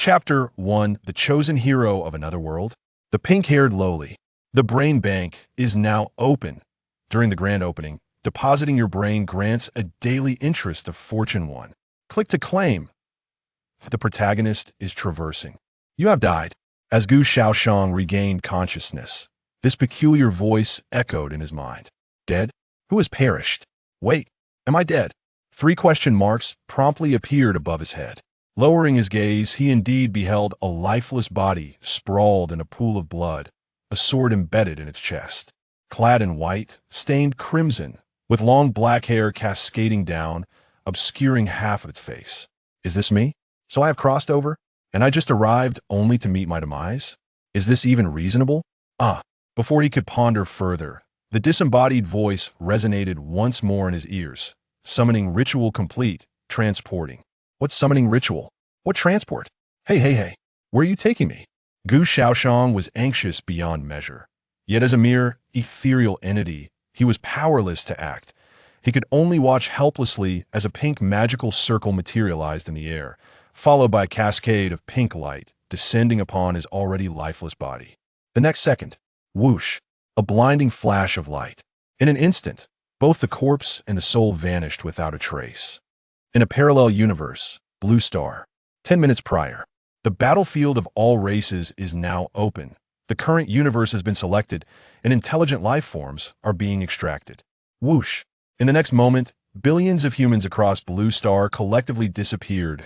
Chapter 1: The Chosen Hero of Another World. The pink-haired lowly. The brain bank is now open. During the grand opening, depositing your brain grants a daily interest of Fortune 1. Click to claim. The protagonist is traversing. You have died. As Gu Shaoyan regained consciousness, this peculiar voice echoed in his mind. Dead? Who has perished? Wait, am I dead? 3 question marks promptly appeared above his head. Lowering his gaze, he indeed beheld a lifeless body sprawled in a pool of blood, a sword embedded in its chest. Clad in white, stained crimson, with long black hair cascading down, obscuring half of its face. Is this me? So I have crossed over? And I just arrived only to meet my demise? Is this even reasonable? Before he could ponder further, the disembodied voice resonated once more in his ears, summoning ritual complete, transporting. What summoning ritual? What transport? Hey, where are you taking me? Gu Shaoyan was anxious beyond measure. Yet as a mere ethereal entity, he was powerless to act. He could only watch helplessly as a pink magical circle materialized in the air, followed by a cascade of pink light descending upon his already lifeless body. The next second, whoosh, a blinding flash of light. In an instant, both the corpse and the soul vanished without a trace. In a parallel universe, Blue Star. 10 minutes prior. The battlefield of all races is now open. The current universe has been selected, and intelligent life forms are being extracted. Whoosh. In the next moment, billions of humans across Blue Star collectively disappeared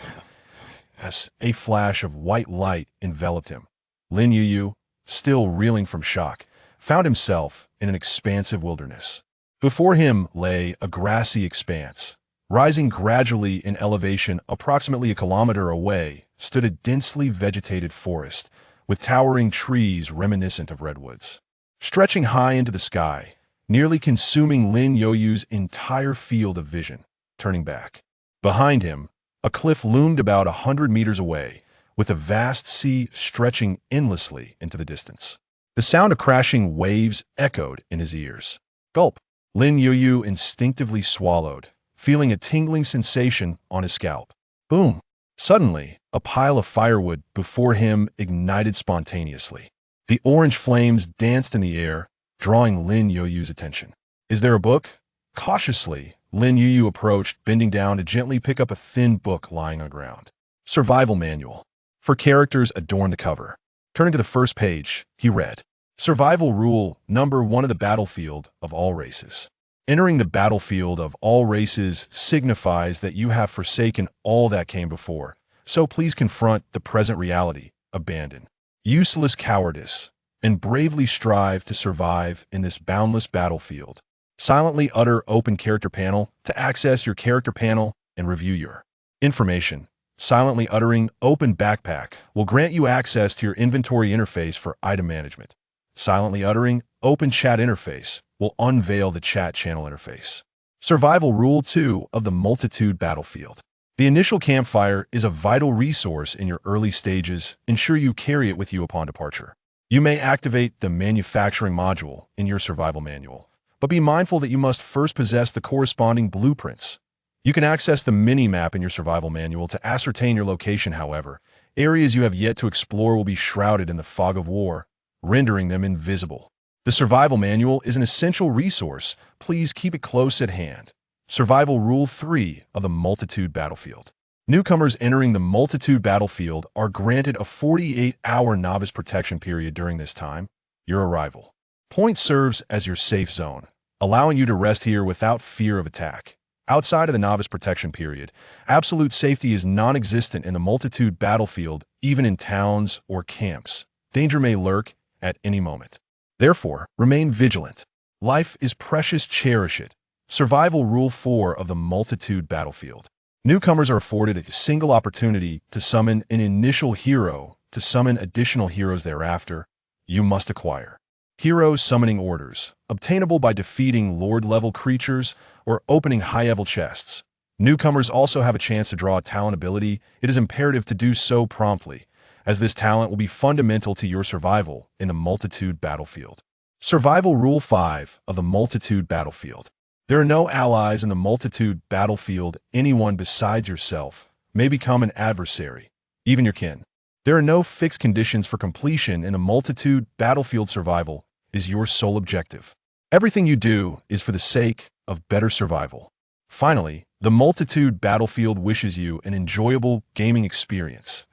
as a flash of white light enveloped him. Lin Youyu, still reeling from shock, found himself in an expansive wilderness. Before him lay a grassy expanse. Rising gradually in elevation approximately a kilometer away stood a densely vegetated forest with towering trees reminiscent of redwoods. Stretching high into the sky, nearly consuming Lin Youyu's entire field of vision. Turning back. Behind him, a cliff loomed about 100 meters away, with a vast sea stretching endlessly into the distance. The sound of crashing waves echoed in his ears. Gulp. Lin Youyu instinctively swallowed, feeling a tingling sensation on his scalp. Boom! Suddenly, a pile of firewood before him ignited spontaneously. The orange flames danced in the air, drawing Lin Youyu's attention. Is there a book? Cautiously, Lin Youyu approached, bending down to gently pick up a thin book lying on the ground. Survival Manual. 4 characters adorn the cover. Turning to the first page, he read, Survival Rule Number 1 of the Battlefield of All Races. Entering the battlefield of all races signifies that you have forsaken all that came before, so please confront the present reality, abandon useless cowardice, and bravely strive to survive in this boundless battlefield. Silently utter Open Character Panel to access your character panel and review your information. Silently uttering Open Backpack will grant you access to your inventory interface for item management. Silently uttering Open Chat Interface will unveil the chat channel interface. Survival Rule 2 of the Multitude Battlefield. The initial campfire is a vital resource in your early stages. Ensure you carry it with you upon departure. You may activate the manufacturing module in your survival manual, but be mindful that you must first possess the corresponding blueprints. You can access the mini-map in your survival manual to ascertain your location. However, areas you have yet to explore will be shrouded in the fog of war, rendering them invisible. The survival manual is an essential resource. Please keep it close at hand. Survival Rule 3 of the Multitude Battlefield. Newcomers entering the Multitude Battlefield are granted a 48-hour novice protection period during this time. Your arrival point serves as your safe zone, allowing you to rest here without fear of attack. Outside of the novice protection period, absolute safety is non-existent in the Multitude Battlefield, even in towns or camps. Danger may lurk at any moment. Therefore, remain vigilant. Life is precious, cherish it. Survival Rule 4 of the Multitude Battlefield. Newcomers are afforded a single opportunity to summon an initial hero. To summon additional heroes thereafter, you must acquire Hero Summoning Orders, obtainable by defeating Lord-level creatures or opening high-level chests. Newcomers also have a chance to draw a talent ability. It is imperative to do so promptly, as this talent will be fundamental to your survival in the Multitude Battlefield. Survival Rule 5 of the Multitude Battlefield. There are no allies in the Multitude Battlefield. Anyone besides yourself may become an adversary, even your kin. There are no fixed conditions for completion in a multitude. Battlefield survival is your sole objective. Everything you do is for the sake of better survival. Finally, the multitude battlefield wishes you an enjoyable gaming experience.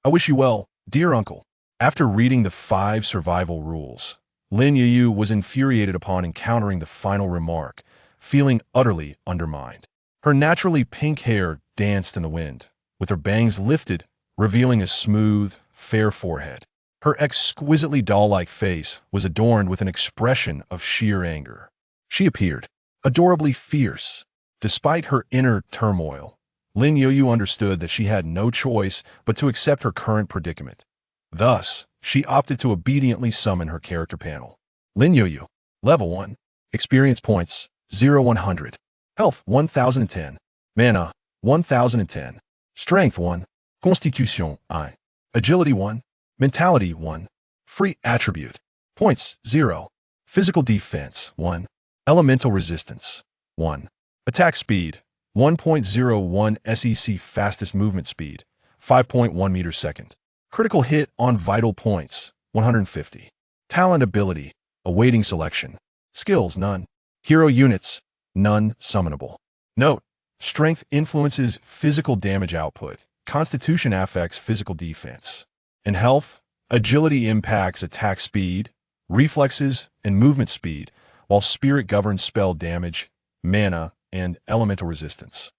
I wish you well, dear uncle. After reading the 5 survival rules, Lin Youyu was infuriated upon encountering the final remark, feeling utterly undermined. Her naturally pink hair danced in the wind, with her bangs lifted, revealing a smooth, fair forehead. Her exquisitely doll-like face was adorned with an expression of sheer anger. She appeared adorably fierce. Despite her inner turmoil, Lin Youyu understood that she had no choice but to accept her current predicament. Thus, she opted to obediently summon her character panel. Lin Youyu, Level 1. Experience points, 0-100. Health, 1010. Mana, 1010. Strength, 1. Constitution, I. Agility, 1. Mentality, 1. Free attribute. Points, 0. Physical defense, 1. Elemental resistance, 1. Attack speed, 1.01 SEC. Fastest movement speed, 5.1 meters second. Critical hit on vital points, 150. Talent ability, awaiting selection. Skills, none. Hero units, none summonable. Note, strength influences physical damage output. Constitution affects physical defense. In health, agility impacts attack speed, reflexes, and movement speed, while spirit governs spell damage, mana, and elemental resistance.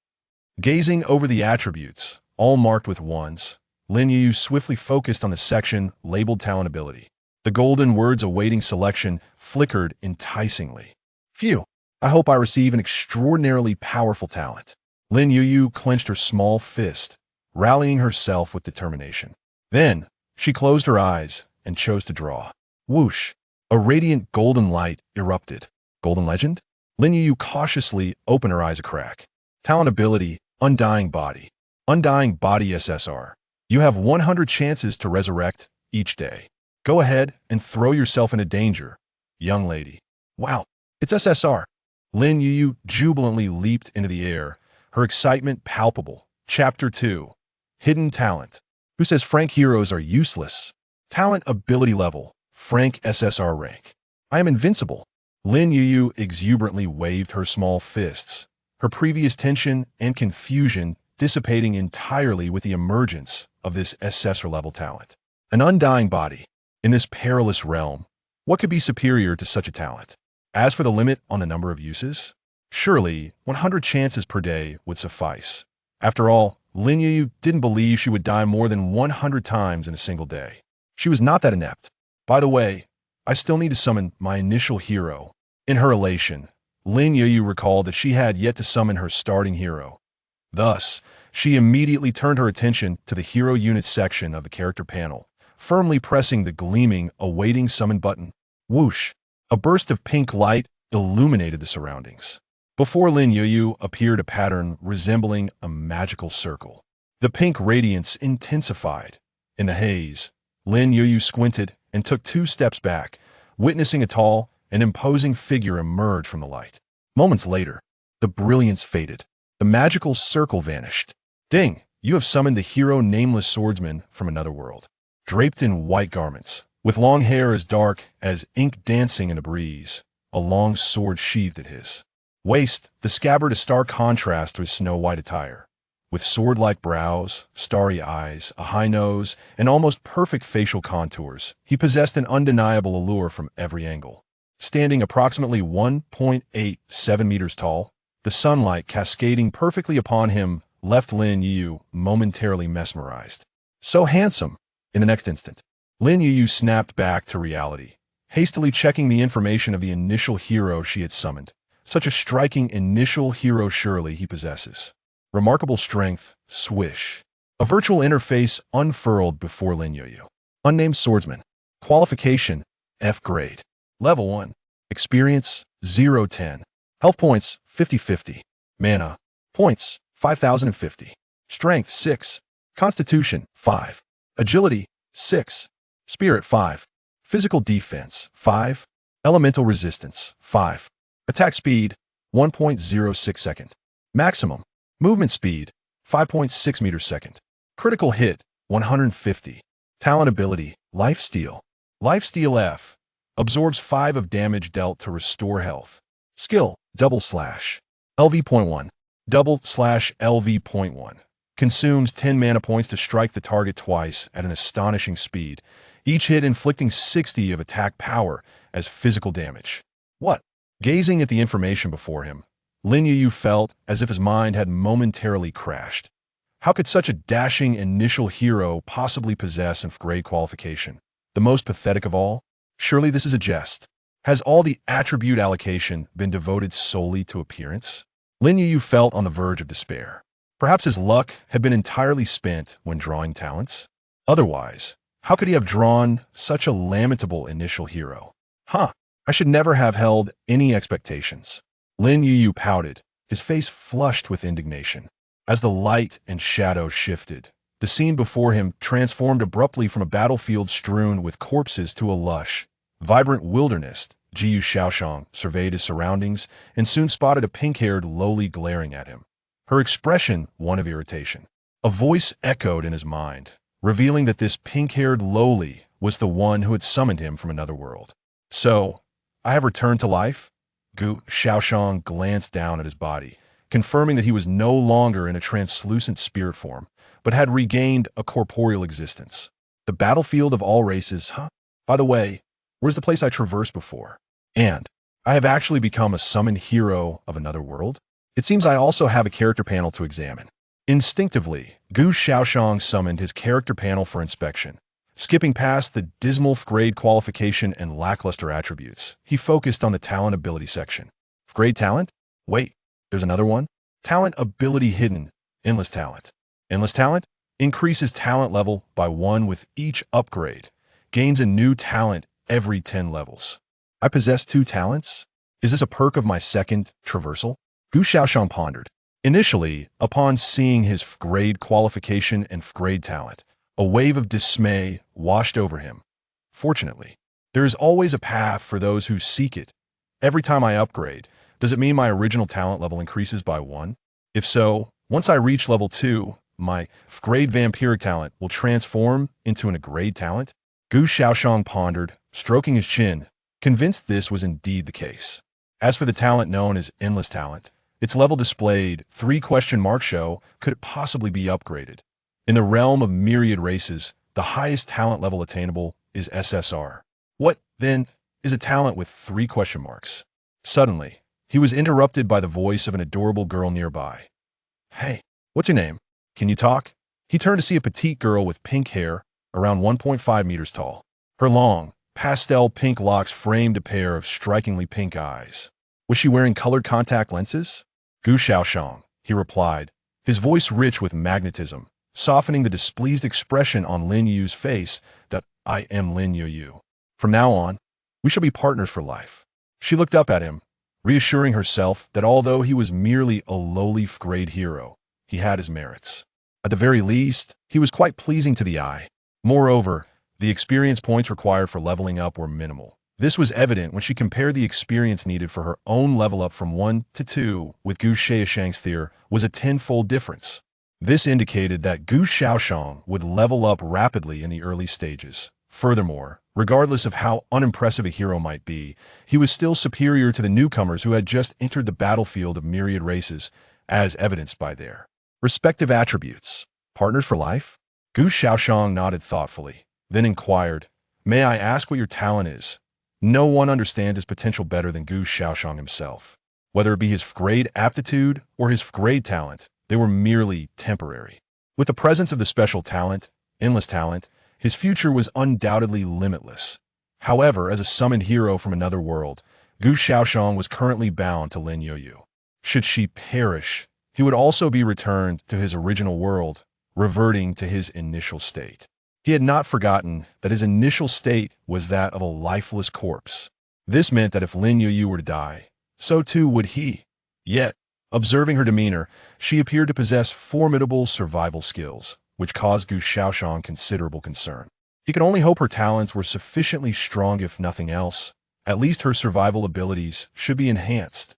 Gazing over the attributes, all marked with 1s, Lin Youyu swiftly focused on the section labeled talent ability. The golden words awaiting selection flickered enticingly. Phew, I hope I receive an extraordinarily powerful talent. Lin Youyu clenched her small fist, rallying herself with determination. Then, she closed her eyes and chose to draw. Whoosh! A radiant golden light erupted. Golden legend? Lin Youyu cautiously opened her eyes a crack. Talent ability, Undying Body. Undying Body SSR. You have 100 chances to resurrect each day. Go ahead and throw yourself into danger, young lady. Wow, it's SSR. Lin Youyu jubilantly leaped into the air, her excitement palpable. Chapter 2. Hidden Talent. Who says Frank heroes are useless? Talent ability level, Frank SSR rank. I am invincible. Lin Youyu exuberantly waved her small fists, her previous tension and confusion dissipating entirely with the emergence of this SSR level talent. An undying body. In this perilous realm, what could be superior to such a talent? As for the limit on the number of uses, surely 100 chances per day would suffice. After all, Lin Youyu didn't believe she would die more than 100 times in a single day. She was not that inept. By the way, I still need to summon my initial hero. In her elation, Lin Youyu recalled that she had yet to summon her starting hero. Thus, she immediately turned her attention to the hero unit section of the character panel, firmly pressing the gleaming awaiting summon button. Whoosh! A burst of pink light illuminated the surroundings. Before Lin Youyu appeared a pattern resembling a magical circle. The pink radiance intensified. In the haze, Lin Youyu squinted and took 2 steps back, witnessing a tall and imposing figure emerge from the light. Moments later, the brilliance faded. The magical circle vanished. Ding! You have summoned the hero Nameless Swordsman from another world. Draped in white garments, with long hair as dark as ink dancing in a breeze, a long sword sheathed at his waist, the scabbard a stark contrast to his snow-white attire. With sword-like brows, starry eyes, a high nose, and almost perfect facial contours, he possessed an undeniable allure from every angle. Standing approximately 1.87 meters tall, the sunlight cascading perfectly upon him left Lin Youyu momentarily mesmerized. So handsome! In the next instant, Lin Youyu snapped back to reality, hastily checking the information of the initial hero she had summoned. Such a striking initial hero surely he possesses. Remarkable strength, swish. A virtual interface unfurled before Lin Youyu. Unnamed Swordsman. Qualification, F grade. Level 1. Experience, 0-10. Health points, 50-50. Mana, points, 5,050. Strength, 6. Constitution, 5. Agility, 6. Spirit, 5. Physical defense, 5. Elemental resistance, 5. Attack speed, 1.06 second. Maximum. Movement speed, 5.6 meters second. Critical hit, 150. Talent ability, Lifesteal. Lifesteal F. Absorbs 5 of damage dealt to restore health. Skill, double slash. LV.1. Double slash LV.1. Consumes 10 mana points to strike the target twice at an astonishing speed, each hit inflicting 60 of attack power as physical damage. What? Gazing at the information before him, Lin Youyu felt as if his mind had momentarily crashed. How could such a dashing initial hero possibly possess an grade qualification? The most pathetic of all? Surely this is a jest. Has all the attribute allocation been devoted solely to appearance? Lin Youyu felt on the verge of despair. Perhaps his luck had been entirely spent when drawing talents? Otherwise, how could he have drawn such a lamentable initial hero? I should never have held any expectations. Lin Youyu pouted, his face flushed with indignation. As the light and shadow shifted, the scene before him transformed abruptly from a battlefield strewn with corpses to a lush, vibrant wilderness. Gu Shaoyan surveyed his surroundings and soon spotted a pink-haired lowly glaring at him, her expression one of irritation. A voice echoed in his mind, revealing that this pink-haired lowly was the one who had summoned him from another world. So, I have returned to life? Gu Shaoyan glanced down at his body, confirming that he was no longer in a translucent spirit form, but had regained a corporeal existence. The battlefield of all races, By the way, where's the place I traversed before? And I have actually become a summoned hero of another world? It seems I also have a character panel to examine. Instinctively, Gu Shaoyan summoned his character panel for inspection. Skipping past the dismal grade qualification and lackluster attributes, he focused on the talent ability section. Grade talent? Wait, there's another one? Talent ability hidden, endless talent. Endless talent? Increases talent level by 1 with each upgrade. Gains a new talent every 10 levels. I possess 2 talents? Is this a perk of my second traversal? Gu Shaoyan pondered. Initially, upon seeing his grade qualification and grade talent, a wave of dismay washed over him. Fortunately, there is always a path for those who seek it. Every time I upgrade, does it mean my original talent level increases by 1? If so, once I reach level 2, my grade vampiric talent will transform into a grade talent? Gu Shaoyan pondered, stroking his chin, convinced this was indeed the case. As for the talent known as endless talent, its level displayed 3 question mark show could it possibly be upgraded. In the realm of myriad races, the highest talent level attainable is SSR. What, then, is a talent with 3 question marks? Suddenly, he was interrupted by the voice of an adorable girl nearby. Hey, what's your name? Can you talk? He turned to see a petite girl with pink hair, around 1.5 meters tall. Her long, pastel pink locks framed a pair of strikingly pink eyes. Was she wearing colored contact lenses? Gu Shaoyan, he replied, his voice rich with magnetism, softening the displeased expression on Lin Youyu's face that I am Lin Youyu. From now on, we shall be partners for life. She looked up at him, reassuring herself that although he was merely a lowly grade hero, he had his merits. At the very least, he was quite pleasing to the eye. Moreover, the experience points required for leveling up were minimal. This was evident when she compared the experience needed for her own level up from 1 to 2 with Gu Shaoyan's theory was a 10-fold difference. This indicated that Gu Shaoyan would level up rapidly in the early stages. Furthermore, regardless of how unimpressive a hero might be, he was still superior to the newcomers who had just entered the battlefield of myriad races, as evidenced by their respective attributes. Partners for life? Gu Shaoyan nodded thoughtfully, then inquired, May I ask what your talent is? No one understands his potential better than Gu Shaoyan himself. Whether it be his grade aptitude or his grade talent, they were merely temporary. With the presence of the special talent, endless talent, his future was undoubtedly limitless. However, as a summoned hero from another world, Gu Shaoyan was currently bound to Lin Youyu. Should she perish, he would also be returned to his original world, reverting to his initial state. He had not forgotten that his initial state was that of a lifeless corpse. This meant that if Lin Youyu were to die, so too would he. Yet, observing her demeanor, she appeared to possess formidable survival skills, which caused Gu Shaoyan considerable concern. He could only hope her talents were sufficiently strong if nothing else. At least her survival abilities should be enhanced.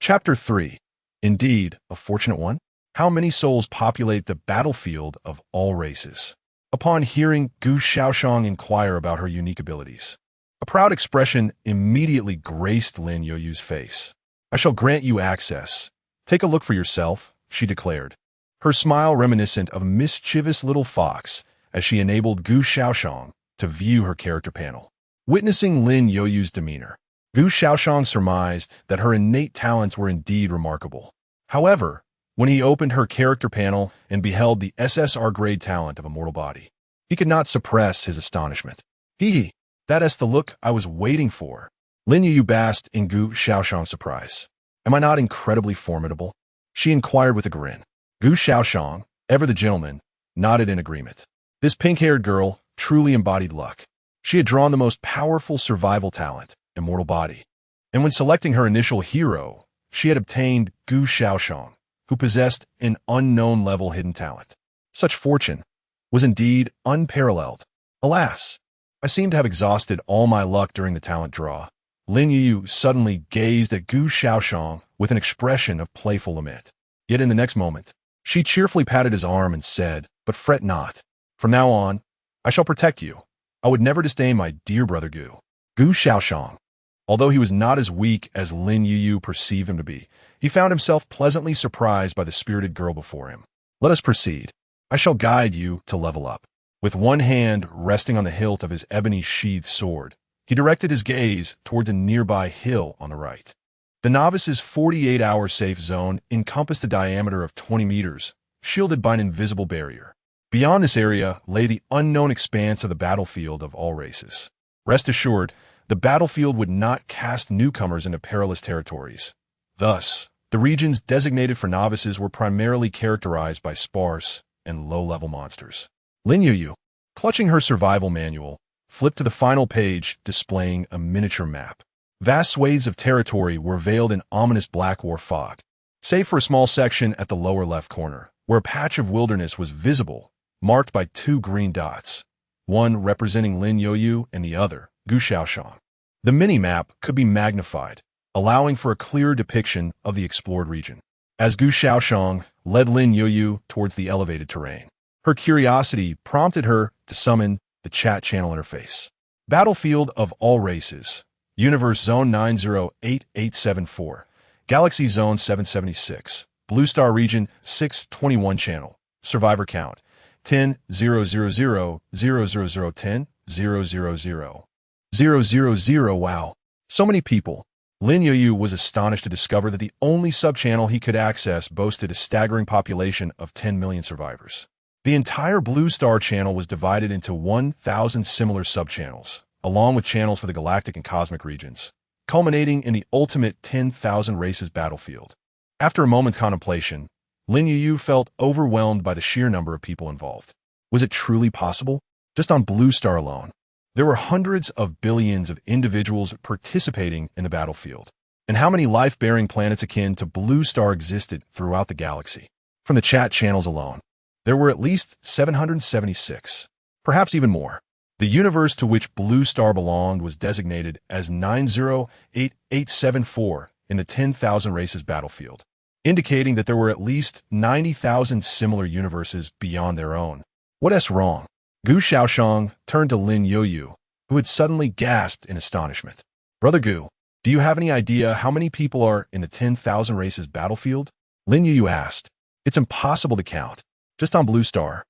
Chapter 3. Indeed, a fortunate one? How many souls populate the battlefield of all races? upon hearing Gu Shaoxian inquire about her unique abilities. A proud expression immediately graced Lin Youyu's face. "I shall grant you access. Take a look for yourself," she declared, her smile reminiscent of a mischievous little fox as she enabled Gu Shaoxian to view her character panel. Witnessing Lin Youyu's demeanor, Gu Shaoxian surmised that her innate talents were indeed remarkable. However, when he opened her character panel and beheld the SSR grade talent of a mortal body, he could not suppress his astonishment. That is the look I was waiting for." Lin Youyu basked in Gu Shaoxian's surprise. "Am I not incredibly formidable?" she inquired with a grin. Gu Shaoxian, ever the gentleman, nodded in agreement. This pink-haired girl truly embodied luck. She had drawn the most powerful survival talent, immortal body. And when selecting her initial hero, she had obtained Gu Shaoxian, who possessed an unknown level hidden talent. Such fortune was indeed unparalleled. Alas, I seem to have exhausted all my luck during the talent draw. Lin Youyu suddenly gazed at Gu Shaoxian with an expression of playful lament. Yet in the next moment, she cheerfully patted his arm and said, "But fret not. From now on, I shall protect you. I would never disdain my dear brother Gu." Gu Shaoxian, although he was not as weak as Lin Youyu perceived him to be, he found himself pleasantly surprised by the spirited girl before him. "Let us proceed. I shall guide you to level up." With one hand resting on the hilt of his ebony-sheathed sword, he directed his gaze towards a nearby hill on the right. The novice's 48-hour safe zone encompassed a diameter of 20 meters, shielded by an invisible barrier. Beyond this area lay the unknown expanse of the battlefield of all races. Rest assured, the battlefield would not cast newcomers into perilous territories. Thus, the regions designated for novices were primarily characterized by sparse and low-level monsters. Lin Youyu, clutching her survival manual, flipped to the final page displaying a miniature map. Vast swathes of territory were veiled in ominous black war fog, save for a small section at the lower left corner, where a patch of wilderness was visible, marked by two green dots, one representing Lin Youyu and the other, Gu Shaoxian. The mini-map could be magnified, allowing for a clearer depiction of the explored region. As Gu Shaoxian led Lin Youyu towards the elevated terrain, her curiosity prompted her to summon the chat channel interface. Battlefield of all races. Universe Zone 908874. Galaxy Zone 776. Blue Star Region 621 Channel. Survivor Count 10,000,000,000,000. Wow. So many people. Lin Youyu was astonished to discover that the only subchannel he could access boasted a staggering population of 10 million survivors. The entire Blue Star channel was divided into 1,000 similar subchannels, along with channels for the galactic and cosmic regions, culminating in the ultimate 10,000 races battlefield. After a moment's contemplation, Lin Youyu felt overwhelmed by the sheer number of people involved. Was it truly possible? Just on Blue Star alone, there were hundreds of billions of individuals participating in the battlefield. And how many life-bearing planets akin to Blue Star existed throughout the galaxy? From the chat channels alone, there were at least 776, perhaps even more. The universe to which Blue Star belonged was designated as 908874 in the 10,000 races battlefield, indicating that there were at least 90,000 similar universes beyond their own. What's wrong? Gu Shaoxian turned to Lin Youyu, who had suddenly gasped in astonishment. "Brother Gu, do you have any idea how many people are in the 10,000 races battlefield?" Lin Youyu asked. "It's impossible to count. Just on Blue Star,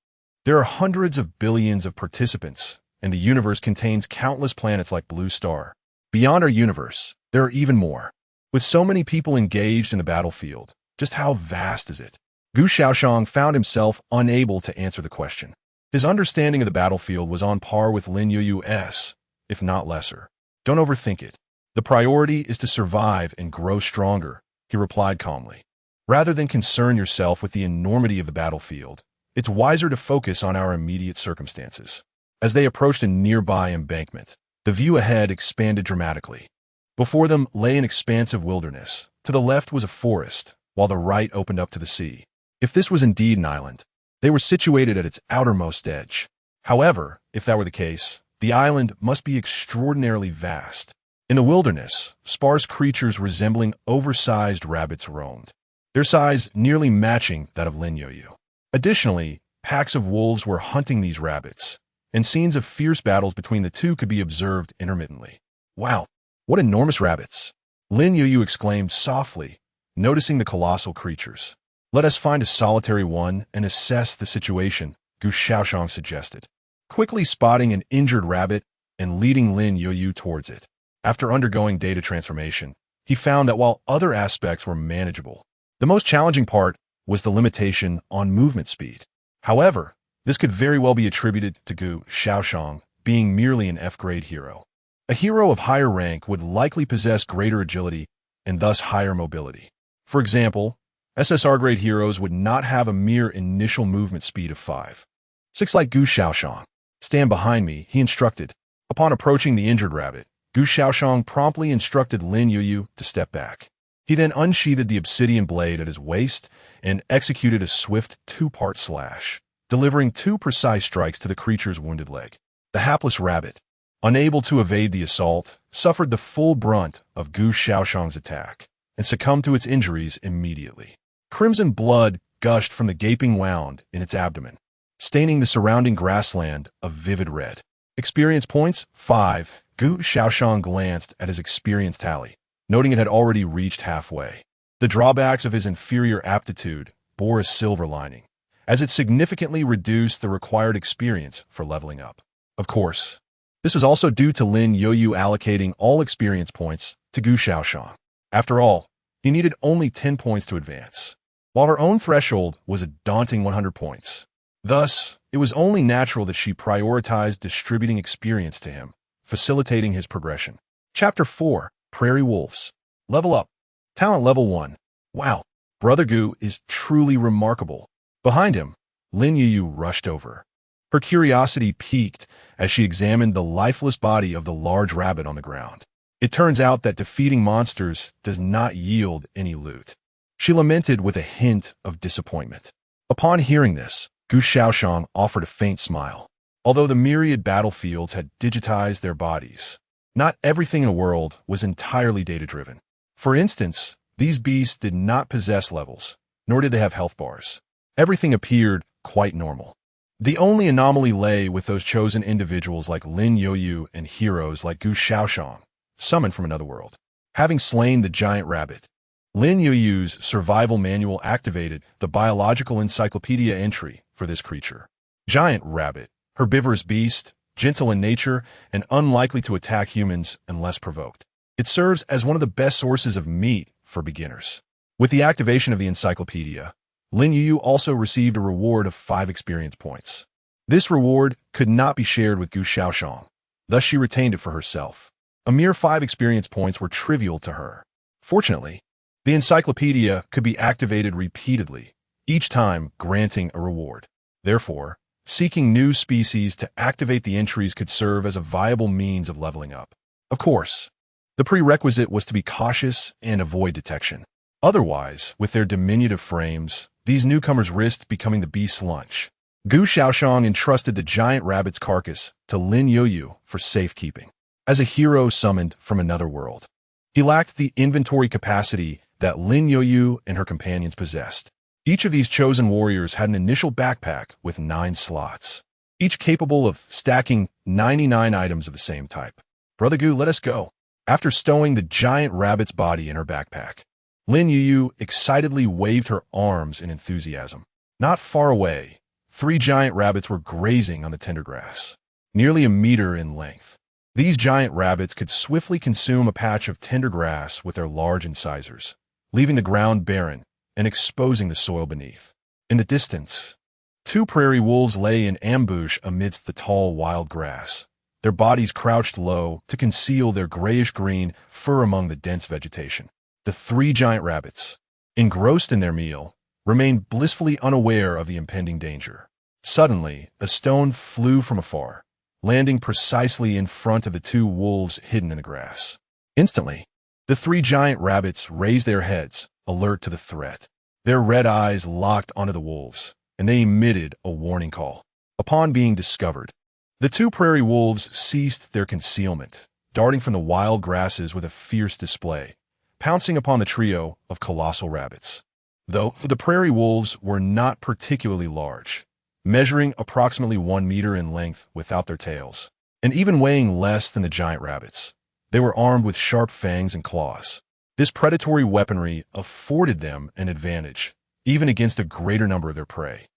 there are hundreds of billions of participants, and the universe contains countless planets like Blue Star. Beyond our universe, there are even more. With so many people engaged in the battlefield, just how vast is it?" Gu Shaoxian found himself unable to answer the question. His understanding of the battlefield was on par with Lin Youyu's, if not lesser. "Don't overthink it. The priority is to survive and grow stronger," he replied calmly. "Rather than concern yourself with the enormity of the battlefield, it's wiser to focus on our immediate circumstances." As they approached a nearby embankment, the view ahead expanded dramatically. Before them lay an expansive wilderness. To the left was a forest, while the right opened up to the sea. If this was indeed an island, they were situated at its outermost edge. However, if that were the case, the island must be extraordinarily vast. In the wilderness, sparse creatures resembling oversized rabbits roamed, their size nearly matching that of Lin Youyu. Additionally, Packs of wolves were hunting these rabbits, and scenes of fierce battles between the two could be observed intermittently. Wow, what enormous rabbits! Lin Youyu exclaimed softly, noticing the colossal creatures. Let us find a solitary one and assess the situation, Gu Shaoyan suggested, quickly spotting an injured rabbit and leading Lin Youyu towards it. After undergoing data transformation, he found that while other aspects were manageable, the most challenging part was the limitation on movement speed. However, this could very well be attributed to Gu Shaoyan being merely an F-grade hero. A hero of higher rank would likely possess greater agility and thus higher mobility. For example, SSR-grade heroes would not have a mere initial movement speed of 5. 6 like Gu Shaoyan. Stand behind me, he instructed. Upon approaching the injured rabbit, Gu Shaoyan promptly instructed Lin Youyu to step back. He then unsheathed the obsidian blade at his waist and executed a swift 2-part slash, delivering 2 precise strikes to the creature's wounded leg. The hapless rabbit, unable to evade the assault, suffered the full brunt of Gu Shaoyan's attack and succumbed to its injuries immediately. Crimson blood gushed from the gaping wound in its abdomen, staining the surrounding grassland a vivid red. Experience points, 5. Gu Shaoyan glanced at his experience tally, noting it had already reached halfway. The drawbacks of his inferior aptitude bore a silver lining, as it significantly reduced the required experience for leveling up. Of course, this was also due to Lin Youyu allocating all experience points to Gu Shaoyan. After all, he needed only 10 points to advance, while her own threshold was a daunting 100 points. Thus, it was only natural that she prioritized distributing experience to him, facilitating his progression. Chapter 4, Prairie Wolves. Level Up. Talent Level 1. Wow, Brother Gu is truly remarkable. Behind him, Lin Youyu rushed over. Her curiosity piqued as she examined the lifeless body of the large rabbit on the ground. It turns out that defeating monsters does not yield any loot. She lamented with a hint of disappointment. Upon hearing this, Gu Shaoyan offered a faint smile. Although the myriad battlefields had digitized their bodies, not everything in the world was entirely data-driven. For instance, these beasts did not possess levels, nor did they have health bars. Everything appeared quite normal. The only anomaly lay with those chosen individuals like Lin Youyu and heroes like Gu Shaoyan, summoned from another world. Having slain the giant rabbit, Lin Youyu's survival manual activated the biological encyclopedia entry for this creature. Giant rabbit, herbivorous beast, gentle in nature, and unlikely to attack humans unless provoked. It serves as one of the best sources of meat for beginners. With the activation of the encyclopedia, Lin Youyu also received a reward of 5 experience points. This reward could not be shared with Gu Shaoyan, thus she retained it for herself. A mere 5 experience points were trivial to her. Fortunately, the encyclopedia could be activated repeatedly, each time granting a reward. Therefore, seeking new species to activate the entries could serve as a viable means of leveling up. Of course, the prerequisite was to be cautious and avoid detection. Otherwise, with their diminutive frames, these newcomers risked becoming the beast's lunch. Gu Shaoyan entrusted the giant rabbit's carcass to Lin Youyu for safekeeping. As a hero summoned from another world, he lacked the inventory capacity that Lin Youyu and her companions possessed. Each of these chosen warriors had an initial backpack with 9 slots, each capable of stacking 99 items of the same type. Brother Gu, let us go. After stowing the giant rabbit's body in her backpack, Lin Youyu excitedly waved her arms in enthusiasm. Not far away, 3 giant rabbits were grazing on the tender grass, nearly a meter in length. These giant rabbits could swiftly consume a patch of tender grass with their large incisors, leaving the ground barren and exposing the soil beneath. In the distance, 2 prairie wolves lay in ambush amidst the tall wild grass, their bodies crouched low to conceal their grayish-green fur among the dense vegetation. The 3 giant rabbits, engrossed in their meal, remained blissfully unaware of the impending danger. Suddenly, a stone flew from afar, landing precisely in front of the 2 wolves hidden in the grass. Instantly, the 3 giant rabbits raised their heads, alert to the threat. Their red eyes locked onto the wolves, and they emitted a warning call. Upon being discovered, the 2 prairie wolves ceased their concealment, darting from the wild grasses with a fierce display, pouncing upon the trio of colossal rabbits. Though the prairie wolves were not particularly large, measuring approximately 1 meter in length without their tails, and even weighing less than the giant rabbits. They were armed with sharp fangs and claws. This predatory weaponry afforded them an advantage, even against a greater number of their prey.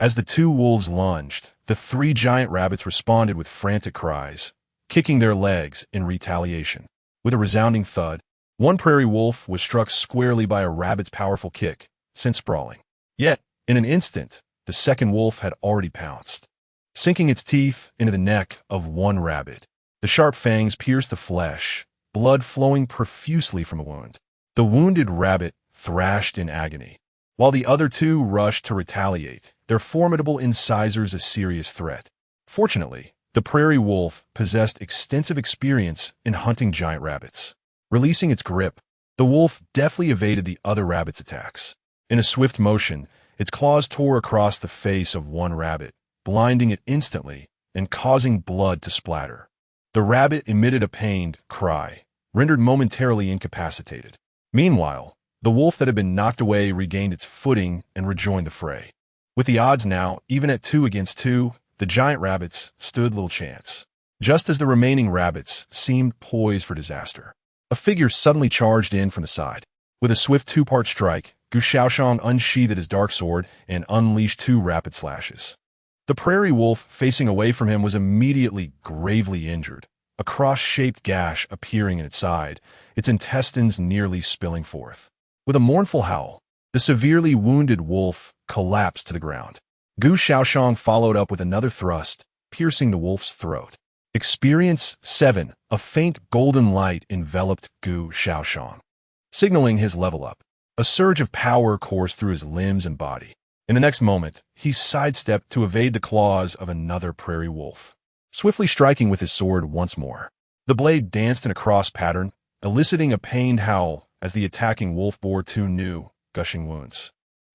As the two wolves lunged, the 3 giant rabbits responded with frantic cries, kicking their legs in retaliation. With a resounding thud, one prairie wolf was struck squarely by a rabbit's powerful kick, sent sprawling. Yet, in an instant, the second wolf had already pounced, sinking its teeth into the neck of one rabbit. The sharp fangs pierced the flesh, blood flowing profusely from a wound. The wounded rabbit thrashed in agony, while the other 2 rushed to retaliate, their formidable incisors a serious threat. Fortunately, the prairie wolf possessed extensive experience in hunting giant rabbits. Releasing its grip, the wolf deftly evaded the other rabbit's attacks. In a swift motion, its claws tore across the face of one rabbit, blinding it instantly and causing blood to splatter. The rabbit emitted a pained cry, rendered momentarily incapacitated. Meanwhile, the wolf that had been knocked away regained its footing and rejoined the fray. With the odds now even at 2 against 2, the giant rabbits stood little chance. Just as the remaining rabbits seemed poised for disaster, a figure suddenly charged in from the side. With a swift 2-part strike, Gu Shaoyan unsheathed his dark sword and unleashed 2 rapid slashes. The prairie wolf facing away from him was immediately gravely injured, a cross-shaped gash appearing in its side, its intestines nearly spilling forth. With a mournful howl, the severely wounded wolf collapsed to the ground. Gu Shaoyan followed up with another thrust, piercing the wolf's throat. Experience 7. A faint golden light enveloped Gu Shaoyan, signaling his level up. A surge of power coursed through his limbs and body. In the next moment, he sidestepped to evade the claws of another prairie wolf, swiftly striking with his sword once more. The blade danced in a cross pattern, eliciting a pained howl as the attacking wolf bore 2 new, gushing wounds.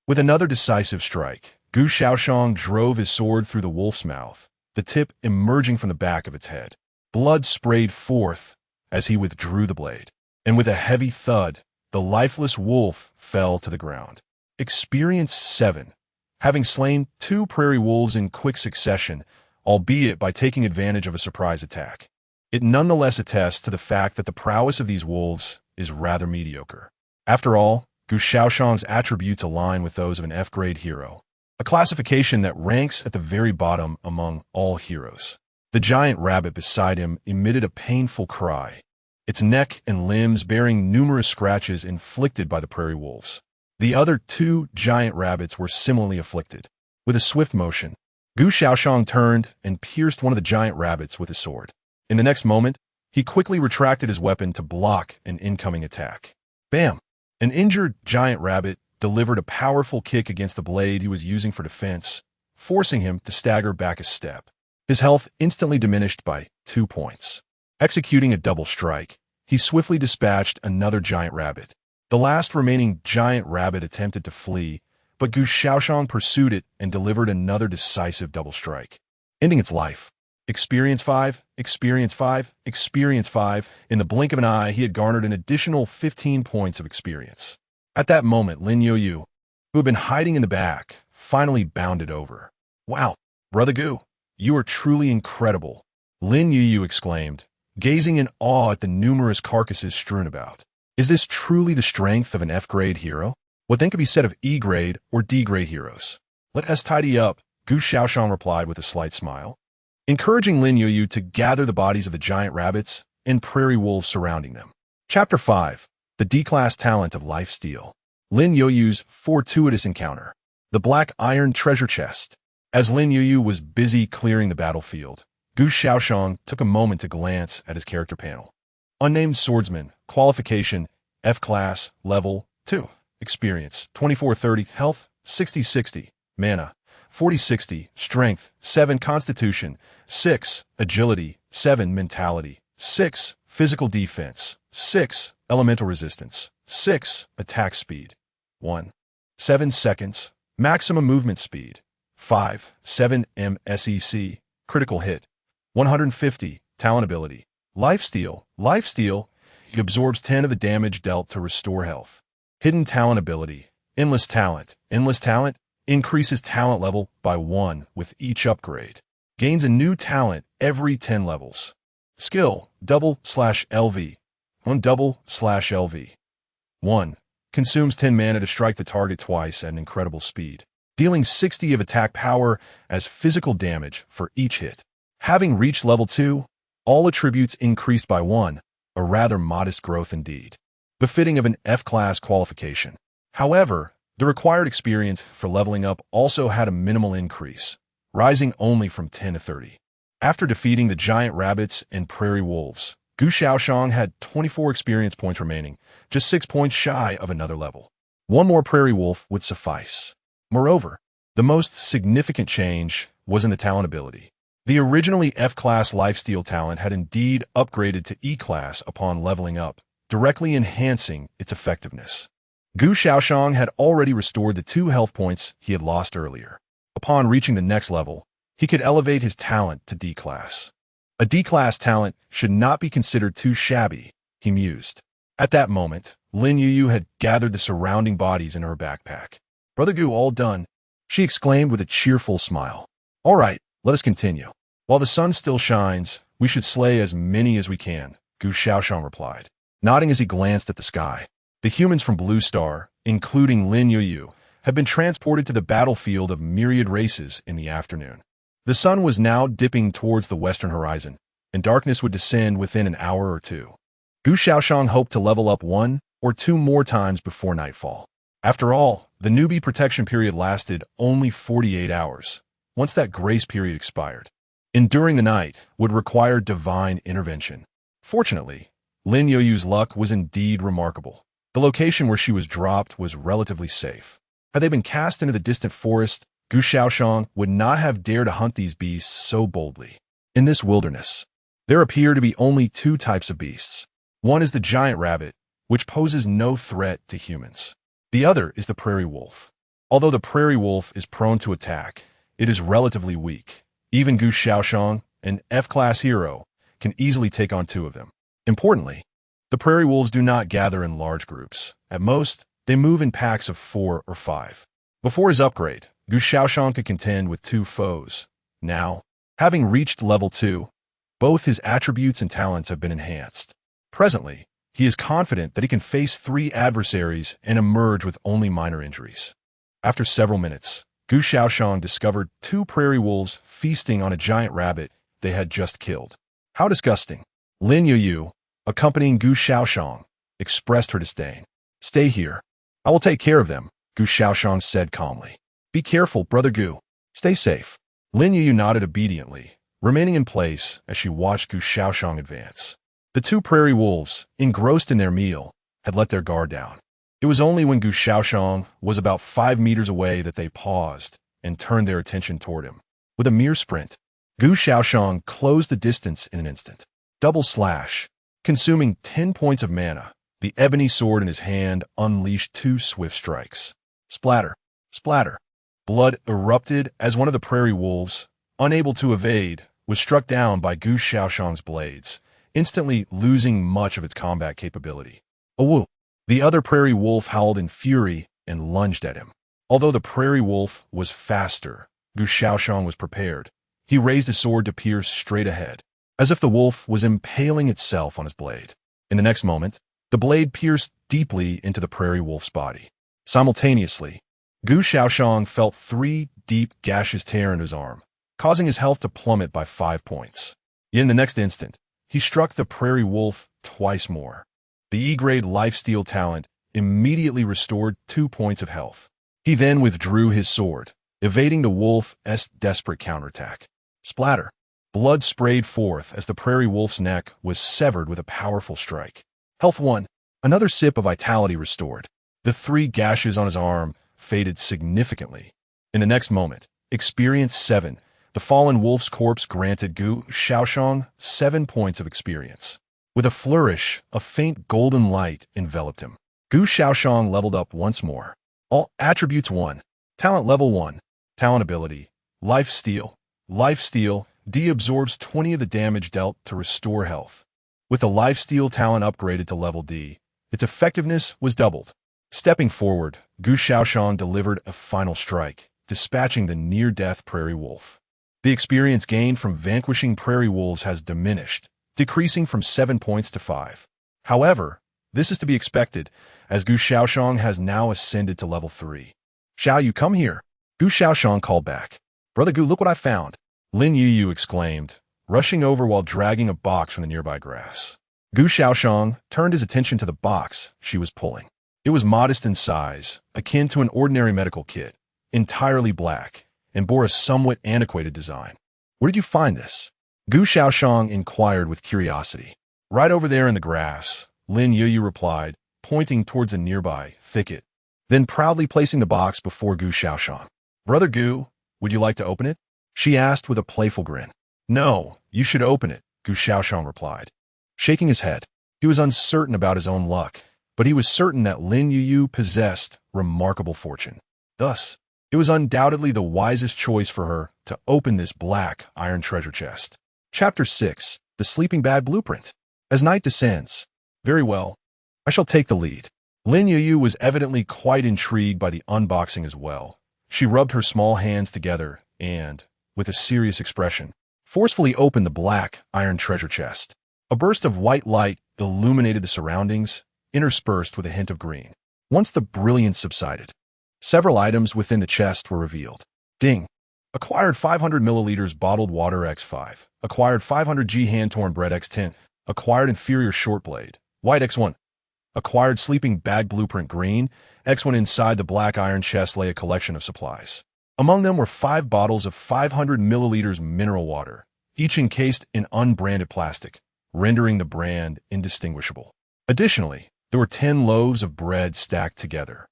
With another decisive strike, Gu Shaoyan drove his sword through the wolf's mouth, the tip emerging from the back of its head. Blood sprayed forth as he withdrew the blade, and with a heavy thud, the lifeless wolf fell to the ground. Experience 7. Having slain 2 prairie wolves in quick succession, albeit by taking advantage of a surprise attack, it nonetheless attests to the fact that the prowess of these wolves is rather mediocre. After all, Gu Shaoyan's attributes align with those of an F-grade hero, a classification that ranks at the very bottom among all heroes. The giant rabbit beside him emitted a painful cry, its neck and limbs bearing numerous scratches inflicted by the prairie wolves. The other 2 giant rabbits were similarly afflicted. With a swift motion, Gu Shaoyan turned and pierced one of the giant rabbits with his sword. In the next moment, he quickly retracted his weapon to block an incoming attack. Bam! An injured giant rabbit delivered a powerful kick against the blade he was using for defense, forcing him to stagger back a step. His health instantly diminished by 2 points. Executing a double strike, he swiftly dispatched another giant rabbit. The last remaining giant rabbit attempted to flee, but Gu Shaoyan pursued it and delivered another decisive double strike, ending its life. Experience 5, Experience 5, Experience 5. In the blink of an eye, he had garnered an additional 15 points of experience. At that moment, Lin Youyu, who had been hiding in the back, finally bounded over. "Wow, Brother Gu, you are truly incredible," Lin Youyu exclaimed, gazing in awe at the numerous carcasses strewn about. "Is this truly the strength of an F-grade hero? What then could be said of E-grade or D-grade heroes?" "Let us tidy up," Gu Shaoyan replied with a slight smile, encouraging Lin Youyu to gather the bodies of the giant rabbits and prairie wolves surrounding them. Chapter 5. The D-Class Talent of Life Steal. Lin Youyu's fortuitous encounter. The Black Iron Treasure Chest. As Lin Youyu was busy clearing the battlefield, Gu Shaoyan took a moment to glance at his character panel. Unnamed Swordsman, Qualification, F-Class, Level 2. Experience, 2430, Health, 6060, Mana, 4060, Strength, 7, Constitution, 6, Agility, 7, Mentality, 6, Physical Defense, 6, Elemental Resistance, 6, Attack Speed, 1, 7 seconds, Maximum Movement Speed, 5, 7 MSEC, Critical Hit, 150, Talent Ability, Lifesteal, he absorbs 10 of the damage dealt to restore health. Hidden Talent Ability, Endless Talent, increases talent level by 1 with each upgrade. Gains a new talent every 10 levels. Skill, double/LV. 1 double/LV. 1. Consumes 10 mana to strike the target twice at an incredible speed, dealing 60 of attack power as physical damage for each hit. Having reached level 2, all attributes increased by 1, a rather modest growth indeed, befitting of an F-class qualification. However, the required experience for leveling up also had a minimal increase, rising only from 10 to 30. After defeating the giant rabbits and prairie wolves, Gu Shaoyan had 24 experience points remaining, just 6 points shy of another level. One more prairie wolf would suffice. Moreover, the most significant change was in the talent ability. The originally F-class lifesteal talent had indeed upgraded to E-class upon leveling up, directly enhancing its effectiveness. Gu Shaoyan had already restored the 2 health points he had lost earlier. Upon reaching the next level, he could elevate his talent to D-class. A D-class talent should not be considered too shabby, he mused. At that moment, Lin Youyu had gathered the surrounding bodies in her backpack. "Brother Gu, all done," she exclaimed with a cheerful smile. "All right, let us continue. While the sun still shines, we should slay as many as we can," Gu Shaoyan replied, nodding as he glanced at the sky. The humans from Blue Star, including Lin Youyu, had been transported to the battlefield of myriad races in the afternoon. The sun was now dipping towards the western horizon, and darkness would descend within an hour or two. Gu Shaoyan hoped to level up 1 or 2 more times before nightfall. After all, the newbie protection period lasted only 48 hours. Once that grace period expired, enduring the night would require divine intervention. Fortunately, Lin Youyu's luck was indeed remarkable. The location where she was dropped was relatively safe. Had they been cast into the distant forest, Gu Shaoyan would not have dared to hunt these beasts so boldly. In this wilderness, there appear to be only 2 types of beasts. One is the giant rabbit, which poses no threat to humans. The other is the prairie wolf. Although the prairie wolf is prone to attack, it is relatively weak. Even Gu Shaoyan, an F-class hero, can easily take on 2 of them. Importantly, the prairie wolves do not gather in large groups. At most, they move in packs of 4 or 5. Before his upgrade, Gu Shaoyan could contend with 2 foes. Now, having reached level 2, both his attributes and talents have been enhanced. Presently, he is confident that he can face 3 adversaries and emerge with only minor injuries. After several minutes, Gu Shaoyan discovered 2 prairie wolves feasting on a giant rabbit they had just killed. How disgusting! Lin Youyu, accompanying Gu Shaoyan, expressed her disdain. "Stay here. I will take care of them," Gu Shaoyan said calmly. "Be careful, Brother Gu. Stay safe." Lin Youyu nodded obediently, remaining in place as she watched Gu Shaoyan advance. The 2 prairie wolves, engrossed in their meal, had let their guard down. It was only when Gu Shaoyan was about 5 meters away that they paused and turned their attention toward him. With a mere sprint, Gu Shaoyan closed the distance in an instant. Double slash. Consuming 10 points of mana, the ebony sword in his hand unleashed 2 swift strikes. Splatter, splatter. Blood erupted as one of the prairie wolves, unable to evade, was struck down by Gu Shaoyan's blades, instantly losing much of its combat capability. "Awoo!" The other prairie wolf howled in fury and lunged at him. Although the prairie wolf was faster, Gu Shaoyan was prepared. He raised his sword to pierce straight ahead, as if the wolf was impaling itself on his blade. In the next moment, the blade pierced deeply into the prairie wolf's body. Simultaneously, Gu Shaoyan felt 3 deep gashes tear into his arm, causing his health to plummet by 5 points. Yet in the next instant, he struck the prairie wolf twice more. The E-grade lifesteal talent immediately restored 2 points of health. He then withdrew his sword, evading the wolf's desperate counterattack. Splatter. Blood sprayed forth as the prairie wolf's neck was severed with a powerful strike. Health 1. Another sip of vitality restored. The 3 gashes on his arm faded significantly. In the next moment, experience 7. The fallen wolf's corpse granted Gu Shaoyan 7 points of experience. With a flourish, a faint golden light enveloped him. Gu Shaoyan leveled up once more. All attributes 1. Talent level 1. Talent ability. Lifesteal. Lifesteal. D absorbs 20 of the damage dealt to restore health. With the lifesteal talent upgraded to level D, its effectiveness was doubled. Stepping forward, Gu Shaoyan delivered a final strike, dispatching the near-death prairie wolf. The experience gained from vanquishing prairie wolves has diminished, decreasing from 7 points to 5. However, this is to be expected, as Gu Shaoyan has now ascended to level 3. "Xiao Yu, come here," Gu Shaoyan called back. "Brother Gu, look what I found," Lin Youyu exclaimed, rushing over while dragging a box from the nearby grass. Gu Shaoyan turned his attention to the box she was pulling. It was modest in size, akin to an ordinary medical kit, entirely black, and bore a somewhat antiquated design. "Where did you find this?" Gu Shaoyan inquired with curiosity. "Right over there in the grass," Lin Youyu replied, pointing towards a nearby thicket, then proudly placing the box before Gu Shaoyan. "Brother Gu, would you like to open it?" she asked with a playful grin. "No, you should open it," Gu Shaoyan replied, shaking his head. He was uncertain about his own luck, but he was certain that Lin Youyu possessed remarkable fortune. Thus, it was undoubtedly the wisest choice for her to open this black iron treasure chest. Chapter 6. The Sleeping Bag Blueprint. As night descends. "Very well. I shall take the lead." Lin Youyu was evidently quite intrigued by the unboxing as well. She rubbed her small hands together and, with a serious expression, forcefully opened the black iron treasure chest. A burst of white light illuminated the surroundings, interspersed with a hint of green. Once the brilliance subsided, several items within the chest were revealed. Ding! Acquired 500 milliliters bottled water X5. Acquired 500 g hand-torn bread X10. Acquired inferior short blade, white X1. Acquired sleeping bag blueprint green, X1. Inside the black iron chest lay a collection of supplies. Among them were 5 bottles of 500 milliliters mineral water, each encased in unbranded plastic, rendering the brand indistinguishable. Additionally, there were 10 loaves of bread stacked together,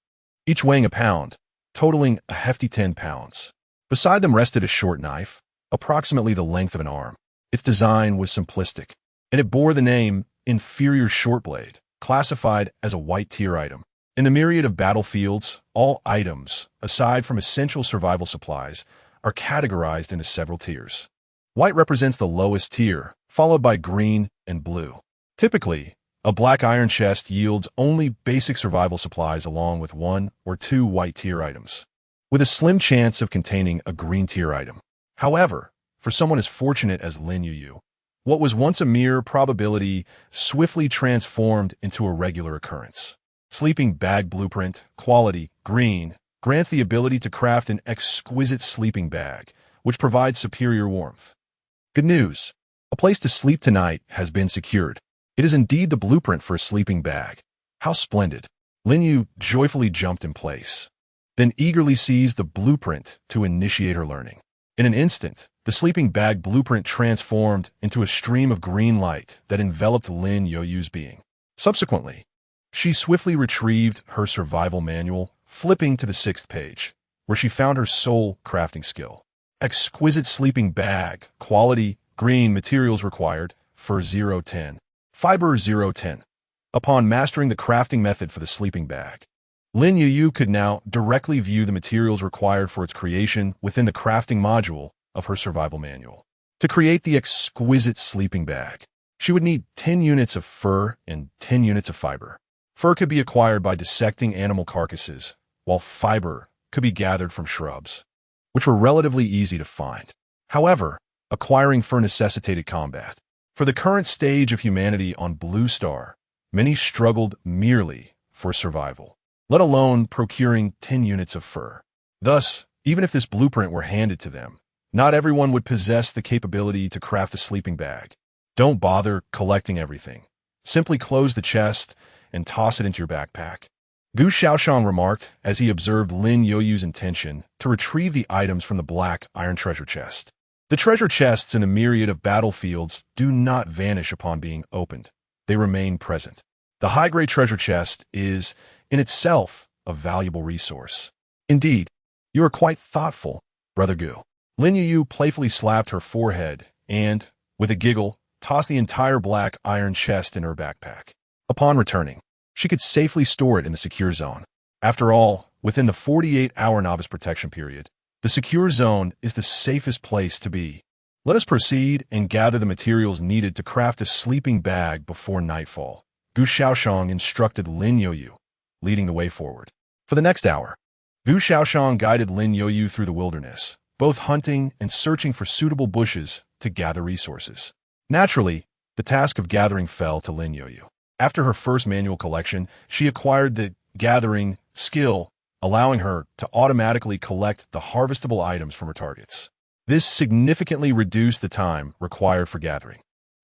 each weighing a pound, totaling a hefty 10 pounds. Beside them rested a short knife, approximately the length of an arm. Its design was simplistic, and it bore the name inferior short blade, classified as a white tier item. In the myriad of battlefields, all items, aside from essential survival supplies, are categorized into several tiers. White represents the lowest tier, followed by green and blue. Typically, a black iron chest yields only basic survival supplies along with 1 or 2 white tier items, with a slim chance of containing a green tier item. However, for someone as fortunate as Lin Youyu, what was once a mere probability swiftly transformed into a regular occurrence. Sleeping bag blueprint, quality, green, grants the ability to craft an exquisite sleeping bag, which provides superior warmth. Good news! A place to sleep tonight has been secured. It is indeed the blueprint for a sleeping bag. How splendid! Lin Yu joyfully jumped in place, then eagerly seized the blueprint to initiate her learning. In an instant, the sleeping bag blueprint transformed into a stream of green light that enveloped Lin Youyu's being. Subsequently, she swiftly retrieved her survival manual, flipping to the 6th page, where she found her sole crafting skill. Exquisite sleeping bag, quality, green, materials required, fur 010, fiber 010. Upon mastering the crafting method for the sleeping bag, Lin Youyu could now directly view the materials required for its creation within the crafting module of her survival manual. To create the exquisite sleeping bag, she would need 10 units of fur and 10 units of fiber. Fur could be acquired by dissecting animal carcasses, while fiber could be gathered from shrubs, which were relatively easy to find. However, acquiring fur necessitated combat. For the current stage of humanity on Blue Star, many struggled merely for survival, let alone procuring 10 units of fur. Thus, even if this blueprint were handed to them, not everyone would possess the capability to craft a sleeping bag. Don't bother collecting everything. Simply close the chest and toss it into your backpack. Gu Shaoyan remarked as he observed Lin Youyu's intention to retrieve the items from the black iron treasure chest. The treasure chests in the myriad of battlefields do not vanish upon being opened. They remain present. The high-grade treasure chest is, in itself, a valuable resource. Indeed, you are quite thoughtful, Brother Gu. Lin Youyu playfully slapped her forehead and, with a giggle, tossed the entire black iron chest in her backpack. Upon returning, she could safely store it in the secure zone. After all, within the 48-hour novice protection period, the secure zone is the safest place to be. Let us proceed and gather the materials needed to craft a sleeping bag before nightfall. Gu Shaoyan instructed Lin Youyu, leading the way forward. For the next hour, Gu Shaoyan guided Lin Youyu through the wilderness, both hunting and searching for suitable bushes to gather resources. Naturally, the task of gathering fell to Lin Youyu. After her first manual collection, she acquired the gathering skill, allowing her to automatically collect the harvestable items from her targets. This significantly reduced the time required for gathering.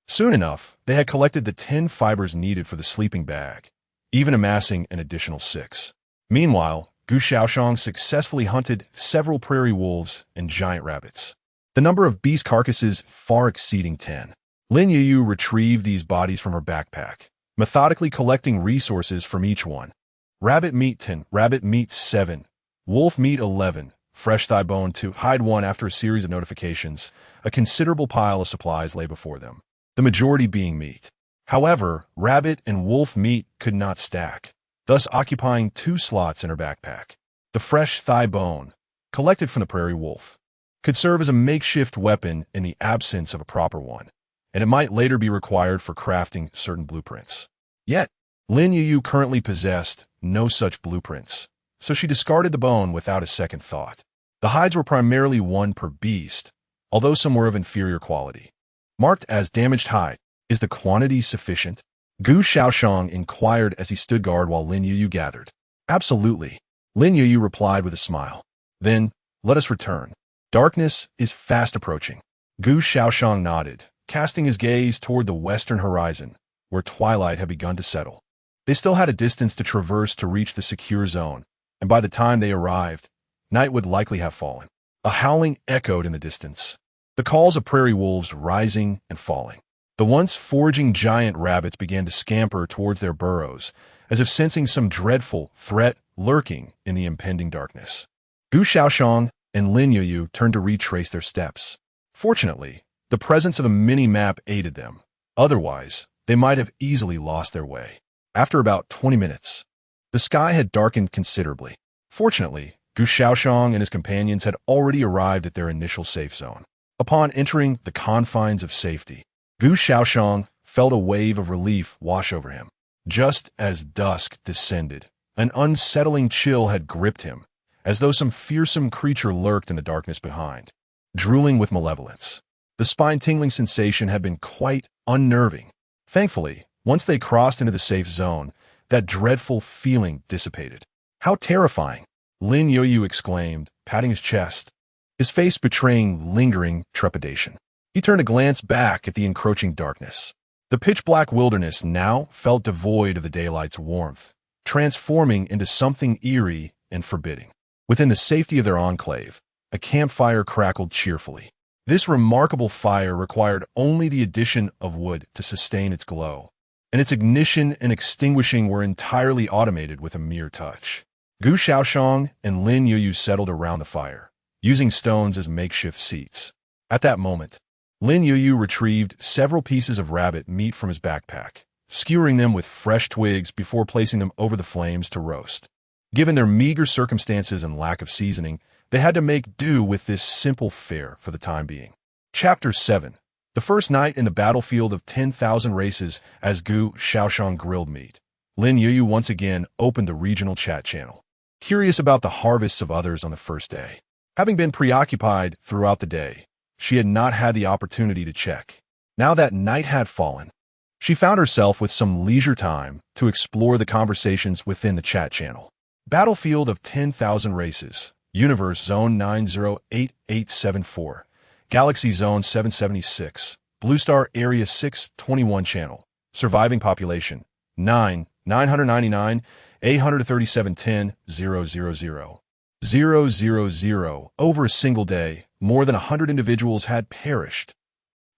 Soon enough, they had collected the 10 fibers needed for the sleeping bag, even amassing an additional 6. Meanwhile, Gu Shaoyan successfully hunted several prairie wolves and giant rabbits, the number of beast carcasses far exceeding 10. Lin Youyu retrieved these bodies from her backpack, methodically collecting resources from each one. Rabbit meat 10, rabbit meat 7, wolf meat 11, fresh thigh bone 2, hide 1. After a series of notifications, a considerable pile of supplies lay before them, the majority being meat. However, rabbit and wolf meat could not stack, thus occupying 2 slots in her backpack. The fresh thigh bone, collected from the prairie wolf, could serve as a makeshift weapon in the absence of a proper one, and it might later be required for crafting certain blueprints. Yet, Lin Youyu currently possessed no such blueprints, so she discarded the bone without a second thought. The hides were primarily 1 per beast, although some were of inferior quality. Marked as damaged hide, is the quantity sufficient? Gu Shaoyan inquired as he stood guard while Lin Youyu gathered. Absolutely, Lin Youyu replied with a smile. Then, let us return. Darkness is fast approaching. Gu Shaoyan nodded, casting his gaze toward the western horizon, where twilight had begun to settle. They still had a distance to traverse to reach the secure zone, and by the time they arrived, night would likely have fallen. A howling echoed in the distance, the calls of prairie wolves rising and falling. The once foraging giant rabbits began to scamper towards their burrows, as if sensing some dreadful threat lurking in the impending darkness. Gu Shaoyan and Lin Youyu turned to retrace their steps. Fortunately, the presence of a mini-map aided them. Otherwise, they might have easily lost their way. After about 20 minutes, the sky had darkened considerably. Fortunately, Gu Shaoyan and his companions had already arrived at their initial safe zone. Upon entering the confines of safety, Gu Shaoyan felt a wave of relief wash over him. Just as dusk descended, an unsettling chill had gripped him, as though some fearsome creature lurked in the darkness behind, drooling with malevolence. The spine-tingling sensation had been quite unnerving. Thankfully, once they crossed into the safe zone, that dreadful feeling dissipated. How terrifying! Lin Youyu exclaimed, patting his chest, his face betraying lingering trepidation. He turned to glance back at the encroaching darkness. The pitch-black wilderness now felt devoid of the daylight's warmth, transforming into something eerie and forbidding. Within the safety of their enclave, a campfire crackled cheerfully. This remarkable fire required only the addition of wood to sustain its glow, and its ignition and extinguishing were entirely automated with a mere touch. Gu Shaoyan and Lin Youyu settled around the fire, using stones as makeshift seats. At that moment, Lin Youyu retrieved several pieces of rabbit meat from his backpack, skewering them with fresh twigs before placing them over the flames to roast. Given their meager circumstances and lack of seasoning, they had to make do with this simple fare for the time being. Chapter 7. The first night in the battlefield of 10,000 races as Gu Shaoyan grilled meat. Lin Youyu once again opened the regional chat channel, curious about the harvests of others on the first day. Having been preoccupied throughout the day, she had not had the opportunity to check. Now that night had fallen, she found herself with some leisure time to explore the conversations within the chat channel. Battlefield of 10,000 races, Universe Zone 908874, Galaxy Zone 776, Blue Star Area 621 channel, surviving population 999 837 10 000. 000. Over a single day, more than 100 individuals had perished.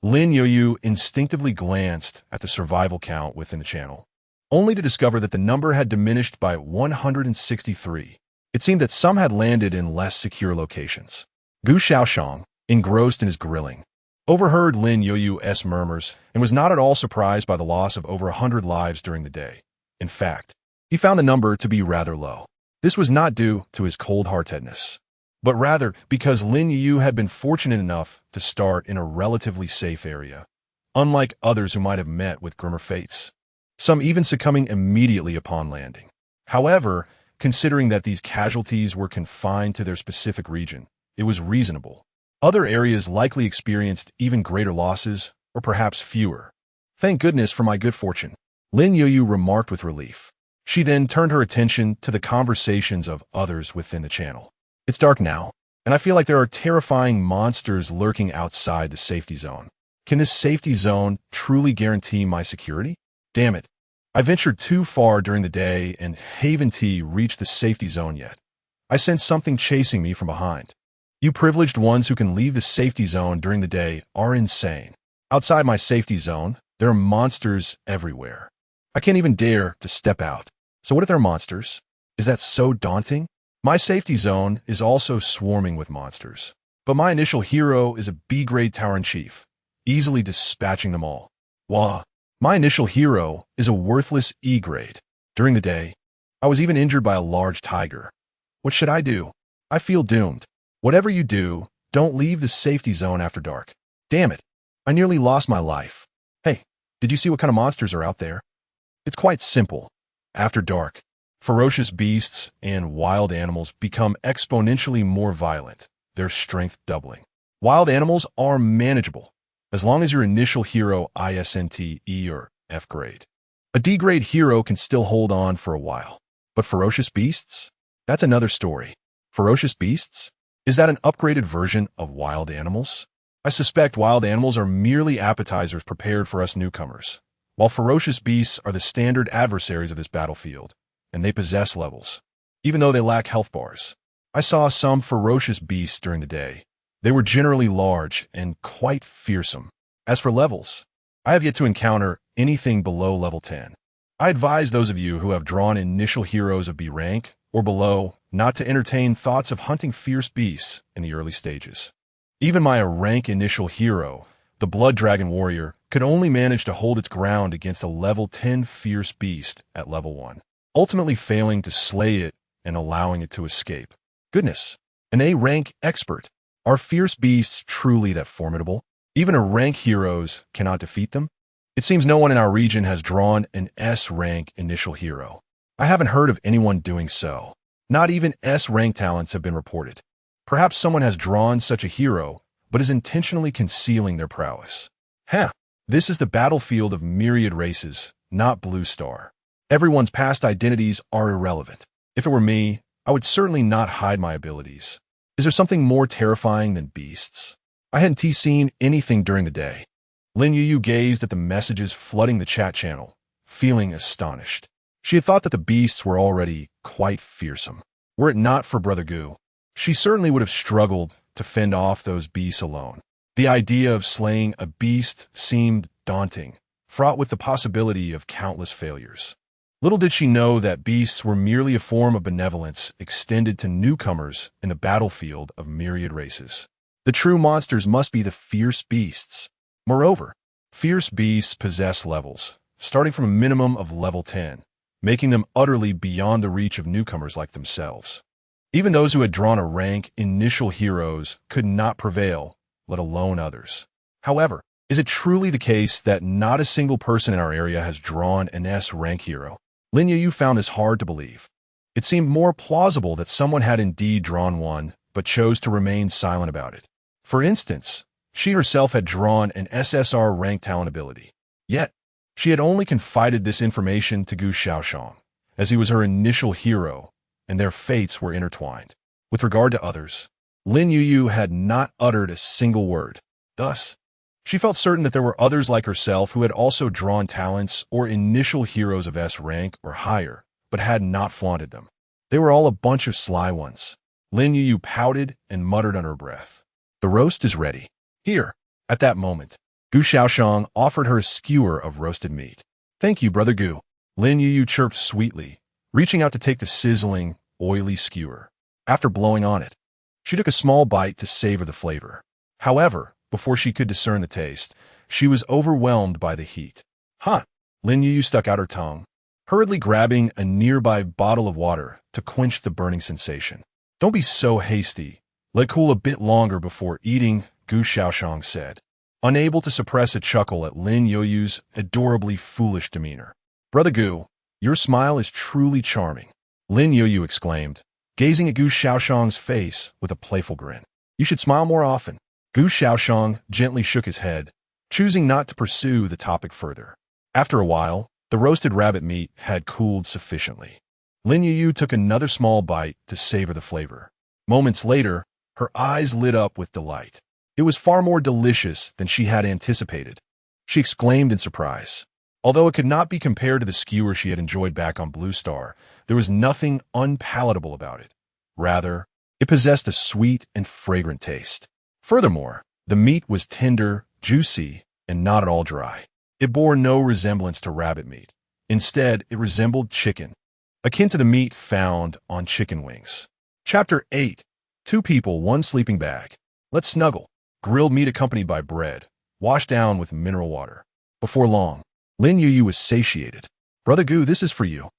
Lin Youyu instinctively glanced at the survival count within the channel, only to discover that the number had diminished by 163. It seemed that some had landed in less secure locations. Gu Shaoyan, engrossed in his grilling, overheard Lin Youyu's murmurs and was not at all surprised by the loss of over 100 lives during the day. In fact, he found the number to be rather low. This was not due to his cold-heartedness, but rather because Lin Youyu had been fortunate enough to start in a relatively safe area, unlike others who might have met with grimmer fates, some even succumbing immediately upon landing. However, Considering that these casualties were confined to their specific region, it was reasonable. Other areas likely experienced even greater losses, or perhaps fewer. Thank goodness for my good fortune, Lin Youyu remarked with relief. She then turned her attention to the conversations of others within the channel. It's dark now, and I feel like there are terrifying monsters lurking outside the safety zone. Can this safety zone truly guarantee my security? Damn it. I ventured too far during the day and haven't reached the safety zone yet. I sense something chasing me from behind. You privileged ones who can leave the safety zone during the day are insane. Outside my safety zone, there are monsters everywhere. I can't even dare to step out. So what if they're monsters? Is that so daunting? My safety zone is also swarming with monsters. But my initial hero is a B-grade Tower-in-Chief, easily dispatching them all. Wah! My initial hero is a worthless E-grade. During the day, I was even injured by a large tiger. What should I do? I feel doomed. Whatever you do, don't leave the safety zone after dark. Damn it. I nearly lost my life. Hey, did you see what kind of monsters are out there? It's quite simple. After dark, ferocious beasts and wild animals become exponentially more violent, their strength doubling. Wild animals are manageable, as long as your initial hero isn't E or F grade. A D grade hero can still hold on for a while. But ferocious beasts? That's another story. Ferocious beasts? Is that an upgraded version of wild animals? I suspect wild animals are merely appetizers prepared for us newcomers, while ferocious beasts are the standard adversaries of this battlefield, and they possess levels, even though they lack health bars. I saw some ferocious beasts during the day. They were generally large and quite fearsome. As for levels, I have yet to encounter anything below level 10. I advise those of you who have drawn initial heroes of B rank or below not to entertain thoughts of hunting fierce beasts in the early stages. Even my rank initial hero, the Blood Dragon Warrior, could only manage to hold its ground against a level 10 fierce beast at level 1, ultimately failing to slay it and allowing it to escape. Goodness, an A rank expert. Are fierce beasts truly that formidable? Even a rank heroes cannot defeat them? It seems no one in our region has drawn an S rank initial hero. I haven't heard of anyone doing so. Not even S rank talents have been reported. Perhaps someone has drawn such a hero, but is intentionally concealing their prowess. This is the battlefield of myriad races, not Blue Star. Everyone's past identities are irrelevant. If it were me, I would certainly not hide my abilities. Is there something more terrifying than beasts? I hadn't seen anything during the day. Lin Youyu gazed at the messages flooding the chat channel, feeling astonished. She had thought that the beasts were already quite fearsome. Were it not for Brother Gu, she certainly would have struggled to fend off those beasts alone. The idea of slaying a beast seemed daunting, fraught with the possibility of countless failures. Little did she know that beasts were merely a form of benevolence extended to newcomers in the battlefield of myriad races. The true monsters must be the fierce beasts. Moreover, fierce beasts possess levels, starting from a minimum of level 10, making them utterly beyond the reach of newcomers like themselves. Even those who had drawn a rank initial heroes could not prevail, let alone others. However, is it truly the case that not a single person in our area has drawn an S rank hero? Lin Youyu found this hard to believe. It seemed more plausible that someone had indeed drawn one, but chose to remain silent about it. For instance, she herself had drawn an SSR rank talent ability. Yet, she had only confided this information to Gu Shaoyan, as he was her initial hero, and their fates were intertwined. With regard to others, Lin Youyu had not uttered a single word. Thus, she felt certain that there were others like herself who had also drawn talents or initial heroes of S rank or higher, but had not flaunted them. They were all a bunch of sly ones. Lin Youyu pouted and muttered under her breath. The roast is ready. Here. At that moment, Gu Shaoyan offered her a skewer of roasted meat. Thank you, Brother Gu. Lin Youyu chirped sweetly, reaching out to take the sizzling, oily skewer. After blowing on it, she took a small bite to savor the flavor. However, before she could discern the taste, she was overwhelmed by the heat. Lin Youyu stuck out her tongue, hurriedly grabbing a nearby bottle of water to quench the burning sensation. Don't be so hasty. Let cool a bit longer before eating, Gu Shaoyan said, unable to suppress a chuckle at Lin Youyu's adorably foolish demeanor. Brother Gu, your smile is truly charming. Lin Youyu exclaimed, gazing at Gu Shaoxiang's face with a playful grin. You should smile more often. Gu Shaoxiang gently shook his head, choosing not to pursue the topic further. After a while, the roasted rabbit meat had cooled sufficiently. Lin Youyu took another small bite to savor the flavor. Moments later, her eyes lit up with delight. It was far more delicious than she had anticipated. She exclaimed in surprise. Although it could not be compared to the skewer she had enjoyed back on Blue Star, there was nothing unpalatable about it. Rather, it possessed a sweet and fragrant taste. Furthermore, the meat was tender, juicy, and not at all dry. It bore no resemblance to rabbit meat. Instead, it resembled chicken, akin to the meat found on chicken wings. Chapter 8. 2 people, 1 sleeping bag. Let's snuggle. Grilled meat accompanied by bread, washed down with mineral water. Before long, Lin Youyu was satiated. Brother Gu, this is for you.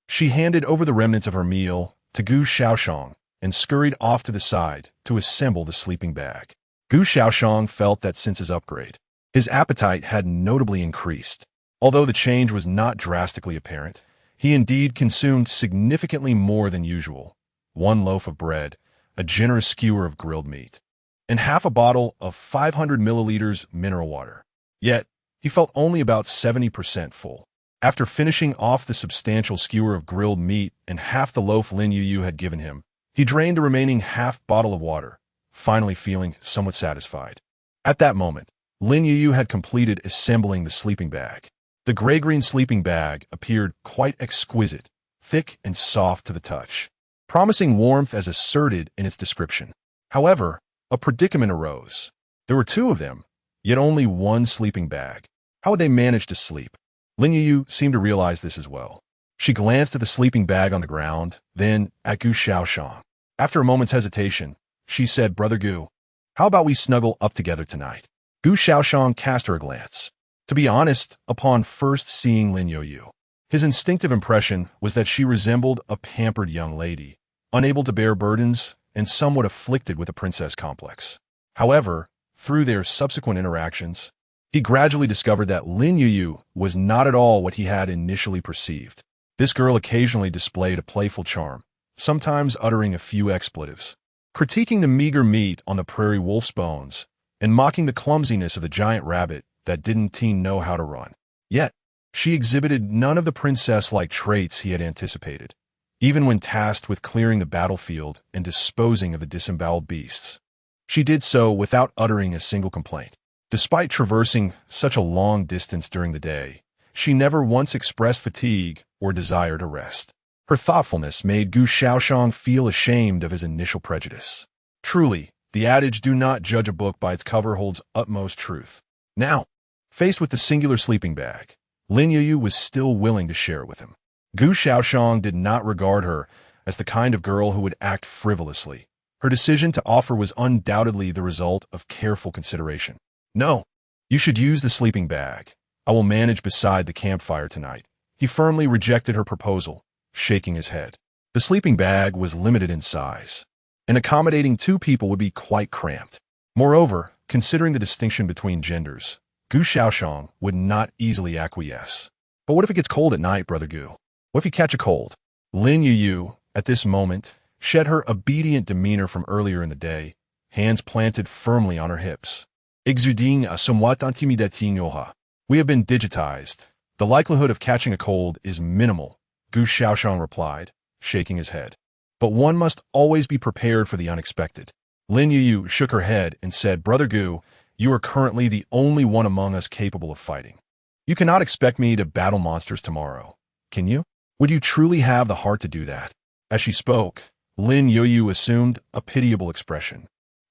She handed over the remnants of her meal to Gu Shaoxiang and scurried off to the side to assemble the sleeping bag. Gu Shaoxiang felt that since his upgrade, his appetite had notably increased. Although the change was not drastically apparent, he indeed consumed significantly more than usual. 1 loaf of bread, a generous skewer of grilled meat, and half a bottle of 500 milliliters mineral water. Yet, he felt only about 70% full. After finishing off the substantial skewer of grilled meat and half the loaf Lin Youyu had given him, he drained the remaining half bottle of water, finally feeling somewhat satisfied. At that moment, Lin Youyu had completed assembling the sleeping bag. The gray-green sleeping bag appeared quite exquisite, thick and soft to the touch, promising warmth as asserted in its description. However, a predicament arose. There were 2 of them, yet only 1 sleeping bag. How would they manage to sleep? Lin Youyu seemed to realize this as well. She glanced at the sleeping bag on the ground, then at Gu Shaoxiang. After a moment's hesitation, she said, Brother Gu, how about we snuggle up together tonight? Gu Shaoxiang cast her a glance. To be honest, upon first seeing Lin Youyu, his instinctive impression was that she resembled a pampered young lady, unable to bear burdens and somewhat afflicted with a princess complex. However, through their subsequent interactions, he gradually discovered that Lin Youyu was not at all what he had initially perceived. This girl occasionally displayed a playful charm, sometimes uttering a few expletives, critiquing the meager meat on the prairie wolf's bones, and mocking the clumsiness of the giant rabbit that didn't know how to run. Yet, she exhibited none of the princess-like traits he had anticipated, even when tasked with clearing the battlefield and disposing of the disemboweled beasts. She did so without uttering a single complaint. Despite traversing such a long distance during the day, she never once expressed fatigue or desire to rest. Her thoughtfulness made Gu Shaoxiang feel ashamed of his initial prejudice. Truly, the adage, do not judge a book by its cover, holds utmost truth. Now, faced with the singular sleeping bag, Lin Youyu was still willing to share it with him. Gu Shaoxiang did not regard her as the kind of girl who would act frivolously. Her decision to offer was undoubtedly the result of careful consideration. No, you should use the sleeping bag. I will manage beside the campfire tonight. He firmly rejected her proposal, shaking his head. The sleeping bag was limited in size, and accommodating 2 people would be quite cramped. Moreover, considering the distinction between genders, Gu Shaoxiang would not easily acquiesce. But what if it gets cold at night, Brother Gu? What if you catch a cold? Lin Youyu, at this moment, shed her obedient demeanor from earlier in the day, hands planted firmly on her hips. Exuding a somewhat intimidating aura. We have been digitized. The likelihood of catching a cold is minimal, Gu Shaoxiang replied, shaking his head. But one must always be prepared for the unexpected. Lin Youyu shook her head and said, Brother Gu, you are currently the only one among us capable of fighting. You cannot expect me to battle monsters tomorrow, can you? Would you truly have the heart to do that? As she spoke, Lin Youyu assumed a pitiable expression,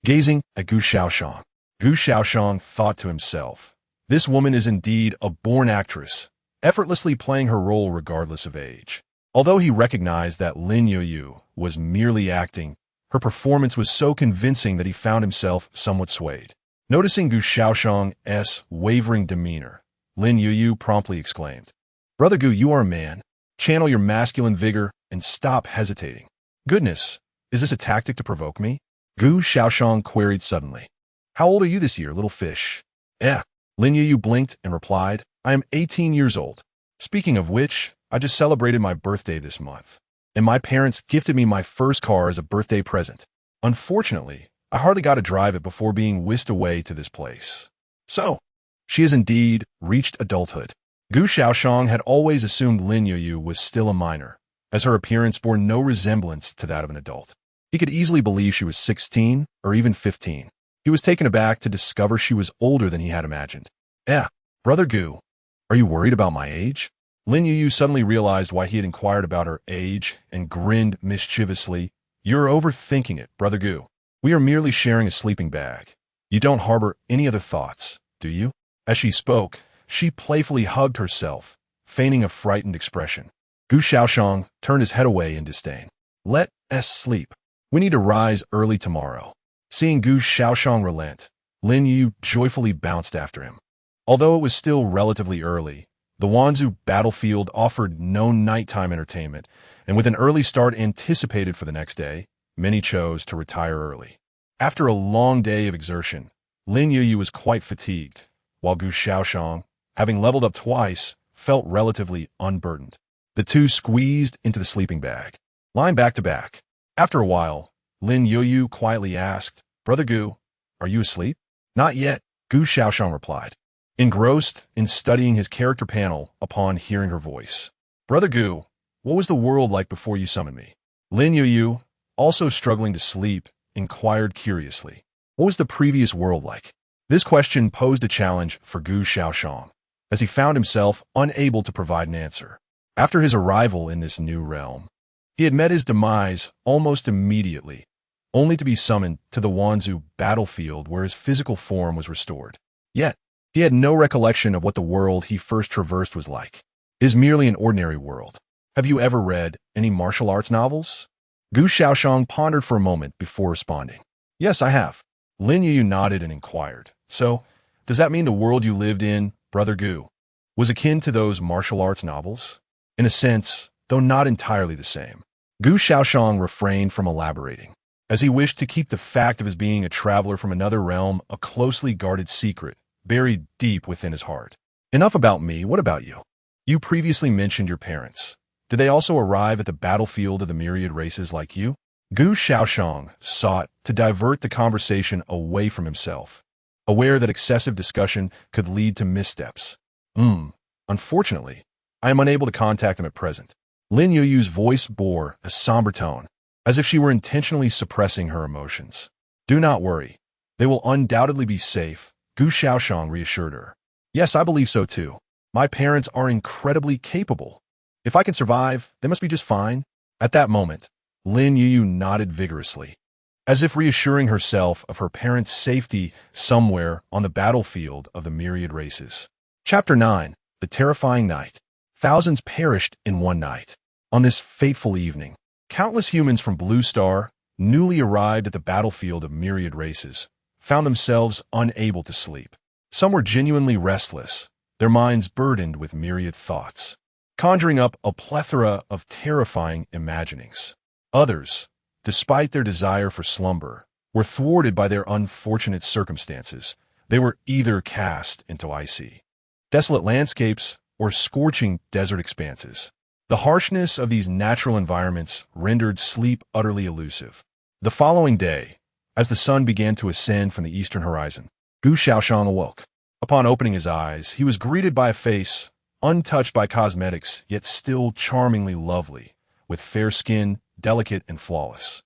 gazing at Gu Shaoxiang. Gu Shaoxiang thought to himself, this woman is indeed a born actress, effortlessly playing her role regardless of age. Although he recognized that Lin Youyu was merely acting, her performance was so convincing that he found himself somewhat swayed. Noticing Gu Shaoxiang's wavering demeanor, Lin Youyu promptly exclaimed, Brother Gu, you are a man. Channel your masculine vigor and stop hesitating. Goodness, is this a tactic to provoke me? Gu Shaoxiang queried suddenly. How old are you this year, little fish? Lin Youyu blinked and replied, I am 18 years old. Speaking of which, I just celebrated my birthday this month. and my parents gifted me my first car as a birthday present. Unfortunately, I hardly got to drive it before being whisked away to this place. So, she has indeed reached adulthood. Gu Shaoxian had always assumed Lin Youyu was still a minor, as her appearance bore no resemblance to that of an adult. He could easily believe she was 16 or even 15. He was taken aback to discover she was older than he had imagined. Brother Gu, are you worried about my age? Lin Youyu suddenly realized why he had inquired about her age and grinned mischievously. You're overthinking it, Brother Gu. We are merely sharing a sleeping bag. You don't harbor any other thoughts, do you? As she spoke, she playfully hugged herself, feigning a frightened expression. Gu Shaoxian turned his head away in disdain. Let us sleep. We need to rise early tomorrow. Seeing Gu Shaoxian relent, Lin Yu joyfully bounced after him. Although it was still relatively early, the Wanzhou battlefield offered no nighttime entertainment, and with an early start anticipated for the next day, many chose to retire early. After a long day of exertion, Lin Youyu was quite fatigued, while Gu Shaoxian, having leveled up twice, felt relatively unburdened. The two squeezed into the sleeping bag, lying back to back. After a while, Lin Youyu quietly asked, Brother Gu, are you asleep? Not yet, Gu Shaoxian replied, engrossed in studying his character panel upon hearing her voice. Brother Gu, what was the world like before you summoned me? Lin Youyu, also struggling to sleep, inquired curiously. What was the previous world like? This question posed a challenge for Gu Shaoxian, as he found himself unable to provide an answer. After his arrival in this new realm, he had met his demise almost immediately, only to be summoned to the Wanzhou battlefield where his physical form was restored. Yet, he had no recollection of what the world he first traversed was like. It is merely an ordinary world. Have you ever read any martial arts novels? Gu Shaoxian pondered for a moment before responding. Yes, I have. Lin Youyu nodded and inquired. So, does that mean the world you lived in, Brother Gu, was akin to those martial arts novels? In a sense, though not entirely the same. Gu Shaoxian refrained from elaborating, as he wished to keep the fact of his being a traveler from another realm a closely guarded secret, buried deep within his heart. Enough about me, what about you? You previously mentioned your parents. Did they also arrive at the battlefield of the myriad races like you? Gu Shaoxian sought to divert the conversation away from himself, aware that excessive discussion could lead to missteps. Unfortunately, I am unable to contact them at present. Lin Youyu's voice bore a somber tone, as if she were intentionally suppressing her emotions. Do not worry. They will undoubtedly be safe, Gu Shaoxian reassured her. Yes, I believe so too. My parents are incredibly capable. If I can survive, they must be just fine. At that moment, Lin Youyu nodded vigorously, as if reassuring herself of her parents' safety somewhere on the battlefield of the myriad races. Chapter 9. The Terrifying Night. Thousands perished in one night. On this fateful evening, countless humans from Blue Star, newly arrived at the battlefield of myriad races, found themselves unable to sleep. Some were genuinely restless, their minds burdened with myriad thoughts, conjuring up a plethora of terrifying imaginings. Others, despite their desire for slumber, were thwarted by their unfortunate circumstances. They were either cast into icy, desolate landscapes or scorching desert expanses. The harshness of these natural environments rendered sleep utterly elusive. The following day, as the sun began to ascend from the eastern horizon, Gu Shaoxian awoke. Upon opening his eyes, he was greeted by a face untouched by cosmetics, yet still charmingly lovely, with fair skin, delicate and flawless.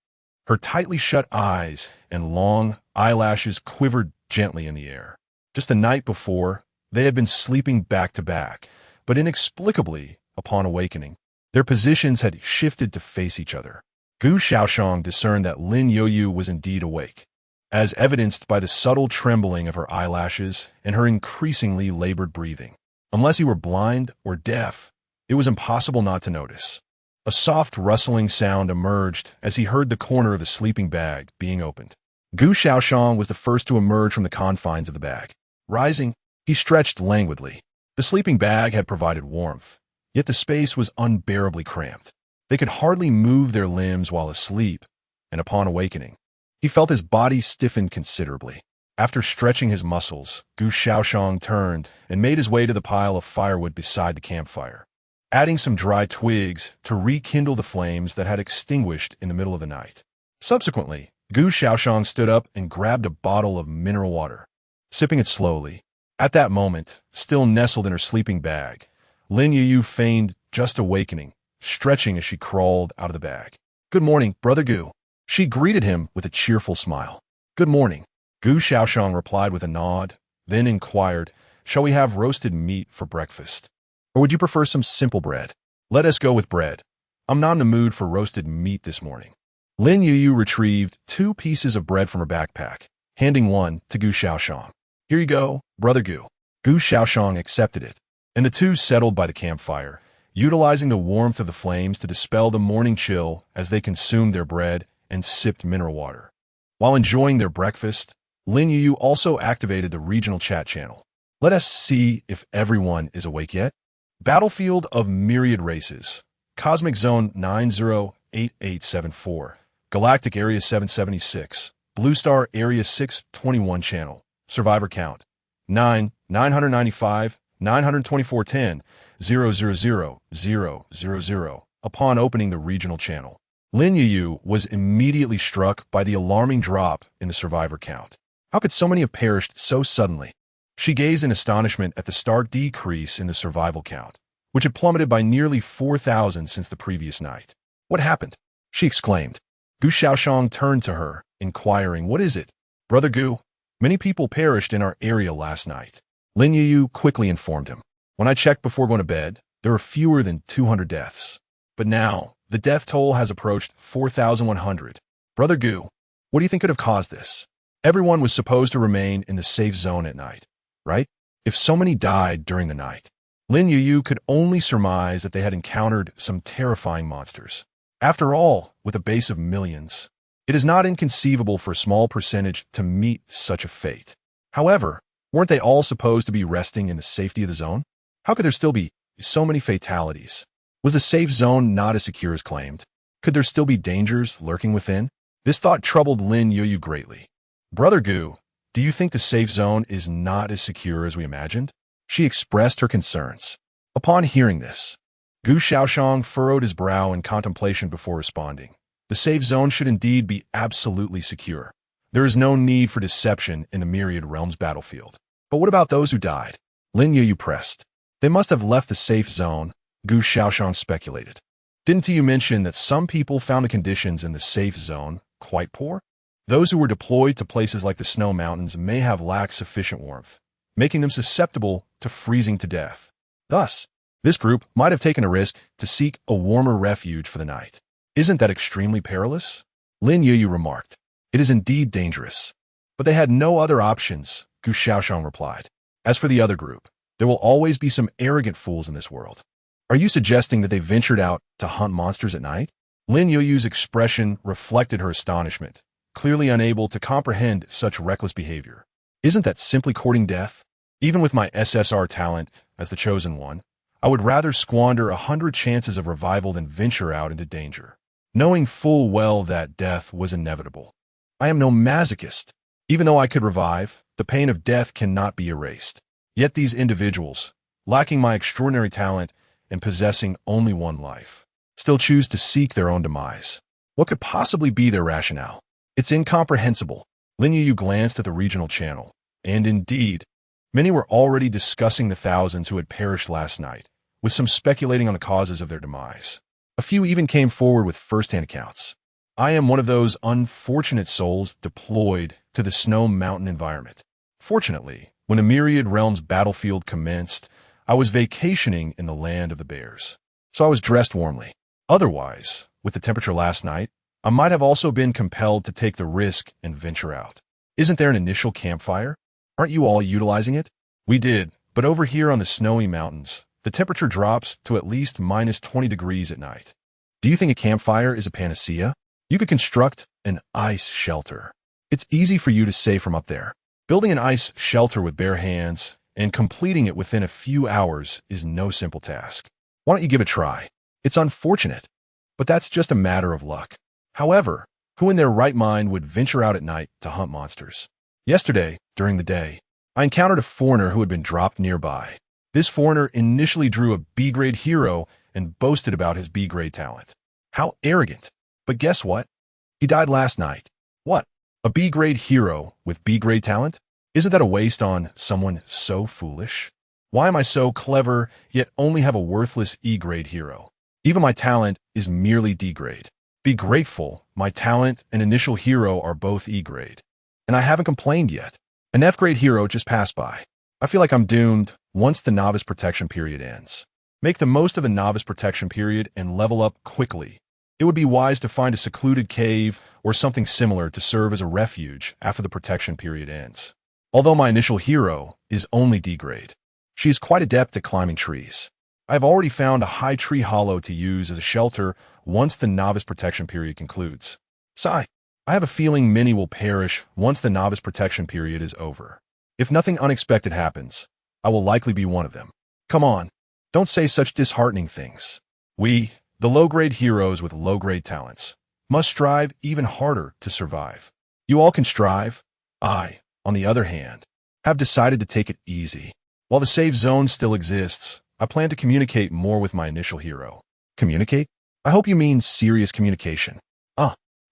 Her tightly shut eyes and long eyelashes quivered gently in the air. Just the night before, they had been sleeping back to back, but inexplicably, upon awakening, their positions had shifted to face each other. Gu Shaoxian discerned that Lin Youyu was indeed awake, as evidenced by the subtle trembling of her eyelashes and her increasingly labored breathing. Unless he were blind or deaf, it was impossible not to notice. A soft rustling sound emerged as he heard the corner of the sleeping bag being opened. Gu Shaoxian was the first to emerge from the confines of the bag. Rising, he stretched languidly. The sleeping bag had provided warmth, yet the space was unbearably cramped. They could hardly move their limbs while asleep, and upon awakening, he felt his body stiffen considerably. After stretching his muscles, Gu Shaoxian turned and made his way to the pile of firewood beside the campfire. adding some dry twigs to rekindle the flames that had extinguished in the middle of the night. Subsequently, Gu Shaoyan stood up and grabbed a bottle of mineral water, sipping it slowly. At that moment, still nestled in her sleeping bag, Lin Youyu feigned just awakening, stretching as she crawled out of the bag. "Good morning, Brother Gu." She greeted him with a cheerful smile. "Good morning." Gu Shaoxian replied with a nod, then inquired, "Shall we have roasted meat for breakfast? Or would you prefer some simple bread?" "Let us go with bread. I'm not in the mood for roasted meat this morning." Lin Youyu retrieved 2 pieces of bread from her backpack, handing one to Gu Shaoxian. "Here you go, Brother Gu." Gu Shaoxian accepted it, and the two settled by the campfire, utilizing the warmth of the flames to dispel the morning chill as they consumed their bread and sipped mineral water. While enjoying their breakfast, Lin Youyu also activated the regional chat channel. "Let us see if everyone is awake yet." Battlefield of Myriad Races, Cosmic Zone 908874, Galactic Area 776, Blue Star Area 621 Channel, Survivor Count 995 92410 000. Upon opening the regional channel, Lin Youyu was immediately struck by the alarming drop in the survivor count. How could so many have perished so suddenly? She gazed in astonishment at the stark decrease in the survival count, which had plummeted by nearly 4,000 since the previous night. "What happened?" she exclaimed. Gu Shaoxian turned to her, inquiring, "What is it?" "Brother Gu, many people perished in our area last night." Lin Youyu quickly informed him. "When I checked before going to bed, there were fewer than 200 deaths. But now, the death toll has approached 4,100. Brother Gu, what do you think could have caused this? Everyone was supposed to remain in the safe zone at night, right? If so many died during the night." Lin Youyu could only surmise that they had encountered some terrifying monsters. After all, with a base of millions, it is not inconceivable for a small percentage to meet such a fate. However, weren't they all supposed to be resting in the safety of the zone? How could there still be so many fatalities? Was the safe zone not as secure as claimed? Could there still be dangers lurking within? This thought troubled Lin Youyu greatly. "Brother Gu, do you think the safe zone is not as secure as we imagined?" She expressed her concerns. Upon hearing this, Gu Shaoxian furrowed his brow in contemplation before responding. The safe zone should indeed be absolutely secure. There is no need for deception in the Myriad Realms battlefield. But what about those who died? Lin Youyu pressed. "They must have left the safe zone," Gu Shaoxian speculated. "Didn't you mention that some people found the conditions in the safe zone quite poor? Those who were deployed to places like the snow mountains may have lacked sufficient warmth, making them susceptible to freezing to death. Thus, this group might have taken a risk to seek a warmer refuge for the night. Isn't that extremely perilous?" Lin Youyu remarked. "It is indeed dangerous. But they had no other options," Gu Shaoxian replied. "As for the other group, there will always be some arrogant fools in this world. Are you suggesting that they ventured out to hunt monsters at night?" Lin Youyu's expression reflected her astonishment, clearly unable to comprehend such reckless behavior. "Isn't that simply courting death? Even with my SSR talent as the chosen one, I would rather squander 100 chances of revival than venture out into danger, knowing full well that death was inevitable. I am no masochist. Even though I could revive, the pain of death cannot be erased. Yet these individuals, lacking my extraordinary talent and possessing only one life, still choose to seek their own demise. What could possibly be their rationale? It's incomprehensible." Lin Youyu glanced at the regional channel, and indeed, many were already discussing the thousands who had perished last night, with some speculating on the causes of their demise. A few even came forward with first-hand accounts. "I am one of those unfortunate souls deployed to the snow mountain environment. Fortunately, when the Myriad Realms battlefield commenced, I was vacationing in the land of the bears, so I was dressed warmly. Otherwise, with the temperature last night, I might have also been compelled to take the risk and venture out. Isn't there an initial campfire? Aren't you all utilizing it?" "We did, but over here on the snowy mountains, the temperature drops to at least -20 degrees at night. Do you think a campfire is a panacea? You could construct an ice shelter. It's easy for you to say from up there. Building an ice shelter with bare hands and completing it within a few hours is no simple task. Why don't you give it a try? It's unfortunate, but that's just a matter of luck. However, who in their right mind would venture out at night to hunt monsters? Yesterday, during the day, I encountered a foreigner who had been dropped nearby. This foreigner initially drew a B-grade hero and boasted about his B-grade talent. How arrogant. But guess what? He died last night. What? A B-grade hero with B-grade talent? Isn't that a waste on someone so foolish? Why am I so clever, yet only have a worthless E-grade hero? Even my talent is merely D-grade. Be grateful, my talent and initial hero are both E-grade. And I haven't complained yet. An F-grade hero just passed by. I feel like I'm doomed once the novice protection period ends. Make the most of a novice protection period and level up quickly. It would be wise to find a secluded cave or something similar to serve as a refuge after the protection period ends. Although my initial hero is only D-grade, she is quite adept at climbing trees. I have already found a high tree hollow to use as a shelter once the novice protection period concludes. Sigh. I have a feeling many will perish once the novice protection period is over. If nothing unexpected happens, I will likely be one of them. Come on, don't say such disheartening things. We, the low-grade heroes with low-grade talents, must strive even harder to survive. You all can strive. I, on the other hand, have decided to take it easy. While the safe zone still exists, I plan to communicate more with my initial hero. Communicate? I hope you mean serious communication.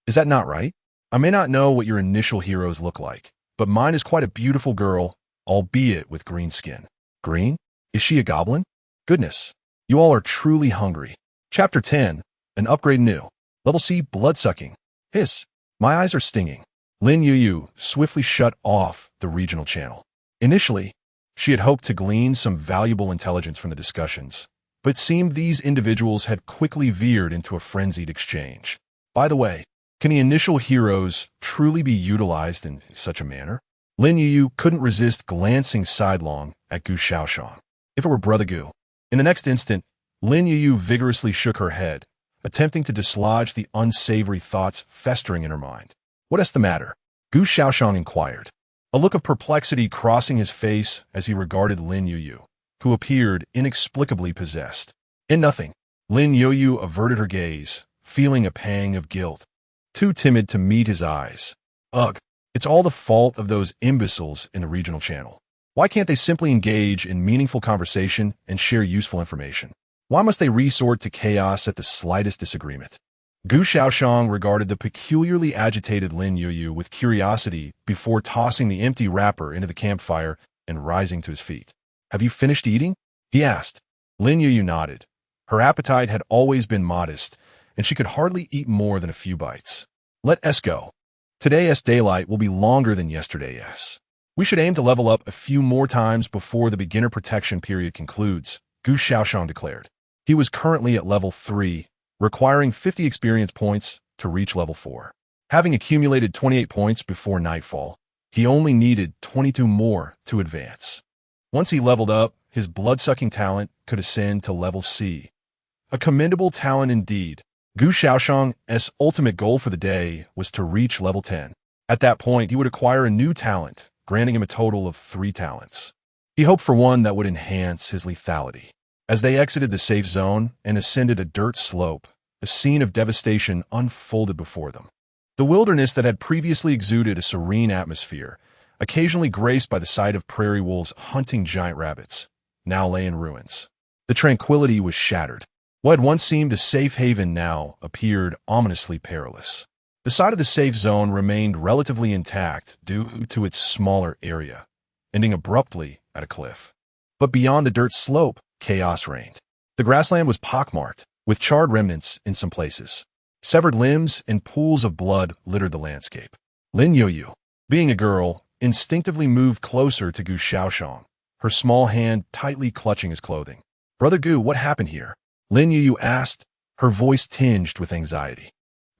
Is that not right? I may not know what your initial heroes look like, but mine is quite a beautiful girl, albeit with green skin. Green? Is she a goblin? Goodness, you all are truly hungry. Chapter 10, an upgrade new. Level C, blood-sucking. Hiss, my eyes are stinging. Lin Youyu swiftly shut off the regional channel. Initially, she had hoped to glean some valuable intelligence from the discussions, but it seemed these individuals had quickly veered into a frenzied exchange. By the way, can the initial heroes truly be utilized in such a manner? Lin Youyu couldn't resist glancing sidelong at Gu Shaoyan. If it were Brother Gu. In the next instant, Lin Youyu vigorously shook her head, attempting to dislodge the unsavory thoughts festering in her mind. What is the matter? Gu Shaoyan inquired, a look of perplexity crossing his face as he regarded Lin Youyu, who appeared inexplicably possessed. In nothing, Lin Youyu averted her gaze, feeling a pang of guilt. Too timid to meet his eyes. Ugh, it's all the fault of those imbeciles in the regional channel. Why can't they simply engage in meaningful conversation and share useful information? Why must they resort to chaos at the slightest disagreement? Gu Shaoyan regarded the peculiarly agitated Lin Youyu with curiosity before tossing the empty wrapper into the campfire and rising to his feet. Have you finished eating? He asked. Lin Youyu nodded. Her appetite had always been modest, and she could hardly eat more than a few bites. Let us go. Today's daylight will be longer than yesterday's. We should aim to level up a few more times before the beginner protection period concludes, Gu Shaoyan declared. He was currently at level 3, requiring 50 experience points to reach level 4. Having accumulated 28 points before nightfall, he only needed 22 more to advance. Once he leveled up, his blood-sucking talent could ascend to level C. A commendable talent indeed. Gu Shaoyan's ultimate goal for the day was to reach level 10. At that point, he would acquire a new talent, granting him a total of 3 talents. He hoped for one that would enhance his lethality. As they exited the safe zone and ascended a dirt slope, a scene of devastation unfolded before them. The wilderness that had previously exuded a serene atmosphere, occasionally graced by the sight of prairie wolves hunting giant rabbits, now lay in ruins. The tranquility was shattered. What had once seemed a safe haven now appeared ominously perilous. The side of the safe zone remained relatively intact due to its smaller area, ending abruptly at a cliff. But beyond the dirt slope, chaos reigned. The grassland was pockmarked, with charred remnants in some places. Severed limbs and pools of blood littered the landscape. Lin Youyu, being a girl, instinctively moved closer to Gu Shaoyan, her small hand tightly clutching his clothing. Brother Gu, what happened here? Lin Youyu asked, her voice tinged with anxiety.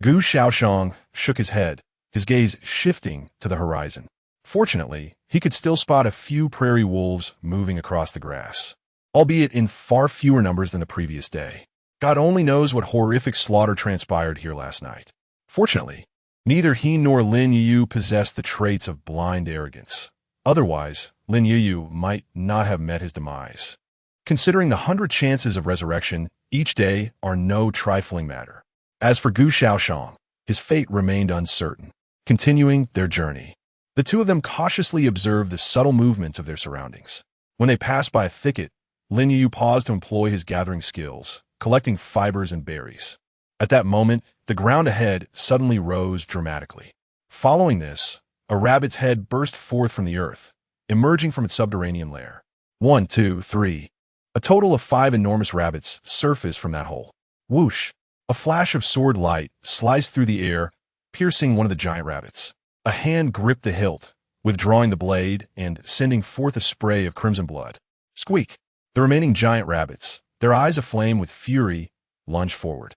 Gu Shaoyan shook his head, his gaze shifting to the horizon. Fortunately, he could still spot a few prairie wolves moving across the grass, albeit in far fewer numbers than the previous day. God only knows what horrific slaughter transpired here last night. Fortunately, neither he nor Lin Youyu possessed the traits of blind arrogance. Otherwise, Lin Youyu might not have met his demise. Considering the 100 chances of resurrection each day are no trifling matter. As for Gu Shaoyan, his fate remained uncertain. Continuing their journey, the two of them cautiously observed the subtle movements of their surroundings. When they passed by a thicket, Lin Youyu paused to employ his gathering skills, collecting fibers and berries. At that moment, the ground ahead suddenly rose dramatically. Following this, a rabbit's head burst forth from the earth, emerging from its subterranean lair. 1, 2, 3. A total of 5 enormous rabbits surfaced from that hole. Whoosh! A flash of sword light sliced through the air, piercing one of the giant rabbits. A hand gripped the hilt, withdrawing the blade and sending forth a spray of crimson blood. Squeak! The remaining giant rabbits, their eyes aflame with fury, lunged forward.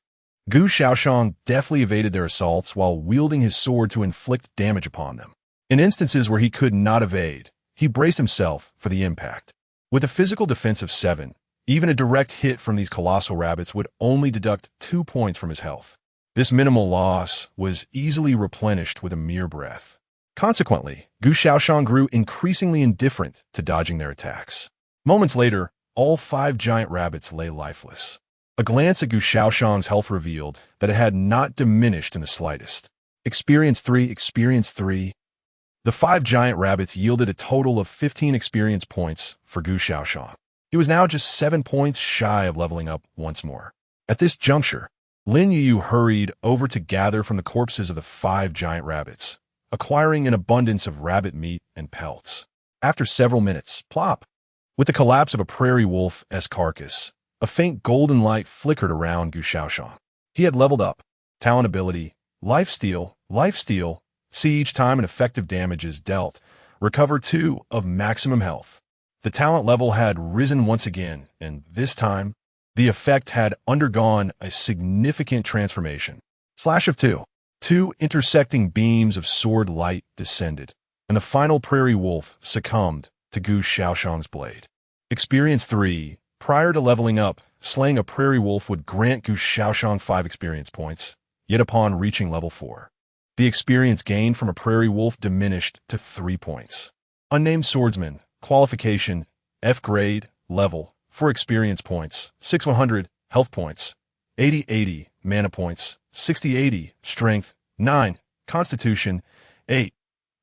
Gu Shaoyan deftly evaded their assaults while wielding his sword to inflict damage upon them. In instances where he could not evade, he braced himself for the impact. With a physical defense of 7, even a direct hit from these colossal rabbits would only deduct 2 points from his health. This minimal loss was easily replenished with a mere breath. Consequently, Gu Shaoyan grew increasingly indifferent to dodging their attacks. Moments later, all 5 giant rabbits lay lifeless. A glance at Gu Shaoyan's health revealed that it had not diminished in the slightest. Experience 3. The 5 giant rabbits yielded a total of 15 experience points for Gu Shaoyan. He was now just 7 points shy of leveling up once more. At this juncture, Lin Youyu hurried over to gather from the corpses of the 5 giant rabbits, acquiring an abundance of rabbit meat and pelts. After several minutes, plop! With the collapse of a prairie wolf's carcass, a faint golden light flickered around Gu Shaoyan. He had leveled up. Talent ability, lifesteal. See each time an effective damage is dealt, recover 2 of maximum health. The talent level had risen once again, and this time, the effect had undergone a significant transformation. Slash of 2. 2 intersecting beams of sword light descended, and the final prairie wolf succumbed to Gu Shaoyan's blade. Experience 3. Prior to leveling up, slaying a prairie wolf would grant Gu Shaoyan 5 experience points, yet upon reaching level 4, the experience gained from a prairie wolf diminished to 3 points. Unnamed swordsman, qualification, F grade, level, 4 experience points, 6/100, health points, 80/80, mana points, 60/80, strength, 9, constitution, 8,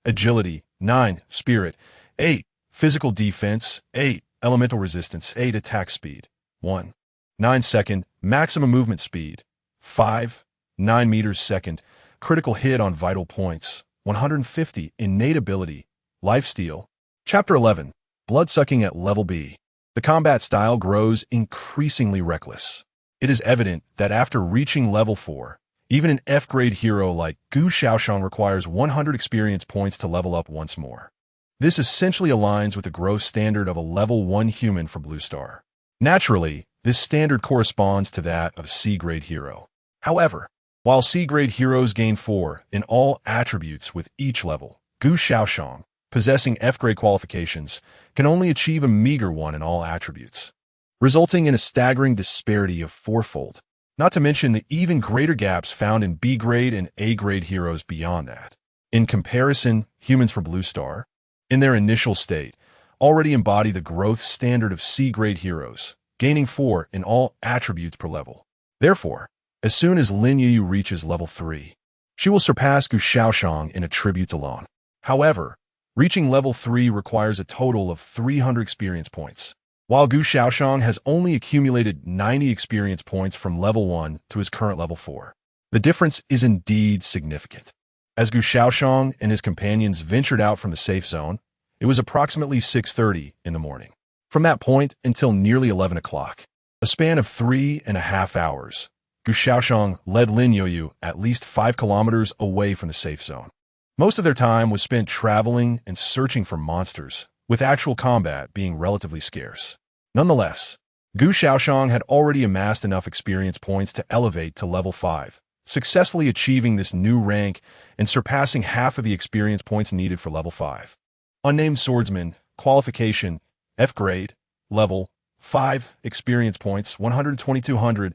agility, 9, spirit, 8, physical defense, 8, elemental resistance, 8, attack speed, 1, 9 second, maximum movement speed, 5, 9 meters second, critical hit on vital points, 150, innate ability, lifesteal. Chapter 11, Bloodsucking at Level B. The combat style grows increasingly reckless. It is evident that after reaching level 4, even an F-grade hero like Gu Shaoyan requires 100 experience points to level up once more. This essentially aligns with the growth standard of a level 1 human for Blue Star. Naturally, this standard corresponds to that of a C-grade hero. However, while C-grade heroes gain 4 in all attributes with each level, Gu Shaoyan, possessing F-grade qualifications, can only achieve a meager 1 in all attributes, resulting in a staggering disparity of 4-fold, not to mention the even greater gaps found in B-grade and A-grade heroes beyond that. In comparison, humans for Blue Star, in their initial state, already embody the growth standard of C-grade heroes, gaining 4 in all attributes per level. Therefore, as soon as Lin Youyu reaches level 3, she will surpass Gu Shaoyan in attributes alone. However, reaching level 3 requires a total of 300 experience points, while Gu Shaoyan has only accumulated 90 experience points from level 1 to his current level 4. The difference is indeed significant. As Gu Shaoyan and his companions ventured out from the safe zone, it was approximately 6:30 in the morning. From that point until nearly 11 o'clock, a span of 3.5 hours, Gu Shaoyan led Lin Youyu at least 5 kilometers away from the safe zone. Most of their time was spent traveling and searching for monsters, with actual combat being relatively scarce. Nonetheless, Gu Shaoyan had already amassed enough experience points to elevate to level 5, successfully achieving this new rank and surpassing half of the experience points needed for level 5. Unnamed swordsman, qualification, F grade, level 5, experience points, 100-200.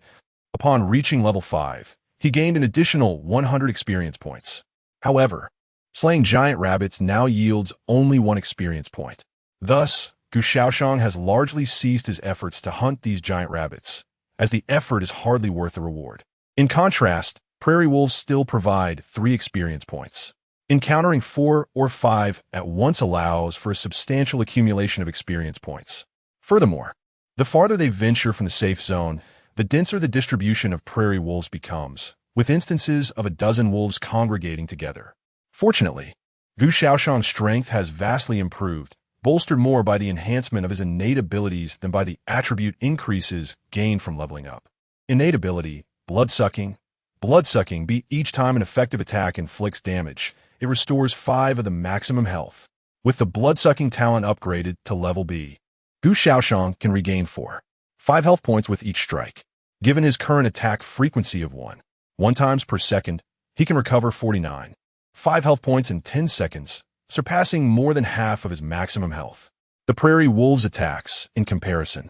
Upon reaching level 5, he gained an additional 100 experience points. However, slaying giant rabbits now yields only 1 experience point. Thus, Gu Shaoyan has largely ceased his efforts to hunt these giant rabbits, as the effort is hardly worth the reward. In contrast, prairie wolves still provide 3 experience points. Encountering 4 or 5 at once allows for a substantial accumulation of experience points. Furthermore, the farther they venture from the safe zone, the denser the distribution of prairie wolves becomes, with instances of a dozen wolves congregating together. Fortunately, Gu Shaoxian's strength has vastly improved, bolstered more by the enhancement of his innate abilities than by the attribute increases gained from leveling up. Innate ability, blood-sucking. Blood-sucking beat each time an effective attack inflicts damage. It restores 5 of the maximum health. With the blood-sucking talent upgraded to level B, Gu Shaoxian can regain 5 health points with each strike. Given his current attack frequency of 1 times per second, he can recover 5 health points in 10 seconds, surpassing more than half of his maximum health. The prairie wolves' attacks, in comparison,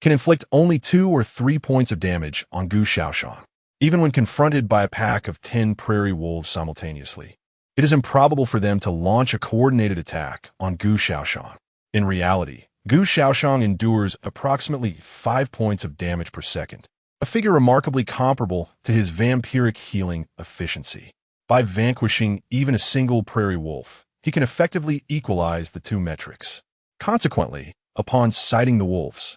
can inflict only 2 or 3 points of damage on Gu Shaoxian. Even when confronted by a pack of 10 prairie wolves simultaneously, it is improbable for them to launch a coordinated attack on Gu Shaoxian. In reality, Gu Shaoxian endures approximately 5 points of damage per second, a figure remarkably comparable to his vampiric healing efficiency. By vanquishing even a single prairie wolf, he can effectively equalize the two metrics. Consequently, upon sighting the wolves,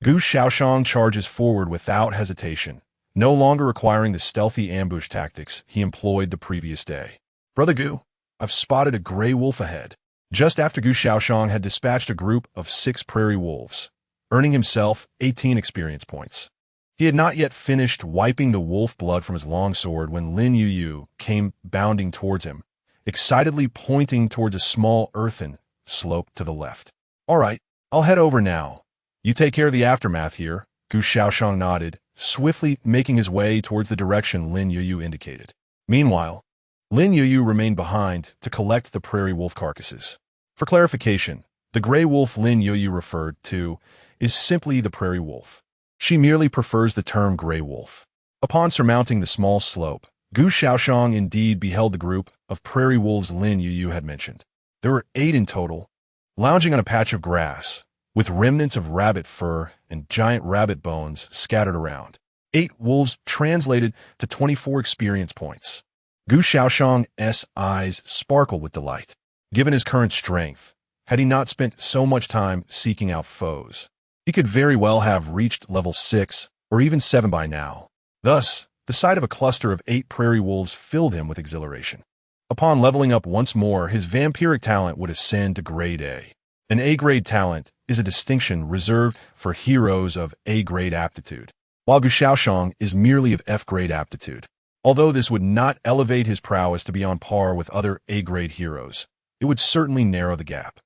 Gu Shaoxian charges forward without hesitation, no longer requiring the stealthy ambush tactics he employed the previous day. "Brother Gu, I've spotted a gray wolf ahead." Just after Gu Shaoxian had dispatched a group of 6 prairie wolves, earning himself 18 experience points. He had not yet finished wiping the wolf blood from his longsword when Lin Youyu came bounding towards him, excitedly pointing towards a small earthen slope to the left. "All right, I'll head over now. You take care of the aftermath here." Gu Shaoxian nodded, swiftly making his way towards the direction Lin Youyu indicated. Meanwhile, Lin Youyu remained behind to collect the prairie wolf carcasses. For clarification, the gray wolf Lin Youyu referred to is simply the prairie wolf. She merely prefers the term gray wolf. Upon surmounting the small slope, Gu Shaoxian indeed beheld the group of prairie wolves Lin Youyu had mentioned. There were 8 in total, lounging on a patch of grass, with remnants of rabbit fur and giant rabbit bones scattered around. 8 wolves translated to 24 experience points. Gu Shaoxian's eyes sparkled with delight. Given his current strength, had he not spent so much time seeking out foes, he could very well have reached level 6 or even 7 by now. Thus, the sight of a cluster of 8 prairie wolves filled him with exhilaration. Upon leveling up once more, his vampiric talent would ascend to grade A. An A-grade talent is a distinction reserved for heroes of A-grade aptitude, while Gu Shaoxian is merely of F-grade aptitude. Although this would not elevate his prowess to be on par with other A-grade heroes, it would certainly narrow the gap.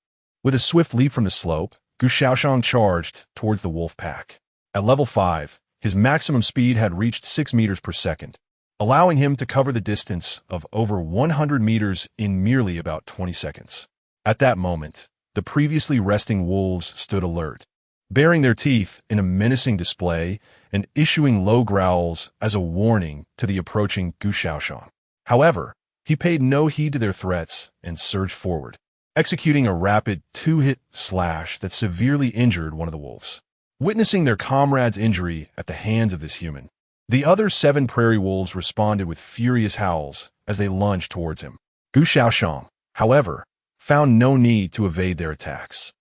With a swift leap from the slope, Gu Shaoxian charged towards the wolf pack. At level 5, his maximum speed had reached 6 meters per second, allowing him to cover the distance of over 100 meters in merely about 20 seconds. At that moment, the previously resting wolves stood alert, baring their teeth in a menacing display and issuing low growls as a warning to the approaching Gu Shaoxian. However, he paid no heed to their threats and surged forward, executing a rapid 2-hit slash that severely injured one of the wolves. Witnessing their comrade's injury at the hands of this human, the other 7 prairie wolves responded with furious howls as they lunged towards him. Gu Shaoxian, however, found no need to evade their attacks.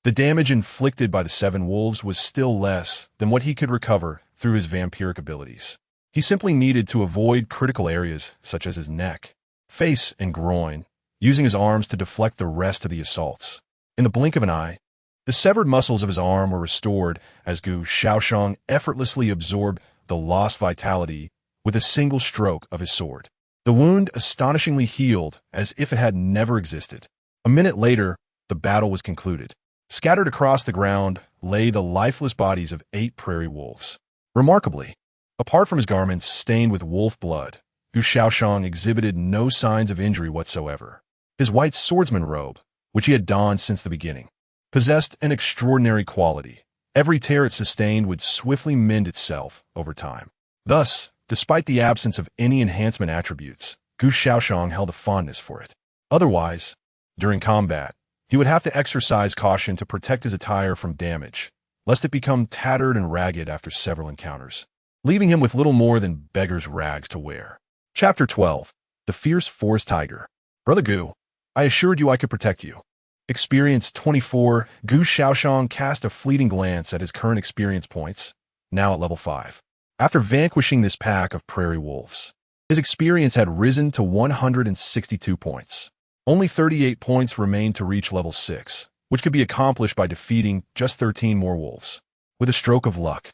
The damage inflicted by the 7 wolves was still less than what he could recover through his vampiric abilities. He simply needed to avoid critical areas such as his neck, face, and groin, using his arms to deflect the rest of the assaults. In the blink of an eye, the severed muscles of his arm were restored as Gu Shaoxian effortlessly absorbed the lost vitality with a single stroke of his sword. The wound astonishingly healed as if it had never existed. A minute later, the battle was concluded. Scattered across the ground lay the lifeless bodies of 8 prairie wolves. Remarkably, apart from his garments stained with wolf blood, Gu Shaoxian exhibited no signs of injury whatsoever. His white swordsman robe, which he had donned since the beginning, possessed an extraordinary quality. Every tear it sustained would swiftly mend itself over time. Thus, despite the absence of any enhancement attributes, Gu Shaoxian held a fondness for it. Otherwise, during combat, he would have to exercise caution to protect his attire from damage, lest it become tattered and ragged after several encounters, leaving him with little more than beggar's rags to wear. Chapter 12. The Fierce Forest Tiger. Brother Gu, I assured you I could protect you. Experience 24. Gu Shaoxian cast a fleeting glance at his current experience points, now at level 5. After vanquishing this pack of prairie wolves, his experience had risen to 162 points. Only 38 points remained to reach level 6, which could be accomplished by defeating just 13 more wolves. With a stroke of luck,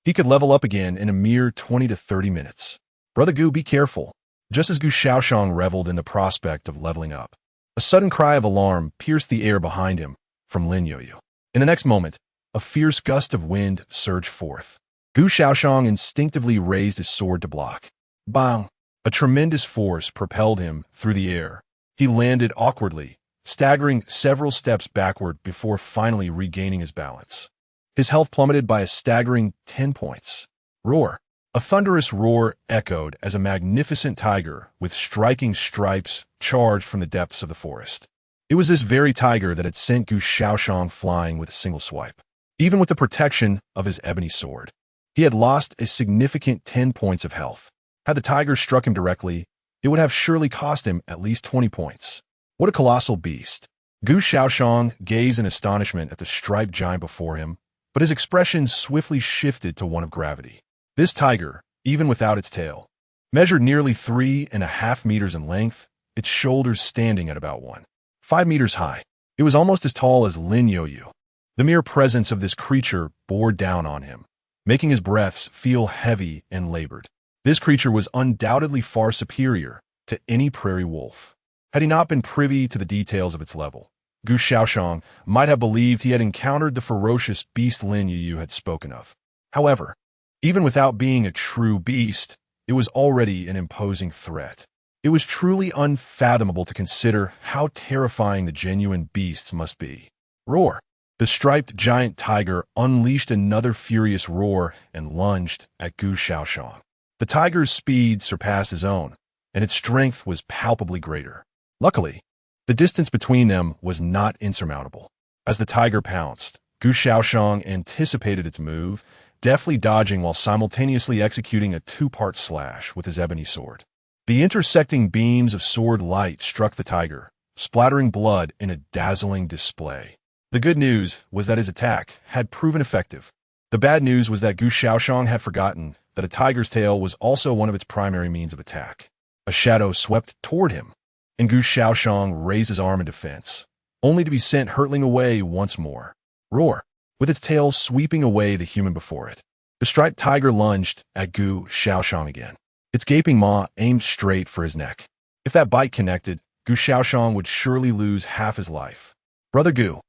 he could level up again in a mere 20 to 30 minutes. Brother Gu, be careful. Just as Gu Shaoxian reveled in the prospect of leveling up, a sudden cry of alarm pierced the air behind him from Lin Youyu. In the next moment, a fierce gust of wind surged forth. Gu Shaoxian instinctively raised his sword to block. Bang! A tremendous force propelled him through the air. He landed awkwardly, staggering several steps backward before finally regaining his balance. His health plummeted by a staggering 10 points. Roar! A thunderous roar echoed as a magnificent tiger with striking stripes charged from the depths of the forest. It was this very tiger that had sent Gu Shaoxian flying with a single swipe. Even with the protection of his ebony sword, he had lost a significant 10 points of health. Had the tiger struck him directly, it would have surely cost him at least 20 points. What a colossal beast! Gu Shaoxian gazed in astonishment at the striped giant before him, but his expression swiftly shifted to one of gravity. This tiger, even without its tail, measured nearly 3.5 meters in length, its shoulders standing at about 1.5 meters high. It was almost as tall as Lin Youyu. The mere presence of this creature bore down on him, making his breaths feel heavy and labored. This creature was undoubtedly far superior to any prairie wolf. Had he not been privy to the details of its level, Gu Shaoxian might have believed he had encountered the ferocious beast Lin Youyu had spoken of. However, even without being a true beast, it was already an imposing threat. It was truly unfathomable to consider how terrifying the genuine beasts must be. Roar! The striped giant tiger unleashed another furious roar and lunged at Gu Shaoxian. The tiger's speed surpassed his own, and its strength was palpably greater. Luckily, the distance between them was not insurmountable. As the tiger pounced, Gu Shaoxian anticipated its move, deftly dodging while simultaneously executing a two-part slash with his ebony sword. The intersecting beams of sword light struck the tiger, splattering blood in a dazzling display. The good news was that his attack had proven effective. The bad news was that Gu Shaoxian had forgotten that a tiger's tail was also one of its primary means of attack. A shadow swept toward him, and Gu Shaoxian raised his arm in defense, only to be sent hurtling away once more. Roar! With its tail sweeping away the human before it, the striped tiger lunged at Gu Shaoxian again. Its gaping maw aimed straight for his neck. If that bite connected, Gu Shaoxian would surely lose half his life. Brother Gu,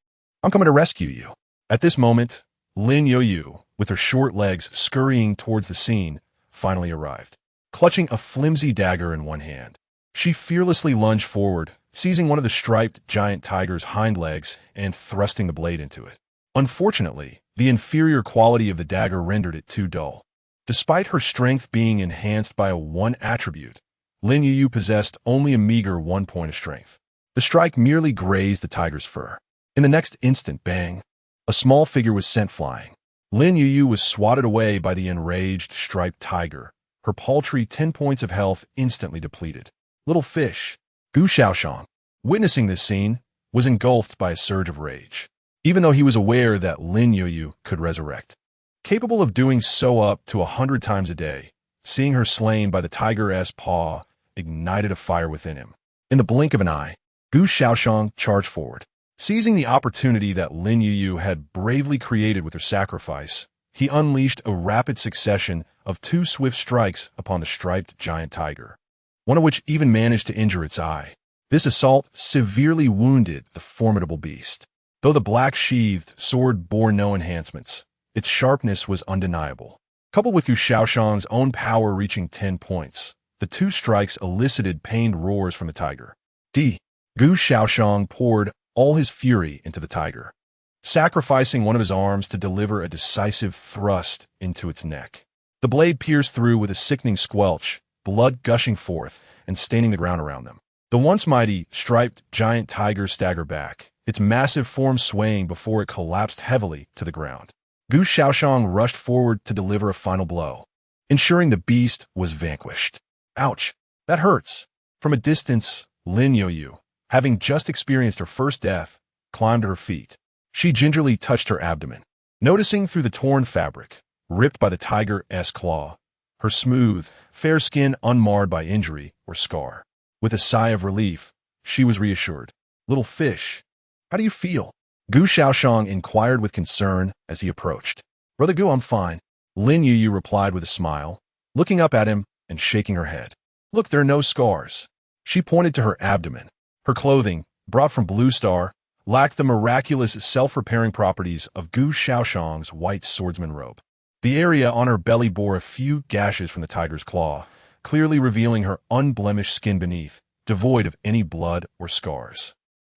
I'm coming to rescue you. At this moment, Lin Youyu, with her short legs scurrying towards the scene, finally arrived. Clutching a flimsy dagger in one hand, she fearlessly lunged forward, seizing one of the striped giant tiger's hind legs and thrusting the blade into it. Unfortunately, the inferior quality of the dagger rendered it too dull. Despite her strength being enhanced by one attribute, Lin Youyu possessed only a meager 1 point of strength. The strike merely grazed the tiger's fur. In the next instant, bang! A small figure was sent flying. Lin Youyu was swatted away by the enraged striped tiger, her paltry 10 points of health instantly depleted. Little fish! Gu Shaoxian, witnessing this scene, was engulfed by a surge of rage. Even though he was aware that Lin Youyu could resurrect, capable of doing so up to 100 times a day, seeing her slain by the tiger-esque paw ignited a fire within him. In the blink of an eye, Gu Shaoxian charged forward. Seizing the opportunity that Lin Youyu had bravely created with her sacrifice, he unleashed a rapid succession of 2 swift strikes upon the striped giant tiger, one of which even managed to injure its eye. This assault severely wounded the formidable beast. Though the black-sheathed sword bore no enhancements, its sharpness was undeniable. Coupled with Gu Shaoxian's own power reaching 10 points, the 2 strikes elicited pained roars from the tiger. Gu Shaoxian poured all his fury into the tiger, sacrificing one of his arms to deliver a decisive thrust into its neck. The blade pierced through with a sickening squelch, blood gushing forth and staining the ground around them. The once mighty, striped giant tiger staggered back, its massive form swaying before it collapsed heavily to the ground. Gu Shaoxian rushed forward to deliver a final blow, ensuring the beast was vanquished. Ouch! That hurts! From a distance, Lin Youyu, having just experienced her first death, climbed to her feet. She gingerly touched her abdomen. Noticing through the torn fabric, ripped by the tiger-esque claw, her smooth, fair skin unmarred by injury or scar. With a sigh of relief, she was reassured. "Little fish, how do you feel?" Gu Shaoxian inquired with concern as he approached. "Brother Gu, I'm fine," Lin Youyu replied with a smile, looking up at him and shaking her head. "Look, there are no scars." She pointed to her abdomen. Her clothing, brought from Blue Star, lacked the miraculous self-repairing properties of Gu Shaoxian's white swordsman robe. The area on her belly bore a few gashes from the tiger's claw, clearly revealing her unblemished skin beneath, devoid of any blood or scars.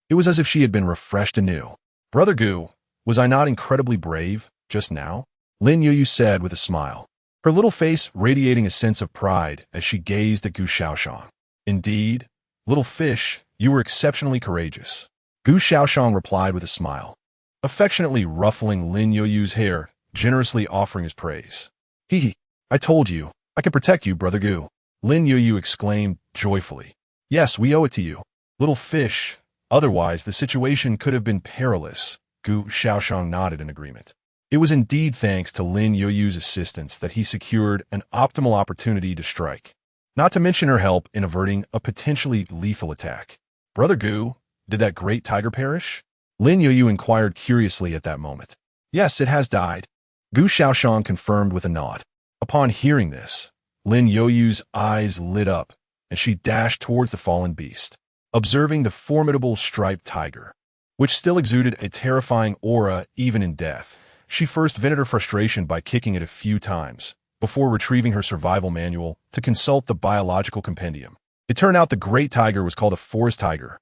It was as if she had been refreshed anew. "Brother Gu, was I not incredibly brave just now?" Lin Youyu said with a smile, her little face radiating a sense of pride as she gazed at Gu Shaoxian. "Indeed, little fish, you were exceptionally courageous." Gu Shaoxian replied with a smile, affectionately ruffling Lin Youyu's hair, generously offering his praise. "Hee, I told you, I can protect you, Brother Gu," Lin Youyu exclaimed joyfully. "Yes, we owe it to you, little fish. Otherwise, the situation could have been perilous." Gu Shaoxian nodded in agreement. It was indeed thanks to Lin Youyu's assistance that he secured an optimal opportunity to strike, not to mention her help in averting a potentially lethal attack. "Brother Gu, did that great tiger perish?" Lin Youyu inquired curiously at that moment. "Yes, it has died," Gu Shaoxian confirmed with a nod. Upon hearing this, Lin Youyu's eyes lit up, and she dashed towards the fallen beast. Observing the formidable striped tiger, which still exuded a terrifying aura even in death, she first vented her frustration by kicking it a few times, before retrieving her survival manual to consult the biological compendium. It turned out the great tiger was called a forest tiger,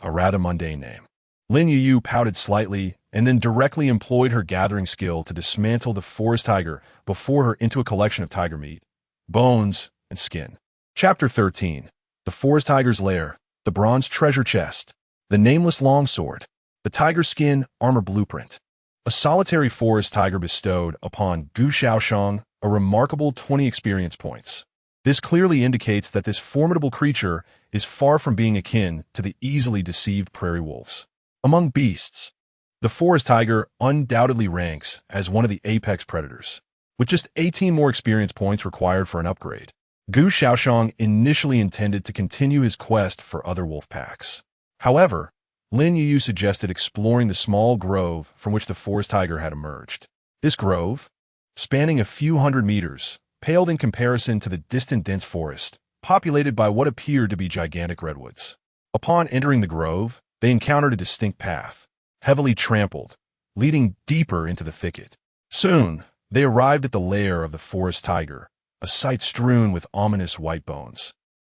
a rather mundane name. Lin Youyu pouted slightly and then directly employed her gathering skill to dismantle the forest tiger before her into a collection of tiger meat, bones, and skin. Chapter 13. The Forest Tiger's Lair, the Bronze Treasure Chest, the Nameless Longsword, the Tiger Skin Armor Blueprint. A solitary forest tiger bestowed upon Gu Shaoxian a remarkable 20 experience points. This clearly indicates that this formidable creature is far from being akin to the easily deceived prairie wolves. Among beasts, the forest tiger undoubtedly ranks as one of the apex predators, with just 18 more experience points required for an upgrade. Gu Shaoxian initially intended to continue his quest for other wolf packs. However, Lin Youyu suggested exploring the small grove from which the forest tiger had emerged. This grove, spanning a few hundred meters, paled in comparison to the distant dense forest, populated by what appeared to be gigantic redwoods. Upon entering the grove, they encountered a distinct path, heavily trampled, leading deeper into the thicket. Soon, they arrived at the lair of the forest tiger, a site strewn with ominous white bones,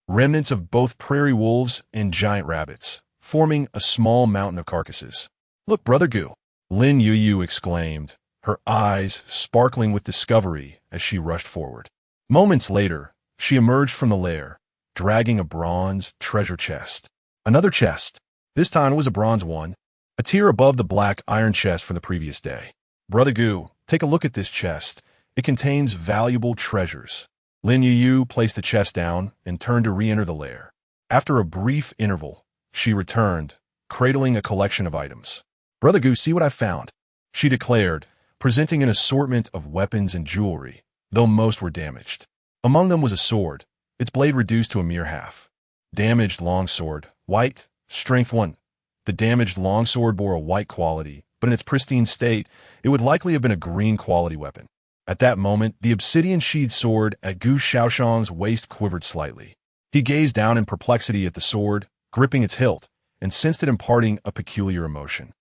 remnants of both prairie wolves and giant rabbits, forming a small mountain of carcasses. "Look, Brother Gu," Lin Youyu exclaimed, her eyes sparkling with discovery as she rushed forward. Moments later, she emerged from the lair, dragging a bronze treasure chest. Another chest. This time it was a bronze one, a tier above the black iron chest from the previous day. "Brother Gu, take a look at this chest. It contains valuable treasures." Lin Youyu placed the chest down and turned to re-enter the lair. After a brief interval, she returned, cradling a collection of items. "Brother Gu, see what I found," she declared, presenting an assortment of weapons and jewelry, though most were damaged. Among them was a sword, its blade reduced to a mere half. Damaged longsword, white, strength 1. The damaged longsword bore a white quality, but in its pristine state, it would likely have been a green quality weapon. At that moment, the obsidian-sheathed sword at Gu Shaoxian's waist quivered slightly. He gazed down in perplexity at the sword, gripping its hilt, and sensed it imparting a peculiar emotion.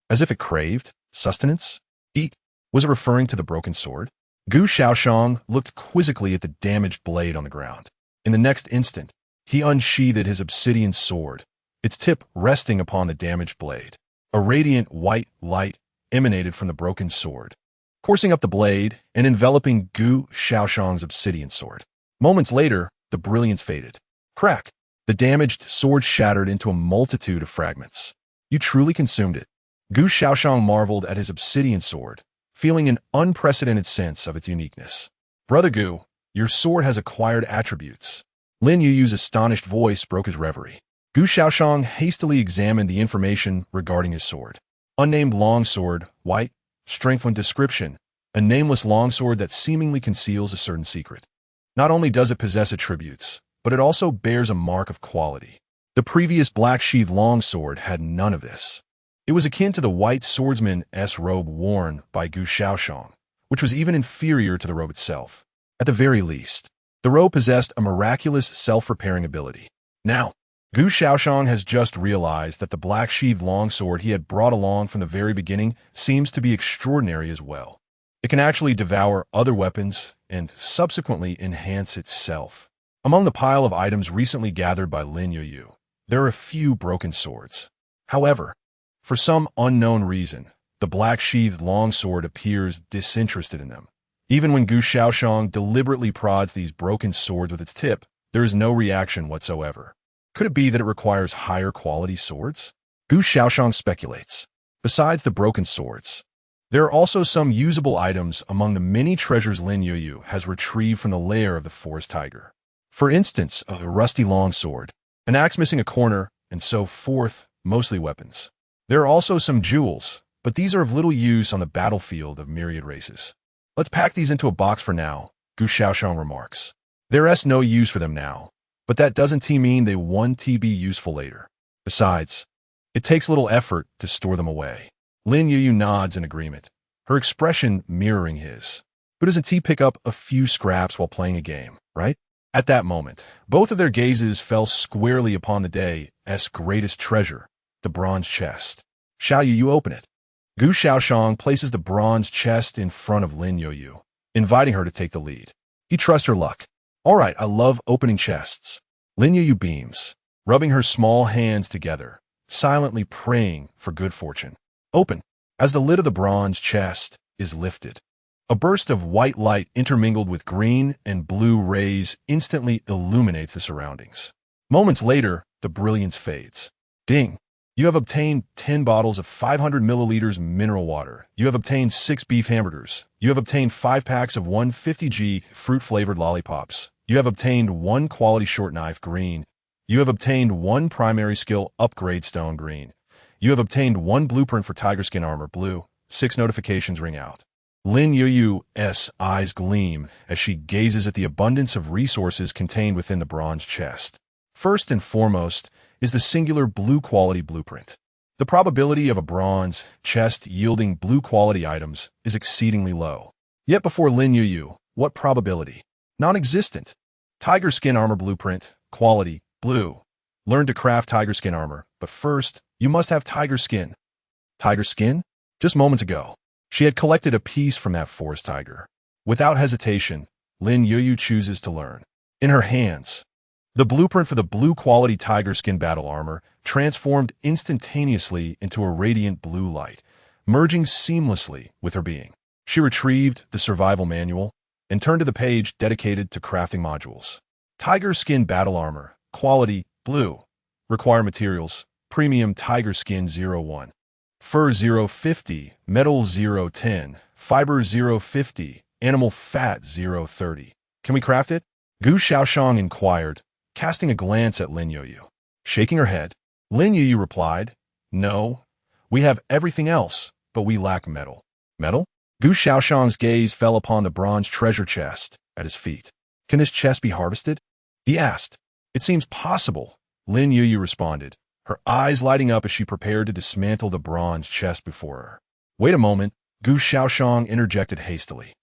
As if it craved sustenance? Eat? Was it referring to the broken sword? Gu Shaoxian looked quizzically at the damaged blade on the ground. In the next instant, he unsheathed his obsidian sword, its tip resting upon the damaged blade. A radiant white light emanated from the broken sword, coursing up the blade and enveloping Gu Shaoxian's obsidian sword. Moments later, the brilliance faded. Crack! The damaged sword shattered into a multitude of fragments. "You truly consumed it." Gu Shaoxian marveled at his obsidian sword, feeling an unprecedented sense of its uniqueness. "Brother Gu, your sword has acquired attributes." Lin Yuyu's astonished voice broke his reverie. Gu Shaoxian hastily examined the information regarding his sword. Unnamed longsword, white, strength 1 description, a nameless longsword that seemingly conceals a certain secret. Not only does it possess attributes, but it also bears a mark of quality. The previous black-sheathed longsword had none of this. It was akin to the white swordsman's robe worn by Gu Shaoyan, which was even inferior to the robe itself. At the very least, the robe possessed a miraculous self-repairing ability. Now, Gu Shaoyan has just realized that the black-sheathed longsword he had brought along from the very beginning seems to be extraordinary as well. It can actually devour other weapons and subsequently enhance itself. Among the pile of items recently gathered by Lin Youyu, there are a few broken swords. However, for some unknown reason, the black-sheathed longsword appears disinterested in them. Even when Gu Shaoyan deliberately prods these broken swords with its tip, there is no reaction whatsoever. Could it be that it requires higher quality swords? Gu Shaoyan speculates. Besides the broken swords, there are also some usable items among the many treasures Lin Youyu has retrieved from the lair of the forest tiger. For instance, a rusty longsword, an axe missing a corner, and so forth, mostly weapons. There are also some jewels, but these are of little use on the battlefield of myriad races. Let's pack these into a box for now, Gu Shaoyan remarks. There's no use for them now, but that doesn't mean they won't be useful later. Besides, it takes little effort to store them away. Lin Youyu nods in agreement, her expression mirroring his. Who doesn't pick up a few scraps while playing a game, right? At that moment, both of their gazes fell squarely upon the day's greatest treasure, the bronze chest. Xiaoyu, you open it. Gu Shaoyan places the bronze chest in front of Lin Youyu, inviting her to take the lead. He trusts her luck. All right, I love opening chests. Lin Youyu beams, rubbing her small hands together, silently praying for good fortune. Open. As the lid of the bronze chest is lifted, a burst of white light intermingled with green and blue rays instantly illuminates the surroundings. Moments later, the brilliance fades. Ding! You have obtained 10 bottles of 500 milliliters mineral water. You have obtained 6 beef hamburgers. You have obtained 5 packs of 150g fruit-flavored lollipops. You have obtained 1 quality short knife green. You have obtained 1 primary skill upgrade stone green. You have obtained 1 blueprint for tiger skin armor blue. 6 notifications ring out. Lin Youyu's eyes gleam as she gazes at the abundance of resources contained within the bronze chest. First and foremost is the singular blue quality blueprint. The probability of a bronze chest yielding blue quality items is exceedingly low. Yet before Lin Youyu, what probability? Non-existent. Tiger skin armor blueprint, quality, blue. Learn to craft tiger skin armor, but first, you must have tiger skin. Tiger skin? Just moments ago, she had collected a piece from that forest tiger. Without hesitation, Lin Youyu chooses to learn. In her hands, the blueprint for the blue quality tiger skin battle armor transformed instantaneously into a radiant blue light, merging seamlessly with her being. She retrieved the survival manual and turned to the page dedicated to crafting modules. Tiger skin battle armor, quality, blue. Require materials, premium tiger skin 01. Fur 050, metal 010, fiber 050, animal fat 030. Can we craft it? Gu Shaoyan inquired, casting a glance at Lin Youyu. Shaking her head, Lin Youyu replied, No, we have everything else, but we lack metal. Metal? Gu Shaoyan's gaze fell upon the bronze treasure chest at his feet. Can this chest be harvested? He asked. It seems possible, Lin Youyu responded, her eyes lighting up as she prepared to dismantle the bronze chest before her. Wait a moment, Gu Shaoyan interjected hastily.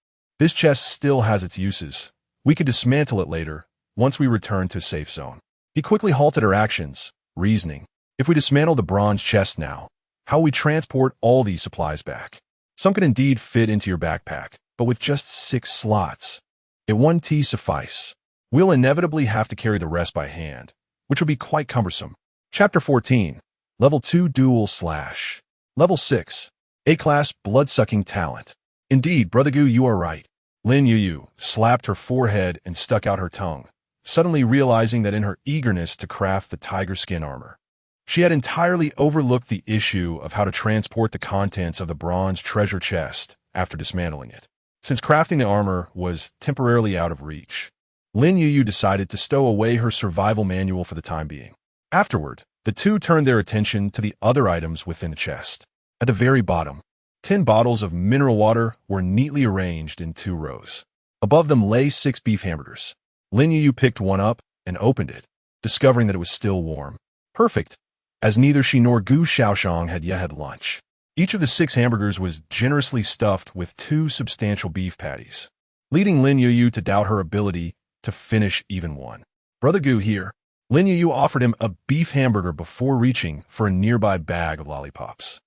This chest still has its uses. We could dismantle it later, once we return to safe zone. He quickly halted her actions, reasoning. If we dismantle the bronze chest now, how will we transport all these supplies back? Some could indeed fit into your backpack, but with just 6 slots, it won't suffice. We'll inevitably have to carry the rest by hand, which will be quite cumbersome. Chapter 14, Level 2 Dual Slash. Level 6, A-Class Blood-Sucking Talent. Indeed, Brother Gu, you are right. Lin Youyu slapped her forehead and stuck out her tongue, suddenly realizing that in her eagerness to craft the tiger skin armor, she had entirely overlooked the issue of how to transport the contents of the bronze treasure chest after dismantling it. Since crafting the armor was temporarily out of reach, Lin Youyu decided to stow away her survival manual for the time being. Afterward, the two turned their attention to the other items within the chest. At the very bottom, 10 bottles of mineral water were neatly arranged in 2 rows. Above them lay 6 beef hamburgers. Lin Youyu picked one up and opened it, discovering that it was still warm. Perfect, as neither she nor Gu Shaoxian had yet had lunch. Each of the 6 hamburgers was generously stuffed with 2 substantial beef patties, leading Lin Youyu to doubt her ability to finish even one. Brother Gu here. Lin Youyu offered him a beef hamburger before reaching for a nearby bag of lollipops.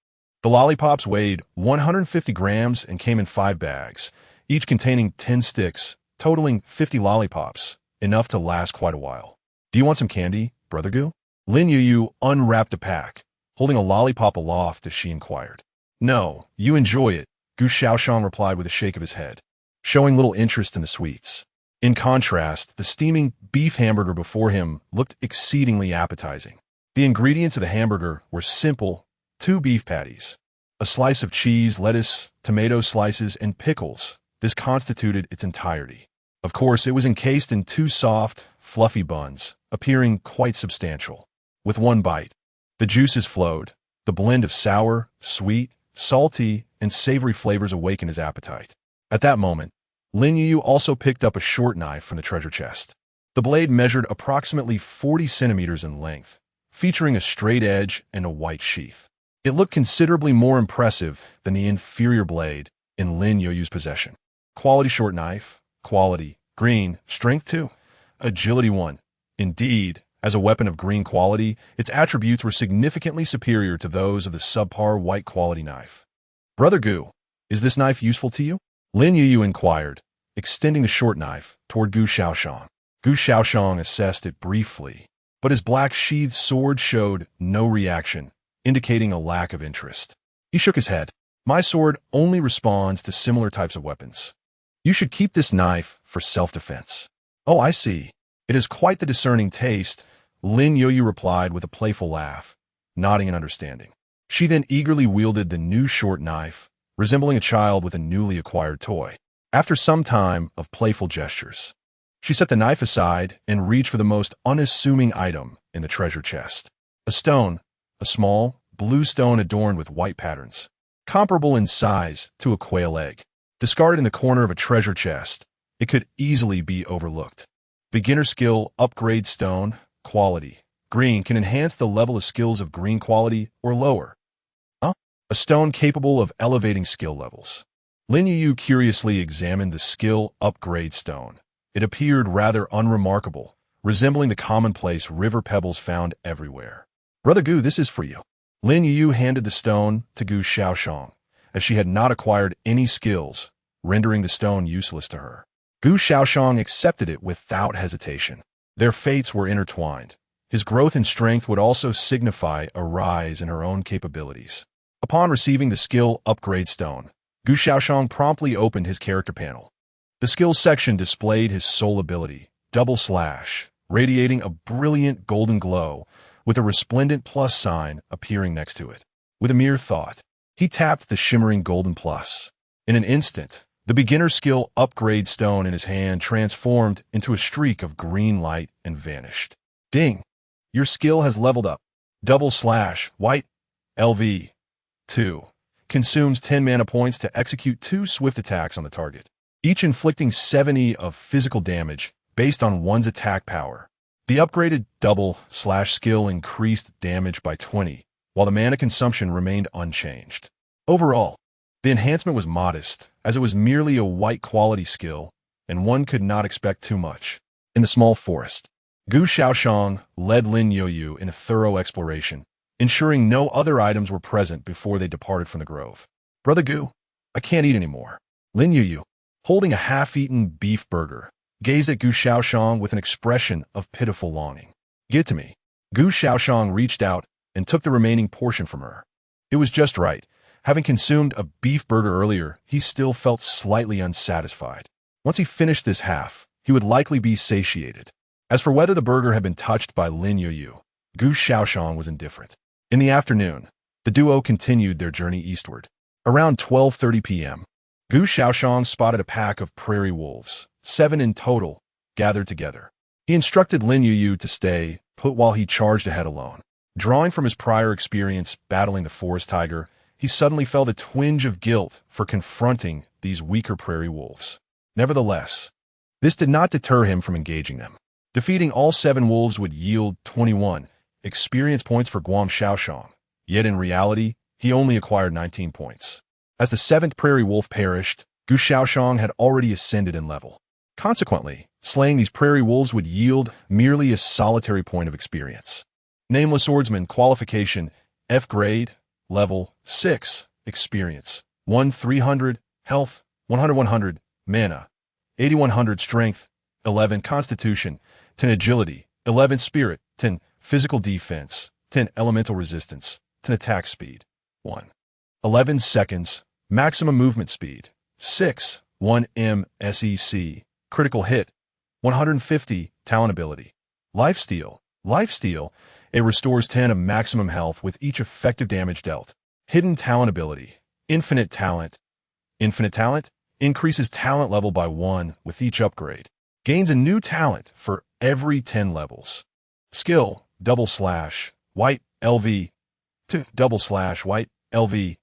The lollipops weighed 150 grams and came in 5 bags, each containing 10 sticks, totaling 50 lollipops, enough to last quite a while. Do you want some candy, Brother Gu? Lin Youyu unwrapped a pack, holding a lollipop aloft as she inquired. No, you enjoy it, Gu Shaoxian replied with a shake of his head, showing little interest in the sweets. In contrast, the steaming beef hamburger before him looked exceedingly appetizing. The ingredients of the hamburger were simple: 2 beef patties, a slice of cheese, lettuce, tomato slices, and pickles. This constituted its entirety. Of course, it was encased in 2 soft, fluffy buns, appearing quite substantial. With one bite, the juices flowed. The blend of sour, sweet, salty, and savory flavors awakened his appetite. At that moment, Lin Youyu also picked up a short knife from the treasure chest. The blade measured approximately 40 centimeters in length, featuring a straight edge and a white sheath. It looked considerably more impressive than the inferior blade in Lin Youyu's possession. Quality short knife, quality, green, strength 2, agility 1. Indeed, as a weapon of green quality, its attributes were significantly superior to those of the subpar white quality knife. Brother Gu, is this knife useful to you? Lin Youyu inquired, extending the short knife toward Gu Shaoxian. Gu Shaoxian assessed it briefly, but his black sheathed sword showed no reaction, indicating a lack of interest. He shook his head. My sword only responds to similar types of weapons. You should keep this knife for self-defense. Oh, I see. It has quite the discerning taste, Lin Youyu replied with a playful laugh, nodding in understanding. She then eagerly wielded the new short knife, resembling a child with a newly acquired toy. After some time of playful gestures, she set the knife aside and reached for the most unassuming item in the treasure chest. A stone, a small, blue stone adorned with white patterns, comparable in size to a quail egg. Discarded in the corner of a treasure chest, it could easily be overlooked. Beginner skill upgrade stone, quality. Green can enhance the level of skills of green quality or lower. A stone capable of elevating skill levels. Lin Youyu curiously examined the skill upgrade stone. It appeared rather unremarkable, resembling the commonplace river pebbles found everywhere. Brother Gu, this is for you. Lin Youyu handed the stone to Gu Shaoxian, as she had not acquired any skills, rendering the stone useless to her. Gu Shaoxian accepted it without hesitation. Their fates were intertwined. His growth in strength would also signify a rise in her own capabilities. Upon receiving the skill upgrade stone, Gu Shaoxian promptly opened his character panel. The skills section displayed his sole ability, Double Slash, radiating a brilliant golden glow with a resplendent plus sign appearing next to it. With a mere thought, he tapped the shimmering golden plus. In an instant, the beginner skill upgrade stone in his hand transformed into a streak of green light and vanished. Ding! Your skill has leveled up. Double Slash, white, LV. 2. Consumes 10 mana points to execute 2 swift attacks on the target, each inflicting 70 of physical damage based on one's attack power. The upgraded Double Slash skill increased damage by 20, while the mana consumption remained unchanged. Overall, the enhancement was modest, as it was merely a white quality skill, and one could not expect too much. In the small forest, Gu Shaoxian led Lin Youyu in a thorough exploration, ensuring no other items were present before they departed from the grove. Brother Gu, I can't eat anymore. Lin Youyu, holding a half-eaten beef burger, gazed at Gu Shaoxian with an expression of pitiful longing. Give it to me. Gu Shaoxian reached out and took the remaining portion from her. It was just right. Having consumed a beef burger earlier, he still felt slightly unsatisfied. Once he finished this half, he would likely be satiated. As for whether the burger had been touched by Lin Youyu, Gu Shaoxian was indifferent. In the afternoon, the duo continued their journey eastward. Around 12:30 p.m., Gu Shaoxian spotted a pack of prairie wolves, 7 in total, gathered together. He instructed Lin Youyu to stay put while he charged ahead alone. Drawing from his prior experience battling the forest tiger, he suddenly felt a twinge of guilt for confronting these weaker prairie wolves. Nevertheless, This did not deter him from engaging them. Defeating all 7 wolves would yield 21 experience points for Gu Shaoyan, yet in reality, he only acquired 19 points. As the 7th prairie wolf perished, Gu Shaoyan had already ascended in level. Consequently, slaying these prairie wolves would yield merely a solitary point of experience. Nameless Swordsman Qualification F grade, level 6, experience 1,300, health 100, mana 8,100, strength 11, constitution 10, agility 11, spirit 10, physical defense 10, elemental resistance 10, attack speed 1, 11 seconds, maximum movement speed 6, 1 sec, critical hit 150, talent ability lifesteal. It restores 10 of maximum health with each effective damage dealt. Hidden talent ability infinite talent increases talent level by 1 with each upgrade. Gains a new talent for every 10 levels. Skill /white LV 2 /white LV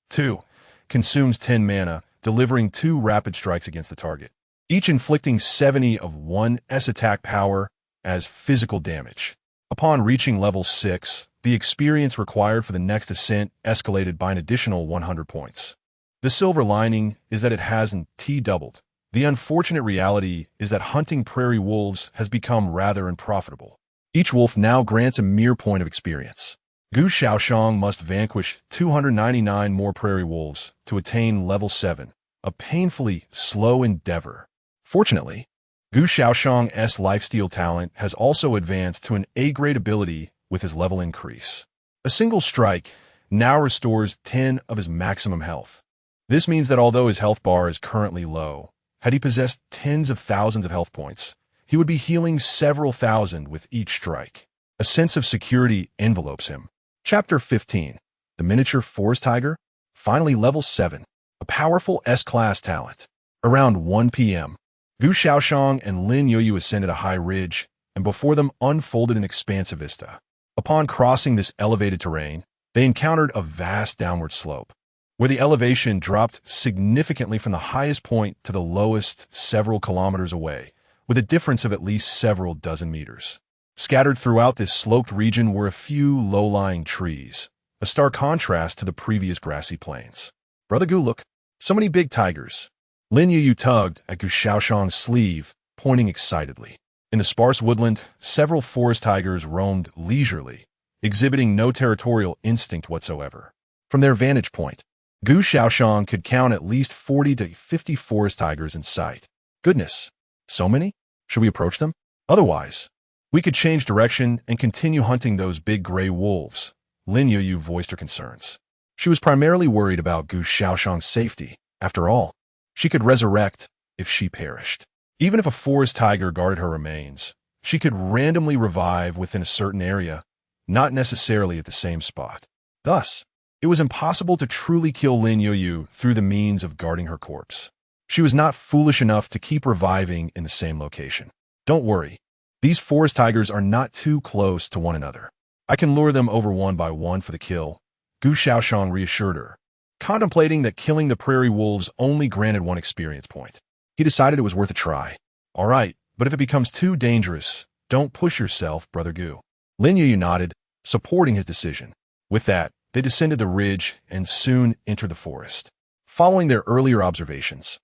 2 consumes 10 mana, delivering 2 rapid strikes against the target, each inflicting 70 of 1's attack power as physical damage. Upon reaching level 6, the experience required for the next ascent escalated by an additional 100 points. The silver lining is that it hasn't doubled. The unfortunate reality is that hunting prairie wolves has become rather unprofitable. Each wolf now grants a mere point of experience. Gu Shaoyan must vanquish 299 more prairie wolves to attain level 7, a painfully slow endeavor. Fortunately, Gu Shaoyan's lifesteal talent has also advanced to an A-grade ability with his level increase. A single strike now restores 10 of his maximum health. This means that although his health bar is currently low, had he possessed tens of thousands of health points, he would be healing several thousand with each strike. A sense of security envelopes him. Chapter 15. The Miniature Forest Tiger, finally level 7, a powerful S-class talent. Around 1 p.m., Gu Shaoyan and Lin Youyu ascended a high ridge, and before them unfolded an expansive vista. Upon crossing this elevated terrain, they encountered a vast downward slope, where the elevation dropped significantly from the highest point to the lowest several kilometers away, with a difference of at least several dozen meters. Scattered throughout this sloped region were a few low-lying trees, a stark contrast to the previous grassy plains. "Brother Gu, look, so many big tigers." Lin Youyu tugged at Gu Shaoyan's sleeve, pointing excitedly. In the sparse woodland, several forest tigers roamed leisurely, exhibiting no territorial instinct whatsoever. From their vantage point, Gu Shaoyan could count at least 40 to 50 forest tigers in sight. Goodness, so many? Should we approach them? Otherwise, we could change direction and continue hunting those big gray wolves. Lin Youyu voiced her concerns. She was primarily worried about Gu Shaoyan's safety. After all, she could resurrect if she perished. Even if a forest tiger guarded her remains, she could randomly revive within a certain area, not necessarily at the same spot. Thus, it was impossible to truly kill Lin Youyu through the means of guarding her corpse. She was not foolish enough to keep reviving in the same location. Don't worry, these forest tigers are not too close to one another. I can lure them over one by one for the kill, Gu Shaoyan reassured her. Contemplating that killing the prairie wolves only granted 1 experience point, he decided it was worth a try. All right, but if it becomes too dangerous, don't push yourself, Brother Gu. Lin Youyu nodded, supporting his decision. With that, they descended the ridge and soon entered the forest. Following their earlier observations,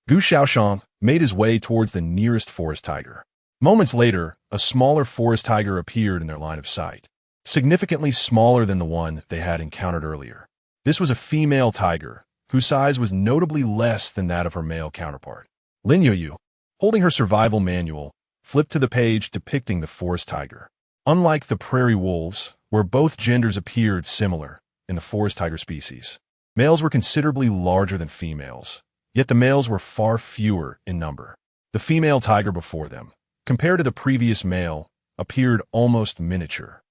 Gu Shaoyan made his way towards the nearest forest tiger. Moments later, a smaller forest tiger appeared in their line of sight, significantly smaller than the one they had encountered earlier. This was a female tiger, whose size was notably less than that of her male counterpart. Lin Youyu, holding her survival manual, flipped to the page depicting the forest tiger. Unlike the prairie wolves, where both genders appeared similar in the forest tiger species, males were considerably larger than females, yet the males were far fewer in number. The female tiger before them, compared to the previous male, appeared almost miniature.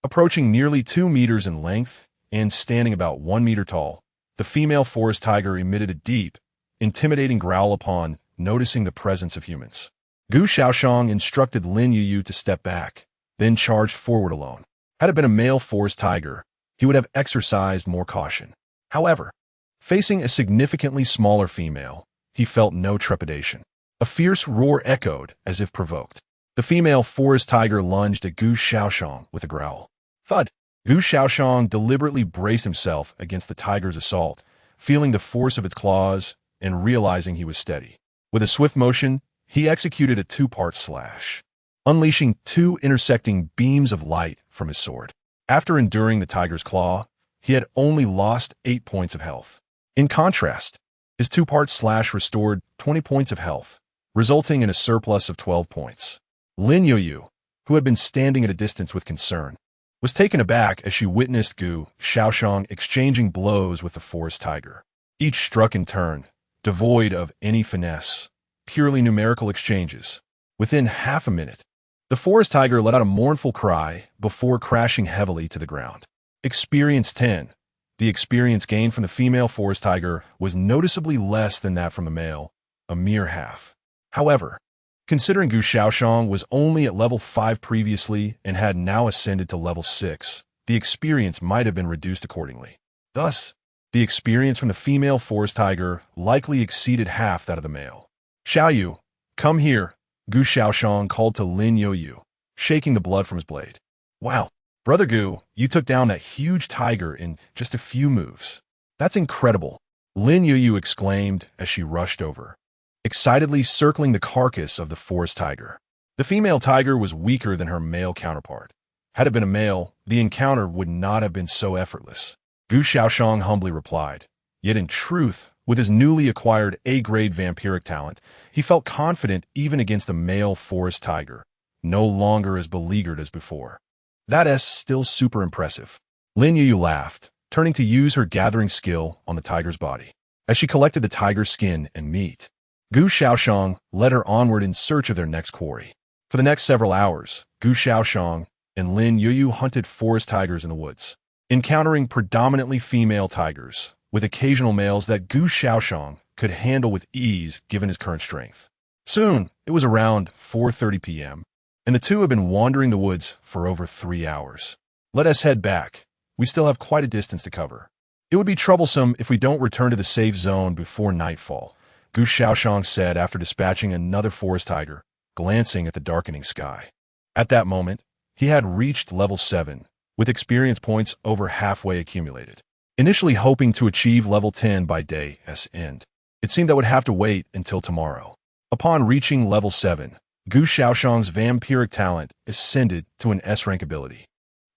Approaching nearly 2 meters in length and standing about 1 meter tall, the female forest tiger emitted a deep, intimidating growl upon noticing the presence of humans. Gu Shaoyan instructed Lin Youyu to step back, then charged forward alone. Had it been a male forest tiger, he would have exercised more caution. However, facing a significantly smaller female, he felt no trepidation. A fierce roar echoed, as if provoked. The female forest tiger lunged at Gu Shaoyan with a growl. Thud! Gu Shaoyan deliberately braced himself against the tiger's assault, feeling the force of its claws and realizing he was steady. With a swift motion, he executed a two-part slash, unleashing two intersecting beams of light from his sword. After enduring the tiger's claw, he had only lost 8 points of health. In contrast, his two-part slash restored 20 points of health, resulting in a surplus of 12 points. Lin Youyu, who had been standing at a distance with concern, was taken aback as she witnessed Gu Shaoyan exchanging blows with the forest tiger. Each struck in turn, devoid of any finesse, purely numerical exchanges. Within half a minute, the forest tiger let out a mournful cry before crashing heavily to the ground. Experience 10. The experience gained from the female forest tiger was noticeably less than that from the male, a mere half. However, considering Gu Shaoyan was only at level 5 previously and had now ascended to level 6, the experience might have been reduced accordingly. Thus, the experience from the female forest tiger likely exceeded half that of the male. Xiaoyu, come here, Gu Shaoyan called to Lin Youyu, shaking the blood from his blade. Wow, Brother Gu, you took down that huge tiger in just a few moves. That's incredible, Lin Youyu exclaimed as she rushed over, excitedly circling the carcass of the forest tiger. The female tiger was weaker than her male counterpart. Had it been a male, the encounter would not have been so effortless. Gu Shaoyan humbly replied. Yet in truth, with his newly acquired A-grade vampiric talent, he felt confident even against the male forest tiger, no longer as beleaguered as before. That's still super impressive. Lin Youyu laughed, turning to use her gathering skill on the tiger's body. As she collected the tiger's skin and meat, Gu Shaoyan led her onward in search of their next quarry. For the next several hours, Gu Shaoyan and Lin Youyu hunted forest tigers in the woods, encountering predominantly female tigers, with occasional males that Gu Shaoyan could handle with ease given his current strength. Soon, it was around 4:30 p.m., and the two had been wandering the woods for over 3 hours. Let us head back. We still have quite a distance to cover. It would be troublesome if we don't return to the safe zone before nightfall, Gu Shaoyan said after dispatching another forest tiger, glancing at the darkening sky. At that moment, he had reached level 7, with experience points over halfway accumulated. Initially hoping to achieve level 10 by day's end, it seemed that would have to wait until tomorrow. Upon reaching level 7, Gu Shaoyan's vampiric talent ascended to an S-rank ability,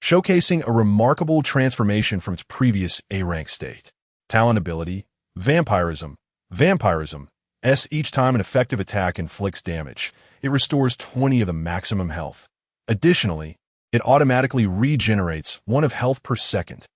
showcasing a remarkable transformation from its previous A-rank state. Talent ability, Vampirism. Vampirism. Each time an effective attack inflicts damage, it restores 20 of the maximum health. Additionally, it automatically regenerates 1 of health per second.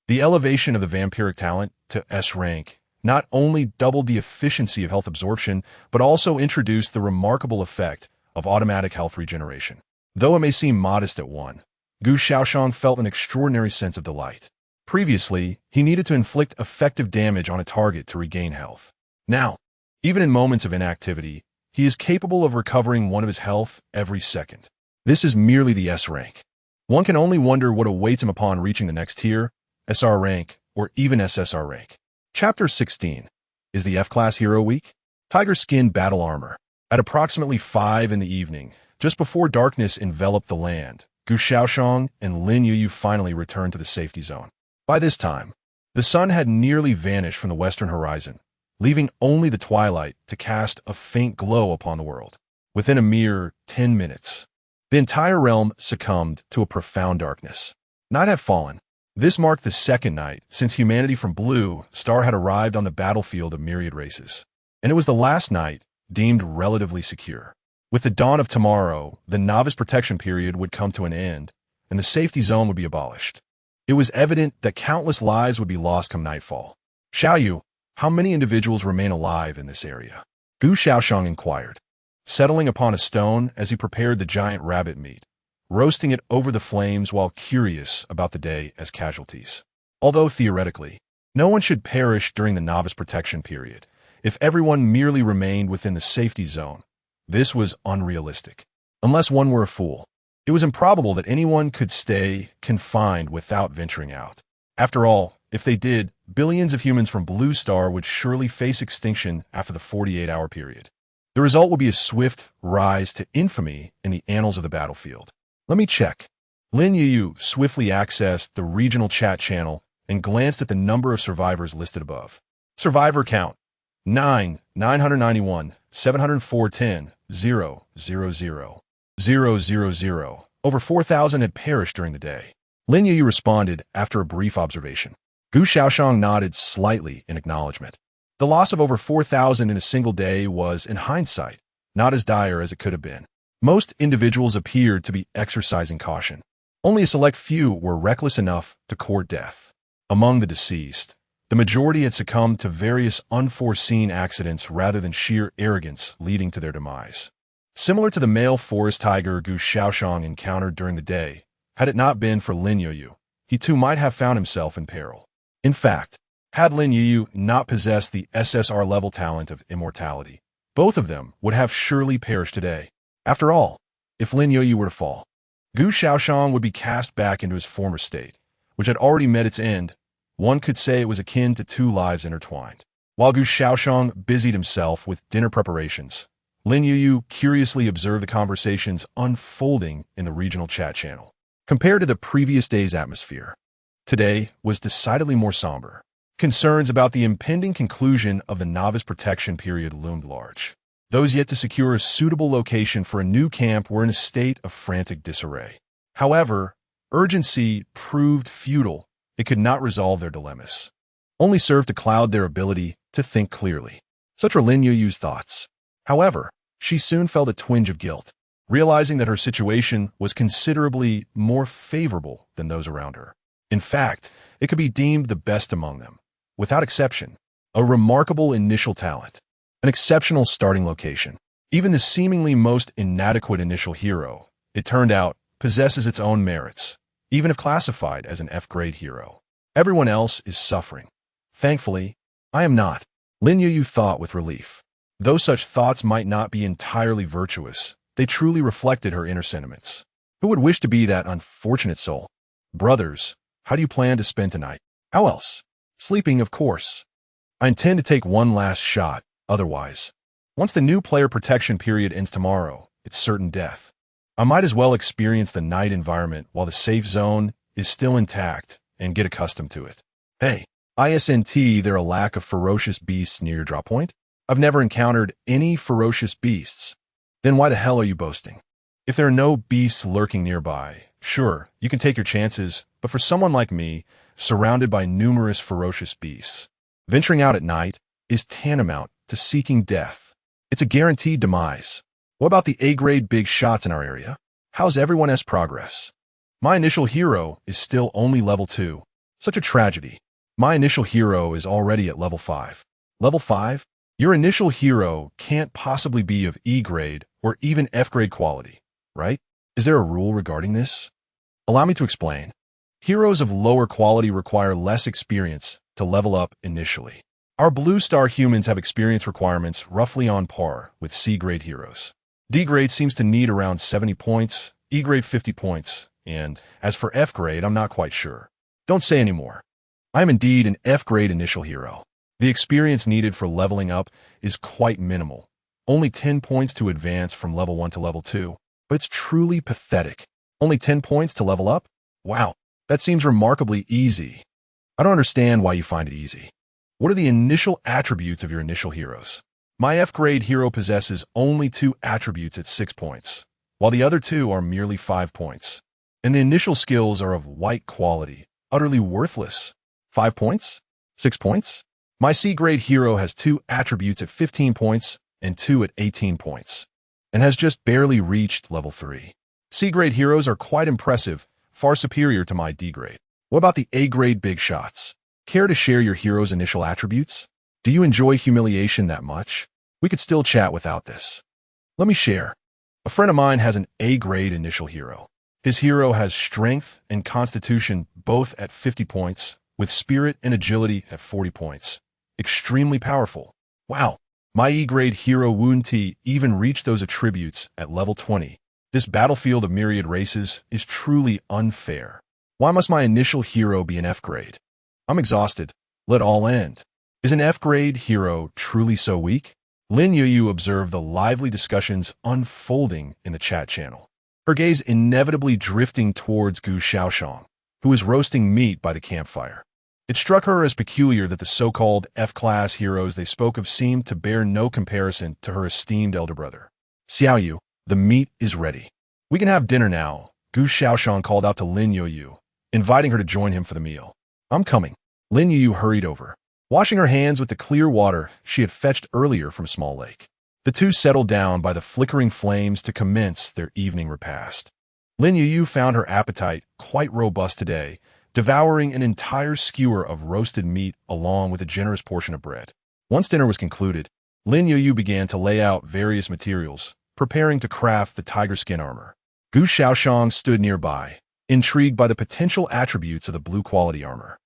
The elevation of the vampiric talent to S rank not only doubled the efficiency of health absorption, but also introduced the remarkable effect of automatic health regeneration. Though it may seem modest at 1, Gu Shaoyan felt an extraordinary sense of delight. Previously, he needed to inflict effective damage on a target to regain health. Now, even in moments of inactivity, he is capable of recovering 1 of his health every second. This is merely the S rank. One can only wonder what awaits him upon reaching the next tier, SR rank, or even SSR rank. Chapter 16. Is the F-Class Hero Week? Tiger Skin Battle Armor. At approximately 5 in the evening, just before darkness enveloped the land, Gu Shaoyan and Lin Youyu finally returned to the safety zone. By this time, the sun had nearly vanished from the western horizon, leaving only the twilight to cast a faint glow upon the world. Within a mere 10 minutes, the entire realm succumbed to a profound darkness. Night had fallen. This marked the second night since humanity from Blue Star had arrived on the battlefield of myriad races, and it was the last night deemed relatively secure. With the dawn of tomorrow, the novice protection period would come to an end, and the safety zone would be abolished. It was evident that countless lives would be lost come nightfall. Xiaoyu, how many individuals remain alive in this area? Gu Shaoyan inquired, settling upon a stone as he prepared the giant rabbit meat, roasting it over the flames while curious about the day as casualties. Although theoretically, no one should perish during the novice protection period, if everyone merely remained within the safety zone, this was unrealistic. Unless one were a fool, it was improbable that anyone could stay confined without venturing out. After all, if they did, billions of humans from Blue Star would surely face extinction after the 48-hour period. The result will be a swift rise to infamy in the annals of the battlefield. Let me check. Lin Youyu swiftly accessed the regional chat channel and glanced at the number of survivors listed above. Survivor count: 991, 704, 0, 0. Over 4,000 had perished during the day. Lin Youyu responded after a brief observation. Gu Shaoyan nodded slightly in acknowledgement. The loss of over 4,000 in a single day was, in hindsight, not as dire as it could have been. Most individuals appeared to be exercising caution. Only a select few were reckless enough to court death. Among the deceased, the majority had succumbed to various unforeseen accidents rather than sheer arrogance leading to their demise. Similar to the male forest tiger Gu Shaoyan encountered during the day, had it not been for Lin Youyu, he too might have found himself in peril. In fact, had Lin Youyu not possessed the SSR-level talent of immortality, both of them would have surely perished today. After all, if Lin Youyu were to fall, Gu Shaoyan would be cast back into his former state, which had already met its end. One could say it was akin to two lives intertwined. While Gu Shaoyan busied himself with dinner preparations, Lin Youyu curiously observed the conversations unfolding in the regional chat channel. Compared to the previous day's atmosphere, today was decidedly more somber. Concerns about the impending conclusion of the novice protection period loomed large. Those yet to secure a suitable location for a new camp were in a state of frantic disarray. However, urgency proved futile. It could not resolve their dilemmas, only served to cloud their ability to think clearly. Such were Lin Youyu's thoughts. However, she soon felt a twinge of guilt, realizing that her situation was considerably more favorable than those around her. In fact, it could be deemed the best among them. Without exception, a remarkable initial talent, an exceptional starting location. Even the seemingly most inadequate initial hero, it turned out, possesses its own merits, even if classified as an F-grade hero. Everyone else is suffering. Thankfully, I am not, Lin Youyu thought with relief. Though such thoughts might not be entirely virtuous, they truly reflected her inner sentiments. Who would wish to be that unfortunate soul? Brothers, how do you plan to spend tonight? How else? Sleeping, of course. I intend to take one last shot, otherwise. Once the new player protection period ends tomorrow, it's certain death. I might as well experience the night environment while the safe zone is still intact and get accustomed to it. Hey, isn't there a lack of ferocious beasts near your drop point? I've never encountered any ferocious beasts. Then why the hell are you boasting? If there are no beasts lurking nearby, sure, you can take your chances, but for someone like me, surrounded by numerous ferocious beasts, venturing out at night is tantamount to seeking death. It's a guaranteed demise. What about the A-grade big shots in our area? How's everyone's progress? My initial hero is still only level 2. Such a tragedy. My initial hero is already at level 5. Level 5? Your initial hero can't possibly be of E-grade or even F-grade quality, right? Is there a rule regarding this? Allow me to explain. Heroes of lower quality require less experience to level up initially. Our blue star humans have experience requirements roughly on par with C-grade heroes. D-grade seems to need around 70 points, E-grade 50 points, and as for F-grade, I'm not quite sure. Don't say any more. I am indeed an F-grade initial hero. The experience needed for leveling up is quite minimal. Only 10 points to advance from level 1 to level 2. But it's truly pathetic. Only 10 points to level up? Wow, that seems remarkably easy. I don't understand why you find it easy. What are the initial attributes of your initial heroes? My F-grade hero possesses only 2 attributes at 6 points, while the other 2 are merely 5 points. And the initial skills are of white quality, utterly worthless. 5 points? 6 points? My C-grade hero has 2 attributes at 15 points and 2 at 18 points, and has just barely reached level 3. C-grade heroes are quite impressive, far superior to my D-grade. What about the A-grade big shots? Care to share your hero's initial attributes? Do you enjoy humiliation that much? We could still chat without this. Let me share. A friend of mine has an A-grade initial hero. His hero has strength and constitution both at 50 points, with spirit and agility at 40 points. Extremely powerful. Wow, my E-grade hero Woon T even reached those attributes at level 20. This battlefield of myriad races is truly unfair. Why must my initial hero be an F-grade? I'm exhausted. Let all end. Is an F-grade hero truly so weak? Lin Youyu observed the lively discussions unfolding in the chat channel, her gaze inevitably drifting towards Gu Shaoyan, who was roasting meat by the campfire. It struck her as peculiar that the so-called F-class heroes they spoke of seemed to bear no comparison to her esteemed elder brother. Xiaoyu, the meat is ready. We can have dinner now, Gu Shaoyan called out to Lin Youyu, inviting her to join him for the meal. I'm coming. Lin Youyu hurried over, washing her hands with the clear water she had fetched earlier from a small lake. The two settled down by the flickering flames to commence their evening repast. Lin Youyu found her appetite quite robust today, devouring an entire skewer of roasted meat along with a generous portion of bread. Once dinner was concluded, Lin Youyu began to lay out various materials, preparing to craft the tiger skin armor. Gu Shaoyan stood nearby, intrigued by the potential attributes of the blue quality armor.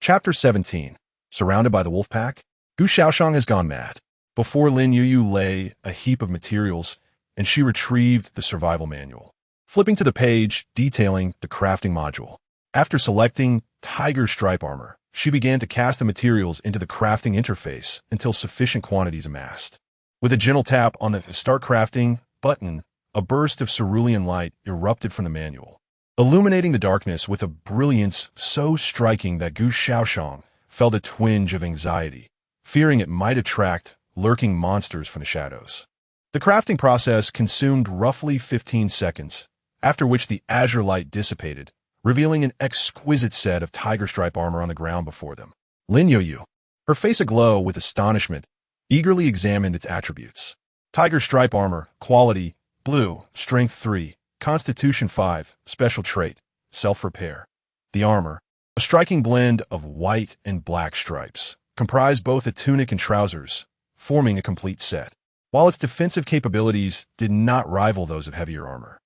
Chapter 17. Surrounded by the wolf pack, Gu Shaoyan has gone mad. Before Lin Youyu lay a heap of materials, and she retrieved the survival manual, flipping to the page detailing the crafting module. After selecting tiger stripe armor, she began to cast the materials into the crafting interface until sufficient quantities amassed. With a gentle tap on the Start Crafting button, a burst of cerulean light erupted from the manual, illuminating the darkness with a brilliance so striking that Gu Shaoyan felt a twinge of anxiety, fearing it might attract lurking monsters from the shadows. The crafting process consumed roughly 15 seconds, after which the azure light dissipated, revealing an exquisite set of tiger stripe armor on the ground before them. Lin Youyu, her face aglow with astonishment, eagerly examined its attributes. Tiger stripe armor, quality, blue, strength 3, constitution 5, special trait, self-repair. The armor, a striking blend of white and black stripes, comprised both a tunic and trousers, forming a complete set. While its defensive capabilities did not rival those of heavier armor,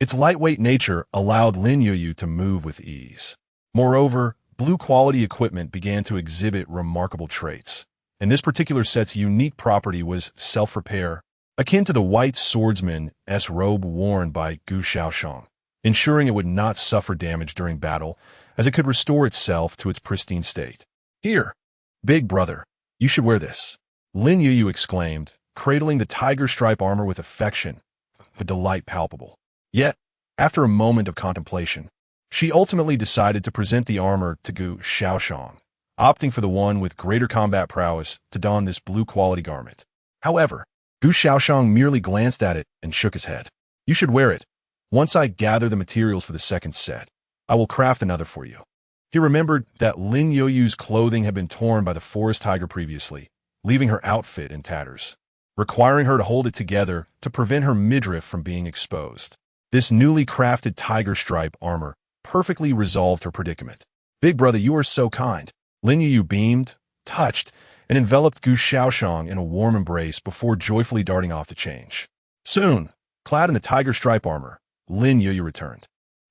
its lightweight nature allowed Lin Youyu to move with ease. Moreover, blue-quality equipment began to exhibit remarkable traits, and this particular set's unique property was self-repair, akin to the white swordsman's robe worn by Gu Shaoyan, ensuring it would not suffer damage during battle, as it could restore itself to its pristine state. Here, big brother, you should wear this, Lin Youyu exclaimed, cradling the tiger stripe armor with affection, a delight palpable. Yet, after a moment of contemplation, she ultimately decided to present the armor to Gu Shaoyan, opting for the one with greater combat prowess to don this blue-quality garment. However, Gu Shaoyan merely glanced at it and shook his head. You should wear it. Once I gather the materials for the second set, I will craft another for you. He remembered that Lin Youyu's clothing had been torn by the forest tiger previously, leaving her outfit in tatters, requiring her to hold it together to prevent her midriff from being exposed. This newly crafted tiger stripe armor perfectly resolved her predicament. Big brother, you are so kind. Lin Youyu beamed, touched, and enveloped Gu Shaoyan in a warm embrace before joyfully darting off to change. Soon, clad in the tiger stripe armor, Lin Youyu returned.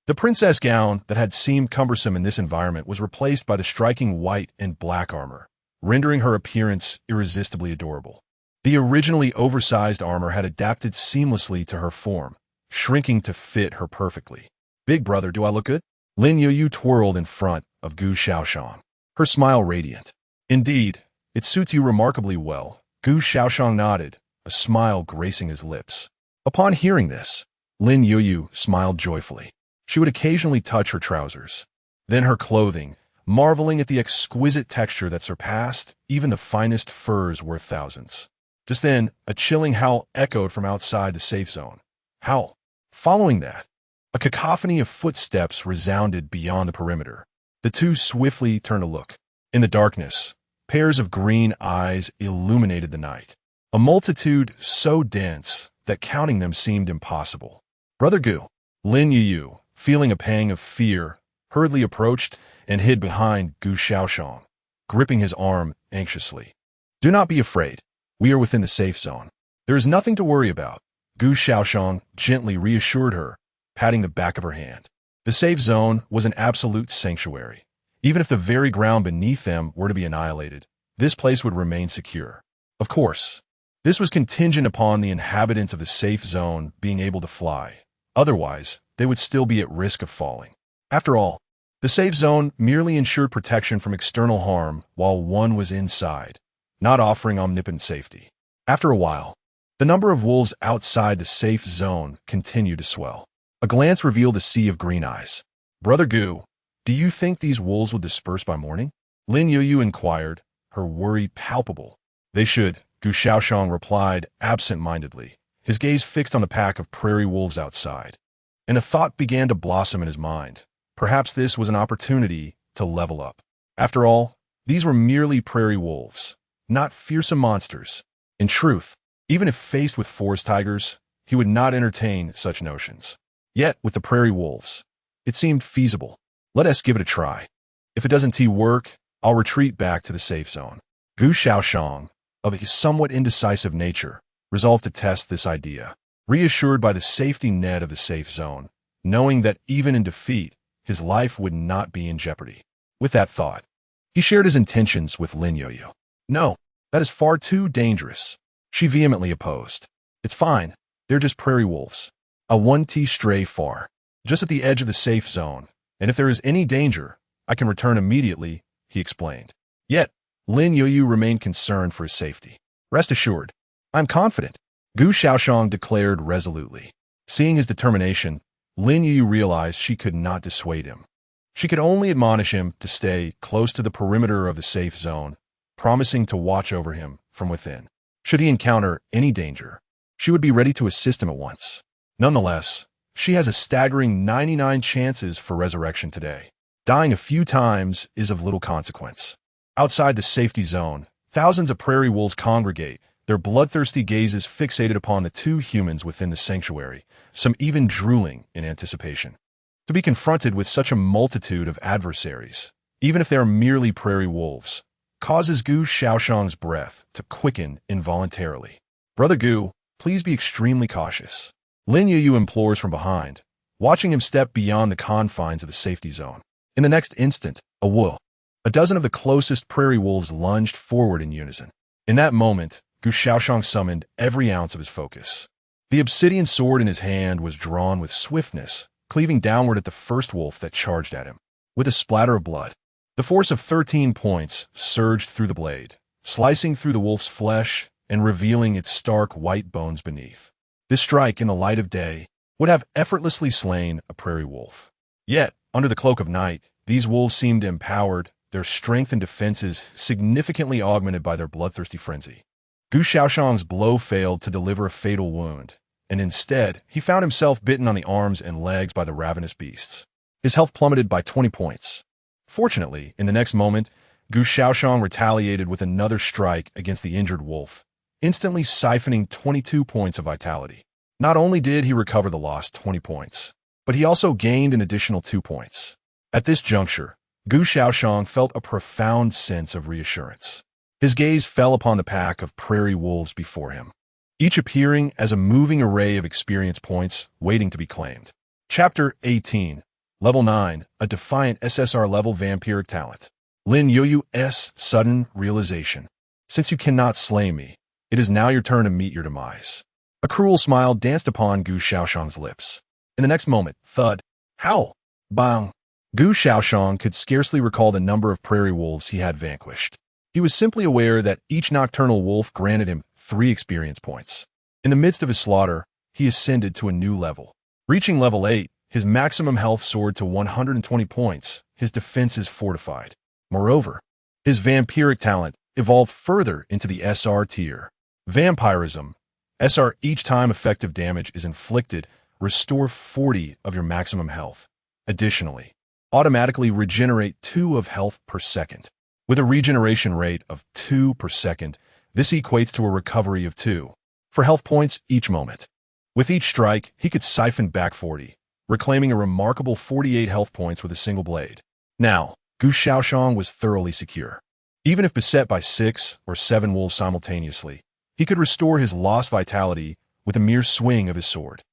The princess gown that had seemed cumbersome in this environment was replaced by the striking white and black armor, rendering her appearance irresistibly adorable. The originally oversized armor had adapted seamlessly to her form, shrinking to fit her perfectly. Big brother, do I look good? Lin Youyu twirled in front of Gu Shaoyan, her smile radiant. Indeed, it suits you remarkably well. Gu Shaoyan nodded, a smile gracing his lips. Upon hearing this, Lin Youyu smiled joyfully. She would occasionally touch her trousers, then her clothing, marveling at the exquisite texture that surpassed even the finest furs worth thousands. Just then, a chilling howl echoed from outside the safe zone. Howl. Following that, a cacophony of footsteps resounded beyond the perimeter. The two swiftly turned to look. In the darkness, pairs of green eyes illuminated the night, a multitude so dense that counting them seemed impossible. Brother Gu, Lin Youyu, feeling a pang of fear, hurriedly approached and hid behind Gu Shaoyan, gripping his arm anxiously. Do not be afraid. We are within the safe zone. There is nothing to worry about. Gu Shaoyan gently reassured her, patting the back of her hand. The safe zone was an absolute sanctuary. Even if the very ground beneath them were to be annihilated, this place would remain secure. Of course, this was contingent upon the inhabitants of the safe zone being able to fly. Otherwise, they would still be at risk of falling. After all, the safe zone merely ensured protection from external harm while one was inside, not offering omnipotent safety. After a while, the number of wolves outside the safe zone continued to swell. A glance revealed a sea of green eyes. "Brother Gu, do you think these wolves will disperse by morning?" Lin Youyu inquired, her worry palpable. "They should," Gu Shaoxian replied absent-mindedly, his gaze fixed on the pack of prairie wolves outside. And a thought began to blossom in his mind. Perhaps this was an opportunity to level up. After all, these were merely prairie wolves, not fearsome monsters. In truth, even if faced with forest tigers, he would not entertain such notions. Yet, with the prairie wolves, it seemed feasible. Let us give it a try. If it doesn't work, I'll retreat back to the safe zone. Gu Shaoxian, of a somewhat indecisive nature, resolved to test this idea. Reassured by the safety net of the safe zone, knowing that even in defeat, his life would not be in jeopardy. With that thought, he shared his intentions with Lin Youyu. "No, that is far too dangerous," she vehemently opposed. "It's fine. They're just prairie wolves. A 1T stray far, just at the edge of the safe zone, and if there is any danger, I can return immediately," he explained. Yet, Lin Youyu remained concerned for his safety. "Rest assured, I'm confident," Gu Shaoxian declared resolutely. Seeing his determination, Lin Youyu realized she could not dissuade him. She could only admonish him to stay close to the perimeter of the safe zone, promising to watch over him from within. Should he encounter any danger, she would be ready to assist him at once. Nonetheless, she has a staggering 99 chances for resurrection today. Dying a few times is of little consequence. Outside the safety zone, thousands of prairie wolves congregate, their bloodthirsty gazes fixated upon the two humans within the sanctuary, some even drooling in anticipation. To be confronted with such a multitude of adversaries, even if they are merely prairie wolves, causes Gu Shaoxian's breath to quicken involuntarily. "Brother Gu, please be extremely cautious," Lin Youyu implores from behind, watching him step beyond the confines of the safety zone. In the next instant, a dozen of the closest prairie wolves lunged forward in unison. In that moment, Gu Shaoxian summoned every ounce of his focus. The obsidian sword in his hand was drawn with swiftness, cleaving downward at the first wolf that charged at him. With a splatter of blood, the force of 13 points surged through the blade, slicing through the wolf's flesh and revealing its stark white bones beneath. This strike in the light of day would have effortlessly slain a prairie wolf. Yet, under the cloak of night, these wolves seemed empowered, their strength and defenses significantly augmented by their bloodthirsty frenzy. Gu Shaoxian's blow failed to deliver a fatal wound, and instead, he found himself bitten on the arms and legs by the ravenous beasts. His health plummeted by 20 points. Fortunately, in the next moment, Gu Shaoxian retaliated with another strike against the injured wolf, instantly siphoning 22 points of vitality. Not only did he recover the lost 20 points, but he also gained an additional 2 points. At this juncture, Gu Shaoxian felt a profound sense of reassurance. His gaze fell upon the pack of prairie wolves before him, each appearing as a moving array of experience points waiting to be claimed. Chapter 18, Level 9, a defiant SSR-level vampiric talent. Lin Youyu's sudden realization. "Since you cannot slay me, it is now your turn to meet your demise." A cruel smile danced upon Gu Shaoxian's lips. In the next moment, thud, howl, bang. Gu Shaoxian could scarcely recall the number of prairie wolves he had vanquished. He was simply aware that each nocturnal wolf granted him 3 experience points. In the midst of his slaughter, he ascended to a new level. Reaching level 8, his maximum health soared to 120 points, his defenses fortified. Moreover, his vampiric talent evolved further into the SR tier. Vampirism. SR, each time effective damage is inflicted, restore 40 of your maximum health. Additionally, automatically regenerate 2 of health per second. With a regeneration rate of 2 per second, this equates to a recovery of 2 for health points each moment. With each strike, he could siphon back 40, reclaiming a remarkable 48 health points with a single blade. Now, Gu Shaoxian was thoroughly secure. Even if beset by 6 or 7 wolves simultaneously, he could restore his lost vitality with a mere swing of his sword.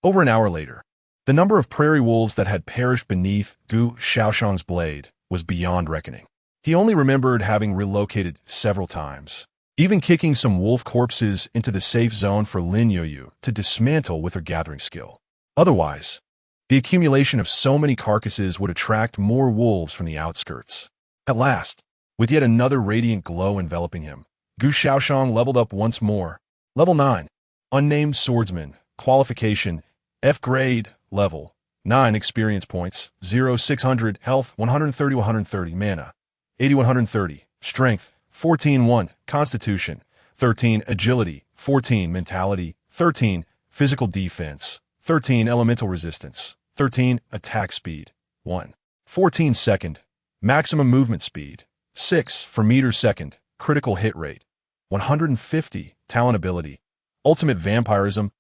Over an hour later, the number of prairie wolves that had perished beneath Gu Shaoxian's blade was beyond reckoning. He only remembered having relocated several times, even kicking some wolf corpses into the safe zone for Lin Youyu to dismantle with her gathering skill. Otherwise, the accumulation of so many carcasses would attract more wolves from the outskirts. At last, with yet another radiant glow enveloping him, Gu Shaoyan leveled up once more. Level 9. Unnamed Swordsman. Qualification. F grade. Level 9 experience points. 0 600 health 130 mana. 80 130 strength 14 1 constitution 13 agility 14 mentality 13 physical defense 13 elemental resistance 13 attack speed 1 14 second maximum movement speed 6 for meter second critical hit rate 150 talent ability ultimate vampirism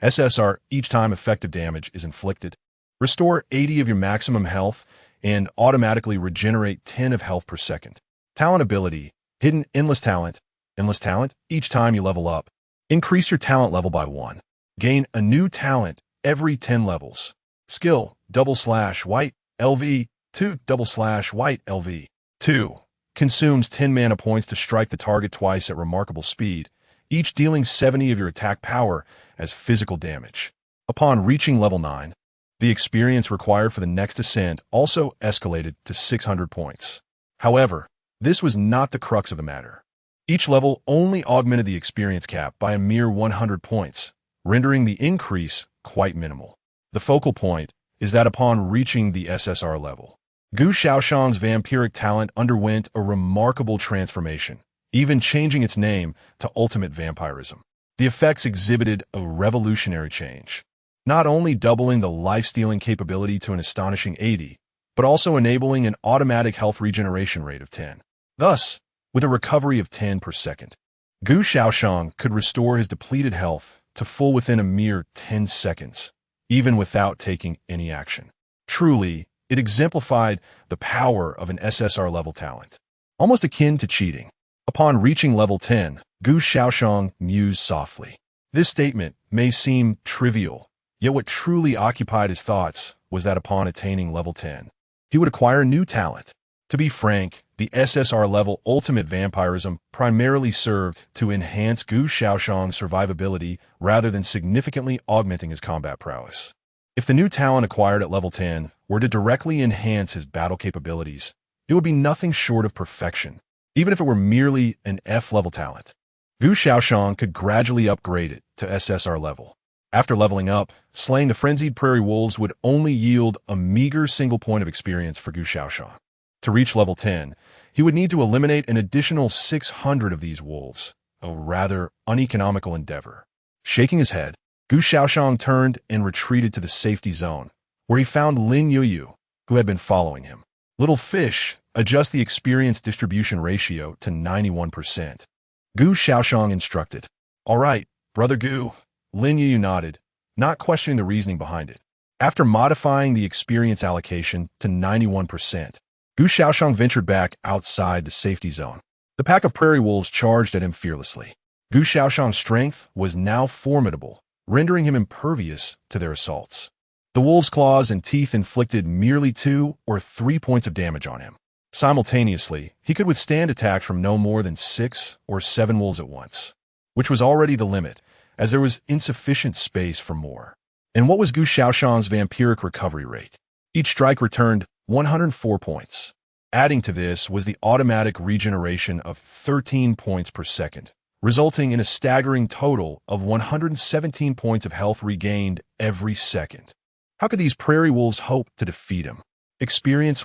SSR each time effective damage is inflicted. Restore 80 of your maximum health and automatically regenerate 10 of health per second. Talent ability, hidden endless talent each time you level up. Increase your talent level by 1. Gain a new talent every 10 levels. Skill, /white, LV, 2, /white, LV. 2. Consumes 10 mana points to strike the target twice at remarkable speed, each dealing 70 of your attack power as physical damage. Upon reaching level 9, the experience required for the next ascent also escalated to 600 points. However, this was not the crux of the matter. Each level only augmented the experience cap by a mere 100 points, rendering the increase quite minimal. The focal point is that upon reaching the SSR level, Gu Shaoyan's vampiric talent underwent a remarkable transformation, even changing its name to ultimate vampirism. The effects exhibited a revolutionary change, not only doubling the life-stealing capability to an astonishing 80, but also enabling an automatic health regeneration rate of 10. Thus, with a recovery of 10 per second, Gu Shaoyan could restore his depleted health to full within a mere 10 seconds, even without taking any action. Truly, it exemplified the power of an SSR-level talent, almost akin to cheating. Upon reaching level 10, Gu Shaoyan mused softly. This statement may seem trivial, yet what truly occupied his thoughts was that upon attaining level 10, he would acquire new talent. To be frank, the SSR-level ultimate vampirism primarily served to enhance Gu Shaoyan's survivability rather than significantly augmenting his combat prowess. If the new talent acquired at level 10 were to directly enhance his battle capabilities, it would be nothing short of perfection, even if it were merely an F-level talent. Gu Shaoyan could gradually upgrade it to SSR level. After leveling up, slaying the frenzied prairie wolves would only yield a meager single point of experience for Gu Shaoyan. To reach level 10, he would need to eliminate an additional 600 of these wolves, a rather uneconomical endeavor. Shaking his head, Gu Shaoyan turned and retreated to the safety zone, where he found Lin Youyu, who had been following him. Little fish, adjust the experience distribution ratio to 91%. Gu Shaoyan instructed. All right, Brother Gu. Lin Youyu nodded, not questioning the reasoning behind it. After modifying the experience allocation to 91%, Gu Shaoyan ventured back outside the safety zone. The pack of prairie wolves charged at him fearlessly. Gu Shaoyan's strength was now formidable, rendering him impervious to their assaults. The wolves' claws and teeth inflicted merely 2 or 3 points of damage on him. Simultaneously, he could withstand attacks from no more than 6 or 7 wolves at once, which was already the limit, as there was insufficient space for more. And what was Gu Shaoyan's vampiric recovery rate? Each strike returned 104 points. Adding to this was the automatic regeneration of 13 points per second, resulting in a staggering total of 117 points of health regained every second. How could these prairie wolves hope to defeat him? Experience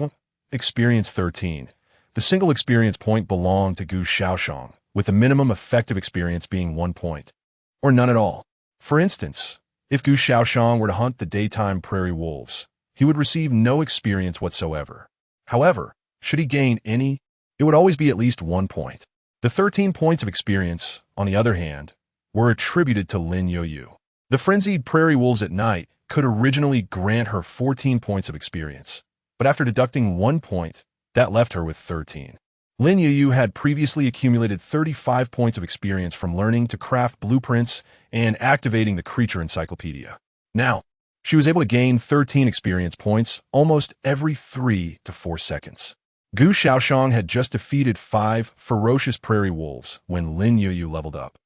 13. The single experience point belonged to Gu Shaoyan, with the minimum effective experience being 1 point, or none at all. For instance, if Gu Shaoyan were to hunt the daytime prairie wolves, he would receive no experience whatsoever. However, should he gain any, it would always be at least 1 point. The 13 points of experience, on the other hand, were attributed to Lin Youyu. The frenzied prairie wolves at night could originally grant her 14 points of experience, but after deducting 1 point, that left her with 13. Lin Youyu had previously accumulated 35 points of experience from learning to craft blueprints and activating the creature encyclopedia. Now, she was able to gain 13 experience points almost every 3 to 4 seconds. Gu Shaoyan had just defeated 5 ferocious prairie wolves when Lin Youyu leveled up.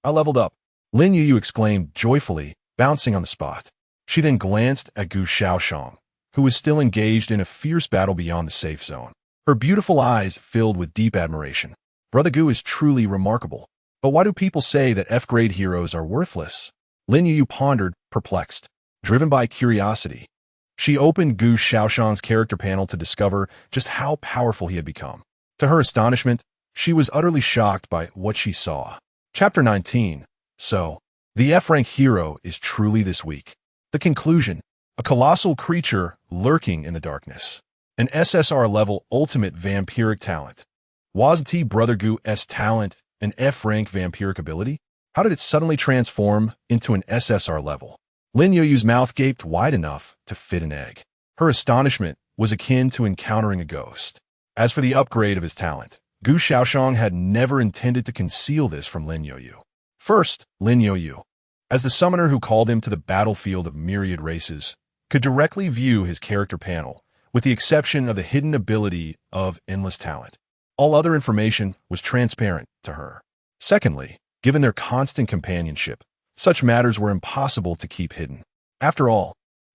I leveled up, Lin Youyu exclaimed joyfully, bouncing on the spot. She then glanced at Gu Shaoyan, who was still engaged in a fierce battle beyond the safe zone. Her beautiful eyes filled with deep admiration. Brother Gu is truly remarkable. But why do people say that F-grade heroes are worthless? Lin Youyu pondered, perplexed, driven by curiosity. She opened Gu Shaoxian's character panel to discover just how powerful he had become. To her astonishment, she was utterly shocked by what she saw. Chapter 19. So, the F-rank hero is truly this weak. The conclusion: a colossal creature lurking in the darkness. An SSR-level ultimate vampiric talent. Wasn't Brother Gu's talent an F-rank vampiric ability? How did it suddenly transform into an SSR level? Lin Youyu's mouth gaped wide enough to fit an egg. Her astonishment was akin to encountering a ghost. As for the upgrade of his talent, Gu Shaoxian had never intended to conceal this from Lin Youyu. First, Lin Youyu, as the summoner who called him to the battlefield of myriad races, could directly view his character panel, with the exception of the hidden ability of endless talent. All other information was transparent to her. Secondly, given their constant companionship, such matters were impossible to keep hidden. After all,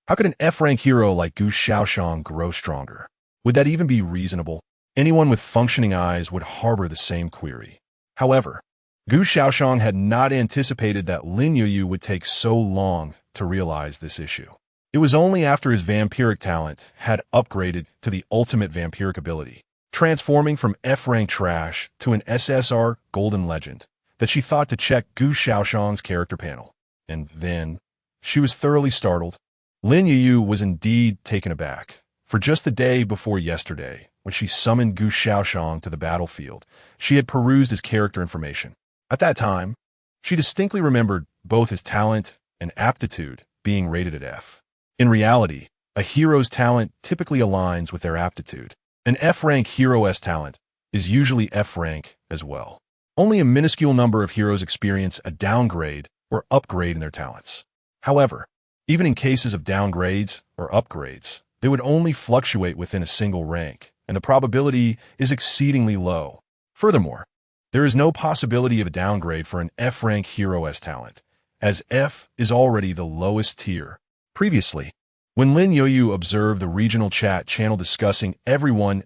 how could an F-rank hero like Gu Shaoxian grow stronger? Would that even be reasonable? Anyone with functioning eyes would harbor the same query. However, Gu Shaoxian had not anticipated that Lin Youyu would take so long to realize this issue. It was only after his vampiric talent had upgraded to the ultimate vampiric ability, transforming from F-rank trash to an SSR golden legend, that she thought to check Gu Shaoxian's character panel. And then, she was thoroughly startled. Lin Youyu was indeed taken aback, for just the day before yesterday, when she summoned Gu Shaoxian to the battlefield, she had perused his character information. At that time, she distinctly remembered both his talent and aptitude being rated at F. In reality, a hero's talent typically aligns with their aptitude. An F-rank hero's talent is usually F-rank as well. Only a minuscule number of heroes experience a downgrade or upgrade in their talents. However, even in cases of downgrades or upgrades, they would only fluctuate within a single rank, and the probability is exceedingly low. Furthermore, there is no possibility of a downgrade for an F-rank hero's talent, as F is already the lowest tier. Previously, when Lin Youyu observed the regional chat channel discussing everyone's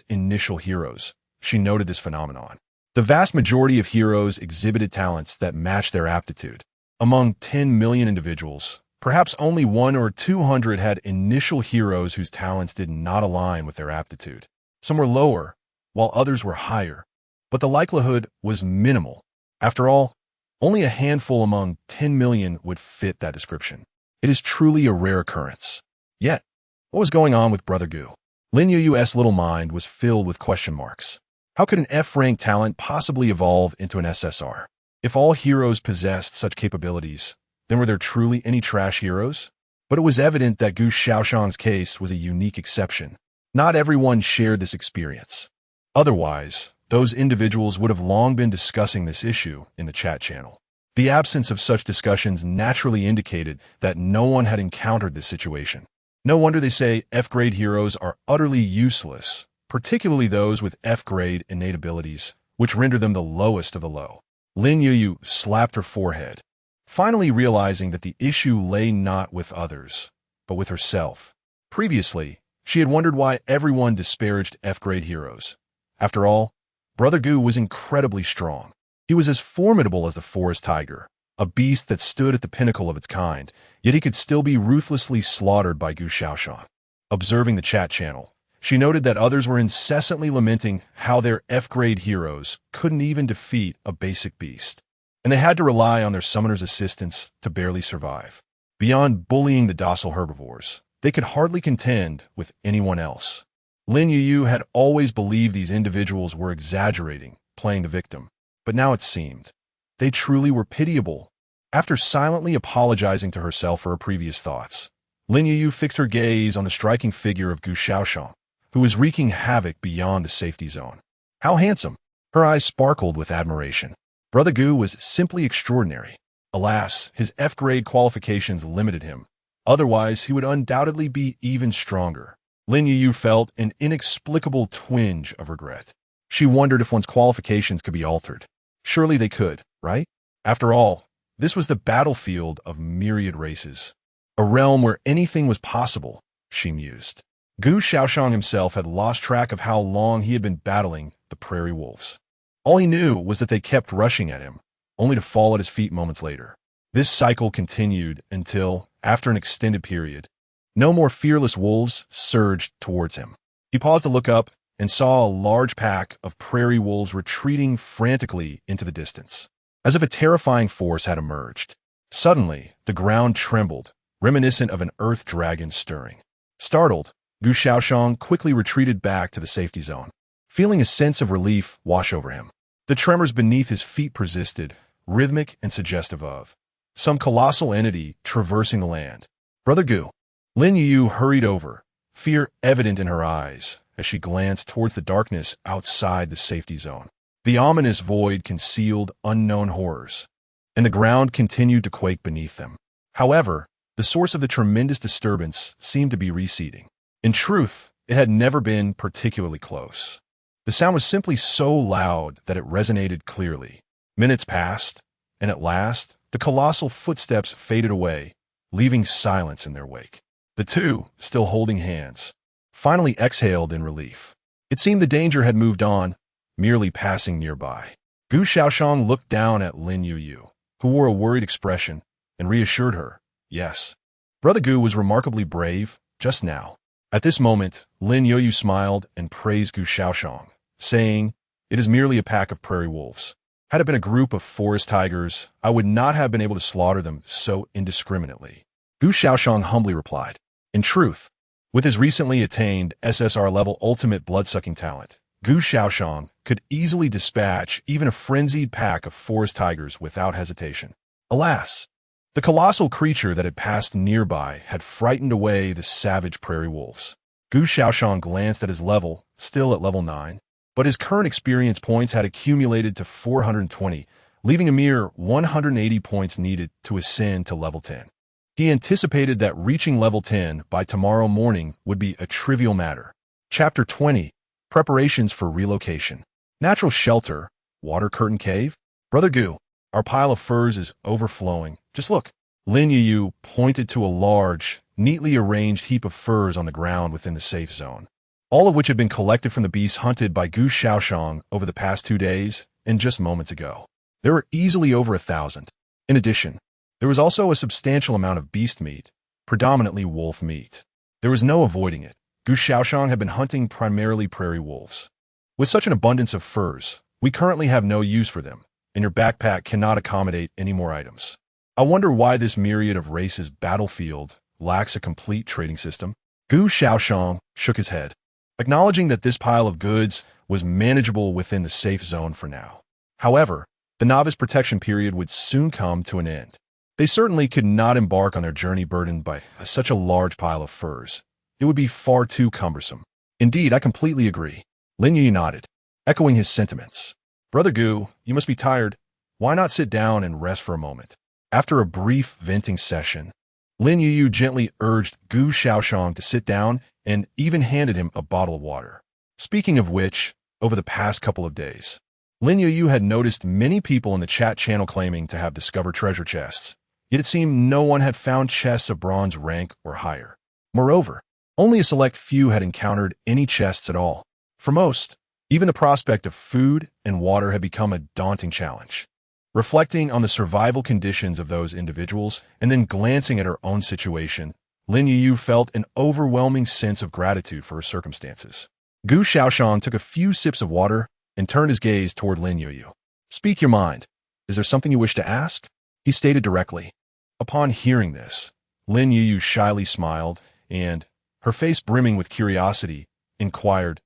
initial heroes, she noted this phenomenon. The vast majority of heroes exhibited talents that matched their aptitude. Among 10 million individuals, perhaps only 100 or 200 had initial heroes whose talents did not align with their aptitude. Some were lower, while others were higher, but the likelihood was minimal. After all, only a handful among 10 million would fit that description. It is truly a rare occurrence. Yet, what was going on with Brother Gu? Lin Youyu's little mind was filled with question marks. How could an F-rank talent possibly evolve into an SSR? If all heroes possessed such capabilities, then were there truly any trash heroes? But it was evident that Gu Shaoxian's case was a unique exception. Not everyone shared this experience. Otherwise, those individuals would have long been discussing this issue in the chat channel. The absence of such discussions naturally indicated that no one had encountered this situation. No wonder they say F-grade heroes are utterly useless, particularly those with F-grade innate abilities, which render them the lowest of the low. Lin Youyu slapped her forehead, finally realizing that the issue lay not with others, but with herself. Previously, she had wondered why everyone disparaged F-grade heroes. After all, Brother Gu was incredibly strong. He was as formidable as the forest tiger, a beast that stood at the pinnacle of its kind, yet he could still be ruthlessly slaughtered by Gu Shaoxian. Observing the chat channel, she noted that others were incessantly lamenting how their F-grade heroes couldn't even defeat a basic beast, and they had to rely on their summoner's assistance to barely survive. Beyond bullying the docile herbivores, they could hardly contend with anyone else. Lin Youyu had always believed these individuals were exaggerating, playing the victim, but now it seemed they truly were pitiable. After silently apologizing to herself for her previous thoughts, Lin Youyu fixed her gaze on the striking figure of Gu Shaoxian, who was wreaking havoc beyond the safety zone. How handsome! Her eyes sparkled with admiration. Brother Gu was simply extraordinary. Alas, his F-grade qualifications limited him. Otherwise, he would undoubtedly be even stronger. Lin Youyu felt an inexplicable twinge of regret. She wondered if one's qualifications could be altered. Surely they could, right? After all, this was the battlefield of myriad races. A realm where anything was possible, she mused. Gu Shaoxian himself had lost track of how long he had been battling the prairie wolves. All he knew was that they kept rushing at him, only to fall at his feet moments later. This cycle continued until, after an extended period, no more fearless wolves surged towards him. He paused to look up and saw a large pack of prairie wolves retreating frantically into the distance, as if a terrifying force had emerged. Suddenly, the ground trembled, reminiscent of an earth dragon stirring. Startled, Gu Shaoyan quickly retreated back to the safety zone, feeling a sense of relief wash over him. The tremors beneath his feet persisted, rhythmic and suggestive of some colossal entity traversing the land. Brother Gu. Lin Youyu hurried over, fear evident in her eyes as she glanced towards the darkness outside the safety zone. The ominous void concealed unknown horrors, and the ground continued to quake beneath them. However, the source of the tremendous disturbance seemed to be receding. In truth, it had never been particularly close. The sound was simply so loud that it resonated clearly. Minutes passed, and at last, the colossal footsteps faded away, leaving silence in their wake. The two, still holding hands, finally exhaled in relief. It seemed the danger had moved on, merely passing nearby. Gu Shaoyan looked down at Lin Youyu, who wore a worried expression, and reassured her, yes. Brother Gu was remarkably brave, just now. At this moment, Lin Youyu smiled and praised Gu Shaoyan, saying, "It is merely a pack of prairie wolves. Had it been a group of forest tigers, I would not have been able to slaughter them so indiscriminately." Gu Shaoyan humbly replied, "In truth, with his recently attained SSR-level ultimate blood-sucking talent, Gu Shaoyan could easily dispatch even a frenzied pack of forest tigers without hesitation. Alas, the colossal creature that had passed nearby had frightened away the savage prairie wolves." Gu Shaoyan glanced at his level, still at level 9, but his current experience points had accumulated to 420, leaving a mere 180 points needed to ascend to level 10. He anticipated that reaching level 10 by tomorrow morning would be a trivial matter. Chapter 20. Preparations for Relocation. Natural shelter, water curtain cave? Brother Gu, our pile of furs is overflowing. Just look. Lin Youyu pointed to a large, neatly arranged heap of furs on the ground within the safe zone, all of which had been collected from the beasts hunted by Gu Shaoyan over the past 2 days and just moments ago. There were easily over 1,000. In addition, there was also a substantial amount of beast meat, predominantly wolf meat. There was no avoiding it. Gu Shaoyan had been hunting primarily prairie wolves. With such an abundance of furs, we currently have no use for them, and your backpack cannot accommodate any more items. I wonder why this myriad of races battlefield lacks a complete trading system. Gu Shaoyan shook his head, acknowledging that this pile of goods was manageable within the safe zone for now. However, the novice protection period would soon come to an end. They certainly could not embark on their journey burdened by such a large pile of furs. It would be far too cumbersome. Indeed, I completely agree. Lin Youyu nodded, echoing his sentiments. Brother Gu, you must be tired. Why not sit down and rest for a moment? After a brief venting session, Lin Youyu gently urged Gu Shaoyan to sit down and even handed him a bottle of water. Speaking of which, over the past couple of days, Lin Youyu had noticed many people in the chat channel claiming to have discovered treasure chests, yet it seemed no one had found chests of bronze rank or higher. Moreover, only a select few had encountered any chests at all. For most, even the prospect of food and water had become a daunting challenge. Reflecting on the survival conditions of those individuals and then glancing at her own situation, Lin Youyu felt an overwhelming sense of gratitude for her circumstances. Gu Shaoyan took a few sips of water and turned his gaze toward Lin Youyu. "Speak your mind. Is there something you wish to ask?" he stated directly. Upon hearing this, Lin Youyu shyly smiled and, her face brimming with curiosity, inquired,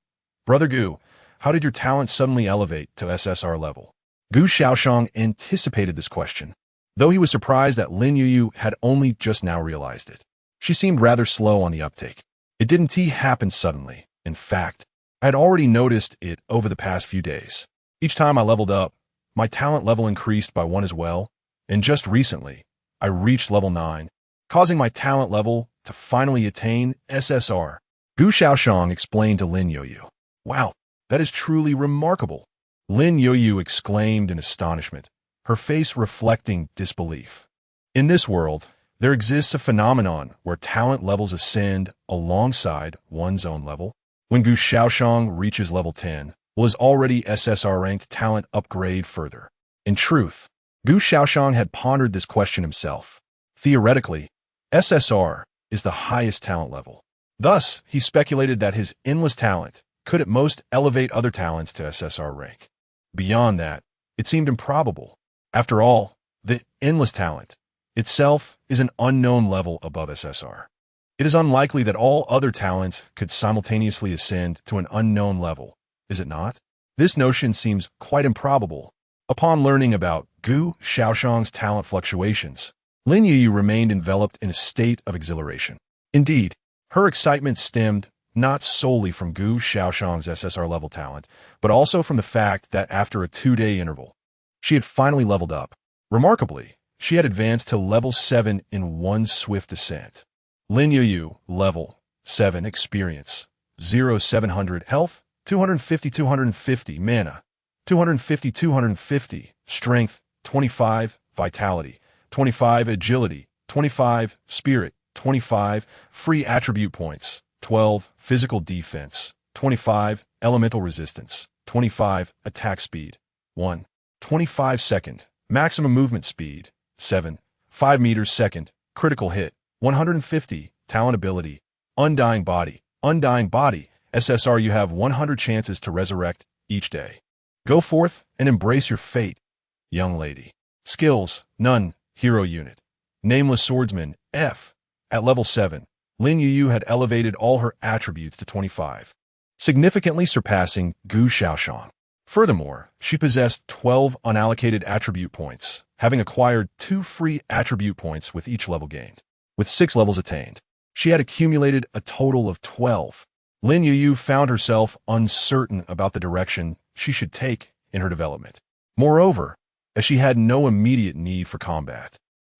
"Brother Gu, how did your talent suddenly elevate to SSR level?" Gu Shaoyan anticipated this question, though he was surprised that Lin Youyu had only just now realized it. She seemed rather slow on the uptake. It didn't happen suddenly. In fact, I had already noticed it over the past few days. Each time I leveled up, my talent level increased by 1 as well, and just recently, I reached level 9, causing my talent level to finally attain SSR. Gu Shaoyan explained to Lin Youyu. "Wow, that is truly remarkable." Lin Youyu exclaimed in astonishment, her face reflecting disbelief. In this world, there exists a phenomenon where talent levels ascend alongside one's own level. When Gu Shaoyan reaches level 10, was already SSR-ranked talent upgrade further? In truth, Gu Shaoyan had pondered this question himself. Theoretically, SSR is the highest talent level. Thus, he speculated that his endless talent could at most elevate other talents to SSR rank. Beyond that, it seemed improbable. After all, the endless talent itself is an unknown level above SSR. It is unlikely that all other talents could simultaneously ascend to an unknown level, is it not? This notion seems quite improbable. Upon learning about Gu Shaoyan's talent fluctuations, Lin Youyu remained enveloped in a state of exhilaration. Indeed, her excitement stemmed not solely from Gu Shaoyan's SSR level talent, but also from the fact that after a 2-day interval, she had finally leveled up. Remarkably, she had advanced to level 7 in one swift descent. Lin Youyu, level 7 experience, 0-700 health, 250 mana, 250 strength, 25 vitality, 25 agility, 25 spirit, 25 free attribute points, 12 physical defense, 25 elemental resistance, 25 attack speed, 1 25 second maximum movement speed, 7 5 meters second critical hit, 150 talent ability, undying body, SSR. You have 100 chances to resurrect each day. Go forth and embrace your fate, young lady. Skills, none. Hero unit. Nameless swordsman, F. At level 7, Lin Youyu had elevated all her attributes to 25, significantly surpassing Gu Shaoyan. Furthermore, she possessed 12 unallocated attribute points, having acquired 2 free attribute points with each level gained. With 6 levels attained, she had accumulated a total of 12. Lin Youyu found herself uncertain about the direction she should take in her development. Moreover, as she had no immediate need for combat,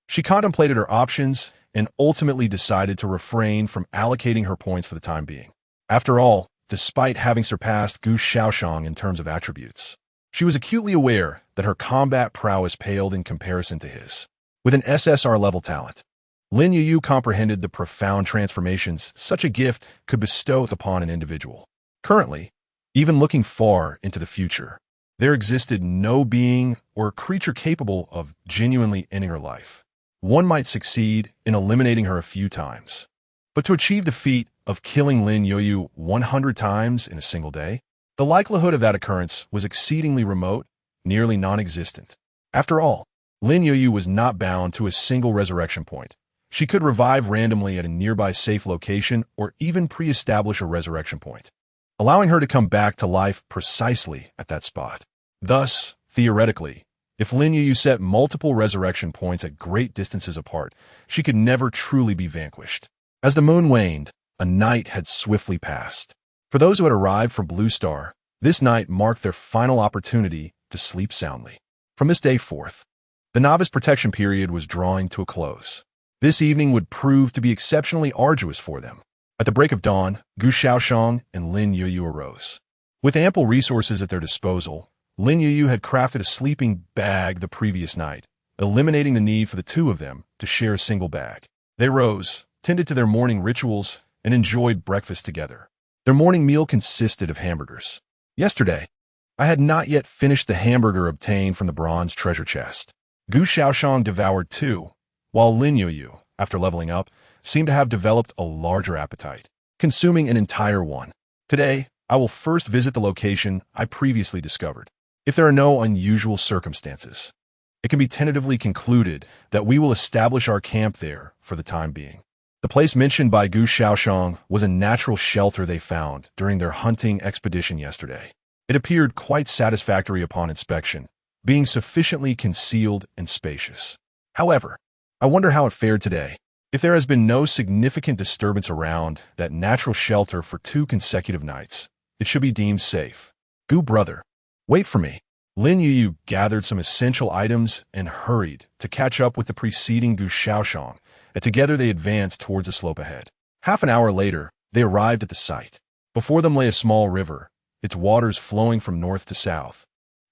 she contemplated her options and ultimately decided to refrain from allocating her points for the time being. After all, despite having surpassed Gu Shaoyan in terms of attributes, she was acutely aware that her combat prowess paled in comparison to his. With an SSR level talent, Lin Youyu comprehended the profound transformations such a gift could bestow upon an individual. Currently, even looking far into the future, there existed no being or creature capable of genuinely ending her life. One might succeed in eliminating her a few times, but to achieve the feat of killing Lin Youyu 100 times in a single day, the likelihood of that occurrence was exceedingly remote, nearly non-existent. After all, Lin Youyu was not bound to a single resurrection point. She could revive randomly at a nearby safe location or even pre-establish a resurrection point, allowing her to come back to life precisely at that spot. Thus, theoretically, if Lin Youyu set multiple resurrection points at great distances apart, she could never truly be vanquished. As the moon waned, a night had swiftly passed. For those who had arrived from Blue Star, this night marked their final opportunity to sleep soundly. From this day forth, the novice protection period was drawing to a close. This evening would prove to be exceptionally arduous for them. At the break of dawn, Gu Shaoyan and Lin Youyu arose. With ample resources at their disposal, Lin Youyu had crafted a sleeping bag the previous night, eliminating the need for the two of them to share a single bag. They rose, tended to their morning rituals, and enjoyed breakfast together. Their morning meal consisted of hamburgers. Yesterday, I had not yet finished the hamburger obtained from the bronze treasure chest. Gu Shaoyan devoured 2, while Lin Youyu, after leveling up, seemed to have developed a larger appetite, consuming an entire one. Today, I will first visit the location I previously discovered. If there are no unusual circumstances, it can be tentatively concluded that we will establish our camp there for the time being. The place mentioned by Gu Shaoyan was a natural shelter they found during their hunting expedition yesterday. It appeared quite satisfactory upon inspection, being sufficiently concealed and spacious. However, I wonder how it fared today. If there has been no significant disturbance around that natural shelter for 2 consecutive nights, it should be deemed safe. Gu brother, wait for me. Lin Youyu gathered some essential items and hurried to catch up with the preceding Gu Shaoyan, and together they advanced towards the slope ahead. Half an hour later, they arrived at the site. Before them lay a small river, its waters flowing from north to south.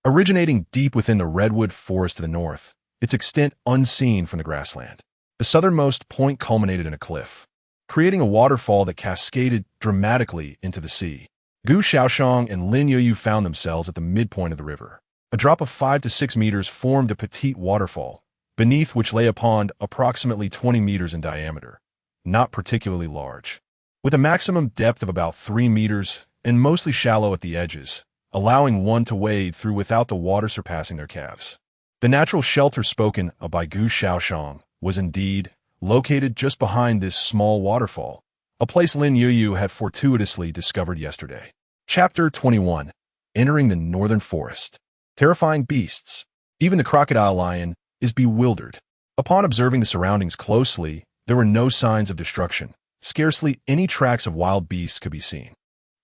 Originating deep within the redwood forest to the north, its extent unseen from the grassland. The southernmost point culminated in a cliff, creating a waterfall that cascaded dramatically into the sea. Gu Shaoxian and Lin Youyu found themselves at the midpoint of the river. A drop of 5 to 6 meters formed a petite waterfall, beneath which lay a pond approximately 20 meters in diameter, not particularly large, with a maximum depth of about 3 meters and mostly shallow at the edges, allowing one to wade through without the water surpassing their calves. The natural shelter spoken of by Gu Shaoxian was indeed located just behind this small waterfall, a place Lin Youyu had fortuitously discovered yesterday. Chapter 21. Entering the Northern Forest. Terrifying beasts. Even the crocodile lion is bewildered. Upon observing the surroundings closely, there were no signs of destruction. Scarcely any tracks of wild beasts could be seen.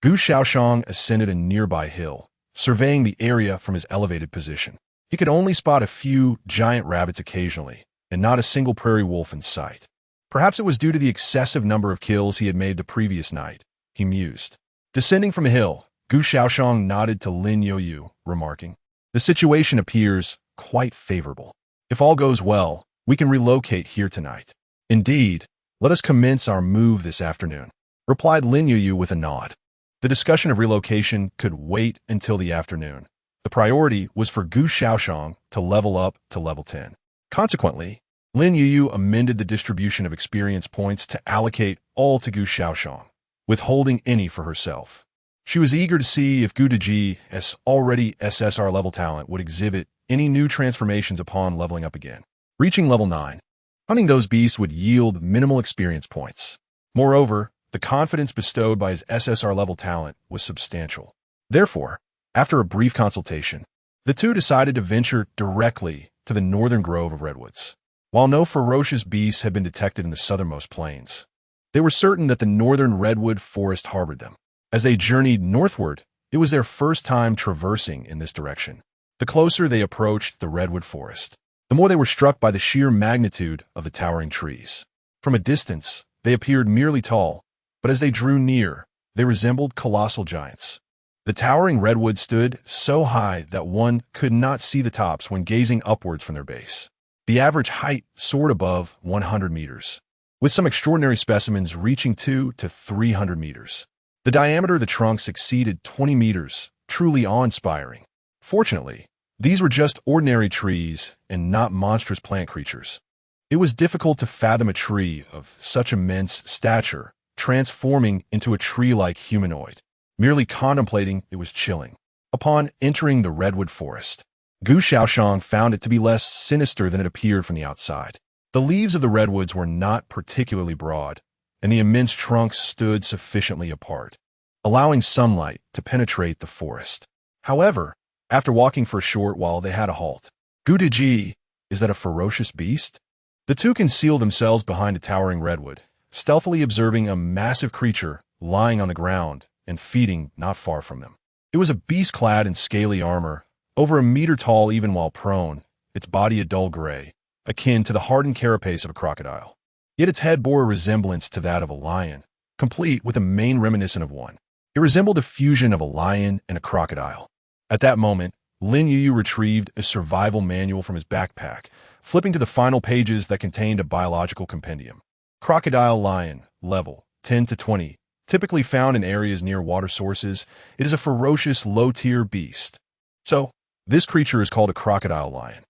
Gu Shaoxian ascended a nearby hill, surveying the area from his elevated position. He could only spot a few giant rabbits occasionally, and not a single prairie wolf in sight. Perhaps it was due to the excessive number of kills he had made the previous night, he mused. Descending from a hill, Gu Shaoxian nodded to Lin Youyu, remarking, "The situation appears quite favorable. If all goes well, we can relocate here tonight." "Indeed, let us commence our move this afternoon," replied Lin Youyu with a nod. The discussion of relocation could wait until the afternoon. The priority was for Gu Shaoxian to level up to level 10. Consequently, Lin Youyu amended the distribution of experience points to allocate all to Gu Shaoxian, withholding any for herself. She was eager to see if Gu Deji's already SSR level talent would exhibit any new transformations upon leveling up again. Reaching level 9, hunting those beasts would yield minimal experience points. Moreover, the confidence bestowed by his SSR level talent was substantial. Therefore, after a brief consultation, the two decided to venture directly to the northern grove of redwoods. While no ferocious beasts had been detected in the southernmost plains, they were certain that the northern redwood forest harbored them. As they journeyed northward, it was their first time traversing in this direction. The closer they approached the redwood forest, the more they were struck by the sheer magnitude of the towering trees. From a distance, they appeared merely tall, but as they drew near, they resembled colossal giants. The towering redwoods stood so high that one could not see the tops when gazing upwards from their base. The average height soared above 100 meters, with some extraordinary specimens reaching 200 to 300 meters. The diameter of the trunks exceeded 20 meters, truly awe-inspiring. Fortunately, these were just ordinary trees and not monstrous plant creatures. It was difficult to fathom a tree of such immense stature transforming into a tree-like humanoid. Merely contemplating it was chilling. Upon entering the redwood forest, Gu Shaoxian found it to be less sinister than it appeared from the outside. The leaves of the redwoods were not particularly broad, and the immense trunks stood sufficiently apart, allowing sunlight to penetrate the forest. However, after walking for a short while, they had a halt. "Gu Deji, is that a ferocious beast?" The two concealed themselves behind a towering redwood, stealthily observing a massive creature lying on the ground and feeding not far from them. It was a beast clad in scaly armor, over a meter tall even while prone, its body a dull gray, akin to the hardened carapace of a crocodile. Yet its head bore a resemblance to that of a lion, complete with a mane reminiscent of one. It resembled a fusion of a lion and a crocodile. At that moment, Lin Youyu retrieved a survival manual from his backpack, flipping to the final pages that contained a biological compendium. Crocodile lion, level 10 to 20. Typically found in areas near water sources, it is a ferocious low-tier beast. So, this creature is called a crocodile lion.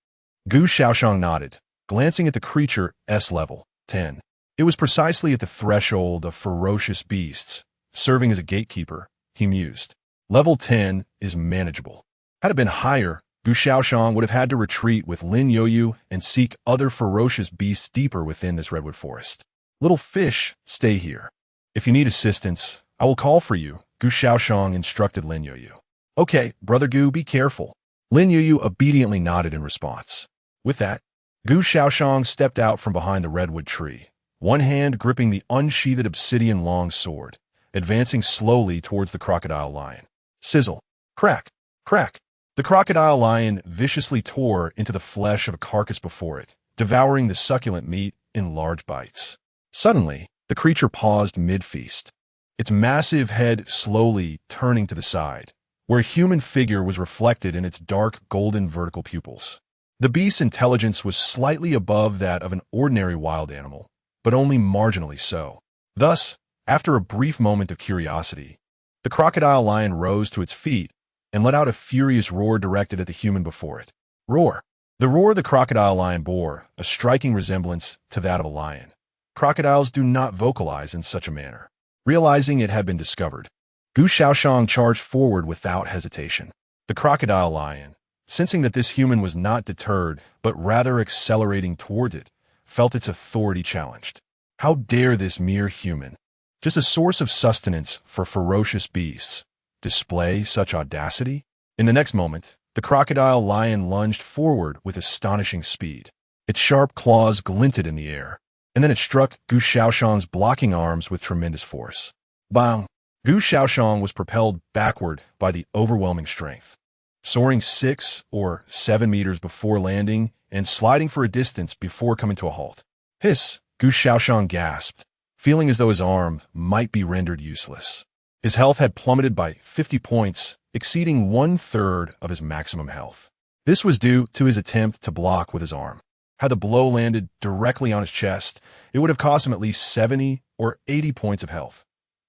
Gu Shaoxian nodded, glancing at the creature S level 10. It was precisely at the threshold of ferocious beasts, serving as a gatekeeper, he mused. Level 10 is manageable. Had it been higher, Gu Shaoxian would have had to retreat with Lin Youyu and seek other ferocious beasts deeper within this redwood forest. "Little fish, stay here. If you need assistance, I will call for you," Gu Shaoxian instructed Lin Youyu. "Okay, Brother Gu, be careful." Lin Youyu obediently nodded in response. With that, Gu Shaoxian stepped out from behind the redwood tree, one hand gripping the unsheathed obsidian long sword, advancing slowly towards the crocodile lion. Sizzle. Crack. Crack. The crocodile lion viciously tore into the flesh of a carcass before it, devouring the succulent meat in large bites. Suddenly, the creature paused mid-feast, its massive head slowly turning to the side, where a human figure was reflected in its dark golden vertical pupils. The beast's intelligence was slightly above that of an ordinary wild animal, but only marginally so. Thus, after a brief moment of curiosity, The crocodile lion rose to its feet and let out a furious roar directed at the human before it. Roar. The roar the crocodile lion bore a striking resemblance to that of a lion. Crocodiles do not vocalize in such a manner. Realizing it had been discovered, Gu Shaoyan charged forward without hesitation. The crocodile lion, sensing that this human was not deterred but rather accelerating towards it, felt its authority challenged. How dare this mere human, just a source of sustenance for ferocious beasts, display such audacity? In the next moment, the crocodile lion lunged forward with astonishing speed. Its sharp claws glinted in the air, and then it struck Gu Shaoyan's blocking arms with tremendous force. Bang! Gu Shaoyan was propelled backward by the overwhelming strength, soaring 6 or 7 meters before landing and sliding for a distance before coming to a halt. Hiss! Gu Shaoyan gasped, feeling as though his arm might be rendered useless. His health had plummeted by 50 points, exceeding 1/3 of his maximum health. This was due to his attempt to block with his arm. Had the blow landed directly on his chest, it would have cost him at least 70 or 80 points of health.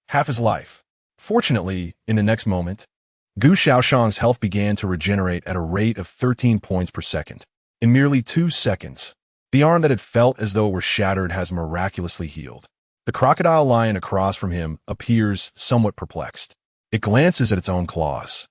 Half his life. Fortunately, in the next moment, Gu Shaoyan's health began to regenerate at a rate of 13 points per second. In merely 2 seconds, the arm that had felt as though it were shattered has miraculously healed. The crocodile lion across from him appears somewhat perplexed. It glances at its own claws,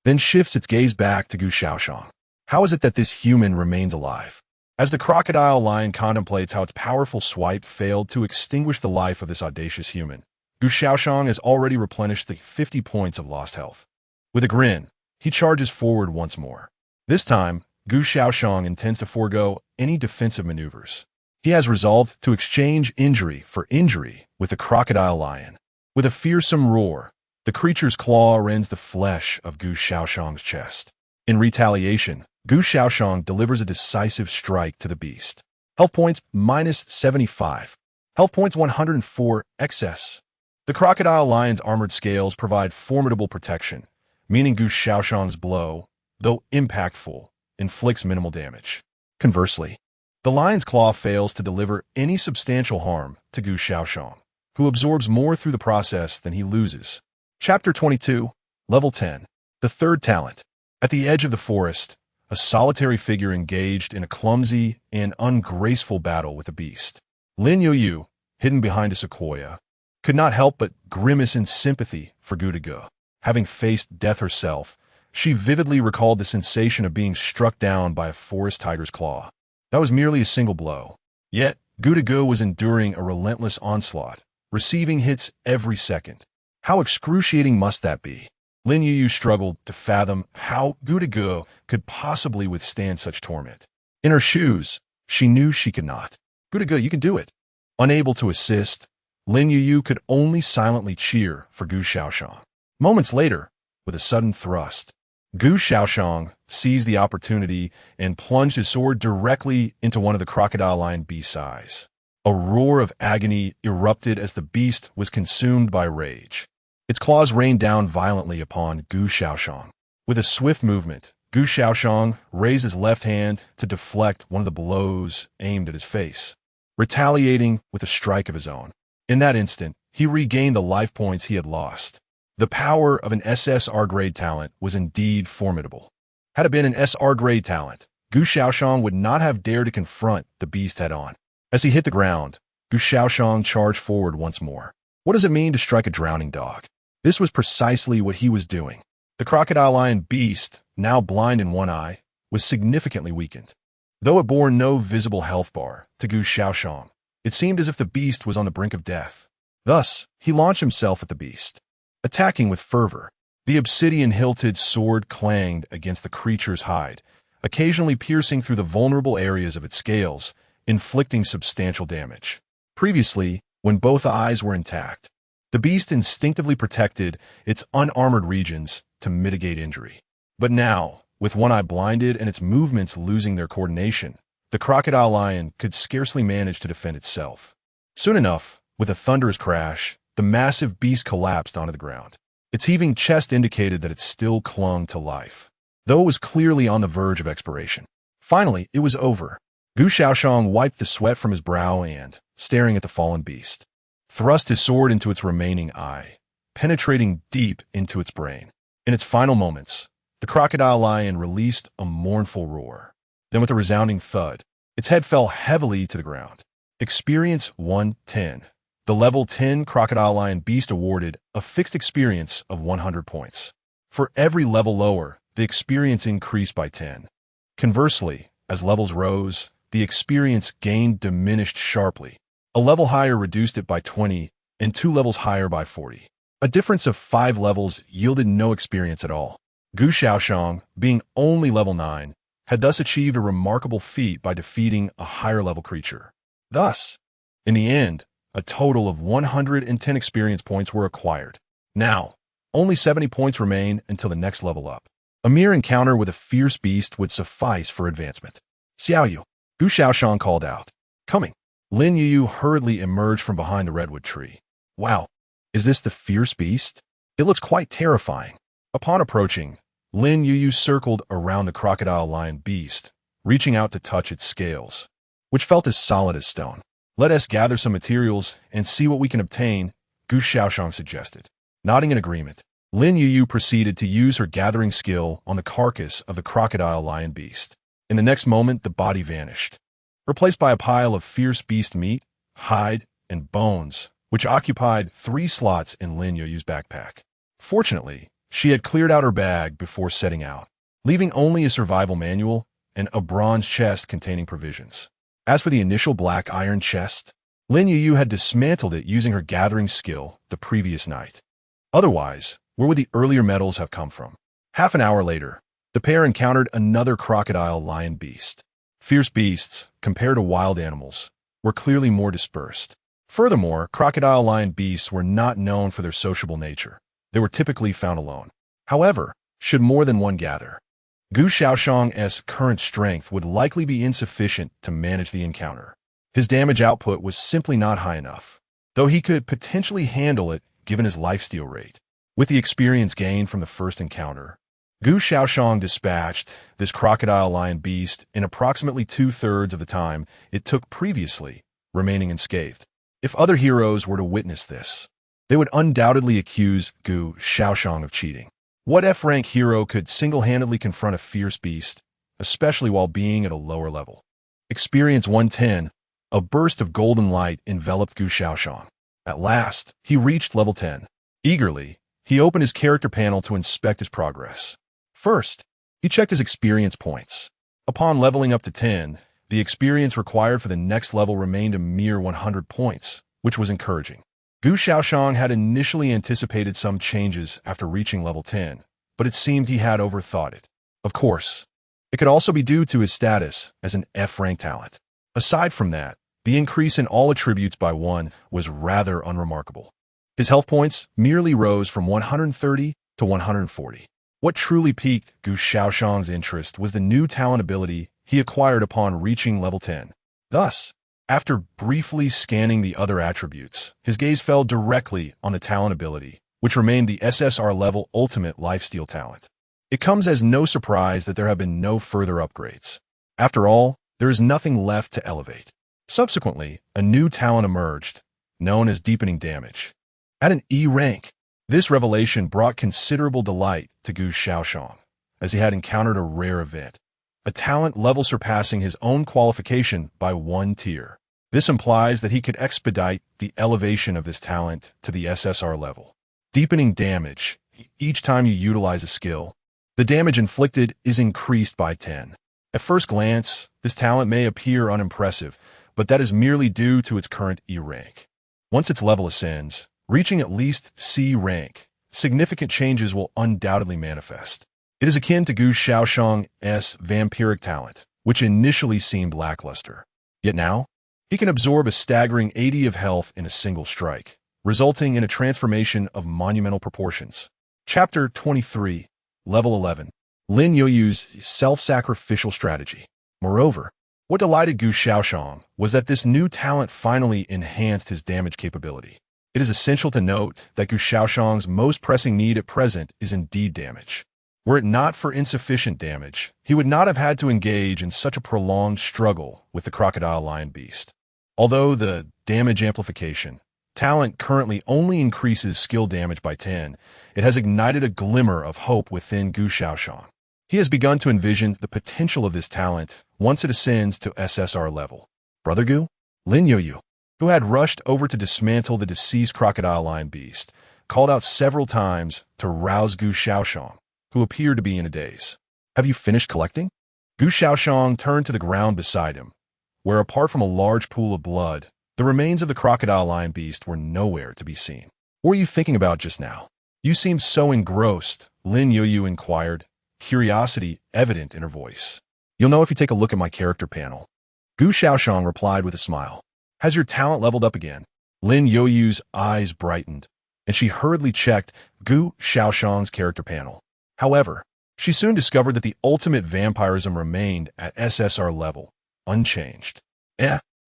then shifts its gaze back to Gu Shaoyan. How is it that this human remains alive? As the crocodile lion contemplates how its powerful swipe failed to extinguish the life of this audacious human, Gu Shaoyan has already replenished the 50 points of lost health. With a grin, he charges forward once more. This time, Gu Shaoyan intends to forego any defensive maneuvers. He has resolved to exchange injury for injury with the crocodile lion. With a fearsome roar, the creature's claw rends the flesh of Gu Shaoyan's chest. In retaliation, Gu Shaoyan delivers a decisive strike to the beast. Health points -75. Health points 104 excess. The crocodile lion's armored scales provide formidable protection, meaning Gu Shaoyan's blow, though impactful, inflicts minimal damage. Conversely, the lion's claw fails to deliver any substantial harm to Gu Shaoyan, who absorbs more through the process than he loses. Chapter 22, Level 10. The third talent. At the edge of the forest, a solitary figure engaged in a clumsy and ungraceful battle with a beast. Lin Youyu, hidden behind a sequoia, could not help but grimace in sympathy for Gu. Having faced death herself, she vividly recalled the sensation of being struck down by a forest tiger's claw. That was merely a single blow. Yet, Gu was enduring a relentless onslaught, receiving hits every second. How excruciating must that be? Lin Youyu struggled to fathom how Gu could possibly withstand such torment. In her shoes, she knew she could not. Gu, you can do it. Unable to assist, Lin Youyu could only silently cheer for Gu Shaoyan. Moments later, with a sudden thrust, Gu Shaoyan seized the opportunity and plunged his sword directly into one of the crocodile lion beast's eyes. A roar of agony erupted as the beast was consumed by rage. Its claws rained down violently upon Gu Shaoyan. With a swift movement, Gu Shaoyan raised his left hand to deflect one of the blows aimed at his face, retaliating with a strike of his own. In that instant, he regained the life points he had lost. The power of an SSR grade talent was indeed formidable. Had it been an SR grade talent, Gu Shaoyan would not have dared to confront the beast head-on. As he hit the ground, Gu Shaoyan charged forward once more. What does it mean to strike a drowning dog? This was precisely what he was doing. The crocodile lion beast, now blind in one eye, was significantly weakened. Though it bore no visible health bar to Gu Shaoyan, it seemed as if the beast was on the brink of death. Thus, he launched himself at the beast, attacking with fervor. The obsidian-hilted sword clanged against the creature's hide, occasionally piercing through the vulnerable areas of its scales, inflicting substantial damage. Previously, when both eyes were intact, the beast instinctively protected its unarmored regions to mitigate injury. But now, with one eye blinded and its movements losing their coordination, the crocodile lion could scarcely manage to defend itself. Soon enough, with a thunderous crash, the massive beast collapsed onto the ground. Its heaving chest indicated that it still clung to life, though it was clearly on the verge of expiration. Finally, it was over. Gu Shaoyan wiped the sweat from his brow and, staring at the fallen beast, thrust his sword into its remaining eye. penetrating deep into its brain. In its final moments, the crocodile lion released a mournful roar. Then with a resounding thud, its head fell heavily to the ground. Experience 110. The level 10 crocodile lion beast awarded a fixed experience of 100 points. For every level lower, the experience increased by 10. Conversely, as levels rose, the experience gained diminished sharply. A level higher reduced it by 20, and 2 levels higher by 40. A difference of 5 levels yielded no experience at all. Gu Shaoyan, being only level 9, had thus achieved a remarkable feat by defeating a higher-level creature. Thus, in the end, a total of 110 experience points were acquired. Now, only 70 points remain until the next level up. A mere encounter with a fierce beast would suffice for advancement. Xiaoyu, Gu Shaoyan called out. Coming. Lin Youyu hurriedly emerged from behind the redwood tree. Wow, is this the fierce beast? It looks quite terrifying. Upon approaching, Lin Youyu circled around the crocodile lion beast, reaching out to touch its scales, which felt as solid as stone. Let us gather some materials and see what we can obtain, Gu Shaoyan suggested. Nodding in agreement, Lin Youyu proceeded to use her gathering skill on the carcass of the crocodile lion beast. In the next moment, the body vanished, replaced by a pile of fierce beast meat, hide, and bones, which occupied 3 slots in Lin Youyu's backpack. Fortunately, she had cleared out her bag before setting out, leaving only a survival manual and a bronze chest containing provisions. As for the initial black iron chest, Lin Youyu had dismantled it using her gathering skill the previous night. Otherwise, where would the earlier metals have come from? Half an hour later, the pair encountered another crocodile lion beast. Fierce beasts, compared to wild animals, were clearly more dispersed. Furthermore, crocodile lion beasts were not known for their sociable nature. They were typically found alone. However, should more than one gather, Gu Shaoxian's current strength would likely be insufficient to manage the encounter. His damage output was simply not high enough, though he could potentially handle it given his lifesteal rate. With the experience gained from the first encounter, Gu Shaoxian dispatched this crocodile lion beast in approximately 2/3 of the time it took previously, remaining unscathed. If other heroes were to witness this, they would undoubtedly accuse Gu Shaoxian of cheating. What F-rank hero could single-handedly confront a fierce beast, especially while being at a lower level? Experience 110, a burst of golden light enveloped Gu Shaoxian. At last, he reached level 10. Eagerly, he opened his character panel to inspect his progress. First, he checked his experience points. Upon leveling up to 10, the experience required for the next level remained a mere 100 points, which was encouraging. Gu Shaoxian had initially anticipated some changes after reaching level 10, but it seemed he had overthought it. Of course, it could also be due to his status as an F-rank talent. Aside from that, the increase in all attributes by 1 was rather unremarkable. His health points merely rose from 130 to 140. What truly piqued Gu Shaoxian's interest was the new talent ability he acquired upon reaching level 10. Thus, after briefly scanning the other attributes, his gaze fell directly on the talent ability, which remained the SSR level ultimate lifesteal talent. It comes as no surprise that there have been no further upgrades. After all, there is nothing left to elevate. Subsequently, a new talent emerged, known as deepening damage. At an E rank, this revelation brought considerable delight to Gu Shaoxian, as he had encountered a rare event, a talent level surpassing his own qualification by 1 tier. This implies that he could expedite the elevation of this talent to the SSR level. Deepening damage. Each time you utilize a skill, the damage inflicted is increased by 10. At first glance, this talent may appear unimpressive, but that is merely due to its current E rank. Once its level ascends, reaching at least C rank, significant changes will undoubtedly manifest. It is akin to Gu Shaoxian's vampiric talent, which initially seemed lackluster. Yet now, he can absorb a staggering 80 of health in a single strike, resulting in a transformation of monumental proportions. Chapter 23, Level 11. Lin Youyu's self-sacrificial strategy. Moreover, what delighted Gu Shaoxian was that this new talent finally enhanced his damage capability. It is essential to note that Gu Shaoxian's most pressing need at present is indeed damage. Were it not for insufficient damage, he would not have had to engage in such a prolonged struggle with the crocodile lion beast. Although the damage amplification talent currently only increases skill damage by 10, it has ignited a glimmer of hope within Gu Shaoyan. He has begun to envision the potential of this talent once it ascends to SSR level. Brother Gu, Lin Youyu, who had rushed over to dismantle the deceased crocodile lion beast, called out several times to rouse Gu Shaoyan, who appeared to be in a daze. Have you finished collecting? Gu Shaoyan turned to the ground beside him, where apart from a large pool of blood, the remains of the crocodile lion beast were nowhere to be seen. What were you thinking about just now? You seem so engrossed, Lin Youyu inquired, curiosity evident in her voice. You'll know if you take a look at my character panel. Gu Shaoyan replied with a smile. Has your talent leveled up again? Lin Youyu's eyes brightened, and she hurriedly checked Gu Shaoyan's character panel. However, she soon discovered that the ultimate vampirism remained at SSR level, unchanged.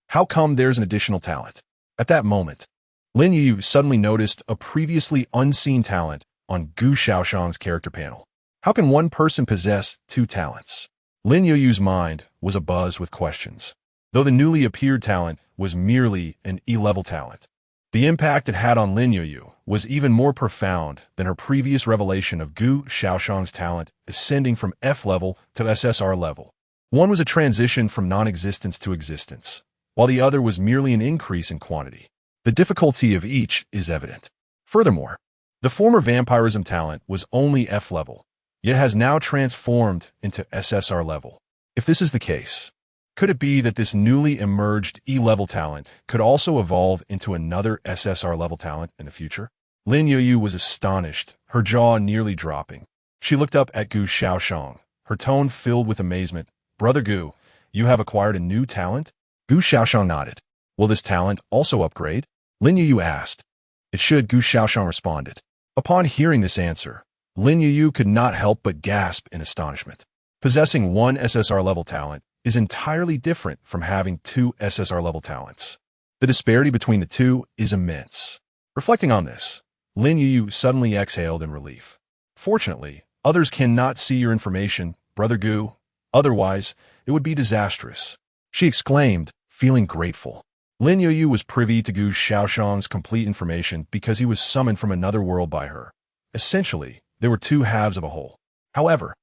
How come there's an additional talent? At that moment, Lin Youyu suddenly noticed a previously unseen talent on Gu Shaoyan's character panel. How can one person possess two talents? Lin Youyu's mind was abuzz with questions. Though the newly appeared talent was merely an E-level talent, the impact it had on Lin Youyu was even more profound than her previous revelation of Gu Shaoyan's talent ascending from F level to SSR level. One was a transition from non-existence to existence, while the other was merely an increase in quantity. The difficulty of each is evident. Furthermore, the former vampirism talent was only F level, yet has now transformed into SSR level. If this is the case, could it be that this newly emerged E-level talent could also evolve into another SSR level talent in the future? Lin Youyu was astonished, her jaw nearly dropping. She looked up at Gu Shaoyan, her tone filled with amazement. Brother Gu, you have acquired a new talent? Gu Shaoyan nodded. Will this talent also upgrade? Lin Youyu asked. It should, Gu Shaoyan responded. Upon hearing this answer, Lin Youyu could not help but gasp in astonishment. Possessing one SSR level talent is entirely different from having two SSR level talents. The disparity between the two is immense. Reflecting on this, Lin Youyu suddenly exhaled in relief. Fortunately, others cannot see your information, Brother Gu. Otherwise, it would be disastrous. She exclaimed, feeling grateful. Lin Youyu was privy to Gu Shaoyan's complete information because he was summoned from another world by her. Essentially, there were two halves of a whole. However,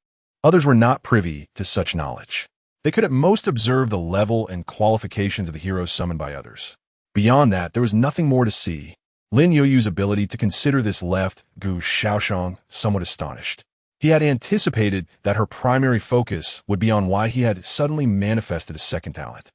others were not privy to such knowledge. They could at most observe the level and qualifications of the heroes summoned by others. Beyond that, there was nothing more to see. Lin Youyu's ability to consider this left Gu Shaoyan somewhat astonished. He had anticipated that her primary focus would be on why he had suddenly manifested a second talent.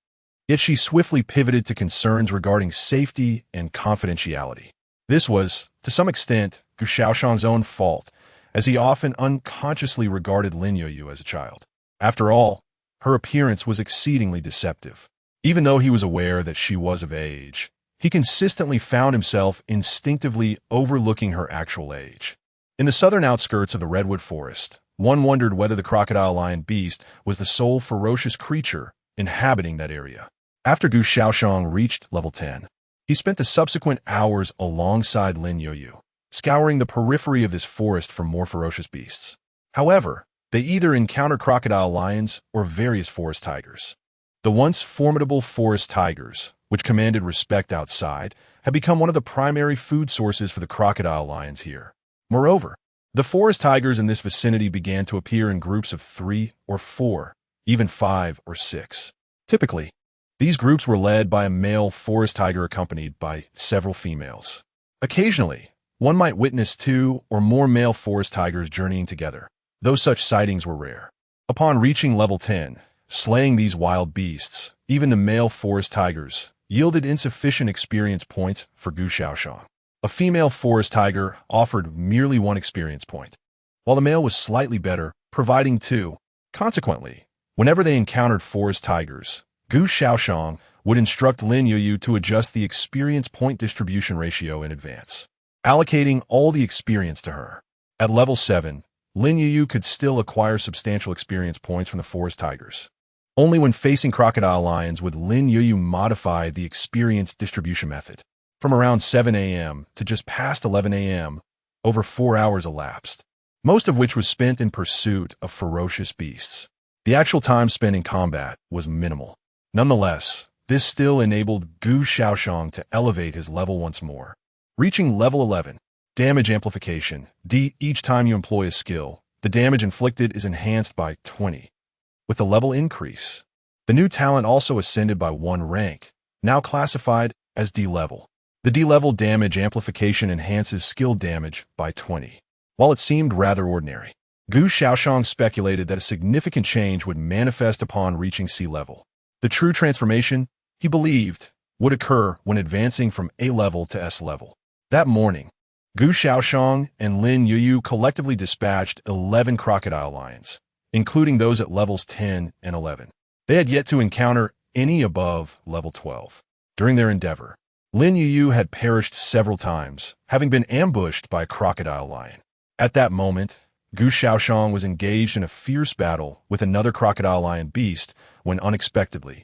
Yet she swiftly pivoted to concerns regarding safety and confidentiality. This was, to some extent, Gu Shaoyan's own fault, as he often unconsciously regarded Lin Youyu as a child. After all, her appearance was exceedingly deceptive. Even though he was aware that she was of age, he consistently found himself instinctively overlooking her actual age. In the southern outskirts of the redwood forest, one wondered whether the crocodile lion beast was the sole ferocious creature inhabiting that area. After Gu Shaoyan reached level 10, he spent the subsequent hours alongside Lin Youyu, scouring the periphery of this forest for more ferocious beasts. However, they either encountered crocodile lions or various forest tigers. The once formidable forest tigers, which commanded respect outside, had become one of the primary food sources for the crocodile lions here. Moreover, the forest tigers in this vicinity began to appear in groups of 3 or 4, even 5 or 6. Typically, these groups were led by a male forest tiger accompanied by several females. Occasionally, one might witness 2 or more male forest tigers journeying together, though such sightings were rare. Upon reaching level 10, slaying these wild beasts, even the male forest tigers, yielded insufficient experience points for Gu Shaoyan. A female forest tiger offered merely 1 experience point, while the male was slightly better, providing 2. Consequently, whenever they encountered forest tigers, Gu Shaoyan would instruct Lin Youyu to adjust the experience point distribution ratio in advance, allocating all the experience to her. At level 7, Lin Youyu could still acquire substantial experience points from the forest tigers. Only when facing crocodile lions would Lin Youyu modify the experience distribution method. From around 7 a.m. to just past 11 a.m., over 4 hours elapsed, most of which was spent in pursuit of ferocious beasts. The actual time spent in combat was minimal. Nonetheless, This still enabled Gu Shaoyan to elevate his level once more. Reaching level 11, damage amplification. Each time you employ a skill, the damage inflicted is enhanced by 20. With the level increase, the new talent also ascended by 1 rank, now classified as D level. The D level damage amplification enhances skill damage by 20. While it seemed rather ordinary, Gu Shaoyan speculated that a significant change would manifest upon reaching C level. The true transformation, he believed, would occur when advancing from A level to S level. That morning, Gu Shaoyan and Lin Youyu collectively dispatched 11 crocodile lions, including those at levels 10 and 11. They had yet to encounter any above level 12. During their endeavor, Lin Youyu had perished several times, having been ambushed by a crocodile lion. At that moment, Gu Shaoyan was engaged in a fierce battle with another crocodile lion beast when unexpectedly,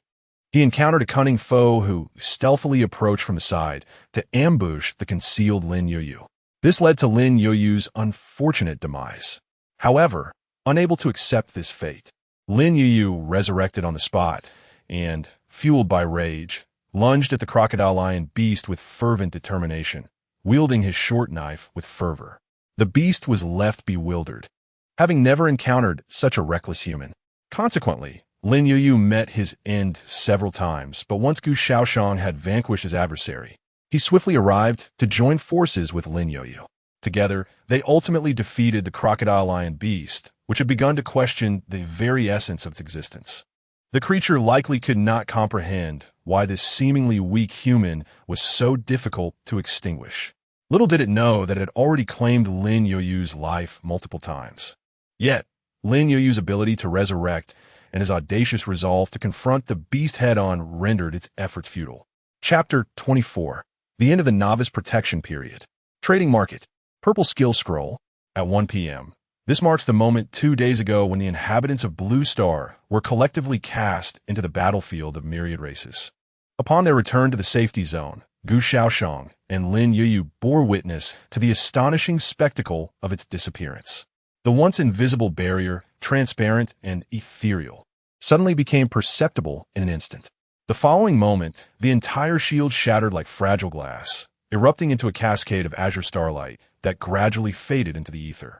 he encountered a cunning foe who stealthily approached from the side to ambush the concealed Lin Youyu. This led to Lin Youyu's unfortunate demise. However, unable to accept this fate, Lin Youyu resurrected on the spot and, fueled by rage, lunged at the crocodile lion beast with fervent determination, wielding his short knife with fervor. The beast was left bewildered, having never encountered such a reckless human. Consequently, Lin Youyu met his end several times, but once Gu Shaoyan had vanquished his adversary, he swiftly arrived to join forces with Lin Youyu. Together, they ultimately defeated the crocodile lion beast, which had begun to question the very essence of its existence. The creature likely could not comprehend why this seemingly weak human was so difficult to extinguish. Little did it know that it had already claimed Lin Youyu's life multiple times. Yet, Lin Youyu's ability to resurrect and his audacious resolve to confront the beast head-on rendered its efforts futile. Chapter 24. The End of the Novice Protection Period. Trading Market. Purple Skill Scroll. At 1 p.m. This marks the moment 2 days ago when the inhabitants of Blue Star were collectively cast into the battlefield of myriad races. Upon their return to the safety zone, Gu Shaoyan and Lin Youyu bore witness to the astonishing spectacle of its disappearance. The once invisible barrier, transparent and ethereal, suddenly became perceptible in an instant. The following moment, the entire shield shattered like fragile glass, erupting into a cascade of azure starlight that gradually faded into the ether.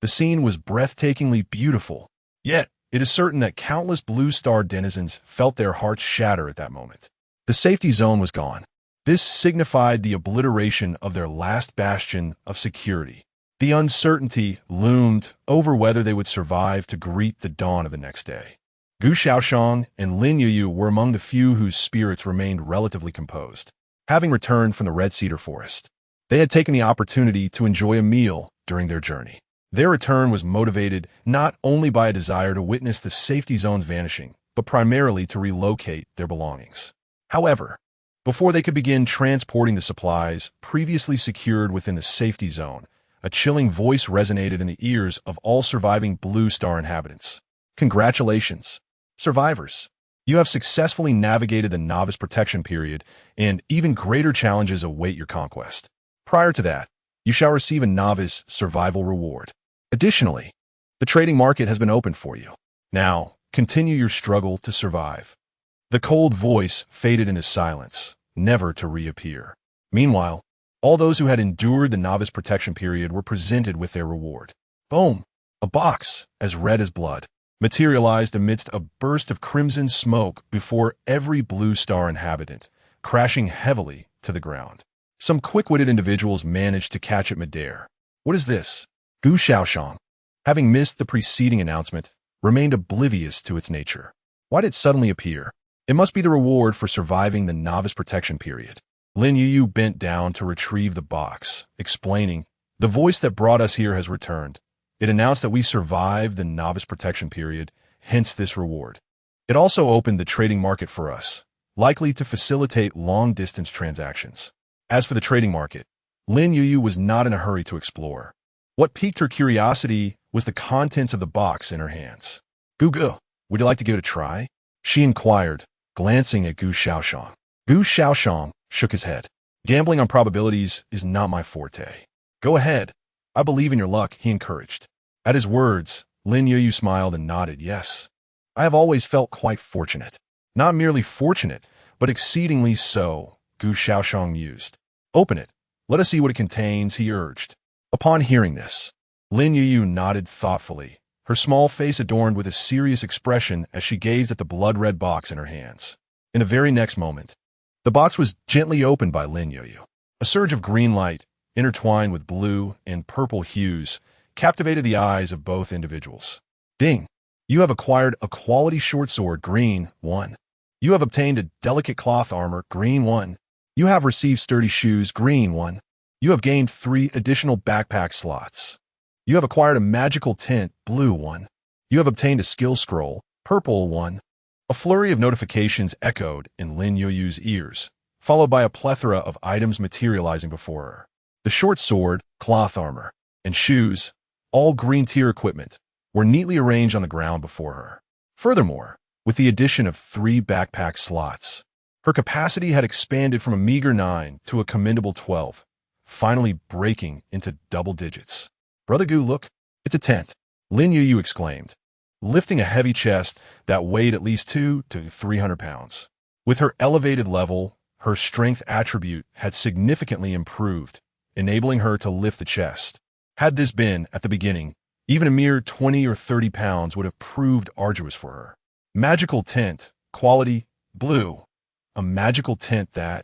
The scene was breathtakingly beautiful, yet it is certain that countless Blue Star denizens felt their hearts shatter at that moment. The safety zone was gone. This signified the obliteration of their last bastion of security. The uncertainty loomed over whether they would survive to greet the dawn of the next day. Gu Shaoyan and Lin Youyu were among the few whose spirits remained relatively composed. Having returned from the Red Cedar Forest, they had taken the opportunity to enjoy a meal during their journey. Their return was motivated not only by a desire to witness the safety zone's vanishing, but primarily to relocate their belongings. However, before they could begin transporting the supplies previously secured within the safety zone, a chilling voice resonated in the ears of all surviving Blue Star inhabitants. Congratulations, survivors! You have successfully navigated the novice protection period, and even greater challenges await your conquest. Prior to that, you shall receive a novice survival reward. Additionally, the trading market has been opened for you. Now, continue your struggle to survive. The cold voice faded into silence, never to reappear. Meanwhile, all those who had endured the novice protection period were presented with their reward. Boom! A box, as red as blood, materialized amidst a burst of crimson smoke before every Blue Star inhabitant, crashing heavily to the ground. Some quick-witted individuals managed to catch it midair. What is this? Gu Shaoyan, having missed the preceding announcement, remained oblivious to its nature. Why did it suddenly appear? It must be the reward for surviving the novice protection period. Lin Youyu bent down to retrieve the box, explaining, "The voice that brought us here has returned. It announced that we survived the novice protection period, hence this reward. It also opened the trading market for us, likely to facilitate long-distance transactions." As for the trading market, Lin Youyu was not in a hurry to explore. What piqued her curiosity was the contents of the box in her hands. "Gu, would you like to give it a try?" she inquired, glancing at Gu Shaoyan. Gu Shaoyan shook his head. "Gambling on probabilities is not my forte." "Go ahead. I believe in your luck," he encouraged. At his words, Lin Youyu smiled and nodded. "Yes, I have always felt quite fortunate. Not merely fortunate, but exceedingly so, Gu Shaoyan mused. Open it. Let us see what it contains, he urged. Upon hearing this, Lin Youyu nodded thoughtfully, her small face adorned with a serious expression as she gazed at the blood-red box in her hands. In the very next moment, the box was gently opened by Lin Youyu. A surge of green light, intertwined with blue and purple hues, captivated the eyes of both individuals. Ding! You have acquired a quality short sword, green 1. You have obtained a delicate cloth armor, green 1. You have received sturdy shoes, green 1. You have gained 3 additional backpack slots. You have acquired a magical tint, blue 1. You have obtained a skill scroll, purple 1. A flurry of notifications echoed in Lin Youyu's ears, followed by a plethora of items materializing before her. The short sword, cloth armor, and shoes, all green-tier equipment, were neatly arranged on the ground before her. Furthermore, with the addition of 3 backpack slots, her capacity had expanded from a meager 9 to a commendable 12, finally breaking into double digits. Brother Gu, look, it's a tent, Lin Youyu exclaimed, lifting a heavy chest that weighed at least 200 to 300 pounds. With her elevated level, her strength attribute had significantly improved, enabling her to lift the chest. Had this been, at the beginning, even a mere 20 or 30 pounds would have proved arduous for her. Magical tint, quality, blue. A magical tint that,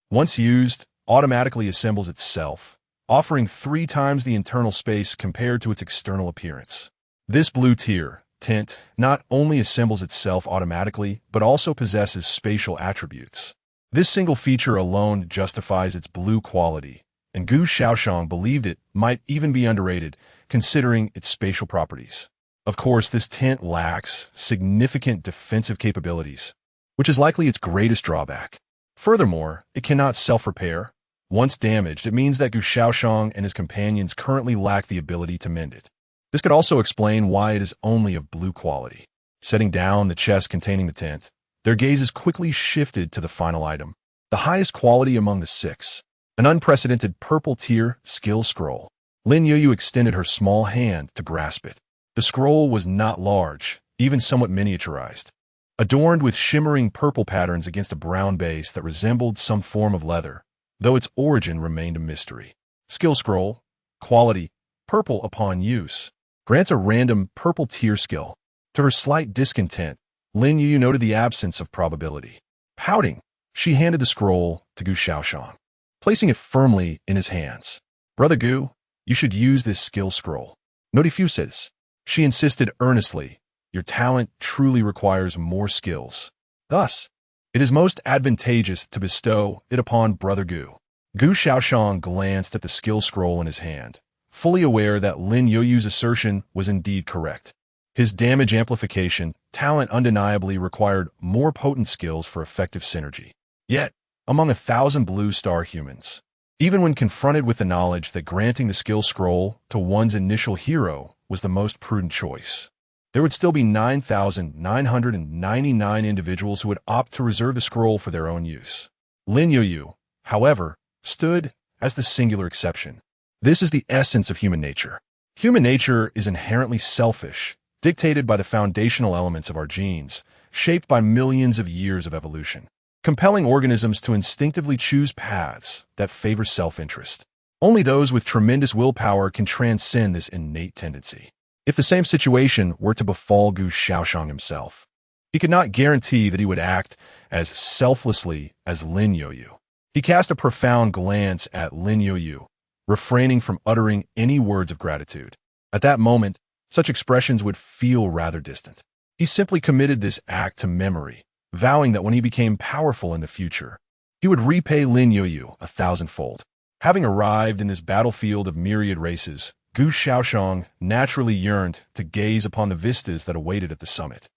once used, automatically assembles itself, offering 3 times the internal space compared to its external appearance. This blue tier tint not only assembles itself automatically, but also possesses spatial attributes. This single feature alone justifies its blue quality, and Gu Shaoyan believed it might even be underrated, considering its spatial properties. Of course, this tint lacks significant defensive capabilities, which is likely its greatest drawback. Furthermore, it cannot self-repair. Once damaged, it means that Gu Shaoyan and his companions currently lack the ability to mend it. This could also explain why it is only of blue quality. Setting down the chest containing the tint, their gazes quickly shifted to the final item, the highest quality among the 6, an unprecedented purple-tier skill scroll. Lin Youyu extended her small hand to grasp it. The scroll was not large, even somewhat miniaturized, adorned with shimmering purple patterns against a brown base that resembled some form of leather, though its origin remained a mystery. Skill scroll, quality, purple upon use, grants a random purple tier skill. To her slight discontent, Lin Youyu noted the absence of probability. Pouting, she handed the scroll to Gu Shaoyan, placing it firmly in his hands. Brother Gu, you should use this skill scroll. No diffuses. She insisted earnestly. Your talent truly requires more skills. Thus, it is most advantageous to bestow it upon Brother Gu. Gu Shaoyan glanced at the skill scroll in his hand, fully aware that Lin Youyu's assertion was indeed correct. His damage amplification talent undeniably required more potent skills for effective synergy. Yet, among 1,000 blue star humans, even when confronted with the knowledge that granting the skill scroll to one's initial hero was the most prudent choice, there would still be 9,999 individuals who would opt to reserve the scroll for their own use. Lin Youyu, however, stood as the singular exception. This is the essence of human nature. Human nature is inherently selfish, dictated by the foundational elements of our genes, shaped by millions of years of evolution, compelling organisms to instinctively choose paths that favor self-interest. Only those with tremendous willpower can transcend this innate tendency. If the same situation were to befall Gu Shaoyan himself, he could not guarantee that he would act as selflessly as Lin Youyu. He cast a profound glance at Lin Youyu, refraining from uttering any words of gratitude. At that moment, such expressions would feel rather distant. He simply committed this act to memory, vowing that when he became powerful in the future, he would repay Lin Youyu 1,000-fold. Having arrived in this battlefield of myriad races, Gu Shaoyan naturally yearned to gaze upon the vistas that awaited at the summit.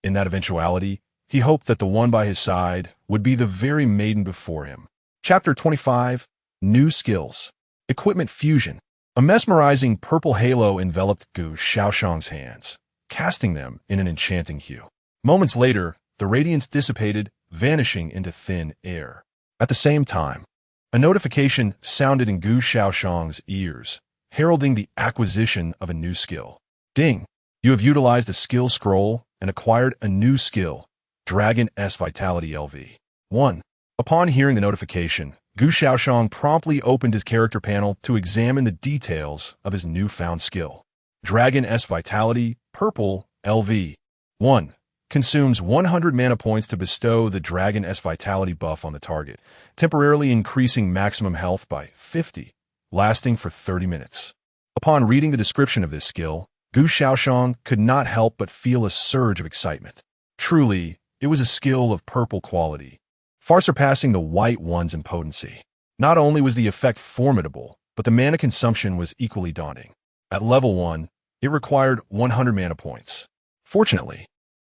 In that eventuality, he hoped that the one by his side would be the very maiden before him. Chapter 25, New Skills. Equipment Fusion. A mesmerizing purple halo enveloped Gu Shaoyan's hands, casting them in an enchanting hue. Moments later, the radiance dissipated, vanishing into thin air. At the same time, a notification sounded in Gu Shaoyan's ears, heralding the acquisition of a new skill. Ding! You have utilized a skill scroll and acquired a new skill, Dragon S Vitality LV. 1. Upon hearing the notification, Gu Shaoxian promptly opened his character panel to examine the details of his newfound skill. Dragon S Vitality, Purple, LV. 1. Consumes 100 mana points to bestow the Dragon S Vitality buff on the target, temporarily increasing maximum health by 50, lasting for 30 minutes. Upon reading the description of this skill, Gu Shaoxian could not help but feel a surge of excitement. Truly, it was a skill of purple quality, far surpassing the white ones in potency. Not only was the effect formidable, but the mana consumption was equally daunting. At level 1, it required 100 mana points. Fortunately,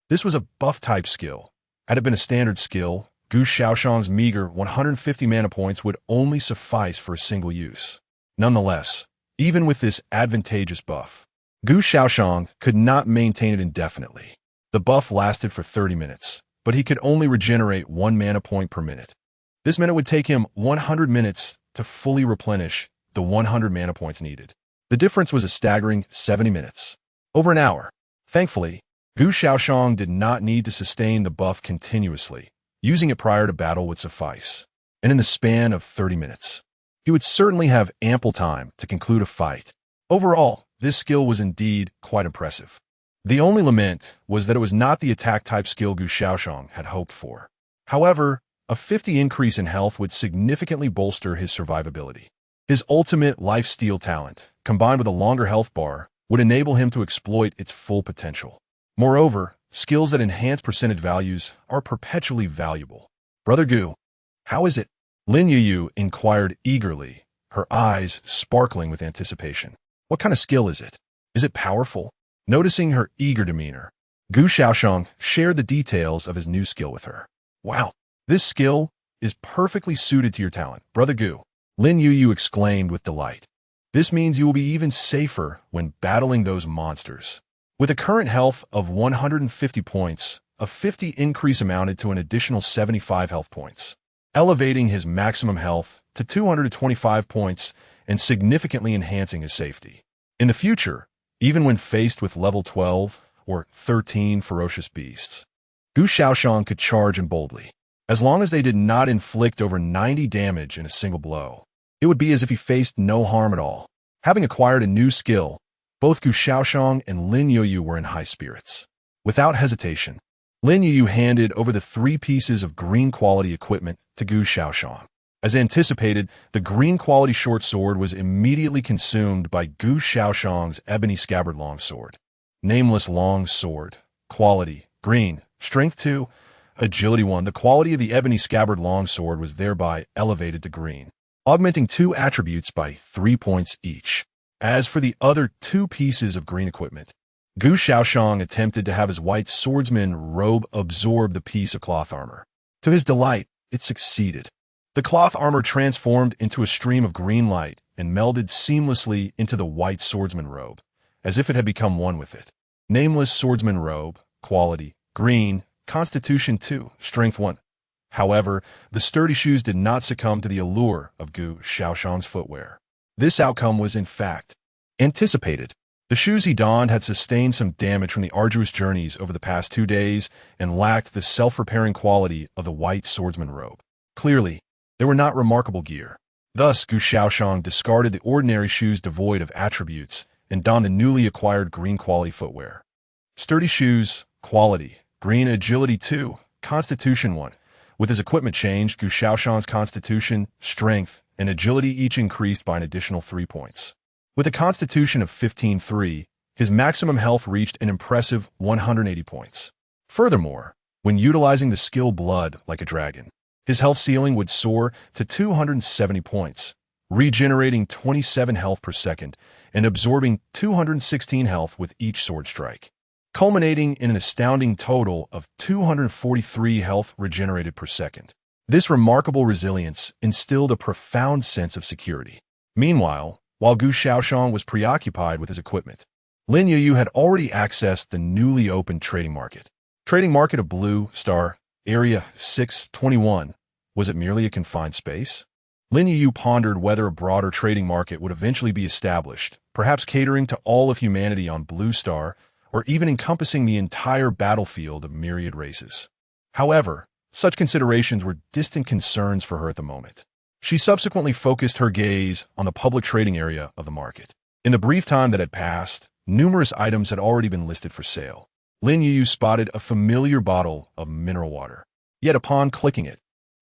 this was a buff-type skill. Had it been a standard skill, Gu Shaoxian's meager 150 mana points would only suffice for a single use. Nonetheless, even with this advantageous buff, Gu Shaoxian could not maintain it indefinitely. The buff lasted for 30 minutes, but he could only regenerate 1 mana point per minute. This meant it would take him 100 minutes to fully replenish the 100 mana points needed. The difference was a staggering 70 minutes. Over an hour. Thankfully, Gu Shaoxian did not need to sustain the buff continuously. Using it prior to battle would suffice. And in the span of 30 minutes, he would certainly have ample time to conclude a fight. Overall, this skill was indeed quite impressive. The only lament was that it was not the attack-type skill Gu Shaoxian had hoped for. However, a 50 increase in health would significantly bolster his survivability. His ultimate lifesteal talent, combined with a longer health bar, would enable him to exploit its full potential. Moreover, skills that enhance percentage values are perpetually valuable. Brother Gu, how is it? Lin Youyu inquired eagerly, her eyes sparkling with anticipation. What kind of skill is it? Is it powerful? Noticing her eager demeanor, Gu Shaoxian shared the details of his new skill with her. Wow, this skill is perfectly suited to your talent, Brother Gu, Lin Youyu exclaimed with delight. This means you will be even safer when battling those monsters. With a current health of 150 points, a 50 increase amounted to an additional 75 health points, elevating his maximum health to 225 points and significantly enhancing his safety. In the future, even when faced with level 12 or 13 ferocious beasts, Gu Shaoxian could charge in boldly. As long as they did not inflict over 90 damage in a single blow, it would be as if he faced no harm at all. Having acquired a new skill, both Gu Shaoxian and Lin Youyu were in high spirits. Without hesitation, Lin Youyu handed over the 3 pieces of green quality equipment to Gu Shaoxian. As anticipated, the green quality short sword was immediately consumed by Gu Shaoxian's ebony scabbard longsword. Nameless long sword. Quality, green. Strength 2, agility 1. The quality of the ebony scabbard longsword was thereby elevated to green, augmenting 2 attributes by 3 points each. As for the other 2 pieces of green equipment, Gu Shaoxian attempted to have his white swordsman robe absorb the piece of cloth armor. To his delight, it succeeded. The cloth armor transformed into a stream of green light and melded seamlessly into the white swordsman robe, as if it had become one with it. Nameless swordsman robe, quality, green, constitution 2, strength 1. However, the sturdy shoes did not succumb to the allure of Gu Shaoxian's footwear. This outcome was, in fact, anticipated. The shoes he donned had sustained some damage from the arduous journeys over the past 2 days and lacked the self-repairing quality of the white swordsman robe. Clearly, they were not remarkable gear. Thus, Gu Shaoxian discarded the ordinary shoes devoid of attributes and donned the newly acquired green quality footwear. Sturdy shoes, quality, green agility 2, constitution 1. With his equipment changed, Gu Shaoxian's constitution, strength, and agility each increased by an additional 3 points. With a constitution of 15-3, his maximum health reached an impressive 180 points. Furthermore, when utilizing the skill Blood like a Dragon, his health ceiling would soar to 270 points, regenerating 27 health per second and absorbing 216 health with each sword strike, culminating in an astounding total of 243 health regenerated per second. This remarkable resilience instilled a profound sense of security. Meanwhile, while Gu Shaoxian was preoccupied with his equipment, Lin Youyu had already accessed the newly opened trading market. Trading market of Blue Star, Area 621. Was it merely a confined space? Lin Youyu pondered whether a broader trading market would eventually be established, perhaps catering to all of humanity on Blue Star, or even encompassing the entire battlefield of myriad races. However, such considerations were distant concerns for her at the moment. She subsequently focused her gaze on the public trading area of the market. In the brief time that had passed, numerous items had already been listed for sale. Lin Youyu spotted a familiar bottle of mineral water. Yet upon clicking it,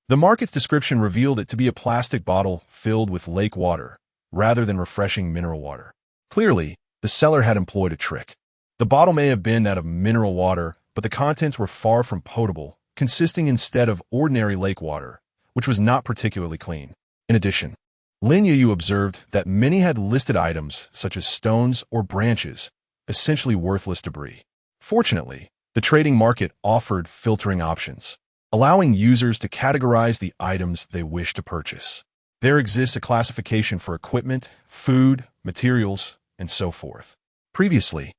the market's description revealed it to be a plastic bottle filled with lake water, rather than refreshing mineral water. Clearly, the seller had employed a trick. The bottle may have been that of mineral water, but the contents were far from potable, consisting instead of ordinary lake water, which was not particularly clean. In addition, Lin Youyu observed that many had listed items such as stones or branches, essentially worthless debris. Fortunately, the trading market offered filtering options, allowing users to categorize the items they wish to purchase. There exists a classification for equipment, food, materials, and so forth. Previously,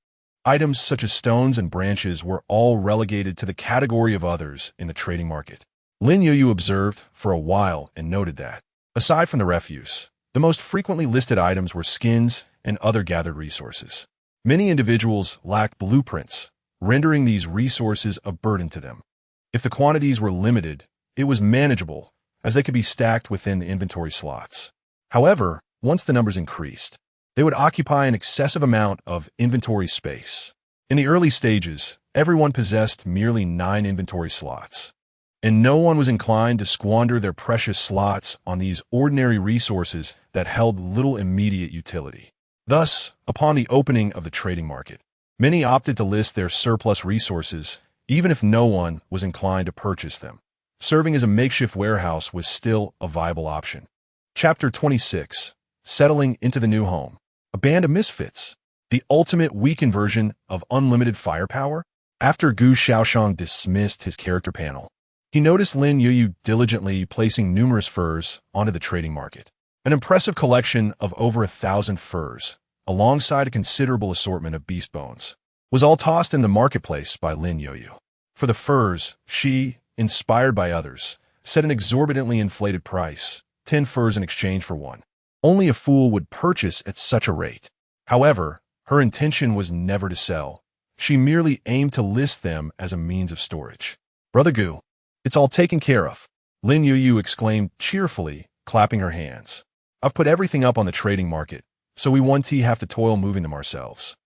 items such as stones and branches were all relegated to the category of others in the trading market. Lin Youyu observed for a while and noted that, aside from the refuse, the most frequently listed items were skins and other gathered resources. Many individuals lacked blueprints, rendering these resources a burden to them. If the quantities were limited, it was manageable, as they could be stacked within the inventory slots. However, once the numbers increased, they would occupy an excessive amount of inventory space. In the early stages, everyone possessed merely 9 inventory slots, and no one was inclined to squander their precious slots on these ordinary resources that held little immediate utility. Thus, upon the opening of the trading market, many opted to list their surplus resources, even if no one was inclined to purchase them. Serving as a makeshift warehouse was still a viable option. Chapter 26. Settling into the new home. A band of misfits. The ultimate weakened version of unlimited firepower? After Gu Shaoyan dismissed his character panel, he noticed Lin Youyu diligently placing numerous furs onto the trading market. An impressive collection of over 1,000 furs, alongside a considerable assortment of beast bones, was all tossed in the marketplace by Lin Youyu. For the furs, she, inspired by others, set an exorbitantly inflated price, 10 furs in exchange for one. Only a fool would purchase at such a rate. However, her intention was never to sell. She merely aimed to list them as a means of storage. "Brother Gu, it's all taken care of," Lin Youyu exclaimed cheerfully, clapping her hands. "I've put everything up on the trading market, so we won't have to toil moving them ourselves."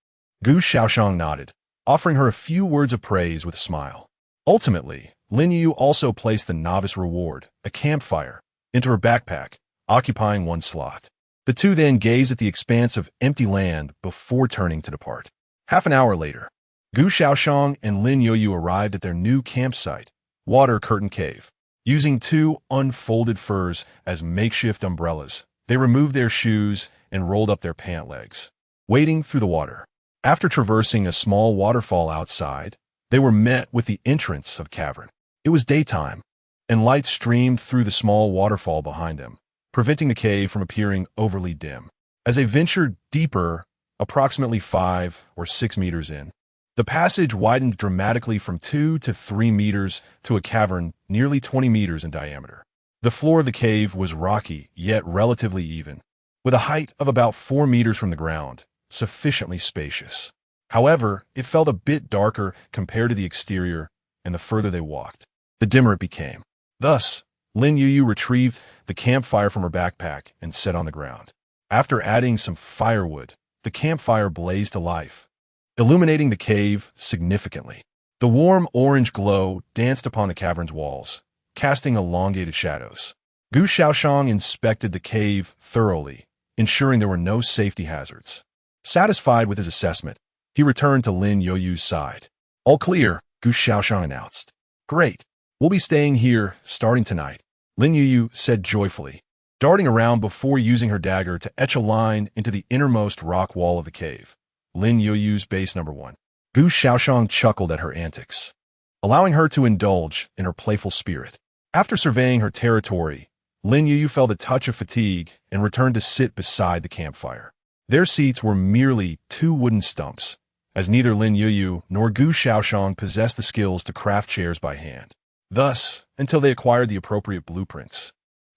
Gu Shaoyan nodded, offering her a few words of praise with a smile. Ultimately, Lin Youyu also placed the novice reward, a campfire, into her backpack, occupying one slot. The two then gazed at the expanse of empty land before turning to depart. Half an hour later, Gu Shaoyan and Lin Youyu arrived at their new campsite, Water Curtain Cave. Using 2 unfolded furs as makeshift umbrellas, they removed their shoes and rolled up their pant legs, wading through the water. After traversing a small waterfall outside, they were met with the entrance of a cavern. It was daytime, and light streamed through the small waterfall behind them, preventing the cave from appearing overly dim. As they ventured deeper, approximately 5 or 6 meters in, the passage widened dramatically from 2 to 3 meters to a cavern nearly 20 meters in diameter. The floor of the cave was rocky, yet relatively even, with a height of about 4 meters from the ground, sufficiently spacious. However, it felt a bit darker compared to the exterior, and the further they walked, the dimmer it became. Thus, Lin Youyu retrieved the campfire from her backpack and set on the ground. After adding some firewood, the campfire blazed to life, illuminating the cave significantly. The warm orange glow danced upon the cavern's walls, casting elongated shadows. Gu Shaoyan inspected the cave thoroughly, ensuring there were no safety hazards. Satisfied with his assessment, he returned to Lin Youyu's side. "All clear," Gu Shaoyan announced. "Great. We'll be staying here starting tonight," Lin Youyu said joyfully, darting around before using her dagger to etch a line into the innermost rock wall of the cave. Lin Youyu's base number 1. Gu Shaoyan chuckled at her antics, allowing her to indulge in her playful spirit. After surveying her territory, Lin Youyu felt a touch of fatigue and returned to sit beside the campfire. Their seats were merely 2 wooden stumps, as neither Lin Youyu nor Gu Shaoyan possessed the skills to craft chairs by hand. Thus, until they acquired the appropriate blueprints,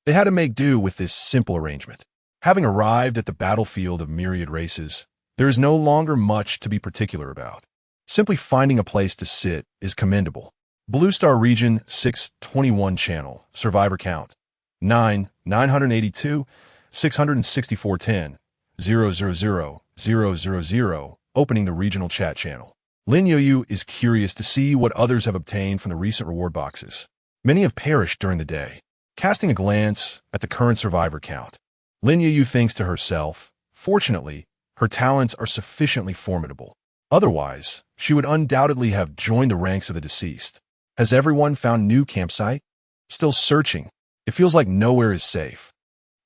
they had to make do with this simple arrangement. Having arrived at the battlefield of myriad races, there is no longer much to be particular about. Simply finding a place to sit is commendable. Blue Star Region 621 Channel, Survivor Count, 982, 664 10, 000, opening the regional chat channel. Lin Youyu is curious to see what others have obtained from the recent reward boxes. Many have perished during the day. Casting a glance at the current survivor count, Lin Youyu thinks to herself, fortunately, her talents are sufficiently formidable. Otherwise, she would undoubtedly have joined the ranks of the deceased. Has everyone found new campsite? Still searching. It feels like nowhere is safe.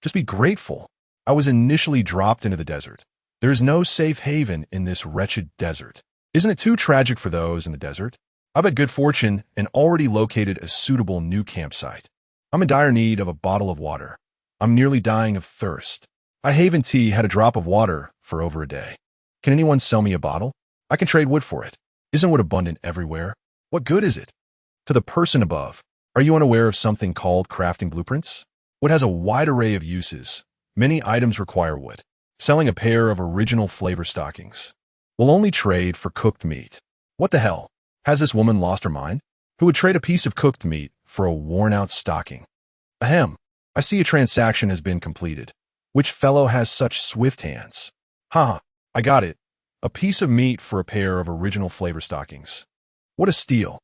Just be grateful. I was initially dropped into the desert. There is no safe haven in this wretched desert. Isn't it too tragic for those in the desert? I've had good fortune and already located a suitable new campsite. I'm in dire need of a bottle of water. I'm nearly dying of thirst. I Haven Tea had a drop of water for over a day. Can anyone sell me a bottle? I can trade wood for it. Isn't wood abundant everywhere? What good is it? To the person above, are you unaware of something called crafting blueprints? Wood has a wide array of uses. Many items require wood. Selling a pair of original flavor stockings. We'll only trade for cooked meat. What the hell? Has this woman lost her mind? Who would trade a piece of cooked meat for a worn-out stocking? Ahem. I see a transaction has been completed. Which fellow has such swift hands? Ha! I got it. A piece of meat for a pair of original flavor stockings. What a steal.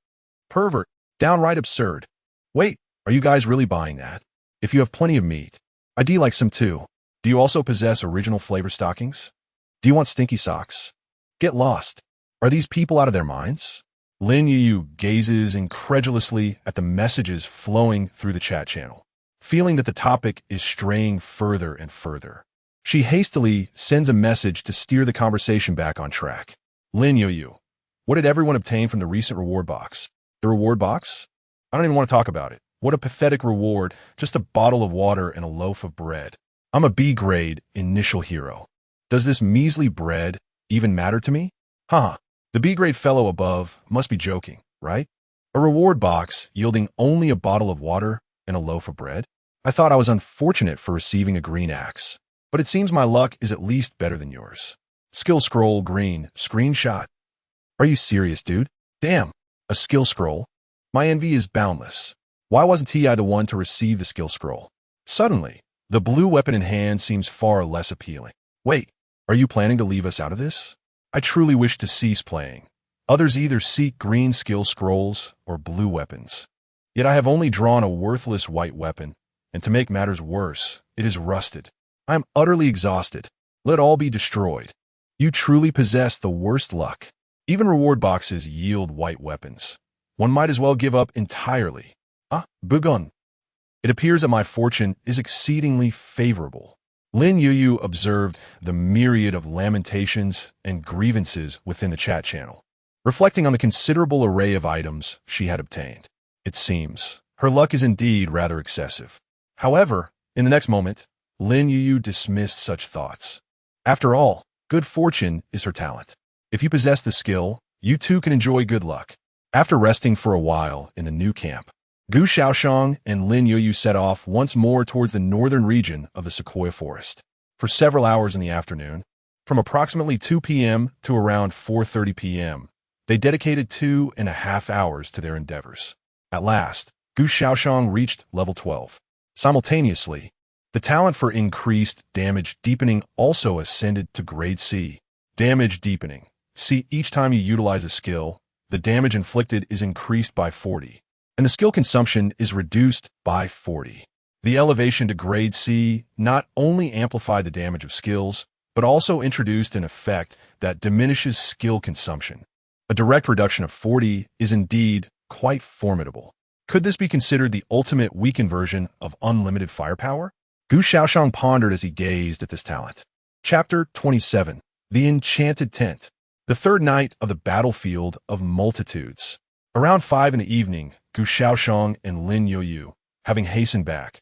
Pervert. Downright absurd. Wait, are you guys really buying that? If you have plenty of meat, I'd like some too. Do you also possess original flavor stockings? Do you want stinky socks? Get lost. Are these people out of their minds? Lin Youyu gazes incredulously at the messages flowing through the chat channel, feeling that the topic is straying further and further. She hastily sends a message to steer the conversation back on track. Lin Youyu, what did everyone obtain from the recent reward box? The reward box? I don't even want to talk about it. What a pathetic reward, just a bottle of water and a loaf of bread. I'm a B-grade initial hero. Does this measly bread even matter to me? Huh, the B-grade fellow above must be joking, right? A reward box yielding only a bottle of water and a loaf of bread? I thought I was unfortunate for receiving a green axe, but it seems my luck is at least better than yours. Skill scroll green, screenshot. Are you serious, dude? Damn, a skill scroll? My envy is boundless. Why wasn't TI the one to receive the skill scroll? Suddenly, the blue weapon in hand seems far less appealing. Wait, are you planning to leave us out of this? I truly wish to cease playing. Others either seek green skill scrolls or blue weapons. Yet I have only drawn a worthless white weapon, and to make matters worse, it is rusted. I am utterly exhausted. Let all be destroyed. You truly possess the worst luck. Even reward boxes yield white weapons. One might as well give up entirely. Ah, Bugun. It appears that my fortune is exceedingly favorable. Lin Youyu observed the myriad of lamentations and grievances within the chat channel, reflecting on the considerable array of items she had obtained. It seems her luck is indeed rather excessive. However, in the next moment, Lin Youyu dismissed such thoughts. After all, good fortune is her talent. If you possess the skill, you too can enjoy good luck. After resting for a while in the new camp, Gu Shaoyan and Lin Youyu set off once more towards the northern region of the Sequoia Forest. For several hours in the afternoon, from approximately 2 p.m. to around 4:30 p.m., they dedicated 2.5 hours to their endeavors. At last, Gu Shaoyan reached level 12. Simultaneously, the talent for increased damage deepening also ascended to grade C. Damage deepening. See, each time you utilize a skill, the damage inflicted is increased by 40. And the skill consumption is reduced by 40. The elevation to grade C not only amplified the damage of skills, but also introduced an effect that diminishes skill consumption. A direct reduction of 40 is indeed quite formidable. Could this be considered the ultimate weakened version of unlimited firepower? Gu Shaoxian pondered as he gazed at this talent. Chapter 27. The Enchanted Tent. The third night of the battlefield of multitudes. Around 5 in the evening, Gu Shaoxian and Lin Youyu, having hastened back,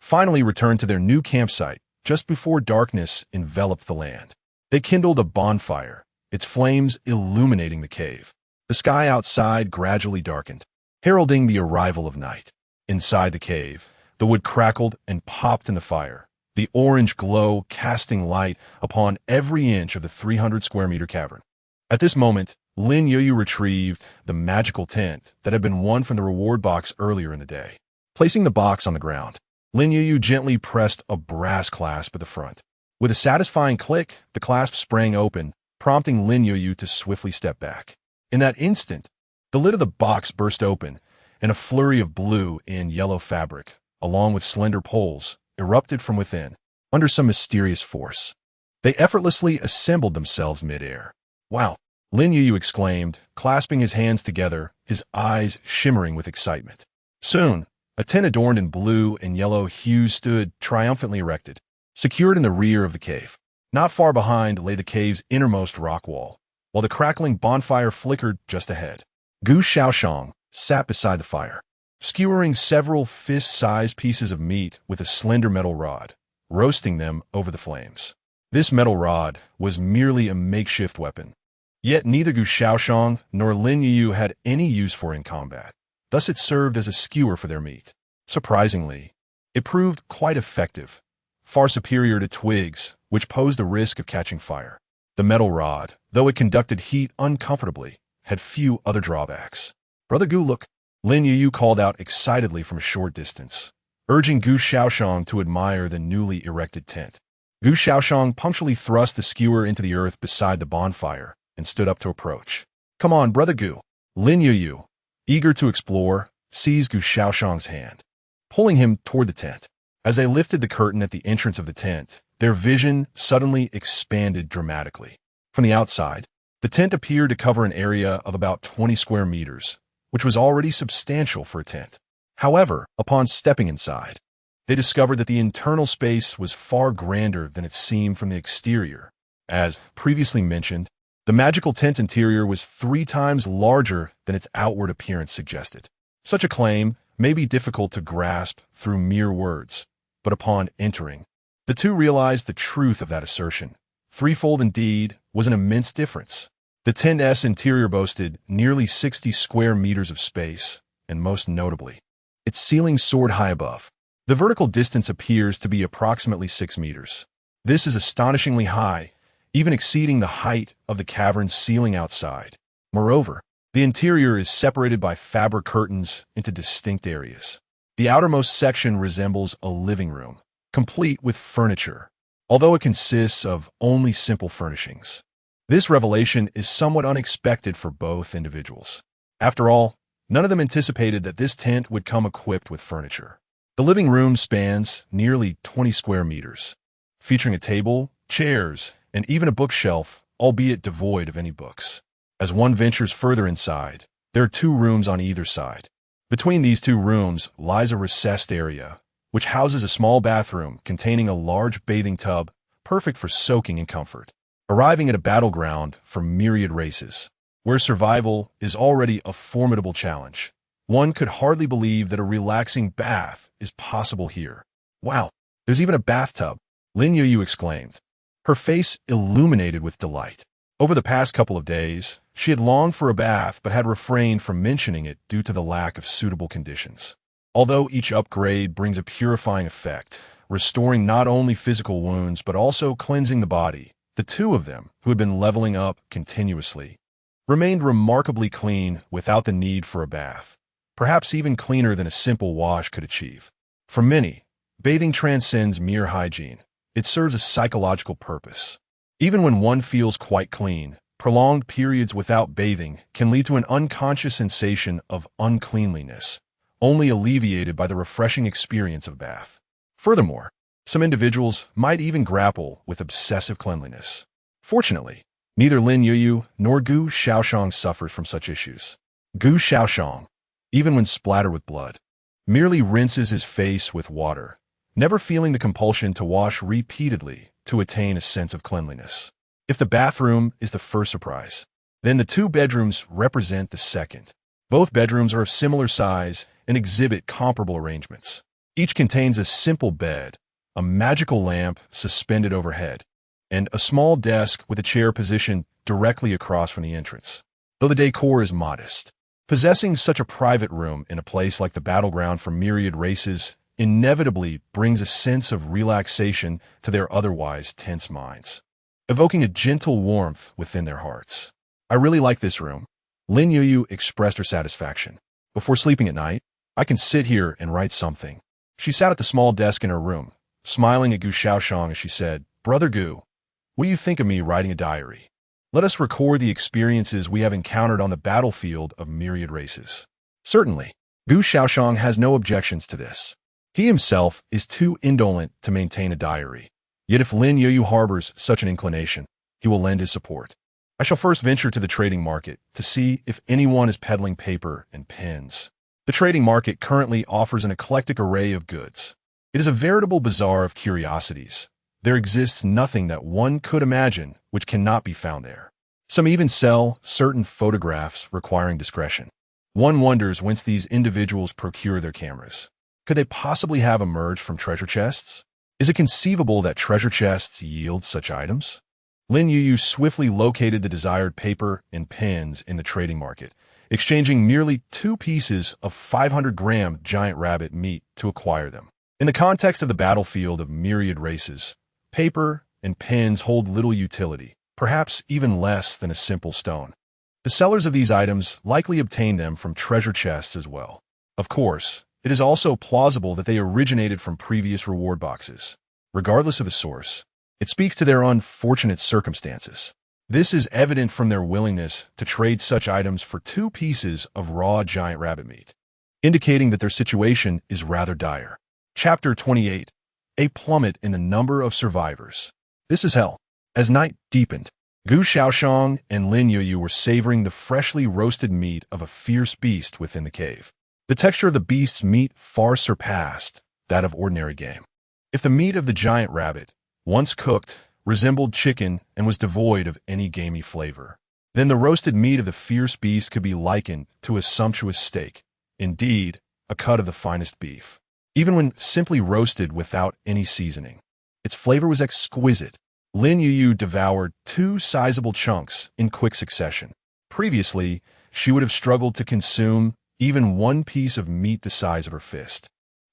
finally returned to their new campsite just before darkness enveloped the land. They kindled a bonfire, its flames illuminating the cave. The sky outside gradually darkened, heralding the arrival of night. Inside the cave, the wood crackled and popped in the fire, the orange glow casting light upon every inch of the 300 square meter cavern. At this moment, Lin Youyu retrieved the magical tent that had been won from the reward box earlier in the day. Placing the box on the ground, Lin Youyu gently pressed a brass clasp at the front. With a satisfying click, the clasp sprang open, prompting Lin Youyu to swiftly step back. In that instant, the lid of the box burst open, and a flurry of blue and yellow fabric, along with slender poles, erupted from within, under some mysterious force. They effortlessly assembled themselves mid-air. "Wow!" Lin Youyu exclaimed, clasping his hands together, his eyes shimmering with excitement. Soon, a tent adorned in blue and yellow hues stood triumphantly erected, secured in the rear of the cave. Not far behind lay the cave's innermost rock wall, while the crackling bonfire flickered just ahead. Gu Shaoyan sat beside the fire, skewering several fist-sized pieces of meat with a slender metal rod, roasting them over the flames. This metal rod was merely a makeshift weapon. Yet neither Gu Shaoyan nor Lin Youyu had any use for it in combat. Thus it served as a skewer for their meat. Surprisingly, it proved quite effective, far superior to twigs, which posed the risk of catching fire. The metal rod, though it conducted heat uncomfortably, had few other drawbacks. "Brother Gu, look!" Lin Youyu called out excitedly from a short distance, urging Gu Shaoyan to admire the newly erected tent. Gu Shaoyan punctually thrust the skewer into the earth beside the bonfire and stood up to approach. "Come on, Brother Gu." Lin Youyu, eager to explore, seized Gu Shaoyan's hand, pulling him toward the tent. As they lifted the curtain at the entrance of the tent, their vision suddenly expanded dramatically. From the outside, the tent appeared to cover an area of about 20 square meters, which was already substantial for a tent. However, upon stepping inside, they discovered that the internal space was far grander than it seemed from the exterior. As previously mentioned, the magical tent interior was 3 times larger than its outward appearance suggested. Such a claim may be difficult to grasp through mere words, but upon entering, the two realized the truth of that assertion. Threefold indeed was an immense difference. The tent's interior boasted nearly 60 square meters of space, and most notably, its ceiling soared high above. The vertical distance appears to be approximately 6 meters. This is astonishingly high, even exceeding the height of the cavern's ceiling outside. Moreover, the interior is separated by fabric curtains into distinct areas. The outermost section resembles a living room, complete with furniture, although it consists of only simple furnishings. This revelation is somewhat unexpected for both individuals. After all, none of them anticipated that this tent would come equipped with furniture. The living room spans nearly 20 square meters, featuring a table, chairs, and even a bookshelf, albeit devoid of any books. As one ventures further inside, there are 2 rooms on either side. Between these 2 rooms lies a recessed area, which houses a small bathroom containing a large bathing tub, perfect for soaking in comfort. Arriving at a battleground for myriad races, where survival is already a formidable challenge, one could hardly believe that a relaxing bath is possible here. "Wow, there's even a bathtub," Lin Youyu exclaimed, her face illuminated with delight. Over the past couple of days, she had longed for a bath but had refrained from mentioning it due to the lack of suitable conditions. Although each upgrade brings a purifying effect, restoring not only physical wounds but also cleansing the body, the 2 of them, who had been leveling up continuously, remained remarkably clean without the need for a bath, perhaps even cleaner than a simple wash could achieve. For many, bathing transcends mere hygiene. It serves a psychological purpose. Even when one feels quite clean, prolonged periods without bathing can lead to an unconscious sensation of uncleanliness, only alleviated by the refreshing experience of a bath. Furthermore, some individuals might even grapple with obsessive cleanliness. Fortunately, neither Lin Youyu nor Gu Shaoyan suffers from such issues. Gu Shaoyan, even when splattered with blood, merely rinses his face with water, never feeling the compulsion to wash repeatedly to attain a sense of cleanliness. If the bathroom is the first surprise, then the 2 bedrooms represent the second. Both bedrooms are of similar size and exhibit comparable arrangements. Each contains a simple bed, a magical lamp suspended overhead, and a small desk with a chair positioned directly across from the entrance. Though the decor is modest, possessing such a private room in a place like the battleground for myriad races inevitably brings a sense of relaxation to their otherwise tense minds, evoking a gentle warmth within their hearts. I really like this room. Lin Youyu expressed her satisfaction. Before sleeping at night, I can sit here and write something. She sat at the small desk in her room, smiling at Gu Shaoyan as she said, Brother Gu, what do you think of me writing a diary? Let us record the experiences we have encountered on the battlefield of myriad races. Certainly, Gu Shaoyan has no objections to this. He himself is too indolent to maintain a diary. Yet if Lin Youyu harbors such an inclination, he will lend his support. I shall first venture to the trading market to see if anyone is peddling paper and pens. The trading market currently offers an eclectic array of goods. It is a veritable bazaar of curiosities. There exists nothing that one could imagine which cannot be found there. Some even sell certain photographs requiring discretion. One wonders whence these individuals procure their cameras. Could they possibly have emerged from treasure chests? Is it conceivable that treasure chests yield such items? Lin Youyu swiftly located the desired paper and pens in the trading market, exchanging merely 2 pieces of 500-gram giant rabbit meat to acquire them. In the context of the battlefield of myriad races, paper and pens hold little utility, perhaps even less than a simple stone. The sellers of these items likely obtained them from treasure chests as well. Of course, it is also plausible that they originated from previous reward boxes. Regardless of the source, it speaks to their unfortunate circumstances. This is evident from their willingness to trade such items for 2 pieces of raw giant rabbit meat, indicating that their situation is rather dire. Chapter 28. A plummet in the number of survivors. This is hell. As night deepened, Gu Shaoyan and Lin Youyu were savoring the freshly roasted meat of a fierce beast within the cave. The texture of the beast's meat far surpassed that of ordinary game. If the meat of the giant rabbit, once cooked, resembled chicken and was devoid of any gamey flavor, then the roasted meat of the fierce beast could be likened to a sumptuous steak, indeed, a cut of the finest beef. Even when simply roasted without any seasoning, its flavor was exquisite. Lin Youyu devoured 2 sizable chunks in quick succession. Previously, she would have struggled to consume even 1 piece of meat the size of her fist.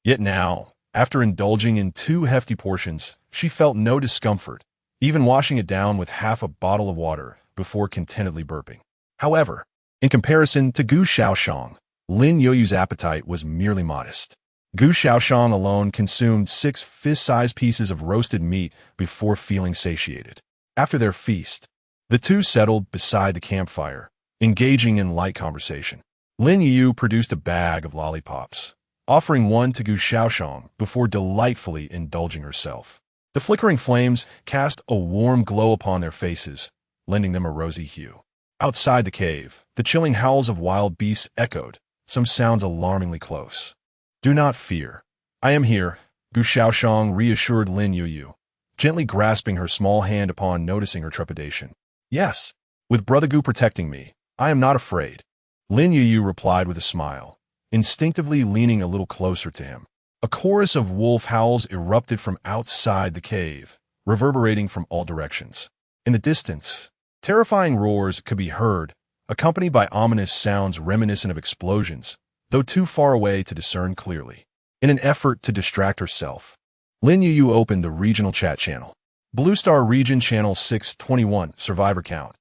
Yet now, after indulging in 2 hefty portions, she felt no discomfort, even washing it down with half a bottle of water before contentedly burping. However, in comparison to Gu Shaoyan, Lin Youyu's appetite was merely modest. Gu Shaoyan alone consumed 6 fist-sized pieces of roasted meat before feeling satiated. After their feast, the 2 settled beside the campfire, engaging in light conversation. Lin Youyu produced a bag of lollipops, offering one to Gu Shaoyan before delightfully indulging herself. The flickering flames cast a warm glow upon their faces, lending them a rosy hue. Outside the cave, the chilling howls of wild beasts echoed, some sounds alarmingly close. Do not fear. I am here, Gu Shaoyan reassured Lin Youyu, gently grasping her small hand upon noticing her trepidation. Yes, with Brother Gu protecting me, I am not afraid. Lin Youyu replied with a smile, instinctively leaning a little closer to him. A chorus of wolf howls erupted from outside the cave, reverberating from all directions. In the distance, terrifying roars could be heard, accompanied by ominous sounds reminiscent of explosions, though too far away to discern clearly. In an effort to distract herself, Lin Youyu opened the regional chat channel. Blue Star Region Channel 621, Survivor Count.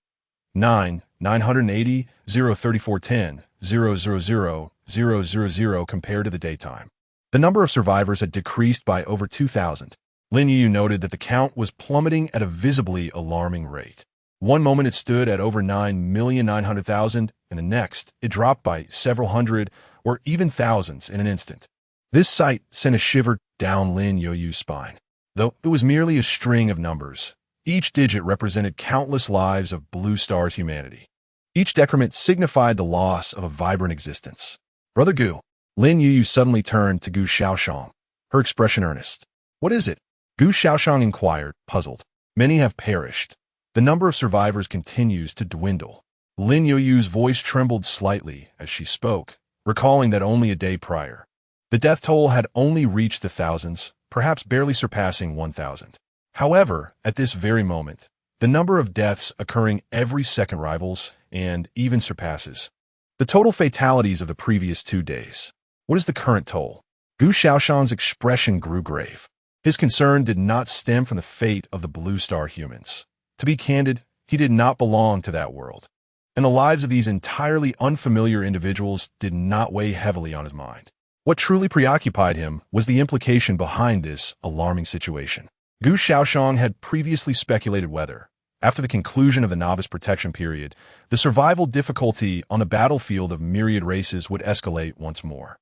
980 03410 000 compared to the daytime. The number of survivors had decreased by over 2,000. Lin Youyu noted that the count was plummeting at a visibly alarming rate. One moment it stood at over 9,900,000, and the next it dropped by several hundred or even thousands in an instant. This sight sent a shiver down Lin Youyu's spine. Though it was merely a string of numbers, each digit represented countless lives of Blue Star's humanity. Each decrement signified the loss of a vibrant existence. Brother Gu, Lin Youyu suddenly turned to Gu Shaoyan, her expression earnest. What is it? Gu Shaoyan inquired, puzzled. Many have perished. The number of survivors continues to dwindle. Lin Youyu's voice trembled slightly as she spoke, recalling that only a day prior, the death toll had only reached the thousands, perhaps barely surpassing 1,000. However, at this very moment, the number of deaths occurring every second rivals and even surpasses the total fatalities of the previous 2 days. What is the current toll? Gu Shaoyan's expression grew grave. His concern did not stem from the fate of the Blue Star humans. To be candid, he did not belong to that world. and the lives of these entirely unfamiliar individuals did not weigh heavily on his mind. What truly preoccupied him was the implication behind this alarming situation. Gu Shaoyan had previously speculated whether, after the conclusion of the novice protection period, the survival difficulty on the battlefield of myriad races would escalate once more.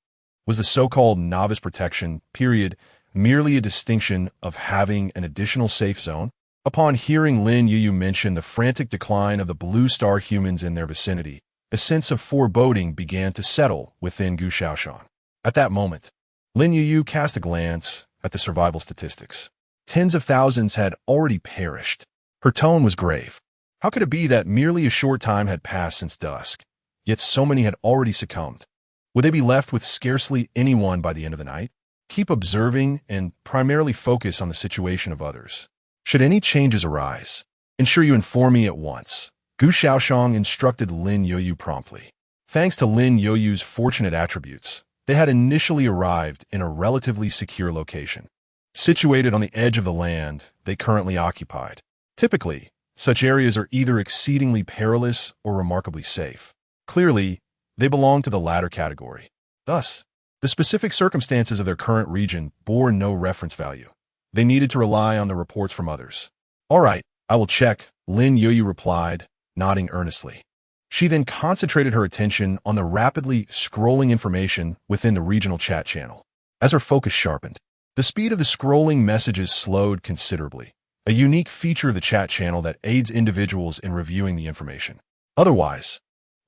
Was the so-called novice protection period merely a distinction of having an additional safe zone? Upon hearing Lin Youyu mention the frantic decline of the blue star humans in their vicinity, a sense of foreboding began to settle within Gu Shaoyan. At that moment, Lin Youyu cast a glance at the survival statistics. Tens of thousands had already perished. Her tone was grave. How could it be that merely a short time had passed since dusk, yet so many had already succumbed? Would they be left with scarcely anyone by the end of the night? Keep observing and primarily focus on the situation of others. Should any changes arise, ensure you inform me at once. Gu Shaoyan instructed Lin Youyu promptly. Thanks to Lin Youyu's fortunate attributes, they had initially arrived in a relatively secure location, situated on the edge of the land they currently occupied. Typically, such areas are either exceedingly perilous or remarkably safe. Clearly, they belong to the latter category. Thus, the specific circumstances of their current region bore no reference value. They needed to rely on the reports from others. All right, I will check, Lin Youyu replied, nodding earnestly. She then concentrated her attention on the rapidly scrolling information within the regional chat channel. As her focus sharpened, the speed of the scrolling messages slowed considerably, a unique feature of the chat channel that aids individuals in reviewing the information. Otherwise,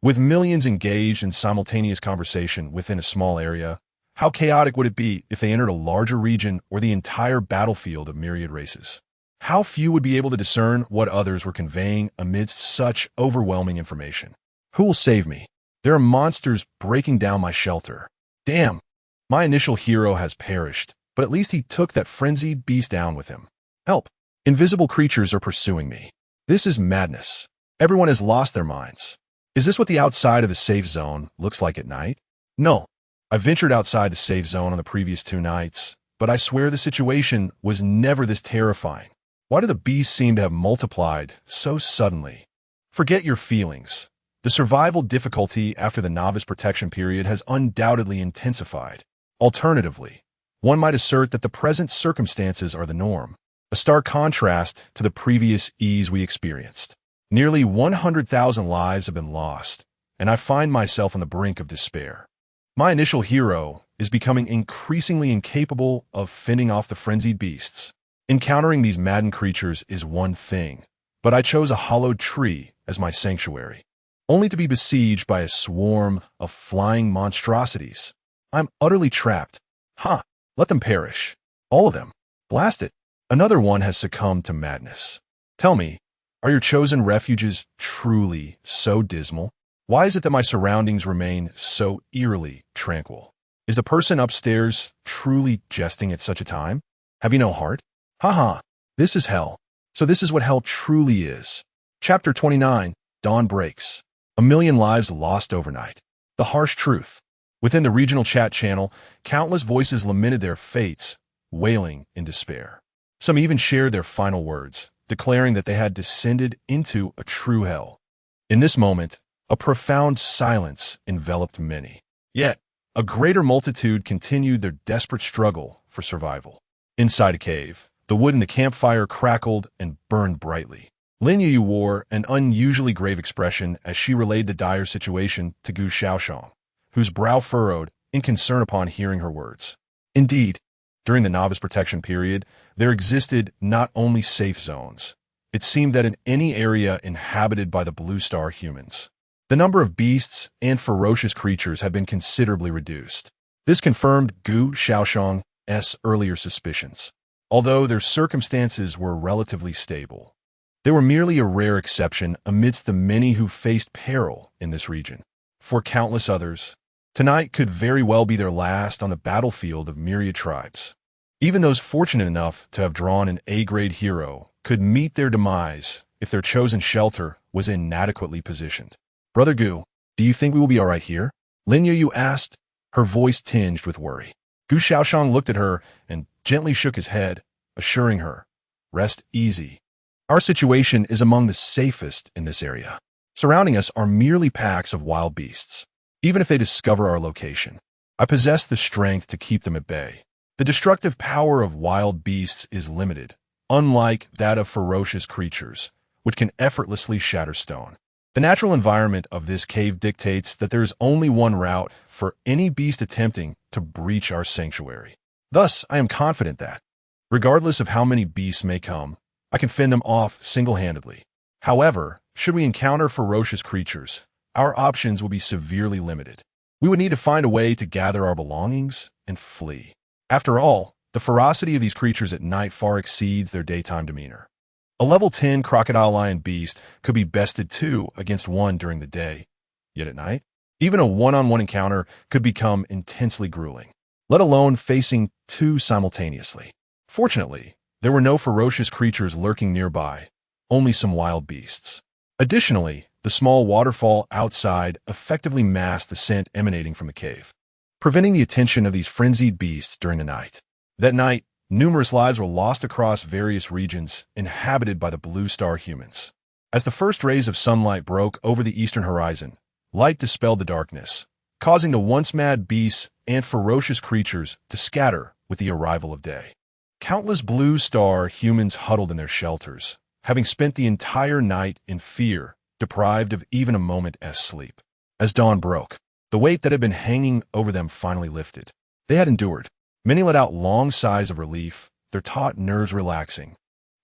with millions engaged in simultaneous conversation within a small area, how chaotic would it be if they entered a larger region or the entire battlefield of myriad races? How few would be able to discern what others were conveying amidst such overwhelming information? Who will save me? There are monsters breaking down my shelter. Damn, my initial hero has perished, but at least he took that frenzied beast down with him. Help! Invisible creatures are pursuing me. This is madness. Everyone has lost their minds. Is this what the outside of the safe zone looks like at night? No. I ventured outside the safe zone on the previous 2 nights, but I swear the situation was never this terrifying. Why do the beasts seem to have multiplied so suddenly? Forget your feelings. The survival difficulty after the novice protection period has undoubtedly intensified. Alternatively, one might assert that the present circumstances are the norm, a stark contrast to the previous ease we experienced. Nearly 100,000 lives have been lost, and I find myself on the brink of despair. My initial hero is becoming increasingly incapable of fending off the frenzied beasts. Encountering these maddened creatures is one thing, but I chose a hollowed tree as my sanctuary, only to be besieged by a swarm of flying monstrosities. I'm utterly trapped. Ha! Let them perish. All of them. Blast it. Another one has succumbed to madness. Tell me, are your chosen refuges truly so dismal? Why is it that my surroundings remain so eerily tranquil? Is the person upstairs truly jesting at such a time? Have you no heart? Haha, this is hell. So this is what hell truly is. Chapter 29, Dawn Breaks. 1,000,000 lives lost overnight. The harsh truth. Within the regional chat channel, countless voices lamented their fates, wailing in despair. Some even shared their final words, declaring that they had descended into a true hell. In this moment, a profound silence enveloped many. Yet, a greater multitude continued their desperate struggle for survival. Inside a cave, the wood in the campfire crackled and burned brightly. Lin Youyu wore an unusually grave expression as she relayed the dire situation to Gu Shaoyan, whose brow furrowed in concern upon hearing her words. Indeed, during the novice protection period, there existed not only safe zones. It seemed that in any area inhabited by the Blue Star humans, the number of beasts and ferocious creatures had been considerably reduced. This confirmed Gu Shaoyan's earlier suspicions. Although their circumstances were relatively stable, they were merely a rare exception amidst the many who faced peril in this region. For countless others, tonight could very well be their last on the battlefield of myriad tribes. Even those fortunate enough to have drawn an A-grade hero could meet their demise if their chosen shelter was inadequately positioned. Brother Gu, do you think we will be all right here? Lin Youyu asked, her voice tinged with worry. Gu Shaoyan looked at her and gently shook his head, assuring her, "Rest easy. Our situation is among the safest in this area." Surrounding us are merely packs of wild beasts. Even if they discover our location, I possess the strength to keep them at bay. The destructive power of wild beasts is limited, unlike that of ferocious creatures, which can effortlessly shatter stone. The natural environment of this cave dictates that there is only one route for any beast attempting to breach our sanctuary. Thus, I am confident that, regardless of how many beasts may come, I can fend them off single-handedly. However, should we encounter ferocious creatures, our options will be severely limited. We would need to find a way to gather our belongings and flee. After all, the ferocity of these creatures at night far exceeds their daytime demeanor. A level 10 crocodile lion beast could be bested 2 against 1 during the day, yet at night, even a one-on-one encounter could become intensely grueling, let alone facing 2 simultaneously. Fortunately, there were no ferocious creatures lurking nearby, only some wild beasts. Additionally, the small waterfall outside effectively masked the scent emanating from the cave, preventing the attention of these frenzied beasts during the night. That night, numerous lives were lost across various regions inhabited by the Blue Star humans. As the first rays of sunlight broke over the eastern horizon, light dispelled the darkness, causing the once mad beasts and ferocious creatures to scatter with the arrival of day. Countless Blue Star humans huddled in their shelters, having spent the entire night in fear, deprived of even a moment as sleep. As dawn broke, the weight that had been hanging over them finally lifted. They had endured. Many let out long sighs of relief, their taut nerves relaxing,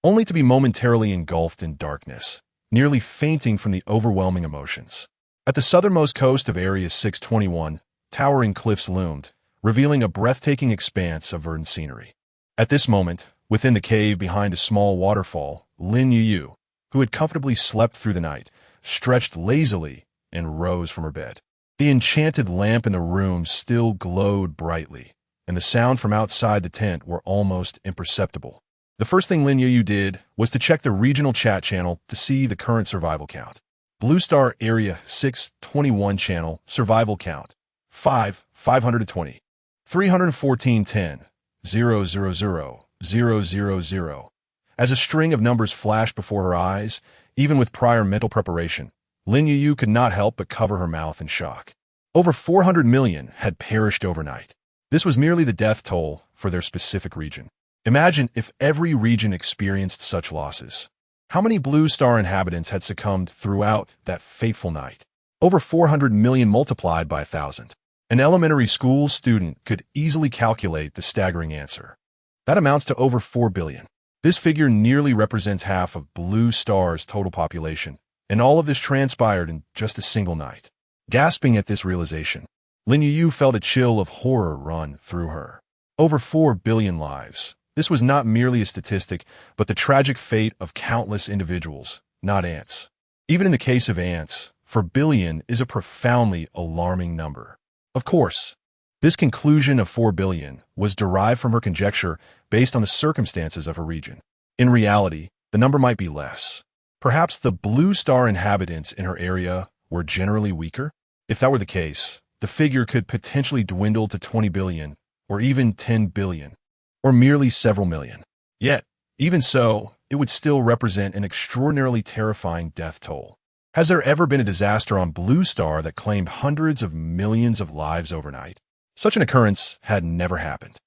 only to be momentarily engulfed in darkness, nearly fainting from the overwhelming emotions. At the southernmost coast of Area 621, towering cliffs loomed, revealing a breathtaking expanse of verdant scenery. At this moment, within the cave behind a small waterfall, Lin Youyu, who had comfortably slept through the night, stretched lazily and rose from her bed. The enchanted lamp in the room still glowed brightly, and the sound from outside the tent were almost imperceptible. The first thing Lin Youyu did was to check the regional chat channel to see the current survival count. Blue Star Area 621 channel survival count 520 314 10 000 000. As a string of numbers flashed before her eyes, even with prior mental preparation, Lin Youyu could not help but cover her mouth in shock. Over 400 million had perished overnight. This was merely the death toll for their specific region. Imagine if every region experienced such losses. How many Blue Star inhabitants had succumbed throughout that fateful night? Over 400 million multiplied by 1,000. An elementary school student could easily calculate the staggering answer. That amounts to over 4 billion. This figure nearly represents half of Blue Star's total population, and all of this transpired in just a single night. Gasping at this realization, Lin Youyu felt a chill of horror run through her. Over 4 billion lives. This was not merely a statistic, but the tragic fate of countless individuals, not ants. Even in the case of ants, 4 billion is a profoundly alarming number. Of course, this conclusion of 4 billion was derived from her conjecture based on the circumstances of her region. In reality, the number might be less. Perhaps the Blue Star inhabitants in her area were generally weaker? If that were the case, the figure could potentially dwindle to 20 billion, or even 10 billion, or merely several million. Yet, even so, it would still represent an extraordinarily terrifying death toll. Has there ever been a disaster on Blue Star that claimed hundreds of millions of lives overnight? Such an occurrence had never happened.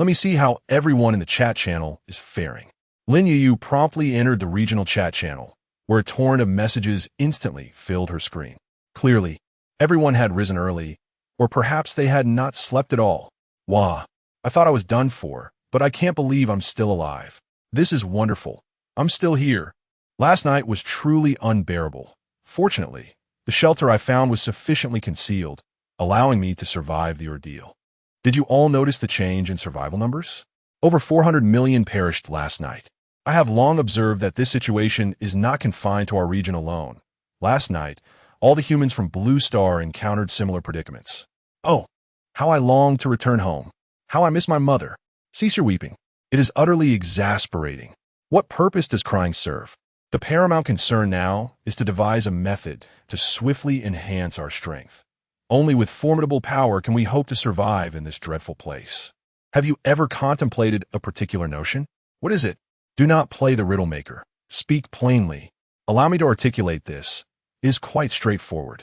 Let me see how everyone in the chat channel is faring. Lin Youyu promptly entered the regional chat channel, where a torrent of messages instantly filled her screen. Clearly, everyone had risen early, or perhaps they had not slept at all. Wah, I thought I was done for, but I can't believe I'm still alive. This is wonderful. I'm still here. Last night was truly unbearable. Fortunately, the shelter I found was sufficiently concealed, allowing me to survive the ordeal. Did you all notice the change in survival numbers? Over 400 million perished last night. I have long observed that this situation is not confined to our region alone. Last night, all the humans from Blue Star encountered similar predicaments. Oh, how I long to return home. How I miss my mother. Cease your weeping. It is utterly exasperating. What purpose does crying serve? The paramount concern now is to devise a method to swiftly enhance our strength. Only with formidable power can we hope to survive in this dreadful place. Have you ever contemplated a particular notion? What is it? Do not play the riddle maker. Speak plainly. Allow me to articulate this, is quite straightforward.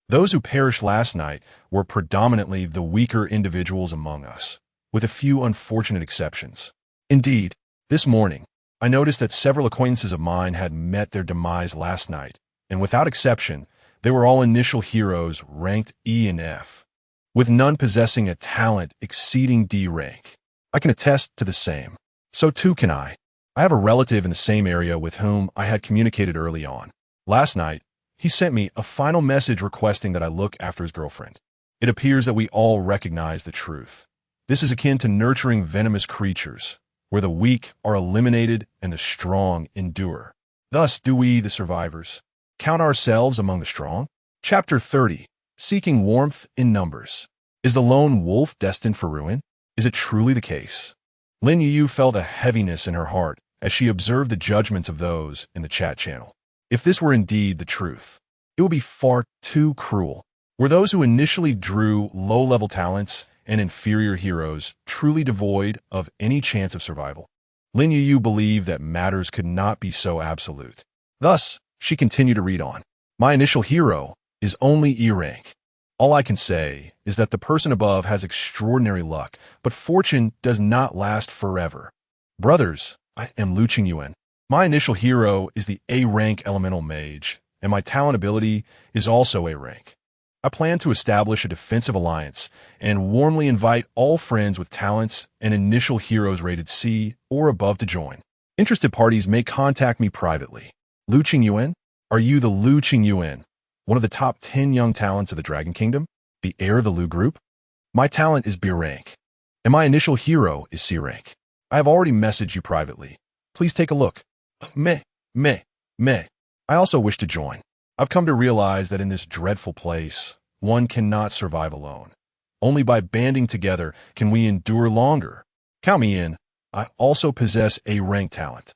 Those who perished last night were predominantly the weaker individuals among us, with a few unfortunate exceptions. Indeed, this morning, I noticed that several acquaintances of mine had met their demise last night, and without exception, they were all initial heroes ranked E and F, with none possessing a talent exceeding D rank. I can attest to the same. So too can I. I have a relative in the same area with whom I had communicated early on. Last night, he sent me a final message requesting that I look after his girlfriend. It appears that we all recognize the truth. This is akin to nurturing venomous creatures, where the weak are eliminated and the strong endure. Thus do we, the survivors, count ourselves among the strong? Chapter 30. Seeking warmth in numbers. Is the lone wolf destined for ruin? Is it truly the case? Lin Youyu felt a heaviness in her heart as she observed the judgments of those in the chat channel. If this were indeed the truth, it would be far too cruel. Were those who initially drew low-level talents and inferior heroes truly devoid of any chance of survival? Lin Youyu believed that matters could not be so absolute. Thus, she continued to read on. My initial hero is only E rank. All I can say is that the person above has extraordinary luck, but fortune does not last forever. Brothers, I am Lu Qingyuan. My initial hero is the A-rank elemental mage, and my talent ability is also A-rank. I plan to establish a defensive alliance and warmly invite all friends with talents and initial heroes rated C or above to join. Interested parties may contact me privately. Lu Qingyuan? Are you the Lu Qingyuan, one of the top 10 young talents of the Dragon Kingdom, the heir of the Lu group? My talent is B rank, and my initial hero is C rank. I have already messaged you privately. Please take a look. Meh. I also wish to join. I've come to realize that in this dreadful place, one cannot survive alone. Only by banding together can we endure longer. Count me in. I also possess A-rank talent,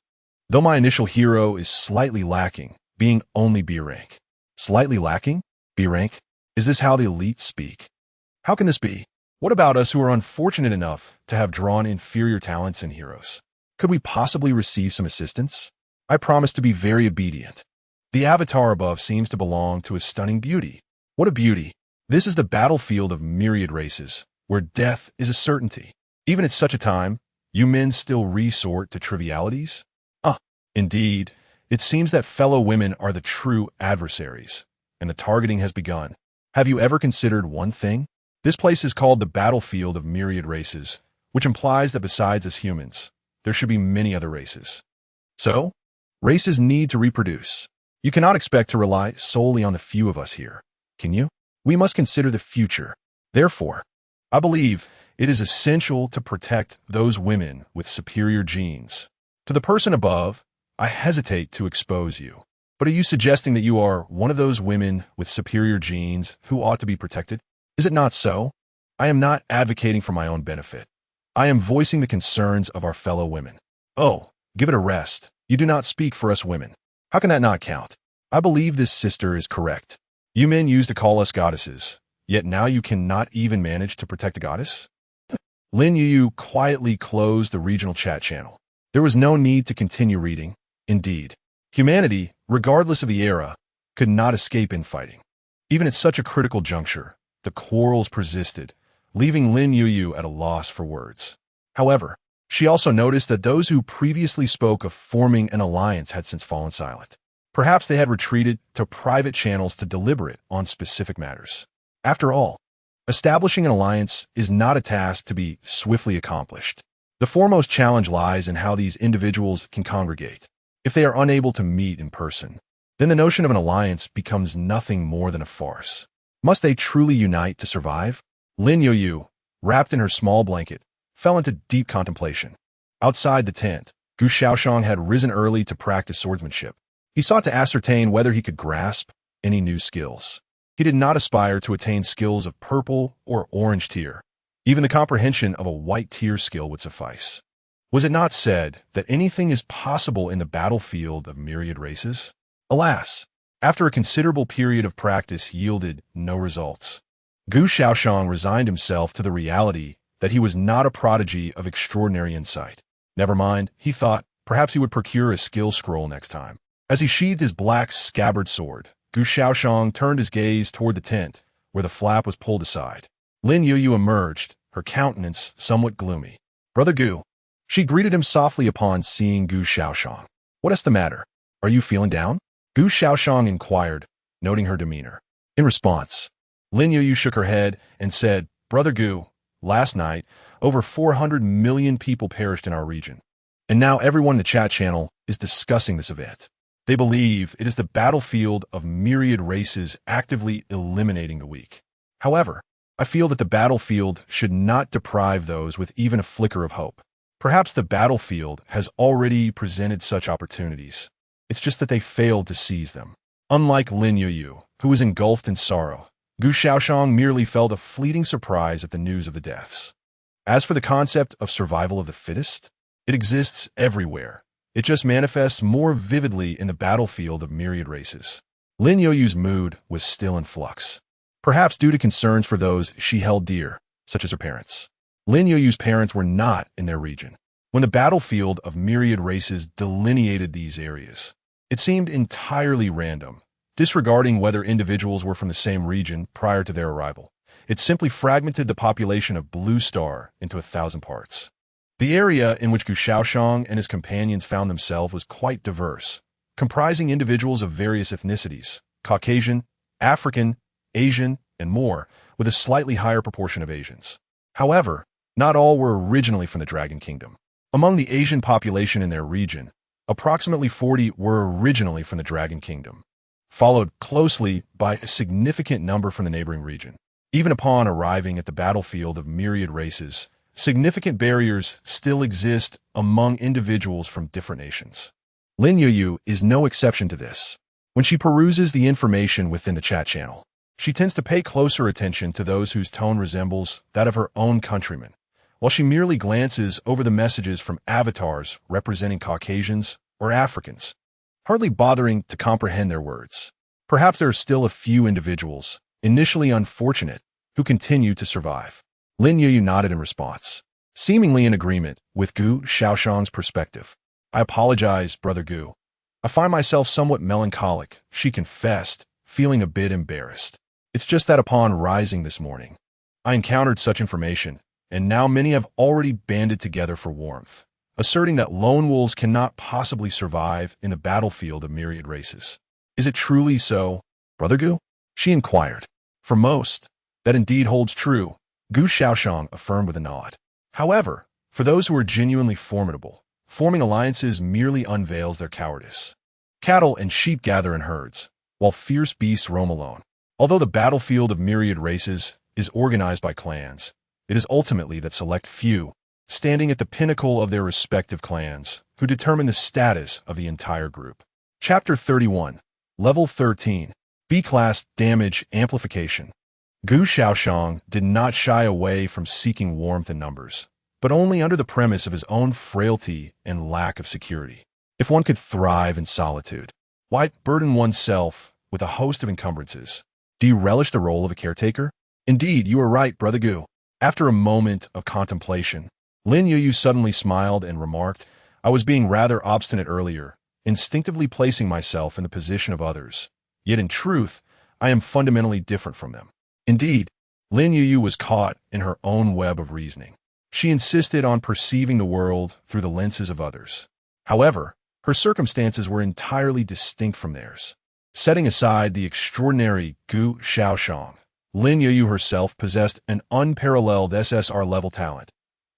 though my initial hero is slightly lacking, being only B rank. Slightly lacking? B rank? Is this how the elite speak? How can this be? What about us who are unfortunate enough to have drawn inferior talents and heroes? Could we possibly receive some assistance? I promise to be very obedient. The avatar above seems to belong to a stunning beauty. What a beauty! This is the battlefield of myriad races, where death is a certainty. Even at such a time, you men still resort to trivialities? Indeed, it seems that fellow women are the true adversaries, and the targeting has begun. Have you ever considered one thing? This place is called the battlefield of myriad races, which implies that besides us humans, there should be many other races. So, races need to reproduce. You cannot expect to rely solely on the few of us here, can you? We must consider the future. Therefore, I believe it is essential to protect those women with superior genes. To the person above, I hesitate to expose you. But are you suggesting that you are one of those women with superior genes who ought to be protected? Is it not so? I am not advocating for my own benefit. I am voicing the concerns of our fellow women. Oh, give it a rest. You do not speak for us women. How can that not count? I believe this sister is correct. You men used to call us goddesses, yet now you cannot even manage to protect a goddess? Lin Youyu quietly closed the regional chat channel. There was no need to continue reading. Indeed, humanity, regardless of the era, could not escape infighting. Even at such a critical juncture, the quarrels persisted, leaving Lin Youyu at a loss for words. However, she also noticed that those who previously spoke of forming an alliance had since fallen silent. Perhaps they had retreated to private channels to deliberate on specific matters. After all, establishing an alliance is not a task to be swiftly accomplished. The foremost challenge lies in how these individuals can congregate. If they are unable to meet in person, then the notion of an alliance becomes nothing more than a farce. Must they truly unite to survive? Lin Youyu, wrapped in her small blanket, fell into deep contemplation. Outside the tent, Gu Shaoyan had risen early to practice swordsmanship. He sought to ascertain whether he could grasp any new skills. He did not aspire to attain skills of purple or orange tier. Even the comprehension of a white tier skill would suffice. Was it not said that anything is possible in the battlefield of myriad races? Alas, after a considerable period of practice yielded no results. Gu Shaoyan resigned himself to the reality that he was not a prodigy of extraordinary insight. Never mind, he thought, perhaps he would procure a skill scroll next time. As he sheathed his black scabbard sword, Gu Shaoyan turned his gaze toward the tent, where the flap was pulled aside. Lin Youyu emerged, her countenance somewhat gloomy. "Brother Gu." She greeted him softly upon seeing Gu Shaoyan. "What is the matter? Are you feeling down?" Gu Shaoyan inquired, noting her demeanor. In response, Lin Youyu shook her head and said, "Brother Gu, last night, over 400 million people perished in our region. And now everyone in the chat channel is discussing this event. They believe it is the battlefield of myriad races actively eliminating the weak. However, I feel that the battlefield should not deprive those with even a flicker of hope. Perhaps the battlefield has already presented such opportunities. It's just that they failed to seize them." Unlike Lin Youyu, who was engulfed in sorrow, Gu Shaoyan merely felt a fleeting surprise at the news of the deaths. As for the concept of survival of the fittest, it exists everywhere. It just manifests more vividly in the battlefield of myriad races. Lin Youyu's mood was still in flux, perhaps due to concerns for those she held dear, such as her parents. Lin Youyu's parents were not in their region when the battlefield of myriad races delineated these areas. It seemed entirely random, disregarding whether individuals were from the same region prior to their arrival. It simply fragmented the population of Blue Star into 1,000 parts. The area in which Gu Shaoyan and his companions found themselves was quite diverse, comprising individuals of various ethnicities, Caucasian, African, Asian, and more, with a slightly higher proportion of Asians. However, not all were originally from the Dragon Kingdom. Among the Asian population in their region, approximately 40 were originally from the Dragon Kingdom, followed closely by a significant number from the neighboring region. Even upon arriving at the battlefield of myriad races, significant barriers still exist among individuals from different nations. Lin Youyu is no exception to this. When she peruses the information within the chat channel, she tends to pay closer attention to those whose tone resembles that of her own countrymen, while she merely glances over the messages from avatars representing Caucasians or Africans, hardly bothering to comprehend their words. Perhaps there are still a few individuals, initially unfortunate, who continue to survive. Lin Youyu nodded in response, seemingly in agreement with Gu Shaoyan's perspective. "I apologize, Brother Gu. I find myself somewhat melancholic," she confessed, feeling a bit embarrassed. "It's just that upon rising this morning, I encountered such information, and now many have already banded together for warmth, asserting that lone wolves cannot possibly survive in the battlefield of myriad races. Is it truly so, Brother Gu?" she inquired. "For most, that indeed holds true," Gu Shaoyan affirmed with a nod. "However, for those who are genuinely formidable, forming alliances merely unveils their cowardice. Cattle and sheep gather in herds, while fierce beasts roam alone. Although the battlefield of myriad races is organized by clans, it is ultimately that select few, standing at the pinnacle of their respective clans, who determine the status of the entire group." Chapter 31, Level 13, B-Class Damage Amplification. Gu Shaoyan did not shy away from seeking warmth in numbers, but only under the premise of his own frailty and lack of security. If one could thrive in solitude, why burden oneself with a host of encumbrances? Do you relish the role of a caretaker? Indeed, you are right, Brother Gu. After a moment of contemplation, Lin Youyu suddenly smiled and remarked, "I was being rather obstinate earlier, instinctively placing myself in the position of others. Yet in truth, I am fundamentally different from them." Indeed, Lin Youyu was caught in her own web of reasoning. She insisted on perceiving the world through the lenses of others. However, her circumstances were entirely distinct from theirs. Setting aside the extraordinary Gu Shaoyan, Lin Youyu herself possessed an unparalleled SSR-level talent,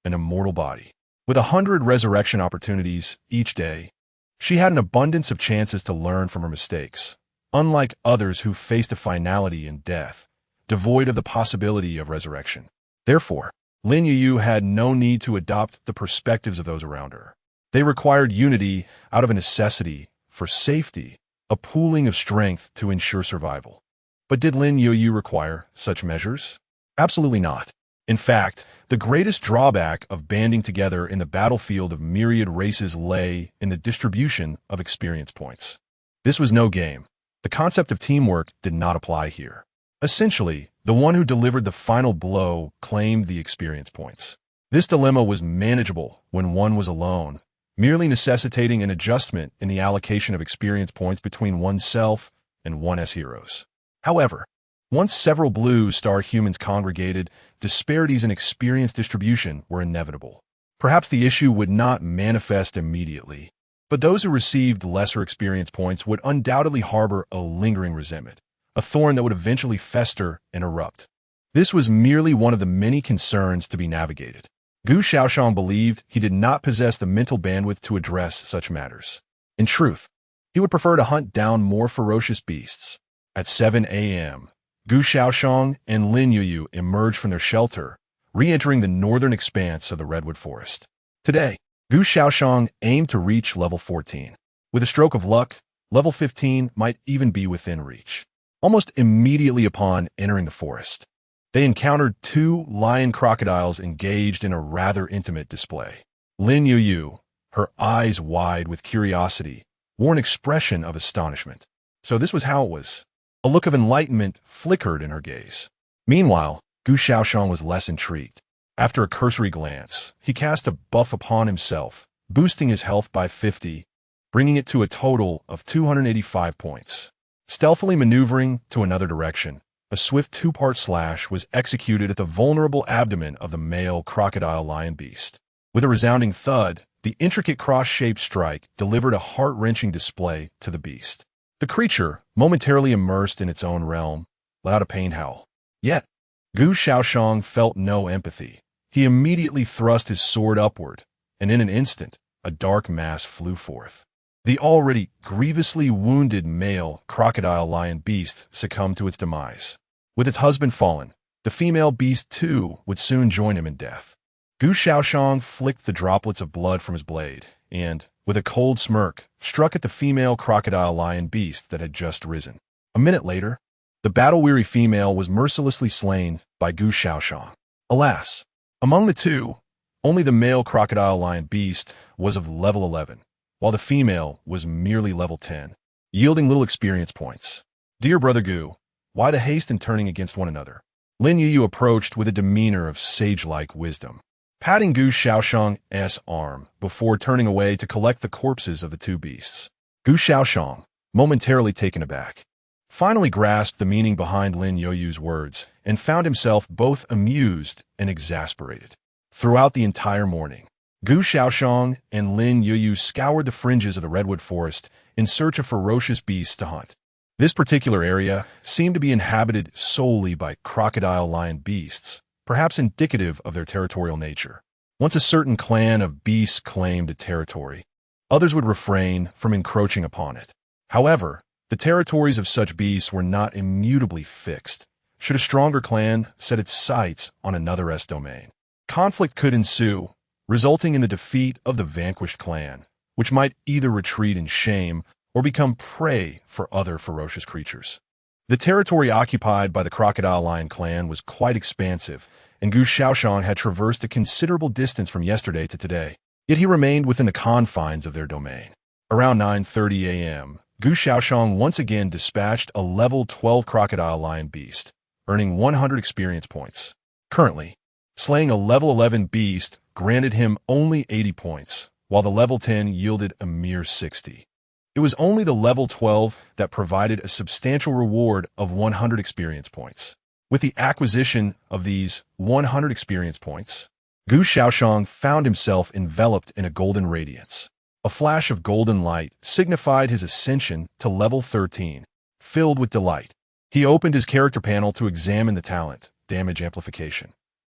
an immortal body. With 100 resurrection opportunities each day, she had an abundance of chances to learn from her mistakes, unlike others who faced a finality in death, devoid of the possibility of resurrection. Therefore, Lin Youyu had no need to adopt the perspectives of those around her. They required unity out of a necessity for safety, a pooling of strength to ensure survival. But did Lin Youyu require such measures? Absolutely not. In fact, the greatest drawback of banding together in the battlefield of myriad races lay in the distribution of experience points. This was no game. The concept of teamwork did not apply here. Essentially, the one who delivered the final blow claimed the experience points. This dilemma was manageable when one was alone, merely necessitating an adjustment in the allocation of experience points between oneself and 1S heroes. However, once several blue-star humans congregated, disparities in experience distribution were inevitable. Perhaps the issue would not manifest immediately, but those who received lesser experience points would undoubtedly harbor a lingering resentment, a thorn that would eventually fester and erupt. This was merely one of the many concerns to be navigated. Gu Shaoyan believed he did not possess the mental bandwidth to address such matters. In truth, he would prefer to hunt down more ferocious beasts. At 7 a.m., Gu Shaoyan and Lin Youyu emerged from their shelter, re-entering the northern expanse of the redwood forest. Today, Gu Shaoyan aimed to reach level 14. With a stroke of luck, level 15 might even be within reach. Almost immediately upon entering the forest, they encountered two lion crocodiles engaged in a rather intimate display. Lin Youyu, her eyes wide with curiosity, wore an expression of astonishment. So this was how it was. A look of enlightenment flickered in her gaze. Meanwhile, Gu Shaoyan was less intrigued. After a cursory glance, he cast a buff upon himself, boosting his health by 50, bringing it to a total of 285 points. Stealthily maneuvering to another direction, a swift two-part slash was executed at the vulnerable abdomen of the male crocodile lion beast. With a resounding thud, the intricate cross-shaped strike delivered a heart-wrenching display to the beast. The creature, momentarily immersed in its own realm, let out a pained howl. Yet, Gu Shaoyan felt no empathy. He immediately thrust his sword upward, and in an instant, a dark mass flew forth. The already grievously wounded male crocodile lion beast succumbed to its demise. With its husband fallen, the female beast too would soon join him in death. Gu Shaoyan flicked the droplets of blood from his blade, and, with a cold smirk, struck at the female crocodile lion beast that had just risen. A minute later, the battle-weary female was mercilessly slain by Gu Shaoyan. Alas, among the two, only the male crocodile lion beast was of level 11, while the female was merely level 10, yielding little experience points. Dear Brother Gu, why the haste in turning against one another? Lin Youyu approached with a demeanor of sage-like wisdom, patting Gu Shaoyan's arm before turning away to collect the corpses of the two beasts. Gu Shaoyan, momentarily taken aback, finally grasped the meaning behind Lin Youyu's words and found himself both amused and exasperated. Throughout the entire morning, Gu Shaoyan and Lin Youyu scoured the fringes of the redwood forest in search of ferocious beasts to hunt. This particular area seemed to be inhabited solely by crocodile lion beasts, perhaps indicative of their territorial nature. Once a certain clan of beasts claimed a territory, others would refrain from encroaching upon it. However, the territories of such beasts were not immutably fixed. Should a stronger clan set its sights on another's domain, conflict could ensue, resulting in the defeat of the vanquished clan, which might either retreat in shame or become prey for other ferocious creatures. The territory occupied by the Crocodile Lion clan was quite expansive, and Gu Shaoyan had traversed a considerable distance from yesterday to today, yet he remained within the confines of their domain. Around 9:30 a.m., Gu Shaoyan once again dispatched a level 12 Crocodile Lion beast, earning 100 experience points. Currently, slaying a level 11 beast granted him only 80 points, while the level 10 yielded a mere 60. It was only the level 12 that provided a substantial reward of 100 experience points. With the acquisition of these 100 experience points, Gu Shaoyan found himself enveloped in a golden radiance. A flash of golden light signified his ascension to level 13. Filled with delight, he opened his character panel to examine the talent, damage amplification.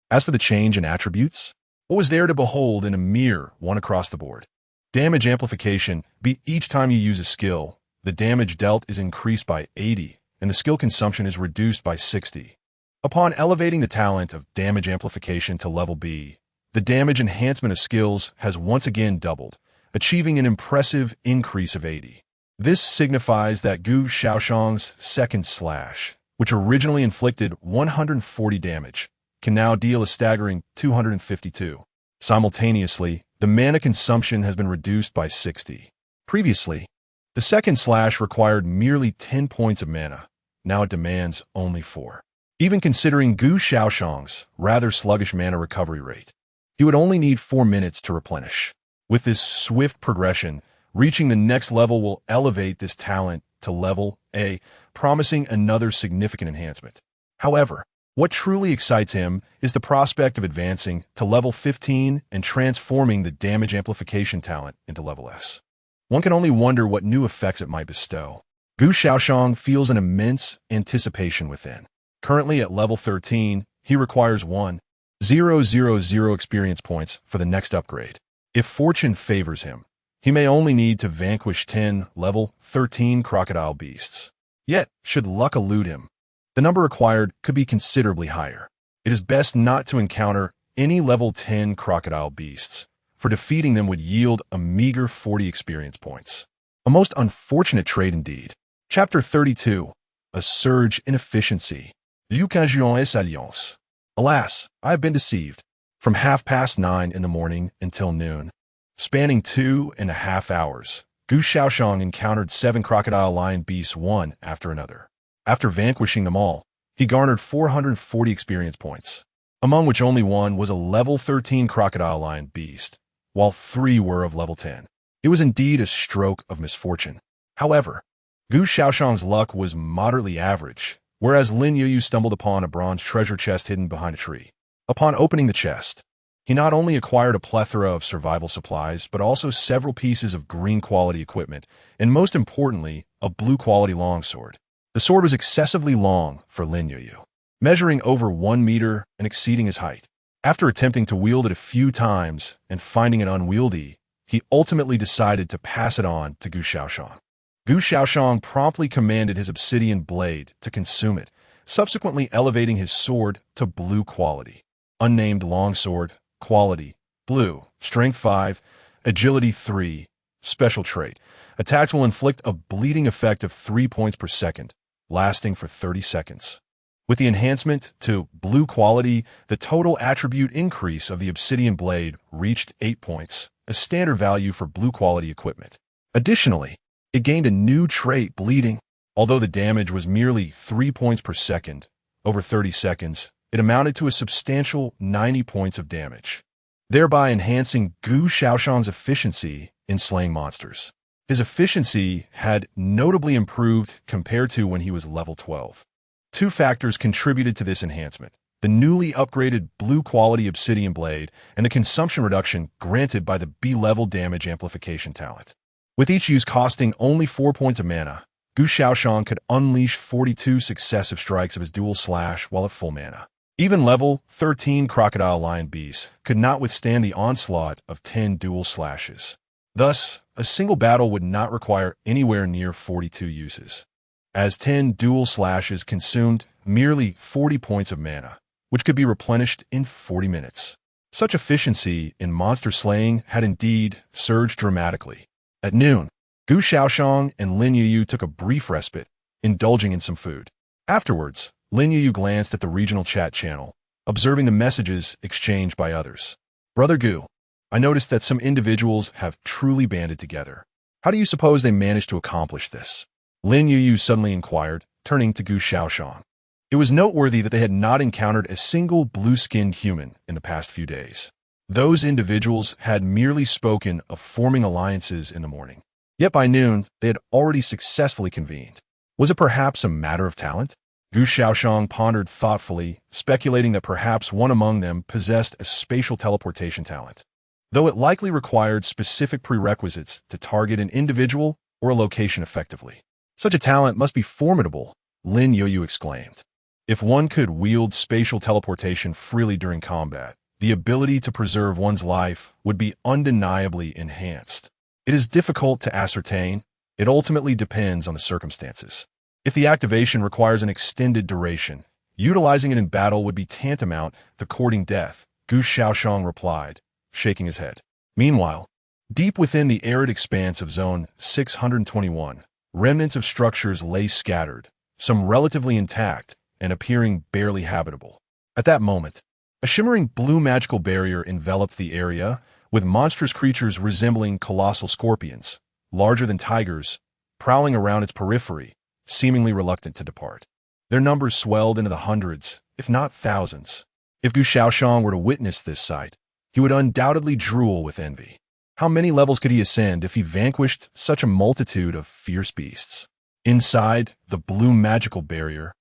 As for the change in attributes, what was there to behold in a mere one across the board? Damage amplification be each time you use a skill, the damage dealt is increased by 80, and the skill consumption is reduced by 60. Upon elevating the talent of damage amplification to level B, the damage enhancement of skills has once again doubled, achieving an impressive increase of 80. This signifies that Gu Shaoyan's second slash, which originally inflicted 140 damage, can now deal a staggering 252. Simultaneously, the mana consumption has been reduced by 60. Previously, the second slash required merely 10 points of mana. Now it demands only 4. Even considering Gu Shaoyan's rather sluggish mana recovery rate, he would only need 4 minutes to replenish. With this swift progression, reaching the next level will elevate this talent to level A, promising another significant enhancement. However, what truly excites him is the prospect of advancing to level 15 and transforming the damage amplification talent into level S. One can only wonder what new effects it might bestow. Gu Shaoyan feels an immense anticipation within. Currently at level 13, he requires 1,000 experience points for the next upgrade. If fortune favors him, he may only need to vanquish 10 level 13 crocodile beasts. Yet, should luck elude him, the number required could be considerably higher. It is best not to encounter any level 10 crocodile beasts, for defeating them would yield a meager 40 experience points. A most unfortunate trait indeed. Chapter 32. A surge in efficiency. Qualifications alliance. Alas, I have been deceived. From 9:30 in the morning until noon, spanning 2.5 hours, Gu Shaoyan encountered 7 crocodile lion beasts one after another. After vanquishing them all, he garnered 440 experience points, among which only one was a level 13 crocodile lion beast, while 3 were of level 10. It was indeed a stroke of misfortune. However, Gu Shaoyan's luck was moderately average, whereas Lin Youyu stumbled upon a bronze treasure chest hidden behind a tree. Upon opening the chest, he not only acquired a plethora of survival supplies, but also several pieces of green quality equipment, and most importantly, a blue quality longsword. The sword was excessively long for Lin Youyu, measuring over 1 meter and exceeding his height. After attempting to wield it a few times and finding it unwieldy, he ultimately decided to pass it on to Gu Shaoyan. Gu Shaoyan promptly commanded his obsidian blade to consume it, subsequently elevating his sword to blue quality. Unnamed longsword, quality, blue, strength 5, agility 3, special trait. Attacks will inflict a bleeding effect of 3 points per second, lasting for 30 seconds. With the enhancement to blue quality, the total attribute increase of the obsidian blade reached 8 points, a standard value for blue quality equipment. Additionally, it gained a new trait, bleeding. Although the damage was merely 3 points per second, over 30 seconds, it amounted to a substantial 90 points of damage, thereby enhancing Gu Shaoyan's efficiency in slaying monsters. His efficiency had notably improved compared to when he was level 12. 2 factors contributed to this enhancement: the newly upgraded blue quality obsidian blade and the consumption reduction granted by the B-level damage amplification talent. With each use costing only 4 points of mana, Gu Shaoyan could unleash 42 successive strikes of his dual slash while at full mana. Even level 13 crocodile lion beasts could not withstand the onslaught of 10 dual slashes. Thus, a single battle would not require anywhere near 42 uses, as 10 dual slashes consumed merely 40 points of mana, which could be replenished in 40 minutes. Such efficiency in monster slaying had indeed surged dramatically. At noon, Gu Shaoyan and Lin Youyu took a brief respite, indulging in some food. Afterwards, Lin Youyu glanced at the regional chat channel, observing the messages exchanged by others. "Brother Gu, I noticed that some individuals have truly banded together. How do you suppose they managed to accomplish this?" Lin Youyu suddenly inquired, turning to Gu Shaoyan. It was noteworthy that they had not encountered a single blue-skinned human in the past few days. Those individuals had merely spoken of forming alliances in the morning. Yet by noon, they had already successfully convened. Was it perhaps a matter of talent? Gu Shaoyan pondered thoughtfully, speculating that perhaps one among them possessed a spatial teleportation talent, though it likely required specific prerequisites to target an individual or a location effectively. "Such a talent must be formidable," Lin Youyu exclaimed. If one could wield spatial teleportation freely during combat, the ability to preserve one's life would be undeniably enhanced. It is difficult to ascertain. It ultimately depends on the circumstances. If the activation requires an extended duration, utilizing it in battle would be tantamount to courting death, Gu Shaoyan replied, shaking his head. Meanwhile, deep within the arid expanse of Zone 621, remnants of structures lay scattered, some relatively intact and appearing barely habitable. At that moment, a shimmering blue magical barrier enveloped the area, with monstrous creatures resembling colossal scorpions, larger than tigers, prowling around its periphery, seemingly reluctant to depart. Their numbers swelled into the hundreds, if not thousands. If Gu Shaoyan were to witness this sight, he would undoubtedly drool with envy. How many levels could he ascend if he vanquished such a multitude of fierce beasts? Inside the blue magical barrier,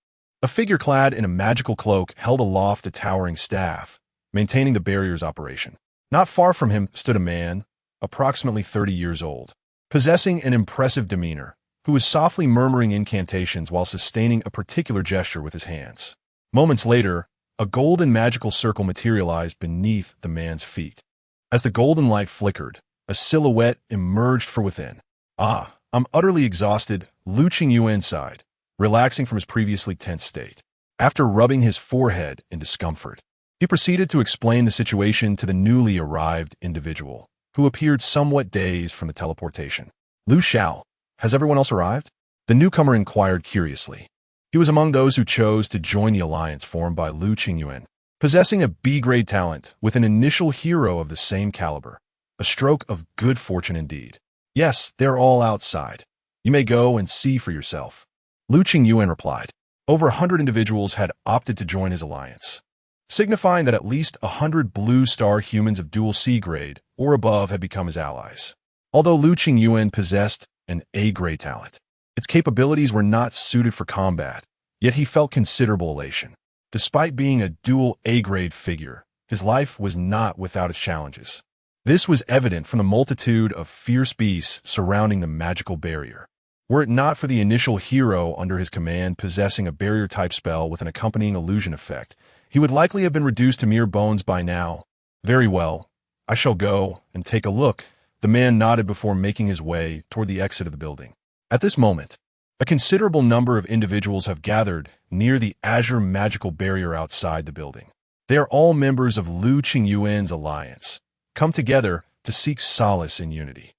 a figure clad in a magical cloak held aloft a towering staff, maintaining the barrier's operation. Not far from him stood a man, approximately 30 years old, possessing an impressive demeanor, who was softly murmuring incantations while sustaining a particular gesture with his hands. Moments later, a golden magical circle materialized beneath the man's feet. As the golden light flickered, a silhouette emerged from within. "Ah, I'm utterly exhausted," Lin Youyu sighed, relaxing from his previously tense state. After rubbing his forehead in discomfort, he proceeded to explain the situation to the newly arrived individual, who appeared somewhat dazed from the teleportation. "Lu Xiao, has everyone else arrived?" The newcomer inquired curiously. He was among those who chose to join the alliance formed by Lin Youyu, possessing a B-grade talent with an initial hero of the same caliber. A stroke of good fortune indeed. "Yes, they're all outside. You may go and see for yourself," Lin Youyu replied. Over 100 individuals had opted to join his alliance, signifying that at least 100 blue star humans of dual C grade or above had become his allies. Although Lin Youyu possessed an A-grade talent, its capabilities were not suited for combat, yet he felt considerable elation. Despite being a dual A-grade figure, his life was not without its challenges. This was evident from the multitude of fierce beasts surrounding the magical barrier. Were it not for the initial hero under his command possessing a barrier-type spell with an accompanying illusion effect, he would likely have been reduced to mere bones by now. "Very well, I shall go and take a look," the man nodded before making his way toward the exit of the building. At this moment, a considerable number of individuals have gathered near the azure magical barrier outside the building. They are all members of Lin Youyu's alliance, come together to seek solace in unity.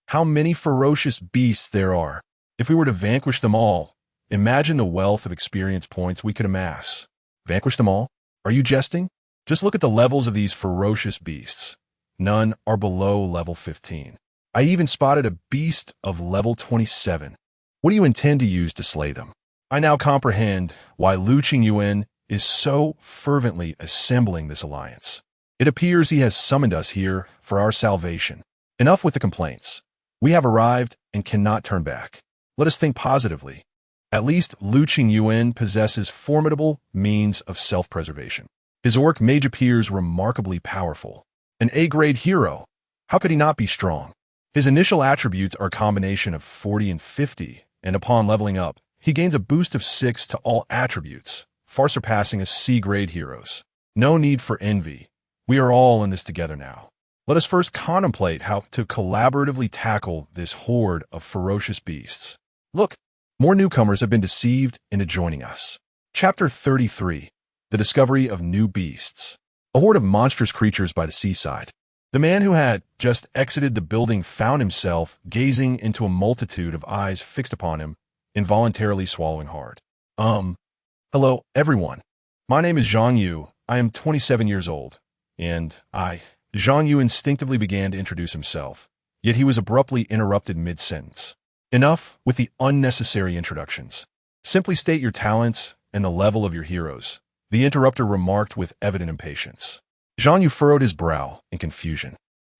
How many ferocious beasts there are! If we were to vanquish them all, imagine the wealth of experience points we could amass. Vanquish them all? Are you jesting? Just look at the levels of these ferocious beasts. None are below level 15. I even spotted a beast of level 27. What do you intend to use to slay them? I now comprehend why Lin Youyu is so fervently assembling this alliance. It appears he has summoned us here for our salvation. Enough with the complaints. We have arrived and cannot turn back. Let us think positively. At least Lin Youyu possesses formidable means of self-preservation. His orc mage appears remarkably powerful. An A-grade hero. How could he not be strong? His initial attributes are a combination of 40 and 50, and upon leveling up, he gains a boost of 6 to all attributes, far surpassing a C-grade heroes. No need for envy. We are all in this together now. Let us first contemplate how to collaboratively tackle this horde of ferocious beasts. Look, more newcomers have been deceived into joining us. Chapter 33. The Discovery of New Beasts. A horde of monstrous creatures by the seaside. The man who had just exited the building found himself gazing into a multitude of eyes fixed upon him, involuntarily swallowing hard. Hello, everyone. My name is Zhang Yu. I am 27 years old. And Zhang Yu instinctively began to introduce himself, yet he was abruptly interrupted mid-sentence. Enough with the unnecessary introductions. Simply state your talents and the level of your heroes, the interrupter remarked with evident impatience. Zhang Yu furrowed his brow in confusion.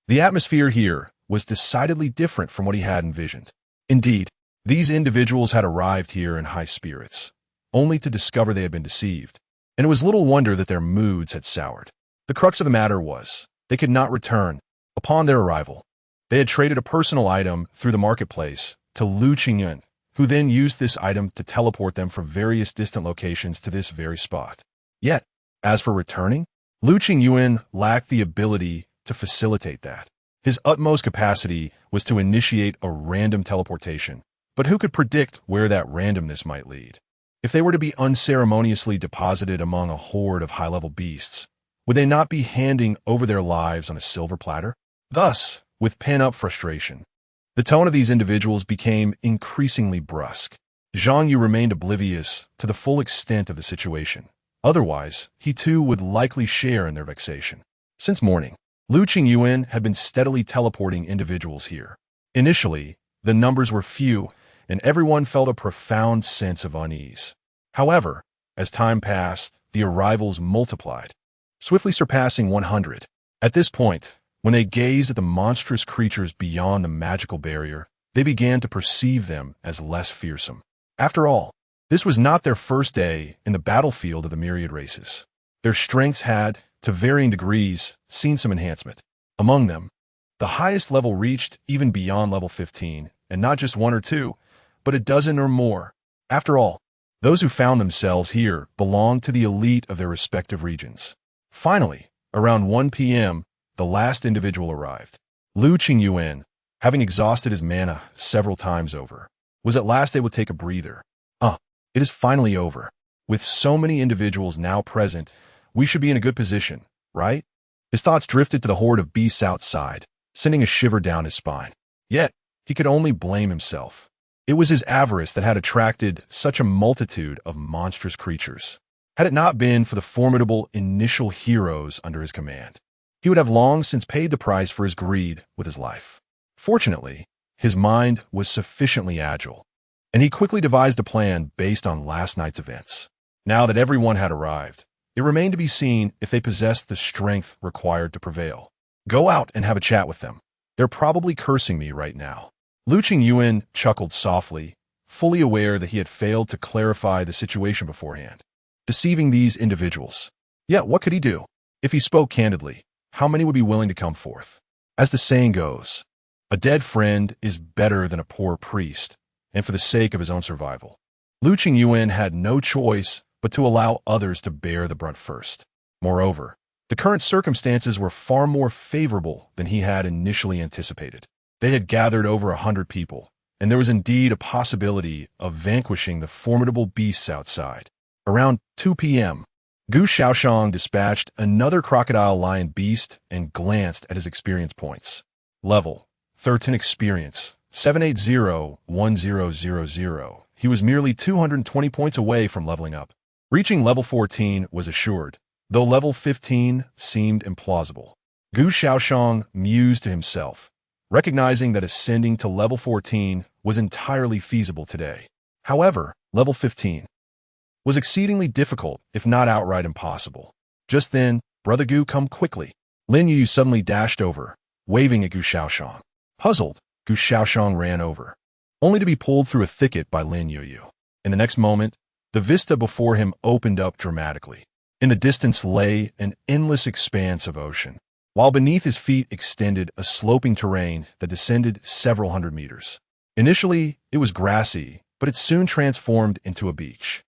The atmosphere here was decidedly different from what he had envisioned. Indeed, these individuals had arrived here in high spirits, only to discover they had been deceived, and it was little wonder that their moods had soured. The crux of the matter was, they could not return upon their arrival. They had traded a personal item through the marketplace to Lin Youyu, who then used this item to teleport them from various distant locations to this very spot. Yet, as for returning, Lin Youyu lacked the ability to facilitate that. His utmost capacity was to initiate a random teleportation, but who could predict where that randomness might lead? If they were to be unceremoniously deposited among a horde of high-level beasts, would they not be handing over their lives on a silver platter? Thus, with pent-up frustration, the tone of these individuals became increasingly brusque. Zhang Yu remained oblivious to the full extent of the situation. Otherwise, he too would likely share in their vexation. Since morning, Lin Youyu had been steadily teleporting individuals here. Initially, the numbers were few, and everyone felt a profound sense of unease. However, as time passed, the arrivals multiplied, swiftly surpassing 100. At this point, when they gazed at the monstrous creatures beyond the magical barrier, they began to perceive them as less fearsome. After all, this was not their first day in the battlefield of the myriad races. Their strengths had, to varying degrees, seen some enhancement. Among them, the highest level reached even beyond level 15, and not just one or two, but a dozen or more. After all, those who found themselves here belonged to the elite of their respective regions. Finally, around 1 p.m., the last individual arrived. Lin Youyu, having exhausted his mana several times over, was at last able to take a breather. It is finally over. With so many individuals now present, we should be in a good position, right? His thoughts drifted to the horde of beasts outside, sending a shiver down his spine. Yet, he could only blame himself. It was his avarice that had attracted such a multitude of monstrous creatures. Had it not been for the formidable initial heroes under his command, he would have long since paid the price for his greed with his life. Fortunately, his mind was sufficiently agile, and he quickly devised a plan based on last night's events. Now that everyone had arrived, it remained to be seen if they possessed the strength required to prevail. Go out and have a chat with them. They're probably cursing me right now. Lin Youyu chuckled softly, fully aware that he had failed to clarify the situation beforehand, deceiving these individuals. Yet what could he do? If he spoke candidly, how many would be willing to come forth? As the saying goes, a dead friend is better than a poor priest, and for the sake of his own survival, Lin Youyu had no choice but to allow others to bear the brunt first. Moreover, the current circumstances were far more favorable than he had initially anticipated. They had gathered over 100 people, and there was indeed a possibility of vanquishing the formidable beasts outside. Around 2 p.m., Gu Shaoyan dispatched another crocodile lion beast and glanced at his experience points. Level 13 experience, 780-1000. He was merely 220 points away from leveling up. Reaching level 14 was assured, though level 15 seemed implausible. Gu Shaoyan mused to himself, recognizing that ascending to level 14 was entirely feasible today. However, level 15 was exceedingly difficult, if not outright impossible. Just then, Brother Gu, come quickly. Lin Youyu suddenly dashed over, waving at Gu Shaoyan. Puzzled, Gu Shaoyan ran over, only to be pulled through a thicket by Lin Youyu. In the next moment, the vista before him opened up dramatically. In the distance lay an endless expanse of ocean, while beneath his feet extended a sloping terrain that descended several hundred meters. Initially, it was grassy, but it soon transformed into a beach.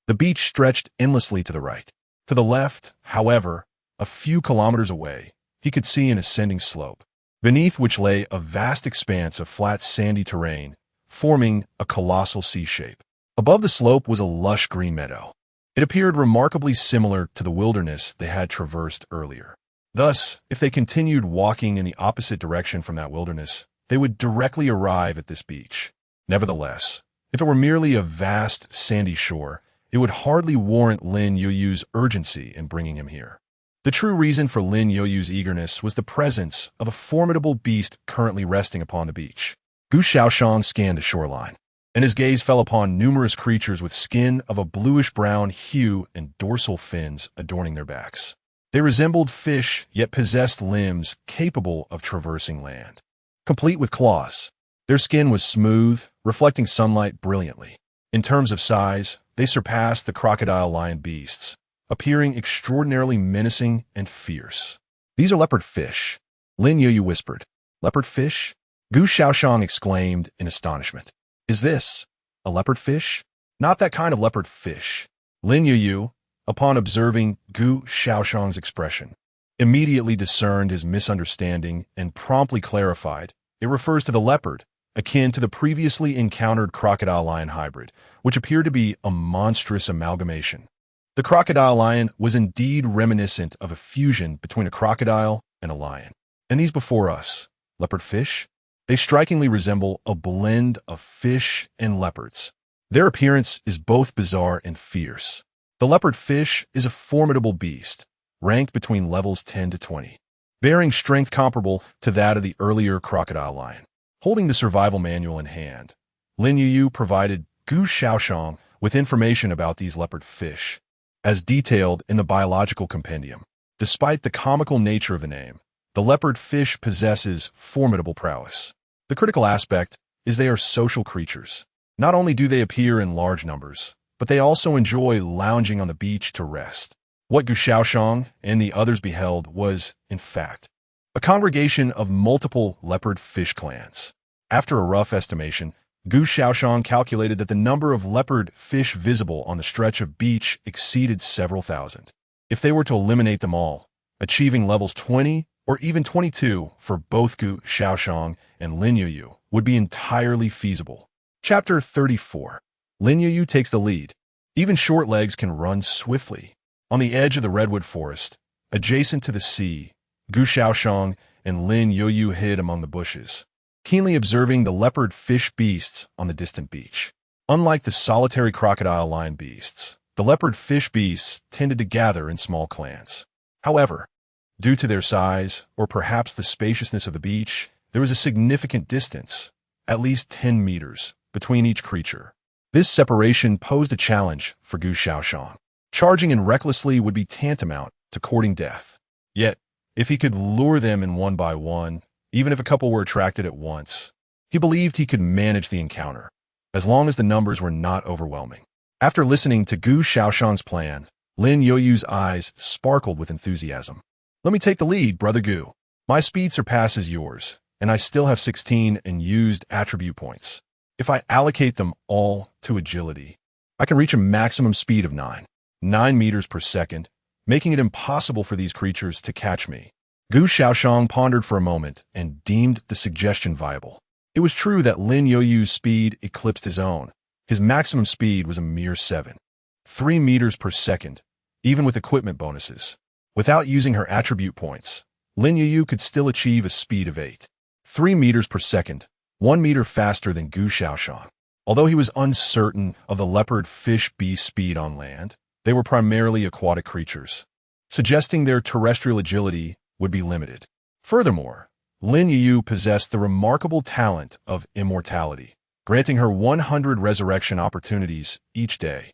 The beach stretched endlessly to the right. To the left, however, a few kilometers away, he could see an ascending slope, beneath which lay a vast expanse of flat sandy terrain, forming a colossal C-shape. Above the slope was a lush green meadow. It appeared remarkably similar to the wilderness they had traversed earlier. Thus, if they continued walking in the opposite direction from that wilderness, they would directly arrive at this beach. Nevertheless, if it were merely a vast, sandy shore, it would hardly warrant Lin Youyu's urgency in bringing him here. The true reason for Lin Youyu's eagerness was the presence of a formidable beast currently resting upon the beach. Gu Shaoyan scanned the shoreline, and his gaze fell upon numerous creatures with skin of a bluish-brown hue and dorsal fins adorning their backs. They resembled fish, yet possessed limbs capable of traversing land. Complete with claws, their skin was smooth, reflecting sunlight brilliantly. In terms of size, they surpassed the crocodile lion beasts, appearing extraordinarily menacing and fierce. These are leopard fish, Lin Youyu whispered. Leopard fish? Gu Shaoyan exclaimed in astonishment. Is this a leopard fish? Not that kind of leopard fish. Lin Youyu, upon observing Gu Shaoyan's expression, immediately discerned his misunderstanding and promptly clarified. It refers to the leopard, akin to the previously encountered crocodile-lion hybrid, which appeared to be a monstrous amalgamation. The crocodile lion was indeed reminiscent of a fusion between a crocodile and a lion. And these before us, leopard fish? They strikingly resemble a blend of fish and leopards. Their appearance is both bizarre and fierce. The leopard fish is a formidable beast, ranked between levels 10 to 20, bearing strength comparable to that of the earlier crocodile lion. Holding the survival manual in hand, Lin Youyu provided Gu Shaoyan with information about these leopard fish, as detailed in the biological compendium. Despite the comical nature of the name, the leopard fish possesses formidable prowess. The critical aspect is they are social creatures. Not only do they appear in large numbers, but they also enjoy lounging on the beach to rest. What Gu Shaoyan and the others beheld was, in fact, a congregation of multiple leopard fish clans. After a rough estimation, Gu Shaoyan calculated that the number of leopard fish visible on the stretch of beach exceeded several thousand. If they were to eliminate them all, achieving levels 20 or even 22 for both Gu Shaoyan and Lin Youyu would be entirely feasible. Chapter 34. Lin Youyu takes the lead. Even short legs can run swiftly. On the edge of the redwood forest, adjacent to the sea, Gu Shaoyan and Lin Youyu hid among the bushes, keenly observing the leopard fish beasts on the distant beach. Unlike the solitary crocodile lion beasts, the leopard fish beasts tended to gather in small clans. However, due to their size, or perhaps the spaciousness of the beach, there was a significant distance, at least 10 meters, between each creature. This separation posed a challenge for Gu Shaoyan. Charging in recklessly would be tantamount to courting death. Yet, if he could lure them in one by one, even if a couple were attracted at once, he believed he could manage the encounter, as long as the numbers were not overwhelming. After listening to Gu Shaoyan's plan, Lin Youyu's eyes sparkled with enthusiasm. Let me take the lead, Brother Gu. My speed surpasses yours, and I still have 16 unused attribute points. If I allocate them all to agility, I can reach a maximum speed of 9 meters per second, making it impossible for these creatures to catch me. Gu Shaoyan pondered for a moment and deemed the suggestion viable. It was true that Lin Youyu's speed eclipsed his own. His maximum speed was a mere 3 meters per second, even with equipment bonuses. Without using her attribute points, Lin Youyu could still achieve a speed of 3 meters per second, 1 meter faster than Gu Shaoyan. Although he was uncertain of the leopard fish beast speed on land, they were primarily aquatic creatures, suggesting their terrestrial agility would be limited. Furthermore, Lin Youyu possessed the remarkable talent of immortality, granting her 100 resurrection opportunities each day,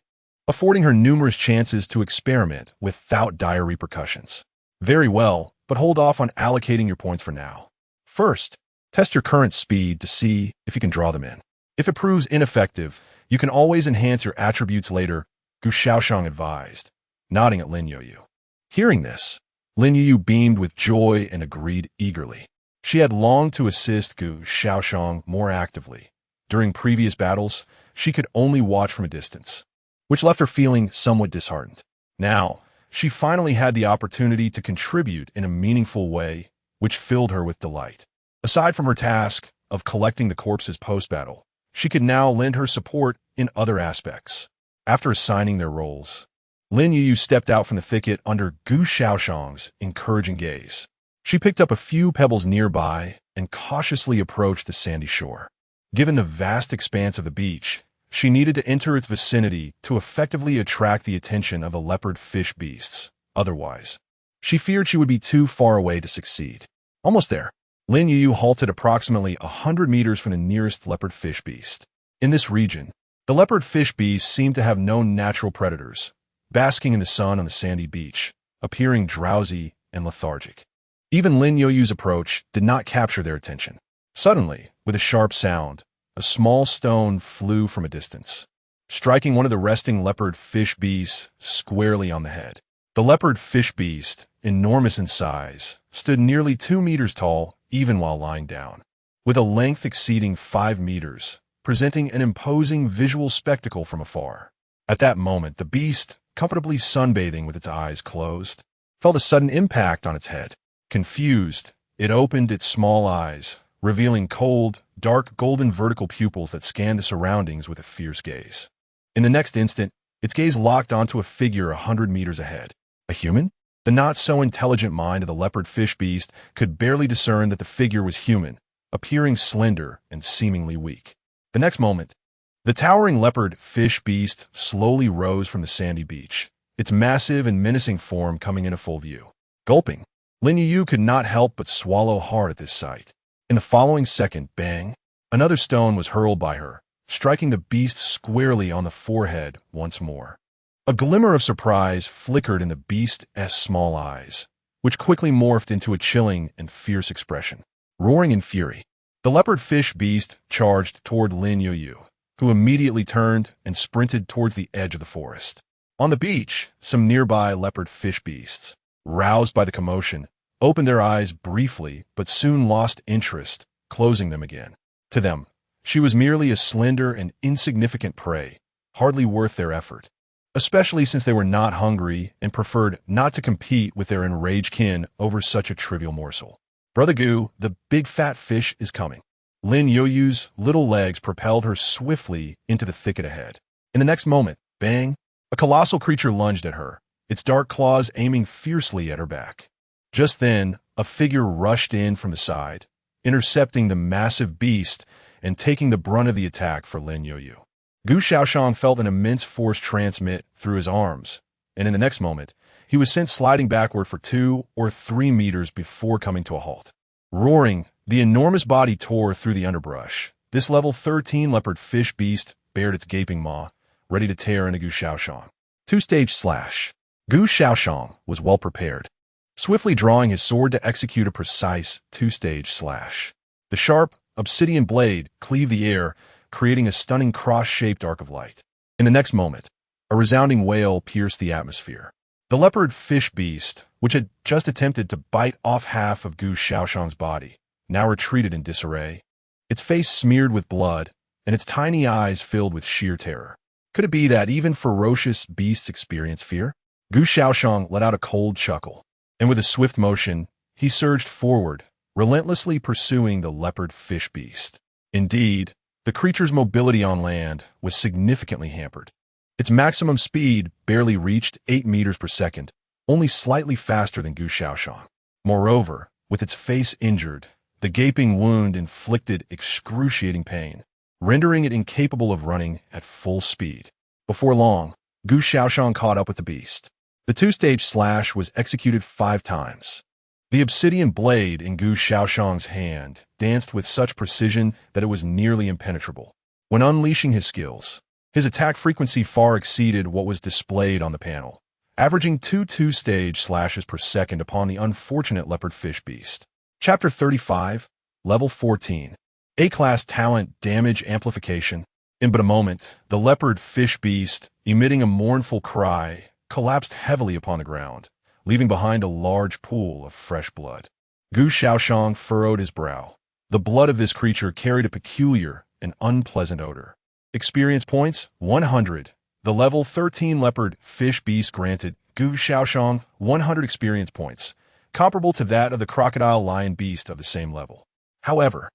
affording her numerous chances to experiment without dire repercussions. Very well, but hold off on allocating your points for now. First, test your current speed to see if you can draw them in. If it proves ineffective, you can always enhance your attributes later, Gu Shaoyan advised, nodding at Lin Youyu. Hearing this, Lin Youyu beamed with joy and agreed eagerly. She had longed to assist Gu Shaoyan more actively. During previous battles, she could only watch from a distance, which left her feeling somewhat disheartened. Now, she finally had the opportunity to contribute in a meaningful way, which filled her with delight. Aside from her task of collecting the corpses post-battle, she could now lend her support in other aspects. After assigning their roles, Lin Youyu stepped out from the thicket under Gu Shaoyan's encouraging gaze. She picked up a few pebbles nearby and cautiously approached the sandy shore. Given the vast expanse of the beach, she needed to enter its vicinity to effectively attract the attention of the leopard fish beasts. Otherwise, she feared she would be too far away to succeed. Almost there, Lin Youyu halted approximately 100 meters from the nearest leopard fish beast. In this region, the leopard fish beasts seemed to have no natural predators, basking in the sun on the sandy beach, appearing drowsy and lethargic. Even Lin Youyu's approach did not capture their attention. Suddenly, with a sharp sound, a small stone flew from a distance, striking one of the resting leopard fish beasts squarely on the head. The leopard fish beast, enormous in size, stood nearly 2 meters tall even while lying down, with a length exceeding 5 meters, presenting an imposing visual spectacle from afar. At that moment, the beast, comfortably sunbathing with its eyes closed, felt a sudden impact on its head. Confused, it opened its small eyes, revealing cold, dark golden vertical pupils that scanned the surroundings with a fierce gaze. In the next instant, its gaze locked onto a figure 100 meters ahead. A human? The not-so-intelligent mind of the leopard fish beast could barely discern that the figure was human, appearing slender and seemingly weak. The next moment, the towering leopard fish beast slowly rose from the sandy beach, its massive and menacing form coming into full view. Gulping, Lin Youyu could not help but swallow hard at this sight. In the following second, bang, another stone was hurled by her, striking the beast squarely on the forehead once more. A glimmer of surprise flickered in the beast's small eyes, which quickly morphed into a chilling and fierce expression. Roaring in fury, the leopard fish beast charged toward Lin Youyu, who immediately turned and sprinted towards the edge of the forest. On the beach, some nearby leopard fish beasts, roused by the commotion, opened their eyes briefly but soon lost interest, closing them again. To them, she was merely a slender and insignificant prey, hardly worth their effort, especially since they were not hungry and preferred not to compete with their enraged kin over such a trivial morsel. Brother Gu, the big fat fish is coming. Lin Youyu's little legs propelled her swiftly into the thicket ahead. In the next moment, bang, a colossal creature lunged at her, its dark claws aiming fiercely at her back. Just then, a figure rushed in from the side, intercepting the massive beast and taking the brunt of the attack for Lin Youyu. Gu Shaoyan felt an immense force transmit through his arms, and in the next moment, he was sent sliding backward for 2 or 3 meters before coming to a halt. Roaring, the enormous body tore through the underbrush. This level 13 leopard fish beast bared its gaping maw, ready to tear into Gu Shaoyan. 2-stage slash. Gu Shaoyan was well prepared, swiftly drawing his sword to execute a precise 2-stage slash. The sharp, obsidian blade cleaved the air, creating a stunning cross-shaped arc of light. In the next moment, a resounding wail pierced the atmosphere. The leopard fish beast, which had just attempted to bite off half of Gu Shaoyan's body, now retreated in disarray, its face smeared with blood and its tiny eyes filled with sheer terror. Could it be that even ferocious beasts experience fear? Gu Shaoyan let out a cold chuckle, and with a swift motion, he surged forward, relentlessly pursuing the leopard fish beast. Indeed, the creature's mobility on land was significantly hampered. Its maximum speed barely reached 8 meters per second, only slightly faster than Gu Shaoyan. Moreover, with its face injured, the gaping wound inflicted excruciating pain, rendering it incapable of running at full speed. Before long, Gu Shaoyan caught up with the beast. The 2-stage slash was executed 5 times. The obsidian blade in Gu Shaoyan's hand danced with such precision that it was nearly impenetrable. When unleashing his skills, his attack frequency far exceeded what was displayed on the panel, averaging 2 2-stage slashes per second upon the unfortunate leopard fish beast. Chapter 35, Level 14. A-Class Talent Damage Amplification. In but a moment, the leopard fish beast, emitting a mournful cry, collapsed heavily upon the ground, leaving behind a large pool of fresh blood. Gu Shaoyan furrowed his brow. The blood of this creature carried a peculiar and unpleasant odor. Experience points, 100. The level 13 leopard fish beast granted Gu Shaoyan 100 experience points, comparable to that of the crocodile lion beast of the same level. However,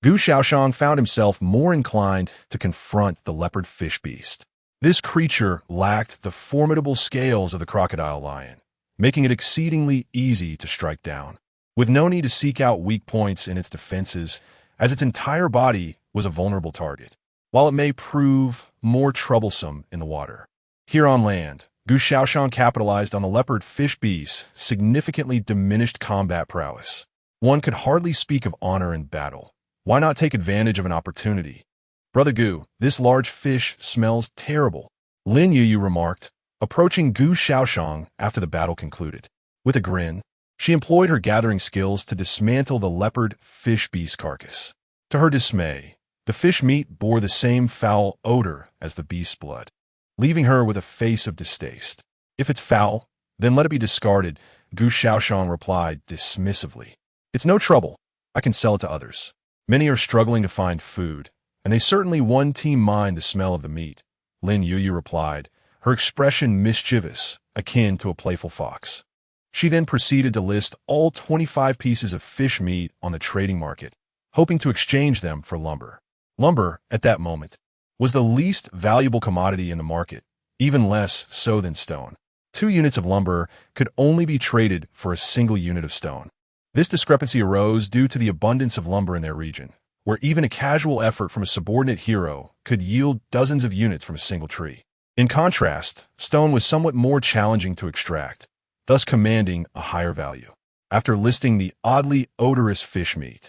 Gu Shaoyan found himself more inclined to confront the leopard fish beast. This creature lacked the formidable scales of the crocodile lion, making it exceedingly easy to strike down, with no need to seek out weak points in its defenses, as its entire body was a vulnerable target, while it may prove more troublesome in the water. Here on land, Gu Shaoyan capitalized on the leopard fish beast's significantly diminished combat prowess. One could hardly speak of honor in battle. Why not take advantage of an opportunity? Brother Gu, this large fish smells terrible, Lin Youyu remarked, approaching Gu Shaoyan after the battle concluded. With a grin, she employed her gathering skills to dismantle the leopard fish beast carcass. To her dismay, the fish meat bore the same foul odor as the beast's blood, leaving her with a face of distaste. If it's foul, then let it be discarded, Gu Shaoyan replied dismissively. It's no trouble. I can sell it to others. Many are struggling to find food, and they certainly one team mind the smell of the meat, Lin Youyu replied, her expression mischievous, akin to a playful fox. She then proceeded to list all 25 pieces of fish meat on the trading market, hoping to exchange them for lumber. Lumber, at that moment, was the least valuable commodity in the market, even less so than stone. 2 units of lumber could only be traded for a single unit of stone. This discrepancy arose due to the abundance of lumber in their region, where even a casual effort from a subordinate hero could yield dozens of units from a single tree. In contrast, stone was somewhat more challenging to extract, thus commanding a higher value. After listing the oddly odorous fish meat,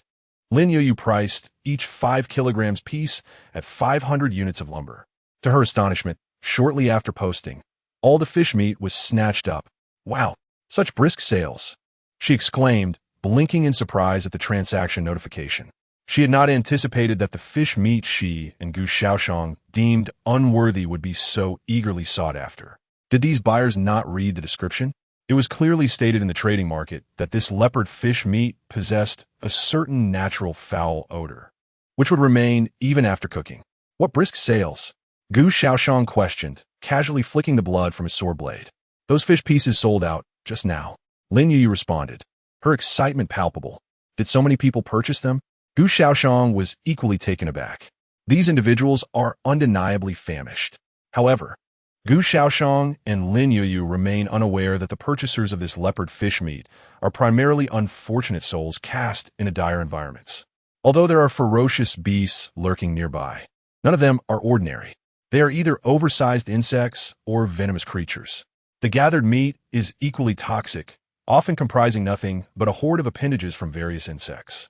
Lin Youyu priced each 5 kilograms piece at 500 units of lumber. To her astonishment, shortly after posting, all the fish meat was snatched up. Wow, such brisk sales, she exclaimed, blinking in surprise at the transaction notification. She had not anticipated that the fish meat she and Gu Shaoxian deemed unworthy would be so eagerly sought after. Did these buyers not read the description? It was clearly stated in the trading market that this leopard fish meat possessed a certain natural foul odor, which would remain even after cooking. What brisk sales? Gu Shaoxian questioned, casually flicking the blood from his sword blade. Those fish pieces sold out just now. Lin Youyu responded, her excitement palpable. Did so many people purchase them? Gu Shaoxian was equally taken aback. These individuals are undeniably famished. However, Gu Shaoxian and Lin Youyu remain unaware that the purchasers of this leopard fish meat are primarily unfortunate souls cast into dire environments. Although there are ferocious beasts lurking nearby, none of them are ordinary. They are either oversized insects or venomous creatures. The gathered meat is equally toxic, often comprising nothing but a horde of appendages from various insects,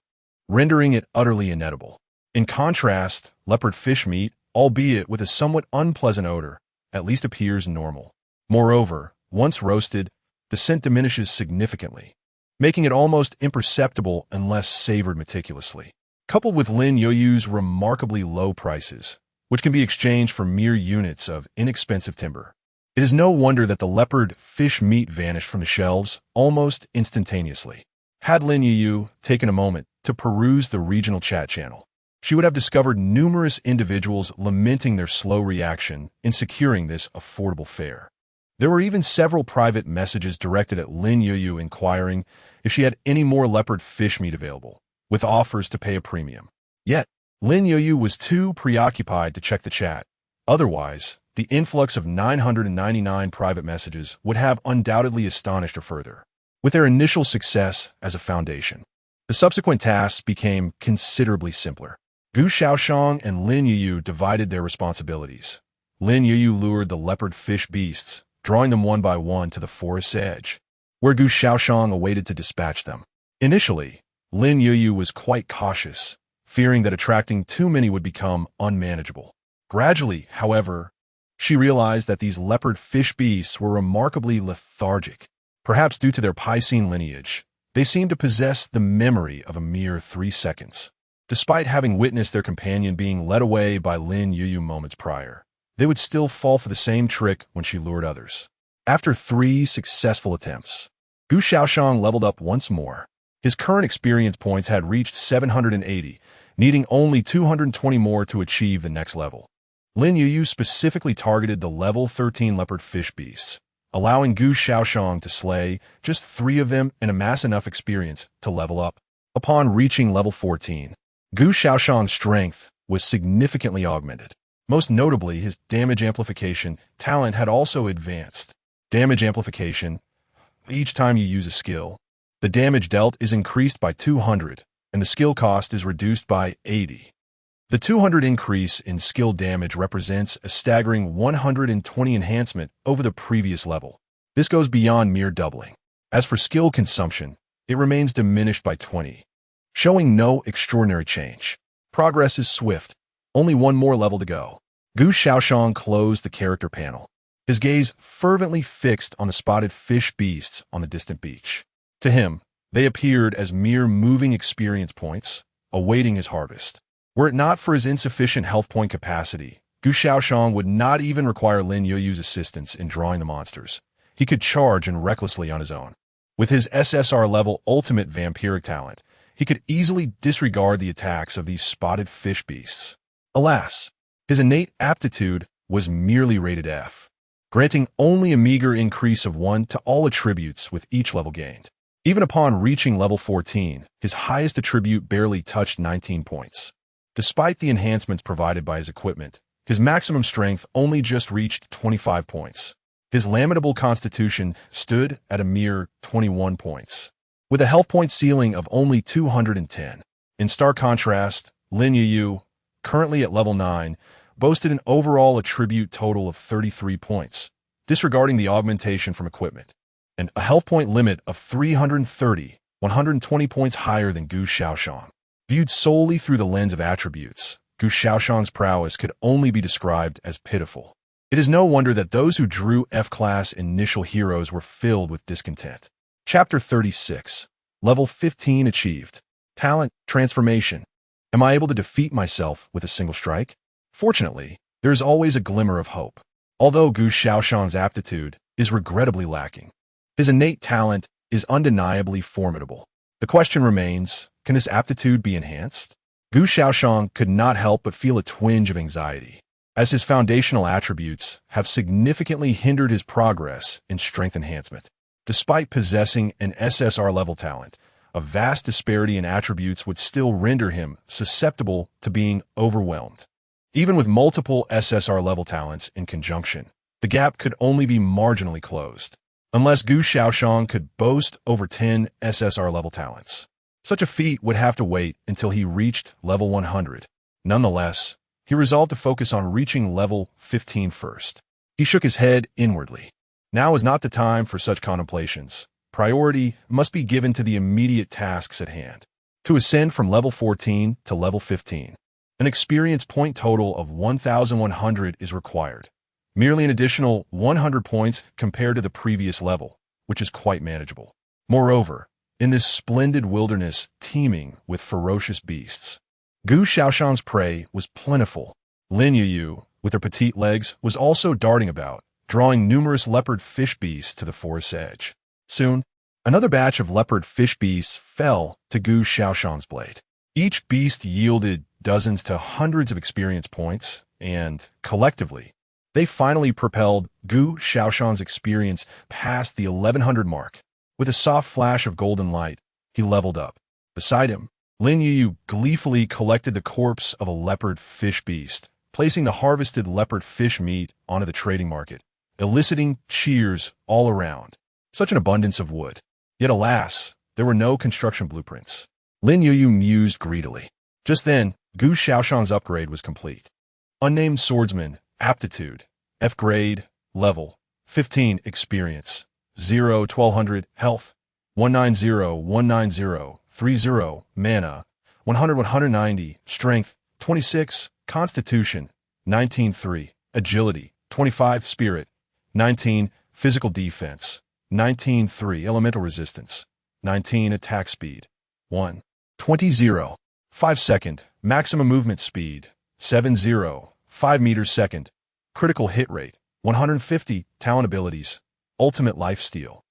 rendering it utterly inedible. In contrast, leopard fish meat, albeit with a somewhat unpleasant odor, at least appears normal. Moreover, once roasted, the scent diminishes significantly, making it almost imperceptible unless savored meticulously. Coupled with Lin Youyu's remarkably low prices, which can be exchanged for mere units of inexpensive timber, it is no wonder that the leopard fish meat vanished from the shelves almost instantaneously. Had Lin Youyu taken a moment to peruse the regional chat channel, she would have discovered numerous individuals lamenting their slow reaction in securing this affordable fare. There were even several private messages directed at Lin Youyu inquiring if she had any more leopard fish meat available, with offers to pay a premium. Yet, Lin Youyu was too preoccupied to check the chat. Otherwise, the influx of 999 private messages would have undoubtedly astonished her further. With their initial success as a foundation, the subsequent tasks became considerably simpler. Gu Shaoxian and Lin Youyu divided their responsibilities. Lin Youyu lured the leopard fish beasts, drawing them one by one to the forest's edge, where Gu Shaoxian awaited to dispatch them. Initially, Lin Youyu was quite cautious, fearing that attracting too many would become unmanageable. Gradually, however, she realized that these leopard fish beasts were remarkably lethargic. Perhaps due to their Piscine lineage, they seemed to possess the memory of a mere 3 seconds. Despite having witnessed their companion being led away by Lin Youyu moments prior, they would still fall for the same trick when she lured others. After 3 successful attempts, Gu Shaoxian leveled up once more. His current experience points had reached 780, needing only 220 more to achieve the next level. Lin Youyu specifically targeted the level 13 leopard fish beasts, allowing Gu Shaoxian to slay just 3 of them and amass enough experience to level up. Upon reaching level 14, Gu Shaoxian's strength was significantly augmented. Most notably, his damage amplification talent had also advanced. Damage amplification: each time you use a skill, the damage dealt is increased by 200, and the skill cost is reduced by 80. The 200 increase in skill damage represents a staggering 120 enhancement over the previous level. This goes beyond mere doubling. As for skill consumption, it remains diminished by 20, showing no extraordinary change. Progress is swift. Only one more level to go. Gu Shaoxian closed the character panel, his gaze fervently fixed on the spotted fish beasts on the distant beach. To him, they appeared as mere moving experience points, awaiting his harvest. Were it not for his insufficient health point capacity, Gu Shaoxian would not even require Lin Youyu's assistance in drawing the monsters. He could charge and recklessly on his own. With his SSR-level ultimate vampiric talent, he could easily disregard the attacks of these spotted fish beasts. Alas, his innate aptitude was merely rated F, granting only a meager increase of 1 to all attributes with each level gained. Even upon reaching level 14, his highest attribute barely touched 19 points. Despite the enhancements provided by his equipment, his maximum strength only just reached 25 points. His lamentable constitution stood at a mere 21 points, with a health point ceiling of only 210. In stark contrast, Lin Youyu, currently at level 9, boasted an overall attribute total of 33 points, disregarding the augmentation from equipment, and a health point limit of 330, 120 points higher than Gu Shaoxian. Viewed solely through the lens of attributes, Gu Shaoxian's prowess could only be described as pitiful. It is no wonder that those who drew F-class initial heroes were filled with discontent. Chapter 36. Level 15 achieved. Talent Transformation. Am I able to defeat myself with a single strike? Fortunately, there is always a glimmer of hope. Although Gu Shaoxian's aptitude is regrettably lacking, his innate talent is undeniably formidable. The question remains, can this aptitude be enhanced? Gu Shaoxian could not help but feel a twinge of anxiety, as his foundational attributes have significantly hindered his progress in strength enhancement. Despite possessing an SSR-level talent, a vast disparity in attributes would still render him susceptible to being overwhelmed. Even with multiple SSR-level talents in conjunction, the gap could only be marginally closed, unless Gu Shaoxian could boast over 10 SSR-level talents. Such a feat would have to wait until he reached level 100. Nonetheless, he resolved to focus on reaching level 15 first. He shook his head inwardly. Now is not the time for such contemplations. Priority must be given to the immediate tasks at hand. To ascend from level 14 to level 15, an experience point total of 1,100 is required. Merely an additional 100 points compared to the previous level, which is quite manageable. Moreover, in this splendid wilderness teeming with ferocious beasts, Gu Shaoxian's prey was plentiful. Lin Youyu, with her petite legs, was also darting about, drawing numerous leopard fish beasts to the forest's edge. Soon, another batch of leopard fish beasts fell to Gu Shaoxian's blade. Each beast yielded dozens to hundreds of experience points, and, collectively, they finally propelled Gu Shaoxian's experience past the 1100 mark. With a soft flash of golden light, he leveled up. Beside him, Lin Youyu gleefully collected the corpse of a leopard fish beast, placing the harvested leopard fish meat onto the trading market, eliciting cheers all around. Such an abundance of wood. Yet alas, there were no construction blueprints. Lin Youyu mused greedily. Just then, Gu Shaoxian's upgrade was complete. Unnamed Swordsman, Aptitude, F grade, Level, 15 Experience, 0 1200 Health, 190 190 30 Mana, 100 190 Strength, 26 Constitution, 19 3 Agility, 25 Spirit, 19 Physical Defense, 19 3 Elemental Resistance, 19 Attack Speed, 1 20 0 5 second Maximum Movement Speed, 70 5 meters second, Critical Hit Rate, 150 Talent Abilities, Ultimate Lifesteal,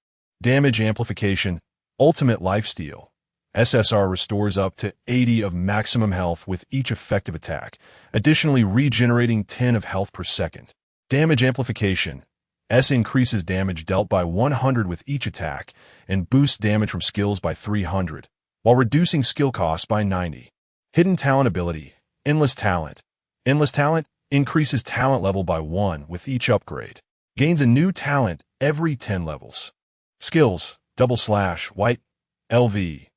Damage Amplification, Ultimate Lifesteal. SSR restores up to 80 of maximum health with each effective attack, additionally regenerating 10 of health per second. Damage Amplification. S increases damage dealt by 100 with each attack and boosts damage from skills by 300, while reducing skill costs by 90. Hidden Talent Ability. Endless Talent. Endless Talent increases talent level by 1 with each upgrade. Gains a new talent every 10 levels. Skills. Double Slash, White, LV.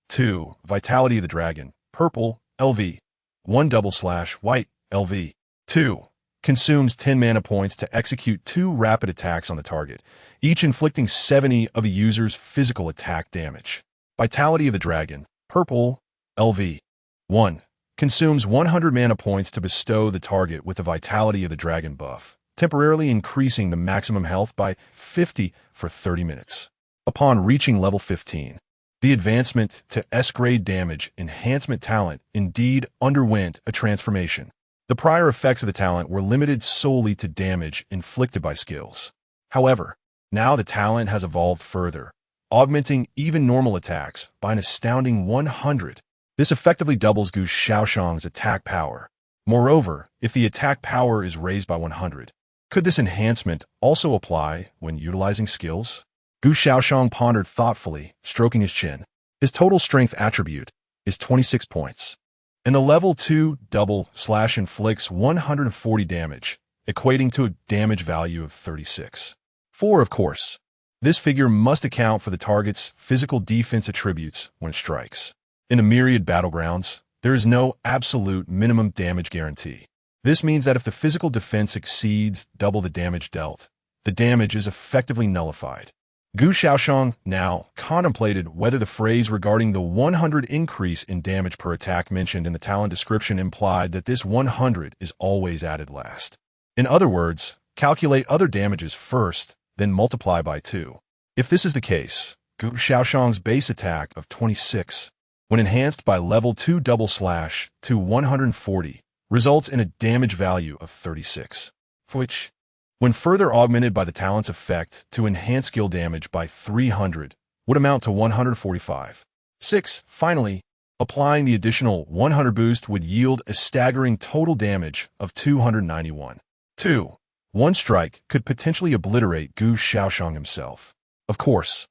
2. Vitality of the Dragon, Purple, LV. 1 Double Slash, White, LV. 2. Consumes 10 mana points to execute 2 rapid attacks on the target, each inflicting 70 of a user's physical attack damage. Vitality of the Dragon, Purple, LV. 1. Consumes 100 mana points to bestow the target with the Vitality of the Dragon buff, temporarily increasing the maximum health by 50 for 30 minutes. Upon reaching level 15, the advancement to S-grade damage enhancement talent indeed underwent a transformation. The prior effects of the talent were limited solely to damage inflicted by skills. However, now the talent has evolved further, augmenting even normal attacks by an astounding 100. This effectively doubles Gu Shaoxian's attack power. Moreover, if the attack power is raised by 100, could this enhancement also apply when utilizing skills? Gu Shaoxian pondered thoughtfully, stroking his chin. His total strength attribute is 26 points, and the level 2 Double Slash inflicts 140 damage, equating to a damage value of 36. 4, of course. This figure must account for the target's physical defense attributes when it strikes. In a myriad battlegrounds, there is no absolute minimum damage guarantee. This means that if the physical defense exceeds double the damage dealt, the damage is effectively nullified. Gu Shaoxian now contemplated whether the phrase regarding the 100 increase in damage per attack mentioned in the talent description implied that this 100 is always added last. In other words, calculate other damages first, then multiply by 2. If this is the case, Gu Shaoxian's base attack of 26, when enhanced by level 2 double slash to 140, results in a damage value of 36, which, when further augmented by the talent's effect to enhance skill damage by 300, would amount to 145. 6. Finally, applying the additional 100 boost would yield a staggering total damage of 291. 2. One strike could potentially obliterate Gu Shaoyan himself. Of course,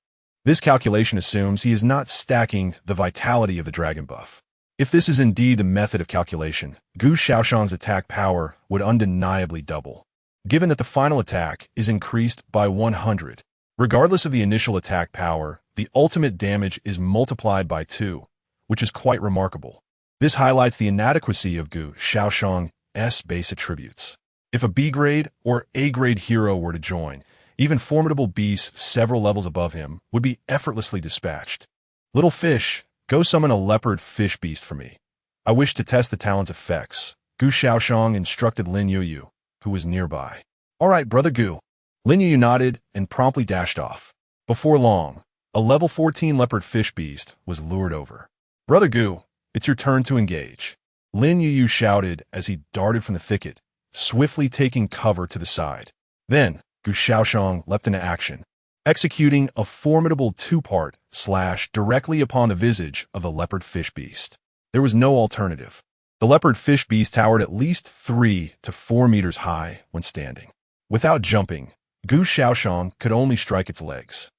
this calculation assumes he is not stacking the vitality of the dragon buff. If this is indeed the method of calculation, Gu Shaoyan's attack power would undeniably double, given that the final attack is increased by 100. Regardless of the initial attack power, the ultimate damage is multiplied by 2, which is quite remarkable. This highlights the inadequacy of Gu Shaoyan's base attributes. If a B-grade or A-grade hero were to join, even formidable beasts several levels above him would be effortlessly dispatched. Little fish, go summon a leopard fish beast for me. I wish to test the talent's effects. Gu Shaoyan instructed Lin Youyu, who was nearby. All right, brother Gu. Lin Youyu nodded and promptly dashed off. Before long, a level 14 leopard fish beast was lured over. Brother Gu, it's your turn to engage. Lin Youyu shouted as he darted from the thicket, swiftly taking cover to the side. Then, Gu Shaoyan leapt into action, executing a formidable two-part slash directly upon the visage of the leopard fish beast. There was no alternative. The leopard fish beast towered at least 3 to 4 meters high when standing. Without jumping, Gu Shaoyan could only strike its legs.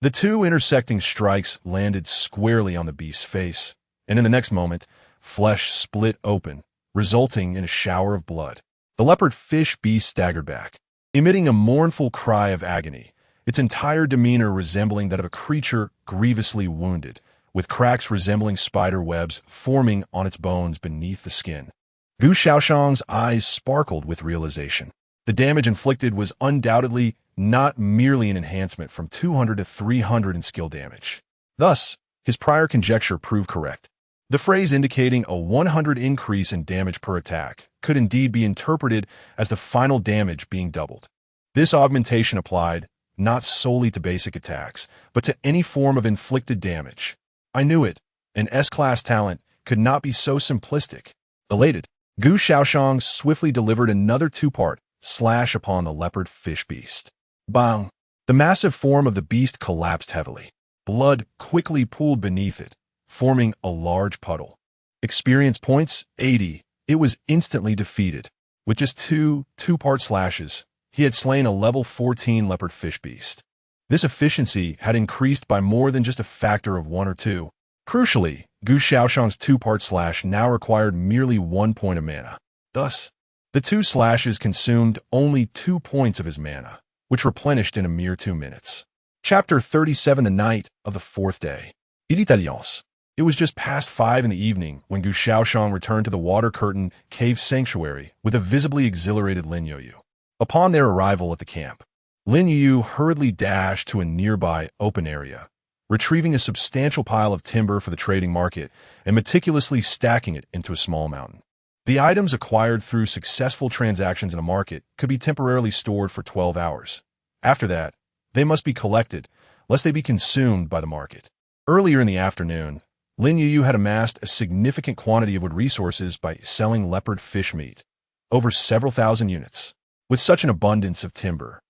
The two intersecting strikes landed squarely on the beast's face, and in the next moment, flesh split open, resulting in a shower of blood. The leopard fish beast staggered back, emitting a mournful cry of agony, its entire demeanor resembling that of a creature grievously wounded, with cracks resembling spider webs forming on its bones beneath the skin. Gu Shaoyan's eyes sparkled with realization. The damage inflicted was undoubtedly not merely an enhancement from 200 to 300 in skill damage. Thus, his prior conjecture proved correct. The phrase indicating a 100 increase in damage per attack could indeed be interpreted as the final damage being doubled. This augmentation applied not solely to basic attacks, but to any form of inflicted damage. I knew it. An S-class talent could not be so simplistic. Elated, Gu Shaoyan swiftly delivered another two-part slash upon the leopard fish beast. Bang! The massive form of the beast collapsed heavily. Blood quickly pooled beneath it, forming a large puddle. Experience points, 80. It was instantly defeated. With just two-part slashes, he had slain a level 14 leopard fish beast. This efficiency had increased by more than just a factor of 1 or 2. Crucially, Gu Shaoyan's two-part slash now required merely 1 point of mana. Thus, the 2 slashes consumed only 2 points of his mana, which replenished in a mere 2 minutes. Chapter 37. The night of the 4th day. Italiens. It was just past 5 in the evening when Gu Shaoyan returned to the water-curtained cave sanctuary with a visibly exhilarated Lin Youyu. Upon their arrival at the camp, Lin Youyu hurriedly dashed to a nearby open area, retrieving a substantial pile of timber for the trading market and meticulously stacking it into a small mountain. The items acquired through successful transactions in a market could be temporarily stored for 12 hours. After that, they must be collected, lest they be consumed by the market. Earlier in the afternoon, Lin Youyu had amassed a significant quantity of wood resources by selling leopard fish meat, over several thousand units. With such an abundance of timber,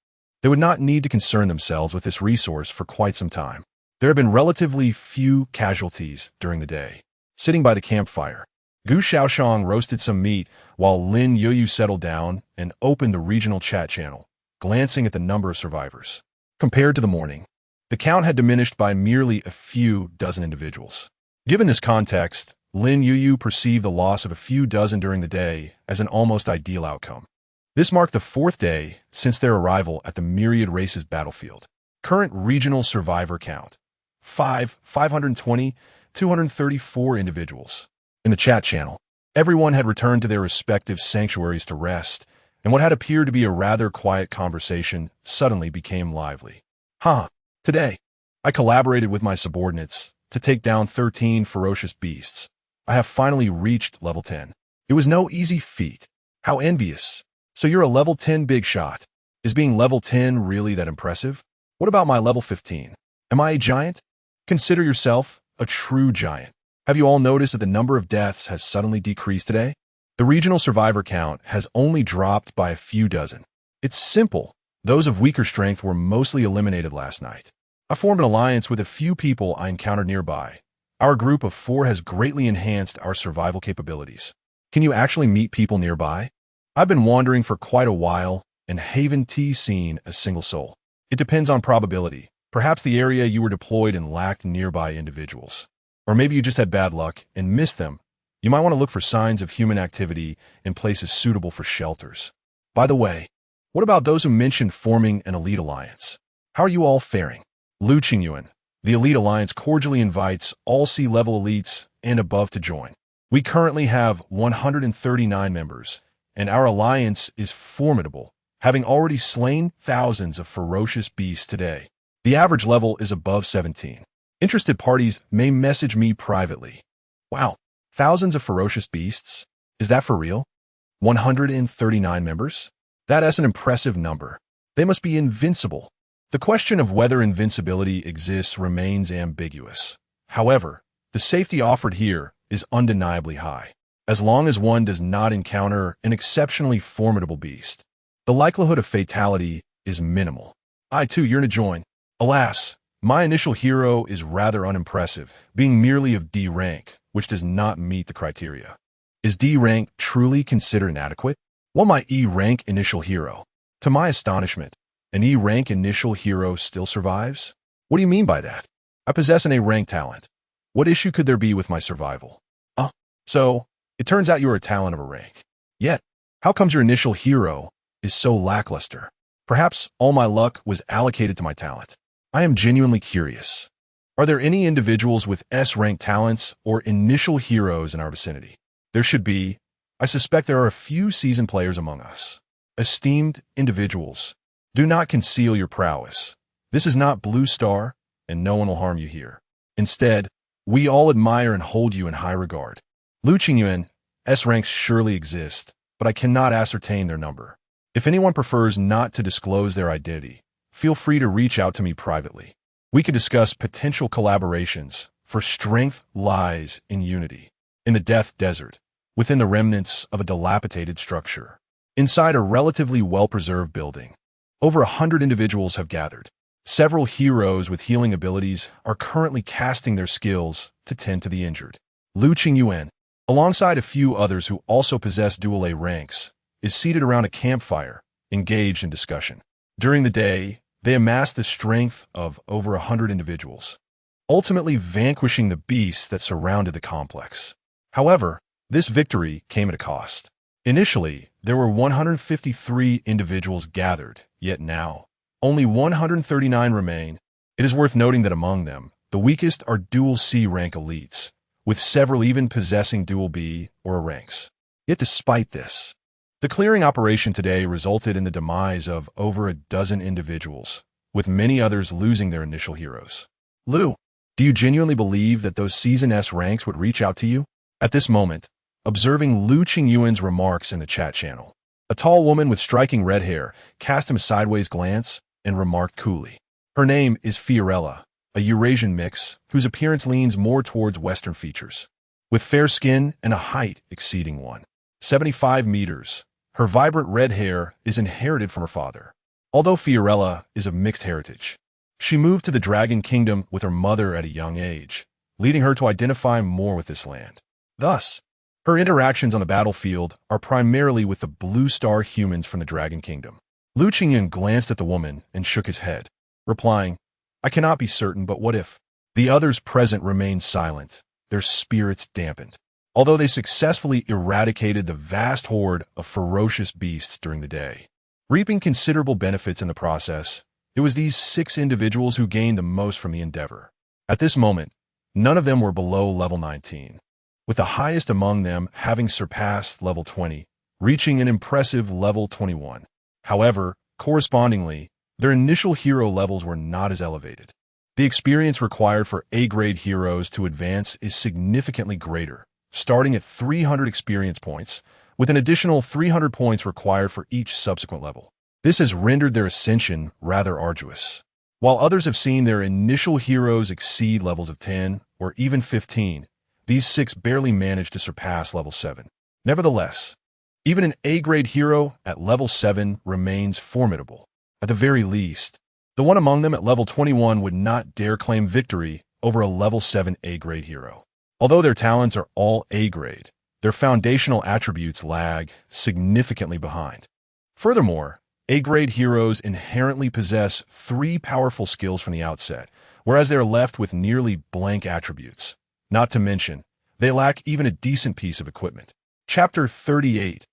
they would not need to concern themselves with this resource for quite some time. There had been relatively few casualties during the day. Sitting by the campfire, Gu Shaoyan roasted some meat while Lin Youyu settled down and opened a regional chat channel, glancing at the number of survivors. Compared to the morning, the count had diminished by merely a few dozen individuals. Given this context, Lin Youyu perceived the loss of a few dozen during the day as an almost ideal outcome. This marked the 4th day since their arrival at the Myriad Races battlefield. Current regional survivor count: 520, 234 individuals. In the chat channel, everyone had returned to their respective sanctuaries to rest, and what had appeared to be a rather quiet conversation suddenly became lively. Today, I collaborated with my subordinates to take down 13 ferocious beasts. I have finally reached level 10. It was no easy feat. How envious. So you're a level 10 big shot. Is being level 10 really that impressive? What about my level 15? Am I a giant? Consider yourself a true giant. Have you all noticed that the number of deaths has suddenly decreased today? The regional survivor count has only dropped by a few dozen. It's simple. Those of weaker strength were mostly eliminated last night. I formed an alliance with a few people I encountered nearby. Our group of 4 has greatly enhanced our survival capabilities. Can you actually meet people nearby? I've been wandering for quite a while and haven't seen a single soul. It depends on probability. Perhaps the area you were deployed in lacked nearby individuals. Or maybe you just had bad luck and missed them. You might want to look for signs of human activity in places suitable for shelters. By the way, what about those who mentioned forming an elite alliance? How are you all faring? Lin Youyu, the elite alliance cordially invites all C-level elites and above to join. We currently have 139 members, and our alliance is formidable, having already slain thousands of ferocious beasts today. The average level is above 17. Interested parties may message me privately. Wow, thousands of ferocious beasts? Is that for real? 139 members? That's an impressive number. They must be invincible. The question of whether invincibility exists remains ambiguous. However, the safety offered here is undeniably high. As long as one does not encounter an exceptionally formidable beast, the likelihood of fatality is minimal. I too yearn to join. Alas, my initial hero is rather unimpressive, being merely of D rank, which does not meet the criteria. Is D rank truly considered inadequate? What my E rank initial hero? To my astonishment, an E rank initial hero still survives? What do you mean by that? I possess an A rank talent. What issue could there be with my survival? So, it turns out you are a talent of a rank. Yet, how comes your initial hero is so lackluster? Perhaps all my luck was allocated to my talent. I am genuinely curious. Are there any individuals with S-rank talents or initial heroes in our vicinity? There should be. I suspect there are a few seasoned players among us. Esteemed individuals, do not conceal your prowess. This is not Blue Star, and no one will harm you here. Instead, we all admire and hold you in high regard. Lin Youyu, S-ranks surely exist, but I cannot ascertain their number. If anyone prefers not to disclose their identity, feel free to reach out to me privately. We could discuss potential collaborations, for strength lies in unity. In the Death Desert, within the remnants of a dilapidated structure, inside a relatively well-preserved building, over 100 individuals have gathered. Several heroes with healing abilities are currently casting their skills to tend to the injured. Lin Youyu, alongside a few others who also possess dual A ranks, is seated around a campfire, engaged in discussion. During the day, they amass the strength of over 100 individuals, ultimately vanquishing the beasts that surrounded the complex. However, this victory came at a cost. Initially, there were 153 individuals gathered, yet now, only 139 remain. It is worth noting that among them, the weakest are dual C rank elites, with several even possessing dual B or A ranks. Yet despite this, the clearing operation today resulted in the demise of over a dozen individuals, with many others losing their initial heroes. Lou, do you genuinely believe that those Season S ranks would reach out to you? At this moment, observing Lin Youyu's remarks in the chat channel, a tall woman with striking red hair cast him a sideways glance and remarked coolly. Her name is Fiorella, a Eurasian mix whose appearance leans more towards Western features. With fair skin and a height exceeding 175 meters, her vibrant red hair is inherited from her father. Although Fiorella is of mixed heritage, she moved to the Dragon Kingdom with her mother at a young age, leading her to identify more with this land. Thus, her interactions on the battlefield are primarily with the Blue Star humans from the Dragon Kingdom. Lin Youyu glanced at the woman and shook his head, replying, I cannot be certain, but what if? The others present remained silent, their spirits dampened. Although they successfully eradicated the vast horde of ferocious beasts during the day, reaping considerable benefits in the process, it was these 6 individuals who gained the most from the endeavor. At this moment, none of them were below level 19, with the highest among them having surpassed level 20, reaching an impressive level 21. However, correspondingly, their initial hero levels were not as elevated. The experience required for A-grade heroes to advance is significantly greater, starting at 300 experience points, with an additional 300 points required for each subsequent level. This has rendered their ascension rather arduous. While others have seen their initial heroes exceed levels of 10 or even 15, these 6 barely managed to surpass level 7. Nevertheless, even an A-grade hero at level 7 remains formidable. At the very least, the one among them at level 21 would not dare claim victory over a level 7 A-grade hero. Although their talents are all A-grade, their foundational attributes lag significantly behind. Furthermore, A-grade heroes inherently possess 3 powerful skills from the outset, whereas they are left with nearly blank attributes. Not to mention, they lack even a decent piece of equipment. Chapter 38.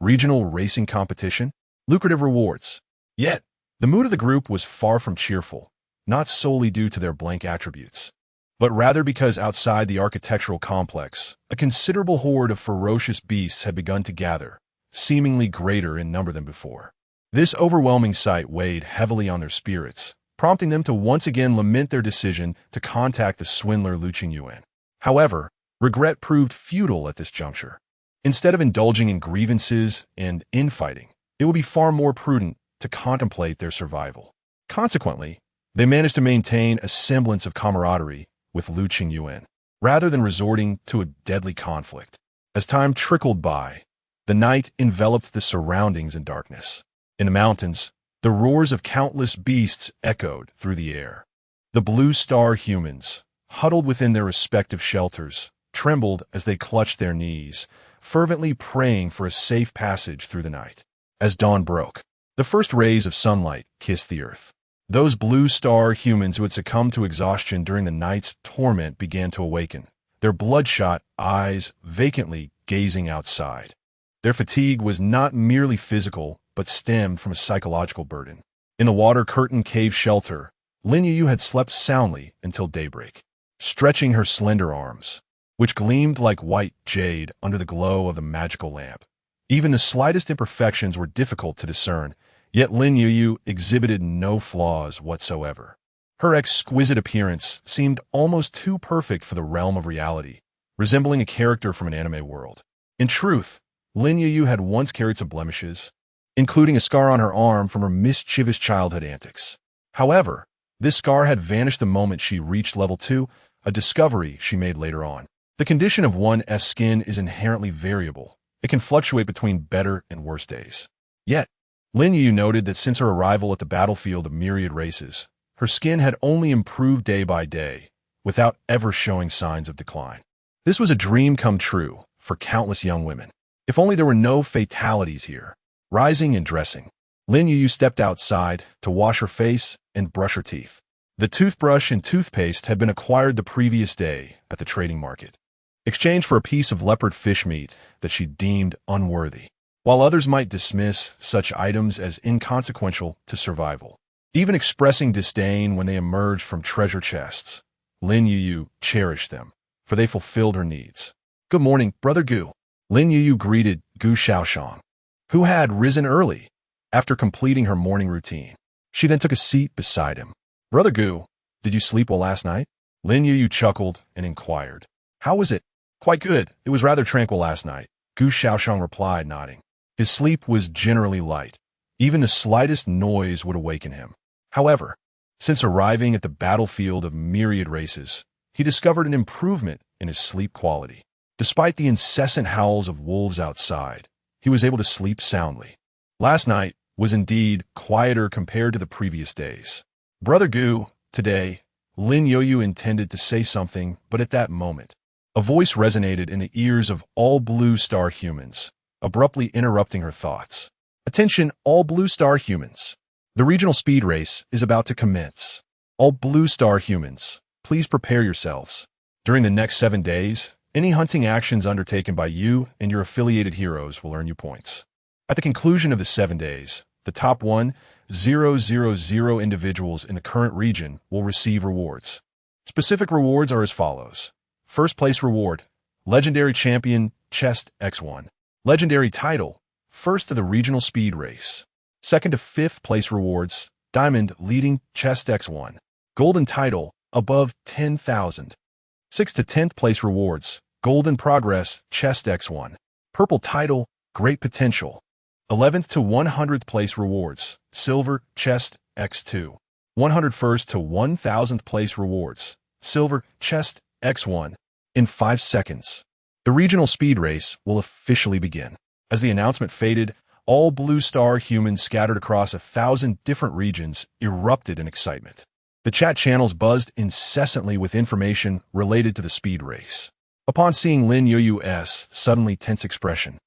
Regional Racing Competition. Lucrative Rewards. Yet, the mood of the group was far from cheerful, not solely due to their blank attributes, but rather because outside the architectural complex, a considerable horde of ferocious beasts had begun to gather, seemingly greater in number than before. This overwhelming sight weighed heavily on their spirits, prompting them to once again lament their decision to contact the swindler Lin Youyu. However, regret proved futile at this juncture. Instead of indulging in grievances and infighting, it would be far more prudent to contemplate their survival. Consequently, they managed to maintain a semblance of camaraderie with Lin Youyu, rather than resorting to a deadly conflict. As time trickled by, the night enveloped the surroundings in darkness. In the mountains, the roars of countless beasts echoed through the air. The blue star humans, huddled within their respective shelters, trembled as they clutched their knees, fervently praying for a safe passage through the night. As dawn broke, the first rays of sunlight kissed the earth. Those blue star humans who had succumbed to exhaustion during the night's torment began to awaken, their bloodshot eyes vacantly gazing outside. Their fatigue was not merely physical, but stemmed from a psychological burden. In the water-curtained cave shelter, Lin Youyu had slept soundly until daybreak, stretching her slender arms, which gleamed like white jade under the glow of the magical lamp. Even the slightest imperfections were difficult to discern, yet Lin Youyu exhibited no flaws whatsoever. Her exquisite appearance seemed almost too perfect for the realm of reality, resembling a character from an anime world. In truth, Lin Youyu had once carried some blemishes, including a scar on her arm from her mischievous childhood antics. However, this scar had vanished the moment she reached level 2, a discovery she made later on. The condition of one's skin is inherently variable. It can fluctuate between better and worse days. Yet, Lin Youyu noted that since her arrival at the battlefield of myriad races, her skin had only improved day by day, without ever showing signs of decline. This was a dream come true for countless young women. If only there were no fatalities here. Rising and dressing, Lin Youyu stepped outside to wash her face and brush her teeth. The toothbrush and toothpaste had been acquired the previous day at the trading market, exchanged for a piece of leopard fish meat that she deemed unworthy, while others might dismiss such items as inconsequential to survival, even expressing disdain when they emerged from treasure chests. Lin Youyu cherished them, for they fulfilled her needs. "Good morning, Brother Gu." Lin Youyu greeted Gu Shaoxian, who had risen early after completing her morning routine. She then took a seat beside him. "Brother Gu, did you sleep well last night?" Lin Youyu chuckled and inquired. "How was it?" "Quite good. It was rather tranquil last night," Gu Shaoxian replied, nodding. His sleep was generally light. Even the slightest noise would awaken him. However, since arriving at the battlefield of myriad races, he discovered an improvement in his sleep quality. Despite the incessant howls of wolves outside, he was able to sleep soundly. Last night was indeed quieter compared to the previous days. "Brother Gu, today," Lin Youyu intended to say something, but at that moment, a voice resonated in the ears of all Blue Star humans, abruptly interrupting her thoughts. "Attention, all Blue Star humans. The regional speed race is about to commence. All Blue Star humans, please prepare yourselves. During the next 7 days, any hunting actions undertaken by you and your affiliated heroes will earn you points. At the conclusion of the 7 days, the top 1,000 individuals in the current region will receive rewards. Specific rewards are as follows. First place reward, Legendary Champion Chest X1. Legendary Title, First to the Regional Speed Race. Second to 5th place rewards, Diamond Leading Chest X1. Golden Title, Above 10,000. 6th to 10th place rewards, Golden Progress Chest X1. Purple Title, Great Potential. 11th to 100th place rewards, Silver Chest X2. 101st to 1000th place rewards, Silver Chest X1. In 5 seconds, the regional speed race will officially begin. As the announcement faded, all Blue Star humans scattered across 1,000 different regions erupted in excitement. The chat channels buzzed incessantly with information related to the speed race. Upon seeing Lin Youyu's suddenly tense expression,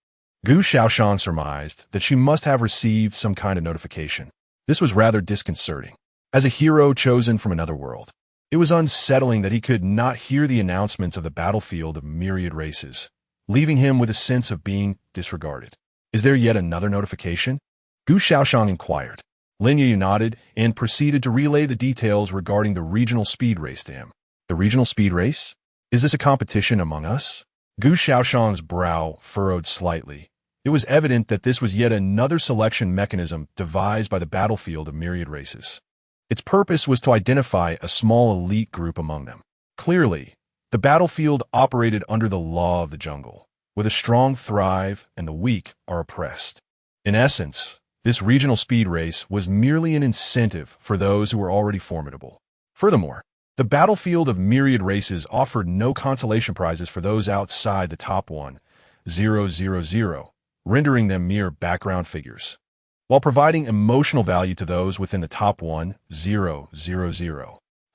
Gu Shaoyan surmised that she must have received some kind of notification. This was rather disconcerting. As a hero chosen from another world, it was unsettling that he could not hear the announcements of the battlefield of myriad races, leaving him with a sense of being disregarded. Is there yet another notification? Gu Shaoxian inquired. Lin Youyu nodded and proceeded to relay the details regarding the regional speed race to him. The regional speed race? Is this a competition among us? Gu Shaoxian's brow furrowed slightly. It was evident that this was yet another selection mechanism devised by the battlefield of myriad races. Its purpose was to identify a small elite group among them. Clearly, the battlefield operated under the law of the jungle, where the strong thrive and the weak are oppressed. In essence, this regional speed race was merely an incentive for those who were already formidable. Furthermore, the battlefield of myriad races offered no consolation prizes for those outside the top 1,000, rendering them mere background figures, while providing emotional value to those within the top 1,000.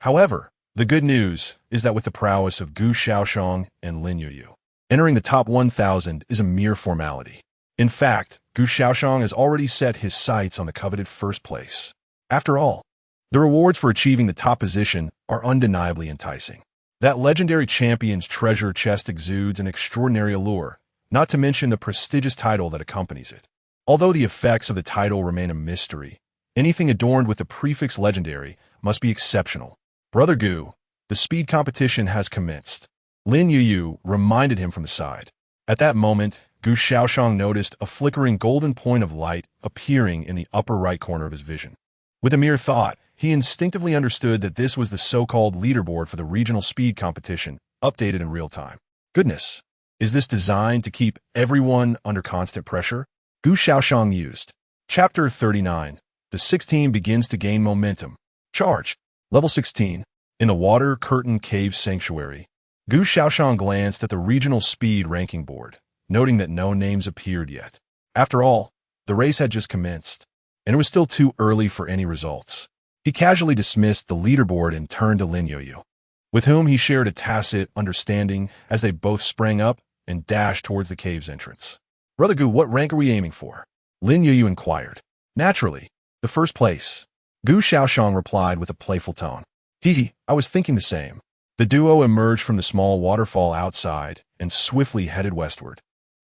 However, the good news is that with the prowess of Gu Shaoxian and Lin Youyu, entering the top 1,000 is a mere formality. In fact, Gu Shaoxian has already set his sights on the coveted first place. After all, the rewards for achieving the top position are undeniably enticing. That legendary champion's treasure chest exudes an extraordinary allure, not to mention the prestigious title that accompanies it. Although the effects of the title remain a mystery, anything adorned with the prefix legendary must be exceptional. Brother Gu, the speed competition has commenced. Lin Youyu reminded him from the side. At that moment, Gu Shaoxian noticed a flickering golden point of light appearing in the upper right corner of his vision. With a mere thought, he instinctively understood that this was the so-called leaderboard for the regional speed competition, updated in real time. Goodness, is this designed to keep everyone under constant pressure? Gu Shaoxian used. Chapter 39. The 16 begins to gain momentum. Charge. Level 16. In the Water Curtain Cave Sanctuary, Gu Shaoxian glanced at the regional speed ranking board, noting that no names appeared yet. After all, the race had just commenced, and it was still too early for any results. He casually dismissed the leaderboard and turned to Lin Youyu, with whom he shared a tacit understanding as they both sprang up and dashed towards the cave's entrance. Brother Gu, what rank are we aiming for? Lin Youyu inquired. Naturally, the first place. Gu Shaoxian replied with a playful tone. I was thinking the same. The duo emerged from the small waterfall outside and swiftly headed westward.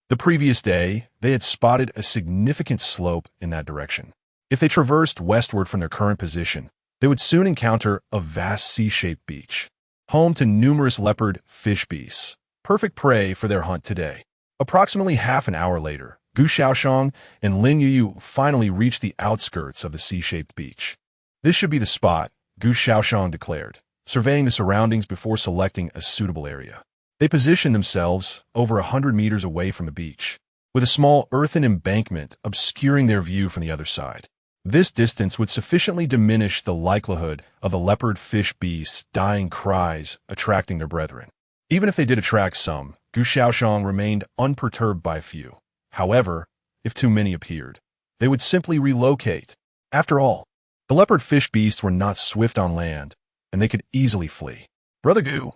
The previous day, they had spotted a significant slope in that direction. If they traversed westward from their current position, they would soon encounter a vast C-shaped beach, home to numerous leopard fish beasts, perfect prey for their hunt today. Approximately half an hour later, Gu Shaoxian and Lin Youyu finally reached the outskirts of the C-shaped beach. This should be the spot, Gu Shaoxian declared, surveying the surroundings before selecting a suitable area. They positioned themselves over 100 meters away from the beach, with a small earthen embankment obscuring their view from the other side. This distance would sufficiently diminish the likelihood of the leopard fish beasts' dying cries attracting their brethren. Even if they did attract some, Gu Shaoxian remained unperturbed by a few. However, if too many appeared, they would simply relocate. After all, the leopard fish beasts were not swift on land, and they could easily flee. Brother Gu,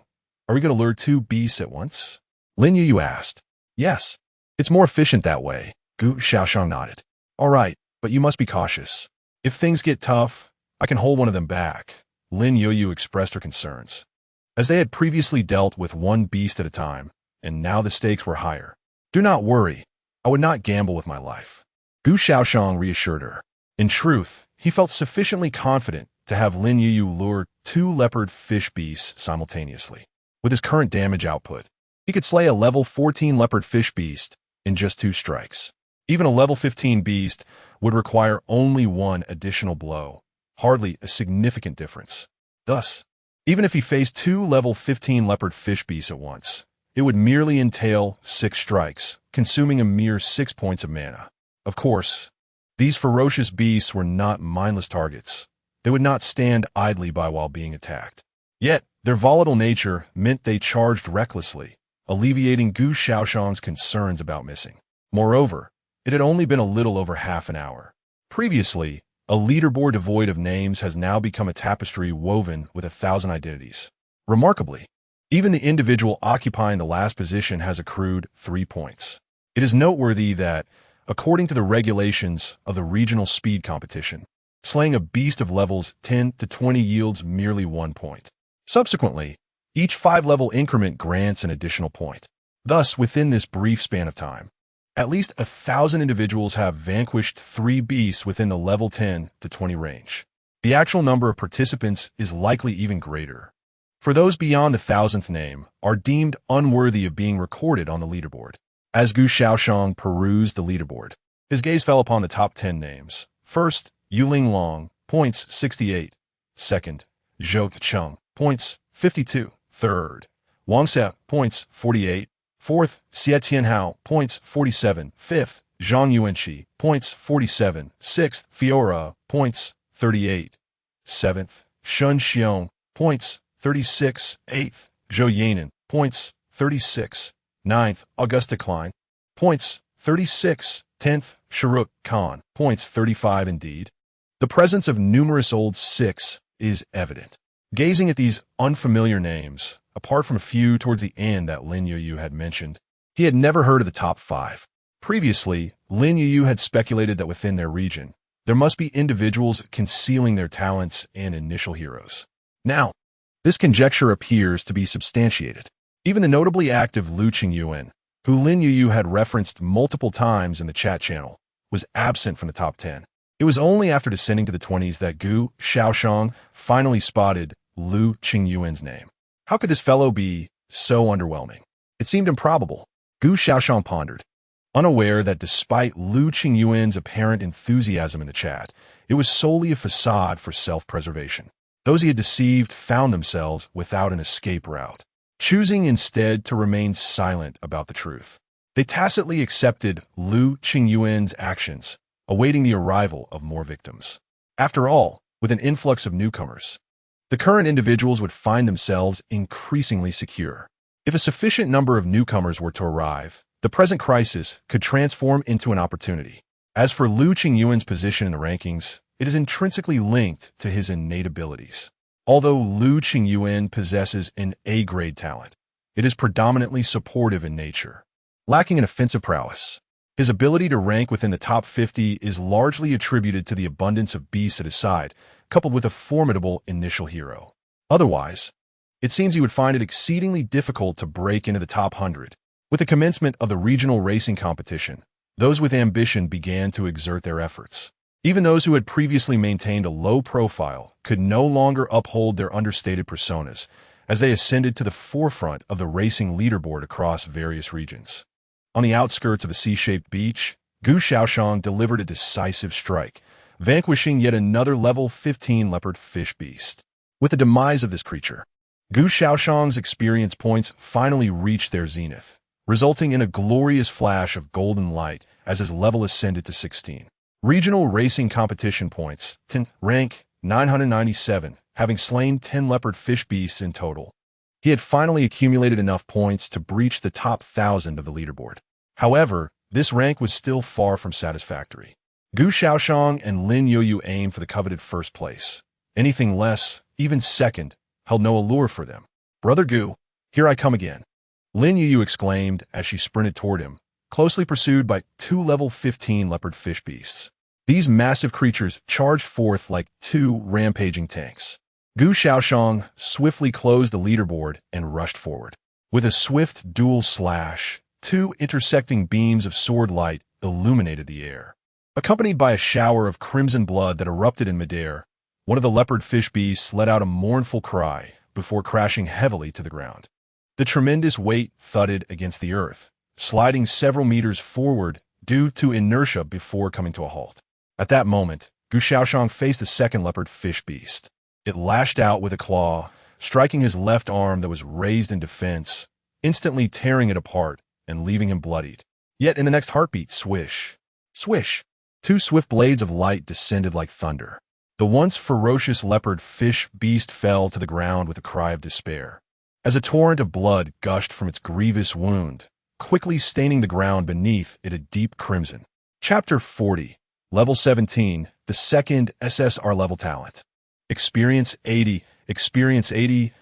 are we going to lure 2 beasts at once? Lin Youyu asked. Yes, it's more efficient that way. Gu Shaoxian nodded. All right, but you must be cautious. If things get tough, I can hold one of them back. Lin Youyu expressed her concerns, as they had previously dealt with 1 beast at a time, and now the stakes were higher. Do not worry, I would not gamble with my life. Gu Shaoxian reassured her. In truth, he felt sufficiently confident to have Lin Youyu lure 2 leopard fish beasts simultaneously. With his current damage output, he could slay a level 14 leopard fish beast in just 2 strikes. Even a level 15 beast would require only 1 additional blow, hardly a significant difference. Thus, even if he faced 2 level 15 leopard fish beasts at once, it would merely entail 6 strikes, consuming a mere 6 points of mana. Of course, these ferocious beasts were not mindless targets. They would not stand idly by while being attacked. Yet, Their volatile nature meant they charged recklessly, alleviating Gu Shaoxian's concerns about missing. Moreover, it had only been a little over half an hour. Previously, a leaderboard devoid of names has now become a tapestry woven with 1,000 identities. Remarkably, even the individual occupying the last position has accrued 3 points. It is noteworthy that, according to the regulations of the regional speed competition, slaying a beast of levels 10 to 20 yields merely 1 point. Subsequently, each 5-level increment grants an additional point. Thus, within this brief span of time, at least 1,000 individuals have vanquished 3 beasts within the level 10 to 20 range. The actual number of participants is likely even greater, for those beyond the 1,000th name are deemed unworthy of being recorded on the leaderboard. As Gu Shaoxian perused the leaderboard, his gaze fell upon the top 10 names. First, Yuling Long, points 68. Second, Zhou Cheng, points 52. Third, Wang Se, points 48. Fourth, Xie Tianhao, points 47. Fifth, Zhang Yuanqi, points 47. Sixth, Fiora, points 38. Seventh, Shun Xiong, points 36. Eighth, Zhou Yanan, points 36. Ninth, Augusta Klein, points 36. 10th, Sharuk Khan, points 35. Indeed, the presence of numerous old six is evident. Gazing at these unfamiliar names, apart from a few towards the end that Lin Youyu had mentioned, he had never heard of the top 5. Previously, Lin Youyu had speculated that within their region, there must be individuals concealing their talents and initial heroes. Now, this conjecture appears to be substantiated. Even the notably active Lu Qingyuan, who Lin Youyu had referenced multiple times in the chat channel, was absent from the top 10. It was only after descending to the 20s that Gu Shaoxian finally spotted Lu Qingyuan's name. How could this fellow be so underwhelming? It seemed improbable. Gu Shaoxian pondered, unaware that despite Lu Qingyuan's apparent enthusiasm in the chat, it was solely a facade for self-preservation. Those he had deceived found themselves without an escape route, choosing instead to remain silent about the truth. They tacitly accepted Lu Qingyuan's actions, awaiting the arrival of more victims. After all, with an influx of newcomers, the current individuals would find themselves increasingly secure. If a sufficient number of newcomers were to arrive, the present crisis could transform into an opportunity. As for Lu Qingyuan's position in the rankings, it is intrinsically linked to his innate abilities. Although Lu Qingyuan possesses an A-grade talent, it is predominantly supportive in nature. Lacking in offensive prowess, his ability to rank within the top 50 is largely attributed to the abundance of beasts at his side, coupled with a formidable initial hero. Otherwise, it seems he would find it exceedingly difficult to break into the top 100. With the commencement of the regional racing competition, those with ambition began to exert their efforts. Even those who had previously maintained a low profile could no longer uphold their understated personas as they ascended to the forefront of the racing leaderboard across various regions. On the outskirts of a C-shaped beach, Gu Shaoxian delivered a decisive strike, vanquishing yet another level 15 leopard fish beast. With the demise of this creature, Gu Shaoxian's experience points finally reached their zenith, resulting in a glorious flash of golden light as his level ascended to 16. Regional racing competition points, 10, rank 997, having slain 10 leopard fish beasts in total. He had finally accumulated enough points to breach the top 1,000 of the leaderboard. However, this rank was still far from satisfactory. Gu Shaoxian and Lin Youyu aimed for the coveted first place. Anything less, even second, held no allure for them. "Brother Gu, here I come again," Lin Youyu exclaimed as she sprinted toward him, closely pursued by 2 level 15 leopard fish beasts. These massive creatures charged forth like 2 rampaging tanks. Gu Shaoxian swiftly closed the leaderboard and rushed forward. With a swift dual slash, 2 intersecting beams of sword light illuminated the air. Accompanied by a shower of crimson blood that erupted in midair, one of the leopard fish beasts let out a mournful cry before crashing heavily to the ground. The tremendous weight thudded against the earth, sliding several meters forward due to inertia before coming to a halt. At that moment, Gu Shaoxian faced the second leopard fish beast. It lashed out with a claw, striking his left arm that was raised in defense, instantly tearing it apart and leaving him bloodied. Yet in the next heartbeat, swish, swish, 2 swift blades of light descended like thunder. The once ferocious leopard fish beast fell to the ground with a cry of despair, as a torrent of blood gushed from its grievous wound, quickly staining the ground beneath it a deep crimson. Chapter 40, Level 17, the second SSR level talent. Experience 80,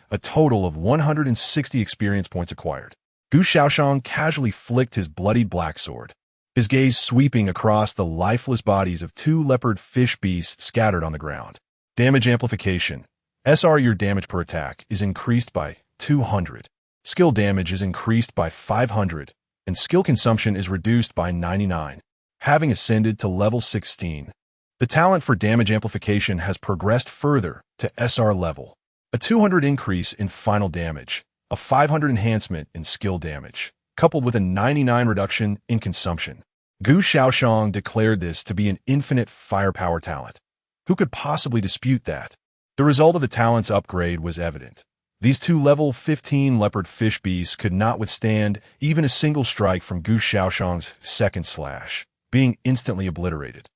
a total of 160 experience points acquired. Gu Shaoyan casually flicked his bloodied black sword, his gaze sweeping across the lifeless bodies of two leopard fish beasts scattered on the ground. Damage amplification. SR your damage per attack is increased by 200. Skill damage is increased by 500, and skill consumption is reduced by 99. Having ascended to level 16, the talent for damage amplification has progressed further to SR level. A 200 increase in final damage, a 500 enhancement in skill damage, coupled with a 99 reduction in consumption. Gu Shaoyan declared this to be an infinite firepower talent. Who could possibly dispute that? The result of the talent's upgrade was evident. These two level 15 leopard fish beasts could not withstand even a single strike from Gu Shaoyan's second slash, being instantly obliterated.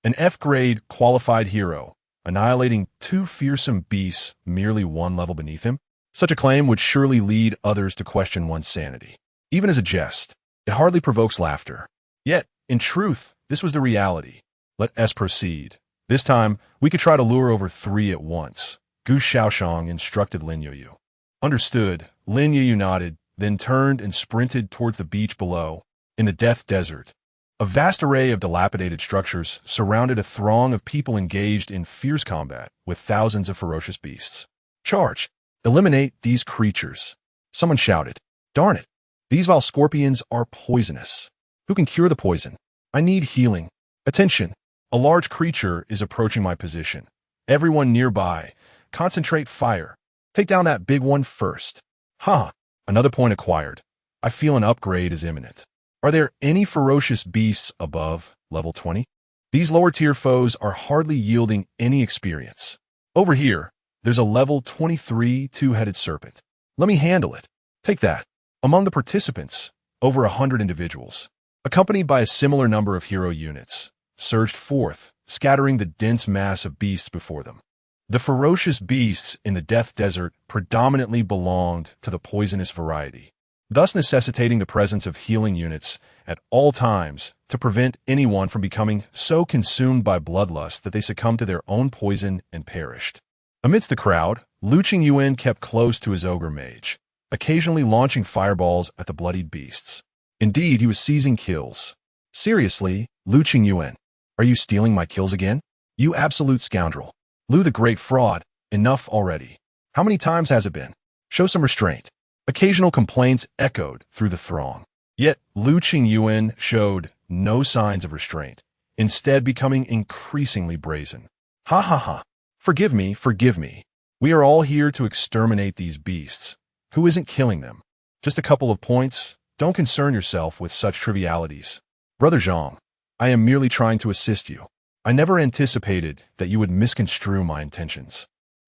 An F-grade qualified hero, annihilating two fearsome beasts merely one level beneath him? Such a claim would surely lead others to question one's sanity. Even as a jest, it hardly provokes laughter. Yet, in truth, this was the reality. Let us proceed. This time, we could try to lure over 3 at once. Gu Shaoyan instructed Lin Youyu. Understood. Lin Youyu nodded, then turned and sprinted towards the beach below, in the Death Desert. A vast array of dilapidated structures surrounded a throng of people engaged in fierce combat with thousands of ferocious beasts. Charge! Eliminate these creatures. Someone shouted. Darn it! These vile scorpions are poisonous. Who can cure the poison? I need healing. Attention! A large creature is approaching my position. Everyone nearby, concentrate fire. Take down that big one first. Ha! Another point acquired. I feel an upgrade is imminent. Are there any ferocious beasts above level 20? These lower-tier foes are hardly yielding any experience. Over here, there's a level 23 two-headed serpent. Let me handle it. Take that. Among the participants, over 100 individuals, accompanied by a similar number of hero units, surged forth, scattering the dense mass of beasts before them. The ferocious beasts in the Death Desert predominantly belonged to the poisonous variety, thus necessitating the presence of healing units at all times to prevent anyone from becoming so consumed by bloodlust that they succumbed to their own poison and perished. Amidst the crowd, Lin Youyu kept close to his ogre mage, occasionally launching fireballs at the bloodied beasts. Indeed, he was seizing kills. Seriously, Lin Youyu, are you stealing my kills again? You absolute scoundrel. Lu the great fraud, enough already. How many times has it been? Show some restraint. Occasional complaints echoed through the throng. Yet Lin Youyu showed no signs of restraint, instead becoming increasingly brazen. Ha ha ha. Forgive me, forgive me. We are all here to exterminate these beasts. Who isn't killing them? Just a couple of points. Don't concern yourself with such trivialities. Brother Zhang, I am merely trying to assist you. I never anticipated that you would misconstrue my intentions.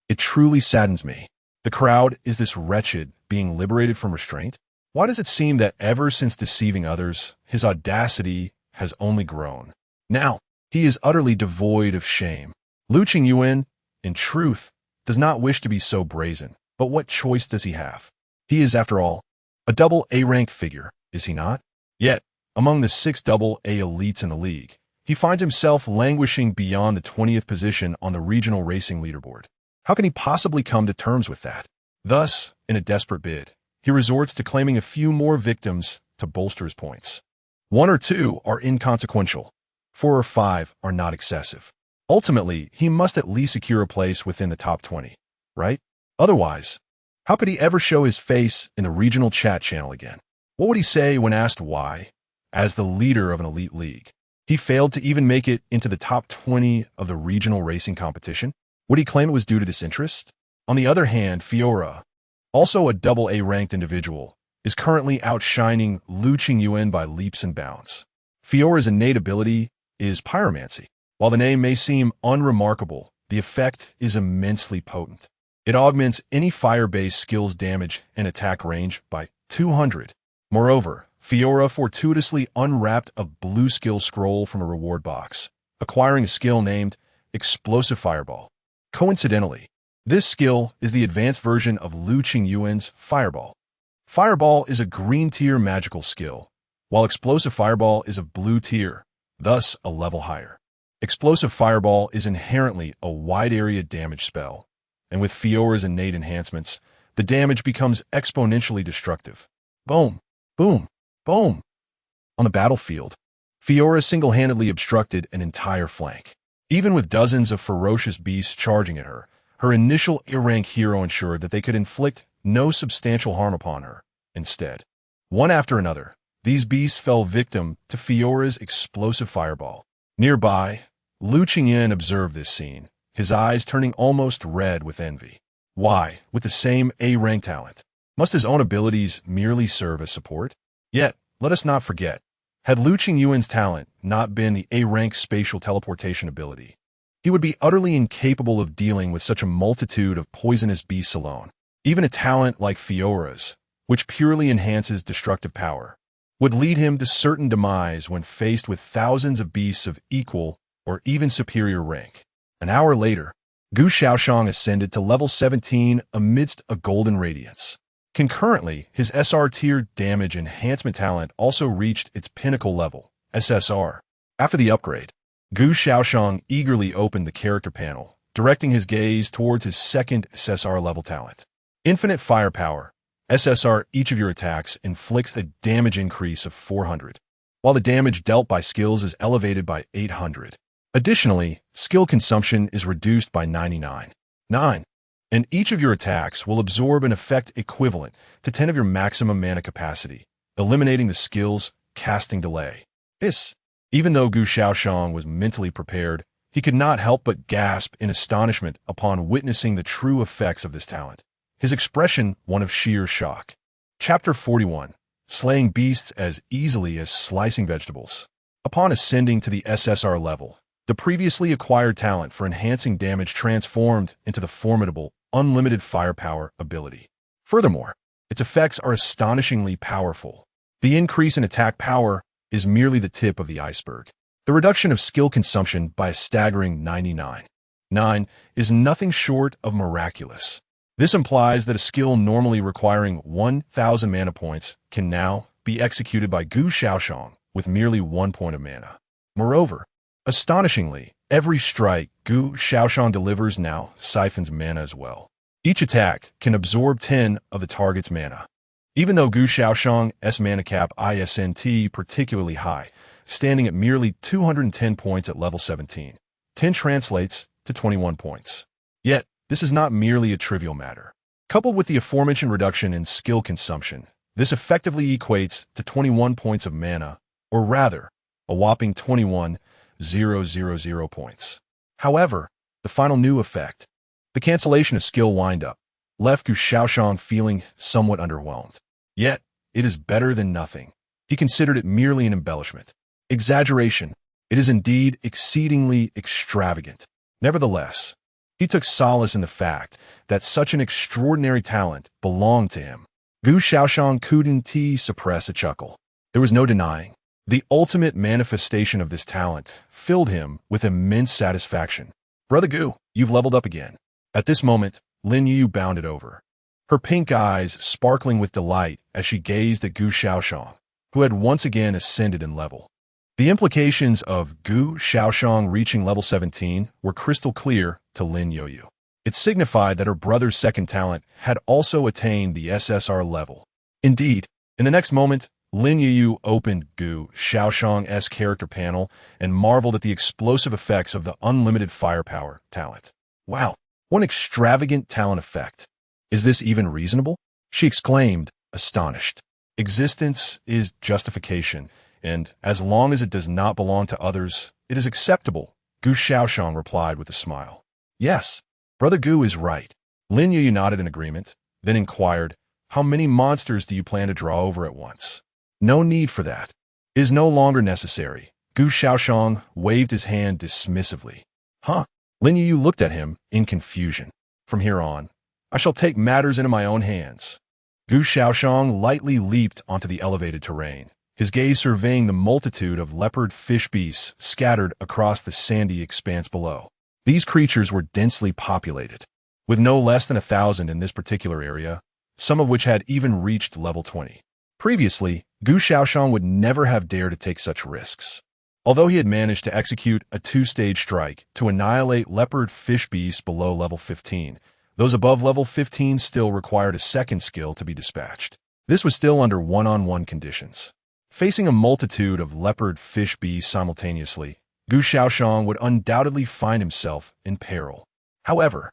It truly saddens me. The crowd is this wretched being liberated from restraint? Why does it seem that ever since deceiving others, his audacity has only grown? Now, he is utterly devoid of shame. Lin Youyu, in truth, does not wish to be so brazen, but what choice does he have? He is, after all, a double A-ranked figure, is he not? Yet, among the 6 double A elites in the league, he finds himself languishing beyond the 20th position on the regional racing leaderboard. How can he possibly come to terms with that? Thus, in a desperate bid, he resorts to claiming a few more victims to bolster his points. 1 or 2 are inconsequential. 4 or 5 are not excessive. Ultimately, he must at least secure a place within the top 20, right? Otherwise, how could he ever show his face in the regional chat channel again? What would he say when asked why, as the leader of an elite league, he failed to even make it into the top 20 of the regional racing competition? Would he claim it was due to disinterest? On the other hand, Fiora, also a double A-ranked individual, is currently outshining Lin Youyu by leaps and bounds. Fiora's innate ability is pyromancy. While the name may seem unremarkable, the effect is immensely potent. It augments any fire-based skill's damage and attack range by 200. Moreover, Fiora fortuitously unwrapped a blue skill scroll from a reward box, acquiring a skill named explosive fireball. Coincidentally, this skill is the advanced version of Liu Qingyuan's fireball. Fireball is a green tier magical skill, while explosive fireball is of blue tier, thus a level higher. Explosive fireball is inherently a wide area damage spell, and with Fiora's innate enhancements, the damage becomes exponentially destructive. Boom, boom, boom. On the battlefield, Fiora single-handedly obstructed an entire flank. Even with dozens of ferocious beasts charging at her, her initial A-rank hero ensured that they could inflict no substantial harm upon her. Instead, one after another, these beasts fell victim to Fiora's explosive fireball. Nearby, Liu Qingyan observed this scene, his eyes turning almost red with envy. Why, with the same A-rank talent, must his own abilities merely serve as support? Yet, let us not forget, had Liu Qingyuan's talent not been the A-rank spatial teleportation ability, he would be utterly incapable of dealing with such a multitude of poisonous beasts alone. Even a talent like Fiora's, which purely enhances destructive power, would lead him to certain demise when faced with thousands of beasts of equal or even superior rank. An hour later, Gu Shaoyan ascended to level 17 amidst a golden radiance. Concurrently, his SR tier damage enhancement talent also reached its pinnacle level, SSR. After the upgrade, Gu Shaoyan eagerly opened the character panel, directing his gaze towards his second SSR level talent. Infinite Firepower, SSR. Each of your attacks inflicts a damage increase of 400, while the damage dealt by skills is elevated by 800. Additionally, skill consumption is reduced by 99.9, and each of your attacks will absorb an effect equivalent to 10 of your maximum mana capacity, eliminating the skill's casting delay. Even though Gu Shaoyan was mentally prepared, he could not help but gasp in astonishment upon witnessing the true effects of this talent, his expression one of sheer shock. Chapter 41. Slaying Beasts as Easily as Slicing Vegetables. Upon ascending to the SSR level, the previously acquired talent for enhancing damage transformed into the formidable, unlimited firepower ability. Furthermore, its effects are astonishingly powerful. The increase in attack power is merely the tip of the iceberg. The reduction of skill consumption by a staggering 99.9 is nothing short of miraculous. This implies that a skill normally requiring 1,000 mana points can now be executed by Gu Shaoyan with merely 1 point of mana. Moreover, astonishingly, every strike Gu Shaoyan delivers now siphons mana as well. Each attack can absorb 10 of the target's mana. Even though Gu Shaoyan's mana cap isn't particularly high, standing at merely 210 points at level 17, 10 translates to 21 points. Yet, this is not merely a trivial matter. Coupled with the aforementioned reduction in skill consumption, this effectively equates to 21 points of mana, or rather, a whopping 21,000 points. However, the final new effect, the cancellation of skill wind-up, left Gu Shaoyan feeling somewhat underwhelmed. Yet, it is better than nothing. He considered it merely an embellishment. Exaggeration. It is indeed exceedingly extravagant. Nevertheless, he took solace in the fact that such an extraordinary talent belonged to him. Gu Shaoyan couldn't suppress a chuckle. There was no denying. The ultimate manifestation of this talent filled him with immense satisfaction. Brother Gu, you've leveled up again. At this moment, Lin Youyu bounded over, her pink eyes sparkling with delight as she gazed at Gu Shaoyan, who had once again ascended in level. The implications of Gu Shaoyan reaching level 17 were crystal clear to Lin Youyu. It signified that her brother's second talent had also attained the SSR level. Indeed, in the next moment, Lin Youyu opened Gu Shaoyan's character panel and marveled at the explosive effects of the unlimited firepower talent. Wow, what an extravagant talent effect. Is this even reasonable? She exclaimed, astonished. Existence is justification, and as long as it does not belong to others, it is acceptable, Gu Shaoyan replied with a smile. Yes, Brother Gu is right. Lin Youyu nodded in agreement, then inquired, how many monsters do you plan to draw over at once? No need for that. It is no longer necessary. Gu Shaoyan waved his hand dismissively. Huh? Lin Youyu looked at him in confusion. From here on, I shall take matters into my own hands. Gu Shaoyan lightly leaped onto the elevated terrain, his gaze surveying the multitude of leopard fish beasts scattered across the sandy expanse below. These creatures were densely populated, with no less than 1,000 in this particular area, some of which had even reached level 20. Previously, Gu Shaoyan would never have dared to take such risks. Although he had managed to execute a two-stage strike to annihilate leopard fish beasts below level 15, those above level 15 still required a second skill to be dispatched. This was still under one-on-one conditions. Facing a multitude of leopard fish beasts simultaneously, Gu Shaoyan would undoubtedly find himself in peril. However,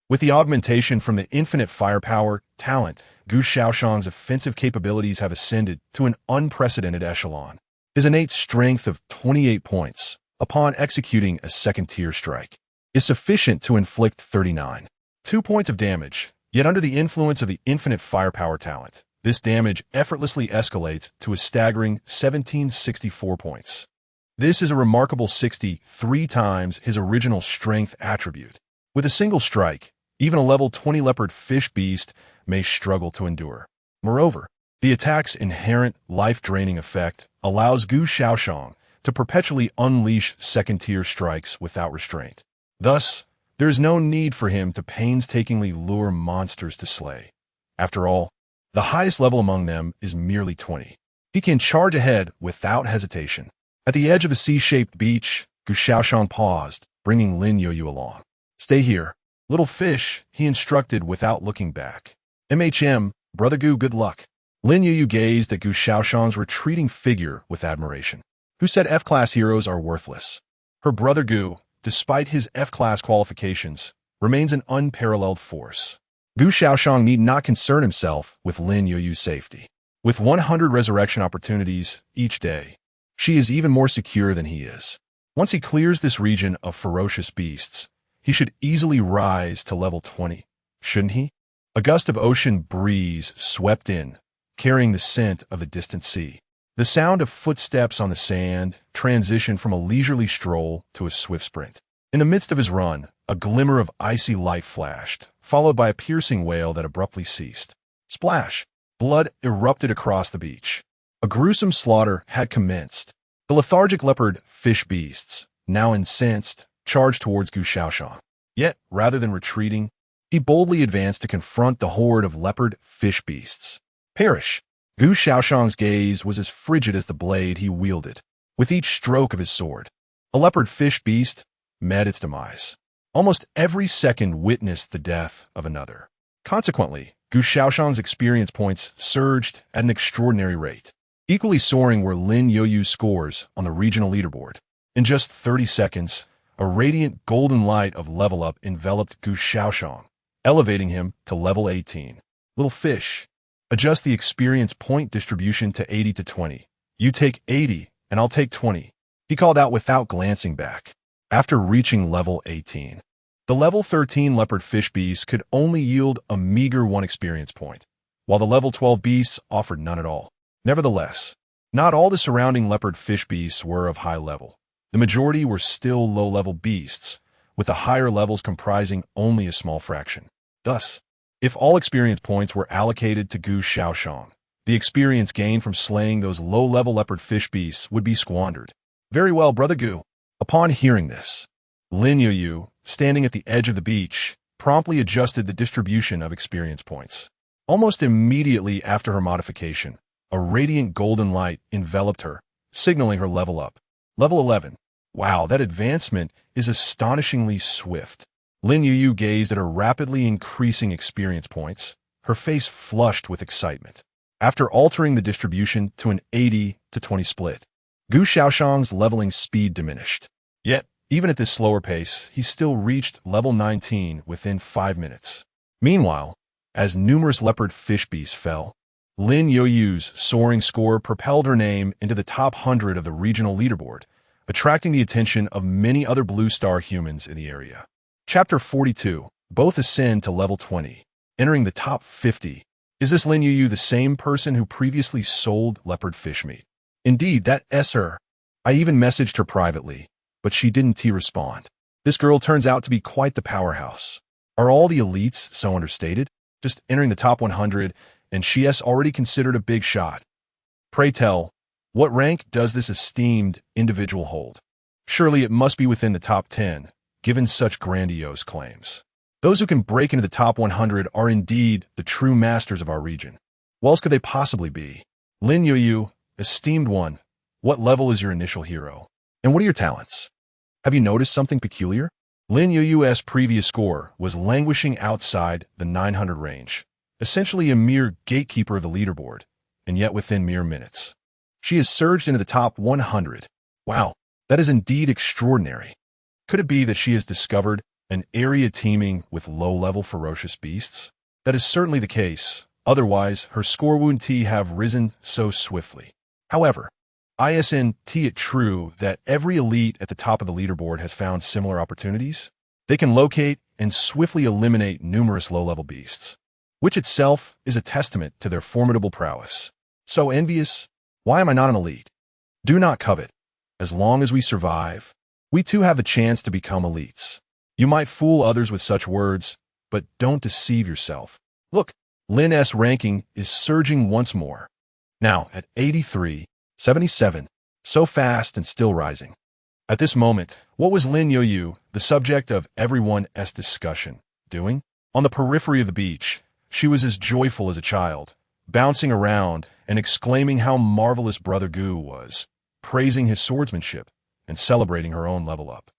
with the augmentation from the infinite firepower talent, Gu Shaoyan's offensive capabilities have ascended to an unprecedented echelon. His innate strength of 28 points, upon executing a second-tier strike, is sufficient to inflict 2 points of damage, yet under the influence of the infinite firepower talent, this damage effortlessly escalates to a staggering 1764 points. This is a remarkable 63 times his original strength attribute. With a single strike, even a level 20 leopard fish beast may struggle to endure. Moreover, the attack's inherent life-draining effect allows Gu Shaoyan to perpetually unleash second-tier strikes without restraint. Thus, there is no need for him to painstakingly lure monsters to slay. After all, the highest level among them is merely 20. He can charge ahead without hesitation. At the edge of a C-shaped beach, Gu Shaoyan paused, bringing Lin Youyu along. "Stay here, little fish," he instructed without looking back. Brother Gu, good luck." Lin Youyu gazed at Gu Shaoyan's retreating figure with admiration. "Who said F-class heroes are worthless?" Her brother Gu, despite his F-class qualifications, remains an unparalleled force. Gu Shaoyan need not concern himself with Lin Youyu's safety. With 100 resurrection opportunities each day, she is even more secure than he is. Once he clears this region of ferocious beasts, he should easily rise to level 20, shouldn't he? A gust of ocean breeze swept in, carrying the scent of the distant sea. The sound of footsteps on the sand transitioned from a leisurely stroll to a swift sprint. In the midst of his run, a glimmer of icy light flashed, followed by a piercing wail that abruptly ceased. Splash! Blood erupted across the beach. A gruesome slaughter had commenced. The lethargic leopard fish beasts, now incensed, charged towards Gu Shaoyan. Yet, rather than retreating, he boldly advanced to confront the horde of leopard fish beasts. Perish! Gu Shaoyan's gaze was as frigid as the blade he wielded. With each stroke of his sword, a leopard fish beast met its demise. Almost every second witnessed the death of another. Consequently, Gu Shaoyan's experience points surged at an extraordinary rate. Equally soaring were Lin Youyu's scores on the regional leaderboard. In just 30 seconds, a radiant golden light of level up enveloped Gu Shaoyan, elevating him to level 18. "Little fish, adjust the experience point distribution to 80 to 20. You take 80, and I'll take 20, he called out without glancing back. After reaching level 18, the level 13 leopard fish beasts could only yield a meager 1 experience point, while the level 12 beasts offered none at all. Nevertheless, not all the surrounding leopard fish beasts were of high level. The majority were still low-level beasts, with the higher levels comprising only a small fraction. Thus, if all experience points were allocated to Gu Shaoyan, the experience gained from slaying those low-level leopard fish beasts would be squandered. "Very well, Brother Gu." Upon hearing this, Lin Youyu, standing at the edge of the beach, promptly adjusted the distribution of experience points. Almost immediately after her modification, a radiant golden light enveloped her, signaling her level up. Level 11. Wow, that advancement is astonishingly swift. Lin Youyu gazed at her rapidly increasing experience points, her face flushed with excitement. After altering the distribution to an 80 to 20 split, Gu Shaoyan's leveling speed diminished. Yet, even at this slower pace, he still reached level 19 within 5 minutes. Meanwhile, as numerous leopard fish beasts fell, Lin Youyu's soaring score propelled her name into the top 100 of the regional leaderboard, attracting the attention of many other blue star humans in the area. Chapter 42. Both ascend to level 20, entering the top 50. Is this Lin Youyu the same person who previously sold leopard fish meat? Indeed, that's her. I even messaged her privately, but she didn't respond. This girl turns out to be quite the powerhouse. Are all the elites so understated? Just entering the top 100, and she is already considered a big shot. Pray tell, what rank does this esteemed individual hold? Surely it must be within the top 10, given such grandiose claims. Those who can break into the top 100 are indeed the true masters of our region. What else could they possibly be? Lin Youyu, esteemed one, what level is your initial hero? And what are your talents? Have you noticed something peculiar? Lin Youyu's previous score was languishing outside the 900 range, essentially a mere gatekeeper of the leaderboard, and yet within mere minutes. She has surged into the top 100. Wow, that is indeed extraordinary. Could it be that she has discovered an area teeming with low-level ferocious beasts? That is certainly the case, otherwise her score wouldn't have risen so swiftly. However, isn't it true that every elite at the top of the leaderboard has found similar opportunities? They can locate and swiftly eliminate numerous low-level beasts, which itself is a testament to their formidable prowess. So envious? Why am I not an elite? Do not covet. As long as we survive, we too have the chance to become elites. You might fool others with such words, but don't deceive yourself. Look, Lin's ranking is surging once more. Now at 83, 77, so fast and still rising. At this moment, what was Lin Youyu, the subject of everyone's discussion, doing? On the periphery of the beach, she was as joyful as a child, bouncing around and exclaiming how marvelous Brother Gu was, praising his swordsmanship and celebrating her own level up.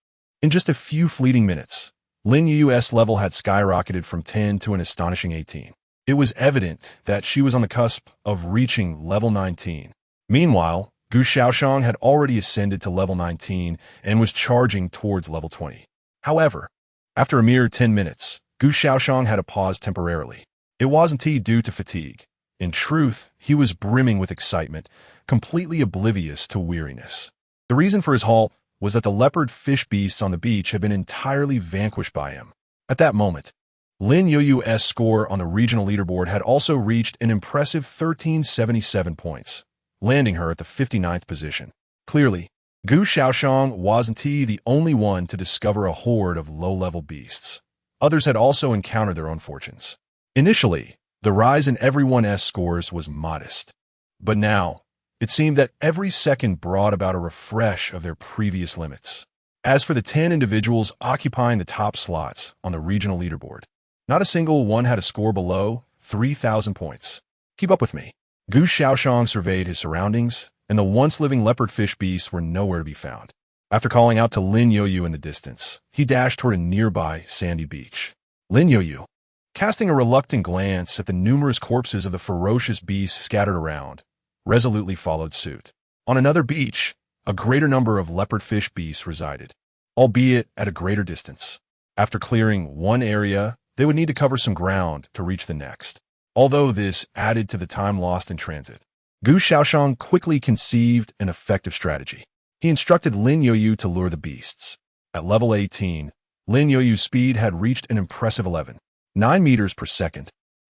In just a few fleeting minutes, Lin Youyu's level had skyrocketed from 10 to an astonishing 18. It was evident that she was on the cusp of reaching level 19. Meanwhile, Gu Shaoyan had already ascended to level 19 and was charging towards level 20. However, after a mere 10 minutes, Gu Shaoyan had to pause temporarily. It wasn't due to fatigue. In truth, he was brimming with excitement, completely oblivious to weariness. The reason for his halt was that the leopard fish beasts on the beach had been entirely vanquished by him. At that moment, Lin Youyu's score on the regional leaderboard had also reached an impressive 1377 points, landing her at the 59th position. Clearly, Gu Shaoyan wasn't the only one to discover a horde of low-level beasts. Others had also encountered their own fortunes. Initially, the rise in everyone's scores was modest. But now, it seemed that every second brought about a refresh of their previous limits. As for the 10 individuals occupying the top slots on the regional leaderboard, not a single one had a score below 3,000 points. Keep up with me. Gu Shaoyan surveyed his surroundings, and the once-living leopard fish beasts were nowhere to be found. After calling out to Lin Youyu in the distance, he dashed toward a nearby sandy beach. Lin Youyu, casting a reluctant glance at the numerous corpses of the ferocious beasts scattered around, resolutely followed suit. On another beach, a greater number of leopard fish beasts resided, albeit at a greater distance. After clearing one area, they would need to cover some ground to reach the next. Although this added to the time lost in transit, Gu Shaoyan quickly conceived an effective strategy. He instructed Lin Youyu to lure the beasts. At level 18, Lin Youyu's speed had reached an impressive 11.9 meters per second,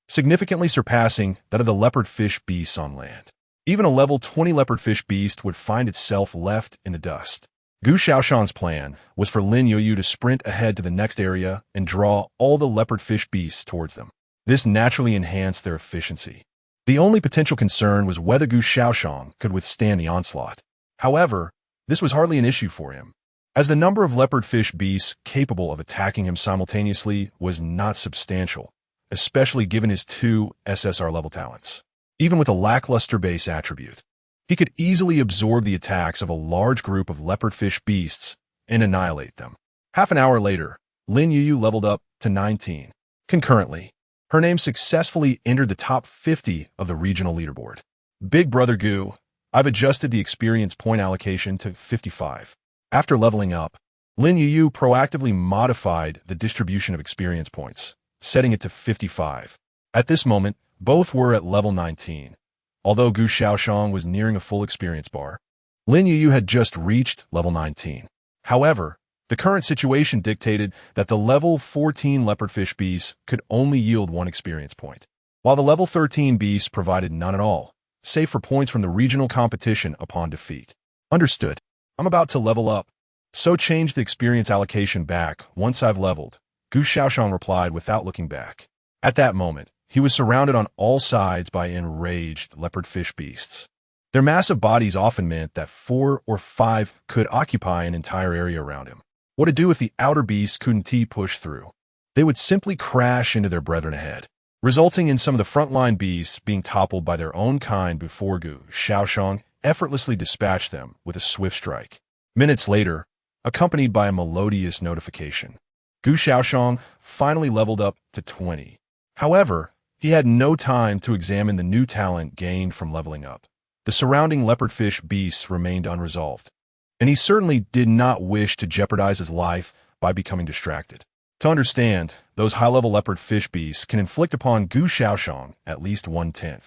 significantly surpassing that of the leopard fish beasts on land. Even a level 20 leopard fish beast would find itself left in the dust. Gu Shaoyan's plan was for Lin Youyu to sprint ahead to the next area and draw all the leopard fish beasts towards them. This naturally enhanced their efficiency. The only potential concern was whether Gu Shaoyan could withstand the onslaught. However, this was hardly an issue for him, as the number of leopard fish beasts capable of attacking him simultaneously was not substantial, especially given his 2 SSR-level talents. Even with a lackluster base attribute, he could easily absorb the attacks of a large group of leopard fish beasts and annihilate them. Half an hour later, Lin Youyu leveled up to 19. Concurrently, her name successfully entered the top 50 of the regional leaderboard. Big Brother Gu, I've adjusted the experience point allocation to 55. After leveling up, Lin Youyu proactively modified the distribution of experience points, setting it to 55. At this moment, both were at level 19. Although Gu Shaoyan was nearing a full experience bar, Lin Youyu had just reached level 19. However, the current situation dictated that the level 14 leopard fish beasts could only yield 1 experience point, while the level 13 beasts provided none at all, save for points from the regional competition upon defeat. Understood. I'm about to level up, so change the experience allocation back once I've leveled, Gu Shaoyan replied without looking back. At that moment, he was surrounded on all sides by enraged leopard fish beasts. Their massive bodies often meant that 4 or 5 could occupy an entire area around him. What to do if the outer beasts couldn't push through? They would simply crash into their brethren ahead, resulting in some of the frontline beasts being toppled by their own kind before Gu Shaoxian effortlessly dispatched them with a swift strike. Minutes later, accompanied by a melodious notification, Gu Shaoxian finally leveled up to 20. However, he had no time to examine the new talent gained from leveling up. The surrounding leopardfish beasts remained unresolved, and he certainly did not wish to jeopardize his life by becoming distracted. To understand, those high-level leopardfish beasts can inflict upon Gu Shaoxian at least 1/10,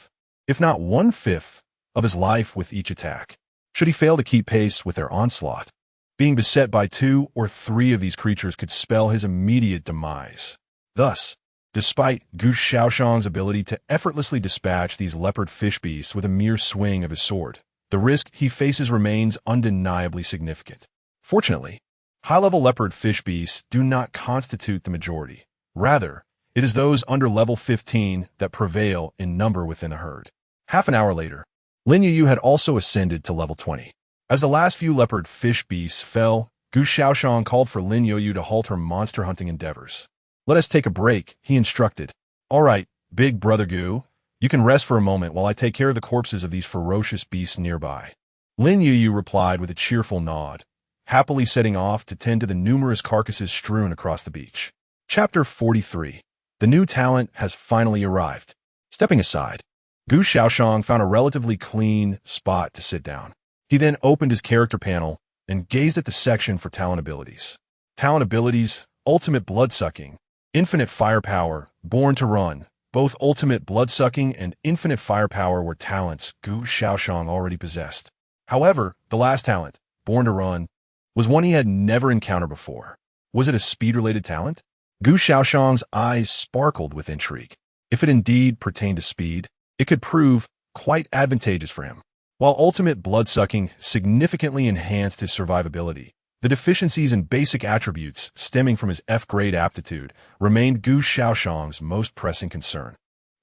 if not 1/5, of his life with each attack, should he fail to keep pace with their onslaught. Being beset by 2 or 3 of these creatures could spell his immediate demise. Thus, despite Gu Shaoxian's ability to effortlessly dispatch these leopard fish beasts with a mere swing of his sword, the risk he faces remains undeniably significant. Fortunately, high-level leopard fish beasts do not constitute the majority. Rather, it is those under level 15 that prevail in number within the herd. Half an hour later, Lin Youyu had also ascended to level 20. As the last few leopard fish beasts fell, Gu Shaoxian called for Lin Youyu to halt her monster hunting endeavors. "Let us take a break," he instructed. "All right, big brother Gu, you can rest for a moment while I take care of the corpses of these ferocious beasts nearby." Lin Youyu replied with a cheerful nod, happily setting off to tend to the numerous carcasses strewn across the beach. Chapter 43. The new talent has finally arrived. Stepping aside, Gu Shaoxian found a relatively clean spot to sit down. He then opened his character panel and gazed at the section for talent abilities. Talent abilities: Ultimate Bloodsucking, Infinite Firepower, Born to Run. Both Ultimate Bloodsucking and Infinite Firepower were talents Gu Shaoxian already possessed. However, the last talent, Born to Run, was one he had never encountered before. Was it a speed-related talent? Gu Shaoxian's eyes sparkled with intrigue. If it indeed pertained to speed, it could prove quite advantageous for him. While Ultimate Bloodsucking significantly enhanced his survivability, the deficiencies in basic attributes stemming from his F-grade aptitude remained Gu Shaoxian's most pressing concern.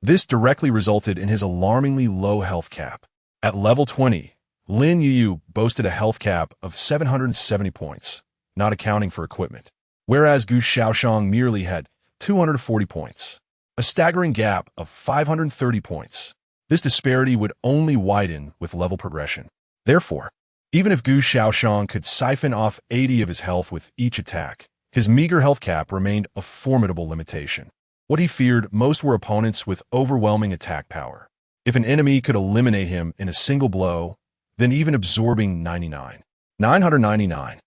This directly resulted in his alarmingly low health cap. At level 20, Lin Youyu boasted a health cap of 770 points, not accounting for equipment, whereas Gu Shaoxian merely had 240 points. A staggering gap of 530 points. This disparity would only widen with level progression. Therefore, even if Gu Shaoxian could siphon off 80 of his health with each attack, his meager health cap remained a formidable limitation. What he feared most were opponents with overwhelming attack power. If an enemy could eliminate him in a single blow, then even absorbing 999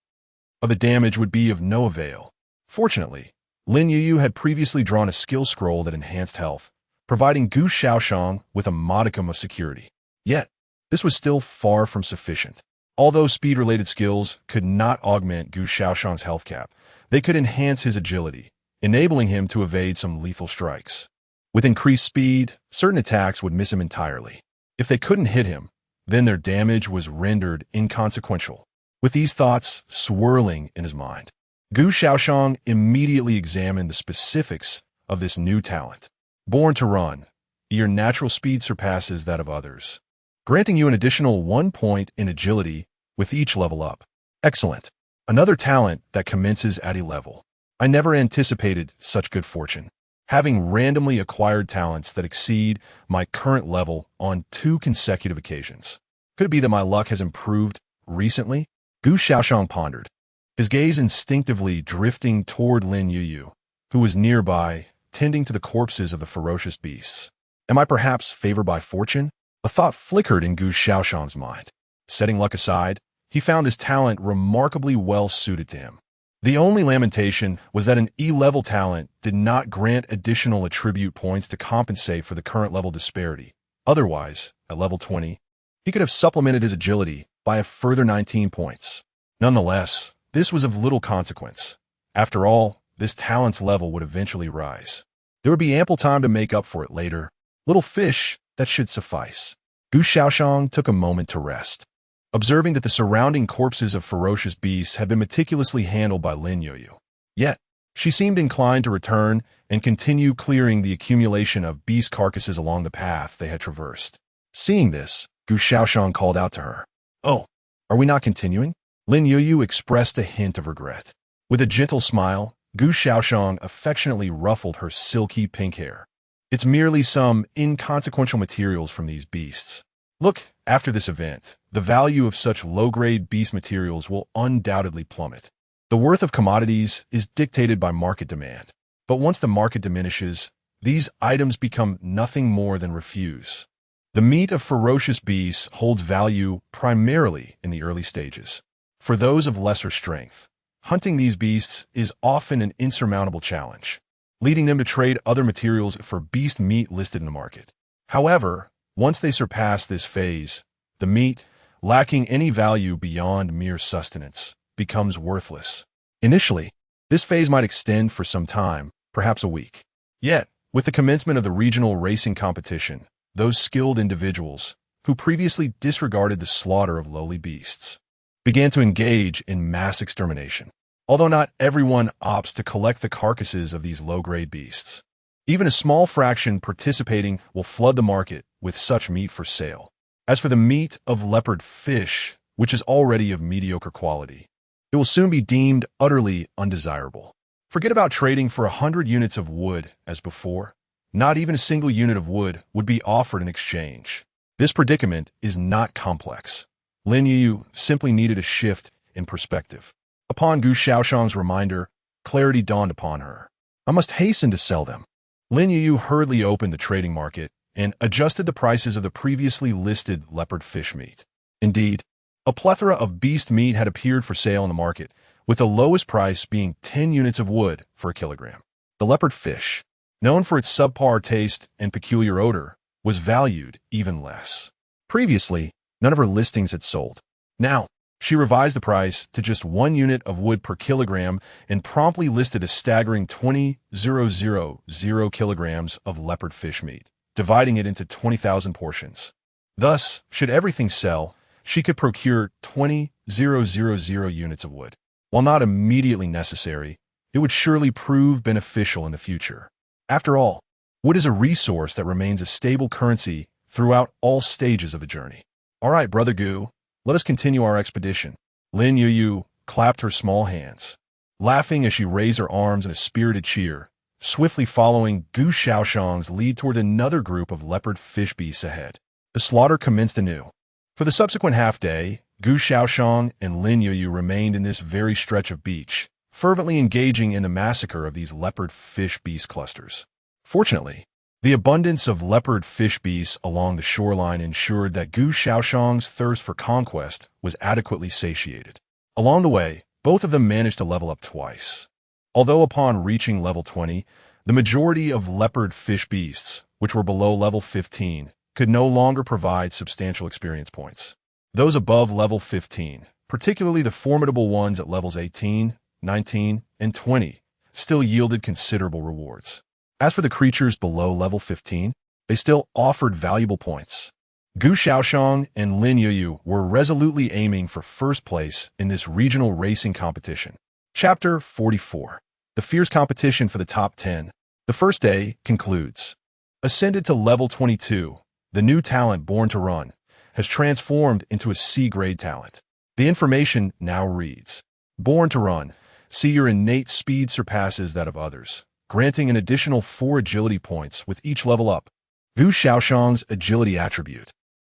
of the damage would be of no avail. Fortunately, Lin Youyu had previously drawn a skill scroll that enhanced health, providing Gu Shaoxian with a modicum of security. Yet, this was still far from sufficient. Although speed-related skills could not augment Gu Shaoxian's health cap, they could enhance his agility, enabling him to evade some lethal strikes. With increased speed, certain attacks would miss him entirely. If they couldn't hit him, then their damage was rendered inconsequential. With these thoughts swirling in his mind, Gu Shaoxian immediately examined the specifics of this new talent. Born to Run. Your natural speed surpasses that of others, granting you an additional 1 point in agility with each level up. Excellent. Another talent that commences at a level. I never anticipated such good fortune, having randomly acquired talents that exceed my current level on 2 consecutive occasions. Could it be that my luck has improved recently? Gu Shaoxian pondered, his gaze instinctively drifting toward Lin Youyu, who was nearby, tending to the corpses of the ferocious beasts. Am I perhaps favored by fortune? A thought flickered in Gu Shaoxian's mind. Setting luck aside, he found this talent remarkably well suited to him. The only lamentation was that an E-level talent did not grant additional attribute points to compensate for the current level disparity. Otherwise, at level 20, he could have supplemented his agility by a further 19 points. Nonetheless, this was of little consequence. After all, this talent's level would eventually rise. There would be ample time to make up for it later. Little fish, that should suffice. Gu Shaoxian took a moment to rest, observing that the surrounding corpses of ferocious beasts had been meticulously handled by Lin Youyu. Yet, she seemed inclined to return and continue clearing the accumulation of beast carcasses along the path they had traversed. Seeing this, Gu Shaoxian called out to her. "Oh, are we not continuing?" Lin Youyu expressed a hint of regret. With a gentle smile, Gu Shaoxian affectionately ruffled her silky pink hair. It's merely some inconsequential materials from these beasts. Look, after this event, the value of such low-grade beast materials will undoubtedly plummet. The worth of commodities is dictated by market demand. But once the market diminishes, these items become nothing more than refuse. The meat of ferocious beasts holds value primarily in the early stages. For those of lesser strength, hunting these beasts is often an insurmountable challenge, leading them to trade other materials for beast meat listed in the market. However, once they surpass this phase, the meat, lacking any value beyond mere sustenance, becomes worthless. Initially, this phase might extend for some time, perhaps a week. Yet, with the commencement of the regional racing competition, those skilled individuals, who previously disregarded the slaughter of lowly beasts, began to engage in mass extermination. Although not everyone opts to collect the carcasses of these low-grade beasts, even a small fraction participating will flood the market with such meat for sale. As for the meat of leopard fish, which is already of mediocre quality, it will soon be deemed utterly undesirable. Forget about trading for 100 units of wood as before. Not even a single unit of wood would be offered in exchange. This predicament is not complex. Lin Youyu simply needed a shift in perspective. Upon Gu Shaoxian's reminder, clarity dawned upon her. I must hasten to sell them. Lin Youyu hurriedly opened the trading market and adjusted the prices of the previously listed leopard fish meat. Indeed, a plethora of beast meat had appeared for sale in the market, with the lowest price being 10 units of wood for a kilogram. The leopard fish, known for its subpar taste and peculiar odor, was valued even less. Previously, none of her listings had sold. Now, she revised the price to just 1 unit of wood per kilogram and promptly listed a staggering 20,000 kilograms of leopard fish meat, dividing it into 20,000 portions. Thus, should everything sell, she could procure 20,000 units of wood. While not immediately necessary, it would surely prove beneficial in the future. After all, wood is a resource that remains a stable currency throughout all stages of the journey. All right, Brother Gu, let us continue our expedition. Lin Youyu clapped her small hands, laughing as she raised her arms in a spirited cheer, swiftly following Gu Shaoxian's lead toward another group of leopard fish beasts ahead. The slaughter commenced anew. For the subsequent half-day, Gu Shaoxian and Lin Youyu remained in this very stretch of beach, fervently engaging in the massacre of these leopard fish beast clusters. Fortunately, the abundance of leopard fish beasts along the shoreline ensured that Gu Shaoxian's thirst for conquest was adequately satiated. Along the way, both of them managed to level up twice. Although upon reaching level 20, the majority of leopard fish beasts, which were below level 15, could no longer provide substantial experience points. Those above level 15, particularly the formidable ones at levels 18, 19, and 20, still yielded considerable rewards. As for the creatures below level 15, they still offered valuable points. Gu Shaoxian and Lin Youyu were resolutely aiming for first place in this regional racing competition. Chapter 44. The fierce competition for the top 10. The first day concludes. Ascended to level 22, the new talent Born to Run has transformed into a C-grade talent. The information now reads, Born to Run, see your innate speed surpasses that of others, granting an additional 4 agility points with each level up. Gu Shaoxian's agility attribute,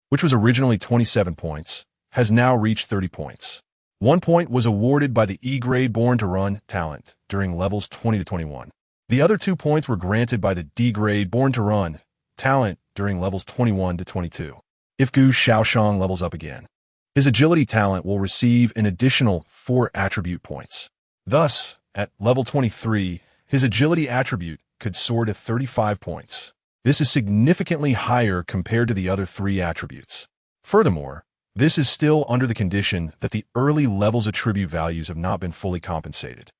which was originally 27 points, has now reached 30 points. 1 point was awarded by the E-grade Born to Run talent during levels 20 to 21. The other 2 points were granted by the D-grade Born to Run talent during levels 21 to 22. If Gu Shaoxian levels up again, his agility talent will receive an additional 4 attribute points. Thus, at level 23, his agility attribute could soar to 35 points. This is significantly higher compared to the other 3 attributes. Furthermore, this is still under the condition that the early levels attribute values have not been fully compensated.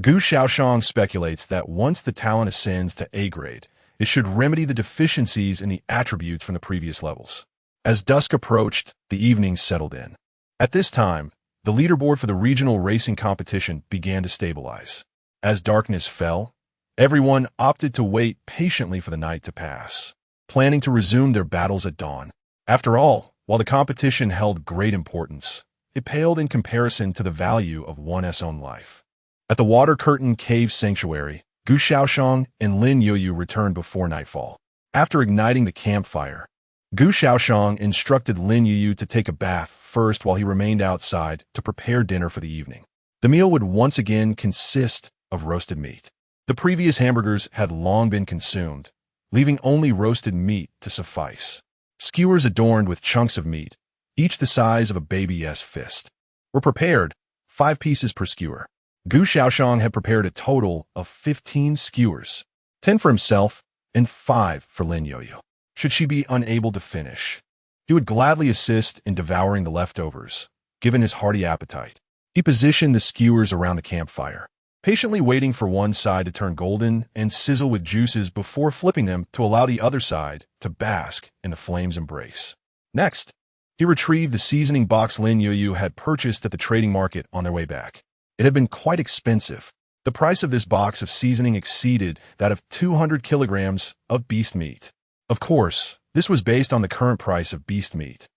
Gu Shaoxian speculates that once the talent ascends to A grade, it should remedy the deficiencies in the attributes from the previous levels. As dusk approached, the evening settled in. At this time, the leaderboard for the regional racing competition began to stabilize. As darkness fell, everyone opted to wait patiently for the night to pass, planning to resume their battles at dawn. After all, while the competition held great importance, it paled in comparison to the value of one's own life. At the Water Curtain Cave Sanctuary, Gu Shaoxian and Lin Youyu returned before nightfall. After igniting the campfire, Gu Shaoxian instructed Lin Youyu to take a bath first while he remained outside to prepare dinner for the evening. The meal would once again consist of roasted meat. The previous hamburgers had long been consumed, leaving only roasted meat to suffice. Skewers adorned with chunks of meat, each the size of a baby's fist, were prepared, 5 pieces per skewer. Gu Shaoxian had prepared a total of 15 skewers, 10 for himself and 5 for Lin Youyu. Should she be unable to finish, he would gladly assist in devouring the leftovers, given his hearty appetite. He positioned the skewers around the campfire, patiently waiting for one side to turn golden and sizzle with juices before flipping them to allow the other side to bask in the flame's embrace. Next, he retrieved the seasoning box Lin Youyu had purchased at the trading market on their way back. It had been quite expensive. The price of this box of seasoning exceeded that of 200 kilograms of beast meat. Of course, this was based on the current price of beast meat,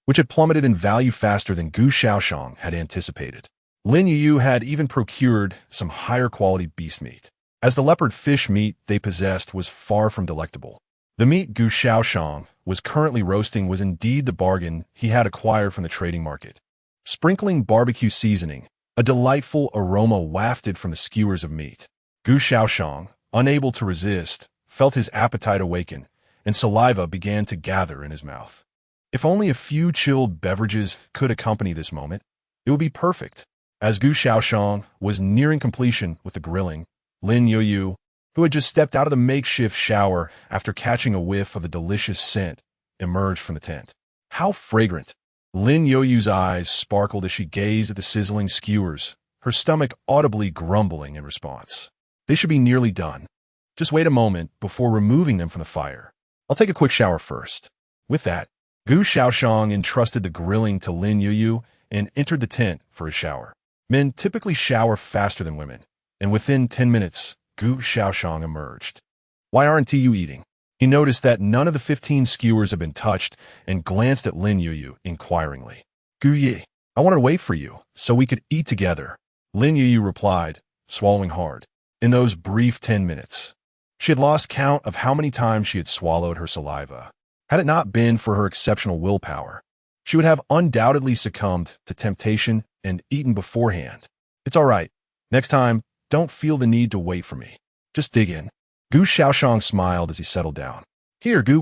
which had plummeted in value faster than Gu Shaoxian had anticipated. Lin Youyu had even procured some higher quality beast meat, as the leopard fish meat they possessed was far from delectable. The meat Gu Shaoxian was currently roasting was indeed the bargain he had acquired from the trading market. Sprinkling barbecue seasoning, a delightful aroma wafted from the skewers of meat. Gu Shaoxian, unable to resist, felt his appetite awaken, and saliva began to gather in his mouth. If only a few chilled beverages could accompany this moment, it would be perfect. As Gu Shaoxian was nearing completion with the grilling, Lin Youyu, who had just stepped out of the makeshift shower after catching a whiff of the delicious scent, emerged from the tent. How fragrant! Lin Youyu's eyes sparkled as she gazed at the sizzling skewers, her stomach audibly grumbling in response. They should be nearly done. Just wait a moment before removing them from the fire. I'll take a quick shower first. With that, Gu Shaoxian entrusted the grilling to Lin Youyu and entered the tent for his shower. Men typically shower faster than women, and within 10 minutes, Gu Shaoxian emerged. Why aren't you eating? He noticed that none of the 15 skewers had been touched and glanced at Lin Youyu inquiringly. Gu Yi, I wanted to wait for you so we could eat together, Lin Youyu replied, swallowing hard. In those brief 10 minutes, she had lost count of how many times she had swallowed her saliva. Had it not been for her exceptional willpower, she would have undoubtedly succumbed to temptation and eaten beforehand. It's all right. Next time, don't feel the need to wait for me. Just dig in. Gu Shaoxian smiled as he settled down. Here, Gu.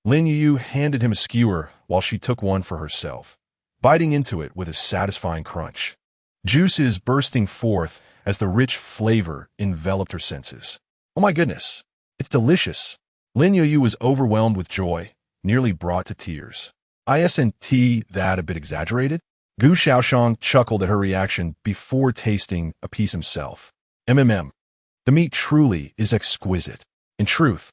Lin Youyu handed him a skewer while she took one for herself, biting into it with a satisfying crunch. Juices bursting forth as the rich flavor enveloped her senses. Oh my goodness, it's delicious. Lin Youyu was overwhelmed with joy, nearly brought to tears. Isn't that a bit exaggerated? Gu Shaoxian chuckled at her reaction before tasting a piece himself. The meat truly is exquisite. In truth,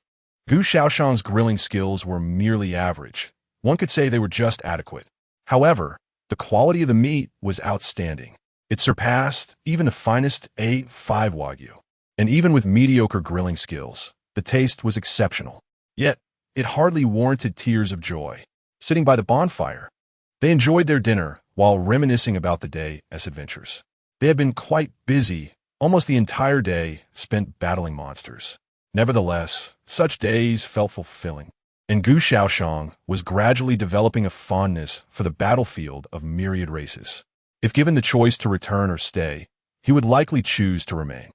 Gu Shaoxian's grilling skills were merely average. One could say they were just adequate. However, the quality of the meat was outstanding. It surpassed even the finest A5 Wagyu. And even with mediocre grilling skills, the taste was exceptional. Yet, it hardly warranted tears of joy. Sitting by the bonfire, they enjoyed their dinner while reminiscing about the day's adventures. They had been quite busy, almost the entire day spent battling monsters. Nevertheless, such days felt fulfilling, and Gu Shaoxian was gradually developing a fondness for the battlefield of myriad races. If given the choice to return or stay, he would likely choose to remain.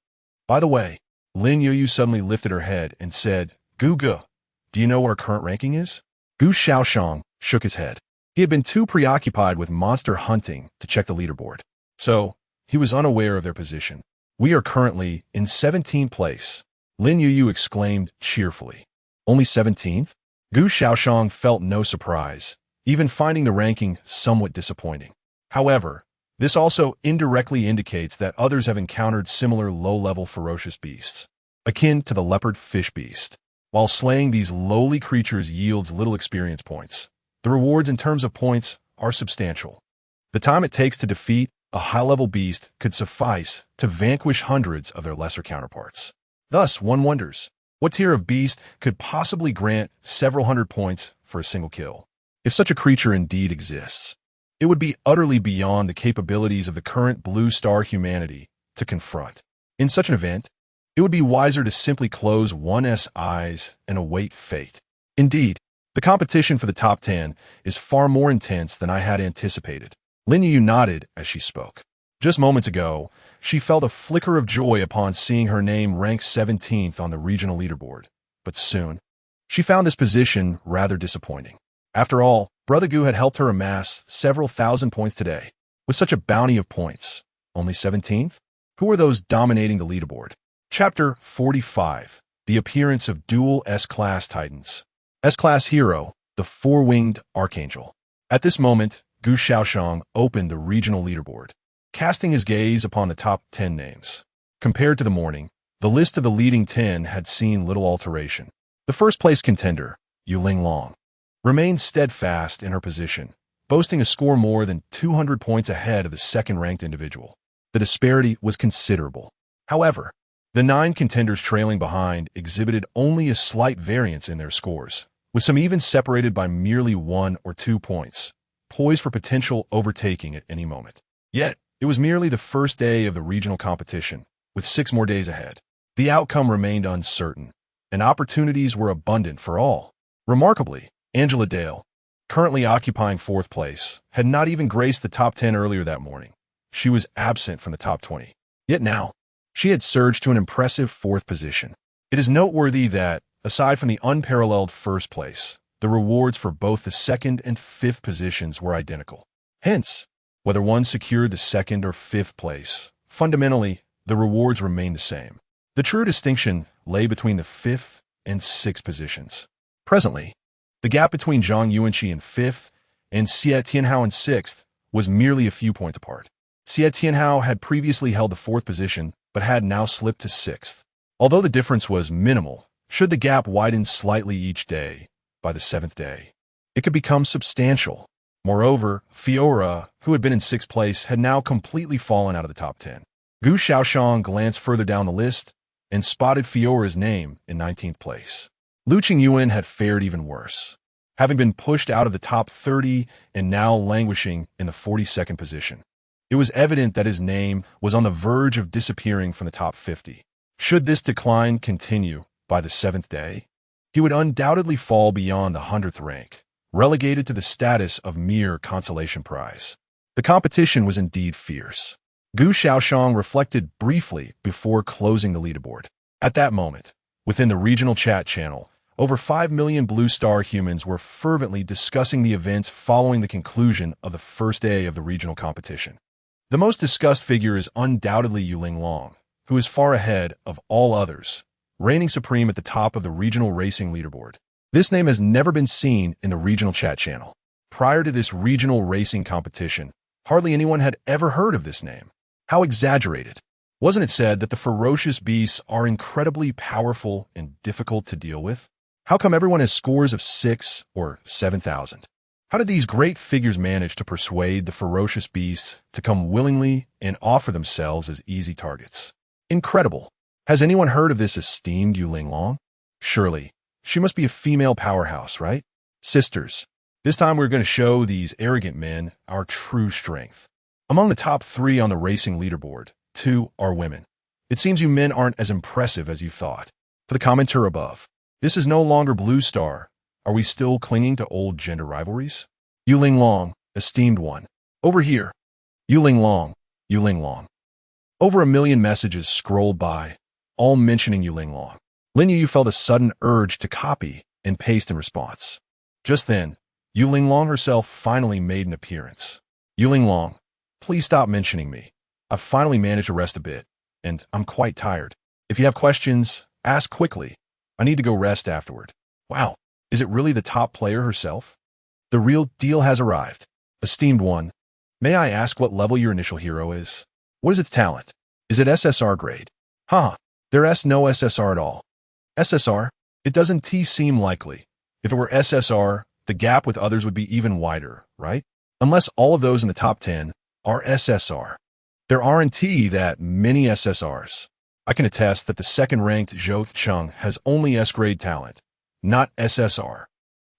By the way, Lin Youyu suddenly lifted her head and said, Gu, do you know what our current ranking is? Gu Shaoxian shook his head. He had been too preoccupied with monster hunting to check the leaderboard, so he was unaware of their position. We are currently in 17th place, Lin Youyu exclaimed cheerfully. Only 17th? Gu Shaoxian felt no surprise, even finding the ranking somewhat disappointing. However, this also indirectly indicates that others have encountered similar low-level ferocious beasts, akin to the leopard fish beast. While slaying these lowly creatures yields little experience points, the rewards in terms of points are substantial. The time it takes to defeat a high-level beast could suffice to vanquish hundreds of their lesser counterparts. Thus, one wonders, what tier of beast could possibly grant several hundred points for a single kill? If such a creature indeed exists, it would be utterly beyond the capabilities of the current blue star humanity to confront. In such an event, it would be wiser to simply close one's eyes and await fate. Indeed, the competition for the top 10 is far more intense than I had anticipated. Lin Youyu nodded as she spoke. Just moments ago, she felt a flicker of joy upon seeing her name ranked 17th on the regional leaderboard. But soon, she found this position rather disappointing. After all, Brother Gu had helped her amass several thousand points today. With such a bounty of points, only 17th? Who were those dominating the leaderboard? Chapter 45. The Appearance of Dual S-Class Titans. S-Class Hero, the Four-Winged Archangel. At this moment, Gu Shaoyan opened the regional leaderboard, casting his gaze upon the top 10 names. Compared to the morning, the list of the leading 10 had seen little alteration. The first-place contender, Yulin, remained steadfast in her position, boasting a score more than 200 points ahead of the second-ranked individual. The disparity was considerable. However, the 9 contenders trailing behind exhibited only a slight variance in their scores, with some even separated by merely 1 or 2 points, poised for potential overtaking at any moment. Yet, it was merely the first day of the regional competition, with 6 more days ahead. The outcome remained uncertain, and opportunities were abundant for all. Remarkably, Angela Dale, currently occupying 4th place, had not even graced the top 10 earlier that morning. She was absent from the top 20. Yet now, she had surged to an impressive 4th position. It is noteworthy that, aside from the unparalleled first place, the rewards for both the 2nd and 5th positions were identical. Hence, whether one secured the 2nd or 5th place, fundamentally, the rewards remained the same. The true distinction lay between the 5th and 6th positions. Presently, the gap between Zhang Yuanqi in 5th and Xie Tianhao in 6th was merely a few points apart. Xie Tianhao had previously held the 4th position, but had now slipped to 6th. Although the difference was minimal, should the gap widen slightly each day, by the 7th day, it could become substantial. Moreover, Fiora, who had been in 6th place, had now completely fallen out of the top 10. Gu Shaoyan glanced further down the list and spotted Fiora's name in 19th place. Lu Qingyuan had fared even worse, having been pushed out of the top 30 and now languishing in the 42nd position. It was evident that his name was on the verge of disappearing from the top 50. Should this decline continue by the 7th day, he would undoubtedly fall beyond the 100th rank, relegated to the status of mere consolation prize. The competition was indeed fierce. Gu Shaoyan reflected briefly before closing the leaderboard. At that moment, within the regional chat channel, over 5 million Blue Star humans were fervently discussing the events following the conclusion of the first day of the regional competition. The most discussed figure is undoubtedly Yulin, who is far ahead of all others, reigning supreme at the top of the regional racing leaderboard. This name has never been seen in the regional chat channel. Prior to this regional racing competition, hardly anyone had ever heard of this name. How exaggerated! Wasn't it said that the ferocious beasts are incredibly powerful and difficult to deal with? How come everyone has scores of 6 or 7,000? How did these great figures manage to persuade the ferocious beasts to come willingly and offer themselves as easy targets? Incredible! Has anyone heard of this esteemed Yulin? Surely, she must be a female powerhouse, right? Sisters, this time we're going to show these arrogant men our true strength. Among the top 3 on the racing leaderboard, 2 are women. It seems you men aren't as impressive as you thought. For the commenter above, this is no longer Blue Star. Are we still clinging to old gender rivalries? Yulin, esteemed one. Over here. Yulin. Over 1 million messages scrolled by, all mentioning Yulin. Lin Youyu felt a sudden urge to copy and paste in response. Just then, Yulin herself finally made an appearance. Yulin, please stop mentioning me. I've finally managed to rest a bit, and I'm quite tired. If you have questions, ask quickly. I need to go rest afterward. Wow, is it really the top player herself? The real deal has arrived. Esteemed one, may I ask what level your initial hero is? What is its talent? Is it SSR grade? There's no SSR at all. SSR? It doesn't seem likely. If it were SSR, the gap with others would be even wider, right? Unless all of those in the top 10 are SSR. There aren't that many SSRs. I can attest that the second-ranked Zhou Cheng has only S-grade talent, not SSR.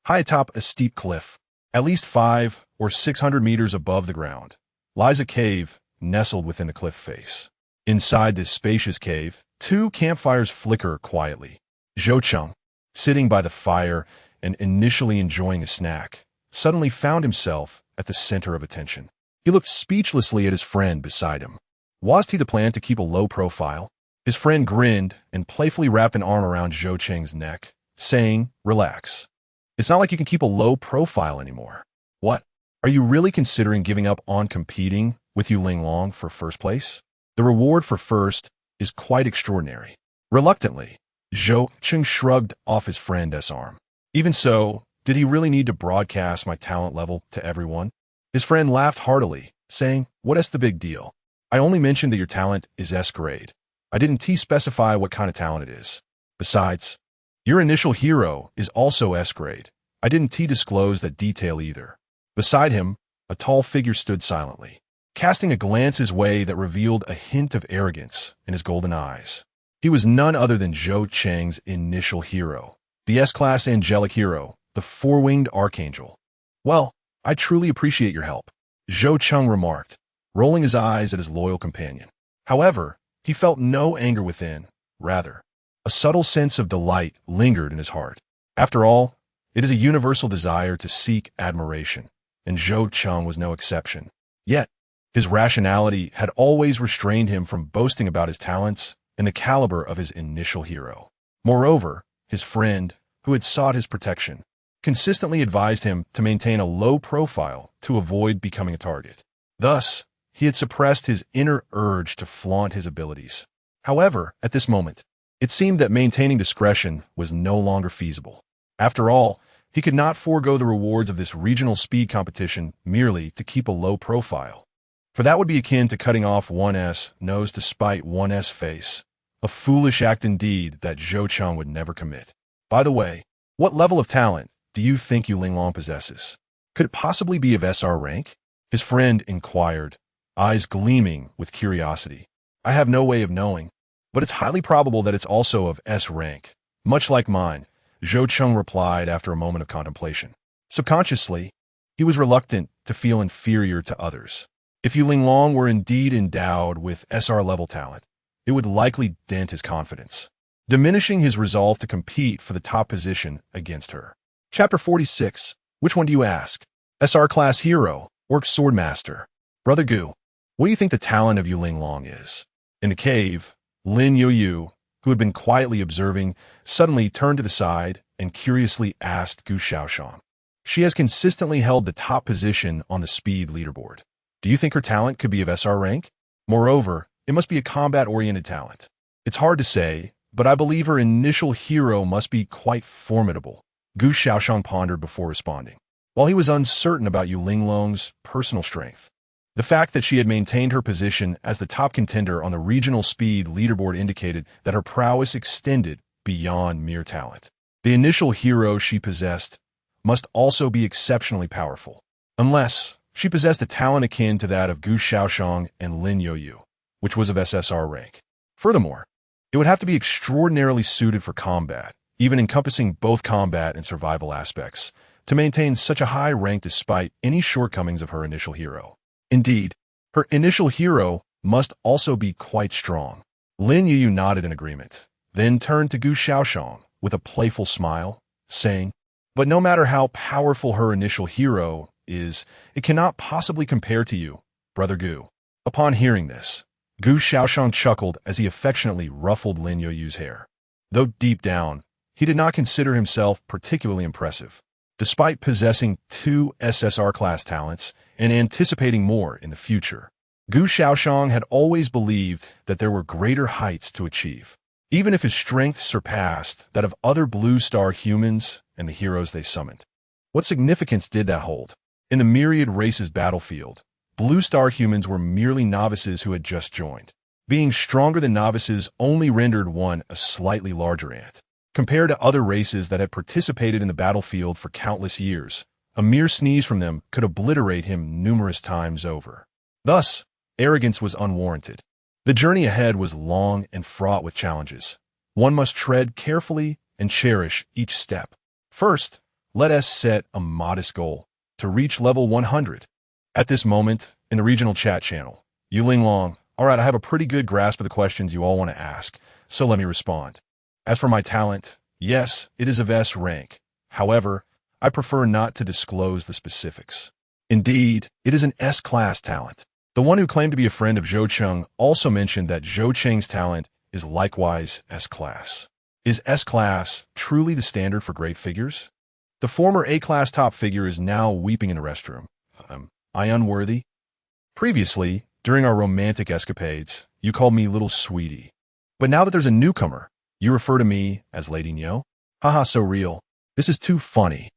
High atop a steep cliff, at least 500 or 600 meters above the ground, lies a cave nestled within the cliff face. Inside this spacious cave, two campfires flicker quietly. Zhou Cheng, sitting by the fire and initially enjoying a snack, suddenly found himself at the center of attention. He looked speechlessly at his friend beside him. Was he the plan to keep a low profile? His friend grinned and playfully wrapped an arm around Zhou Cheng's neck, saying, "Relax. It's not like you can keep a low profile anymore. What? Are you really considering giving up on competing with Yu Linglong for first place? The reward for first is quite extraordinary." Reluctantly, Zhou Cheng shrugged off his friend's arm. Even so, did he really need to broadcast my talent level to everyone? His friend laughed heartily, saying, "What's the big deal? I only mentioned that your talent is S grade. I didn't specify what kind of talent it is. Besides, your initial hero is also S grade. I didn't disclose that detail either." Beside him, a tall figure stood silently, casting a glance his way that revealed a hint of arrogance in his golden eyes. He was none other than Zhou Cheng's initial hero, the S-class angelic hero, the four-winged archangel. "Well, I truly appreciate your help," Zhou Cheng remarked, rolling his eyes at his loyal companion. However, he felt no anger within. Rather, a subtle sense of delight lingered in his heart. After all, it is a universal desire to seek admiration, and Zhou Cheng was no exception. Yet, his rationality had always restrained him from boasting about his talents and the caliber of his initial hero. Moreover, his friend, who had sought his protection, consistently advised him to maintain a low profile to avoid becoming a target. Thus, he had suppressed his inner urge to flaunt his abilities. However, at this moment, it seemed that maintaining discretion was no longer feasible. After all, he could not forego the rewards of this regional speed competition merely to keep a low profile. For that would be akin to cutting off one's nose to spite one's face, a foolish act indeed that Zhou Cheng would never commit. By the way, what level of talent do you think Yu Linglong possesses? Could it possibly be of SR rank? His friend inquired, eyes gleaming with curiosity. "I have no way of knowing, but it's highly probable that it's also of S rank. Much like mine," Zhou Cheng replied after a moment of contemplation. Subconsciously, he was reluctant to feel inferior to others. If Yu Linglong were indeed endowed with SR-level talent, it would likely dent his confidence, diminishing his resolve to compete for the top position against her. Chapter 46. Which one do you ask? SR-class hero or swordmaster? Brother Gu, what do you think the talent of Yu Linglong is? In the cave, Lin Youyu, who had been quietly observing, suddenly turned to the side and curiously asked Gu Shaoyan. She has consistently held the top position on the speed leaderboard. Do you think her talent could be of SR rank? Moreover, it must be a combat-oriented talent. It's hard to say, but I believe her initial hero must be quite formidable, Gu Shaoyan pondered before responding. While he was uncertain about Yu Linglong's personal strength, the fact that she had maintained her position as the top contender on the regional speed leaderboard indicated that her prowess extended beyond mere talent. The initial hero she possessed must also be exceptionally powerful, unless she possessed a talent akin to that of Gu Shaoyan and Lin Youyu, which was of SSR rank. Furthermore, it would have to be extraordinarily suited for combat, even encompassing both combat and survival aspects, to maintain such a high rank despite any shortcomings of her initial hero. Indeed, her initial hero must also be quite strong. Lin Youyu nodded in agreement, then turned to Gu Shaoyan with a playful smile, saying, "But no matter how powerful her initial hero is, it cannot possibly compare to you, Brother Gu." Upon hearing this, Gu Shaoyan chuckled as he affectionately ruffled Lin Youyu's hair. Though deep down, he did not consider himself particularly impressive. Despite possessing 2 SSR-class talents and anticipating more in the future, Gu Shaoyan had always believed that there were greater heights to achieve, even if his strength surpassed that of other Blue Star humans and the heroes they summoned. What significance did that hold? In the myriad races battlefield, Blue Star humans were merely novices who had just joined. Being stronger than novices only rendered one a slightly larger ant. Compared to other races that had participated in the battlefield for countless years, a mere sneeze from them could obliterate him numerous times over. Thus, arrogance was unwarranted. The journey ahead was long and fraught with challenges. One must tread carefully and cherish each step. First, let us set a modest goal to reach level 100. At this moment, in the regional chat channel, Yu Linglong, All right, I have a pretty good grasp of the questions you all want to ask, so let me respond. As for my talent, yes, it is of S rank. However, I prefer not to disclose the specifics. Indeed, it is an S-class talent. The one who claimed to be a friend of Zhou Cheng also mentioned that Zhou Cheng's talent is likewise S-class. Is S-class truly the standard for great figures? The former A-class top figure is now weeping in the restroom. I unworthy? Previously, during our romantic escapades, you called me little sweetie. But now that there's a newcomer, you refer to me as Lady Nyo? Haha, so real. This is too funny.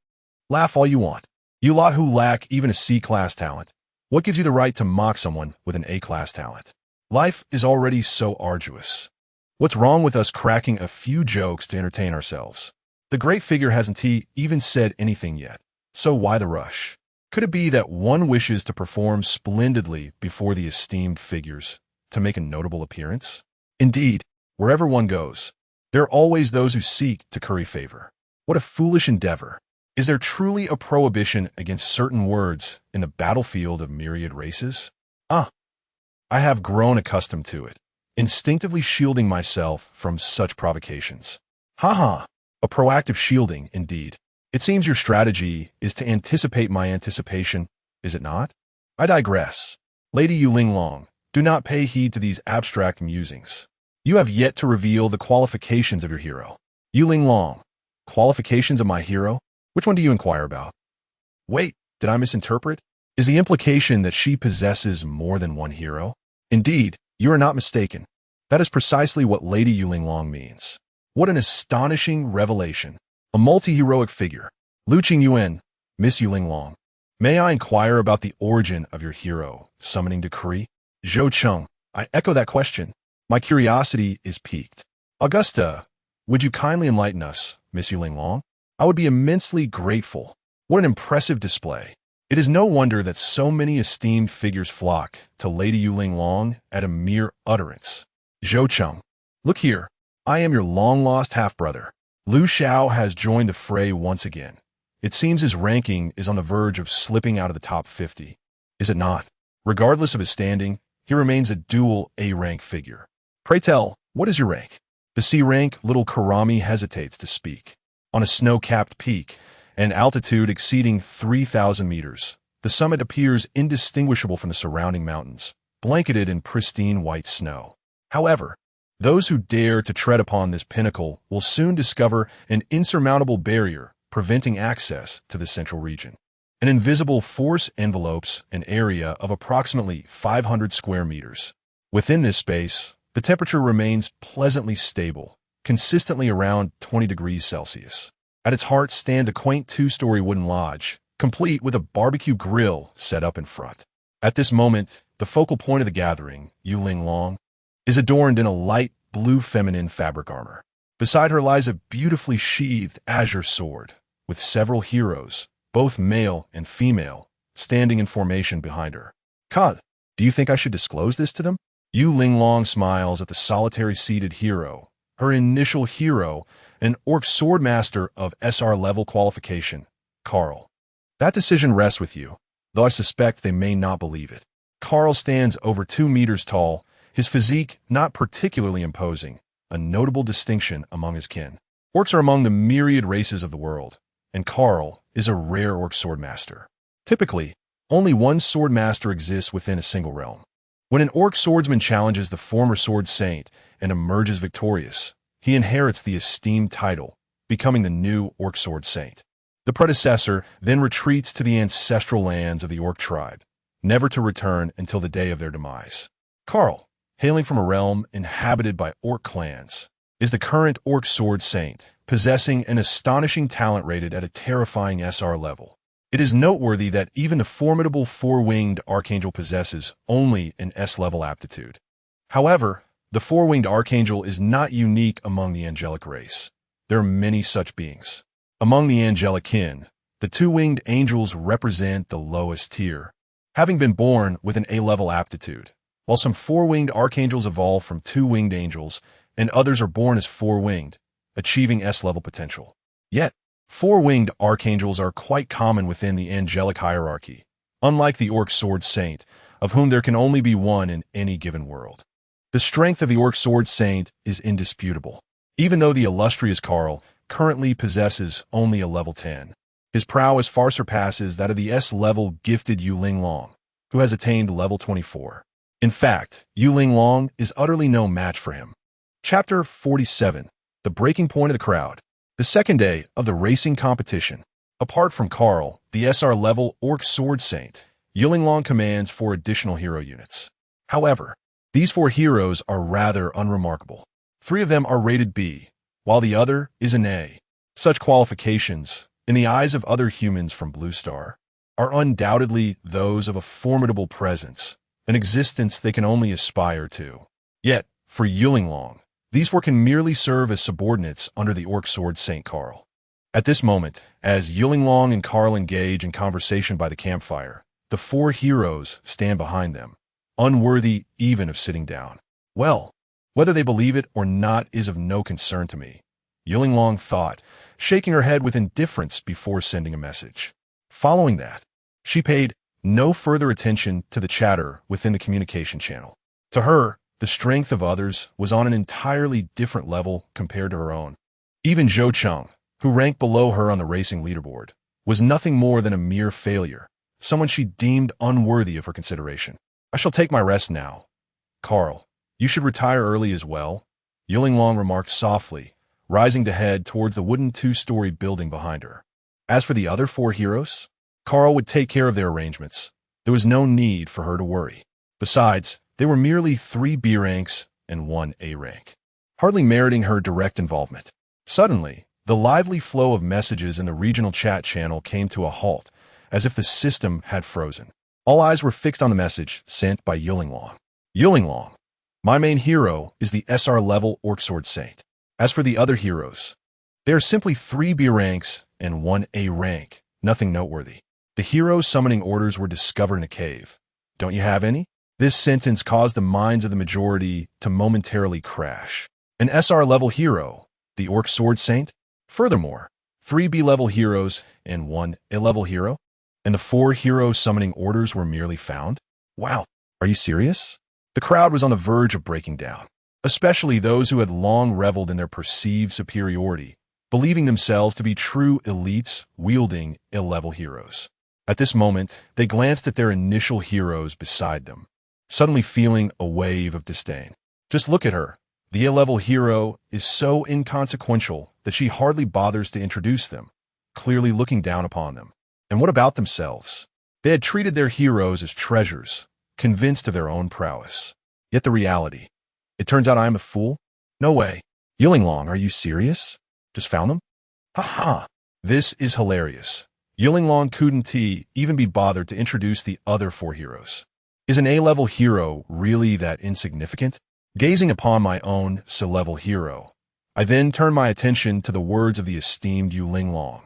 Laugh all you want. You lot who lack even a C-class talent. What gives you the right to mock someone with an A-class talent? Life is already so arduous. What's wrong with us cracking a few jokes to entertain ourselves? The great figure hasn't even said anything yet, so why the rush? Could it be that one wishes to perform splendidly before the esteemed figures to make a notable appearance? Indeed, wherever one goes, there are always those who seek to curry favor. What a foolish endeavor! Is there truly a prohibition against certain words in the battlefield of myriad races? I have grown accustomed to it, instinctively shielding myself from such provocations. Haha, a proactive shielding, indeed. It seems your strategy is to anticipate my anticipation, is it not? I digress. Lady Yu Linglong, do not pay heed to these abstract musings. You have yet to reveal the qualifications of your hero. Yu Linglong, qualifications of my hero? Which one do you inquire about? Wait, did I misinterpret? Is the implication that she possesses more than one hero? Indeed, you are not mistaken. That is precisely what Lady Yu Linglong means. What an astonishing revelation. A multi-heroic figure. Lu Qingyuan, Miss Yu Linglong. May I inquire about the origin of your hero, summoning decree? Zhou Cheng, I echo that question. My curiosity is piqued. Augusta, would you kindly enlighten us, Miss Yu Linglong? I would be immensely grateful. What an impressive display. It is no wonder that so many esteemed figures flock to Lady Yu Linglong at a mere utterance. Zhou Cheng, look here. I am your long-lost half-brother. Liu Xiao has joined the fray once again. It seems his ranking is on the verge of slipping out of the top 50. Is it not? Regardless of his standing, he remains a dual A-rank figure. Pray tell, what is your rank? The C-rank little Karami hesitates to speak. On a snow-capped peak, an altitude exceeding 3,000 meters, the summit appears indistinguishable from the surrounding mountains, blanketed in pristine white snow. However, those who dare to tread upon this pinnacle will soon discover an insurmountable barrier preventing access to the central region. An invisible force envelopes an area of approximately 500 square meters. Within this space, the temperature remains pleasantly stable, consistently around 20 degrees Celsius. At its heart stands a quaint two-story wooden lodge, complete with a barbecue grill set up in front. At this moment, the focal point of the gathering, Yu Linglong, is adorned in a light blue feminine fabric armor. Beside her lies a beautifully sheathed azure sword, with several heroes, both male and female, standing in formation behind her. Kad, do you think I should disclose this to them? Yu Linglong smiles at the solitary seated hero, her initial hero, an orc swordmaster of SR level qualification, Carl. That decision rests with you, though I suspect they may not believe it. Carl stands over 2 meters tall, his physique not particularly imposing, a notable distinction among his kin. Orcs are among the myriad races of the world, and Carl is a rare orc swordmaster. Typically, only one swordmaster exists within a single realm. When an orc swordsman challenges the former sword saint and emerges victorious, he inherits the esteemed title, becoming the new orc sword saint. The predecessor then retreats to the ancestral lands of the orc tribe, never to return until the day of their demise. Carl, hailing from a realm inhabited by orc clans, is the current orc sword saint, possessing an astonishing talent rated at a terrifying SR level. It is noteworthy that even the formidable four-winged archangel possesses only an S-level aptitude. However, the four-winged archangel is not unique among the angelic race. There are many such beings. Among the angelic kin, the two-winged angels represent the lowest tier, having been born with an A-level aptitude, while some four-winged archangels evolve from two-winged angels and others are born as four-winged, achieving S-level potential. Yet, four-winged archangels are quite common within the angelic hierarchy. Unlike the orc sword saint, of whom there can only be one in any given world. The strength of the Orc Sword Saint is indisputable. Even though the illustrious Karl currently possesses only a level 10, his prowess far surpasses that of the S-level gifted Yu Linglong, who has attained level 24. In fact, Yu Linglong is utterly no match for him. Chapter 47. The Breaking Point of the Crowd. The second day of the racing competition. Apart from Karl, the SR-level Orc Sword Saint, Yu Linglong commands 4 additional hero units. However, these 4 heroes are rather unremarkable. 3 of them are rated B, while the other is an A. Such qualifications, in the eyes of other humans from Blue Star, are undoubtedly those of a formidable presence, an existence they can only aspire to. Yet, for Yu Linglong, these 4 can merely serve as subordinates under the Orc Sword Saint Karl. At this moment, as Yu Linglong and Karl engage in conversation by the campfire, the 4 heroes stand behind them, unworthy even of sitting down. Well, whether they believe it or not is of no concern to me, Yu Linglong thought, shaking her head with indifference before sending a message. Following that, she paid no further attention to the chatter within the communication channel. To her, the strength of others was on an entirely different level compared to her own. Even Zhou Cheng, who ranked below her on the racing leaderboard, was nothing more than a mere failure, someone she deemed unworthy of her consideration. I shall take my rest now. Karl, you should retire early as well, Yu Linglong remarked softly, rising to head towards the wooden 2-story building behind her. As for the other 4 heroes, Karl would take care of their arrangements. There was no need for her to worry. Besides, they were merely 3 B ranks and 1 A rank, hardly meriting her direct involvement. Suddenly, the lively flow of messages in the regional chat channel came to a halt, as if the system had frozen. All eyes were fixed on the message sent by Yu Linglong. Yu Linglong, my main hero is the SR-level Orc Sword Saint. As for the other heroes, they are simply 3 B ranks and 1 A rank, nothing noteworthy. The heroes summoning orders were discovered in a cave. Don't you have any? This sentence caused the minds of the majority to momentarily crash. An SR-level hero, the Orc Sword Saint? Furthermore, 3 B-level heroes and 1 A-level hero? And the 4 hero summoning orders were merely found? Wow, are you serious? The crowd was on the verge of breaking down, especially those who had long reveled in their perceived superiority, believing themselves to be true elites wielding A-level heroes. At this moment, they glanced at their initial heroes beside them, suddenly feeling a wave of disdain. Just look at her. The A-level hero is so inconsequential that she hardly bothers to introduce them, clearly looking down upon them. And what about themselves? They had treated their heroes as treasures, convinced of their own prowess. Yet the reality. It turns out I am a fool? No way. Yu Linglong, are you serious? Just found them? Ha ha. This is hilarious. Yu Linglong couldn't even be bothered to introduce the other 4 heroes. Is an A-level hero really that insignificant? Gazing upon my own C-level hero, I then turned my attention to the words of the esteemed Yu Linglong,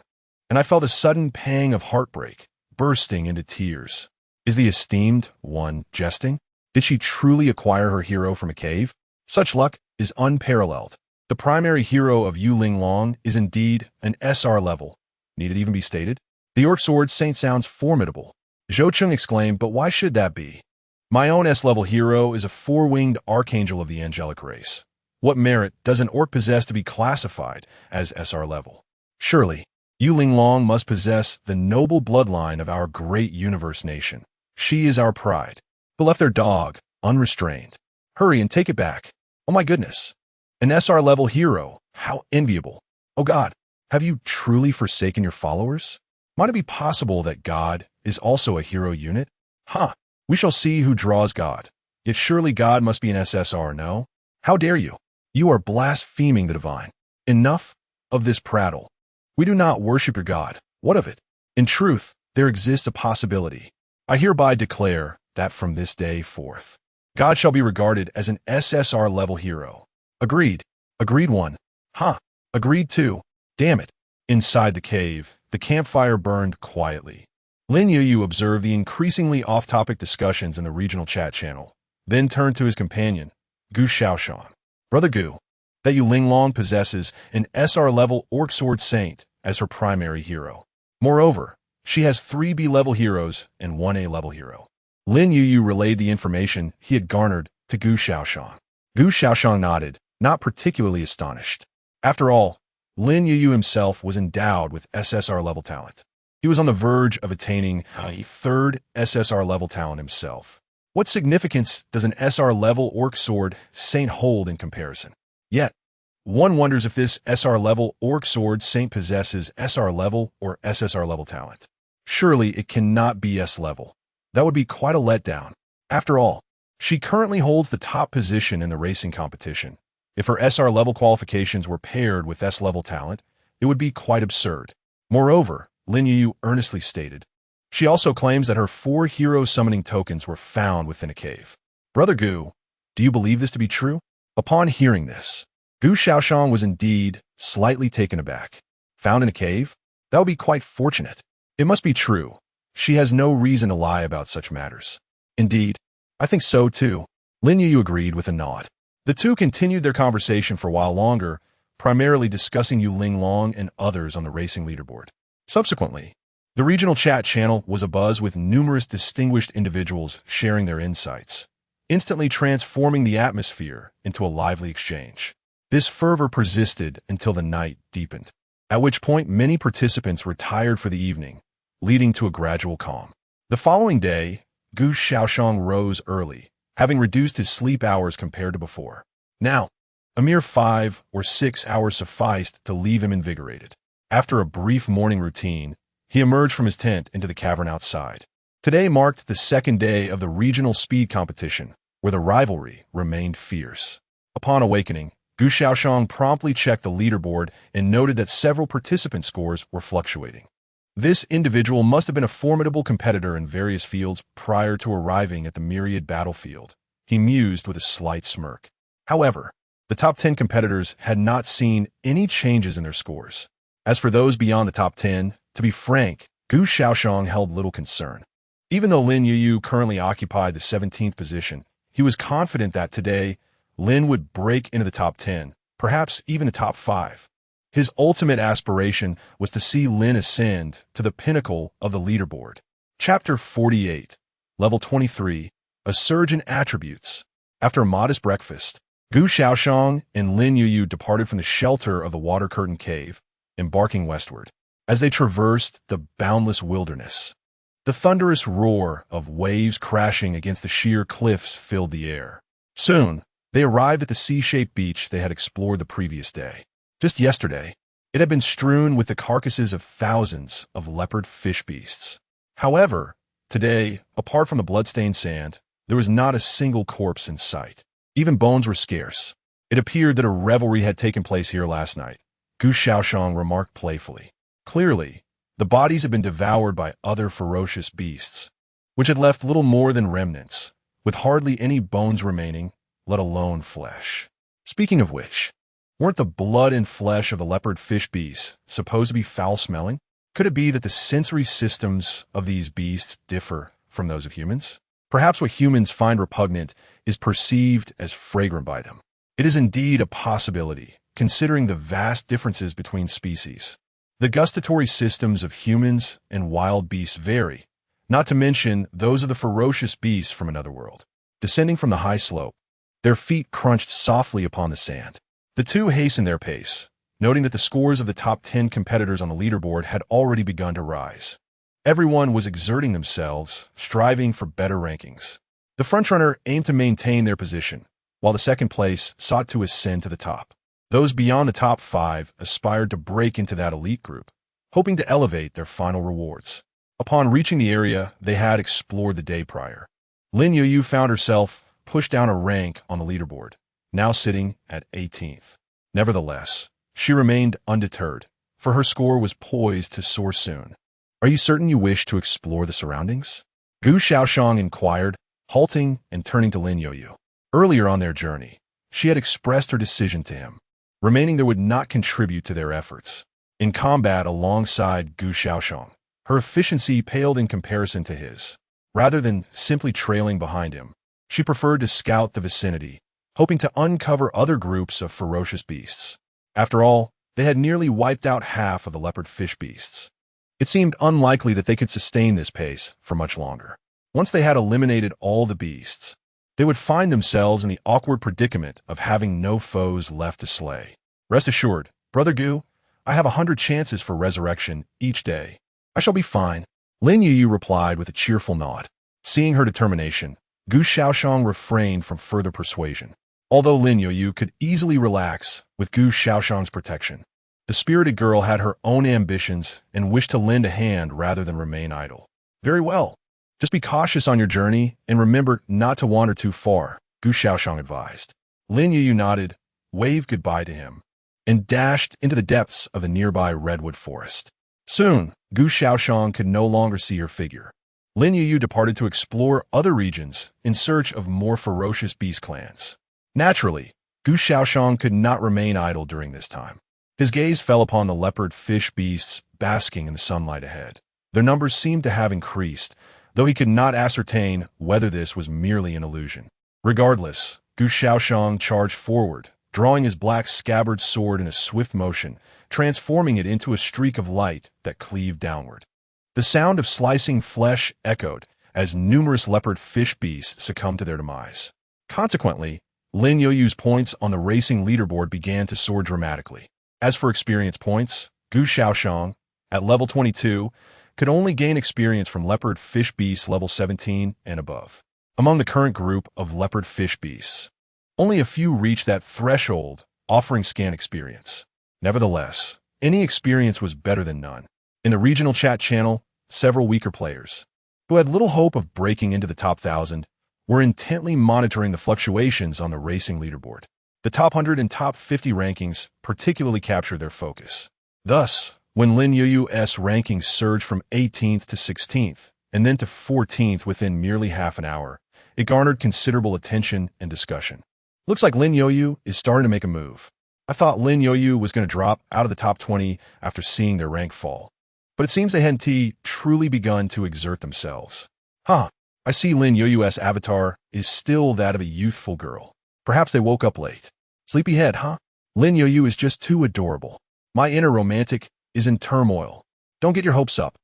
and I felt a sudden pang of heartbreak, bursting into tears. Is the esteemed one jesting? Did she truly acquire her hero from a cave? Such luck is unparalleled. The primary hero of Yu Linglong is indeed an SR level. Need it even be stated? The Orc Sword Saint sounds formidable. Zhou Cheng exclaimed, but why should that be? My own S-level hero is a 4-winged archangel of the angelic race. What merit does an orc possess to be classified as SR level? Surely, Yu Linglong must possess the noble bloodline of our great universe nation. She is our pride. But left their dog, unrestrained. Hurry and take it back. Oh my goodness. An SR level hero. How enviable. Oh God, have you truly forsaken your followers? Might it be possible that God is also a hero unit? Huh. We shall see who draws God. Yet surely God must be an SSR, no? How dare you? You are blaspheming the divine. Enough of this prattle. We do not worship your God. What of it? In truth, there exists a possibility. I hereby declare that from this day forth, God shall be regarded as an SSR level hero. Agreed. Agreed 1. Huh. Agreed 2. Damn it. Inside the cave, the campfire burned quietly. Lin Youyu observed the increasingly off-topic discussions in the regional chat channel, then turned to his companion, Gu Shaoyan. Brother Gu, that Yu Linglong possesses an SR-level Orc Sword Saint as her primary hero. Moreover, she has 3 B-level heroes and 1 A-level hero. Lin Youyu relayed the information he had garnered to Gu Shaoyan. Gu Shaoyan nodded, not particularly astonished. After all, Lin Youyu himself was endowed with SSR-level talent. He was on the verge of attaining a third SSR-level talent himself. What significance does an SR-level Orc Sword Saint hold in comparison? Yet, one wonders if this SR-level Orc Sword Saint possesses SR-level or SSR-level talent. Surely it cannot be S-level. That would be quite a letdown. After all, she currently holds the top position in the racing competition. If her SR-level qualifications were paired with S-level talent, it would be quite absurd. Moreover, Lin Youyu earnestly stated, she also claims that her 4 hero summoning tokens were found within a cave. Brother Gu, do you believe this to be true? Upon hearing this, Gu Shaoxian was indeed slightly taken aback. Found in a cave? That would be quite fortunate. It must be true. She has no reason to lie about such matters. Indeed, I think so too. Lin Youyu agreed with a nod. The two continued their conversation for a while longer, primarily discussing Yu Linglong and others on the racing leaderboard. Subsequently, the regional chat channel was abuzz with numerous distinguished individuals sharing their insights, instantly transforming the atmosphere into a lively exchange. This fervor persisted until the night deepened, at which point many participants retired for the evening, leading to a gradual calm. The following day, Gu Shaoxian rose early, having reduced his sleep hours compared to before. Now, a mere 5 or 6 hours sufficed to leave him invigorated. After a brief morning routine, he emerged from his tent into the cavern outside. Today marked the second day of the regional speed competition, where the rivalry remained fierce. Upon awakening, Gu Shaoxian promptly checked the leaderboard and noted that several participant scores were fluctuating. This individual must have been a formidable competitor in various fields prior to arriving at the myriad battlefield, he mused with a slight smirk. However, the top 10 competitors had not seen any changes in their scores. As for those beyond the top 10, to be frank, Gu Shaoxian held little concern. Even though Lin Youyu currently occupied the 17th position, he was confident that today, Lin would break into the top 10, perhaps even the top 5. His ultimate aspiration was to see Lin ascend to the pinnacle of the leaderboard. Chapter 48, Level 23, A Surge in Attributes. After a modest breakfast, Gu Shaoxian and Lin Youyu departed from the shelter of the water curtain cave, embarking westward. As they traversed the boundless wilderness, the thunderous roar of waves crashing against the sheer cliffs filled the air. Soon, they arrived at the C-shaped beach they had explored the previous day. Just yesterday, it had been strewn with the carcasses of thousands of leopard fish beasts. However, today, apart from the bloodstained sand, there was not a single corpse in sight. Even bones were scarce. It appeared that a revelry had taken place here last night, Gu Shaoxian remarked playfully. Clearly, the bodies had been devoured by other ferocious beasts, which had left little more than remnants, with hardly any bones remaining, let alone flesh. Speaking of which, weren't the blood and flesh of the leopard fish beasts supposed to be foul-smelling? Could it be that the sensory systems of these beasts differ from those of humans? Perhaps what humans find repugnant is perceived as fragrant by them. It is indeed a possibility, considering the vast differences between species. The gustatory systems of humans and wild beasts vary, not to mention those of the ferocious beasts from another world. Descending from the high slope, their feet crunched softly upon the sand. The two hastened their pace, noting that the scores of the top 10 competitors on the leaderboard had already begun to rise. Everyone was exerting themselves, striving for better rankings. The frontrunner aimed to maintain their position, while the second place sought to ascend to the top. Those beyond the top 5 aspired to break into that elite group, hoping to elevate their final rewards. Upon reaching the area they had explored the day prior, Lin Youyu found herself pushed down a rank on the leaderboard, now sitting at 18th. Nevertheless, she remained undeterred, for her score was poised to soar soon. Are you certain you wish to explore the surroundings? Gu Shaoxian inquired, halting and turning to Lin Youyu. Earlier on their journey, she had expressed her decision to him. Remaining there would not contribute to their efforts. In combat alongside Gu Shaoxian, her efficiency paled in comparison to his. Rather than simply trailing behind him, she preferred to scout the vicinity, hoping to uncover other groups of ferocious beasts. After all, they had nearly wiped out half of the leopard fish beasts. It seemed unlikely that they could sustain this pace for much longer. Once they had eliminated all the beasts, they would find themselves in the awkward predicament of having no foes left to slay. Rest assured, Brother Gu, I have 100 chances for resurrection each day. I shall be fine. Lin Youyu replied with a cheerful nod. Seeing her determination, Gu Shaoxian refrained from further persuasion. Although Lin Youyu could easily relax with Gu Shaoxian's protection, the spirited girl had her own ambitions and wished to lend a hand rather than remain idle. Very well. Just be cautious on your journey and remember not to wander too far, Gu Shaoxian advised. Lin Youyu nodded, waved goodbye to him, and dashed into the depths of the nearby redwood forest. Soon, Gu Shaoxian could no longer see her figure. Lin Youyu departed to explore other regions in search of more ferocious beast clans. Naturally, Gu Shaoxian could not remain idle during this time. His gaze fell upon the leopard fish beasts basking in the sunlight ahead. Their numbers seemed to have increased, though he could not ascertain whether this was merely an illusion. Regardless, Gu Shaoxian charged forward, drawing his black scabbard sword in a swift motion, transforming it into a streak of light that cleaved downward. The sound of slicing flesh echoed as numerous leopard fish beasts succumbed to their demise. Consequently, Lin Youyu's points on the racing leaderboard began to soar dramatically. As for experience points, Gu Shaoxian, at level 22, could only gain experience from leopard fish beasts level 17 and above. Among the current group of leopard fish beasts, only a few reached that threshold, offering scant experience. Nevertheless, any experience was better than none. In the regional chat channel, several weaker players, who had little hope of breaking into the top 1,000, were intently monitoring the fluctuations on the racing leaderboard. The top 100 and top 50 rankings particularly captured their focus. Thus, when Lin Youyu's rankings surged from 18th to 16th, and then to 14th within merely half an hour, it garnered considerable attention and discussion. Looks like Lin Youyu is starting to make a move. I thought Lin Youyu was going to drop out of the top 20 after seeing their rank fall. But it seems they hadn't truly begun to exert themselves. I see Lin Youyu's avatar is still that of a youthful girl. Perhaps they woke up late. Sleepyhead, huh? Lin Youyu is just too adorable. My inner romantic is in turmoil. Don't get your hopes up.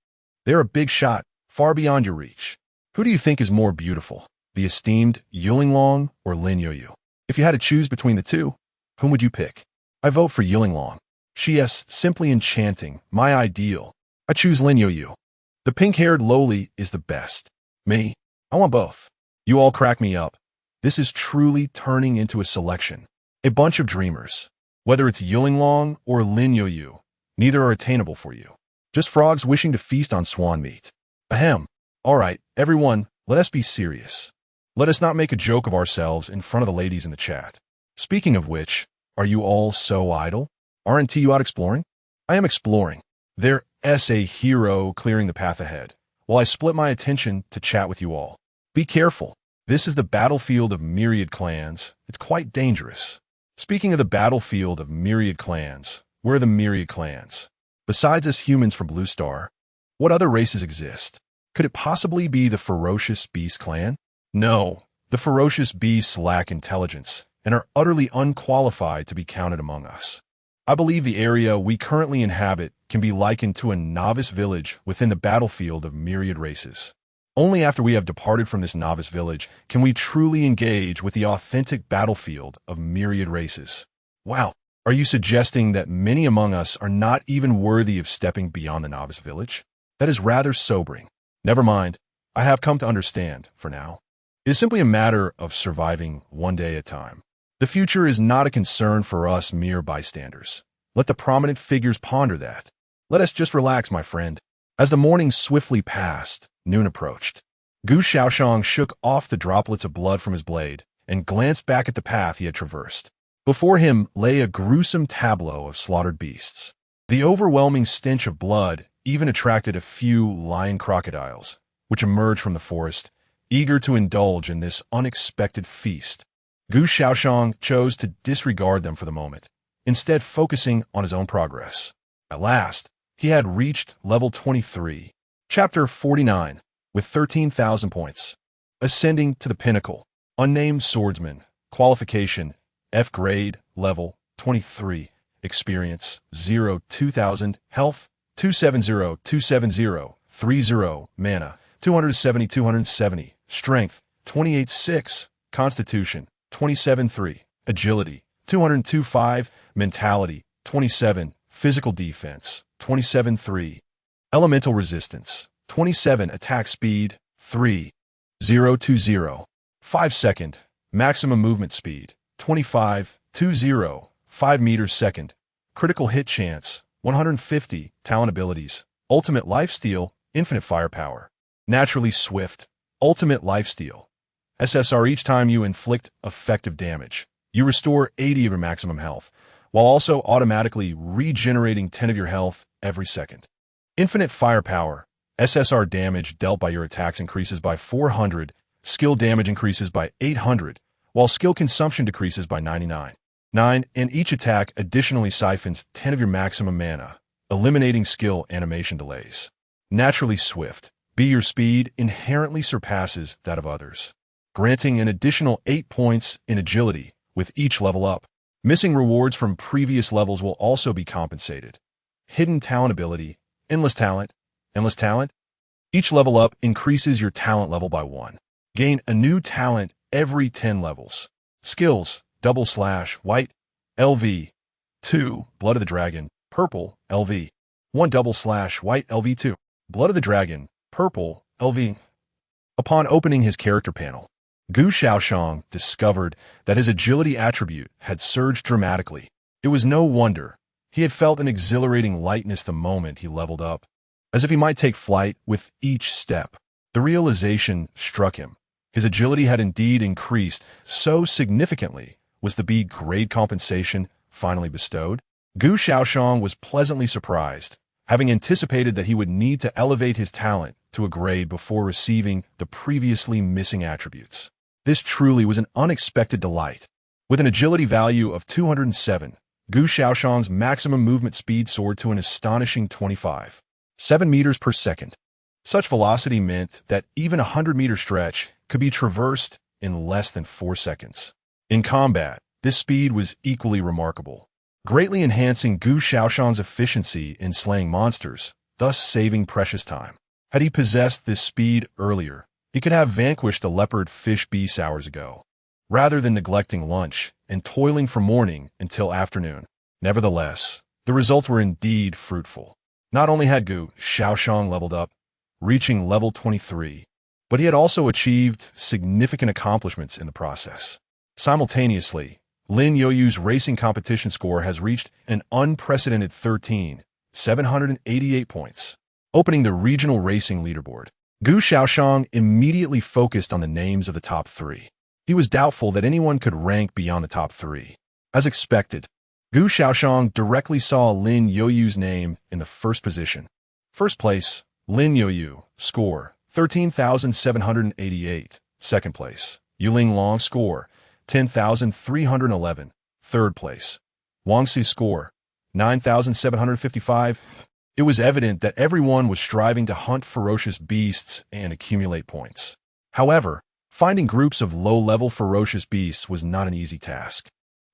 They're a big shot, far beyond your reach. Who do you think is more beautiful, the esteemed Yulinglong or Lin Youyu? If you had to choose between the two, whom would you pick? I vote for Yulinglong. She is simply enchanting, my ideal. I choose Lin Youyu. The pink-haired lowly is the best. Me? I want both. You all crack me up. This is truly turning into a selection. A bunch of dreamers. Whether it's Yulinglong or Lin Youyu, neither are attainable for you. Just frogs wishing to feast on swan meat. Ahem. All right, everyone, let us be serious. Let us not make a joke of ourselves in front of the ladies in the chat. Speaking of which, are you all so idle? Aren't you out exploring? I am exploring. There's a hero clearing the path ahead, while I split my attention to chat with you all. Be careful. This is the battlefield of myriad clans. It's quite dangerous. Speaking of the battlefield of myriad clans, where are the myriad clans? Besides us humans from Blue Star, what other races exist? Could it possibly be the ferocious beast clan? No, the ferocious beasts lack intelligence and are utterly unqualified to be counted among us. I believe the area we currently inhabit can be likened to a novice village within the battlefield of myriad races. Only after we have departed from this novice village can we truly engage with the authentic battlefield of myriad races. Wow, are you suggesting that many among us are not even worthy of stepping beyond the novice village? That is rather sobering. Never mind, I have come to understand, for now. It is simply a matter of surviving one day at a time. The future is not a concern for us mere bystanders. Let the prominent figures ponder that. Let us just relax, my friend. As the morning swiftly passed, noon approached. Gu Shaoxian shook off the droplets of blood from his blade and glanced back at the path he had traversed. Before him lay a gruesome tableau of slaughtered beasts. The overwhelming stench of blood even attracted a few lion crocodiles, which emerged from the forest, eager to indulge in this unexpected feast. Gu Shaoxian chose to disregard them for the moment, instead focusing on his own progress. At last, he had reached level 23, chapter 49, with 13,000 points. Ascending to the pinnacle, unnamed swordsman, qualification, F grade, level 23, experience 0 2000, health 270 270 30, mana 270, strength, 28.6, constitution, 27.3, agility, 202.5, mentality, 27, physical defense, 27.3, elemental resistance, 27, attack speed, 3.020, 5 second, maximum movement speed, 25.20, 5 meters second, critical hit chance, 150, talent abilities, ultimate lifesteal, infinite firepower, naturally swift, ultimate lifesteal, SSR. Each time you inflict effective damage, you restore 80 of your maximum health, while also automatically regenerating 10 of your health every second. Infinite firepower, SSR. Damage dealt by your attacks increases by 400, skill damage increases by 800, while skill consumption decreases by 99. 9, and each attack additionally siphons 10 of your maximum mana, eliminating skill animation delays. Naturally swift, B. Your speed inherently surpasses that of others, granting an additional 8 points in agility with each level up. Missing rewards from previous levels will also be compensated. Hidden talent ability, endless talent. Each level up increases your talent level by 1. Gain a new talent every 10 levels. Skills, double slash, white, LV. 2, Blood of the Dragon, purple, LV. 1, double slash, white, LV2. Blood of the Dragon, purple, LV. Upon opening his character panel, Gu Shaoyan discovered that his agility attribute had surged dramatically. It was no wonder. He had felt an exhilarating lightness the moment he leveled up, as if he might take flight with each step. The realization struck him. His agility had indeed increased so significantly. Was the B grade compensation finally bestowed? Gu Shaoyan was pleasantly surprised, having anticipated that he would need to elevate his talent to a grade before receiving the previously missing attributes. This truly was an unexpected delight. With an agility value of 207, Gu Shaoyan's maximum movement speed soared to an astonishing 25.7 meters per second. Such velocity meant that even a 100-meter stretch could be traversed in less than 4 seconds. In combat, this speed was equally remarkable, greatly enhancing Gu Shaoyan's efficiency in slaying monsters, thus saving precious time. Had he possessed this speed earlier, he could have vanquished the leopard fish beasts hours ago, rather than neglecting lunch and toiling from morning until afternoon. Nevertheless, the results were indeed fruitful. Not only had Gu Shaoyan leveled up, reaching level 23, but he had also achieved significant accomplishments in the process. Simultaneously, Lin Youyu's racing competition score has reached an unprecedented 13,788 points. Opening the regional racing leaderboard, Gu Shaoyan immediately focused on the names of the top 3. He was doubtful that anyone could rank beyond the top 3. As expected, Gu Shaoyan directly saw Lin Youyu's name in the first position. First place, Lin Youyu, score 13,788. Second place, Yuling Long, score 10,311. Third place, Wangxi, score 9,755. It was evident that everyone was striving to hunt ferocious beasts and accumulate points. However, finding groups of low-level ferocious beasts was not an easy task.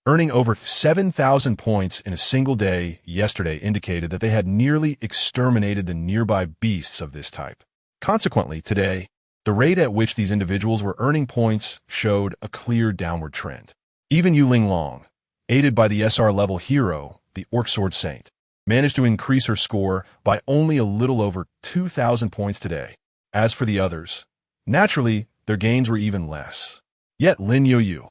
Earning over 7,000 points in a single day yesterday indicated that they had nearly exterminated the nearby beasts of this type. Consequently, today, the rate at which these individuals were earning points showed a clear downward trend. Even Yuling Long, aided by the SR-level hero, the Orc Sword Saint, managed to increase her score by only a little over 2,000 points today. As for the others, naturally, their gains were even less. Yet Lin Youyu,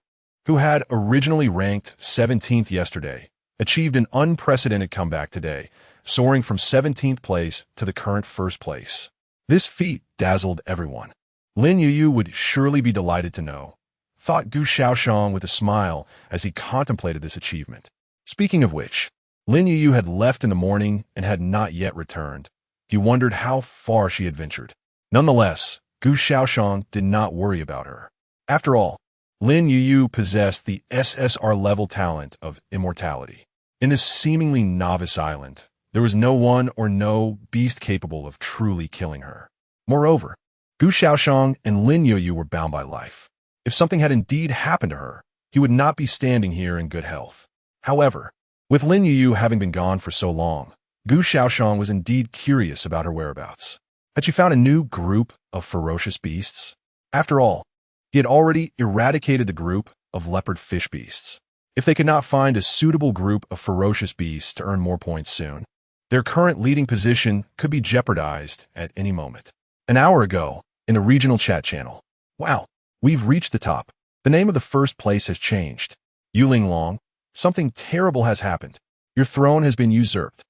who had originally ranked 17th yesterday, achieved an unprecedented comeback today, soaring from 17th place to the current first place. This feat dazzled everyone. Lin Youyu would surely be delighted to know, thought Gu Shaoyan with a smile as he contemplated this achievement. Speaking of which, Lin Youyu had left in the morning and had not yet returned. He wondered how far she had ventured. Nonetheless, Gu Shaoyan did not worry about her. After all, Lin Youyu possessed the SSR-level talent of immortality. In this seemingly novice island, there was no one or no beast capable of truly killing her. Moreover, Gu Shaoyan and Lin Youyu were bound by life. If something had indeed happened to her, he would not be standing here in good health. However, with Lin Youyu having been gone for so long, Gu Shaoyan was indeed curious about her whereabouts. Had she found a new group of ferocious beasts? After all, he had already eradicated the group of leopard fish beasts. If they could not find a suitable group of ferocious beasts to earn more points soon, their current leading position could be jeopardized at any moment. An hour ago, in the regional chat channel. Wow, we've reached the top. The name of the first place has changed. Yu Linglong, something terrible has happened. Your throne has been usurped.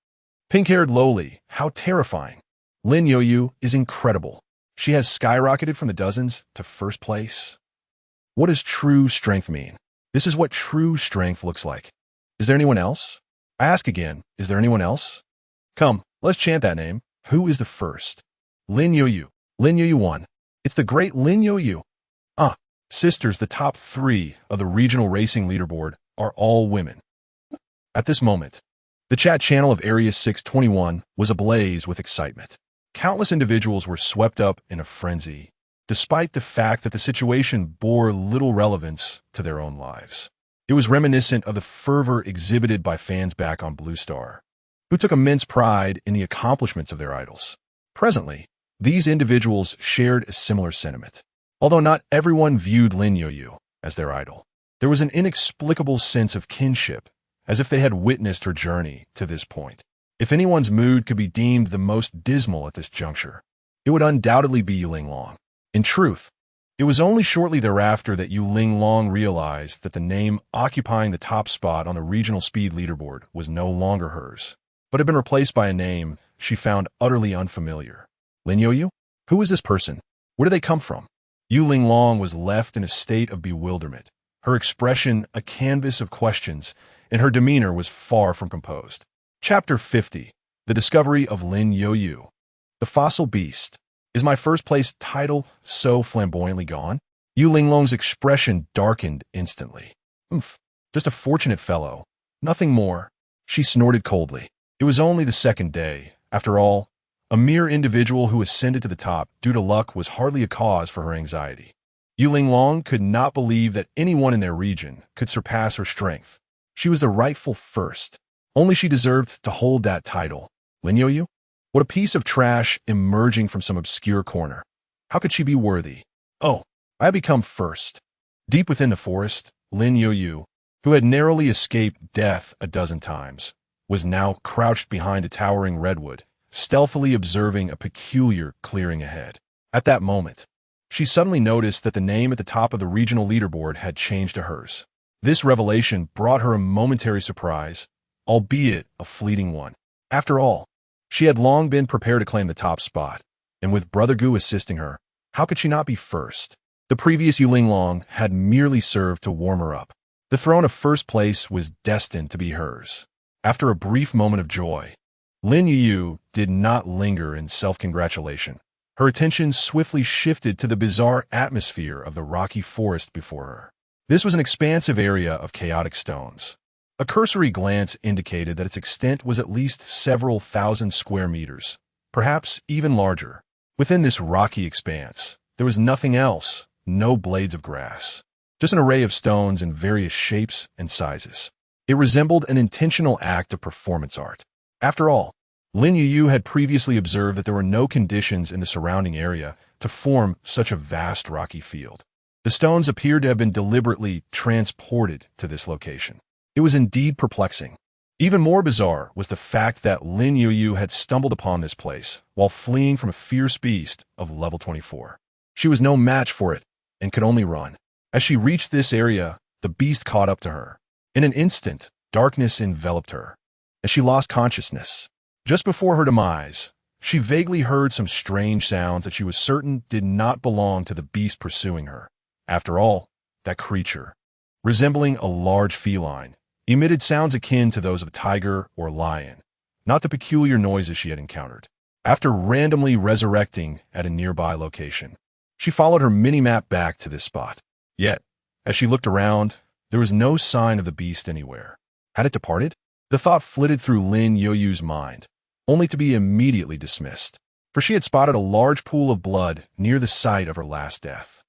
Pink-haired lowly, how terrifying. Lin Youyu is incredible. She has skyrocketed from the dozens to first place. What does true strength mean? This is what true strength looks like. Is there anyone else? I ask again, is there anyone else? Come, let's chant that name. Who is the first? Lin Youyu. Lin Youyu won. It's the great Lin Youyu. Sisters, the top 3 of the regional racing leaderboard are all women. At this moment, the chat channel of Area 621 was ablaze with excitement. Countless individuals were swept up in a frenzy, despite the fact that the situation bore little relevance to their own lives. It was reminiscent of the fervor exhibited by fans back on Blue Star, who took immense pride in the accomplishments of their idols. Presently, these individuals shared a similar sentiment. Although not everyone viewed Lin Youyu as their idol, there was an inexplicable sense of kinship, as if they had witnessed her journey to this point. If anyone's mood could be deemed the most dismal at this juncture, it would undoubtedly be Yu Linglong. In truth, it was only shortly thereafter that Yu Linglong realized that the name occupying the top spot on the regional speed leaderboard was no longer hers, but had been replaced by a name she found utterly unfamiliar. Lin Youyu? Who is this person? Where do they come from? Yu Linglong was left in a state of bewilderment, her expression a canvas of questions, and her demeanor was far from composed. Chapter 50. The Discovery of Lin Youyu. The Fossil Beast. Is my first place title so flamboyantly gone? Yu Linglong's expression darkened instantly. Just a fortunate fellow. Nothing more. She snorted coldly. It was only the second day. After all, a mere individual who ascended to the top due to luck was hardly a cause for her anxiety. Yu Linglong could not believe that anyone in their region could surpass her strength. She was the rightful first. Only she deserved to hold that title. Lin Youyu? What a piece of trash emerging from some obscure corner. How could she be worthy? Oh, I had become first. Deep within the forest, Lin Youyu, who had narrowly escaped death a dozen times, was now crouched behind a towering redwood, stealthily observing a peculiar clearing ahead. At that moment, she suddenly noticed that the name at the top of the regional leaderboard had changed to hers. This revelation brought her a momentary surprise, albeit a fleeting one. After all, she had long been prepared to claim the top spot, and with Brother Gu assisting her, how could she not be first? The previous Yu Linglong had merely served to warm her up. The throne of first place was destined to be hers. After a brief moment of joy, Lin Youyu did not linger in self-congratulation. Her attention swiftly shifted to the bizarre atmosphere of the rocky forest before her. This was an expansive area of chaotic stones. A cursory glance indicated that its extent was at least several thousand square meters, perhaps even larger. Within this rocky expanse, there was nothing else, no blades of grass, just an array of stones in various shapes and sizes. It resembled an intentional act of performance art. After all, Lin Youyu had previously observed that there were no conditions in the surrounding area to form such a vast rocky field. The stones appeared to have been deliberately transported to this location. It was indeed perplexing. Even more bizarre was the fact that Lin Youyu had stumbled upon this place while fleeing from a fierce beast of level 24. She was no match for it and could only run. As she reached this area, the beast caught up to her. In an instant, darkness enveloped her, and she lost consciousness. Just before her demise, she vaguely heard some strange sounds that she was certain did not belong to the beast pursuing her. After all, that creature, resembling a large feline, emitted sounds akin to those of a tiger or lion, not the peculiar noises she had encountered. After randomly resurrecting at a nearby location, she followed her mini-map back to this spot. Yet, as she looked around, there was no sign of the beast anywhere. Had it departed? The thought flitted through Lin Youyu's mind, only to be immediately dismissed, for she had spotted a large pool of blood near the site of her last death.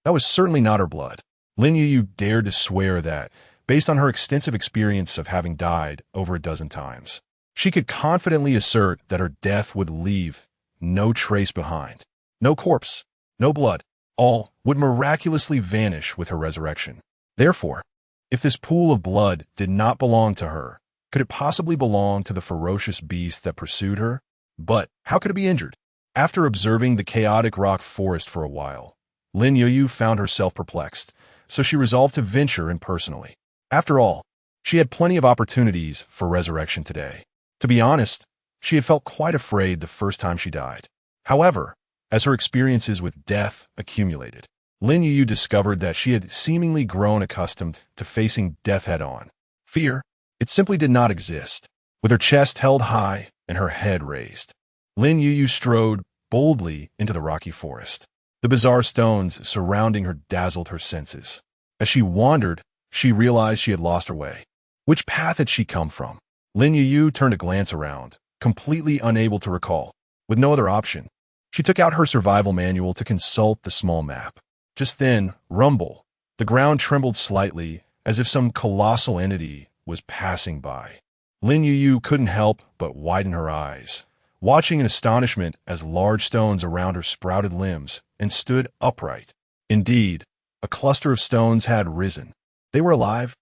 That was certainly not her blood. Lin Youyu dared to swear that, based on her extensive experience of having died over a dozen times, she could confidently assert that her death would leave no trace behind. No corpse, no blood. All would miraculously vanish with her resurrection. Therefore, if this pool of blood did not belong to her, could it possibly belong to the ferocious beast that pursued her? But how could it be injured? After observing the chaotic rock forest for a while, Lin Youyu found herself perplexed, so she resolved to venture in personally. After all, she had plenty of opportunities for resurrection today. To be honest, she had felt quite afraid the first time she died. However, as her experiences with death accumulated, Lin Youyu discovered that she had seemingly grown accustomed to facing death head-on. Fear, it simply did not exist. With her chest held high and her head raised, Lin Youyu strode boldly into the rocky forest. The bizarre stones surrounding her dazzled her senses. As she wandered, she realized she had lost her way. Which path had she come from? Lin Youyu turned a glance around, completely unable to recall. With no other option, she took out her survival manual to consult the small map. Just then, rumble. The ground trembled slightly, as if some colossal entity was passing by. Lin Youyu couldn't help but widen her eyes, watching in astonishment as large stones around her sprouted limbs and stood upright. Indeed, a cluster of stones had risen. They were alive.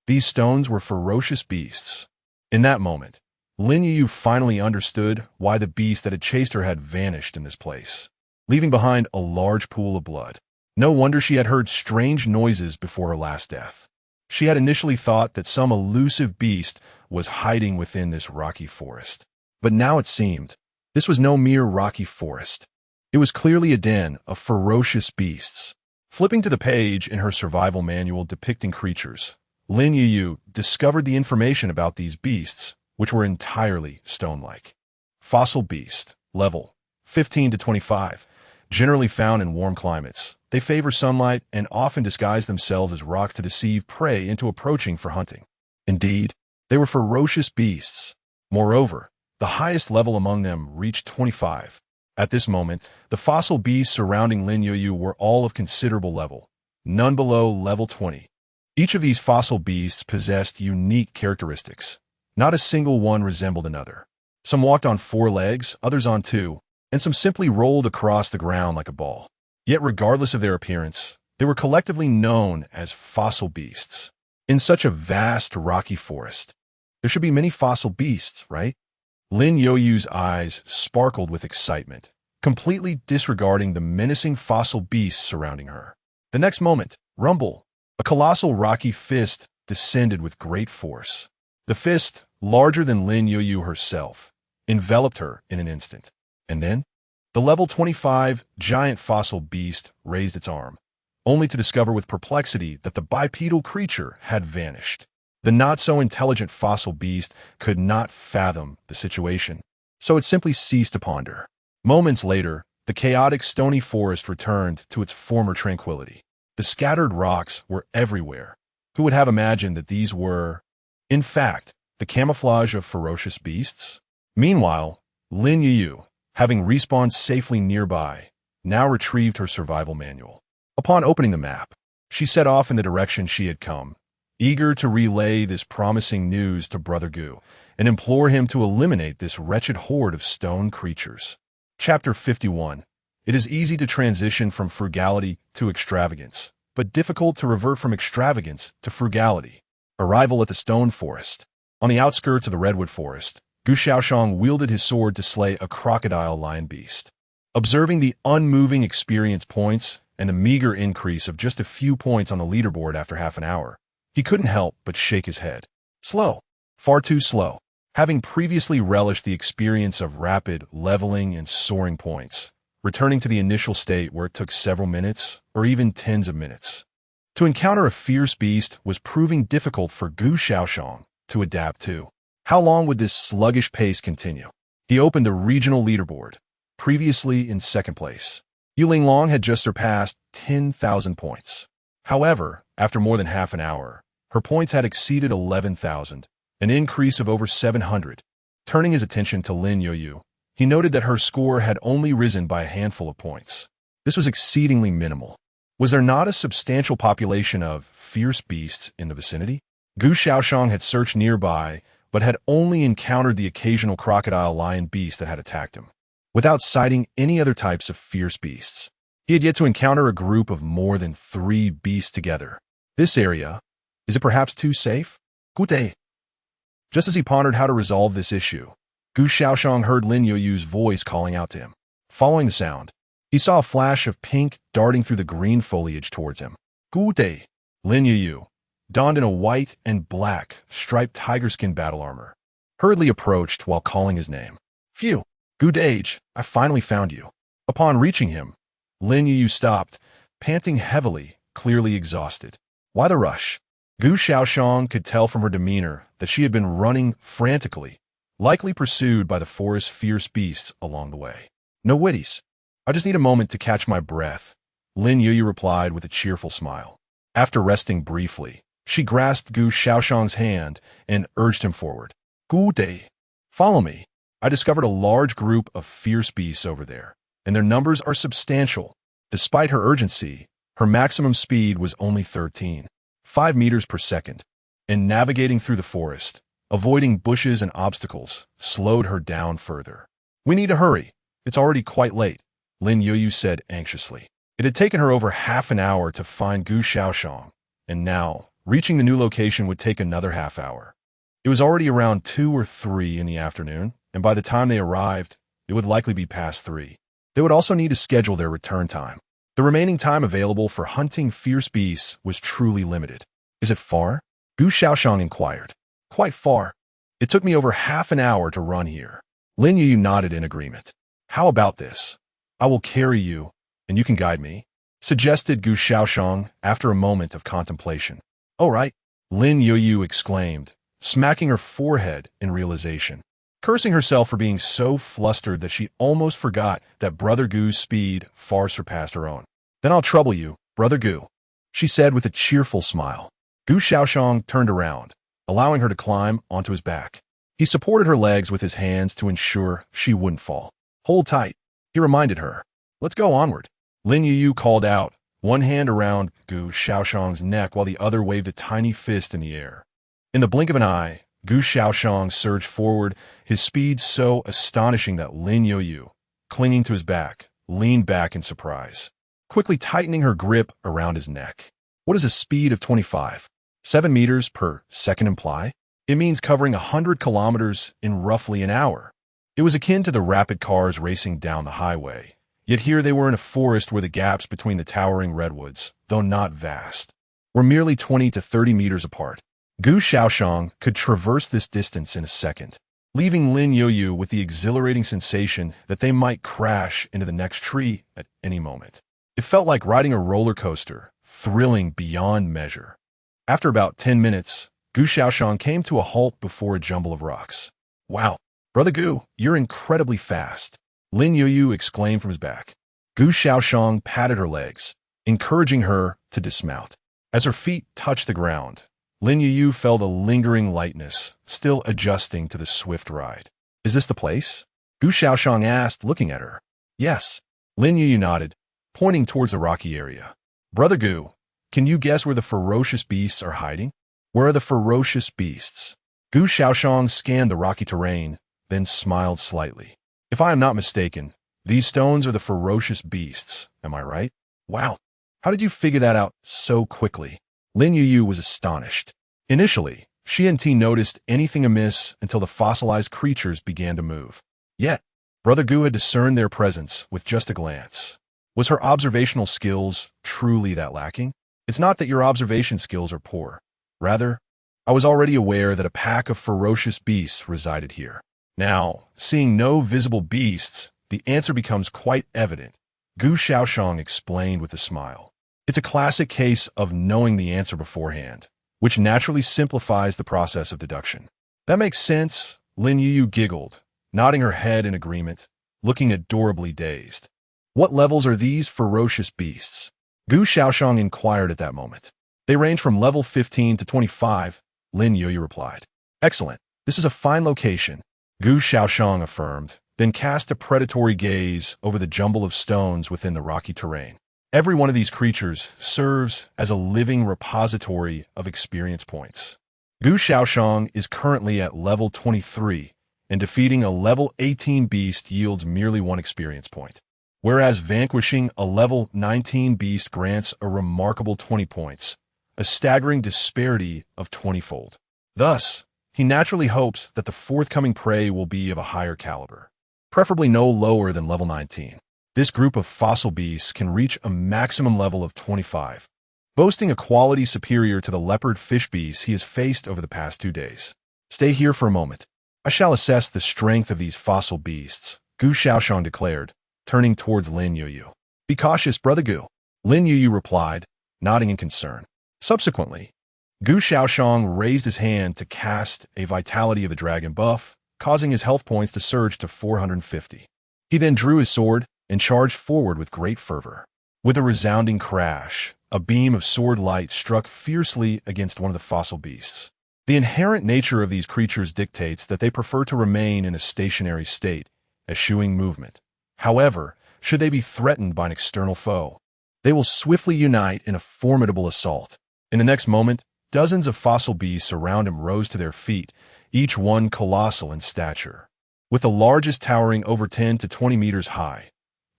These stones were ferocious beasts. In that moment, Lin Youyu finally understood why the beast that had chased her had vanished in this place, leaving behind a large pool of blood. No wonder she had heard strange noises before her last death. She had initially thought that some elusive beast was hiding within this rocky forest. But now it seemed this was no mere rocky forest. It was clearly a den of ferocious beasts. Flipping to the page in her survival manual depicting creatures, Lin Youyu discovered the information about these beasts, which were entirely stone-like. Fossil beast, level 15 to 25, generally found in warm climates. They favor sunlight and often disguise themselves as rocks to deceive prey into approaching for hunting. Indeed, they were ferocious beasts. Moreover, the highest level among them reached 25. At this moment, the fossil beasts surrounding Lin Youyu were all of considerable level, none below level 20. Each of these fossil beasts possessed unique characteristics. Not a single one resembled another. Some walked on 4 legs, others on 2, and some simply rolled across the ground like a ball. Yet regardless of their appearance, they were collectively known as fossil beasts. In such a vast rocky forest, there should be many fossil beasts, right? Lin Youyu's eyes sparkled with excitement, completely disregarding the menacing fossil beasts surrounding her. The next moment, rumble, a colossal rocky fist descended with great force. The fist, larger than Lin Youyu herself, enveloped her in an instant. And then, the level 25 giant fossil beast raised its arm, only to discover with perplexity that the bipedal creature had vanished. The not-so-intelligent fossil beast could not fathom the situation, so it simply ceased to ponder. Moments later, the chaotic stony forest returned to its former tranquility. The scattered rocks were everywhere. Who would have imagined that these were, in fact, the camouflage of ferocious beasts? Meanwhile, Lin Youyu, having respawned safely nearby, now retrieved her survival manual. Upon opening the map, she set off in the direction she had come, eager to relay this promising news to Brother Gu and implore him to eliminate this wretched horde of stone creatures. Chapter 51. It is easy to transition from frugality to extravagance, but difficult to revert from extravagance to frugality. Arrival at the stone forest. On the outskirts of the redwood forest, Gu Shaoyan wielded his sword to slay a crocodile lion beast. Observing the unmoving experience points and the meager increase of just a few points on the leaderboard after half an hour, he couldn't help but shake his head. Slow. Far too slow. Having previously relished the experience of rapid leveling and soaring points, returning to the initial state where it took several minutes or even tens of minutes. To encounter a fierce beast was proving difficult for Gu Shaoyan to adapt to. How long would this sluggish pace continue? He opened the regional leaderboard, previously in second place. Yu Linglong had just surpassed 10,000 points. However, after more than half an hour, her points had exceeded 11,000, an increase of over 700. Turning his attention to Lin Youyu, he noted that her score had only risen by a handful of points. This was exceedingly minimal. Was there not a substantial population of fierce beasts in the vicinity? Gu Shaoyan had searched nearby, but had only encountered the occasional crocodile lion beast that had attacked him. without sighting any other types of fierce beasts. He had yet to encounter a group of more than 3 beasts together. This area, is it perhaps too safe? Good day. Just as he pondered how to resolve this issue, Gu Shaoyan heard Lin Youyu's voice calling out to him. Following the sound, he saw a flash of pink darting through the green foliage towards him. Good day. Lin Youyu, donned in a white and black striped tiger-skin battle armor, hurriedly approached while calling his name. Phew, good age, I finally found you. Upon reaching him, Lin Youyu stopped, panting heavily, clearly exhausted. Why the rush? Gu Shaoyan could tell from her demeanor that she had been running frantically, likely pursued by the forest's fierce beasts along the way. No witties. I just need a moment to catch my breath, Lin Youyu replied with a cheerful smile. After resting briefly, she grasped Gu Shaoyan's hand and urged him forward. Good day. Follow me. I discovered a large group of fierce beasts over there, and their numbers are substantial. Despite her urgency, her maximum speed was only 13.5 meters per second, and navigating through the forest, avoiding bushes and obstacles, slowed her down further. We need to hurry. It's already quite late, Lin Youyu said anxiously. It had taken her over half an hour to find Gu Shaoyan, and now, reaching the new location would take another half hour. It was already around 2 or 3 in the afternoon, and by the time they arrived, it would likely be past 3. They would also need to schedule their return time. The remaining time available for hunting fierce beasts was truly limited. Is it far? Gu Shaoyan inquired. Quite far. It took me over half an hour to run here. Lin Youyu nodded in agreement. How about this? I will carry you, and you can guide me, suggested Gu Shaoyan after a moment of contemplation. All right, Lin Youyu exclaimed, smacking her forehead in realization, cursing herself for being so flustered that she almost forgot that Brother Gu's speed far surpassed her own. Then I'll trouble you, Brother Gu, she said with a cheerful smile. Gu Shaoyan turned around, allowing her to climb onto his back. He supported her legs with his hands to ensure she wouldn't fall. Hold tight, he reminded her. Let's go onward. Lin Youyu called out, one hand around Gu Shaoyan's neck while the other waved a tiny fist in the air. In the blink of an eye, Gu Shaoyan surged forward, his speed so astonishing that Lin Youyu, clinging to his back, leaned back in surprise, quickly tightening her grip around his neck. What does a speed of 25.7 meters per second imply? It means covering 100 kilometers in roughly an hour. It was akin to the rapid cars racing down the highway, yet here they were in a forest where the gaps between the towering redwoods, though not vast, were merely 20 to 30 meters apart. Gu Shaoyan could traverse this distance in a second, leaving Lin Youyu with the exhilarating sensation that they might crash into the next tree at any moment. It felt like riding a roller coaster, thrilling beyond measure. After about 10 minutes, Gu Shaoyan came to a halt before a jumble of rocks. Wow, Brother Gu, you're incredibly fast, Lin Youyu exclaimed from his back. Gu Shaoyan patted her legs, encouraging her to dismount. As her feet touched the ground, Lin Youyu felt a lingering lightness, still adjusting to the swift ride. Is this the place? Gu Shaoyan asked, looking at her. Yes, Lin Youyu nodded, pointing towards the rocky area. Brother Gu, can you guess where the ferocious beasts are hiding? Where are the ferocious beasts? Gu Shaoyan scanned the rocky terrain, then smiled slightly. If I am not mistaken, these stones are the ferocious beasts, am I right? Wow, how did you figure that out so quickly? Lin Youyu was astonished. Initially, she hadn't noticed anything amiss until the fossilized creatures began to move. Yet, Brother Gu had discerned their presence with just a glance. Was her observational skills truly that lacking? It's not that your observation skills are poor. Rather, I was already aware that a pack of ferocious beasts resided here. Now, seeing no visible beasts, the answer becomes quite evident, Gu Shaoyan explained with a smile. It's a classic case of knowing the answer beforehand, which naturally simplifies the process of deduction. That makes sense, Lin Youyu giggled, nodding her head in agreement, looking adorably dazed. What levels are these ferocious beasts? Gu Shaoyan inquired at that moment. They range from level 15 to 25, Lin Youyu replied. Excellent. This is a fine location, Gu Shaoyan affirmed, then cast a predatory gaze over the jumble of stones within the rocky terrain. Every one of these creatures serves as a living repository of experience points. Gu Shaoyan is currently at level 23, and defeating a level 18 beast yields merely 1 experience point, whereas vanquishing a level 19 beast grants a remarkable 20 points, a staggering disparity of 20-fold. Thus, he naturally hopes that the forthcoming prey will be of a higher caliber, preferably no lower than level 19. This group of fossil beasts can reach a maximum level of 25, boasting a quality superior to the leopard fish beasts he has faced over the past 2 days. Stay here for a moment. I shall assess the strength of these fossil beasts, Gu Shaoyan declared, turning towards Lin Youyu. Be cautious, brother Gu, Lin Youyu replied, nodding in concern. Subsequently, Gu Shaoyan raised his hand to cast a Vitality of the Dragon buff, causing his health points to surge to 450. He then drew his sword and charged forward with great fervor. With a resounding crash, a beam of sword light struck fiercely against one of the fossil beasts. The inherent nature of these creatures dictates that they prefer to remain in a stationary state, eschewing movement. However, should they be threatened by an external foe, they will swiftly unite in a formidable assault. In the next moment, dozens of fossil beasts around him rose to their feet, each one colossal in stature, with the largest towering over 10 to 20 meters high,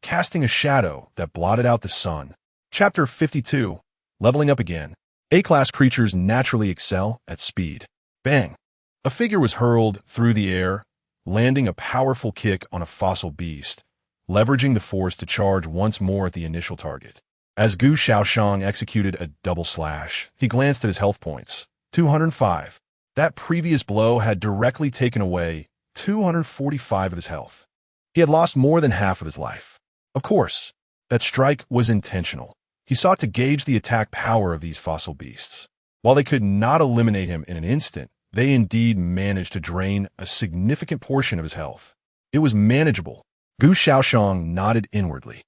casting a shadow that blotted out the sun. Chapter 52. Leveling up again. A-class creatures naturally excel at speed. Bang! A figure was hurled through the air, landing a powerful kick on a fossil beast, leveraging the force to charge once more at the initial target. As Gu Shaoyan executed a double slash, he glanced at his health points. 205. That previous blow had directly taken away 245 of his health. He had lost more than half of his life. Of course, that strike was intentional. He sought to gauge the attack power of these fossil beasts. While they could not eliminate him in an instant, they indeed managed to drain a significant portion of his health. It was manageable. Gu Shaoyan nodded inwardly,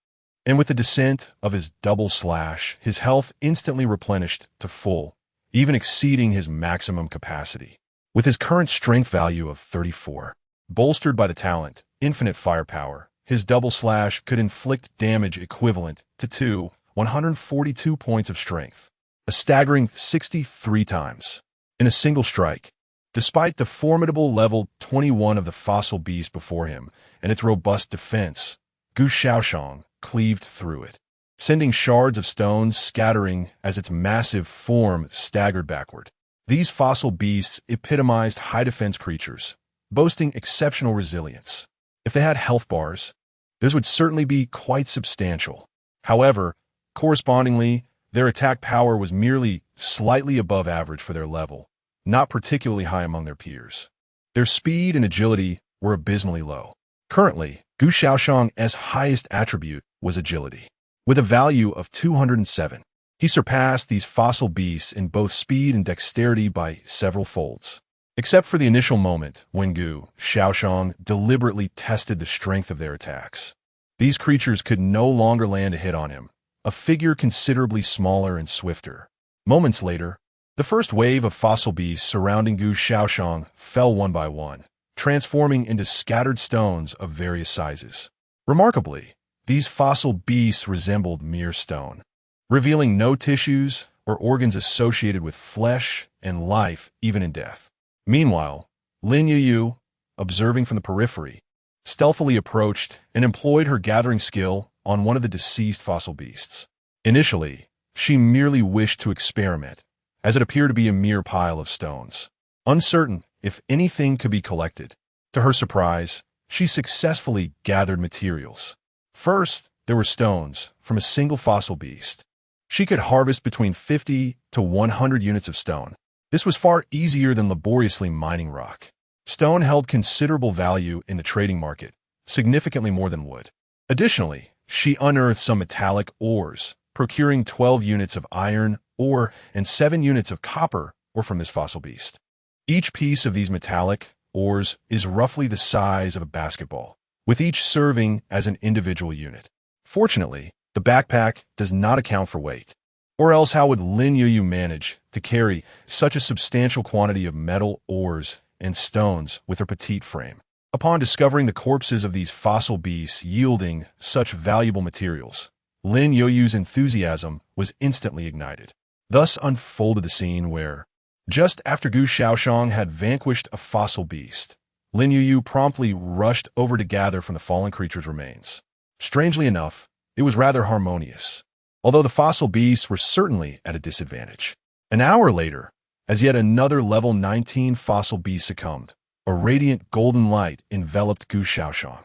and with the descent of his double slash, his health instantly replenished to full, even exceeding his maximum capacity. With his current strength value of 34, bolstered by the talent, infinite firepower, his double slash could inflict damage equivalent to 142 points of strength, a staggering 63 times, in a single strike. Despite the formidable level 21 of the fossil beast before him and its robust defense, Gu Shaoyan cleaved through it, sending shards of stones scattering as its massive form staggered backward. These fossil beasts epitomized high-defense creatures, boasting exceptional resilience. If they had health bars, those would certainly be quite substantial. However, correspondingly, their attack power was merely slightly above average for their level, not particularly high among their peers. Their speed and agility were abysmally low. Currently, Gu Shaoyan's highest attribute was agility, with a value of 207. He surpassed these fossil beasts in both speed and dexterity by several folds. Except for the initial moment when Gu Shaoyan deliberately tested the strength of their attacks. These creatures could no longer land a hit on him, a figure considerably smaller and swifter. Moments later, the first wave of fossil beasts surrounding Gu Shaoyan fell one by one, transforming into scattered stones of various sizes. Remarkably, these fossil beasts resembled mere stone, revealing no tissues or organs associated with flesh and life even in death. Meanwhile, Lin Youyu, observing from the periphery, stealthily approached and employed her gathering skill on one of the deceased fossil beasts. Initially, she merely wished to experiment, as it appeared to be a mere pile of stones, uncertain if anything could be collected. To her surprise, she successfully gathered materials. First, there were stones from a single fossil beast. She could harvest between 50 to 100 units of stone. This was far easier than laboriously mining rock. Stone held considerable value in the trading market, significantly more than wood. Additionally, she unearthed some metallic ores, procuring 12 units of iron ore and 7 units of copper ore from this fossil beast. Each piece of these metallic ores is roughly the size of a basketball, with each serving as an individual unit. Fortunately, the backpack does not account for weight. Or else how would Lin Youyu manage to carry such a substantial quantity of metal ores and stones with her petite frame? Upon discovering the corpses of these fossil beasts yielding such valuable materials, Lin Youyu's enthusiasm was instantly ignited. Thus unfolded the scene where, just after Gu Shaoyan had vanquished a fossil beast, Lin Youyu promptly rushed over to gather from the fallen creature's remains. Strangely enough, it was rather harmonious, although the fossil beasts were certainly at a disadvantage. An hour later, as yet another level 19 fossil beast succumbed, a radiant golden light enveloped Gu Shaoyan.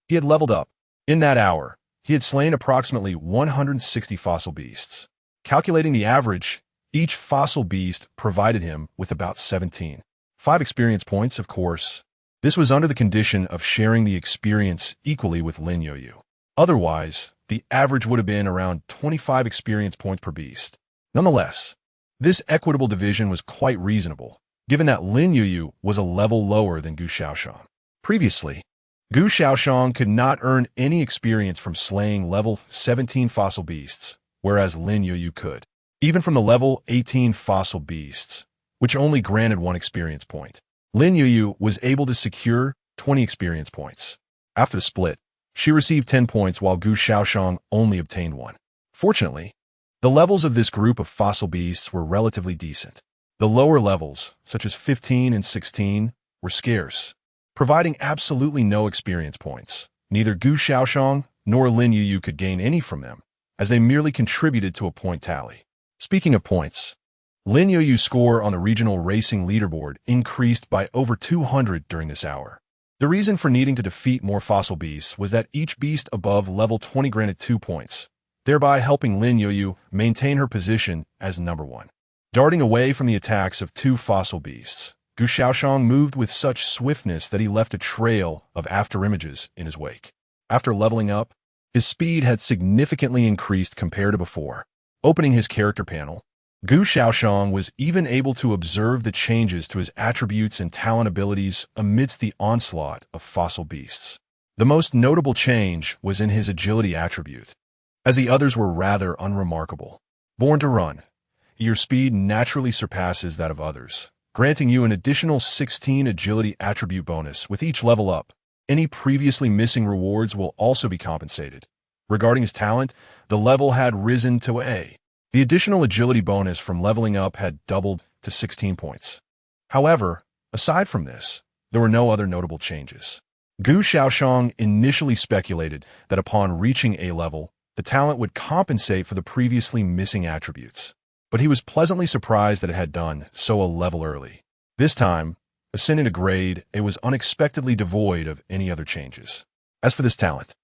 He had leveled up. In that hour, he had slain approximately 160 fossil beasts. Calculating the average, each fossil beast provided him with about 5 experience points, of course. This was under the condition of sharing the experience equally with Lin Youyu. Otherwise, the average would have been around 25 experience points per beast. Nonetheless, this equitable division was quite reasonable, given that Lin Youyu was a level lower than Gu Shaoyan. Previously, Gu Shaoyan could not earn any experience from slaying level 17 fossil beasts, whereas Lin Youyu could, even from the level 18 fossil beasts, which only granted 1 experience point. Lin Youyu was able to secure 20 experience points. After the split, she received 10 points while Gu Shaoyan only obtained 1. Fortunately, the levels of this group of fossil beasts were relatively decent. The lower levels, such as 15 and 16, were scarce, providing absolutely no experience points. Neither Gu Shaoyan nor Lin Youyu could gain any from them, as they merely contributed to a point tally. Speaking of points, Lin Youyu's score on the regional racing leaderboard increased by over 200 during this hour. The reason for needing to defeat more fossil beasts was that each beast above level 20 granted 2 points, thereby helping Lin Youyu maintain her position as number 1. Darting away from the attacks of 2 fossil beasts, Gu Shaoyan moved with such swiftness that he left a trail of afterimages in his wake. After leveling up, his speed had significantly increased compared to before. Opening his character panel, Gu Shaoyan was even able to observe the changes to his attributes and talent abilities amidst the onslaught of fossil beasts. The most notable change was in his agility attribute, as the others were rather unremarkable. Born to run, your speed naturally surpasses that of others, granting you an additional 16 agility attribute bonus with each level up. Any previously missing rewards will also be compensated. Regarding his talent, the level had risen to A. The additional agility bonus from leveling up had doubled to 16 points. However, aside from this, there were no other notable changes. Gu Shaoyan initially speculated that upon reaching A level, the talent would compensate for the previously missing attributes, but he was pleasantly surprised that it had done so a level early. This time, ascending to grade, it was unexpectedly devoid of any other changes. As for this talent,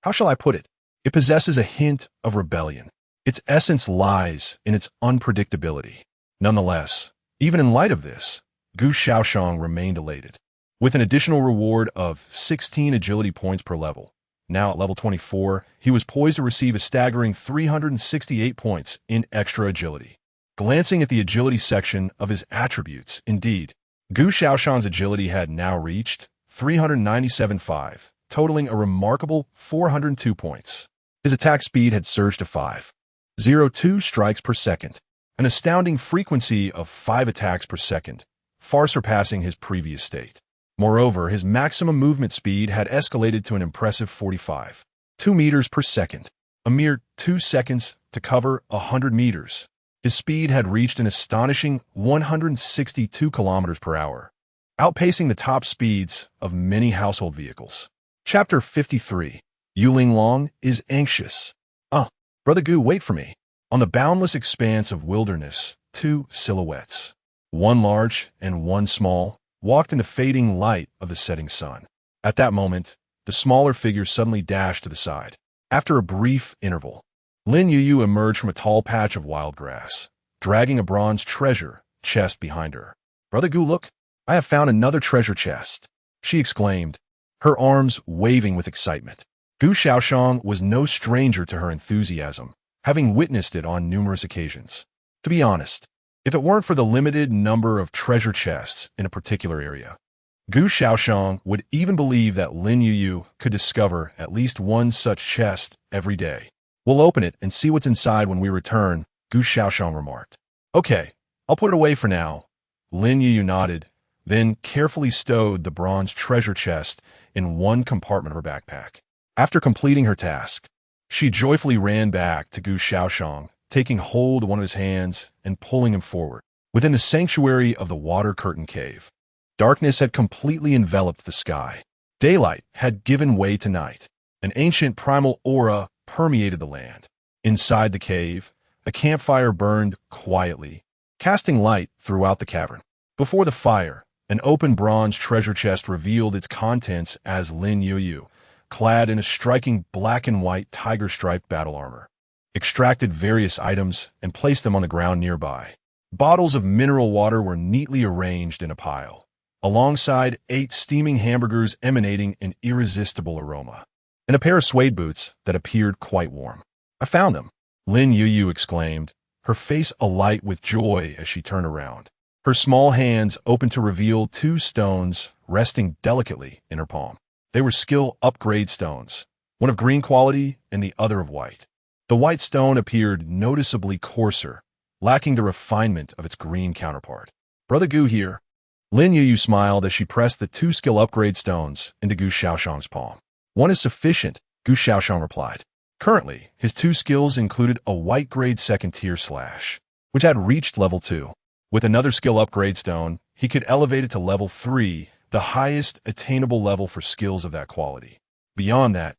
how shall I put it? It possesses a hint of rebellion. Its essence lies in its unpredictability. Nonetheless, even in light of this, Gu Shaoyan remained elated. With an additional reward of 16 agility points per level, now at level 24, he was poised to receive a staggering 368 points in extra agility. Glancing at the agility section of his attributes, indeed, Gu Shaoyan's agility had now reached 397.5, totaling a remarkable 402 points. His attack speed had surged to 5.02 strikes per second, an astounding frequency of 5 attacks per second, far surpassing his previous state. Moreover, his maximum movement speed had escalated to an impressive 45.2 meters per second, a mere 2 seconds to cover 100 meters. His speed had reached an astonishing 162 kilometers per hour, outpacing the top speeds of many household vehicles. Chapter 53. Yuling Long is anxious. Brother Gu, wait for me. On the boundless expanse of wilderness, 2 silhouettes, one large and one small, walked in the fading light of the setting sun. At that moment, the smaller figure suddenly dashed to the side. After a brief interval, Lin Youyu emerged from a tall patch of wild grass, dragging a bronze treasure chest behind her. Brother Gu, look, I have found another treasure chest, she exclaimed, her arms waving with excitement. Gu Shaoyan was no stranger to her enthusiasm, having witnessed it on numerous occasions. To be honest, if it weren't for the limited number of treasure chests in a particular area, Gu Shaoyan would even believe that Lin Youyu could discover at least one such chest every day. We'll open it and see what's inside when we return, Gu Shaoyan remarked. Okay, I'll put it away for now. Lin Youyu nodded, then carefully stowed the bronze treasure chest in one compartment of her backpack. After completing her task, she joyfully ran back to Gu Shaoyan, taking hold of one of his hands and pulling him forward. Within the sanctuary of the water curtain cave, Darkness had completely enveloped the sky. Daylight had given way to night. An ancient primal aura permeated the land. Inside the cave, a campfire burned quietly, casting light throughout the cavern. Before the fire, an open bronze treasure chest revealed its contents as Lin Youyu, clad in a striking black and white tiger-striped battle armor, extracted various items and placed them on the ground nearby. Bottles of mineral water were neatly arranged in a pile, alongside 8 steaming hamburgers emanating an irresistible aroma, and a pair of suede boots that appeared quite warm. "I found them," Lin Youyu exclaimed, her face alight with joy as she turned around. Her small hands opened to reveal 2 stones resting delicately in her palm. They were skill upgrade stones, one of green quality and the other of white. The white stone appeared noticeably coarser, lacking the refinement of its green counterpart. "Brother Gu here." Lin Youyu smiled as she pressed the 2 skill upgrade stones into Gu Shaoxian's palm. "One is sufficient," Gu Shaoxian replied. Currently, his 2 skills included a white grade 2nd tier slash, which had reached level 2. With another skill upgrade stone, he could elevate it to level 3, the highest attainable level for skills of that quality. Beyond that,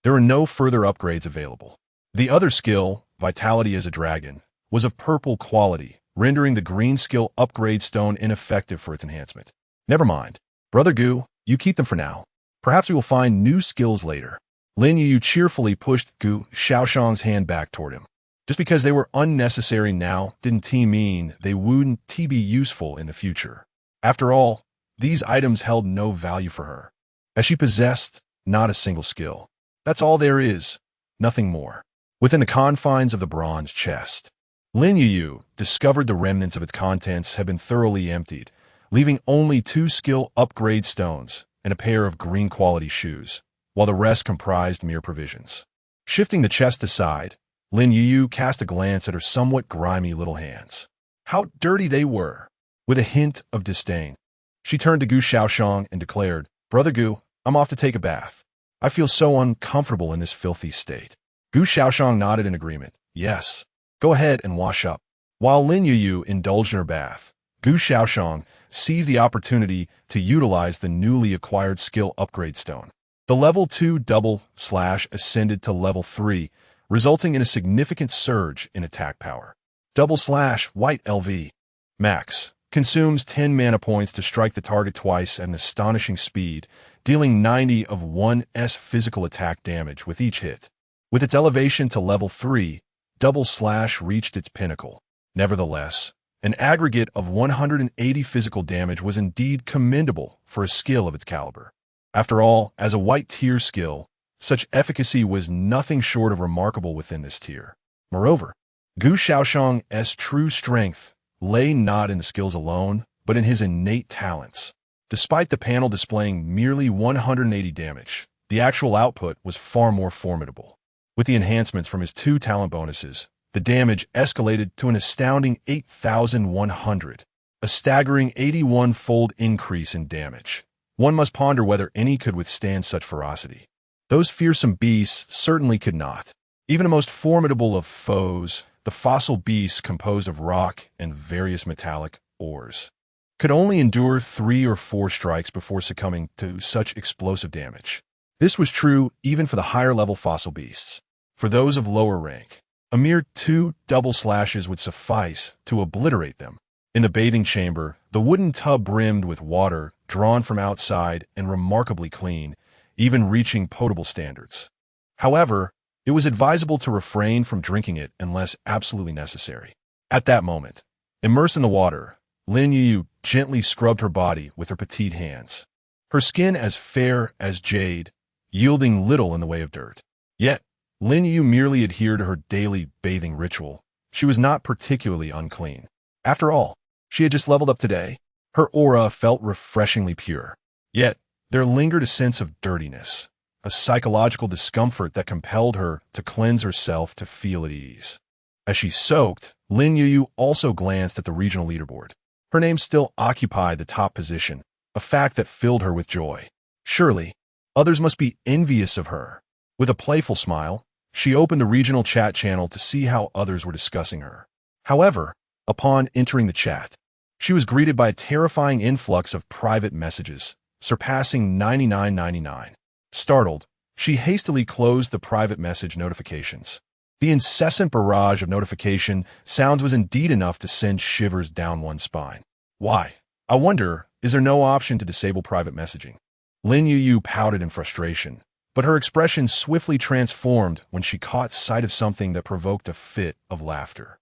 there were no further upgrades available. The other skill, Vitality as a Dragon, was of purple quality, rendering the green skill upgrade stone ineffective for its enhancement. "Never mind. Brother Gu, you keep them for now. Perhaps we will find new skills later." Lin Youyu cheerfully pushed Gu Shaoxian's hand back toward him. Just because they were unnecessary now didn't mean they wouldn't be useful in the future. After all, these items held no value for her, as she possessed not a single skill. That's all there is, nothing more. Within the confines of the bronze chest, Lin Youyu discovered the remnants of its contents had been thoroughly emptied, leaving only 2 skill upgrade stones and a pair of green quality shoes, while the rest comprised mere provisions. Shifting the chest aside, Lin Youyu cast a glance at her somewhat grimy little hands. How dirty they were! With a hint of disdain, she turned to Gu Shaoxian and declared, "Brother Gu, I'm off to take a bath. I feel so uncomfortable in this filthy state." Gu Shaoxian nodded in agreement. "Yes, go ahead and wash up." While Lin Youyu indulged in her bath, Gu Shaoxian seized the opportunity to utilize the newly acquired skill upgrade stone. The level 2 double slash ascended to level 3, resulting in a significant surge in attack power. Double slash white LV. Max. Consumes 10 mana points to strike the target twice at an astonishing speed, dealing 90 of 1's physical attack damage with each hit. With its elevation to level 3, double slash reached its pinnacle. Nevertheless, an aggregate of 180 physical damage was indeed commendable for a skill of its caliber. After all, as a white tier skill, such efficacy was nothing short of remarkable within this tier. Moreover, Gu Shaoxian's true strength lay not in the skills alone, but in his innate talents. Despite the panel displaying merely 180 damage, the actual output was far more formidable. With the enhancements from his 2 talent bonuses, the damage escalated to an astounding 8,100, a staggering 81-fold increase in damage. One must ponder whether any could withstand such ferocity. Those fearsome beasts certainly could not. Even the most formidable of foes, the fossil beasts composed of rock and various metallic ores, could only endure 3 or 4 strikes before succumbing to such explosive damage. This was true even for the higher-level fossil beasts. For those of lower rank, a mere 2 double slashes would suffice to obliterate them. In the bathing chamber, the wooden tub brimmed with water, drawn from outside and remarkably clean, even reaching potable standards. However, it was advisable to refrain from drinking it unless absolutely necessary. At that moment, immersed in the water, Lin Youyu gently scrubbed her body with her petite hands, her skin as fair as jade, yielding little in the way of dirt. Yet, Lin Youyu merely adhered to her daily bathing ritual. She was not particularly unclean. After all, she had just leveled up today. Her aura felt refreshingly pure. Yet, there lingered a sense of dirtiness, a psychological discomfort that compelled her to cleanse herself to feel at ease. As she soaked, Lin Youyu also glanced at the regional leaderboard. Her name still occupied the top position, a fact that filled her with joy. Surely, others must be envious of her. With a playful smile, she opened the regional chat channel to see how others were discussing her. However, upon entering the chat, She was greeted by a terrifying influx of private messages, surpassing 99.99. Startled, she hastily closed the private message notifications. The incessant barrage of notification sounds was indeed enough to send shivers down one's spine. Why? I wonder, is there no option to disable private messaging? Lin Youyu pouted in frustration, but her expression swiftly transformed when she caught sight of something that provoked a fit of laughter.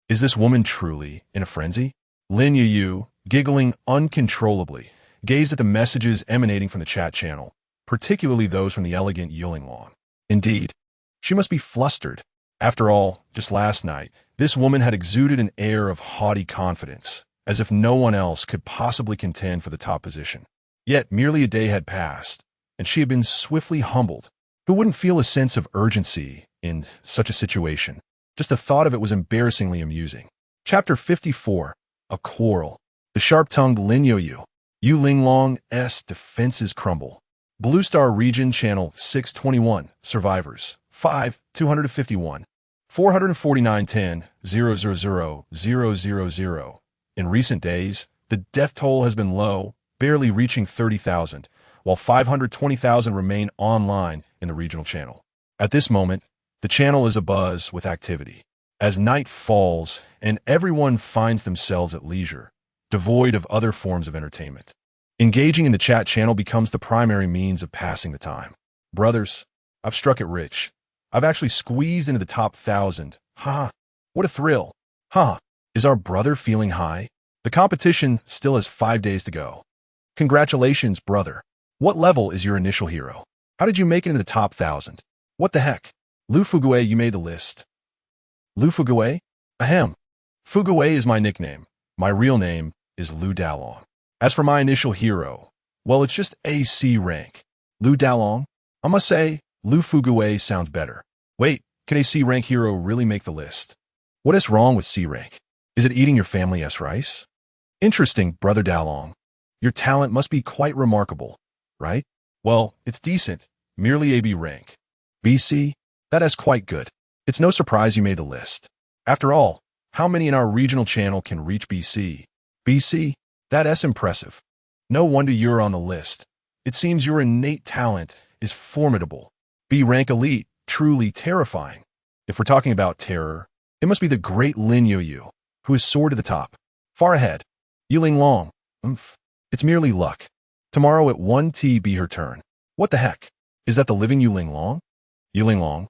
Is this woman truly in a frenzy? Lin Youyu, giggling uncontrollably, gazed at the messages emanating from the chat channel, particularly those from the elegant Yulinglong. Indeed, she must be flustered. After all, just last night, this woman had exuded an air of haughty confidence, as if no one else could possibly contend for the top position. Yet merely a day had passed, and she had been swiftly humbled. Who wouldn't feel a sense of urgency in such a situation? Just the thought of it was embarrassingly amusing. Chapter 54. A Quarrel. The sharp-tongued Lin Youyu. Yulinglong's defenses crumble. Blue Star Region Channel 621. Survivors. 5, 251. 449.10.000.000. In recent days, the death toll has been low, barely reaching 30,000, while 520,000 remain online in the regional channel. At this moment, the channel is abuzz with activity. As night falls and everyone finds themselves at leisure, devoid of other forms of entertainment, engaging in the chat channel becomes the primary means of passing the time. Brothers, I've struck it rich. I've actually squeezed into the top 1,000. Ha! What a thrill. Ha! Is our brother feeling high? The competition still has 5 days to go. Congratulations, brother. What level is your initial hero? How did you make it into the top 1,000? What the heck? Lu Fugue, you made the list. Lu Fugue? Ahem. Fugue is my nickname. My real name is Lu Dalong. As for my initial hero, well, it's just AC rank. Lu Dalong? I must say, Lu Fugue sounds better. Wait, can a C rank hero really make the list? What is wrong with C rank? Is it eating your family's rice? Interesting, brother Dalong. Your talent must be quite remarkable, right? Well, it's decent, merely AB rank. BC? That is quite good. It's no surprise you made the list. After all, how many in our regional channel can reach BC? BC? That's impressive. No wonder you're on the list. It seems your innate talent is formidable. B rank elite, truly terrifying. If we're talking about terror, it must be the great Lin Youyu, who has soared to the top. Far ahead. Yulinglong. It's merely luck. Tomorrow at 1 be her turn. What the heck? Is that the living Yulinglong? Yulinglong?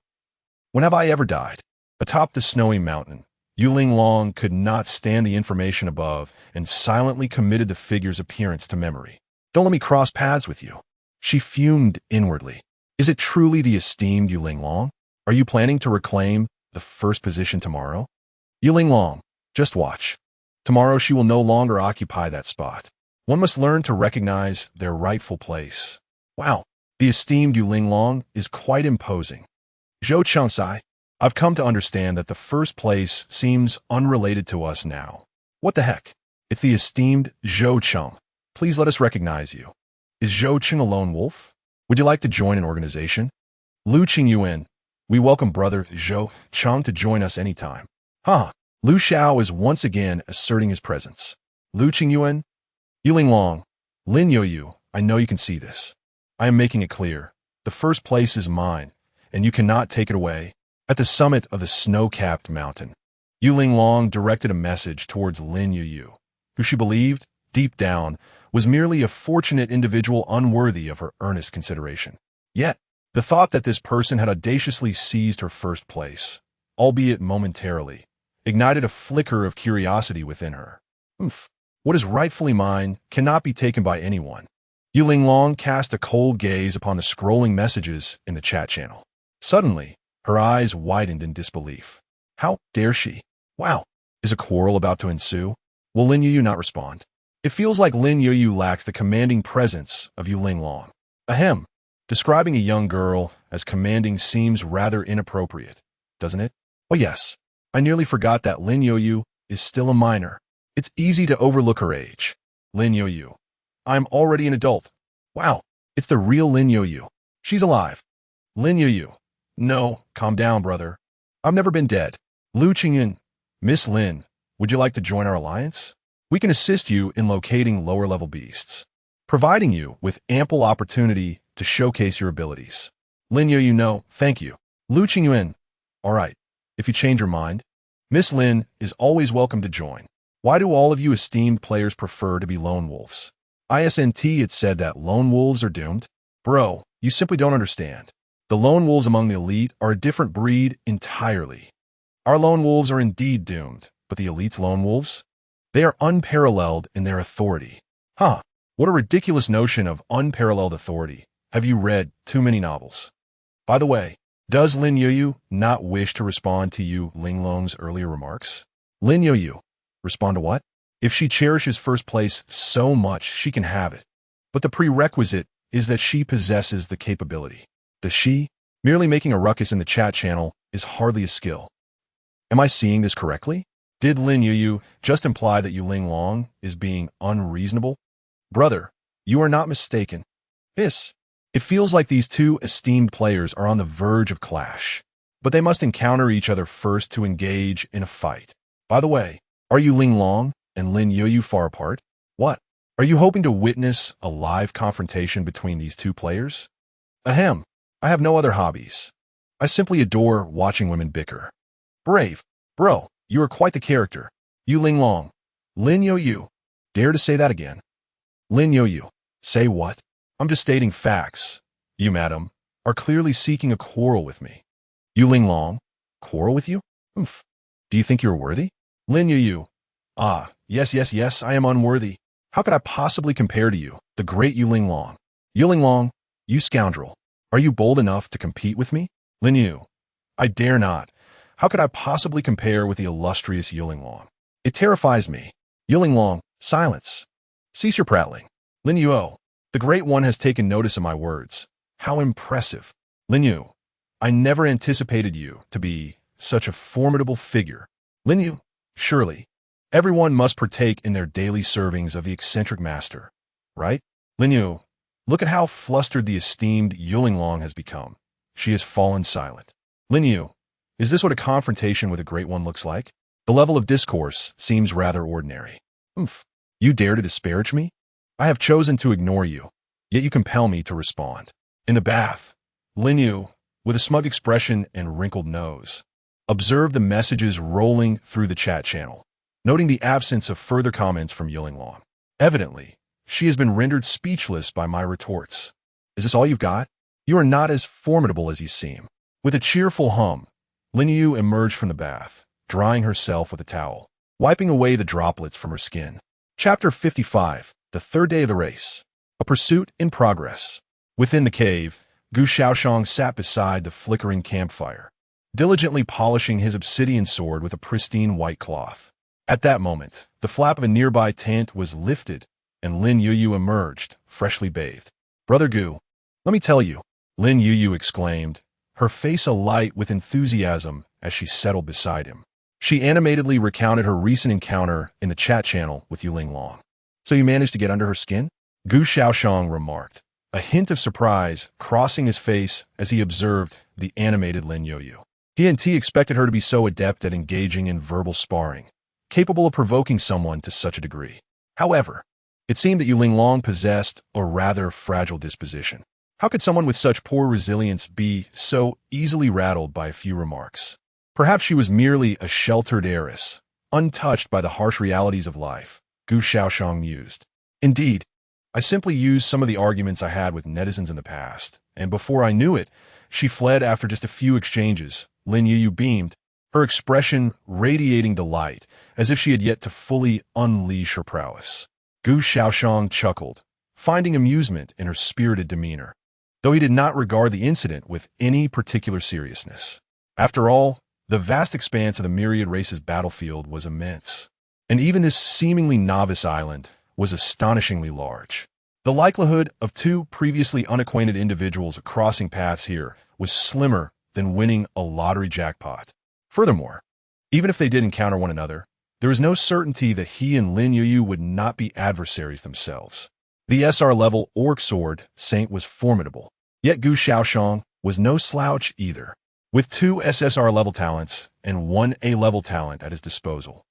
When have I ever died? Atop the snowy mountain, Yulinglong could not stand the information above and silently committed the figure's appearance to memory. Don't let me cross paths with you. She fumed inwardly. Is it truly the esteemed Yulinglong? Are you planning to reclaim the first position tomorrow? Yulinglong, just watch. Tomorrow she will no longer occupy that spot. One must learn to recognize their rightful place. Wow, the esteemed Yulinglong is quite imposing. Zhou Changsai, I've come to understand that the first place seems unrelated to us now. What the heck? It's the esteemed Zhou Cheng. Please let us recognize you. Is Zhou Cheng a lone wolf? Would you like to join an organization? Lu Qingyuan, we welcome brother Zhou Cheng to join us anytime. Lu Xiao is once again asserting his presence. Lu Qingyuan, Yulinglong, Lin Youyu, I know you can see this. I am making it clear. The first place is mine, and you cannot take it away. At the summit of the snow-capped mountain, Yulinglong directed a message towards Lin Youyu, who she believed, deep down, was merely a fortunate individual unworthy of her earnest consideration. Yet, the thought that this person had audaciously seized her first place, albeit momentarily, ignited a flicker of curiosity within her. What is rightfully mine cannot be taken by anyone. Yulinglong cast a cold gaze upon the scrolling messages in the chat channel. Suddenly, her eyes widened in disbelief. How dare she? Wow, is a quarrel about to ensue? Will Lin Youyu not respond? It feels like Lin Youyu lacks the commanding presence of Yulinglong. Ahem, describing a young girl as commanding seems rather inappropriate, doesn't it? Oh yes, I nearly forgot that Lin Youyu is still a minor. It's easy to overlook her age. Lin Youyu. I'm already an adult. Wow, it's the real Lin Youyu. She's alive. Lin Youyu. No, calm down, brother. I've never been dead. Lu Qingyan. Miss Lin, Would you like to join our alliance? We can assist you in locating lower-level beasts, providing you with ample opportunity to showcase your abilities. Lin Youyu, no, thank you. Lu Qingyuan, all right, if you change your mind, Miss Lin is always welcome to join. Why do all of you esteemed players prefer to be lone wolves? ISNT, it said that lone wolves are doomed? Bro, you simply don't understand. The lone wolves among the elite are a different breed entirely. Our lone wolves are indeed doomed, but the elite's lone wolves? They are unparalleled in their authority. Huh, what a ridiculous notion of unparalleled authority. Have you read too many novels? By the way, does Lin Youyu not wish to respond to you Ling Long's earlier remarks? Lin Youyu, respond to what? If she cherishes first place so much, she can have it. But the prerequisite is that she possesses the capability. The she, merely making a ruckus in the chat channel, is hardly a skill. Am I seeing this correctly? Did Lin Youyu just imply that you Ling Long is being unreasonable? Brother, you are not mistaken. It feels like these two esteemed players are on the verge of clash, but they must encounter each other first to engage in a fight. By the way, are you Ling Long and Lin Youyu far apart? What? Are you hoping to witness a live confrontation between these two players? Ahem, I have no other hobbies. I simply adore watching women bicker. Brave. Bro, you are quite the character. You Ling Long. Lin Youyu. Dare to say that again. Lin Youyu. Say what? I'm just stating facts. You, madam, are clearly seeking a quarrel with me. You Ling Long? Quarrel with you? Oomph. Do you think you're worthy? Lin Youyu. Ah, yes, I am unworthy. How could I possibly compare to you, the great Yu Ling Long? Yu Ling Long, you scoundrel. Are you bold enough to compete with me? Lin Yu. I dare not. How could I possibly compare with the illustrious Yu Ling Long? It terrifies me. Yu Ling Long, silence. Cease your prattling. Lin Youyu. The Great One has taken notice of my words. How impressive. Lin Yu, I never anticipated you to be such a formidable figure. Lin Yu, surely, everyone must partake in their daily servings of the eccentric master, right? Lin Yu, look at how flustered the esteemed Yu Ling Long has become. She has fallen silent. Lin Yu, is this what a confrontation with a Great One looks like? The level of discourse seems rather ordinary. Oomph, you dare to disparage me? I have chosen to ignore you, yet you compel me to respond. In the bath, Lin Yu, with a smug expression and wrinkled nose, observed the messages rolling through the chat channel, noting the absence of further comments from Yu Ling Long. Evidently, she has been rendered speechless by my retorts. Is this all you've got? You are not as formidable as you seem. With a cheerful hum, Lin Yu emerged from the bath, drying herself with a towel, wiping away the droplets from her skin. Chapter 55. The third day of the race. A pursuit in progress. Within the cave, Gu Shaoyan sat beside the flickering campfire, diligently polishing his obsidian sword with a pristine white cloth. At that moment, the flap of a nearby tent was lifted, and Lin Youyu emerged, freshly bathed. Brother Gu, let me tell you, Lin Youyu exclaimed, her face alight with enthusiasm as she settled beside him. She animatedly recounted her recent encounter in the chat channel with Yu Ling Long. So you managed to get under her skin? Gu Shaoxian remarked, a hint of surprise crossing his face as he observed the animated Lin Youyu. He expected her to be so adept at engaging in verbal sparring, capable of provoking someone to such a degree. However, it seemed that Yu Ling Long possessed a rather fragile disposition. How could someone with such poor resilience be so easily rattled by a few remarks? Perhaps she was merely a sheltered heiress, untouched by the harsh realities of life. Gu Shaoxian mused. Indeed, I simply used some of the arguments I had with netizens in the past, and before I knew it, she fled after just a few exchanges. Lin Youyu beamed, her expression radiating delight, as if she had yet to fully unleash her prowess. Gu Shaoxian chuckled, finding amusement in her spirited demeanor, though he did not regard the incident with any particular seriousness. After all, the vast expanse of the myriad races battlefield was immense, and even this seemingly novice island was astonishingly large. The likelihood of two previously unacquainted individuals crossing paths here was slimmer than winning a lottery jackpot. Furthermore, even if they did encounter one another, there is no certainty that he and Lin Youyu would not be adversaries themselves. The SR-level Orc Sword Saint was formidable, yet Gu Shaoxian was no slouch either. With two SSR-level talents and one A-level talent at his disposal,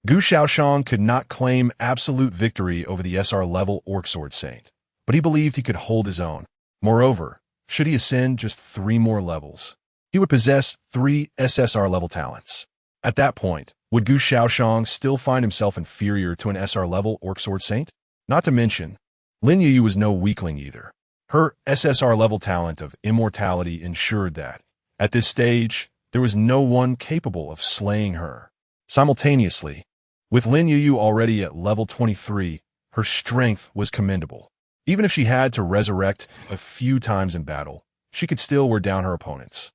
Gu Shaoyan could not claim absolute victory over the SR-level Orc Sword Saint, but he believed he could hold his own. Moreover, should he ascend just 3 more levels, he would possess 3 SSR-level talents. At that point, would Gu Shaoyan still find himself inferior to an SR-level Orc Sword Saint? Not to mention, Lin Youyu was no weakling either. Her SSR-level talent of immortality ensured that, at this stage, there was no one capable of slaying her. Simultaneously, with Lin Youyu already at level 23, her strength was commendable. Even if she had to resurrect a few times in battle, she could still wear down her opponents.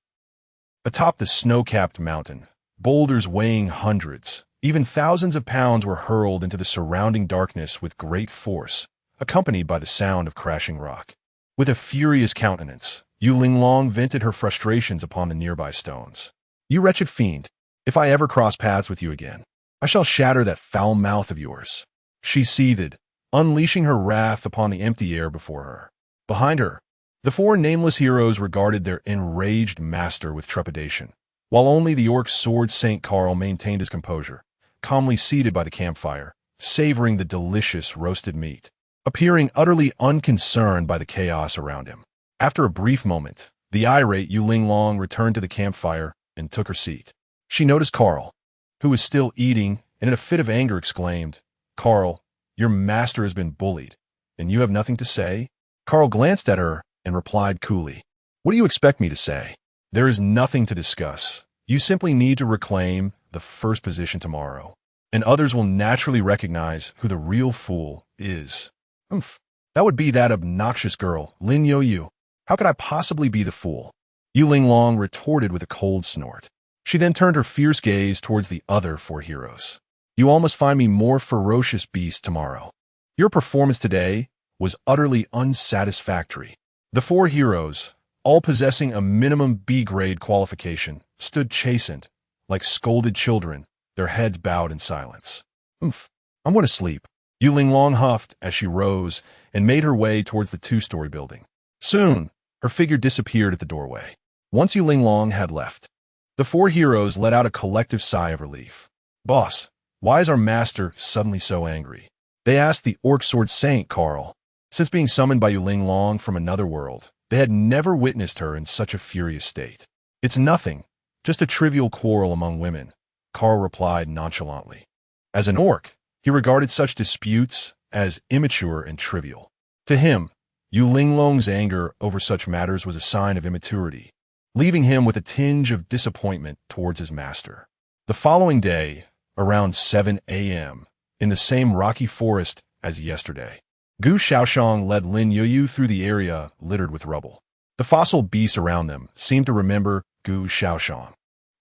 Atop the snow-capped mountain, boulders weighing hundreds, even thousands of pounds were hurled into the surrounding darkness with great force, accompanied by the sound of crashing rock. With a furious countenance, Yu Linglong vented her frustrations upon the nearby stones. "You wretched fiend, if I ever cross paths with you again, I shall shatter that foul mouth of yours." She seethed, unleashing her wrath upon the empty air before her. Behind her, the 4 nameless heroes regarded their enraged master with trepidation, while only the Orc Sword Saint Carl maintained his composure, calmly seated by the campfire, savoring the delicious roasted meat, appearing utterly unconcerned by the chaos around him. After a brief moment, the irate Yu Linglong returned to the campfire and took her seat. She noticed Carl, who was still eating, and in a fit of anger exclaimed, "Carl, your master has been bullied, and you have nothing to say?" Carl glanced at her and replied coolly, "What do you expect me to say? There is nothing to discuss. You simply need to reclaim the first position tomorrow, and others will naturally recognize who the real fool is." That would be that obnoxious girl, Lin Youyu. How could I possibly be the fool? Yu Linglong retorted with a cold snort. She then turned her fierce gaze towards the other 4 heroes. "You all must find me more ferocious beasts tomorrow. Your performance today was utterly unsatisfactory." The 4 heroes, all possessing a minimum B-grade qualification, stood chastened, like scolded children, their heads bowed in silence. I'm going to sleep," Yu Linglong huffed as she rose and made her way towards the 2-story building. Soon, her figure disappeared at the doorway. Once Yu Linglong had left, the 4 heroes let out a collective sigh of relief. "Boss, why is our master suddenly so angry?" they asked the Orc Sword Saint Carl. Since being summoned by Yu Linglong from another world, they had never witnessed her in such a furious state. "It's nothing, just a trivial quarrel among women," Carl replied nonchalantly. As an orc, he regarded such disputes as immature and trivial. To him, Yu Linglong's anger over such matters was a sign of immaturity, leaving him with a tinge of disappointment towards his master. The following day, around 7 a.m., in the same rocky forest as yesterday, Gu Shaoyan led Lin Youyu through the area littered with rubble. The fossil beasts around them seemed to remember Gu Shaoyan,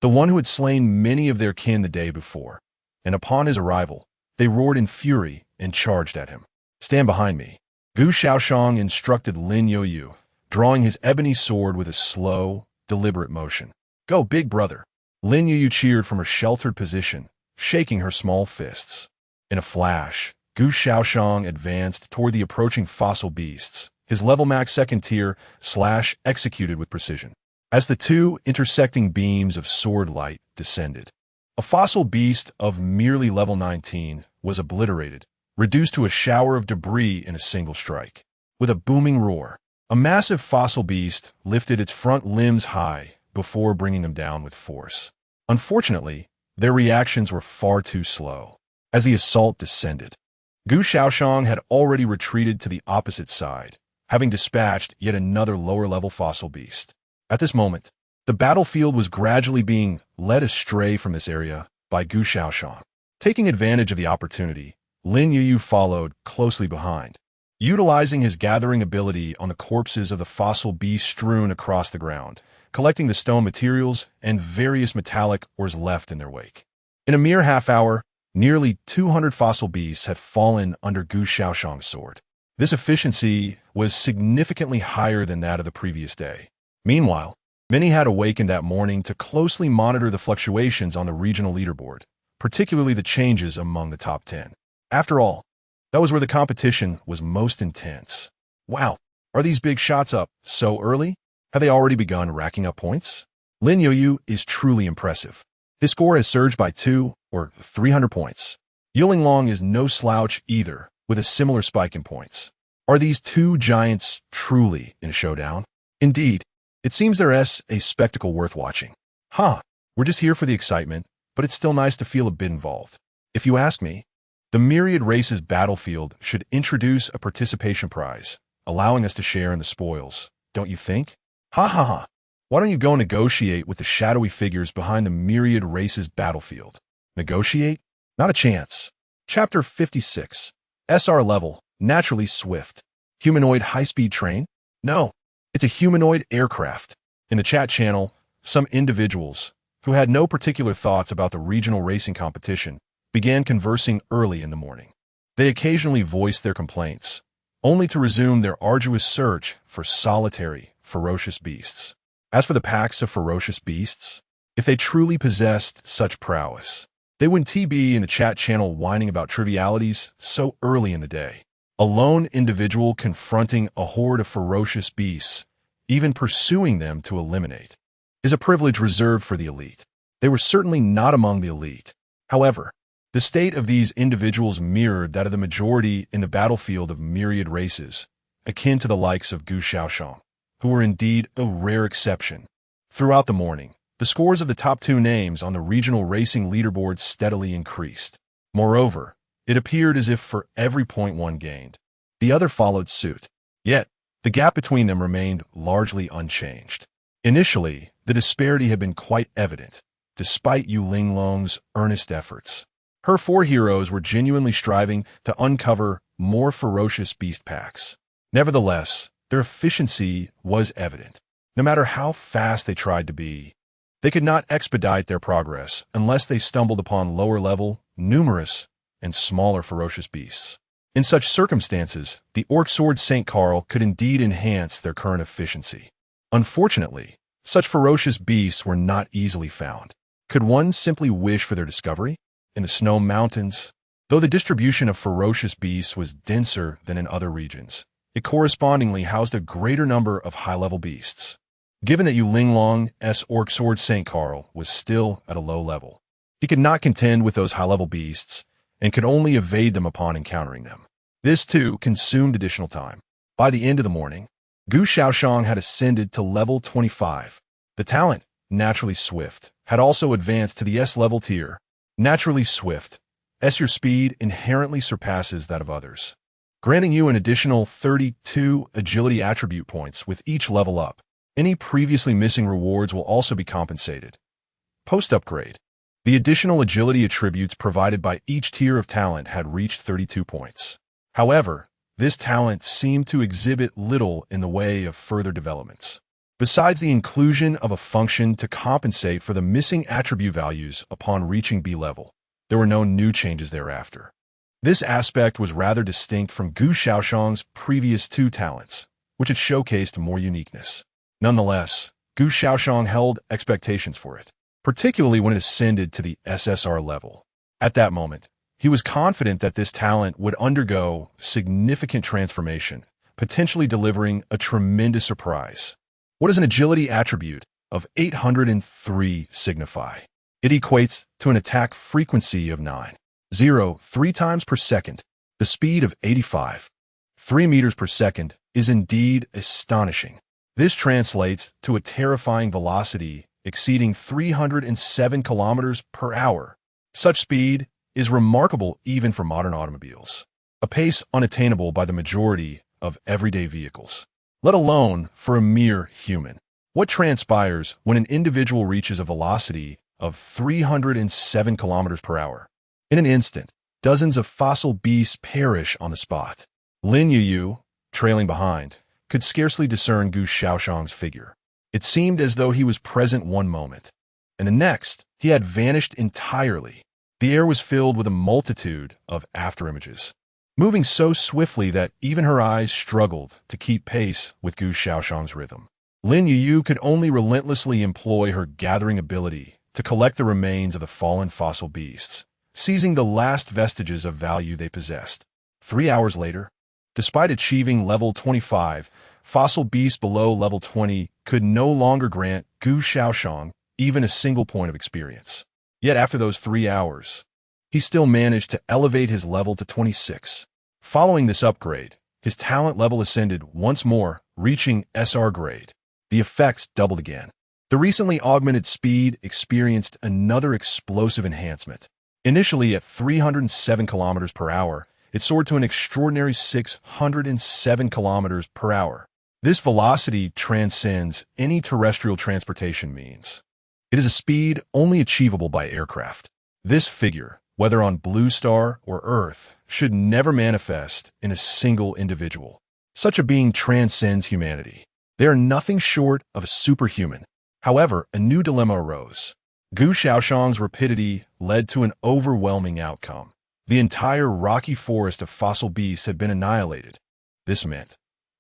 the one who had slain many of their kin the day before, and upon his arrival, they roared in fury and charged at him. "Stand behind me," Gu Shaoyan instructed Lin Youyu, drawing his ebony sword with a slow, deliberate motion. "Go, big brother." Lin Youyu cheered from her sheltered position, shaking her small fists. In a flash, Gu Shaoyan advanced toward the approaching fossil beasts, his level max 2nd tier slash executed with precision. As the 2 intersecting beams of sword light descended, a fossil beast of merely level 19 was obliterated, reduced to a shower of debris in a single strike. With a booming roar, a massive fossil beast lifted its front limbs high before bringing them down with force. Unfortunately, their reactions were far too slow. As the assault descended, Gu Shaoyan had already retreated to the opposite side, having dispatched yet another lower-level fossil beast. At this moment, the battlefield was gradually being led astray from this area by Gu Shaoyan. Taking advantage of the opportunity, Lin Youyu followed closely behind, utilizing his gathering ability on the corpses of the fossil beasts strewn across the ground, collecting the stone materials and various metallic ores left in their wake. In a mere half-hour, nearly 200 fossil beasts had fallen under Gu Shaoyan's sword. This efficiency was significantly higher than that of the previous day. Meanwhile, many had awakened that morning to closely monitor the fluctuations on the regional leaderboard, particularly the changes among the top 10. After all, that was where the competition was most intense. Wow, are these big shots up so early? Have they already begun racking up points? Lin Youyu is truly impressive. His score has surged by 200 or 300 points. Yulin is no slouch either, with a similar spike in points. Are these two giants truly in a showdown? Indeed, it seems there's a spectacle worth watching. We're just here for the excitement, but it's still nice to feel a bit involved. If you ask me, the Myriad Races Battlefield should introduce a participation prize, allowing us to share in the spoils, don't you think? Why don't you go negotiate with the shadowy figures behind the Myriad Races Battlefield? Negotiate? Not a chance. Chapter 56. SR level, naturally swift. Humanoid high-speed train? No, it's a humanoid aircraft. In the chat channel, some individuals, who had no particular thoughts about the regional racing competition, began conversing early in the morning. They occasionally voiced their complaints, only to resume their arduous search for solitary, ferocious beasts. As for the packs of ferocious beasts, if they truly possessed such prowess, they wouldn't be in the chat channel whining about trivialities so early in the day. A lone individual confronting a horde of ferocious beasts, even pursuing them to eliminate, is a privilege reserved for the elite. They were certainly not among the elite. However, the state of these individuals mirrored that of the majority in the battlefield of myriad races, akin to the likes of Gu Shaoyan, who were indeed a rare exception. Throughout the morning, the scores of the top two names on the regional racing leaderboard steadily increased. Moreover, it appeared as if for every point one gained, the other followed suit. Yet, the gap between them remained largely unchanged. Initially, the disparity had been quite evident, despite Yu Linglong's earnest efforts. Her four heroes were genuinely striving to uncover more ferocious beast packs. Nevertheless, their efficiency was evident. No matter how fast they tried to be, they could not expedite their progress unless they stumbled upon lower-level, numerous, and smaller ferocious beasts. In such circumstances, the Orc Sword St. Carl could indeed enhance their current efficiency. Unfortunately, such ferocious beasts were not easily found. Could one simply wish for their discovery? In the Snow Mountains, though the distribution of ferocious beasts was denser than in other regions, it correspondingly housed a greater number of high-level beasts. Given that Yu Linglong's Orc Sword St. Carl was still at a low level, he could not contend with those high-level beasts and could only evade them upon encountering them. This, too, consumed additional time. By the end of the morning, Gu Shaoxian had ascended to level 25. The talent, Naturally Swift, had also advanced to the S-level tier. Naturally Swift, your speed inherently surpasses that of others, granting you an additional 32 agility attribute points with each level up. Any previously missing rewards will also be compensated. Post-upgrade, the additional agility attributes provided by each tier of talent had reached 32 points. However, this talent seemed to exhibit little in the way of further developments. Besides the inclusion of a function to compensate for the missing attribute values upon reaching B level, there were no new changes thereafter. This aspect was rather distinct from Gu Shaoxian's previous two talents, which had showcased more uniqueness. Nonetheless, Gu Shaoxian held expectations for it, particularly when it ascended to the SSR level. At that moment, he was confident that this talent would undergo significant transformation, potentially delivering a tremendous surprise. What does an agility attribute of 803 signify? It equates to an attack frequency of 9.03 times per second, the speed of 85.3 meters per second is indeed astonishing. This translates to a terrifying velocity exceeding 307 kilometers per hour. Such speed is remarkable even for modern automobiles, a pace unattainable by the majority of everyday vehicles, let alone for a mere human. What transpires when an individual reaches a velocity of 307 kilometers per hour? In an instant, dozens of fossil beasts perish on the spot. Lin Youyu, trailing behind, could scarcely discern Gu Shaoxian's figure. It seemed as though he was present one moment, and the next, he had vanished entirely. The air was filled with a multitude of afterimages, moving so swiftly that even her eyes struggled to keep pace with Gu Shaoxian's rhythm. Lin Youyu could only relentlessly employ her gathering ability to collect the remains of the fallen fossil beasts, seizing the last vestiges of value they possessed. 3 hours later, despite achieving level 25, fossil beasts below level 20 could no longer grant Gu Shaoxian even a single point of experience. Yet after those 3 hours, he still managed to elevate his level to 26. Following this upgrade, his talent level ascended once more, reaching SR grade. The effects doubled again. The recently augmented speed experienced another explosive enhancement. Initially at 307 kilometers per hour, it soared to an extraordinary 607 kilometers per hour. This velocity transcends any terrestrial transportation means. It is a speed only achievable by aircraft. This figure, whether on Blue Star or Earth, should never manifest in a single individual. Such a being transcends humanity. They are nothing short of a superhuman. However, a new dilemma arose. Gu Shaoyan's rapidity led to an overwhelming outcome. The entire rocky forest of fossil beasts had been annihilated. This meant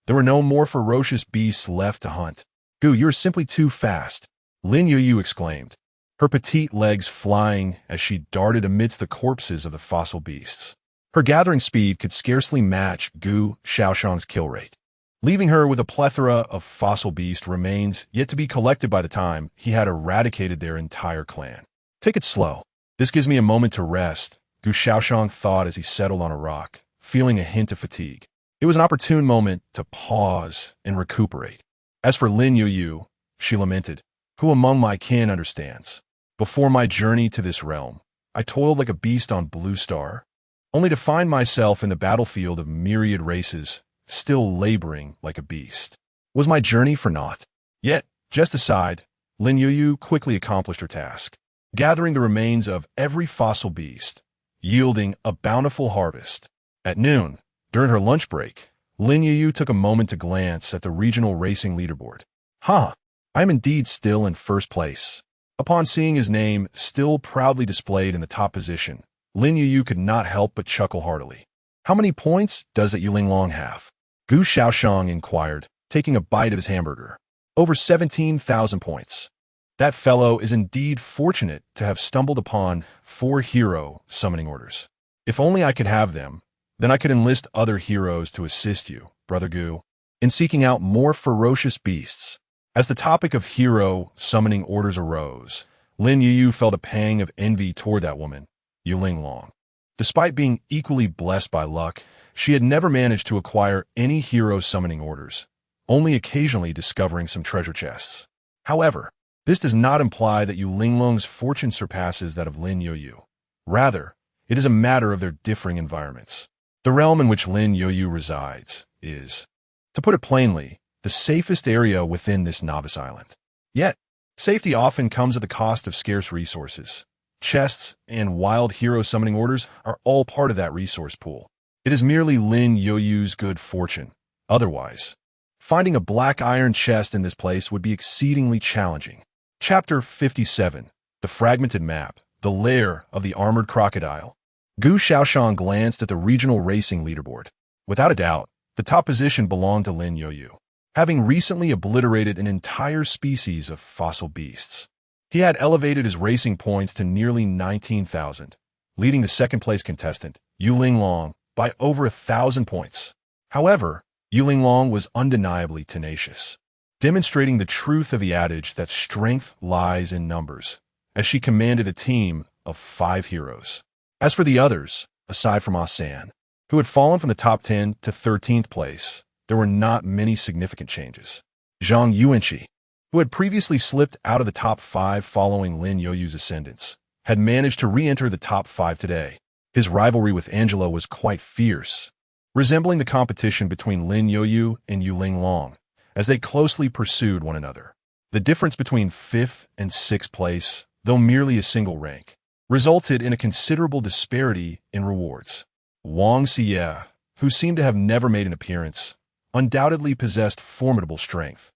there were no more ferocious beasts left to hunt. Gu, you're simply too fast, Lin Youyu exclaimed, her petite legs flying as she darted amidst the corpses of the fossil beasts. Her gathering speed could scarcely match Gu Shaoyan's kill rate, leaving her with a plethora of fossil beast remains yet to be collected by the time he had eradicated their entire clan. Take it slow. This gives me a moment to rest, Gu Shaoyan thought as he settled on a rock, feeling a hint of fatigue. It was an opportune moment to pause and recuperate. As for Lin Youyu, she lamented, who among my kin understands? Before my journey to this realm, I toiled like a beast on Blue Star, only to find myself in the battlefield of myriad races, still laboring like a beast. Was my journey for naught? Yet, just aside, Lin Youyu quickly accomplished her task, gathering the remains of every fossil beast, yielding a bountiful harvest. At noon, during her lunch break, Lin Youyu took a moment to glance at the regional racing leaderboard. I am indeed still in first place. Upon seeing his name still proudly displayed in the top position, Lin Youyu could not help but chuckle heartily. How many points does that Yulinglong have? Gu Shaoyan inquired, taking a bite of his hamburger. Over 17,000 points. That fellow is indeed fortunate to have stumbled upon 4 hero summoning orders. If only I could have them, then I could enlist other heroes to assist you, Brother Gu, in seeking out more ferocious beasts. As the topic of hero summoning orders arose, Lin Youyu felt a pang of envy toward that woman, Yulinglong. Despite being equally blessed by luck, she had never managed to acquire any hero summoning orders, only occasionally discovering some treasure chests. However, this does not imply that Yulinglong's fortune surpasses that of Lin Youyu. Rather, it is a matter of their differing environments. The realm in which Lin Youyu resides is, to put it plainly, the safest area within this novice island. Yet, safety often comes at the cost of scarce resources. Chests and wild hero summoning orders are all part of that resource pool. It is merely Lin Youyu's good fortune. Otherwise, finding a black iron chest in this place would be exceedingly challenging. Chapter 57. The Fragmented Map, the Lair of the Armored Crocodile. Gu Shaoyan glanced at the regional racing leaderboard. Without a doubt, the top position belonged to Lin Youyu, having recently obliterated an entire species of fossil beasts. He had elevated his racing points to nearly 19,000, leading the second-place contestant, Yulinglong, by over 1,000 points. However, Yulinglong was undeniably tenacious, demonstrating the truth of the adage that strength lies in numbers, as she commanded a team of 5 heroes. As for the others, aside from Asan, who had fallen from the top 10 to 13th place, there were not many significant changes. Zhang Yuanqi, who had previously slipped out of the top 5 following Lin Youyu's ascendance, had managed to re-enter the top 5 today. His rivalry with Angela was quite fierce, resembling the competition between Lin Youyu and Yulinglong, as they closely pursued one another. The difference between 5th and 6th place, though merely a single rank, resulted in a considerable disparity in rewards. Wang Xie, who seemed to have never made an appearance, undoubtedly possessed formidable strength,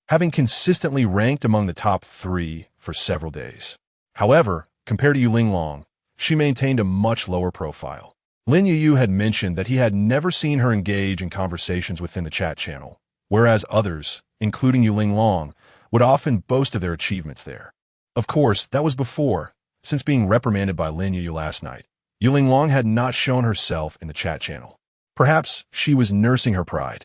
having consistently ranked among the top 3 for several days. However, compared to Yulinglong, she maintained a much lower profile. Lin Youyu had mentioned that he had never seen her engage in conversations within the chat channel, whereas others, including Yulinglong, would often boast of their achievements there. Of course, that was before, since being reprimanded by Lin Youyu last night, Yulinglong had not shown herself in the chat channel. Perhaps she was nursing her pride,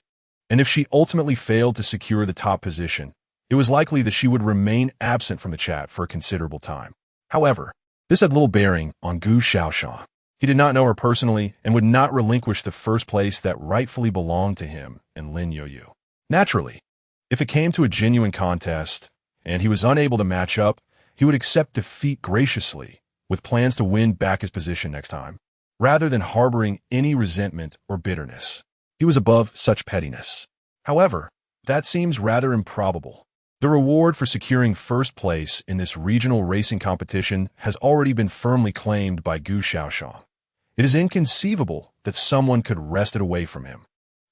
and if she ultimately failed to secure the top position, it was likely that she would remain absent from the chat for a considerable time. However, This had little bearing on Gu Shaoyan. He did not know her personally and would not relinquish the first place that rightfully belonged to him and Lin Youyu. Naturally, if it came to a genuine contest and he was unable to match up, he would accept defeat graciously, with plans to win back his position next time, rather than harboring any resentment or bitterness. He was above such pettiness. However, that seems rather improbable. The reward for securing first place in this regional racing competition has already been firmly claimed by Gu Shaoyan. It is inconceivable that someone could wrest it away from him.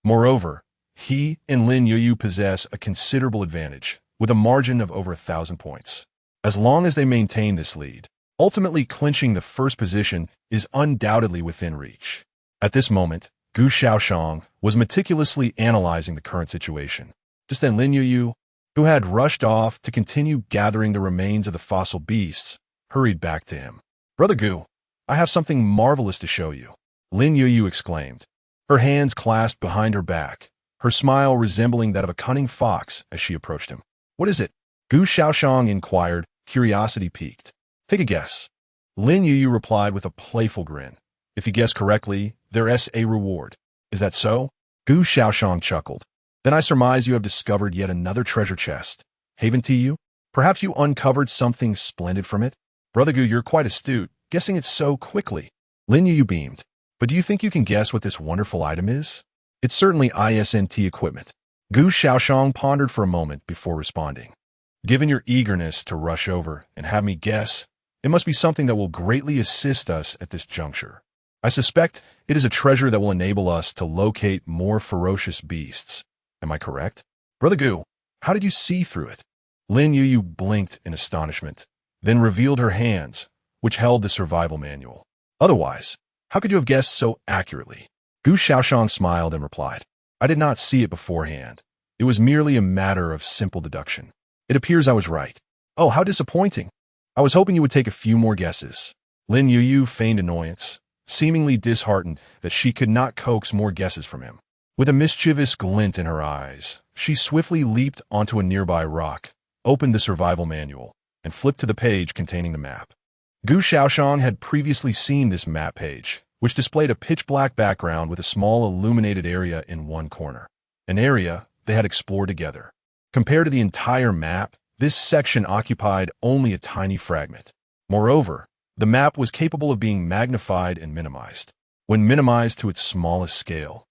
Moreover, he and Lin Youyu possess a considerable advantage, with a margin of over 1,000 points. As long as they maintain this lead, ultimately clinching the first position is undoubtedly within reach. At this moment, Gu Shaoyan was meticulously analyzing the current situation. Just then Lin Youyu, who had rushed off to continue gathering the remains of the fossil beasts, hurried back to him. "Brother Gu, I have something marvelous to show you," Lin Youyu exclaimed, her hands clasped behind her back, her smile resembling that of a cunning fox as she approached him. "What is it?" Gu Shaoyan inquired, curiosity piqued. "Take a guess." Lin Youyu replied with a playful grin. "If you guess correctly, there's a reward. Is that so?" Gu Shaoyan chuckled. "Then I surmise you have discovered yet another treasure chest. Haven't you? Perhaps you uncovered something splendid from it?" "Brother Gu, you're quite astute, guessing it so quickly." Lin Youyu beamed. "But do you think you can guess what this wonderful item is?" "It's certainly ISNT equipment." Gu Shaoyan pondered for a moment before responding. "Given your eagerness to rush over and have me guess, it must be something that will greatly assist us at this juncture. I suspect it is a treasure that will enable us to locate more ferocious beasts. Am I correct?" "Brother Gu, how did you see through it?" Lin Youyu blinked in astonishment, then revealed her hands, which held the survival manual. "Otherwise, how could you have guessed so accurately?" Gu Shaoyan smiled and replied, "I did not see it beforehand. It was merely a matter of simple deduction. It appears I was right." "Oh, how disappointing. I was hoping you would take a few more guesses." Lin Youyu feigned annoyance, seemingly disheartened that she could not coax more guesses from him. With a mischievous glint in her eyes, she swiftly leaped onto a nearby rock, opened the survival manual, and flipped to the page containing the map. Gu Shaoyan had previously seen this map page, which displayed a pitch-black background with a small illuminated area in one corner, an area they had explored together. Compared to the entire map, this section occupied only a tiny fragment. Moreover, the map was capable of being magnified and minimized. When minimized to its smallest scale,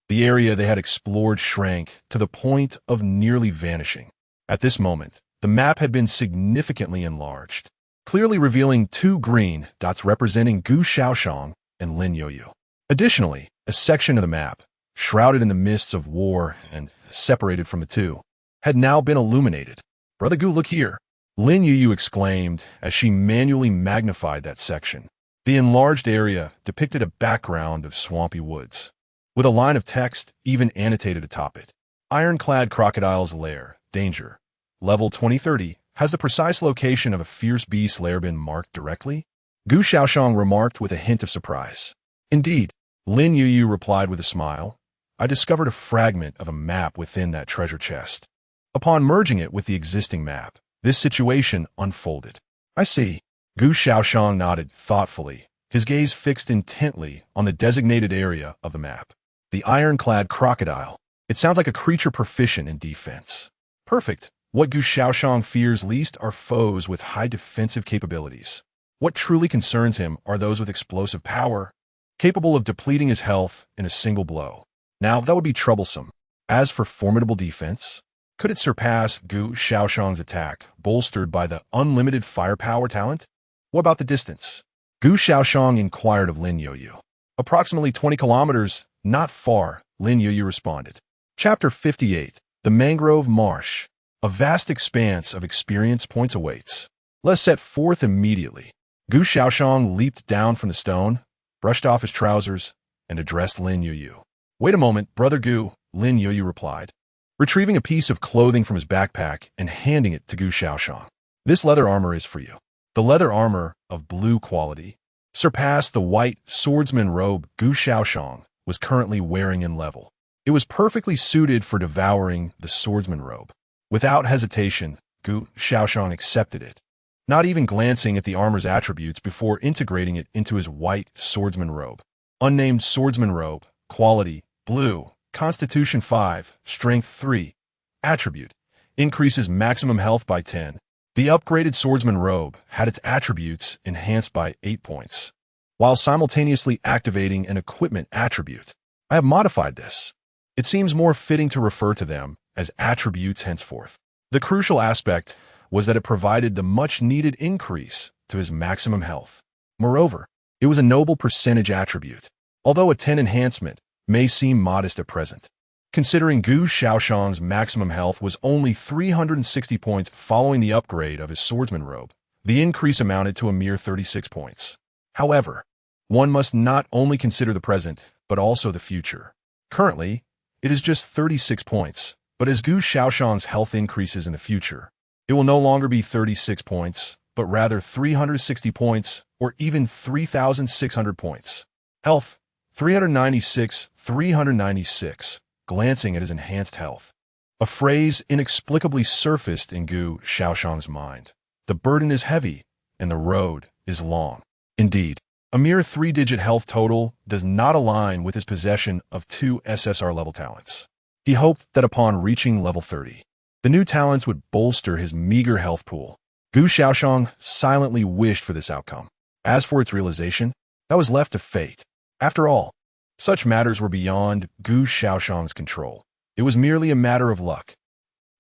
the area they had explored shrank to the point of nearly vanishing. At this moment, the map had been significantly enlarged, clearly revealing two green dots representing Gu Shaoyan and Lin Youyu. Additionally, a section of the map, shrouded in the mists of war and separated from the two, had now been illuminated. "Brother Gu, look here!" Lin Youyu exclaimed as she manually magnified that section. The enlarged area depicted a background of swampy woods, with a line of text even annotated atop it. "Ironclad Crocodile's Lair, Danger. Level 2030. Has the precise location of a fierce beast's lair been marked directly?" Gu Shaoyan remarked with a hint of surprise. "Indeed," Lin Youyu replied with a smile. "I discovered a fragment of a map within that treasure chest. Upon merging it with the existing map, this situation unfolded." "I see." Gu Shaoyan nodded thoughtfully, his gaze fixed intently on the designated area of the map. "The ironclad crocodile. It sounds like a creature proficient in defense." "Perfect. What Gu Shaoyan fears least are foes with high defensive capabilities. What truly concerns him are those with explosive power, capable of depleting his health in a single blow. Now, that would be troublesome. As for formidable defense, could it surpass Gu Shaoyan's attack, bolstered by the unlimited firepower talent? What about the distance?" Gu Shaoyan inquired of Lin Youyu. "Approximately 20 kilometers, not far," Lin Youyu responded. Chapter 58. The Mangrove Marsh. A vast expanse of experience points awaits. Let's set forth immediately. Gu Shaoyan leaped down from the stone, brushed off his trousers, and addressed Lin Youyu. "Wait a moment, Brother Gu," Lin Youyu replied, retrieving a piece of clothing from his backpack and handing it to Gu Shaoyan. "This leather armor is for you." The leather armor, of blue quality, surpassed the white swordsman robe Gu Shaoyan was currently wearing in level. It was perfectly suited for devouring the swordsman robe. Without hesitation, Gu Shaoyan accepted it, not even glancing at the armor's attributes before integrating it into his white swordsman robe. Unnamed swordsman robe, quality, blue, constitution 5, strength 3. Attribute, increases maximum health by 10. The upgraded swordsman robe had its attributes enhanced by 8 points, while simultaneously activating an equipment attribute. I have modified this. It seems more fitting to refer to them as attributes henceforth. The crucial aspect was that it provided the much-needed increase to his maximum health. Moreover, it was a noble percentage attribute, although a 10 enhancement may seem modest at present. Considering Gu Shaoyan's maximum health was only 360 points following the upgrade of his swordsman robe, the increase amounted to a mere 36 points. However, one must not only consider the present, but also the future. Currently, it is just 36 points, but as Gu Shaoyan's health increases in the future, it will no longer be 36 points, but rather 360 points or even 3,600 points. Health, 396, 396. Glancing at his enhanced health, a phrase inexplicably surfaced in Gu Shaoyan's mind. The burden is heavy, and the road is long. Indeed, a mere 3-digit health total does not align with his possession of 2 SSR-level talents. He hoped that upon reaching level 30, the new talents would bolster his meager health pool. Gu Shaoyan silently wished for this outcome. As for its realization, that was left to fate. After all, such matters were beyond Gu Shaoyan's control. It was merely a matter of luck.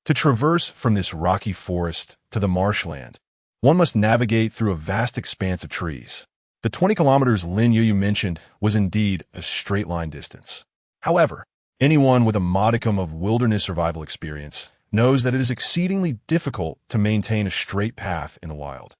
To traverse from this rocky forest to the marshland, one must navigate through a vast expanse of trees. The 20 kilometers Lin Youyu mentioned was indeed a straight-line distance. However, anyone with a modicum of wilderness survival experience knows that it is exceedingly difficult to maintain a straight path in the wild.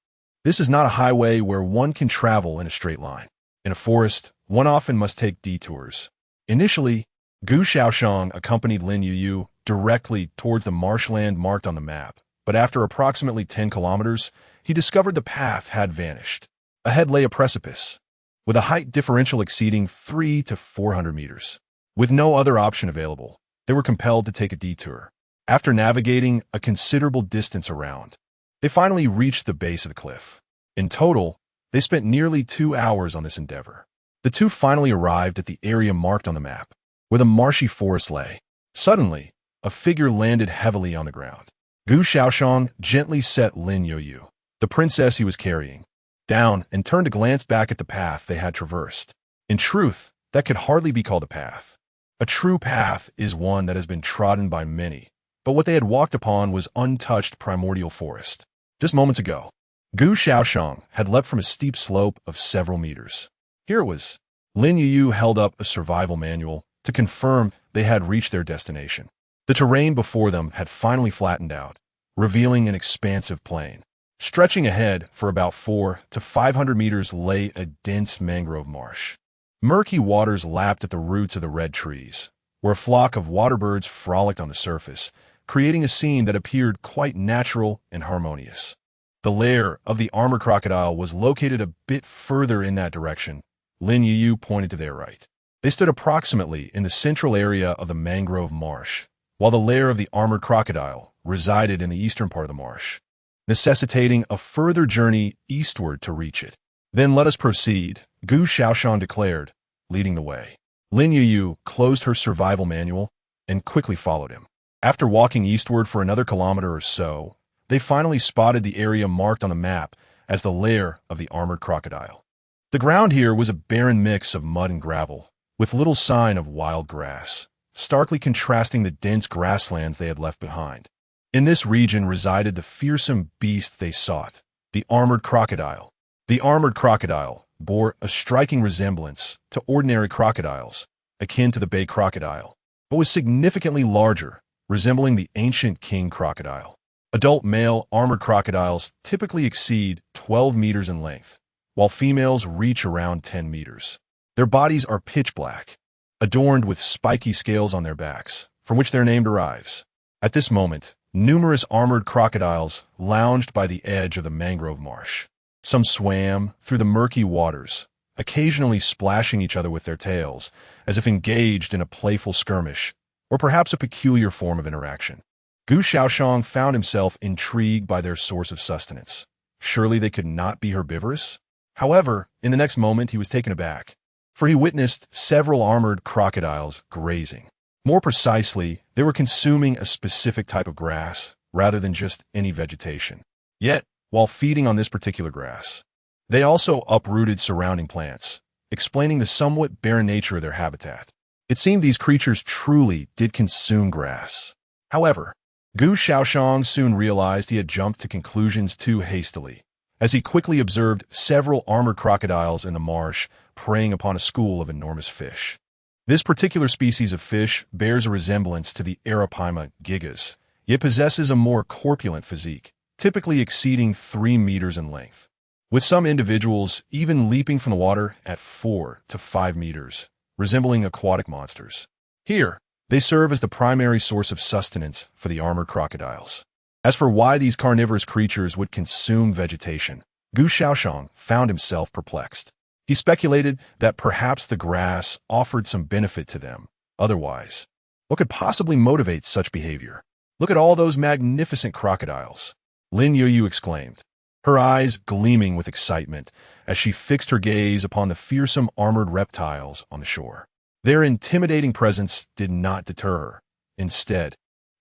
This is not a highway where one can travel in a straight line. In a forest, one often must take detours. Initially, Gu Shaoyan accompanied Lin Youyu directly towards the marshland marked on the map, but after approximately 10 kilometers, he discovered the path had vanished. Ahead lay a precipice, with a height differential exceeding 300 to 400 meters. With no other option available, they were compelled to take a detour. After navigating a considerable distance around, they finally reached the base of the cliff. In total, they spent nearly 2 hours on this endeavor. The two finally arrived at the area marked on the map, where the marshy forest lay. Suddenly, a figure landed heavily on the ground. Gu Shaoyan gently set Lin Youyu, the princess he was carrying, down and turned to glance back at the path they had traversed. In truth, that could hardly be called a path. A true path is one that has been trodden by many, but what they had walked upon was untouched primordial forest. Just moments ago, Gu Shaoyan had leapt from a steep slope of several meters. Here it was. Lin Youyu held up a survival manual to confirm they had reached their destination. The terrain before them had finally flattened out, revealing an expansive plain. Stretching ahead for about 400 to 500 meters lay a dense mangrove marsh. Murky waters lapped at the roots of the red trees, where a flock of waterbirds frolicked on the surface, creating a scene that appeared quite natural and harmonious. The lair of the armored crocodile was located a bit further in that direction. Lin Youyu pointed to their right. They stood approximately in the central area of the mangrove marsh, while the lair of the armored crocodile resided in the eastern part of the marsh, necessitating a further journey eastward to reach it. Then let us proceed, Gu Shaoyan declared, leading the way. Lin Youyu closed her survival manual and quickly followed him. After walking eastward for another kilometer or so, they finally spotted the area marked on the map as the lair of the armored crocodile. The ground here was a barren mix of mud and gravel, with little sign of wild grass, starkly contrasting the dense grasslands they had left behind. In this region resided the fearsome beast they sought, the armored crocodile. The armored crocodile bore a striking resemblance to ordinary crocodiles, akin to the bay crocodile, but was significantly larger, resembling the ancient king crocodile. Adult male armored crocodiles typically exceed 12 meters in length, while females reach around 10 meters. Their bodies are pitch black, adorned with spiky scales on their backs, from which their name derives. At this moment, numerous armored crocodiles lounged by the edge of the mangrove marsh. Some swam through the murky waters, occasionally splashing each other with their tails, as if engaged in a playful skirmish, or perhaps a peculiar form of interaction. Gu Shaoyan found himself intrigued by their source of sustenance. Surely they could not be herbivorous? However, in the next moment he was taken aback, for he witnessed several armored crocodiles grazing. More precisely, they were consuming a specific type of grass rather than just any vegetation. Yet, while feeding on this particular grass, they also uprooted surrounding plants, explaining the somewhat barren nature of their habitat. It seemed these creatures truly did consume grass. However, Gu Shaoyan soon realized he had jumped to conclusions too hastily, as he quickly observed several armored crocodiles in the marsh preying upon a school of enormous fish. This particular species of fish bears a resemblance to the Arapaima gigas, yet possesses a more corpulent physique, typically exceeding 3 meters in length, with some individuals even leaping from the water at 4 to 5 meters, resembling aquatic monsters. Here, they serve as the primary source of sustenance for the armored crocodiles. As for why these carnivorous creatures would consume vegetation, Gu Shaoyan found himself perplexed. He speculated that perhaps the grass offered some benefit to them. Otherwise, what could possibly motivate such behavior? Look at all those magnificent crocodiles, Lin Youyu exclaimed, her eyes gleaming with excitement as she fixed her gaze upon the fearsome armored reptiles on the shore. Their intimidating presence did not deter her. Instead,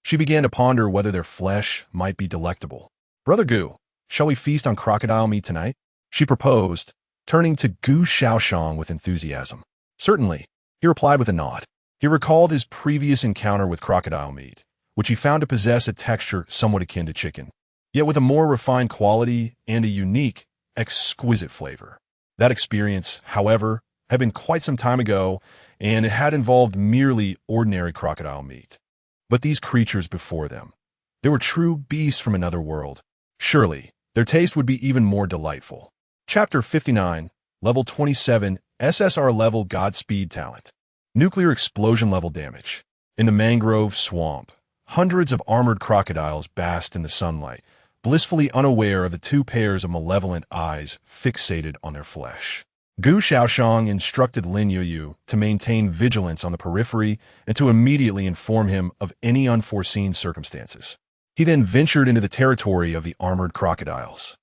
she began to ponder whether their flesh might be delectable. "Brother Gu, shall we feast on crocodile meat tonight?" she proposed, turning to Gu Shaoyan with enthusiasm. "Certainly," he replied with a nod. He recalled his previous encounter with crocodile meat, which he found to possess a texture somewhat akin to chicken, yet with a more refined quality and a unique, exquisite flavor. That experience, however, had been quite some time ago, and it had involved merely ordinary crocodile meat. But these creatures before them, they were true beasts from another world. Surely, their taste would be even more delightful. Chapter 59, Level 27, SSR Level Godspeed Talent. Nuclear Explosion Level Damage. In the mangrove swamp, hundreds of armored crocodiles basked in the sunlight, blissfully unaware of the 2 pairs of malevolent eyes fixated on their flesh. Gu Shaoyan instructed Lin Youyu to maintain vigilance on the periphery and to immediately inform him of any unforeseen circumstances. He then ventured into the territory of the armored crocodiles.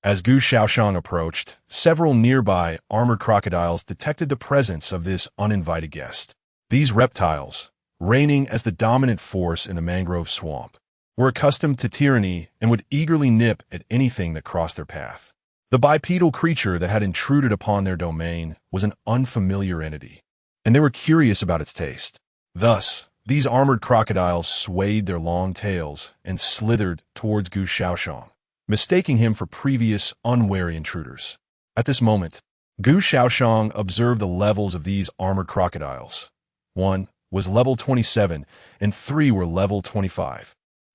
As Gu Shaoyan approached, several nearby armored crocodiles detected the presence of this uninvited guest. These reptiles, reigning as the dominant force in the mangrove swamp, were accustomed to tyranny and would eagerly nip at anything that crossed their path. The bipedal creature that had intruded upon their domain was an unfamiliar entity, and they were curious about its taste. Thus, these armored crocodiles swayed their long tails and slithered towards Gu Shaoyan, mistaking him for previous unwary intruders. At this moment, Gu Shaoyan observed the levels of these armored crocodiles. 1 was level 27, and 3 were level 25.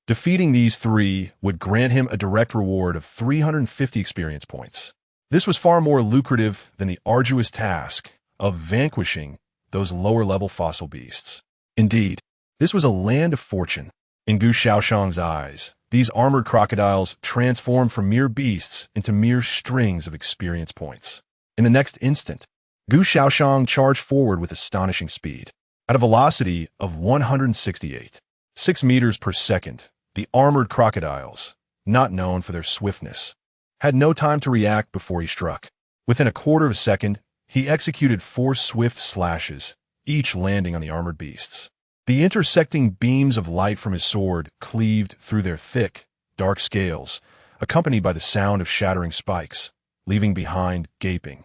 Defeating these 3 would grant him a direct reward of 350 experience points. This was far more lucrative than the arduous task of vanquishing those lower-level fossil beasts. Indeed, this was a land of fortune. In Gu Shaoyan's eyes, these armored crocodiles transformed from mere beasts into mere strings of experience points. In the next instant, Gu Shaoyan charged forward with astonishing speed. At a velocity of 168.6 meters per second, the armored crocodiles, not known for their swiftness, had no time to react before he struck. Within a quarter of a second, he executed 4 swift slashes, each landing on the armored beasts. The intersecting beams of light from his sword cleaved through their thick, dark scales, accompanied by the sound of shattering spikes, leaving behind gaping,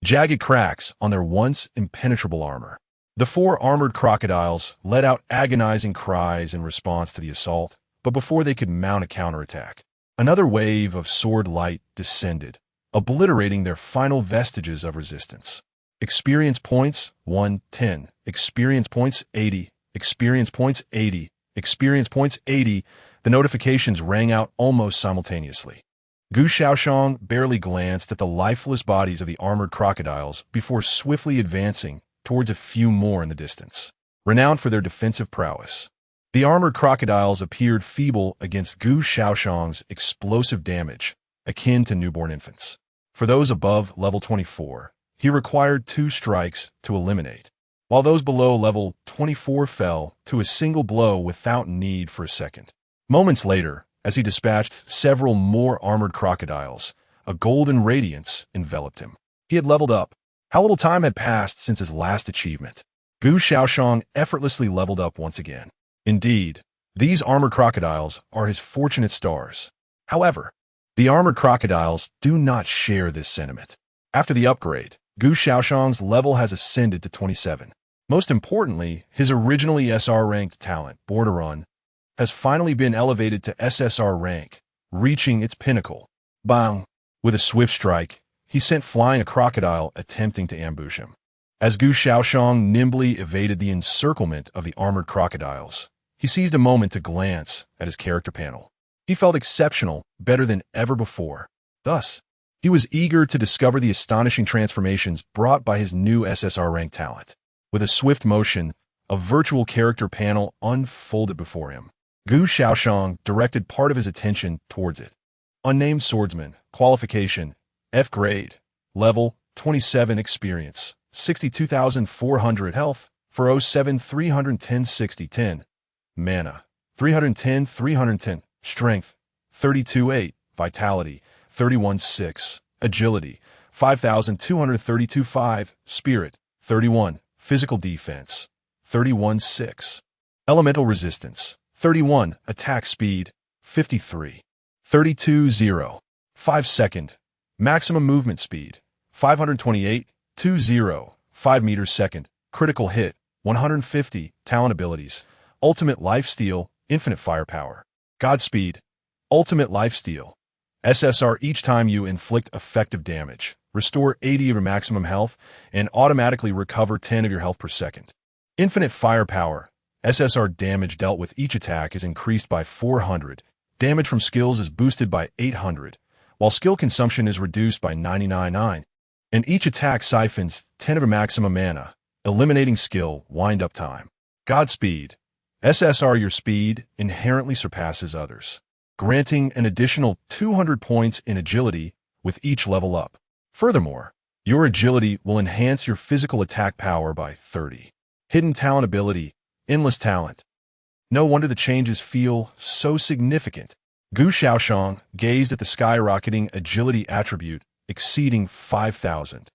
jagged cracks on their once impenetrable armor. The 4 armored crocodiles let out agonizing cries in response to the assault, but before they could mount a counterattack, another wave of sword light descended, obliterating their final vestiges of resistance. Experience points 110, experience points 80, experience points 80, experience points 80. The notifications rang out almost simultaneously. Gu Shaoyan barely glanced at the lifeless bodies of the armored crocodiles before swiftly advancing towards a few more in the distance. Renowned for their defensive prowess, the armored crocodiles appeared feeble against Gu Shaoyan's explosive damage, akin to newborn infants. For those above level 24, he required 2 strikes to eliminate, while those below level 24 fell to a single blow without need for a second. Moments later, as he dispatched several more armored crocodiles, a golden radiance enveloped him. He had leveled up. How little time had passed since his last achievement. Gu Shaoyan effortlessly leveled up once again. Indeed, these armored crocodiles are his fortunate stars. However, the armored crocodiles do not share this sentiment. After the upgrade, Gu Shaoyan's level has ascended to 27. Most importantly, his originally SR-ranked talent, Border Run, has finally been elevated to SSR rank, reaching its pinnacle. Bang! With a swift strike, he sent flying a crocodile attempting to ambush him. As Gu Shaoyan nimbly evaded the encirclement of the armored crocodiles, he seized a moment to glance at his character panel. He felt exceptional, better than ever before. Thus, he was eager to discover the astonishing transformations brought by his new SSR rank talent. With a swift motion, a virtual character panel unfolded before him. Gu Shaoyan directed part of his attention towards it. Unnamed Swordsman, Qualification, F grade, Level 27 Experience, 62,400 Health, 407 310 60 10, Mana, 310 310, Strength, 32.8, Vitality, 31.6, Agility, 5,232 5, Spirit, 31, Physical Defense, 31.6, Elemental Resistance, 31, Attack Speed, 53, 32.0, 5 second, Maximum Movement Speed, 528, 20, 5 meters second, Critical Hit, 150, Talent Abilities, Ultimate Lifesteal, Infinite Firepower, Godspeed, Ultimate Lifesteal, SSR each time you inflict effective damage, restore 80 of your maximum health, and automatically recover 10 of your health per second. Infinite Firepower, SSR damage dealt with each attack is increased by 400, damage from skills is boosted by 800, while skill consumption is reduced by 99.9, and each attack siphons 10 of a maximum mana, eliminating skill wind-up time. Godspeed, SSR your speed inherently surpasses others, granting an additional 200 points in agility with each level up. Furthermore, your agility will enhance your physical attack power by 30. Hidden Talent Ability, Endless Talent. No wonder the changes feel so significant. Gu Shaoyan gazed at the skyrocketing agility attribute exceeding 5,000,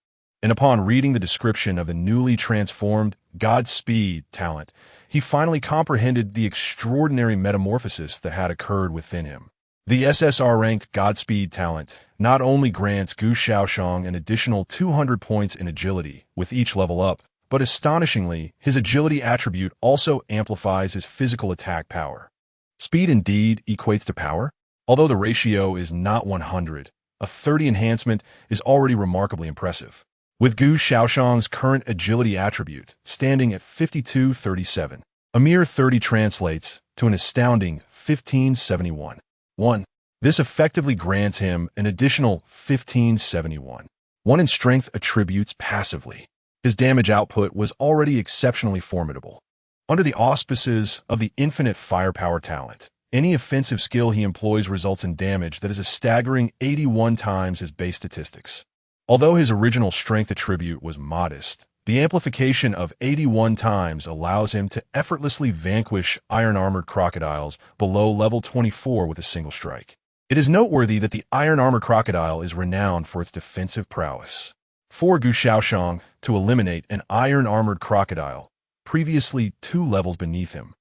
and upon reading the description of the newly transformed Godspeed talent, he finally comprehended the extraordinary metamorphosis that had occurred within him. The SSR-ranked Godspeed talent not only grants Gu Shaoyan an additional 200 points in agility with each level up, but astonishingly, his agility attribute also amplifies his physical attack power. Speed indeed equates to power. Although the ratio is not 100, a 30 enhancement is already remarkably impressive. With Gu Shaoyan's current agility attribute standing at 5237, a mere 30 translates to an astounding 1571. 1. This effectively grants him an additional 1571. 1 in strength attributes passively. His damage output was already exceptionally formidable. Under the auspices of the infinite firepower talent, any offensive skill he employs results in damage that is a staggering 81 times his base statistics. Although his original strength attribute was modest, the amplification of 81 times allows him to effortlessly vanquish iron-armored crocodiles below level 24 with a single strike. It is noteworthy that the iron-armored crocodile is renowned for its defensive prowess. For Gu Shaoyan to eliminate an iron-armored crocodile, previously 2 levels beneath him,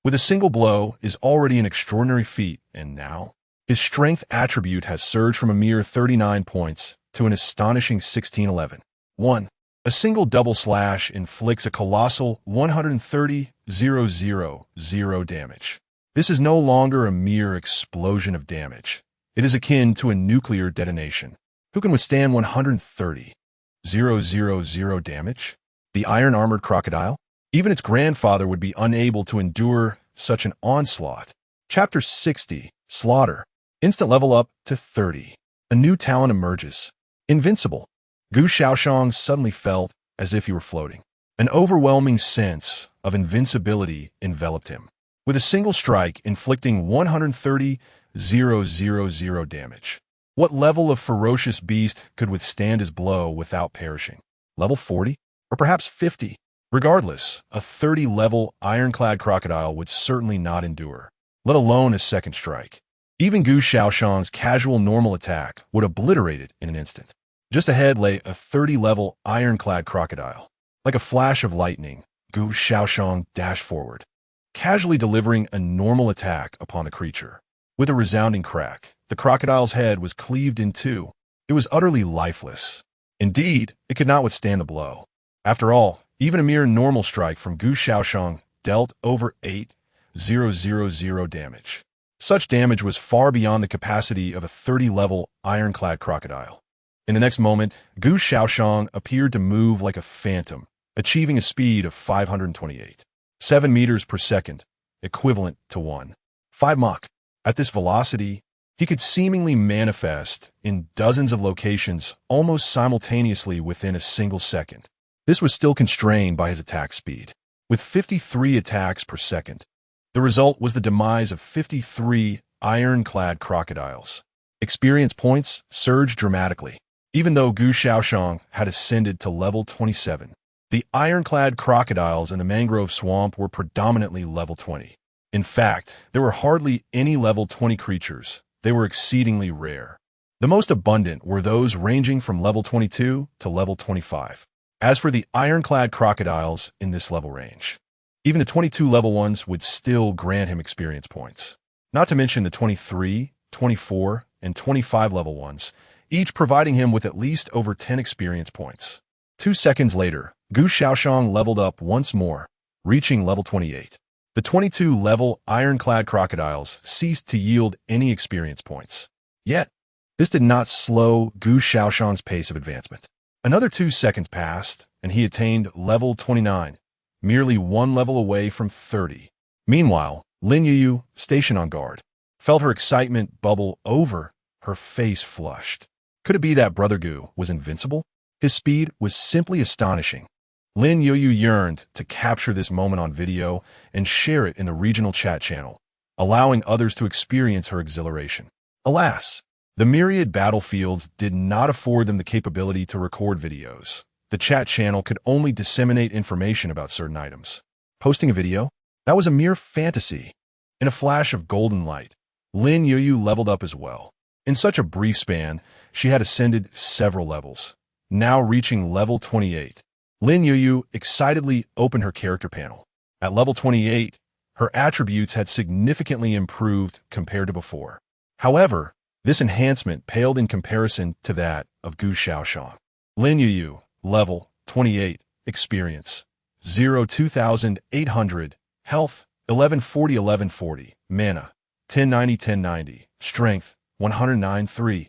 with a single blow is already an extraordinary feat, and now, his strength attribute has surged from a mere 39 points to an astonishing 1611. 1. A single double slash inflicts a colossal 130,000 damage. This is no longer a mere explosion of damage. It is akin to a nuclear detonation. Who can withstand 130,000 damage? The iron-armored crocodile? Even its grandfather would be unable to endure such an onslaught. Chapter 60, Slaughter. Instant level up to 30. A new talent emerges. Invincible. Gu Shaoyan suddenly felt as if he were floating. An overwhelming sense of invincibility enveloped him, with a single strike inflicting 130,000 damage. What level of ferocious beast could withstand his blow without perishing? Level 40? Or perhaps 50? Regardless, a 30-level ironclad crocodile would certainly not endure, let alone a second strike. Even Gu Shaoxian's casual normal attack would obliterate it in an instant. Just ahead lay a 30-level ironclad crocodile. Like a flash of lightning, Gu Shaoxian dashed forward, casually delivering a normal attack upon the creature. With a resounding crack, the crocodile's head was cleaved in two. It was utterly lifeless. Indeed, it could not withstand the blow. After all, even a mere normal strike from Gu Shaoxian dealt over 8,000 damage. Such damage was far beyond the capacity of a 30-level ironclad crocodile. In the next moment, Gu Shaoxian appeared to move like a phantom, achieving a speed of 528.7 meters per second, equivalent to 1.5 Mach. At this velocity, he could seemingly manifest in dozens of locations almost simultaneously within a single second. This was still constrained by his attack speed, with 53 attacks per second. The result was the demise of 53 ironclad crocodiles. Experience points surged dramatically. Even though Gu Shaoxian had ascended to level 27, the ironclad crocodiles in the mangrove swamp were predominantly level 20. In fact, there were hardly any level 20 creatures. They were exceedingly rare. The most abundant were those ranging from level 22 to level 25. As for the ironclad crocodiles in this level range, even the 22 level ones would still grant him experience points. Not to mention the 23, 24, and 25 level ones, each providing him with at least over 10 experience points. 2 seconds later, Gu Shaoxian leveled up once more, reaching level 28. The 22-level ironclad crocodiles ceased to yield any experience points. Yet, this did not slow Gu Shaoxian's pace of advancement. Another 2 seconds passed, and he attained level 29, merely one level away from 30. Meanwhile, Lin Youyu, stationed on guard, felt her excitement bubble over, her face flushed. Could it be that Brother Gu was invincible? His speed was simply astonishing. Lin Youyu yearned to capture this moment on video and share it in the regional chat channel, allowing others to experience her exhilaration. Alas, the myriad battlefields did not afford them the capability to record videos. The chat channel could only disseminate information about certain items. Posting a video? That was a mere fantasy. In a flash of golden light, Lin Youyu leveled up as well. In such a brief span, she had ascended several levels, now reaching level 28. Lin Youyu excitedly opened her character panel. At level 28, her attributes had significantly improved compared to before. However, this enhancement paled in comparison to that of Gu Shaoxian. Lin Youyu, level 28, experience 0,2800, health 1140, mana 1090, strength 109.3,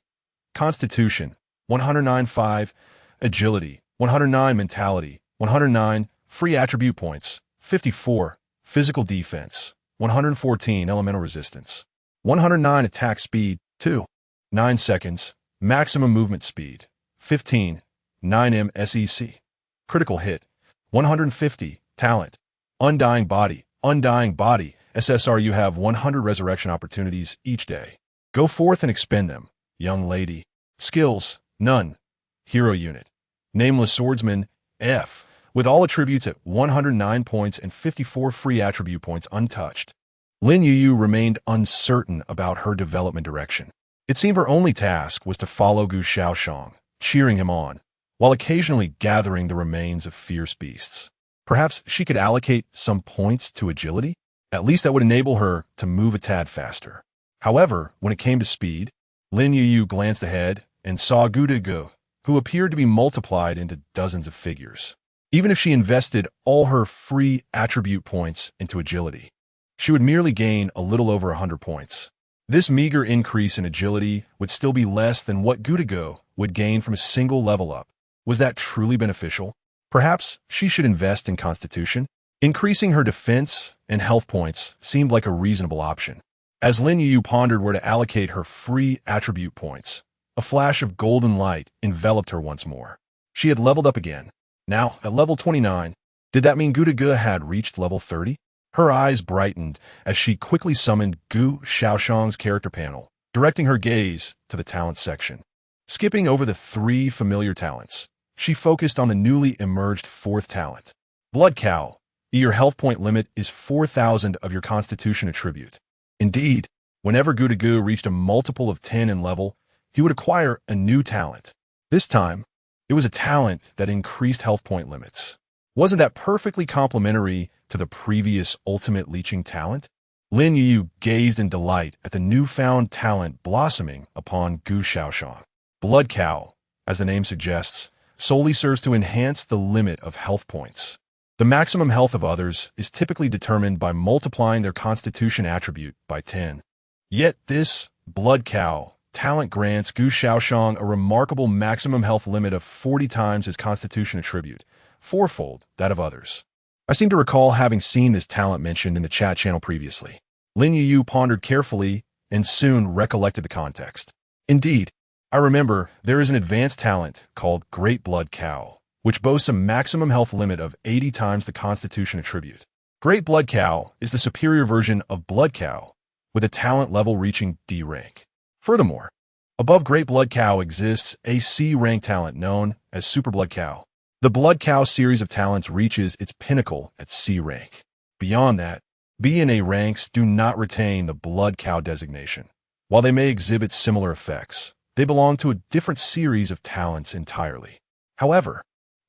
constitution 109.5, agility 109, mentality 109, free attribute points 54, physical defense 114, elemental resistance 109, attack speed 2, 9 seconds, maximum movement speed 15, 9 sec, critical hit 150, talent undying body, SSR. You have 100 resurrection opportunities each day. Go forth and expend them, young lady. Skills, none. Hero unit, nameless swordsman, F, with all attributes at 109 points and 54 free attribute points untouched. Lin Youyu remained uncertain about her development direction. It seemed her only task was to follow Gu Shaoxian, cheering him on, while occasionally gathering the remains of fierce beasts. Perhaps she could allocate some points to agility? At least that would enable her to move a tad faster. However, when it came to speed, Lin Youyu glanced ahead and saw Gu, who appeared to be multiplied into dozens of figures. Even if she invested all her free attribute points into agility, she would merely gain a little over 100 points. This meager increase in agility would still be less than what Gu would gain from a single level up. Was that truly beneficial? Perhaps she should invest in constitution? Increasing her defense and health points seemed like a reasonable option. As Lin Youyu pondered where to allocate her free attribute points, a flash of golden light enveloped her once more. She had leveled up again. Now, at level 29, did that mean Gu had reached level 30? Her eyes brightened as she quickly summoned Gu Shaoxian's character panel, directing her gaze to the talent section. Skipping over the 3 familiar talents, she focused on the newly emerged 4th talent. Blood Cow. Your health point limit is 4,000 of your constitution attribute. Indeed, Whenever Gu reached a multiple of 10 in level, he would acquire a new talent. This time, it was a talent that increased health point limits. Wasn't that perfectly complementary to the previous ultimate leeching talent? Lin Youyu gazed in delight at the newfound talent blossoming upon Gu Shaoyan. Blood Cow, as the name suggests, solely serves to enhance the limit of health points. The maximum health of others is typically determined by multiplying their constitution attribute by 10. Yet this Blood Cow talent grants Gu Shaoyan a remarkable maximum health limit of 40 times his constitution attribute, fourfold that of others. I seem to recall having seen this talent mentioned in the chat channel previously. Lin Youyu pondered carefully and soon recollected the context. Indeed, I remember there is an advanced talent called Great Blood Cow, which boasts a maximum health limit of 80 times the constitution attribute. Great Blood Cow is the superior version of Blood Cow, with a talent level reaching D rank. Furthermore, above Great Blood Cow exists a C rank talent known as Super Blood Cow. The Blood Cow series of talents reaches its pinnacle at C rank. Beyond that, B and A ranks do not retain the Blood Cow designation. While they may exhibit similar effects, they belong to a different series of talents entirely. However,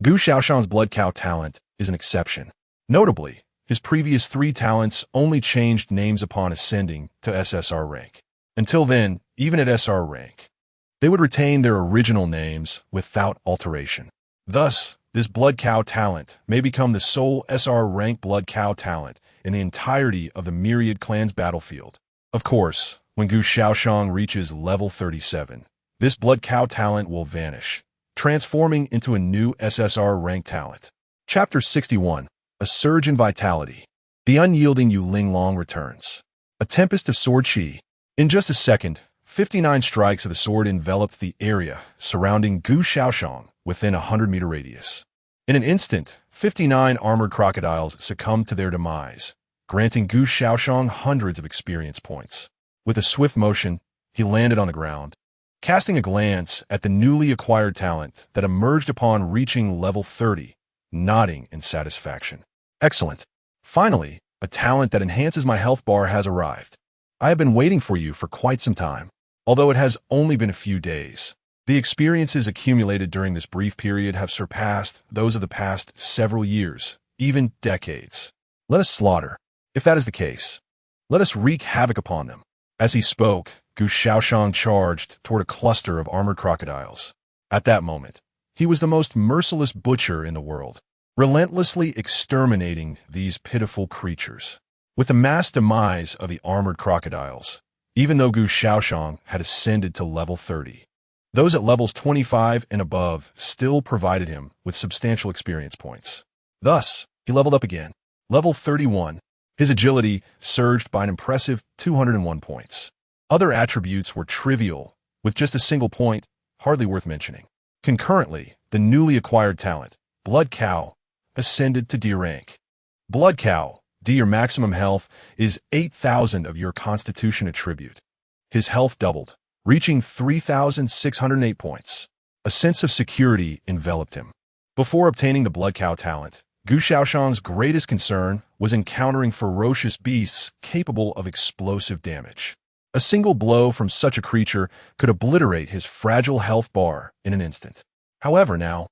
Gu Shaoyan's Blood Cow talent is an exception. Notably, his previous 3 talents only changed names upon ascending to SSR rank. Until then, even at SR rank, they would retain their original names without alteration. Thus, this Blood Cow talent may become the sole SR rank Blood Cow talent in the entirety of the Myriad Clan's battlefield. Of course, when Gu Shaoyan reaches level 37, this Blood Cow talent will vanish, transforming into a new SSR rank talent. Chapter 61, A Surge in Vitality. The unyielding Yu Linglong returns. A tempest of sword chi. In just a second, 59 strikes of the sword enveloped the area surrounding Gu Shaoyan within a 100-meter radius. In an instant, 59 armored crocodiles succumbed to their demise, granting Gu Shaoyan hundreds of experience points. With a swift motion, he landed on the ground, casting a glance at the newly acquired talent that emerged upon reaching level 30, nodding in satisfaction. Excellent. Finally, a talent that enhances my health bar has arrived. I have been waiting for you for quite some time, although it has only been a few days. The experiences accumulated during this brief period have surpassed those of the past several years, even decades. Let us slaughter. If that is the case, let us wreak havoc upon them. As he spoke, Gu Shaoyan charged toward a cluster of armored crocodiles. At that moment, he was the most merciless butcher in the world, relentlessly exterminating these pitiful creatures. With the mass demise of the armored crocodiles, even though Gu Shaoyan had ascended to level 30, those at levels 25 and above still provided him with substantial experience points. Thus, he leveled up again. Level 31, his agility surged by an impressive 201 points. Other attributes were trivial, with just a single point, hardly worth mentioning. Concurrently, the newly acquired talent, Blood Cow, ascended to D rank. Blood Cow, D, your maximum health is 8,000 of your constitution attribute. His health doubled, reaching 3,608 points. A sense of security enveloped him. Before obtaining the Blood Cow talent, Gu Shaoyan's greatest concern was encountering ferocious beasts capable of explosive damage. A single blow from such a creature could obliterate his fragile health bar in an instant. However, now,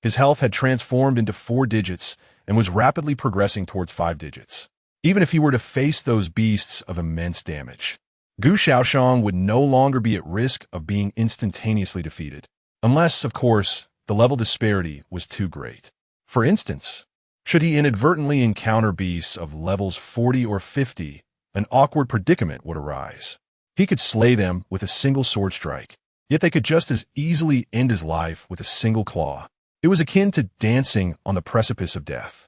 his health had transformed into 4 digits and was rapidly progressing towards 5 digits. Even if he were to face those beasts of immense damage, Gu Shaoyan would no longer be at risk of being instantaneously defeated, unless, of course, the level disparity was too great. For instance, should he inadvertently encounter beasts of levels 40 or 50, an awkward predicament would arise. He could slay them with a single sword strike, yet they could just as easily end his life with a single claw. It was akin to dancing on the precipice of death.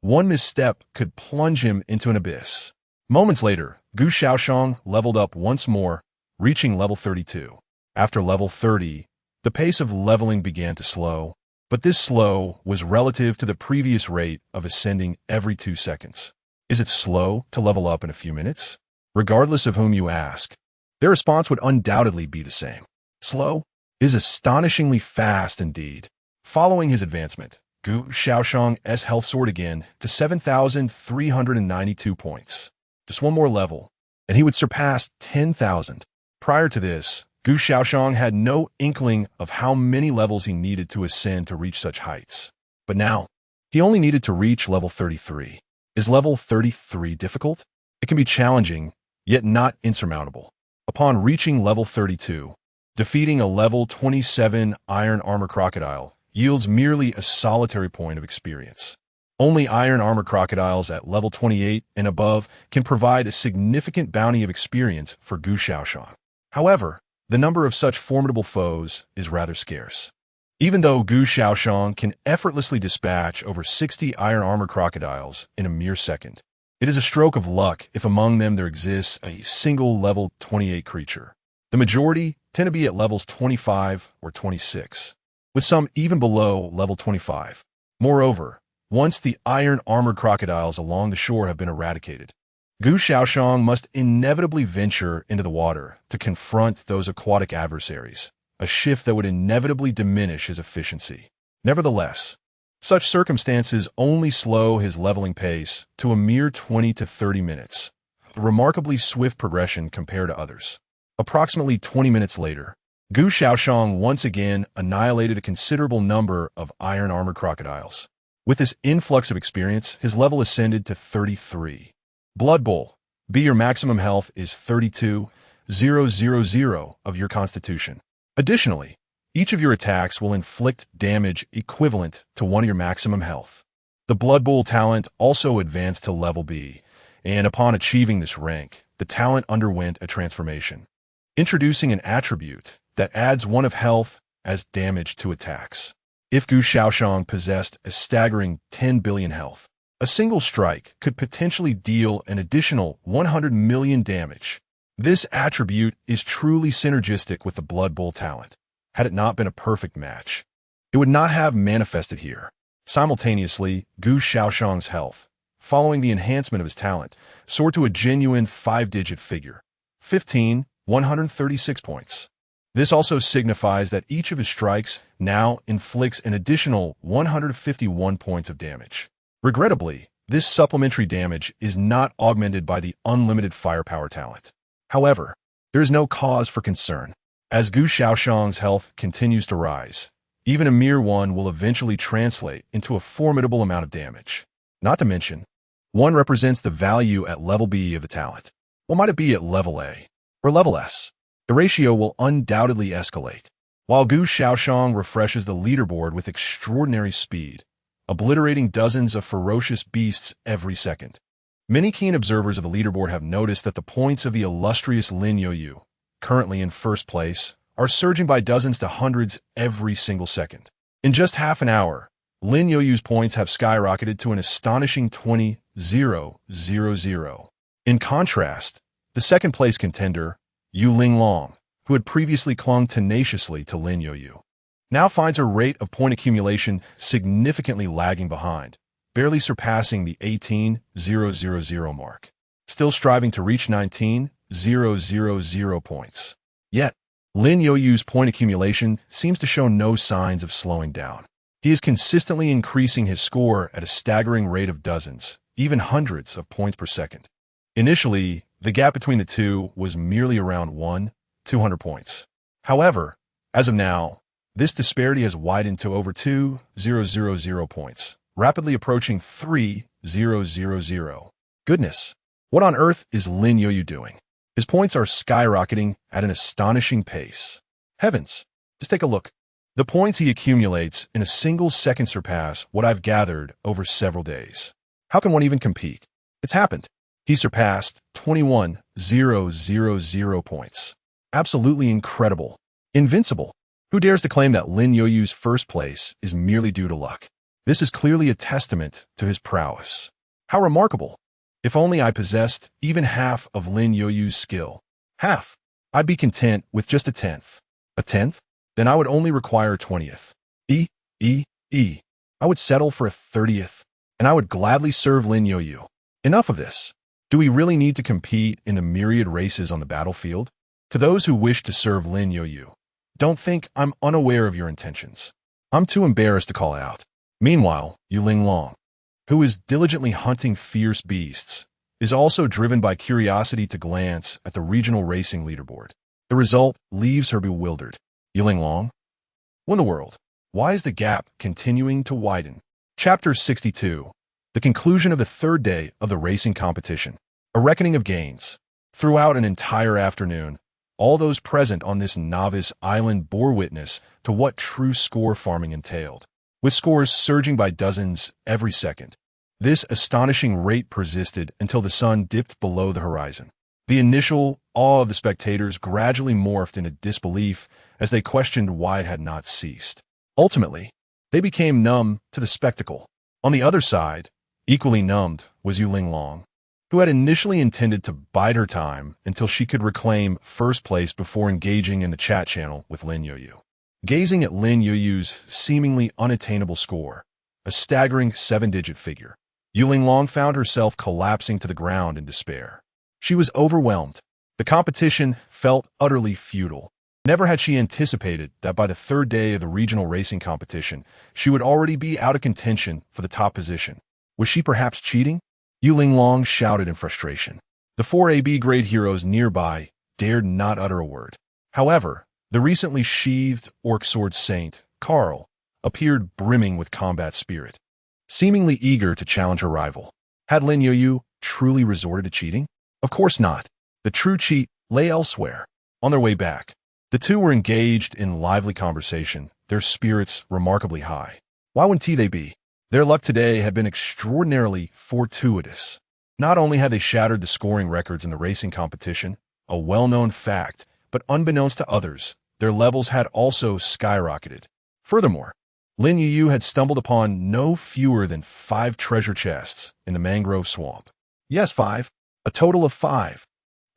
One misstep could plunge him into an abyss. Moments later, Gu Shaoyan leveled up once more, reaching level 32. After level 30, the pace of leveling began to slow, but this slow was relative to the previous rate of ascending every 2 seconds. Is it slow to level up in a few minutes? Regardless of whom you ask, their response would undoubtedly be the same. Slow is astonishingly fast indeed. Following his advancement, Gu Shaoyan's health soared again to 7,392 points. Just one more level, and he would surpass 10,000. Prior to this, Gu Shaoyan had no inkling of how many levels he needed to ascend to reach such heights. But now, he only needed to reach level 33. Is level 33 difficult? It can be challenging, yet not insurmountable. Upon reaching level 32, defeating a level 27 iron armor crocodile yields merely a solitary point of experience. Only iron armor crocodiles at level 28 and above can provide a significant bounty of experience for Gu Shaoyan. However, the number of such formidable foes is rather scarce. Even though Gu Shaoyan can effortlessly dispatch over 60 iron armor crocodiles in a mere second, it is a stroke of luck if among them there exists a single level 28 creature. The majority tend to be at levels 25 or 26, with some even below level 25. Moreover, once the iron armored crocodiles along the shore have been eradicated, Gu Shaoyan must inevitably venture into the water to confront those aquatic adversaries, a shift that would inevitably diminish his efficiency. Nevertheless, such circumstances only slow his leveling pace to a mere 20 to 30 minutes, a remarkably swift progression compared to others. Approximately 20 minutes later, Gu Shaoyan once again annihilated a considerable number of iron armored crocodiles. With this influx of experience, his level ascended to 33. Blood Bowl. B. Your maximum health is 32,000 of your constitution. Additionally, each of your attacks will inflict damage equivalent to one of your maximum health. The Blood Bowl talent also advanced to level B, and upon achieving this rank, the talent underwent a transformation, introducing an attribute that adds 1 of health as damage to attacks. If Gu Shaoyan possessed a staggering 10 billion health, a single strike could potentially deal an additional 100 million damage. This attribute is truly synergistic with the Blood Bowl talent. Had it not been a perfect match, it would not have manifested here. Simultaneously, Gu Shaoyan's health, following the enhancement of his talent, soared to a genuine 5-digit figure, 15,136 points. This also signifies that each of his strikes now inflicts an additional 151 points of damage. Regrettably, this supplementary damage is not augmented by the unlimited firepower talent. However, there is no cause for concern. As Gu Shaoyan's health continues to rise, even a mere 1 will eventually translate into a formidable amount of damage. Not to mention, 1 represents the value at level B of the talent. What might it be at level A or level S? The ratio will undoubtedly escalate. While Gu Shaoyan refreshes the leaderboard with extraordinary speed, obliterating dozens of ferocious beasts every second. Many keen observers of the leaderboard have noticed that the points of the illustrious Lin Youyu, currently in first place, are surging by dozens to hundreds every single second. In just half an hour, Lin Youyu's points have skyrocketed to an astonishing 20,000. In contrast, the second-place contender, Yu Linglong, who had previously clung tenaciously to Lin Youyu, now finds her rate of point accumulation significantly lagging behind, barely surpassing the 18,000 mark, still striving to reach 19,000 points. Yet, Lin Youyu's point accumulation seems to show no signs of slowing down. He is consistently increasing his score at a staggering rate of dozens, even hundreds of points per second. Initially, the gap between the two was merely around 200 points. However, as of now, this disparity has widened to over 2,000 points, rapidly approaching 3,000. Goodness, what on earth is Lin Youyu doing? His points are skyrocketing at an astonishing pace. Heavens, just take a look. The points he accumulates in a single second surpass what I've gathered over several days. How can one even compete? It's happened. He surpassed 21,000 points. Absolutely incredible. Invincible. Who dares to claim that Lin Youyu's first place is merely due to luck? This is clearly a testament to his prowess. How remarkable. If only I possessed even half of Lin Youyu's skill. Half. I'd be content with just a tenth. A tenth? Then I would only require a 20th. I would settle for a 30th, and I would gladly serve Lin Youyu. Enough of this. Do we really need to compete in the myriad races on the battlefield? To those who wish to serve Lin Youyu, don't think I'm unaware of your intentions. I'm too embarrassed to call out. Meanwhile, Yu Linglong, who is diligently hunting fierce beasts, is also driven by curiosity to glance at the regional racing leaderboard. The result leaves her bewildered. Yulin, what in the world? Why is the gap continuing to widen? Chapter 62. The conclusion of the third day of the racing competition. A reckoning of gains. Throughout an entire afternoon, all those present on this novice island bore witness to what true score farming entailed, with scores surging by dozens every second. This astonishing rate persisted until the sun dipped below the horizon. The initial awe of the spectators gradually morphed into disbelief as they questioned why it had not ceased. Ultimately, they became numb to the spectacle. On the other side, equally numbed, was Yulin, who had initially intended to bide her time until she could reclaim first place before engaging in the chat channel with Lin Youyu. Gazing at Lin Youyu's seemingly unattainable score, a staggering 7-digit figure, Yulin found herself collapsing to the ground in despair. She was overwhelmed. The competition felt utterly futile. Never had she anticipated that by the third day of the regional racing competition, she would already be out of contention for the top position. Was she perhaps cheating? Yulin shouted in frustration. The 4 AB grade heroes nearby dared not utter a word. However, the recently sheathed orc sword saint, Carl, appeared brimming with combat spirit, seemingly eager to challenge her rival. Had Lin Youyu truly resorted to cheating? Of course not. The true cheat lay elsewhere. On their way back, the two were engaged in lively conversation, their spirits remarkably high. Why wouldn't they be? Their luck today had been extraordinarily fortuitous. Not only had they shattered the scoring records in the racing competition, a well-known fact, but unbeknownst to others, their levels had also skyrocketed. Furthermore, Lin Youyu had stumbled upon no fewer than 5 treasure chests in the mangrove swamp. Yes, 5. A total of 5.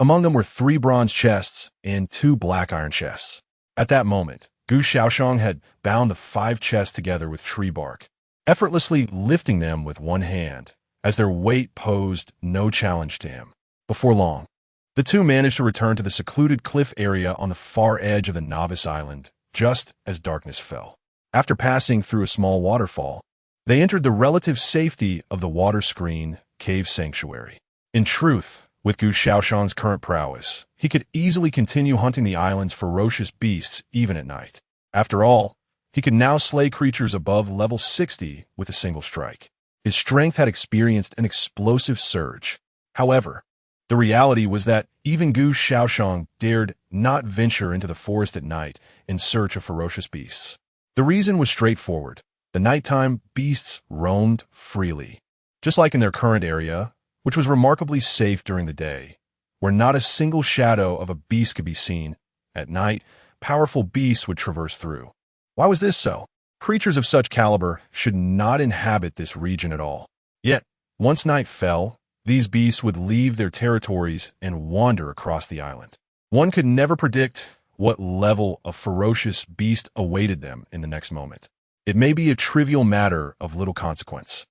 Among them were 3 bronze chests and 2 black iron chests. At that moment, Gu Shaoyan had bound the 5 chests together with tree bark, effortlessly lifting them with one hand, as their weight posed no challenge to him. Before long, the two managed to return to the secluded cliff area on the far edge of the novice island, just as darkness fell. After passing through a small waterfall, they entered the relative safety of the water-screen cave sanctuary. In truth, with Gu Shaoyan's current prowess, he could easily continue hunting the island's ferocious beasts even at night. After all, he could now slay creatures above level 60 with a single strike. His strength had experienced an explosive surge. However, the reality was that even Gu Shaoyan dared not venture into the forest at night in search of ferocious beasts. The reason was straightforward. The nighttime beasts roamed freely, just like in their current area, which was remarkably safe during the day, where not a single shadow of a beast could be seen. At night, powerful beasts would traverse through. Why was this so? Creatures of such caliber should not inhabit this region at all. Yet, once night fell, these beasts would leave their territories and wander across the island. One could never predict what level of ferocious beast awaited them in the next moment. It may be a trivial matter of little consequence,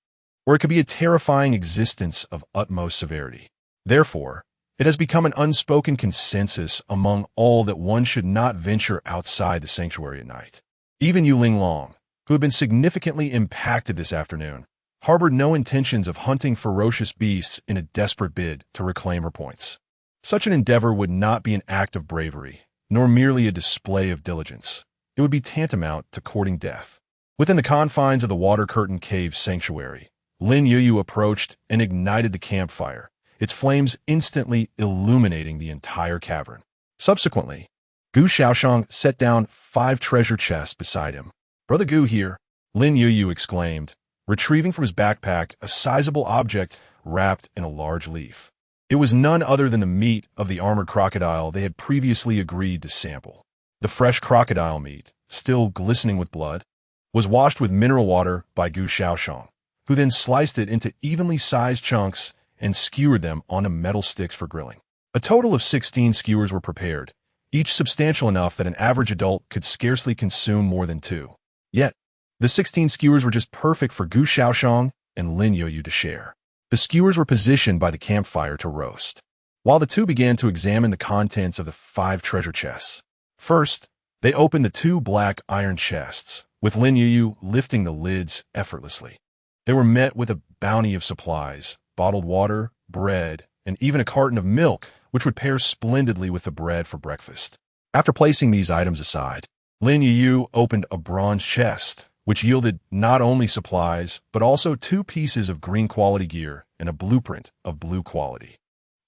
or it could be a terrifying existence of utmost severity. Therefore, it has become an unspoken consensus among all that one should not venture outside the sanctuary at night. Even Yulin, who had been significantly impacted this afternoon, harbored no intentions of hunting ferocious beasts in a desperate bid to reclaim her points. Such an endeavor would not be an act of bravery, nor merely a display of diligence. It would be tantamount to courting death. Within the confines of the Water Curtain Cave sanctuary, Lin Youyu approached and ignited the campfire, its flames instantly illuminating the entire cavern. Subsequently, Gu Shaoyan set down 5 treasure chests beside him. "Brother Gu here," Lin Youyu exclaimed, retrieving from his backpack a sizable object wrapped in a large leaf. It was none other than the meat of the armored crocodile they had previously agreed to sample. The fresh crocodile meat, still glistening with blood, was washed with mineral water by Gu Shaoyan, who then sliced it into evenly sized chunks and skewered them onto metal sticks for grilling. A total of 16 skewers were prepared, each substantial enough that an average adult could scarcely consume more than 2. Yet, the 16 skewers were just perfect for Gu Shaoyan and Lin Youyu to share. The skewers were positioned by the campfire to roast, while the two began to examine the contents of the 5 treasure chests. First, they opened the 2 black iron chests, with Lin Youyu lifting the lids effortlessly. They were met with a bounty of supplies: bottled water, bread, and even a carton of milk, which would pair splendidly with the bread for breakfast. After placing these items aside, Lin Youyu opened a bronze chest, which yielded not only supplies, but also 2 pieces of green quality gear and a blueprint of blue quality.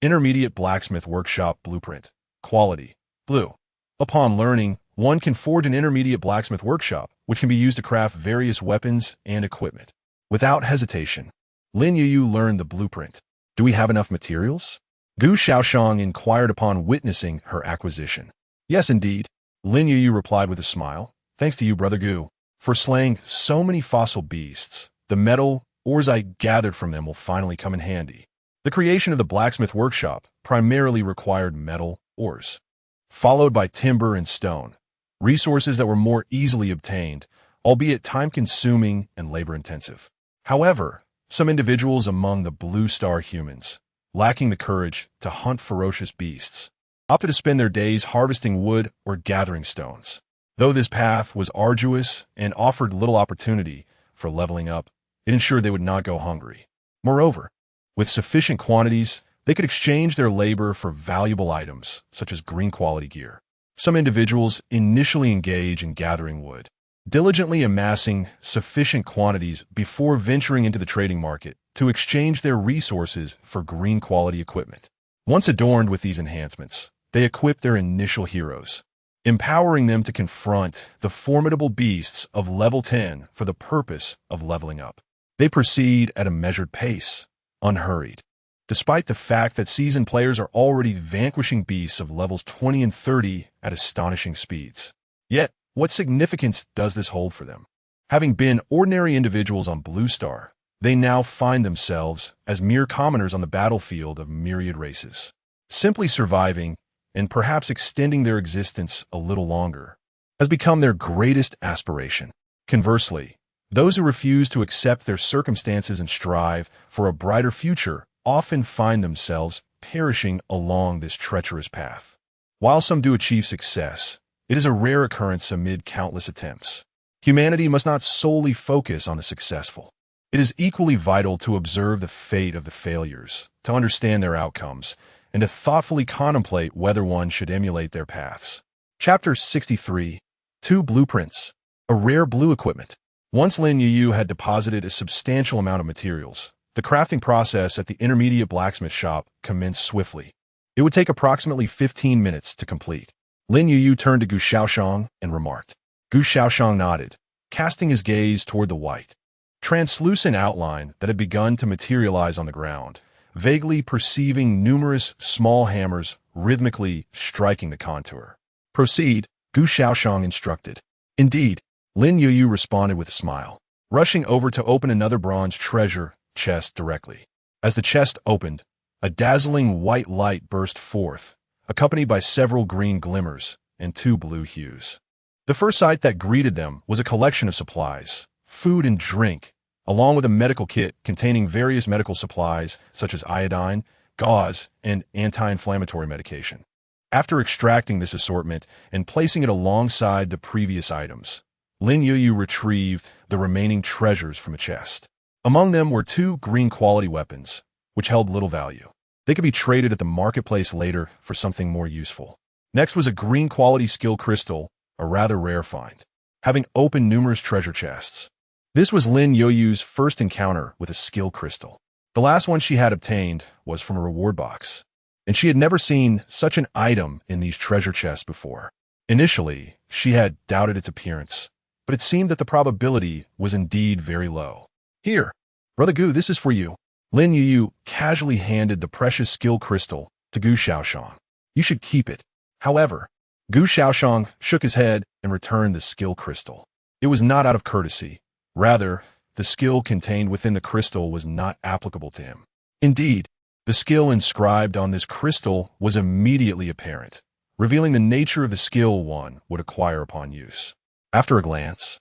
Intermediate Blacksmith Workshop Blueprint. Quality. Blue. Upon learning, one can forge an intermediate blacksmith workshop, which can be used to craft various weapons and equipment. Without hesitation, Lin Youyu learned the blueprint. Do we have enough materials? Gu Shaoyan inquired upon witnessing her acquisition. Yes, indeed, Lin Youyu replied with a smile. Thanks to you, Brother Gu, for slaying so many fossil beasts. The metal ores I gathered from them will finally come in handy. The creation of the blacksmith workshop primarily required metal ores, followed by timber and stone, resources that were more easily obtained, albeit time-consuming and labor-intensive. However, some individuals among the Blue Star humans, lacking the courage to hunt ferocious beasts, opted to spend their days harvesting wood or gathering stones. Though this path was arduous and offered little opportunity for leveling up, it ensured they would not go hungry. Moreover, with sufficient quantities, they could exchange their labor for valuable items, such as green quality gear. Some individuals initially engage in gathering wood, diligently amassing sufficient quantities before venturing into the trading market to exchange their resources for green quality equipment. Once adorned with these enhancements, they equip their initial heroes, empowering them to confront the formidable beasts of level 10 for the purpose of leveling up. They proceed at a measured pace, unhurried, despite the fact that seasoned players are already vanquishing beasts of levels 20 and 30 at astonishing speeds. Yet, what significance does this hold for them? Having been ordinary individuals on Blue Star, they now find themselves as mere commoners on the battlefield of myriad races. Simply surviving, and perhaps extending their existence a little longer, has become their greatest aspiration. Conversely, those who refuse to accept their circumstances and strive for a brighter future often find themselves perishing along this treacherous path. While some do achieve success, it is a rare occurrence amid countless attempts. Humanity must not solely focus on the successful. It is equally vital to observe the fate of the failures, to understand their outcomes, and to thoughtfully contemplate whether one should emulate their paths. Chapter 63. 2 Blueprints. A rare blue equipment. Once Lin Youyu had deposited a substantial amount of materials, the crafting process at the intermediate blacksmith shop commenced swiftly. It would take approximately 15 minutes to complete. Lin Youyu turned to Gu Shaoyan and remarked. Gu Shaoyan nodded, casting his gaze toward the white, translucent outline that had begun to materialize on the ground, vaguely perceiving numerous small hammers rhythmically striking the contour. Proceed, Gu Shaoyan instructed. Indeed, Lin Youyu responded with a smile, rushing over to open another bronze treasure chest directly. As the chest opened, a dazzling white light burst forth, accompanied by several green glimmers and 2 blue hues. The first sight that greeted them was a collection of supplies, food and drink, along with a medical kit containing various medical supplies such as iodine, gauze, and anti-inflammatory medication. After extracting this assortment and placing it alongside the previous items, Lin Youyu retrieved the remaining treasures from a chest. Among them were 2 green quality weapons, which held little value. They could be traded at the marketplace later for something more useful. Next was a green quality skill crystal, a rather rare find, having opened numerous treasure chests. This was Lin Youyu's first encounter with a skill crystal. The last one she had obtained was from a reward box, and she had never seen such an item in these treasure chests before. Initially, she had doubted its appearance, but it seemed that the probability was indeed very low. Here, Brother Gu, this is for you. Lin Youyu casually handed the precious skill crystal to Gu Shaoyan. You should keep it. However, Gu Shaoyan shook his head and returned the skill crystal. It was not out of courtesy. Rather, the skill contained within the crystal was not applicable to him. Indeed, the skill inscribed on this crystal was immediately apparent, revealing the nature of the skill one would acquire upon use. After a glance,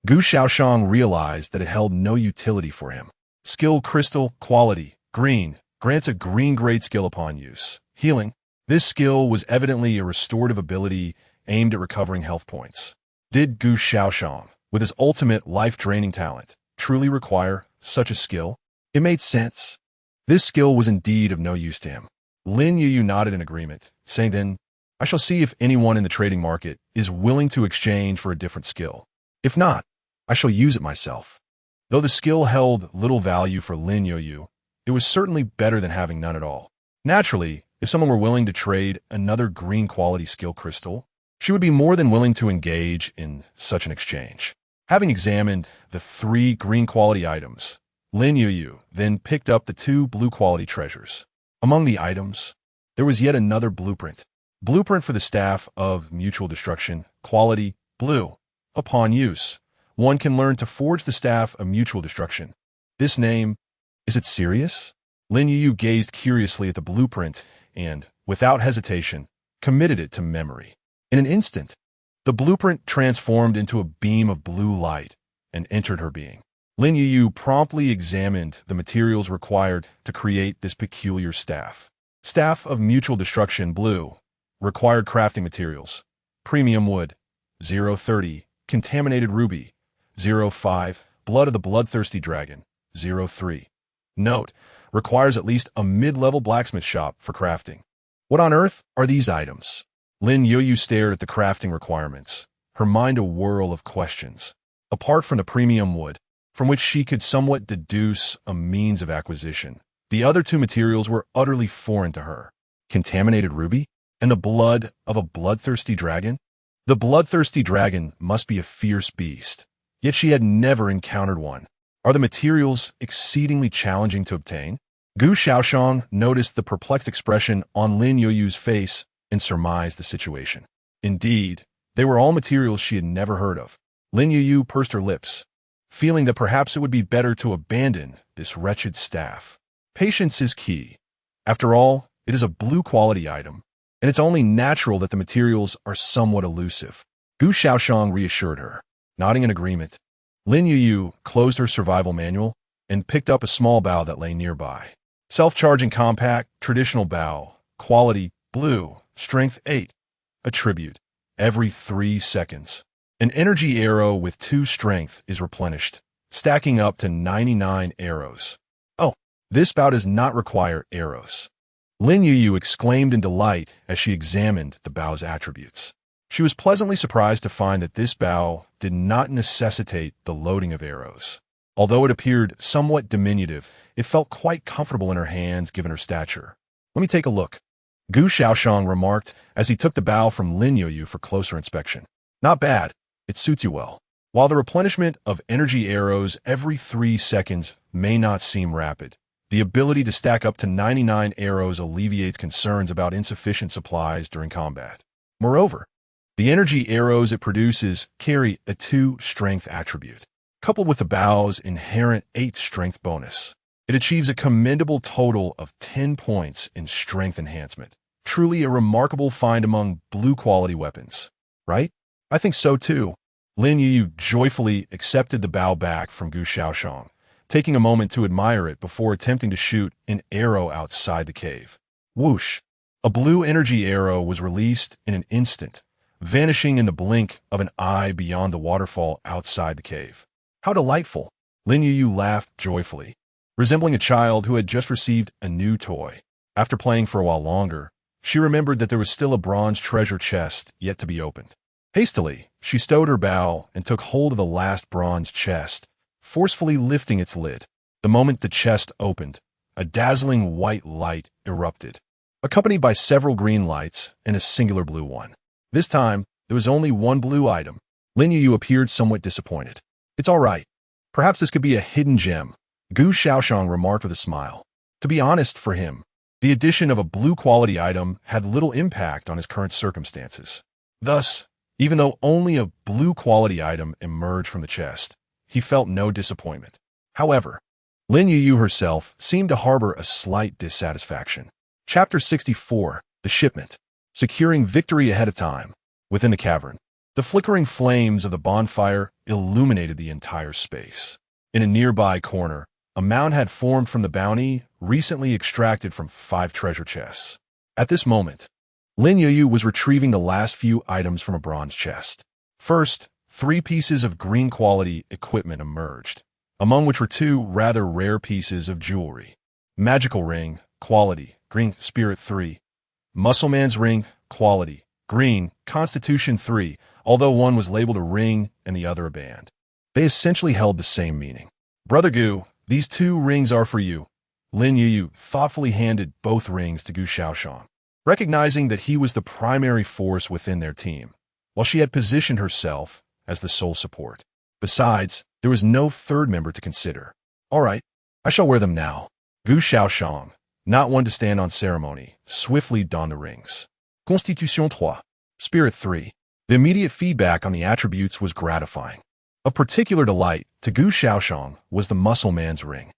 Gu Shaoyan realized that it held no utility for him. Skill crystal quality, green, grants a green grade skill upon use. Healing. This skill was evidently a restorative ability aimed at recovering health points. Did Gu Shaoyan, with his ultimate life-draining talent, truly require such a skill? It made sense. This skill was indeed of no use to him. Lin Youyu nodded in agreement, saying then, I shall see if anyone in the trading market is willing to exchange for a different skill. If not, I shall use it myself. Though the skill held little value for Lin Youyu, it was certainly better than having none at all. Naturally, if someone were willing to trade another green quality skill crystal, she would be more than willing to engage in such an exchange. Having examined the 3 green quality items, Lin Youyu then picked up the 2 blue quality treasures. Among the items, there was yet another blueprint. Blueprint for the Staff of Mutual Destruction, quality blue. Upon use, one can learn to forge the Staff of Mutual Destruction. This name, is it serious? Lin Youyu gazed curiously at the blueprint and, without hesitation, committed it to memory. In an instant, the blueprint transformed into a beam of blue light and entered her being. Lin Youyu promptly examined the materials required to create this peculiar staff. Staff of Mutual Destruction Blue. Required crafting materials. Premium wood. 030. Contaminated ruby. 05. Blood of the bloodthirsty dragon. 03. Note: requires at least a mid-level blacksmith shop for crafting. What on earth are these items? Lin Youyu stared at the crafting requirements, her mind a whirl of questions. Apart from the premium wood, from which she could somewhat deduce a means of acquisition, the other 2 materials were utterly foreign to her. Contaminated ruby? And the blood of a bloodthirsty dragon? The bloodthirsty dragon must be a fierce beast, yet she had never encountered one. Are the materials exceedingly challenging to obtain? Gu Shaoyan noticed the perplexed expression on Lin Youyu's face and surmised the situation. Indeed, they were all materials she had never heard of. Lin Youyu pursed her lips, feeling that perhaps it would be better to abandon this wretched staff. Patience is key. After all, it is a blue quality item, and it's only natural that the materials are somewhat elusive. Gu Shaoyan reassured her. Nodding in agreement, Lin Youyu closed her survival manual and picked up a small bow that lay nearby. Self-charging compact, traditional bow, quality, blue, strength 8. Attribute: every 3 seconds. An energy arrow with 2 strength is replenished, stacking up to 99 arrows. Oh, this bow does not require arrows. Lin Youyu exclaimed in delight as she examined the bow's attributes. She was pleasantly surprised to find that this bow did not necessitate the loading of arrows. Although it appeared somewhat diminutive, it felt quite comfortable in her hands given her stature. Let me take a look, Gu Shaoyan remarked as he took the bow from Lin Youyu for closer inspection. Not bad. It suits you well. While the replenishment of energy arrows every 3 seconds may not seem rapid, the ability to stack up to 99 arrows alleviates concerns about insufficient supplies during combat. Moreover, the energy arrows it produces carry a 2 strength attribute. Coupled with the bow's inherent 8 strength bonus, it achieves a commendable total of 10 points in strength enhancement. Truly a remarkable find among blue quality weapons, right? I think so too. Lin Youyu joyfully accepted the bow back from Gu Shaoyan, taking a moment to admire it before attempting to shoot an arrow outside the cave. Whoosh! A blue energy arrow was released in an instant, vanishing in the blink of an eye beyond the waterfall outside the cave. How delightful! Lin Youyu laughed joyfully, resembling a child who had just received a new toy. After playing for a while longer, she remembered that there was still a bronze treasure chest yet to be opened. Hastily, she stowed her bow and took hold of the last bronze chest, forcefully lifting its lid. The moment the chest opened, a dazzling white light erupted, accompanied by several green lights and a singular blue one. This time, there was only one blue item. Lin Youyu appeared somewhat disappointed. It's all right. Perhaps this could be a hidden gem, Gu Shaoyan remarked with a smile. To be honest, for him, the addition of a blue quality item had little impact on his current circumstances. Thus, even though only a blue quality item emerged from the chest, he felt no disappointment. However, Lin Youyu herself seemed to harbor a slight dissatisfaction. Chapter 64, The Shipment. Securing victory ahead of time. Within the cavern, the flickering flames of the bonfire illuminated the entire space. In a nearby corner, a mound had formed from the bounty recently extracted from 5 treasure chests. At this moment, Lin Youyu was retrieving the last few items from a bronze chest. First, 3 pieces of green quality equipment emerged, among which were 2 rather rare pieces of jewelry. Magical ring, quality, green, spirit 3. Muscle man's ring, quality, green, constitution 3, although one was labeled a ring and the other a band. They essentially held the same meaning. Brother Gu, these 2 rings are for you. Lin Youyu thoughtfully handed both rings to Gu Shaoyan, recognizing that he was the primary force within their team, while she had positioned herself as the sole support. Besides, there was no third member to consider. All right, I shall wear them now. Gu Shaoyan, not one to stand on ceremony, swiftly donned the rings. Constitution 3. Spirit 3. The immediate feedback on the attributes was gratifying. Of particular delight to Gu Shaoyan was the muscle man's ring.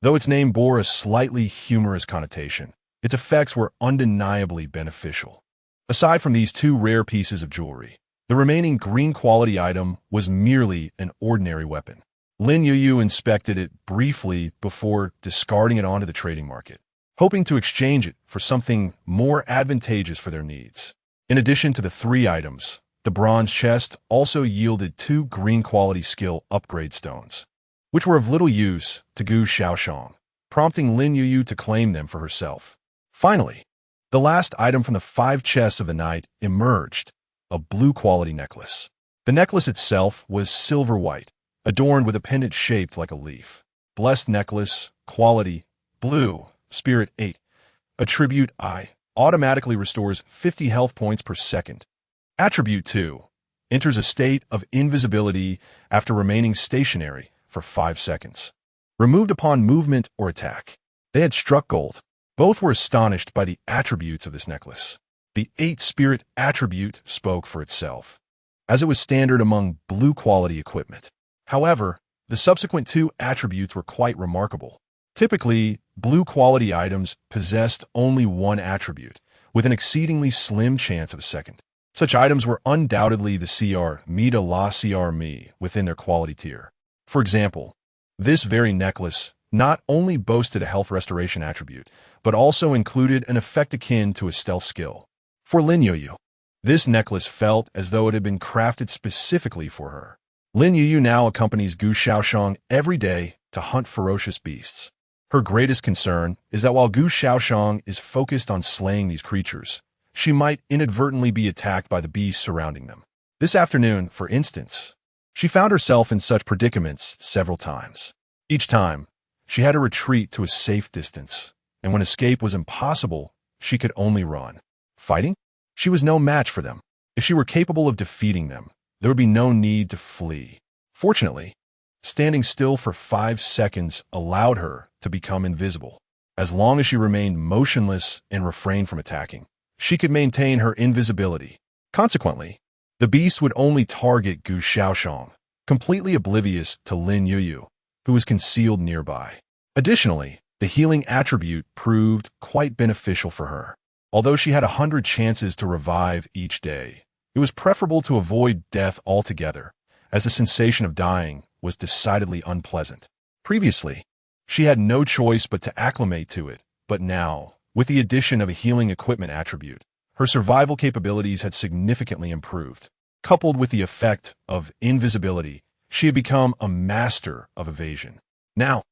Though its name bore a slightly humorous connotation, its effects were undeniably beneficial. Aside from these 2 rare pieces of jewelry, the remaining green quality item was merely an ordinary weapon. Lin Youyu inspected it briefly before discarding it onto the trading market, hoping to exchange it for something more advantageous for their needs. In addition to the 3 items, the bronze chest also yielded 2 green quality skill upgrade stones, which were of little use to Gu Shaoyan, prompting Lin Youyu to claim them for herself. Finally, the last item from the 5 chests of the night emerged, a blue quality necklace. The necklace itself was silver white, adorned with a pendant shaped like a leaf. Blessed necklace, quality, blue, spirit 8. Attribute I, automatically restores 50 health points per second. Attribute 2, enters a state of invisibility after remaining stationary for 5 seconds. Removed upon movement or attack. They had struck gold. Both were astonished by the attributes of this necklace. The 8 spirit attribute spoke for itself, as it was standard among blue quality equipment. However, the subsequent 2 attributes were quite remarkable. Typically, blue quality items possessed only 1 attribute, with an exceedingly slim chance of a second. Such items were undoubtedly the CR Mi de la CR Mi within their quality tier. For example, this very necklace not only boasted a health restoration attribute, but also included an effect akin to a stealth skill. For Lin Youyu, this necklace felt as though it had been crafted specifically for her. Lin Youyu now accompanies Gu Shaoyan every day to hunt ferocious beasts. Her greatest concern is that while Gu Shaoyan is focused on slaying these creatures, she might inadvertently be attacked by the beasts surrounding them. This afternoon, for instance, she found herself in such predicaments several times. Each time, she had to retreat to a safe distance, and when escape was impossible, she could only run. Fighting? She was no match for them. If she were capable of defeating them, there would be no need to flee. Fortunately, standing still for 5 seconds allowed her to become invisible. As long as she remained motionless and refrained from attacking, she could maintain her invisibility. Consequently, the beast would only target Gu Shaoyan, completely oblivious to Lin Youyu, who was concealed nearby. Additionally, the healing attribute proved quite beneficial for her. Although she had 100 chances to revive each day, it was preferable to avoid death altogether, as the sensation of dying was decidedly unpleasant. Previously, she had no choice but to acclimate to it, but now, with the addition of a healing equipment attribute, her survival capabilities had significantly improved. Coupled with the effect of invisibility, she had become a master of evasion. Now,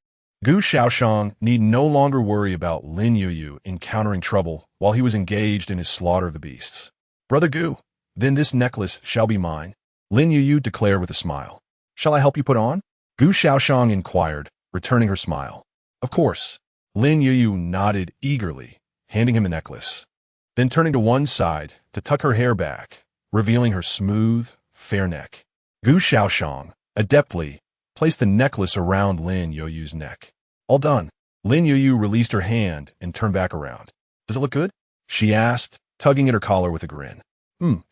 Gu Shaoyan need no longer worry about Lin Youyu encountering trouble while he was engaged in his slaughter of the beasts. Brother Gu, then this necklace shall be mine, Lin Youyu declared with a smile. Shall I help you put on? Gu Shaoyan inquired, returning her smile. Of course. Lin Youyu nodded eagerly, handing him the necklace, then turning to one side to tuck her hair back, revealing her smooth, fair neck. Gu Shaoyan adeptly placed the necklace around Lin Youyu's neck. All done. Lin Youyu released her hand and turned back around. Does it look good? She asked, tugging at her collar with a grin.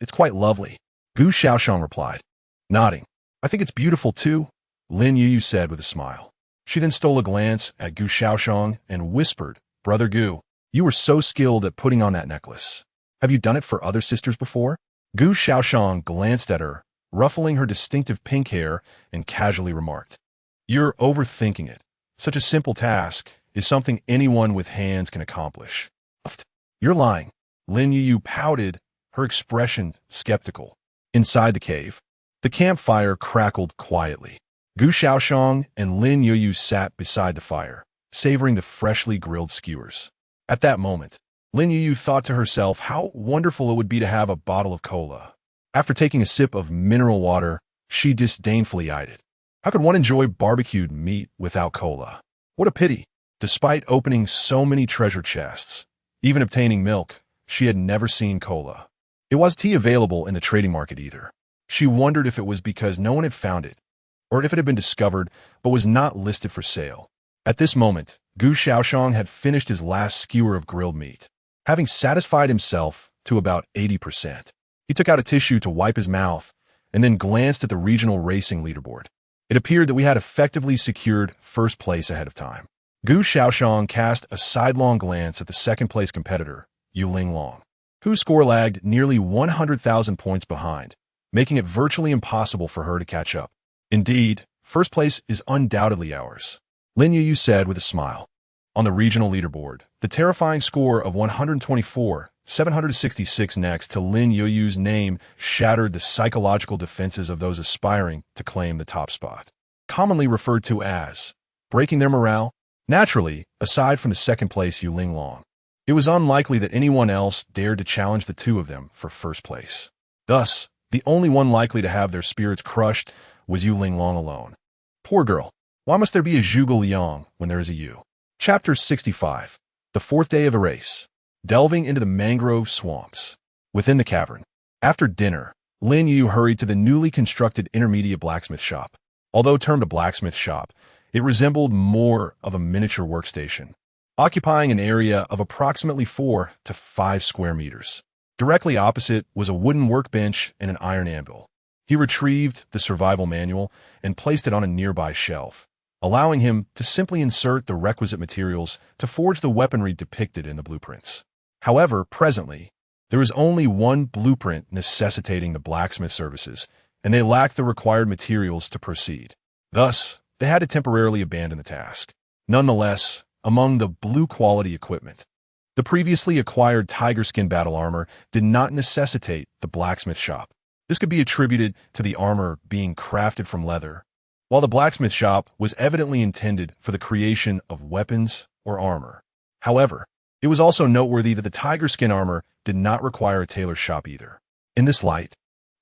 It's quite lovely. Gu Shaoyan replied, nodding. I think it's beautiful too, Lin Youyu said with a smile. She then stole a glance at Gu Shaoyan and whispered, Brother Gu, you were so skilled at putting on that necklace. Have you done it for other sisters before? Gu Shaoyan glanced at her, ruffling her distinctive pink hair, and casually remarked, You're overthinking it. Such a simple task is something anyone with hands can accomplish. You're lying. Lin Youyu pouted, her expression skeptical. Inside the cave, the campfire crackled quietly. Gu Shaoyan and Lin Youyu sat beside the fire, savoring the freshly grilled skewers. At that moment, Lin Youyu thought to herself how wonderful it would be to have a bottle of cola. After taking a sip of mineral water, she disdainfully eyed it. How could one enjoy barbecued meat without cola? What a pity! Despite opening so many treasure chests, even obtaining milk, she had never seen cola. It was tea available in the trading market either. She wondered if it was because no one had found it, or if it had been discovered but was not listed for sale. At this moment, Gu Shaoyan had finished his last skewer of grilled meat. Having satisfied himself to about 80%, he took out a tissue to wipe his mouth and then glanced at the regional racing leaderboard. It appeared that we had effectively secured first place ahead of time. Gu Shaoyan cast a sidelong glance at the second-place competitor, Yu Linglong, whose score lagged nearly 100,000 points behind, making it virtually impossible for her to catch up. Indeed, first place is undoubtedly ours, Lin Youyu said with a smile. On the regional leaderboard, the terrifying score of 124,766 next to Lin Youyu's name shattered the psychological defenses of those aspiring to claim the top spot. Commonly referred to as breaking their morale, naturally, aside from the second-place Yu Linglong, it was unlikely that anyone else dared to challenge the two of them for first place. Thus, the only one likely to have their spirits crushed was Yu Linglong alone. Poor girl. Why must there be a Zhuge Liang when there is a Yu? Chapter 65. The fourth day of the race. Delving into the mangrove swamps. Within the cavern. After dinner, Lin Yu hurried to the newly constructed intermediate blacksmith shop. Although termed a blacksmith shop, it resembled more of a miniature workstation, occupying an area of approximately 4 to 5 square meters. Directly opposite was a wooden workbench and an iron anvil. He retrieved the survival manual and placed it on a nearby shelf, allowing him to simply insert the requisite materials to forge the weaponry depicted in the blueprints. However, presently, there is only one blueprint necessitating the blacksmith services, and they lacked the required materials to proceed. Thus, they had to temporarily abandon the task. Nonetheless, among the blue-quality equipment, the previously acquired tiger skin battle armor did not necessitate the blacksmith shop. This could be attributed to the armor being crafted from leather, while the blacksmith shop was evidently intended for the creation of weapons or armor. However, it was also noteworthy that the tiger skin armor did not require a tailor's shop either. In this light,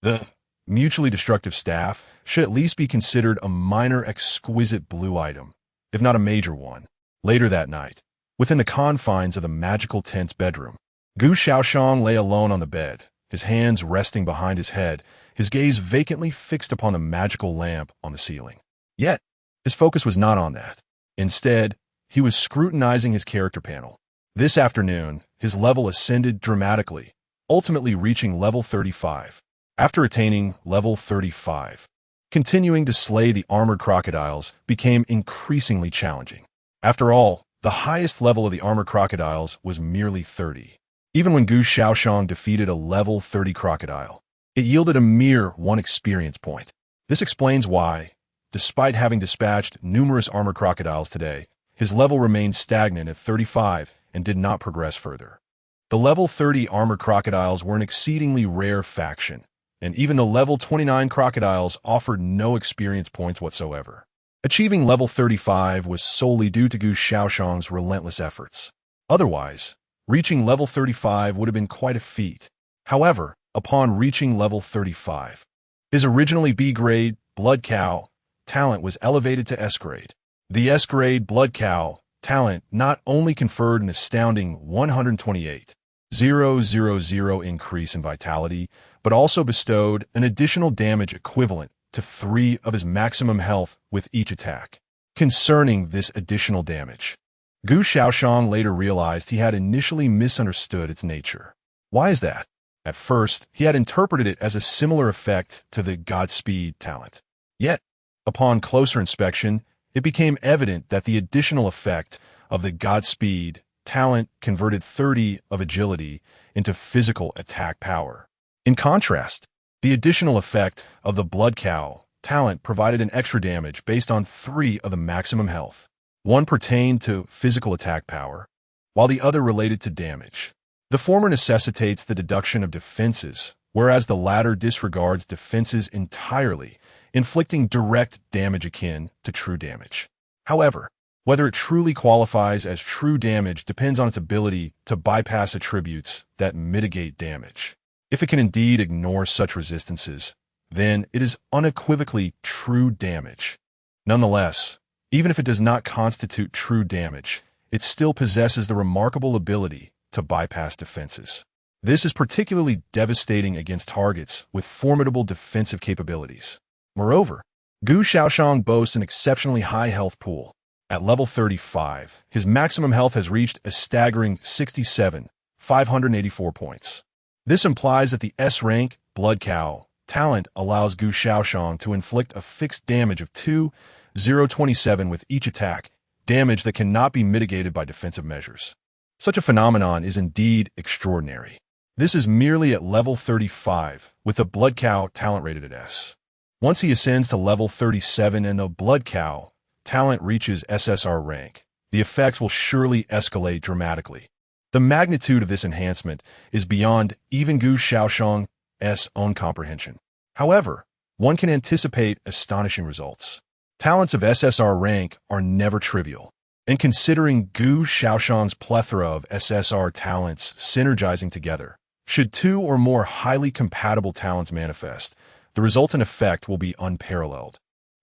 the mutually destructive staff should at least be considered a minor exquisite blue item, if not a major one. Later that night, within the confines of the magical tent's bedroom, Gu Shaoyan lay alone on the bed, his hands resting behind his head, his gaze vacantly fixed upon the magical lamp on the ceiling. Yet, his focus was not on that. Instead, he was scrutinizing his character panel. This afternoon, his level ascended dramatically, ultimately reaching level 35. After attaining level 35, continuing to slay the armored crocodiles became increasingly challenging. After all, the highest level of the armored crocodiles was merely 30. Even when Gu Shaoyan defeated a level 30 crocodile, it yielded a mere 1 experience point. This explains why, despite having dispatched numerous armored crocodiles today, his level remained stagnant at 35 and did not progress further. The level 30 armored crocodiles were an exceedingly rare faction, and even the level 29 crocodiles offered no experience points whatsoever. Achieving level 35 was solely due to Gu Shaoyan's relentless efforts. Otherwise, reaching level 35 would have been quite a feat. However, upon reaching level 35, his originally B-grade Blood Cow talent was elevated to S-grade. The S-grade Blood Cow talent not only conferred an astounding 128,000 increase in vitality, but also bestowed an additional damage equivalent to 3 of his maximum health with each attack. Concerning this additional damage, Gu Shaoyan later realized he had initially misunderstood its nature. Why is that? At first, he had interpreted it as a similar effect to the Godspeed talent. Yet, upon closer inspection, it became evident that the additional effect of the Godspeed talent converted 30 of agility into physical attack power. In contrast, the additional effect of the Blood Cow talent provided an extra damage based on 3 of the maximum health. One pertained to physical attack power, while the other related to damage. The former necessitates the deduction of defenses, whereas the latter disregards defenses entirely, inflicting direct damage akin to true damage. However, Whether it truly qualifies as true damage depends on its ability to bypass attributes that mitigate damage. If it can indeed ignore such resistances, then it is unequivocally true damage. Nonetheless, even if it does not constitute true damage, it still possesses the remarkable ability to bypass defenses. This is particularly devastating against targets with formidable defensive capabilities. Moreover, Gu Shaoyan boasts an exceptionally high health pool. At level 35, his maximum health has reached a staggering 67,584 points. This implies that the S-rank Blood Cow talent allows Gu Shaoyan to inflict a fixed damage of 2,027 with each attack, damage that cannot be mitigated by defensive measures. Such a phenomenon is indeed extraordinary. This is merely at level 35, with the Blood Cow talent rated at S. Once he ascends to level 37 and the Blood Cow talent reaches SSR rank, the effects will surely escalate dramatically. The magnitude of this enhancement is beyond even Gu Shaoyan's own comprehension. However, one can anticipate astonishing results. Talents of SSR rank are never trivial, and considering Gu Shaoyan's plethora of SSR talents synergizing together, should two or more highly compatible talents manifest, the resultant effect will be unparalleled,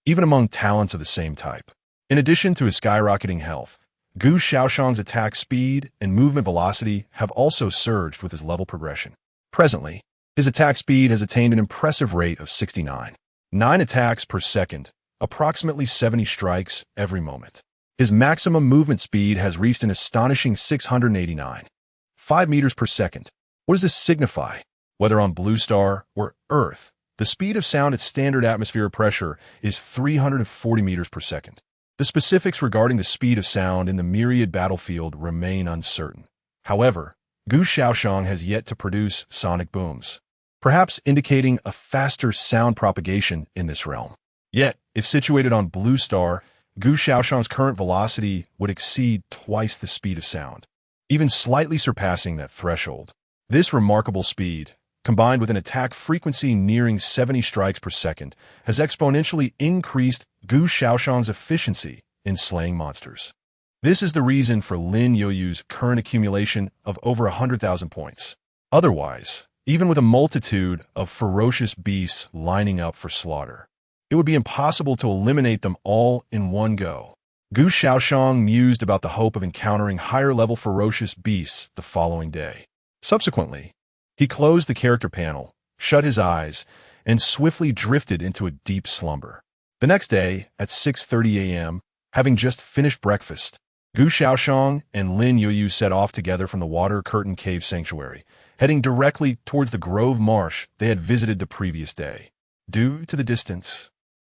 even among talents of the same type. In addition to his skyrocketing health, Gu Shaoyan's attack speed and movement velocity have also surged with his level progression. Presently, his attack speed has attained an impressive rate of 69.9 attacks per second, approximately 70 strikes every moment. His maximum movement speed has reached an astonishing 689.5 meters per second. What does this signify? Whether on Blue Star or Earth, the speed of sound at standard atmospheric pressure is 340 meters per second. The specifics regarding the speed of sound in the myriad battlefield remain uncertain. However, Gu Shaoyan has yet to produce sonic booms, perhaps indicating a faster sound propagation in this realm. Yet, if situated on Blue Star, Gu Shaoyan's current velocity would exceed twice the speed of sound, even slightly surpassing that threshold. This remarkable speed, combined with an attack frequency nearing 70 strikes per second, has exponentially increased Gu Shaoyan's efficiency in slaying monsters. This is the reason for Lin Youyu's current accumulation of over 100,000 points. Otherwise, even with a multitude of ferocious beasts lining up for slaughter, it would be impossible to eliminate them all in one go. Gu Shaoyan mused about the hope of encountering higher-level ferocious beasts the following day. Subsequently, he closed the character panel, shut his eyes, and swiftly drifted into a deep slumber. The next day, at 6:30 a.m., having just finished breakfast, Gu Shaoyan and Lin Youyu set off together from the Water Curtain Cave Sanctuary, heading directly towards the Grove Marsh they had visited the previous day. Due to the distance,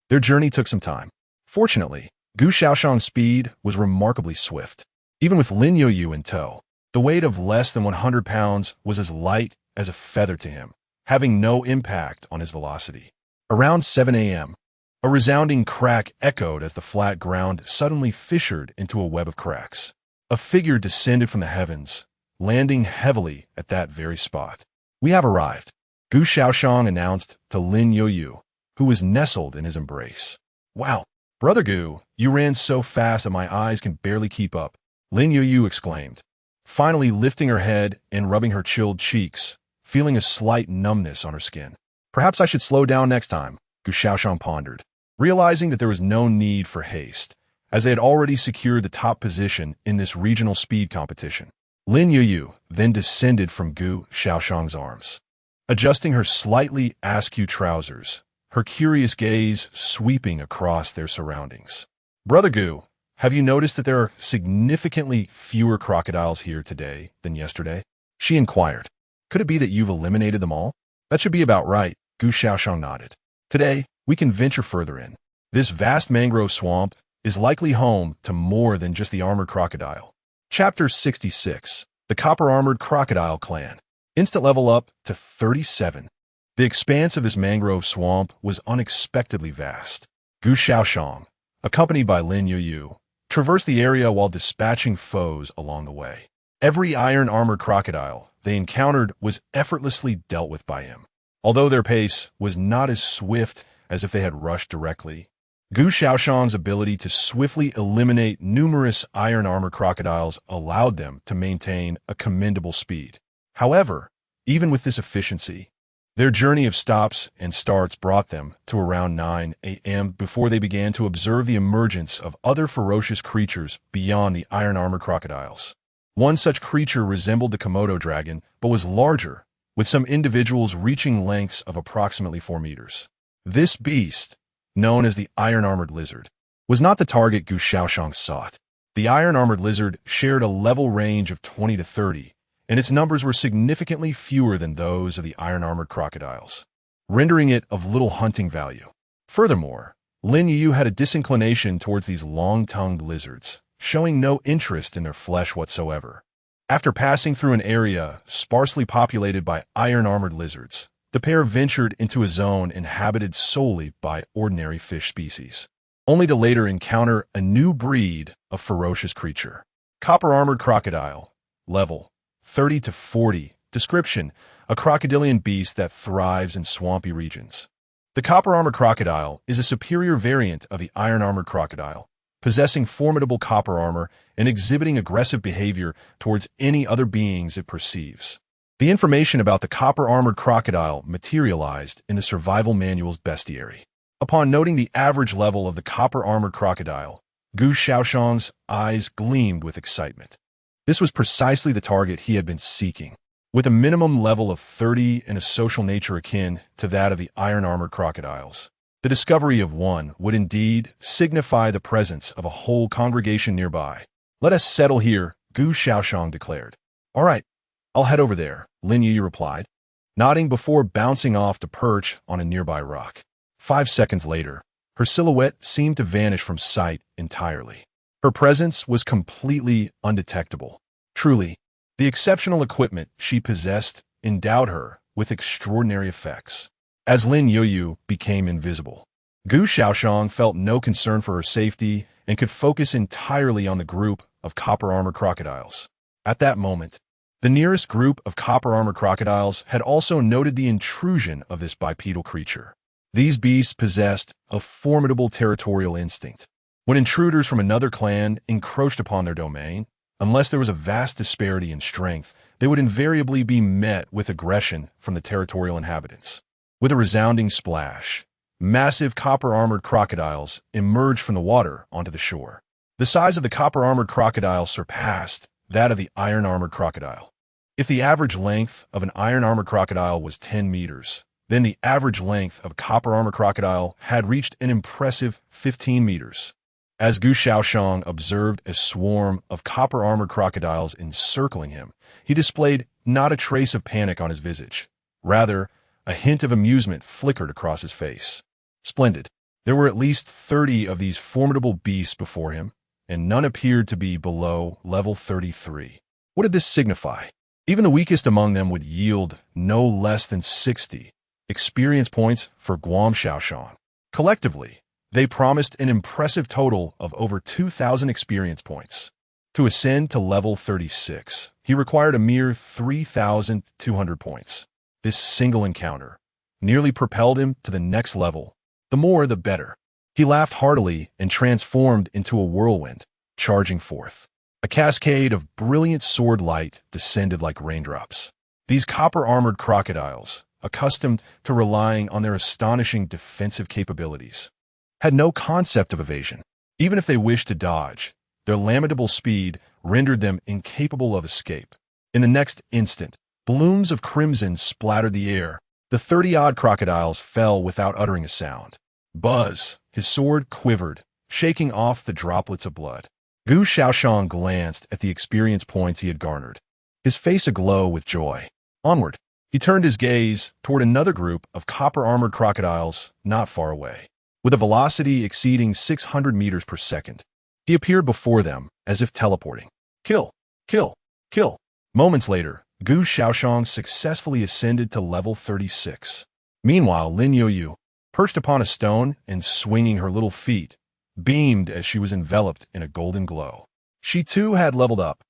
their journey took some time. Fortunately, Gu Shaoyan's speed was remarkably swift. Even with Lin Youyu in tow, the weight of less than 100 pounds was as light as a feather to him, having no impact on his velocity. Around 7 a.m., a resounding crack echoed as the flat ground suddenly fissured into a web of cracks. A figure descended from the heavens, landing heavily at that very spot. "We have arrived," Gu Shaoyan announced to Lin Youyu, who was nestled in his embrace. "Wow, Brother Gu, you ran so fast that my eyes can barely keep up," Lin Youyu exclaimed, finally lifting her head and rubbing her chilled cheeks, feeling a slight numbness on her skin. "Perhaps I should slow down next time," Gu Shaoyan pondered, realizing that there was no need for haste, as they had already secured the top position in this regional speed competition. Lin Youyu then descended from Gu Shaoyan's arms, adjusting her slightly askew trousers, her curious gaze sweeping across their surroundings. "Brother Gu, have you noticed that there are significantly fewer crocodiles here today than yesterday?" she inquired. "Could it be that you've eliminated them all?" "That should be about right," Gu Shaoyan nodded. "Today, we can venture further in. This vast mangrove swamp is likely home to more than just the armored crocodile." Chapter 66. The Copper-Armored Crocodile Clan. Instant level up to 37. The expanse of this mangrove swamp was unexpectedly vast. Gu Shaoyan, accompanied by Lin Youyu, traversed the area while dispatching foes along the way. Every iron-armored crocodile they encountered was effortlessly dealt with by him. Although their pace was not as swift as if they had rushed directly, Gu Shaoxian's ability to swiftly eliminate numerous iron armor crocodiles allowed them to maintain a commendable speed. However, even with this efficiency, their journey of stops and starts brought them to around 9 a.m. before they began to observe the emergence of other ferocious creatures beyond the iron armor crocodiles. One such creature resembled the Komodo dragon, but was larger, with some individuals reaching lengths of approximately 4 meters. This beast, known as the iron-armored lizard, was not the target Gu Shaoxian sought. The iron-armored lizard shared a level range of 20 to 30, and its numbers were significantly fewer than those of the iron-armored crocodiles, rendering it of little hunting value. Furthermore, Lin Youyu had a disinclination towards these long-tongued lizards, showing no interest in their flesh whatsoever. After passing through an area sparsely populated by iron-armored lizards, the pair ventured into a zone inhabited solely by ordinary fish species, only to later encounter a new breed of ferocious creature. Copper-armored crocodile, level 30 to 40. Description: a crocodilian beast that thrives in swampy regions. The copper-armored crocodile is a superior variant of the iron-armored crocodile, possessing formidable copper armor and exhibiting aggressive behavior towards any other beings it perceives. The information about the copper-armored crocodile materialized in the survival manual's bestiary. Upon noting the average level of the copper-armored crocodile, Gu Shaoxian's eyes gleamed with excitement. This was precisely the target he had been seeking. With a minimum level of 30 and a social nature akin to that of the iron-armored crocodiles, the discovery of one would indeed signify the presence of a whole congregation nearby. "Let us settle here," Gu Shaoxian declared. "All right, I'll head over there," Lin Youyu replied, nodding before bouncing off to perch on a nearby rock. 5 seconds later, her silhouette seemed to vanish from sight entirely. Her presence was completely undetectable. Truly, the exceptional equipment she possessed endowed her with extraordinary effects. As Lin Youyu became invisible, Gu Shaoxian felt no concern for her safety and could focus entirely on the group of copper-armored crocodiles. At that moment, the nearest group of copper-armored crocodiles had also noted the intrusion of this bipedal creature. These beasts possessed a formidable territorial instinct. When intruders from another clan encroached upon their domain, unless there was a vast disparity in strength, they would invariably be met with aggression from the territorial inhabitants. With a resounding splash, massive copper-armored crocodiles emerged from the water onto the shore. The size of the copper-armored crocodile surpassed that of the iron-armored crocodile. If the average length of an iron-armored crocodile was 10 meters, then the average length of a copper-armored crocodile had reached an impressive 15 meters. As Gu Shaoxian observed a swarm of copper-armored crocodiles encircling him, he displayed not a trace of panic on his visage. Rather, a hint of amusement flickered across his face. Splendid. There were at least 30 of these formidable beasts before him, and none appeared to be below level 33. What did this signify? Even the weakest among them would yield no less than 60 experience points for Gu Shaoxian. Collectively, they promised an impressive total of over 2,000 experience points. To ascend to level 36, he required a mere 3,200 points. This single encounter nearly propelled him to the next level. The more, the better. He laughed heartily and transformed into a whirlwind, charging forth. A cascade of brilliant sword light descended like raindrops. These copper-armored crocodiles, accustomed to relying on their astonishing defensive capabilities, had no concept of evasion. Even if they wished to dodge, their lamentable speed rendered them incapable of escape. In the next instant, blooms of crimson splattered the air. The 30-odd crocodiles fell without uttering a sound. Buzz, his sword quivered, shaking off the droplets of blood. Gu Shaoxian glanced at the experience points he had garnered, his face aglow with joy. Onward, he turned his gaze toward another group of copper-armored crocodiles not far away. With a velocity exceeding 600 meters per second, he appeared before them as if teleporting. Kill! Kill! Kill! Moments later, Gu Shaoxian successfully ascended to level 36. Meanwhile, Lin Youyu, perched upon a stone and swinging her little feet, beamed as she was enveloped in a golden glow. She too had leveled up.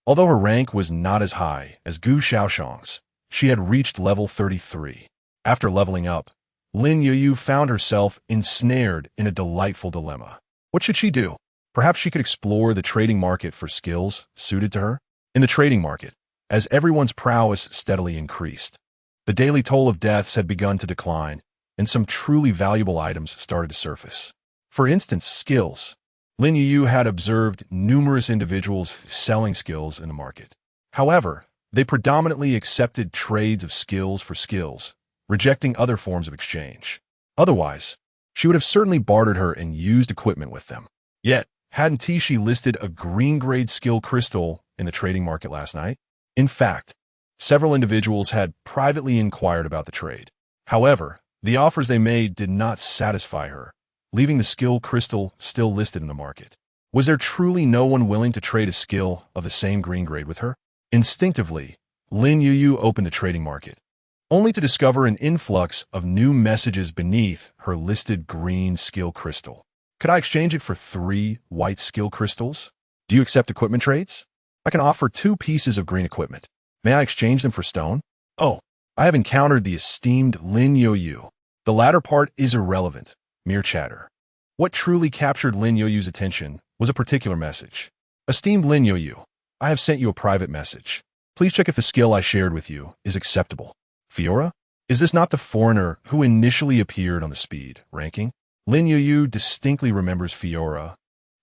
Although her rank was not as high as Gu Shaoxian's, she had reached level 33. After leveling up, Lin Youyu found herself ensnared in a delightful dilemma. What should she do? Perhaps she could explore the trading market for skills suited to her. In the trading market, as everyone's prowess steadily increased, the daily toll of deaths had begun to decline, and some truly valuable items started to surface. For instance, skills. Lin Youyu had observed numerous individuals selling skills in the market. However, they predominantly accepted trades of skills for skills, rejecting other forms of exchange. Otherwise, she would have certainly bartered her and used equipment with them. Yet, hadn't she listed a green-grade skill crystal in the trading market last night? In fact, several individuals had privately inquired about the trade. However, the offers they made did not satisfy her, leaving the skill crystal still listed in the market. Was there truly no one willing to trade a skill of the same green grade with her? Instinctively, Lin Youyu opened the trading market, only to discover an influx of new messages beneath her listed green skill crystal. Could I exchange it for 3 white skill crystals? Do you accept equipment trades? I can offer 2 pieces of green equipment. May I exchange them for stone? Oh, I have encountered the esteemed Lin Youyu. The latter part is irrelevant, mere chatter. What truly captured Lin Youyu's attention was a particular message. Esteemed Lin Youyu, I have sent you a private message. Please check if the skill I shared with you is acceptable. Fiora? Is this not the foreigner who initially appeared on the speed ranking? Lin Youyu distinctly remembers Fiora,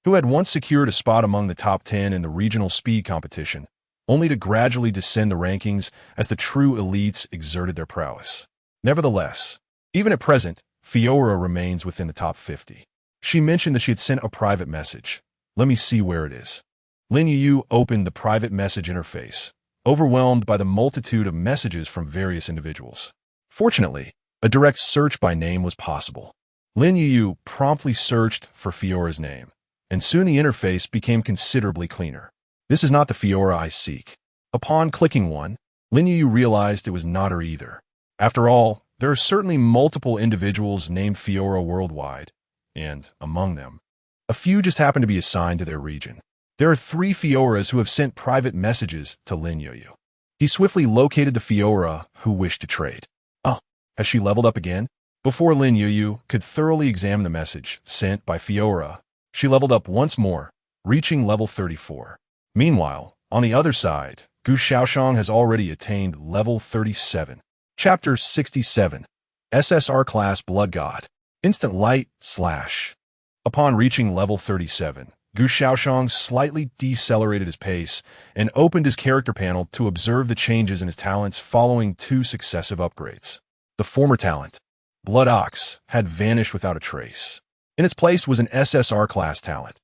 who had once secured a spot among the top 10 in the regional speed competition, only to gradually descend the rankings as the true elites exerted their prowess. Nevertheless, even at present, Fiora remains within the top 50. She mentioned that she had sent a private message. Let me see where it is. Lin Youyu opened the private message interface, overwhelmed by the multitude of messages from various individuals. Fortunately, a direct search by name was possible. Lin Youyu promptly searched for Fiora's name, and soon the interface became considerably cleaner. This is not the Fiora I seek. Upon clicking one, Lin Youyu realized it was not her either. After all, there are certainly multiple individuals named Fiora worldwide, and, among them, a few just happen to be assigned to their region. There are 3 Fioras who have sent private messages to Lin Youyu. He swiftly located the Fiora who wished to trade. Oh, has she leveled up again? Before Lin Youyu could thoroughly examine the message sent by Fiora, she leveled up once more, reaching level 34. Meanwhile, on the other side, Gu Shaoyan has already attained level 37. Chapter 67. SSR Class Blood God. Instant Light Slash. Upon reaching level 37, Gu Shaoyan slightly decelerated his pace and opened his character panel to observe the changes in his talents following 2 successive upgrades. The former talent, Blood Ox, had vanished without a trace. In its place was an SSR class talent,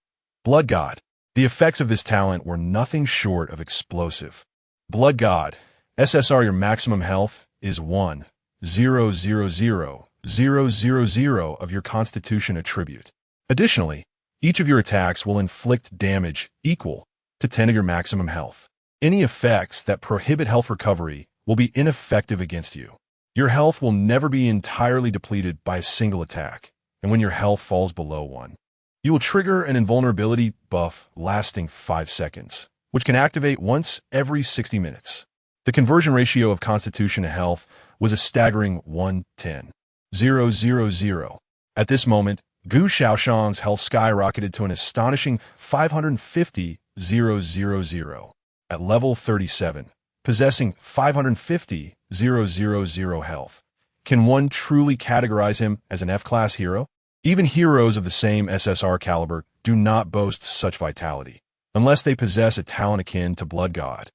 Blood God. The effects of this talent were nothing short of explosive. Blood God, SSR, your maximum health is 1,000,000 of your constitution attribute. Additionally, each of your attacks will inflict damage equal to 10 of your maximum health. Any effects that prohibit health recovery will be ineffective against you. Your health will never be entirely depleted by a single attack, and when your health falls below 1, you will trigger an invulnerability buff lasting 5 seconds, which can activate once every 60 minutes. The conversion ratio of constitution to health was a staggering 1:10,000. At this moment, Gu Shaoyan's health skyrocketed to an astonishing 550,000 at level 37, possessing 550,000 health. Can one truly categorize him as an F-class hero? Even heroes of the same SSR caliber do not boast such vitality, unless they possess a talent akin to Blood God,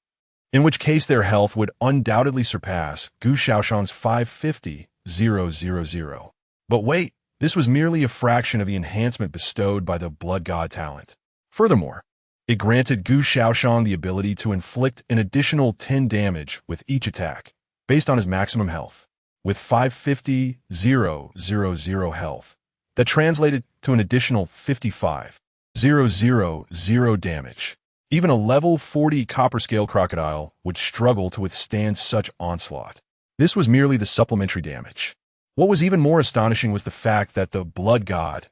in which case their health would undoubtedly surpass Gu Shaoyan's 550,000. But wait, this was merely a fraction of the enhancement bestowed by the Blood God talent. Furthermore, it granted Gu Shaoyan the ability to inflict an additional 10 damage with each attack, based on his maximum health. With 550,000 health, that translated to an additional 55,000 damage. Even a level 40 copper scale crocodile would struggle to withstand such onslaught. This was merely the supplementary damage. What was even more astonishing was the fact that the Blood God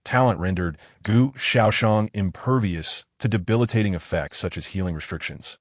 talent rendered Gu Shaoyan impervious to debilitating effects such as healing restrictions.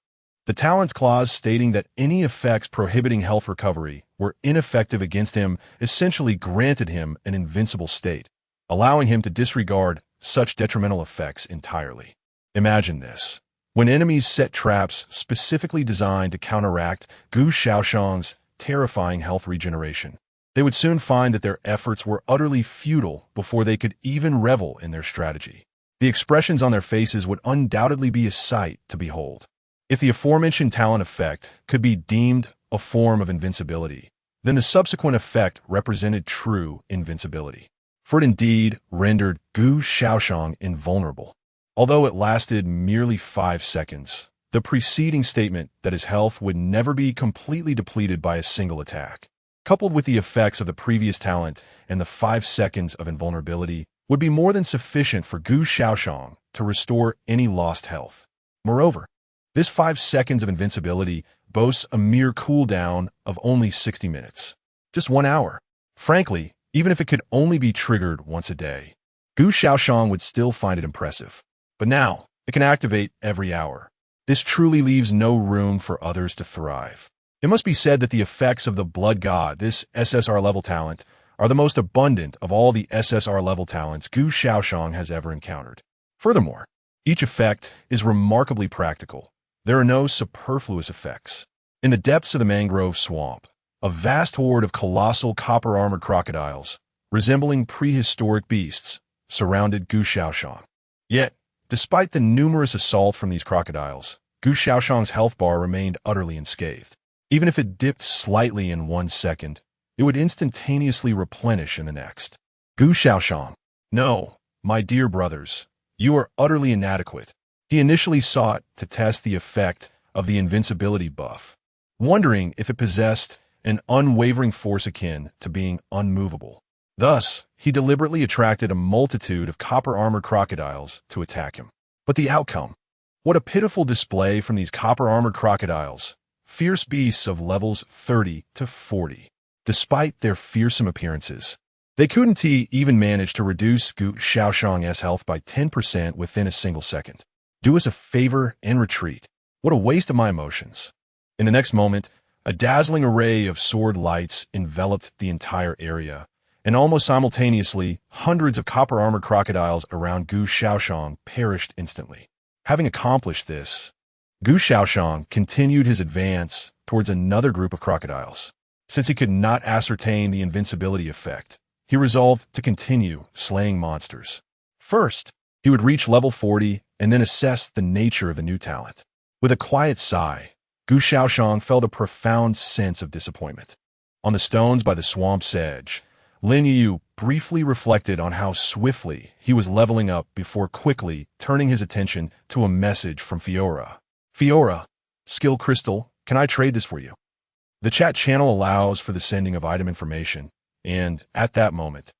the talent's clause stating that any effects prohibiting health recovery were ineffective against him essentially granted him an invincible state, allowing him to disregard such detrimental effects entirely. Imagine this. When enemies set traps specifically designed to counteract Gu Shaoyan's terrifying health regeneration, they would soon find that their efforts were utterly futile before they could even revel in their strategy. The expressions on their faces would undoubtedly be a sight to behold. If the aforementioned talent effect could be deemed a form of invincibility, then the subsequent effect represented true invincibility, for it indeed rendered Gu Shaoyan invulnerable. Although it lasted merely 5 seconds, the preceding statement that his health would never be completely depleted by a single attack, coupled with the effects of the previous talent and the 5 seconds of invulnerability, would be more than sufficient for Gu Shaoyan to restore any lost health. Moreover, this 5 seconds of invincibility boasts a mere cooldown of only 60 minutes. Just 1 hour. Frankly, even if it could only be triggered once a day, Gu Shaoyan would still find it impressive. But now, it can activate every hour. This truly leaves no room for others to thrive. It must be said that the effects of the Blood God, this SSR level talent, are the most abundant of all the SSR level talents Gu Shaoyan has ever encountered. Furthermore, each effect is remarkably practical. There are no superfluous effects. In the depths of the mangrove swamp, a vast horde of colossal copper-armored crocodiles, resembling prehistoric beasts, surrounded Gu Shaoyan. Yet, despite the numerous assault from these crocodiles, Gu Shaoyan's health bar remained utterly unscathed. Even if it dipped slightly in 1 second, it would instantaneously replenish in the next. Gu Shaoyan, no, my dear brothers, you are utterly inadequate. He initially sought to test the effect of the invincibility buff, wondering if it possessed an unwavering force akin to being unmovable. Thus, he deliberately attracted a multitude of copper-armored crocodiles to attack him. But the outcome? What a pitiful display from these copper-armored crocodiles, fierce beasts of levels 30 to 40. Despite their fearsome appearances, they couldn't even manage to reduce Gu Shaoyan's health by 10% within a single second. Do us a favor and retreat. What a waste of my emotions. In the next moment, a dazzling array of sword lights enveloped the entire area, and almost simultaneously, hundreds of copper-armored crocodiles around Gu Shaoyan perished instantly. Having accomplished this, Gu Shaoyan continued his advance towards another group of crocodiles. Since he could not ascertain the invincibility effect, he resolved to continue slaying monsters. First, he would reach level 40 and then assess the nature of the new talent. With a quiet sigh, Gu Shaoyan felt a profound sense of disappointment. On the stones by the swamp's edge, Lin Youyu briefly reflected on how swiftly he was leveling up before quickly turning his attention to a message from Fiora. Fiora, skill crystal, can I trade this for you? The chat channel allows for the sending of item information, and at that moment,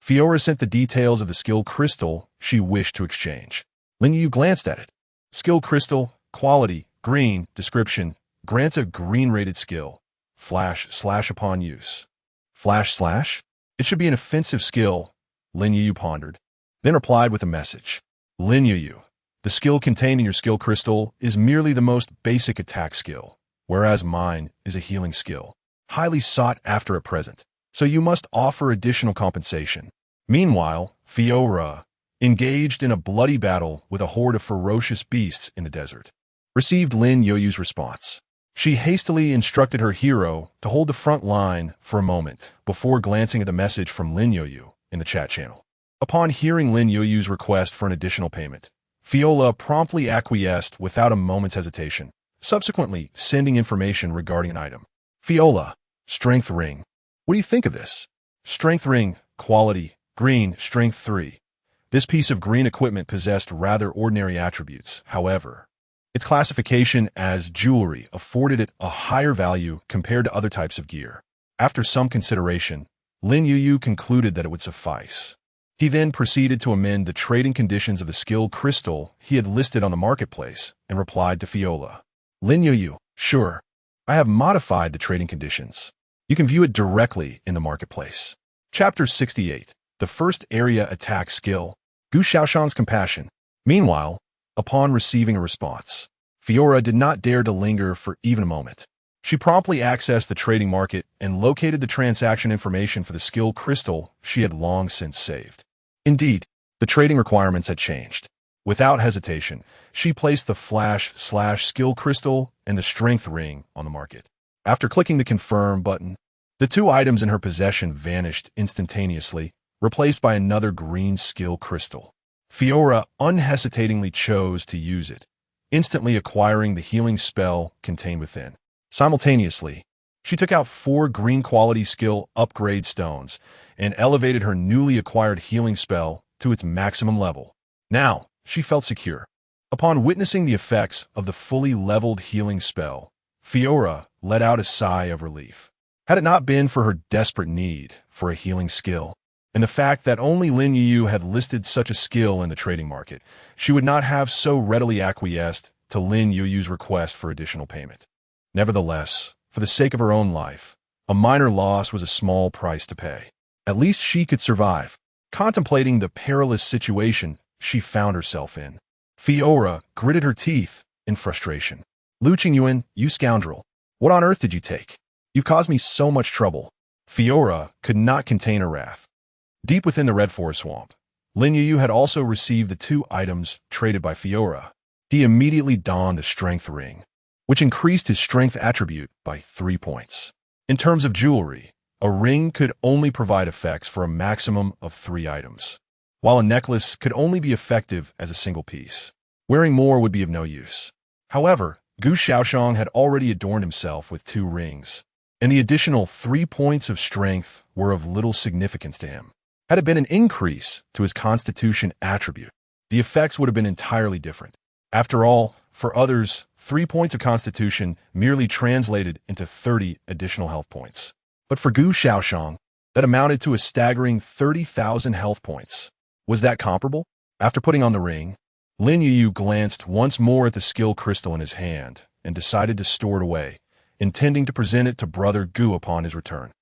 Fiora sent the details of the skill crystal she wished to exchange. Lin Youyu glanced at it. Skill crystal, quality, green, description, grants a green-rated skill. Flash / upon use. Flash / It should be an offensive skill, Lin Youyu pondered, then replied with a message. Lin Youyu, the skill contained in your skill crystal is merely the most basic attack skill, whereas mine is a healing skill, highly sought after at present, so you must offer additional compensation. Meanwhile, Fiora, engaged in a bloody battle with a horde of ferocious beasts in the desert, received Lin Youyu's response. She hastily instructed her hero to hold the front line for a moment before glancing at the message from Lin Youyu in the chat channel. Upon hearing Lin Youyu's request for an additional payment, Fiora promptly acquiesced without a moment's hesitation, subsequently sending information regarding an item. Fiora, Strength Ring. What do you think of this? Strength Ring, quality, green, strength 3. This piece of green equipment possessed rather ordinary attributes, however. Its classification as jewelry afforded it a higher value compared to other types of gear. After some consideration, Lin Youyu concluded that it would suffice. He then proceeded to amend the trading conditions of the skill crystal he had listed on the marketplace and replied to Fiora. Lin Youyu, sure. I have modified the trading conditions. You can view it directly in the marketplace. Chapter 68. The first area attack skill, Gu Shaoyan's compassion. Meanwhile, upon receiving a response, Fiora did not dare to linger for even a moment. She promptly accessed the trading market and located the transaction information for the skill crystal she had long since saved. Indeed, the trading requirements had changed. Without hesitation, she placed the flash/skill crystal and the strength ring on the market. After clicking the confirm button, the two items in her possession vanished instantaneously, replaced by another green skill crystal. Fiora unhesitatingly chose to use it, instantly acquiring the healing spell contained within. Simultaneously, she took out 4 green quality skill upgrade stones and elevated her newly acquired healing spell to its maximum level. Now, she felt secure. Upon witnessing the effects of the fully leveled healing spell, Fiora let out a sigh of relief. Had it not been for her desperate need for a healing skill, and the fact that only Lin Youyu had listed such a skill in the trading market, she would not have so readily acquiesced to Lin Youyu's request for additional payment. Nevertheless, for the sake of her own life, a minor loss was a small price to pay. At least she could survive. Contemplating the perilous situation she found herself in, Fiora gritted her teeth in frustration. Lu Qingyuan, you scoundrel. What on earth did you take? You've caused me so much trouble. Fiora could not contain her wrath. Deep within the Red Forest Swamp, Lin Youyu had also received the 2 items traded by Fiora. He immediately donned the strength ring, which increased his strength attribute by 3 points. In terms of jewelry, a ring could only provide effects for a maximum of 3 items, while a necklace could only be effective as a single piece. Wearing more would be of no use. However, Gu Shaoyan had already adorned himself with 2 rings, and the additional 3 points of strength were of little significance to him. Had it been an increase to his constitution attribute, the effects would have been entirely different. After all, for others, 3 points of constitution merely translated into 30 additional health points. But for Gu Shaoyan, that amounted to a staggering 30,000 health points. Was that comparable? After putting on the ring, Lin Youyu glanced once more at the skill crystal in his hand and decided to store it away, intending to present it to Brother Gu upon his return.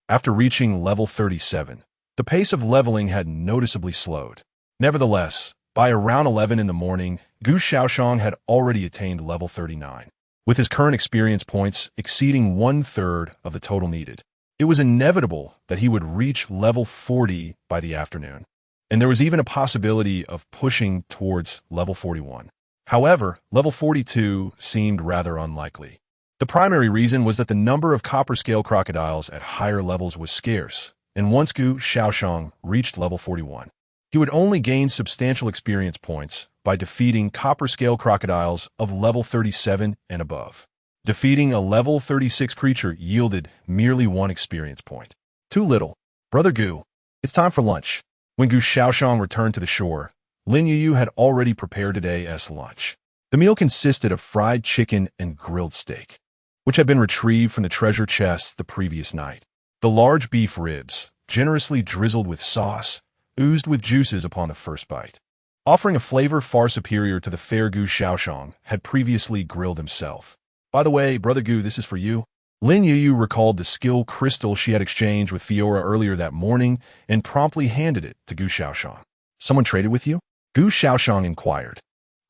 After reaching level 37, the pace of leveling had noticeably slowed. Nevertheless, by around 11 in the morning, Gu Shaoyan had already attained level 39, with his current experience points exceeding 1/3 of the total needed. It was inevitable that he would reach level 40 by the afternoon, and there was even a possibility of pushing towards level 41. However, level 42 seemed rather unlikely. The primary reason was that the number of copper scale crocodiles at higher levels was scarce, and once Gu Shaoyan reached level 41, he would only gain substantial experience points by defeating copper scale crocodiles of level 37 and above. Defeating a level 36 creature yielded merely 1 experience point. Too little. Brother Gu, it's time for lunch. When Gu Shaoyan returned to the shore, Lin Youyu had already prepared today's lunch. The meal consisted of fried chicken and grilled steak, which had been retrieved from the treasure chest the previous night. The large beef ribs, generously drizzled with sauce, oozed with juices upon the first bite, offering a flavor far superior to the fair Gu Shaoyan had previously grilled himself. By the way, Brother Gu, this is for you. Lin Youyu recalled the skill crystal she had exchanged with Fiora earlier that morning and promptly handed it to Gu Shaoyan. Someone traded with you? Gu Shaoyan inquired,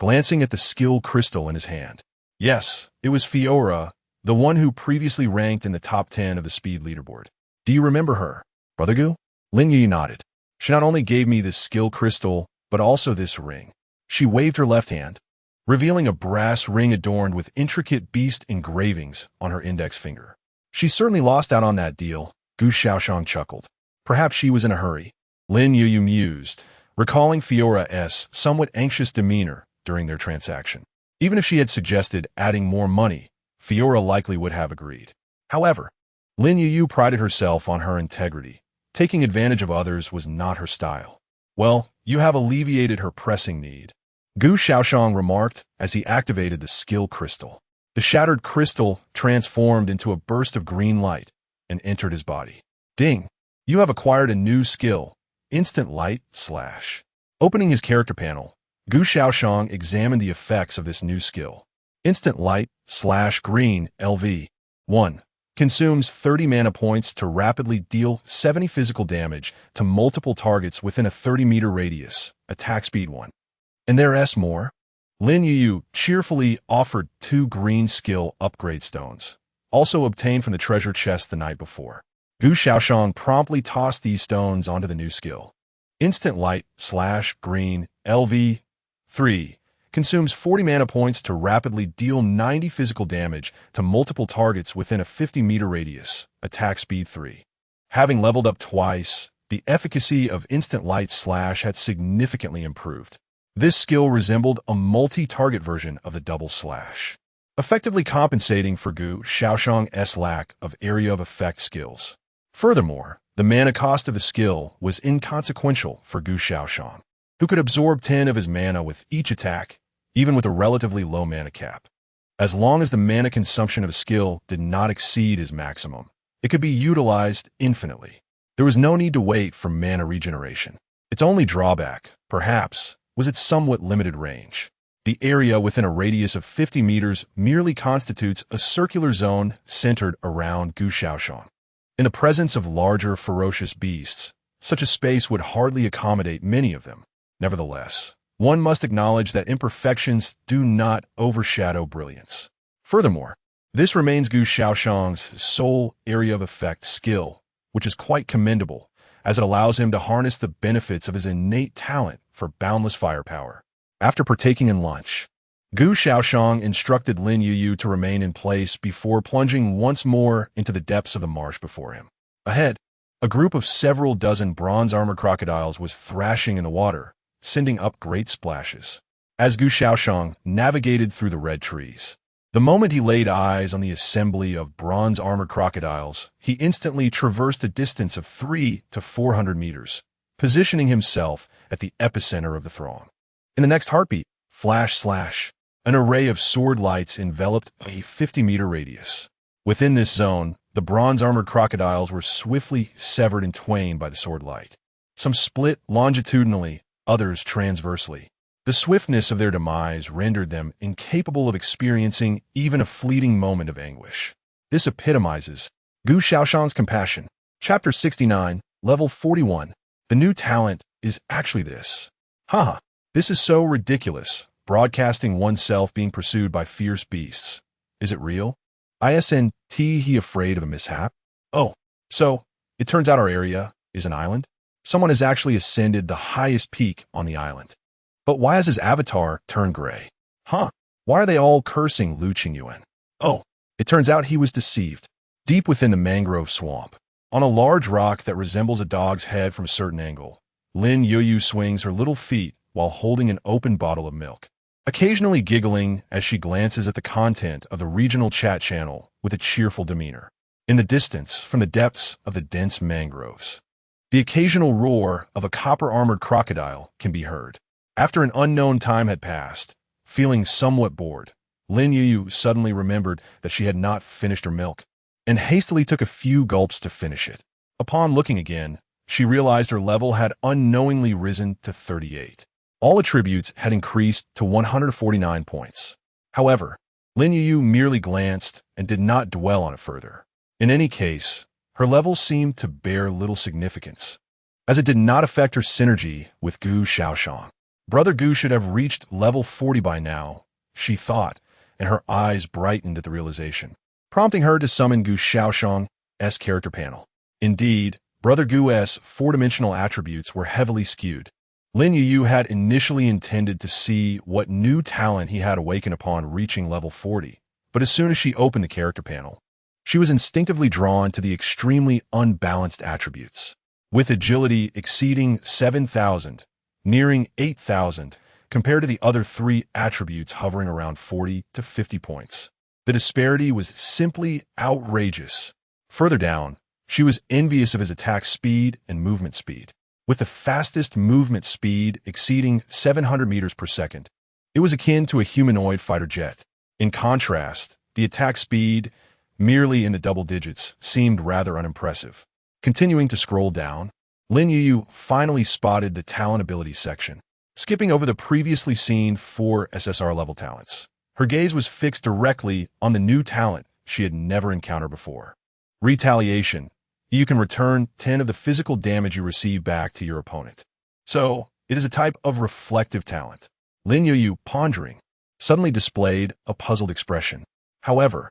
glancing at the skill crystal in his hand. Yes, it was Fiora, the one who previously ranked in the top 10 of the speed leaderboard. Do you remember her, Brother Gu? Lin Youyu nodded. She not only gave me this skill crystal, but also this ring. She waved her left hand, revealing a brass ring adorned with intricate beast engravings on her index finger. She certainly lost out on that deal, Gu Shaoyan chuckled. Perhaps she was in a hurry. Lin Youyu mused, recalling Fiora's somewhat anxious demeanor during their transaction. Even if she had suggested adding more money, Fiora likely would have agreed. However, Lin Youyu prided herself on her integrity. Taking advantage of others was not her style. Well, you have alleviated her pressing need, Gu Shaoyan remarked as he activated the skill crystal. The shattered crystal transformed into a burst of green light and entered his body. Ding! You have acquired a new skill, Instant Light /. Opening his character panel, Gu Shaoyan examined the effects of this new skill. Instant Light / Green LV 1. Consumes 30 mana points to rapidly deal 70 physical damage to multiple targets within a 30-meter radius. Attack speed 1. And there's more? Lin Youyu cheerfully offered 2 green skill upgrade stones, also obtained from the treasure chest the night before. Gu Shaoyan promptly tossed these stones onto the new skill. Instant Light / Green LV3 consumes 40 mana points to rapidly deal 90 physical damage to multiple targets within a 50-meter radius, attack speed 3. Having leveled up twice, the efficacy of Instant Light Slash had significantly improved. This skill resembled a multi-target version of the Double Slash, effectively compensating for Gu Shaoxian's lack of area of effect skills. Furthermore, the mana cost of the skill was inconsequential for Gu Shaoyan, who could absorb 10 of his mana with each attack, even with a relatively low mana cap. As long as the mana consumption of a skill did not exceed his maximum, it could be utilized infinitely. There was no need to wait for mana regeneration. Its only drawback, perhaps, was its somewhat limited range. The area within a radius of 50 meters merely constitutes a circular zone centered around Gu Shaoyan. In the presence of larger, ferocious beasts, such a space would hardly accommodate many of them. Nevertheless, one must acknowledge that imperfections do not overshadow brilliance. Furthermore, this remains Gu Shaoxian's sole area of effect skill, which is quite commendable, as it allows him to harness the benefits of his innate talent for boundless firepower. After partaking in lunch, Gu Shaoyan instructed Lin Youyu to remain in place before plunging once more into the depths of the marsh before him. Ahead, a group of several dozen bronze-armored crocodiles was thrashing in the water, sending up great splashes. As Gu Shaoyan navigated through the red trees, the moment he laid eyes on the assembly of bronze-armored crocodiles, he instantly traversed a distance of 300 to 400 meters, positioning himself at the epicenter of the throng. In the next heartbeat, flash, an array of sword lights enveloped a 50-meter radius. Within this zone, the bronze-armored crocodiles were swiftly severed in twain by the sword light. Some split longitudinally, others transversely. The swiftness of their demise rendered them incapable of experiencing even a fleeting moment of anguish. This epitomizes Gu Shaoxian's compassion. Chapter 69, Level 41. The new talent is actually this. Haha, this is so ridiculous, broadcasting oneself being pursued by fierce beasts. Is it real? Isn't he afraid of a mishap? Oh, so, it turns out our area is an island? Someone has actually ascended the highest peak on the island. But why has his avatar turned gray? Huh, why are they all cursing Lu Qingyuan? Oh, it turns out he was deceived. Deep within the mangrove swamp, on a large rock that resembles a dog's head from a certain angle, Lin Youyu swings her little feet while holding an open bottle of milk, occasionally giggling as she glances at the content of the regional chat channel with a cheerful demeanor. In the distance, from the depths of the dense mangroves, the occasional roar of a copper-armored crocodile can be heard. After an unknown time had passed, feeling somewhat bored, Lin Youyu suddenly remembered that she had not finished her milk, and hastily took a few gulps to finish it. Upon looking again, she realized her level had unknowingly risen to 38. All attributes had increased to 149 points. However, Lin Youyu merely glanced and did not dwell on it further. In any case, her level seemed to bear little significance, as it did not affect her synergy with Gu Shaoyan. Brother Gu should have reached level 40 by now, she thought, and her eyes brightened at the realization, prompting her to summon Gu Shaoxian's character panel. Indeed, Brother Gu's four-dimensional attributes were heavily skewed. Lin Youyu had initially intended to see what new talent he had awakened upon reaching level 40, but as soon as she opened the character panel, she was instinctively drawn to the extremely unbalanced attributes. With agility exceeding 7,000, nearing 8,000, compared to the other 3 attributes hovering around 40 to 50 points. The disparity was simply outrageous. Further down, she was envious of his attack speed and movement speed. With the fastest movement speed exceeding 700 meters per second, it was akin to a humanoid fighter jet. In contrast, the attack speed, merely in the double digits, seemed rather unimpressive. Continuing to scroll down, Lin Youyu finally spotted the talent ability section. Skipping over the previously seen 4 SSR level talents, her gaze was fixed directly on the new talent she had never encountered before. Retaliation. You can return 10 of the physical damage you receive back to your opponent. So, it is a type of reflective talent. Lin Youyu, pondering, suddenly displayed a puzzled expression. However,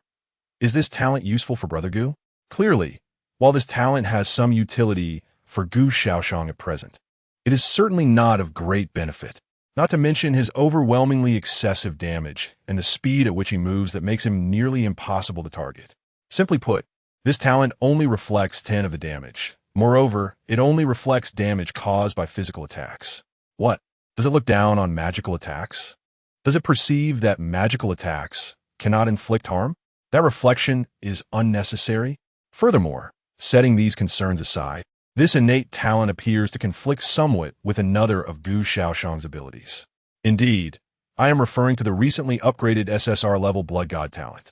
is this talent useful for Brother Gu? Clearly, while this talent has some utility for Gu Shaoxian at present, it is certainly not of great benefit, not to mention his overwhelmingly excessive damage and the speed at which he moves that makes him nearly impossible to target. Simply put, this talent only reflects 10 of the damage. Moreover, it only reflects damage caused by physical attacks. What? Does it look down on magical attacks? Does it perceive that magical attacks cannot inflict harm? That reflection is unnecessary. Furthermore, setting these concerns aside, this innate talent appears to conflict somewhat with another of Gu Shaoxian's abilities. Indeed, I am referring to the recently upgraded SSR-level Blood God talent.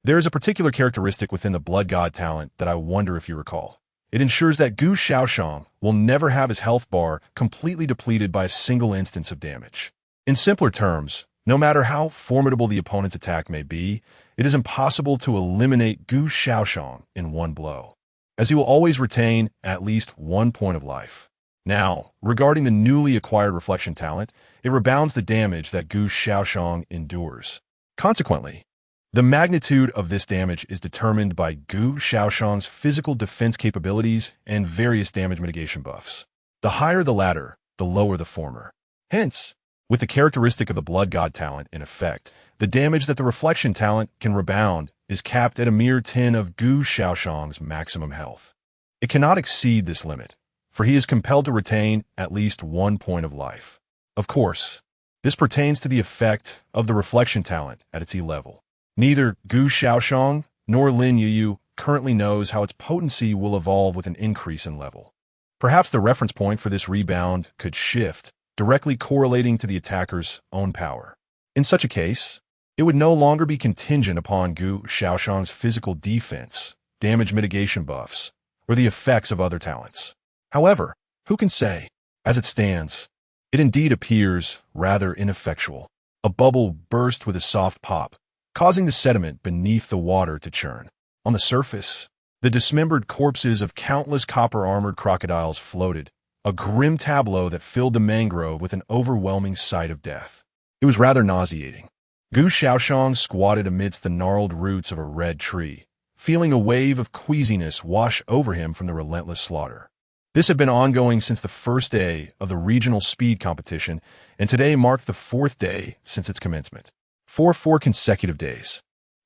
There is a particular characteristic within the Blood God talent that I wonder if you recall. It ensures that Gu Shaoxian will never have his health bar completely depleted by a single instance of damage. In simpler terms, no matter how formidable the opponent's attack may be, it is impossible to eliminate Gu Shaoxian in one blow, as he will always retain at least 1 point of life. Now, regarding the newly acquired reflection talent, it rebounds the damage that Gu Shaoxian endures. Consequently, the magnitude of this damage is determined by Gu Shaoxian's physical defense capabilities and various damage mitigation buffs. The higher the latter, the lower the former. Hence, with the characteristic of the Blood God talent in effect, the damage that the reflection talent can rebound is capped at a mere 10 of Gu Shaoxian's maximum health. It cannot exceed this limit, for he is compelled to retain at least 1 point of life. Of course, this pertains to the effect of the reflection talent at its E level. Neither Gu Shaoxian nor Lin Youyu currently knows how its potency will evolve with an increase in level. Perhaps the reference point for this rebound could shift, directly correlating to the attacker's own power. In such a case, it would no longer be contingent upon Gu Shaoxian's physical defense, damage mitigation buffs, or the effects of other talents. However, who can say? As it stands, it indeed appears rather ineffectual. A bubble burst with a soft pop, causing the sediment beneath the water to churn. On the surface, the dismembered corpses of countless copper-armored crocodiles floated, a grim tableau that filled the mangrove with an overwhelming sight of death. It was rather nauseating. Gu Shaoxian squatted amidst the gnarled roots of a red tree, feeling a wave of queasiness wash over him from the relentless slaughter. This had been ongoing since the first day of the regional speed competition, and today marked the 4th day since its commencement. For 4 consecutive days,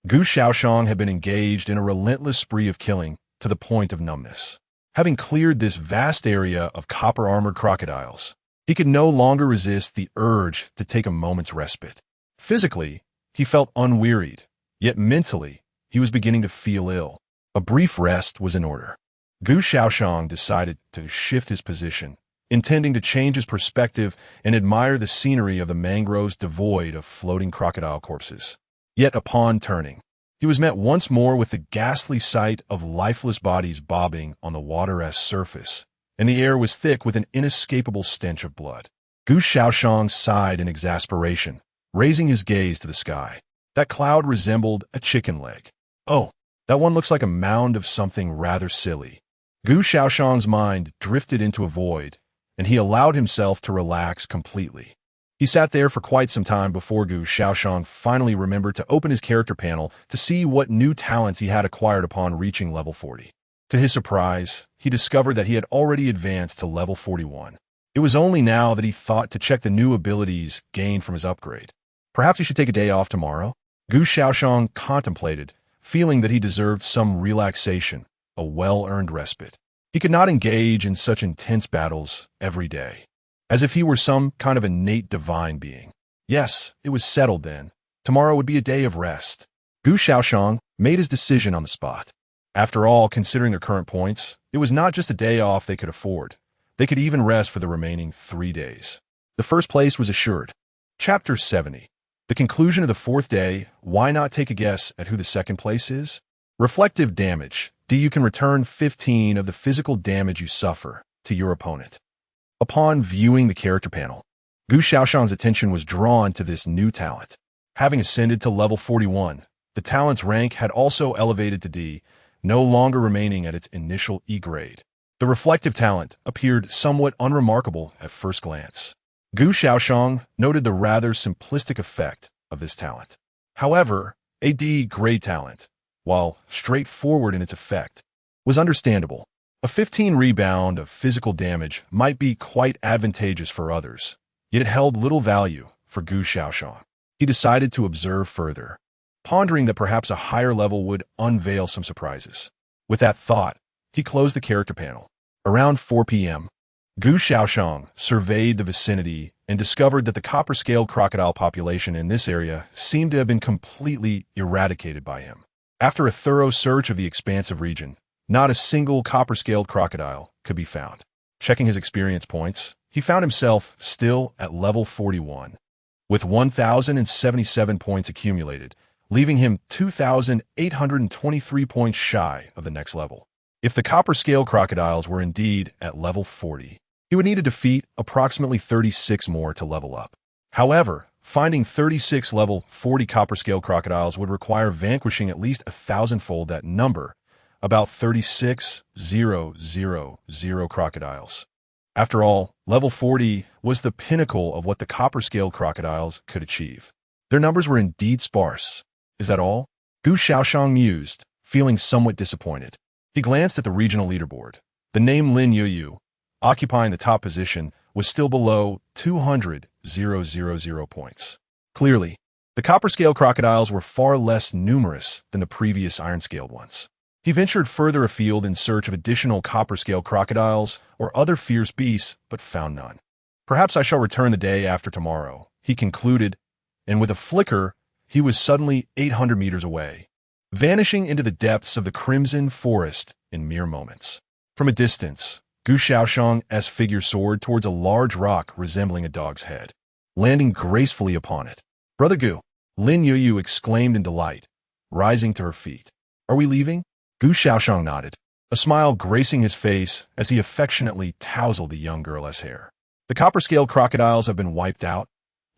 Gu Shaoxian had been engaged in a relentless spree of killing to the point of numbness. Having cleared this vast area of copper-armored crocodiles, he could no longer resist the urge to take a moment's respite. Physically, he felt unwearied, yet mentally, he was beginning to feel ill. A brief rest was in order. Gu Shaoxian decided to shift his position, intending to change his perspective and admire the scenery of the mangroves devoid of floating crocodile corpses. Yet upon turning, he was met once more with the ghastly sight of lifeless bodies bobbing on the water-esque surface, and the air was thick with an inescapable stench of blood. Gu Shaoxian sighed in exasperation, raising his gaze to the sky. That cloud resembled a chicken leg. Oh, that one looks like a mound of something rather silly. Gu Shaoxian's mind drifted into a void, and he allowed himself to relax completely. He sat there for quite some time before Gu Shaoxian finally remembered to open his character panel to see what new talents he had acquired upon reaching level 40. To his surprise, he discovered that he had already advanced to level 41. It was only now that he thought to check the new abilities gained from his upgrade. Perhaps he should take a day off tomorrow? Gu Shaoxian contemplated, feeling that he deserved some relaxation, a well-earned respite. He could not engage in such intense battles every day, as if he were some kind of innate divine being. Yes, it was settled then. Tomorrow would be a day of rest. Gu Shaoxian made his decision on the spot. After all, considering their current points, it was not just a day off they could afford. They could even rest for the remaining 3 days. The first place was assured. Chapter 70. The conclusion of the 4th day. Why not take a guess at who the second place is? Reflective damage. You can return 15 of the physical damage you suffer to your opponent. Upon viewing the character panel, Gu Shaoxian's attention was drawn to this new talent. Having ascended to level 41, the talent's rank had also elevated to D, no longer remaining at its initial E grade. The reflective talent appeared somewhat unremarkable at first glance. Gu Shaoxian noted the rather simplistic effect of this talent. However, a D-grade talent, while straightforward in its effect, was understandable. A 15 rebound of physical damage might be quite advantageous for others, yet it held little value for Gu Shaoyan. He decided to observe further, pondering that perhaps a higher level would unveil some surprises. With that thought, he closed the character panel. Around 4 p.m., Gu Shaoyan surveyed the vicinity and discovered that the copper-scaled crocodile population in this area seemed to have been completely eradicated by him. After a thorough search of the expansive region, not a single copper-scaled crocodile could be found. Checking his experience points, he found himself still at level 41, with 1,077 points accumulated, leaving him 2,823 points shy of the next level. If the copper-scaled crocodiles were indeed at level 40, he would need to defeat approximately 36 more to level up. However, finding 36 level 40 copper-scaled crocodiles would require vanquishing at least 1,000-fold that number, about 36,000 crocodiles. After all, level 40 was the pinnacle of what the copper-scaled crocodiles could achieve. Their numbers were indeed sparse. Is that all? Gu Shaoyan mused, feeling somewhat disappointed. He glanced at the regional leaderboard. The name Lin Youyu, occupying the top position, was still below 200,000 points. Clearly, the copper-scaled crocodiles were far less numerous than the previous iron-scaled ones. He ventured further afield in search of additional copper-scaled crocodiles or other fierce beasts, but found none. Perhaps I shall return the day after tomorrow, he concluded, and with a flicker, he was suddenly 800 meters away, vanishing into the depths of the crimson forest in mere moments. From a distance, Gu Shaoyan's figure soared towards a large rock resembling a dog's head, landing gracefully upon it. "Brother Gu," Lin Youyu exclaimed in delight, rising to her feet. "Are we leaving?" Gu Shaoyan nodded, a smile gracing his face as he affectionately tousled the young girl's hair. "The copper-scaled crocodiles have been wiped out.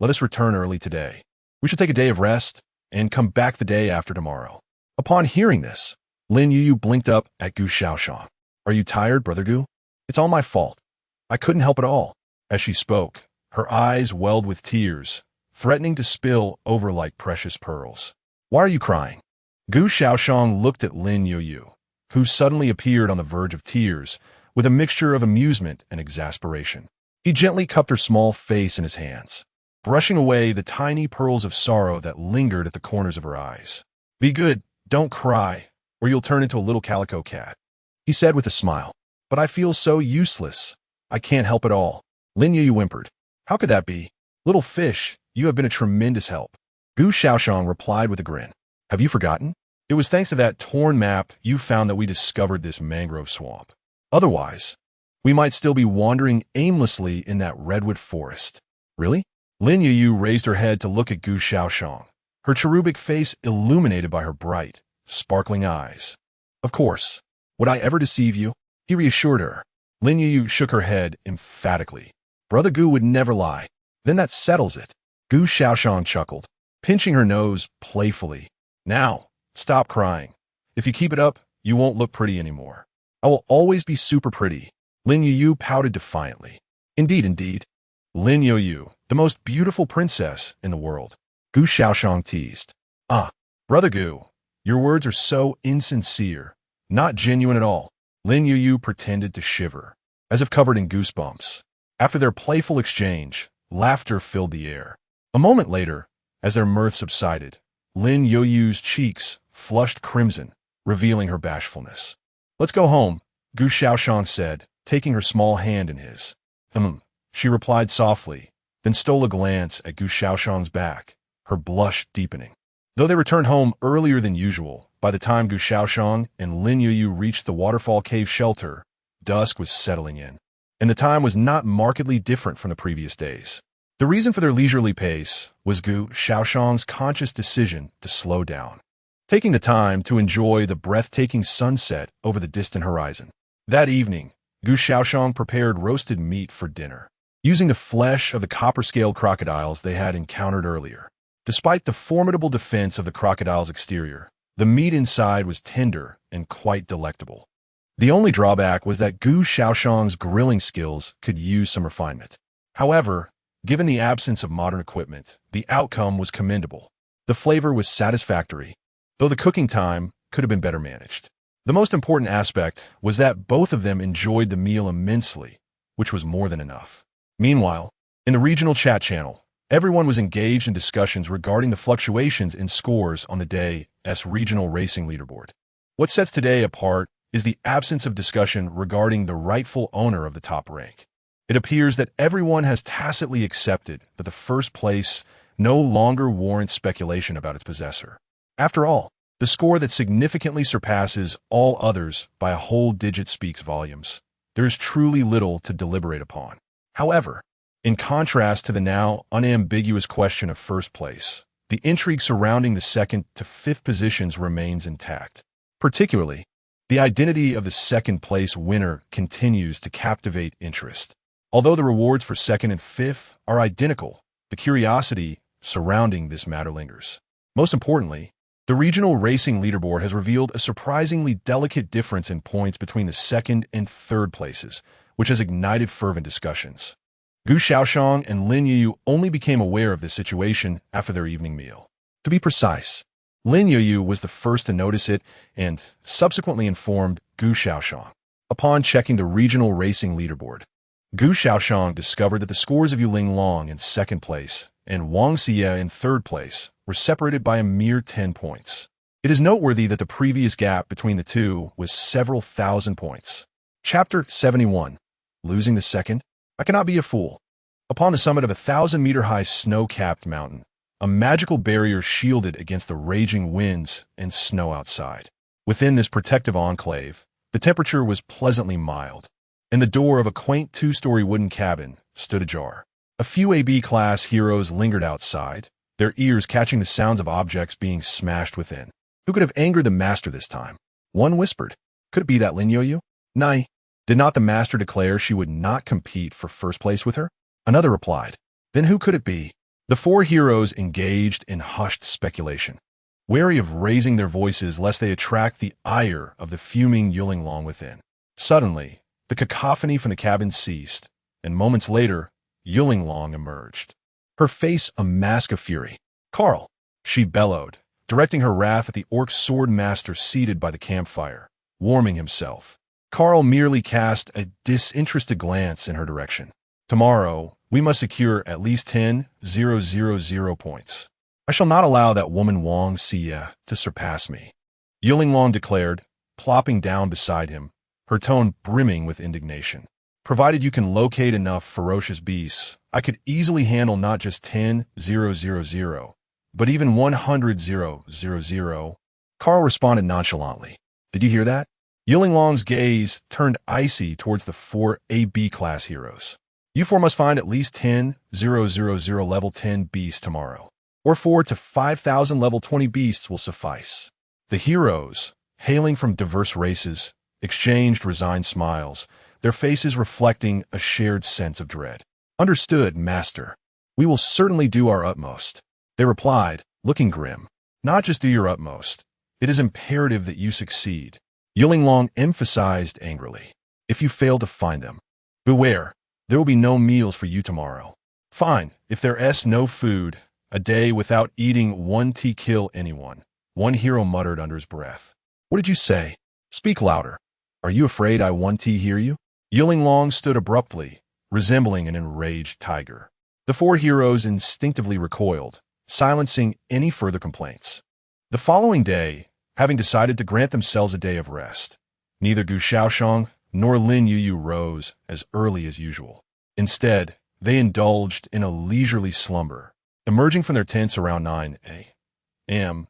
Let us return early today. We shall take a day of rest and come back the day after tomorrow." Upon hearing this, Lin Youyu blinked up at Gu Shaoyan. "Are you tired, Brother Gu? It's all my fault. I couldn't help it all." As she spoke, her eyes welled with tears, threatening to spill over like precious pearls. "Why are you crying?" Gu Shaoyan looked at Lin Youyu, who suddenly appeared on the verge of tears, with a mixture of amusement and exasperation. He gently cupped her small face in his hands, brushing away the tiny pearls of sorrow that lingered at the corners of her eyes. "Be good, don't cry, or you'll turn into a little calico cat," he said with a smile. "But I feel so useless. I can't help it all." Lin Youyu whimpered. "How could that be? Little fish, you have been a tremendous help." Gu Shaoyan replied with a grin. "Have you forgotten? It was thanks to that torn map you found that we discovered this mangrove swamp. Otherwise, we might still be wandering aimlessly in that redwood forest." "Really?" Lin Youyu raised her head to look at Gu Shaoyan, her cherubic face illuminated by her bright, sparkling eyes. "Of course. Would I ever deceive you?" he reassured her. Lin Youyu shook her head emphatically. "Brother Gu would never lie." "Then that settles it." Gu Shaoyan chuckled, pinching her nose playfully. "Now, stop crying. If you keep it up, you won't look pretty anymore." "I will always be super pretty." Lin Youyu pouted defiantly. "Indeed, indeed. Lin Youyu, the most beautiful princess in the world." Gu Shaoyan teased. "Ah, Brother Gu, your words are so insincere, not genuine at all." Lin Youyu pretended to shiver, as if covered in goosebumps. After their playful exchange, laughter filled the air. A moment later, as their mirth subsided, Lin Youyu's cheeks flushed crimson, revealing her bashfulness. "Let's go home," Gu Shaoyan said, taking her small hand in his. She replied softly, then stole a glance at Gu Shaoyan's back, her blush deepening. Though they returned home earlier than usual, by the time Gu Shaoyan and Lin Youyu reached the waterfall cave shelter, dusk was settling in, and the time was not markedly different from the previous days. The reason for their leisurely pace was Gu Shaoyan's conscious decision to slow down, taking the time to enjoy the breathtaking sunset over the distant horizon. That evening, Gu Shaoyan prepared roasted meat for dinner, using the flesh of the copper-scaled crocodiles they had encountered earlier. Despite the formidable defense of the crocodile's exterior, the meat inside was tender and quite delectable. The only drawback was that Gu Shaoyan's grilling skills could use some refinement. However, Given the absence of modern equipment, the outcome was commendable. The flavor was satisfactory, though the cooking time could have been better managed. The most important aspect was that both of them enjoyed the meal immensely, which was more than enough. Meanwhile, in the regional chat channel, everyone was engaged in discussions regarding the fluctuations in scores on the day's regional racing leaderboard. What sets today apart is the absence of discussion regarding the rightful owner of the top rank. It appears that everyone has tacitly accepted that the first place no longer warrants speculation about its possessor. After all, the score that significantly surpasses all others by a whole digit speaks volumes. There is truly little to deliberate upon. However, in contrast to the now unambiguous question of first place, the intrigue surrounding the second to fifth positions remains intact. Particularly, the identity of the second place winner continues to captivate interest. Although the rewards for second and fifth are identical, the curiosity surrounding this matter lingers. Most importantly, the regional racing leaderboard has revealed a surprisingly delicate difference in points between the second and third places, which has ignited fervent discussions. Gu Shaoyan and Lin Youyu only became aware of this situation after their evening meal. To be precise, Lin Youyu was the first to notice it and subsequently informed Gu Shaoyan. Upon checking the regional racing leaderboard, Gu Shaoyan discovered that the scores of Yuling Long in second place and Wang Xie in third place were separated by a mere 10 points. It is noteworthy that the previous gap between the two was several thousand points. Chapter 71. Losing the second? I cannot be a fool. Upon the summit of a 1,000-meter-high snow-capped mountain, a magical barrier shielded against the raging winds and snow outside. Within this protective enclave, the temperature was pleasantly mild, and the door of a quaint two-story wooden cabin stood ajar. A few AB-class heroes lingered outside, their ears catching the sounds of objects being smashed within. Who could have angered the master this time? One whispered. Could it be that Lin Youyu? Nay. Did not the master declare she would not compete for first place with her? Another replied. Then who could it be? The four heroes engaged in hushed speculation, wary of raising their voices lest they attract the ire of the fuming Yuling Long within. Suddenly, the cacophony from the cabin ceased, and moments later, Yuling Long emerged. Her face a mask of fury. Carl, she bellowed, directing her wrath at the orc sword master seated by the campfire, warming himself. Carl merely cast a disinterested glance in her direction. Tomorrow, we must secure at least 10,000 points. I shall not allow that woman Wang Xie to surpass me, Yuling Long declared, plopping down beside him, her tone brimming with indignation. Provided you can locate enough ferocious beasts, I could easily handle not just 10,000, but even 100,000. Carl responded nonchalantly. Did you hear that? Yuling Long's gaze turned icy towards the four AB-class heroes. You four must find at least 10,000 level 10 beasts tomorrow, or 4 to 5,000 level 20 beasts will suffice. The heroes, hailing from diverse races, exchanged resigned smiles, their faces reflecting a shared sense of dread. Understood, master. We will certainly do our utmost, they replied, looking grim. Not just do your utmost. It is imperative that you succeed, Yuling Long emphasized angrily. If you fail to find them, beware, there will be no meals for you tomorrow. Fine, if there's no food, a day without eating one tea kill anyone, one hero muttered under his breath. What did you say? Speak louder. Are you afraid I one tea hear you? Yuling Long stood abruptly, resembling an enraged tiger. The four heroes instinctively recoiled, silencing any further complaints. The following day, having decided to grant themselves a day of rest, neither Gu Shaoyan nor Lin Youyu rose as early as usual. Instead, they indulged in a leisurely slumber, emerging from their tents around 9 a.m.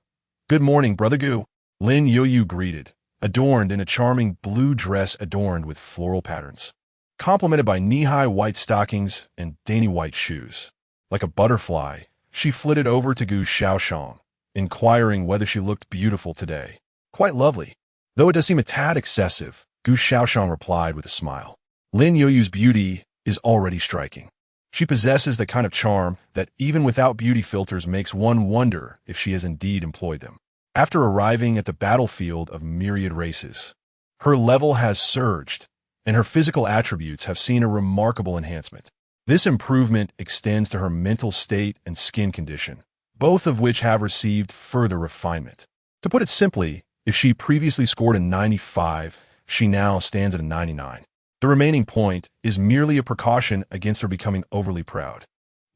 Good morning, Brother Gu, Lin Youyu greeted, adorned in a charming blue dress adorned with floral patterns, complemented by knee-high white stockings and dainty white shoes. Like a butterfly, she flitted over to Gu Shaoyan, inquiring whether she looked beautiful today. Quite lovely, though it does seem a tad excessive, Gu Shaoyan replied with a smile. Lin Youyu's beauty is already striking. She possesses the kind of charm that even without beauty filters makes one wonder if she has indeed employed them. After arriving at the battlefield of myriad races, her level has surged, and her physical attributes have seen a remarkable enhancement. This improvement extends to her mental state and skin condition, both of which have received further refinement. To put it simply, if she previously scored a 95, she now stands at a 99. The remaining point is merely a precaution against her becoming overly proud.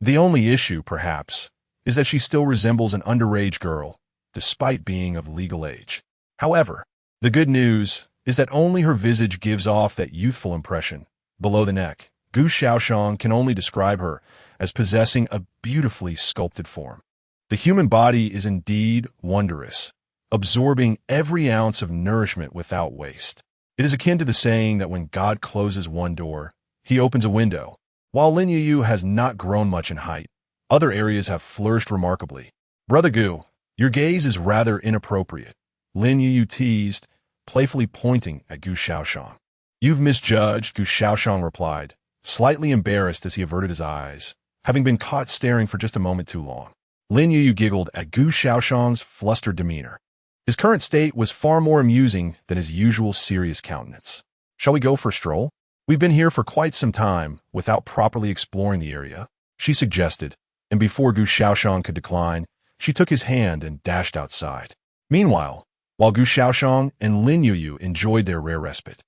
The only issue, perhaps, is that she still resembles an underage girl, despite being of legal age. However, the good news is that only her visage gives off that youthful impression. Below the neck, Gu Shaoyan can only describe her as possessing a beautifully sculpted form. The human body is indeed wondrous, absorbing every ounce of nourishment without waste. It is akin to the saying that when God closes one door, he opens a window. While Lin Youyu has not grown much in height, other areas have flourished remarkably. Brother Gu, your gaze is rather inappropriate, Lin Youyu teased, playfully pointing at Gu Shaoyan. You've misjudged, Gu Shaoyan replied, slightly embarrassed as he averted his eyes, having been caught staring for just a moment too long. Lin Youyu giggled at Gu Shaoyan's flustered demeanor. His current state was far more amusing than his usual serious countenance. Shall we go for a stroll? We've been here for quite some time without properly exploring the area, she suggested, and before Gu Shaoyan could decline, she took his hand and dashed outside. Meanwhile, while Gu Shaoyan and Lin Youyu enjoyed their rare respite,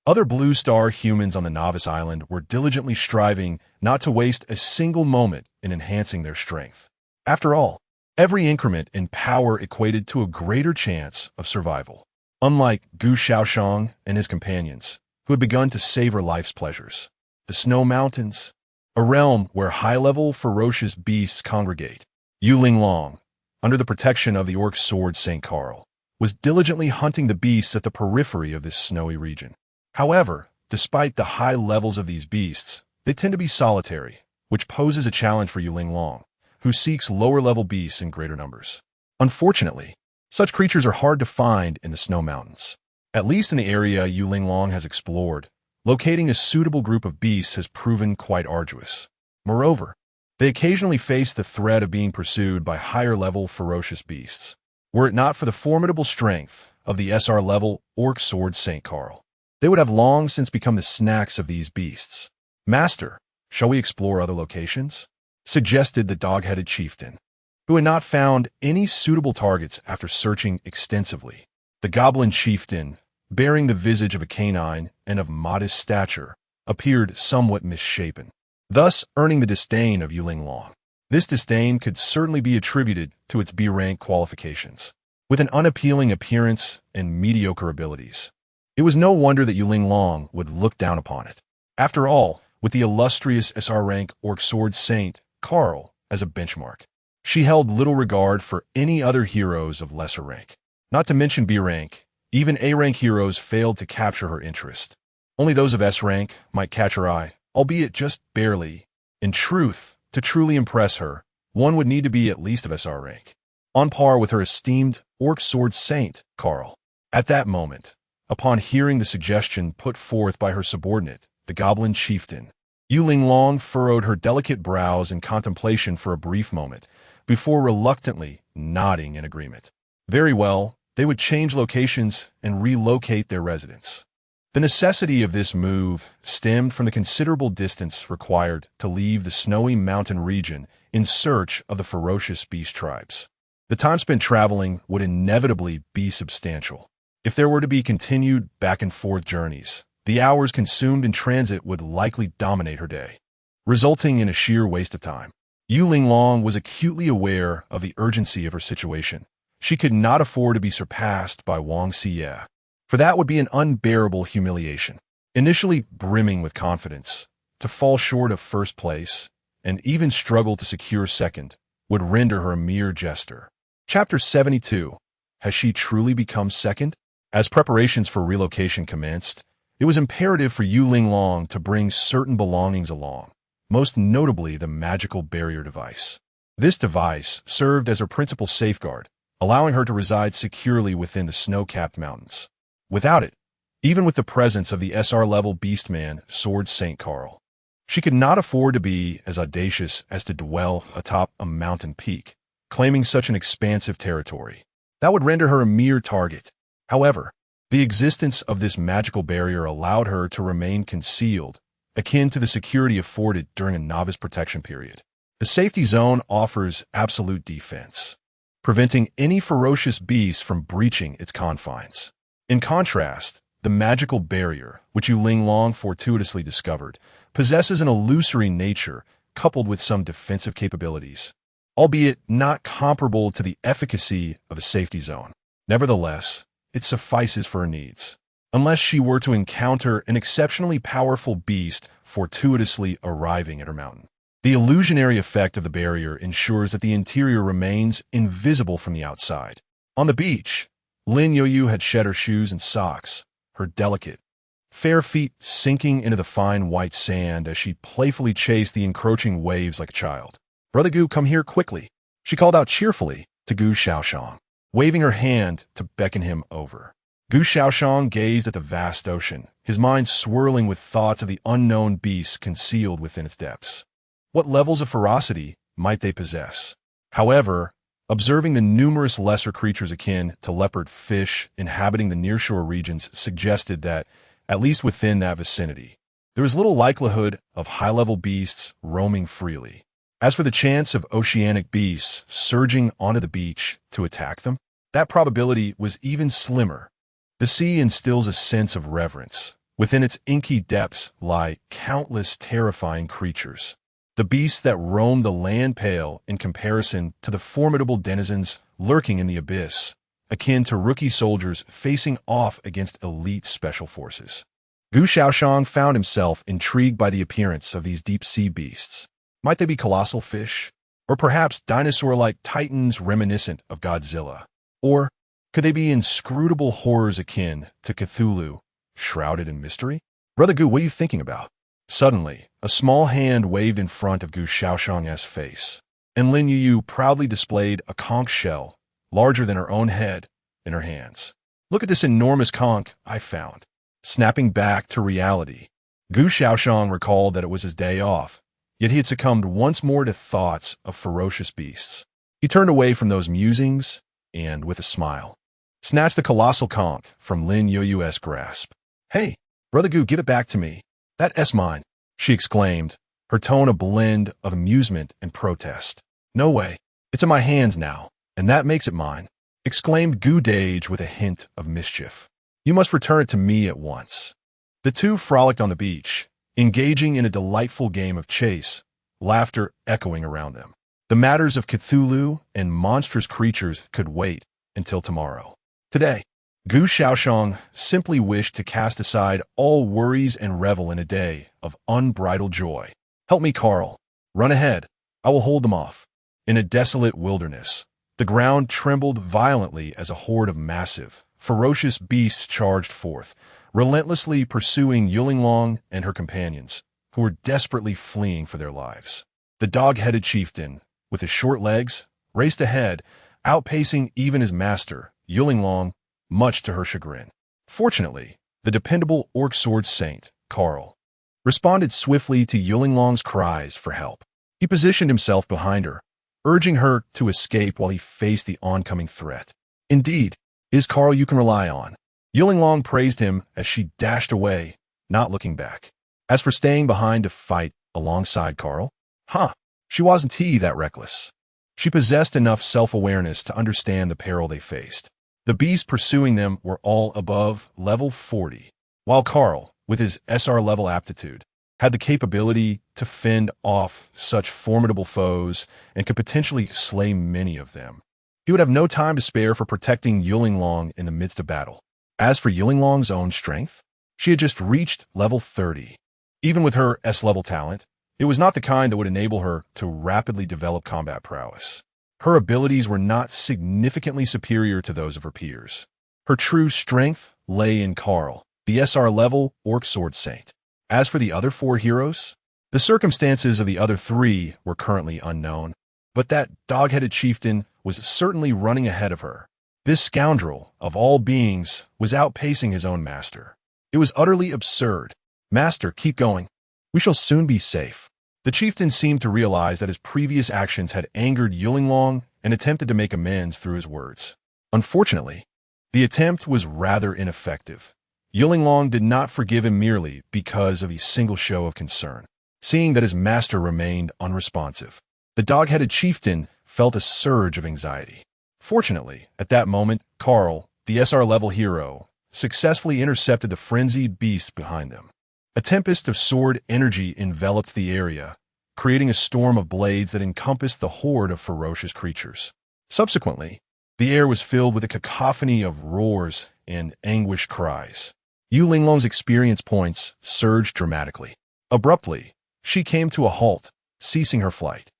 other Blue Star humans on the Novice Island were diligently striving not to waste a single moment in enhancing their strength. After all, every increment in power equated to a greater chance of survival. Unlike Gu Shaoyan and his companions, who had begun to savor life's pleasures, the Snow Mountains, a realm where high-level ferocious beasts congregate, Yu Linglong, under the protection of the orc sword St. Carl, was diligently hunting the beasts at the periphery of this snowy region. However, despite the high levels of these beasts, they tend to be solitary, which poses a challenge for Yu Linglong, who seeks lower-level beasts in greater numbers. Unfortunately, such creatures are hard to find in the Snow Mountains. At least in the area Yu Linglong has explored, locating a suitable group of beasts has proven quite arduous. Moreover, they occasionally face the threat of being pursued by higher-level ferocious beasts. Were it not for the formidable strength of the SR-level orc sword St. Carl, they would have long since become the snacks of these beasts. Master, shall we explore other locations? Suggested the dog-headed chieftain, who had not found any suitable targets after searching extensively. The goblin chieftain, bearing the visage of a canine and of modest stature, appeared somewhat misshapen, thus earning the disdain of Yu Linglong. This disdain could certainly be attributed to its B-rank qualifications. With an unappealing appearance and mediocre abilities, it was no wonder that Yu Linglong would look down upon it. After all, with the illustrious SR-rank orc sword Saint Carl as a benchmark, she held little regard for any other heroes of lesser rank. Not to mention B-rank, even A-rank heroes failed to capture her interest. Only those of S-rank might catch her eye, albeit just barely. In truth, to truly impress her, one would need to be at least of SR rank, on par with her esteemed orc sword Saint Carl. At that moment, upon hearing the suggestion put forth by her subordinate, the goblin chieftain, Yu Linglong furrowed her delicate brows in contemplation for a brief moment, before reluctantly nodding in agreement. Very well, they would change locations and relocate their residence. The necessity of this move stemmed from the considerable distance required to leave the snowy mountain region in search of the ferocious beast tribes. The time spent traveling would inevitably be substantial. If there were to be continued back-and-forth journeys, the hours consumed in transit would likely dominate her day, resulting in a sheer waste of time. Yu Linglong was acutely aware of the urgency of her situation. She could not afford to be surpassed by Wang Xie, for that would be an unbearable humiliation. Initially brimming with confidence, to fall short of first place, and even struggle to secure second, would render her a mere jester. Chapter 72. Has she truly become second? As preparations for relocation commenced, it was imperative for Yu Linglong to bring certain belongings along, most notably the magical barrier device. This device served as her principal safeguard, allowing her to reside securely within the snow-capped mountains. Without it, even with the presence of the SR-level beastman Sword St. Carl, she could not afford to be as audacious as to dwell atop a mountain peak, claiming such an expansive territory. That would render her a mere target. However, the existence of this magical barrier allowed her to remain concealed akin to the security afforded during a novice protection period. The safety zone offers absolute defense, preventing any ferocious beast from breaching its confines. In contrast, the magical barrier, which Yu Linglong fortuitously discovered, possesses an illusory nature coupled with some defensive capabilities, albeit not comparable to the efficacy of a safety zone. Nevertheless, it suffices for her needs, unless she were to encounter an exceptionally powerful beast fortuitously arriving at her mountain. The illusionary effect of the barrier ensures that the interior remains invisible from the outside. On the beach, Lin Youyu had shed her shoes and socks, her delicate, fair feet sinking into the fine white sand as she playfully chased the encroaching waves like a child. "Brother Gu, come here quickly," she called out cheerfully to Gu Shaoyan, waving her hand to beckon him over. Gu Shaoxian gazed at the vast ocean, his mind swirling with thoughts of the unknown beasts concealed within its depths. What levels of ferocity might they possess? However, observing the numerous lesser creatures akin to leopard fish inhabiting the nearshore regions suggested that, at least within that vicinity, there was little likelihood of high-level beasts roaming freely. As for the chance of oceanic beasts surging onto the beach to attack them, that probability was even slimmer. The sea instills a sense of reverence. Within its inky depths lie countless terrifying creatures. The beasts that roam the land pale in comparison to the formidable denizens lurking in the abyss, akin to rookie soldiers facing off against elite special forces. Gu Shaoxian found himself intrigued by the appearance of these deep-sea beasts. Might they be colossal fish? Or perhaps dinosaur-like titans reminiscent of Godzilla? Or could they be inscrutable horrors akin to Cthulhu, shrouded in mystery? "Brother Gu, what are you thinking about?" Suddenly, a small hand waved in front of Gu Shaoxian's face, and Lin Youyu proudly displayed a conch shell, larger than her own head, in her hands. "Look at this enormous conch I found." Snapping back to reality, Gu Shaoxian recalled that it was his day off, yet he had succumbed once more to thoughts of ferocious beasts. He turned away from those musings and, with a smile, snatched the colossal conch from Lin Youyu's grasp. "Hey, Brother Gu, give it back to me. That's mine," she exclaimed, her tone a blend of amusement and protest. "No way. It's in my hands now, and that makes it mine," exclaimed Gu Dage with a hint of mischief. "You must return it to me at once." The two frolicked on the beach, engaging in a delightful game of chase, laughter echoing around them. The matters of Cthulhu and monstrous creatures could wait until tomorrow. Today, Gu Shaoxian simply wished to cast aside all worries and revel in a day of unbridled joy. "Help me, Carl. Run ahead. I will hold them off." In a desolate wilderness, the ground trembled violently as a horde of massive, ferocious beasts charged forth, relentlessly pursuing Yu Linglong and her companions, who were desperately fleeing for their lives. The dog-headed chieftain, with his short legs, raced ahead, outpacing even his master, Yu Linglong, much to her chagrin. Fortunately, the dependable orc sword saint, Carl, responded swiftly to Yu Linglong's cries for help. He positioned himself behind her, urging her to escape while he faced the oncoming threat. "Indeed, it is Carl you can rely on." Yu Linglong praised him as she dashed away, not looking back. As for staying behind to fight alongside Carl, she wasn't that reckless. She possessed enough self-awareness to understand the peril they faced. The beasts pursuing them were all above level 40, while Carl, with his SR level aptitude, had the capability to fend off such formidable foes and could potentially slay many of them. He would have no time to spare for protecting Yu Linglong in the midst of battle. As for Yu Linglong's own strength, she had just reached level 30. Even with her S-level talent, it was not the kind that would enable her to rapidly develop combat prowess. Her abilities were not significantly superior to those of her peers. Her true strength lay in Carl, the SR-level Orc Sword Saint. As for the other four heroes, the circumstances of the other three were currently unknown, but that dog-headed chieftain was certainly running ahead of her. This scoundrel, of all beings, was outpacing his own master. It was utterly absurd. "Master, keep going. We shall soon be safe." The chieftain seemed to realize that his previous actions had angered Yu Linglong and attempted to make amends through his words. Unfortunately, the attempt was rather ineffective. Yu Linglong did not forgive him merely because of a single show of concern. Seeing that his master remained unresponsive, the dog-headed chieftain felt a surge of anxiety. Fortunately, at that moment, Carl, the SR-level hero, successfully intercepted the frenzied beast behind them. A tempest of sword energy enveloped the area, creating a storm of blades that encompassed the horde of ferocious creatures. Subsequently, the air was filled with a cacophony of roars and anguished cries. Yu Linglong's experience points surged dramatically. Abruptly, she came to a halt, ceasing her flight.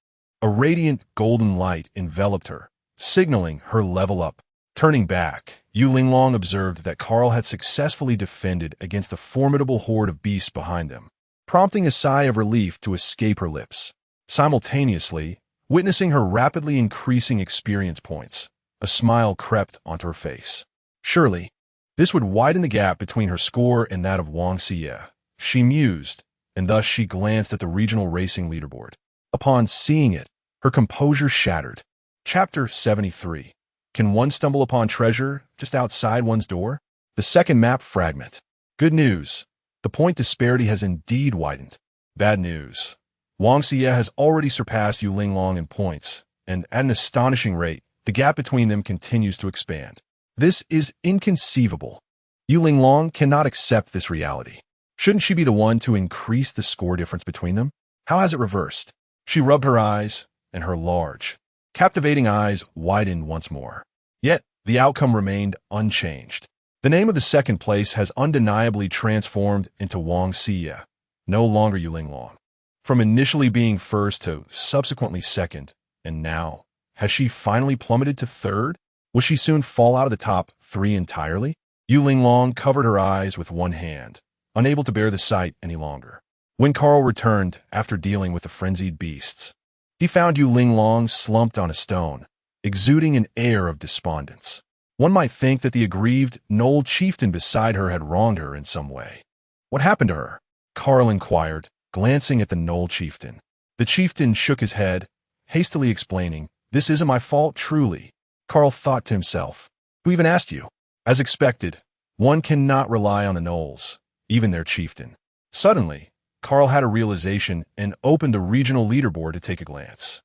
A radiant golden light enveloped her, signaling her level up. Turning back, Yu Linglong observed that Carl had successfully defended against the formidable horde of beasts behind them, prompting a sigh of relief to escape her lips. Simultaneously, witnessing her rapidly increasing experience points, a smile crept onto her face. Surely, this would widen the gap between her score and that of Wang Xie, she mused, and thus she glanced at the regional racing leaderboard. Upon seeing it, her composure shattered. Chapter 73. Can one stumble upon treasure just outside one's door? The second map fragment. Good news. The point disparity has indeed widened. Bad news. Wang Xie has already surpassed Yu Linglong in points, and at an astonishing rate, the gap between them continues to expand. This is inconceivable. Yu Linglong cannot accept this reality. Shouldn't she be the one to increase the score difference between them? How has it reversed? She rubbed her eyes, and her large, captivating eyes widened once more. Yet, the outcome remained unchanged. The name of the second place has undeniably transformed into Wang Xie, no longer Yu Linglong. From initially being first to subsequently second, and now, has she finally plummeted to third? Will she soon fall out of the top three entirely? Yu Linglong covered her eyes with one hand, unable to bear the sight any longer. When Carl returned after dealing with the frenzied beasts, he found Yu Linglong slumped on a stone, exuding an air of despondence. One might think that the aggrieved Knoll chieftain beside her had wronged her in some way. What happened to her? Carl inquired, glancing at the Knoll chieftain. The chieftain shook his head, hastily explaining, "This isn't my fault, truly." Carl thought to himself, "Who even asked you?" As expected, one cannot rely on the Knolls, even their chieftain. Suddenly, Carl had a realization and opened the regional leaderboard to take a glance.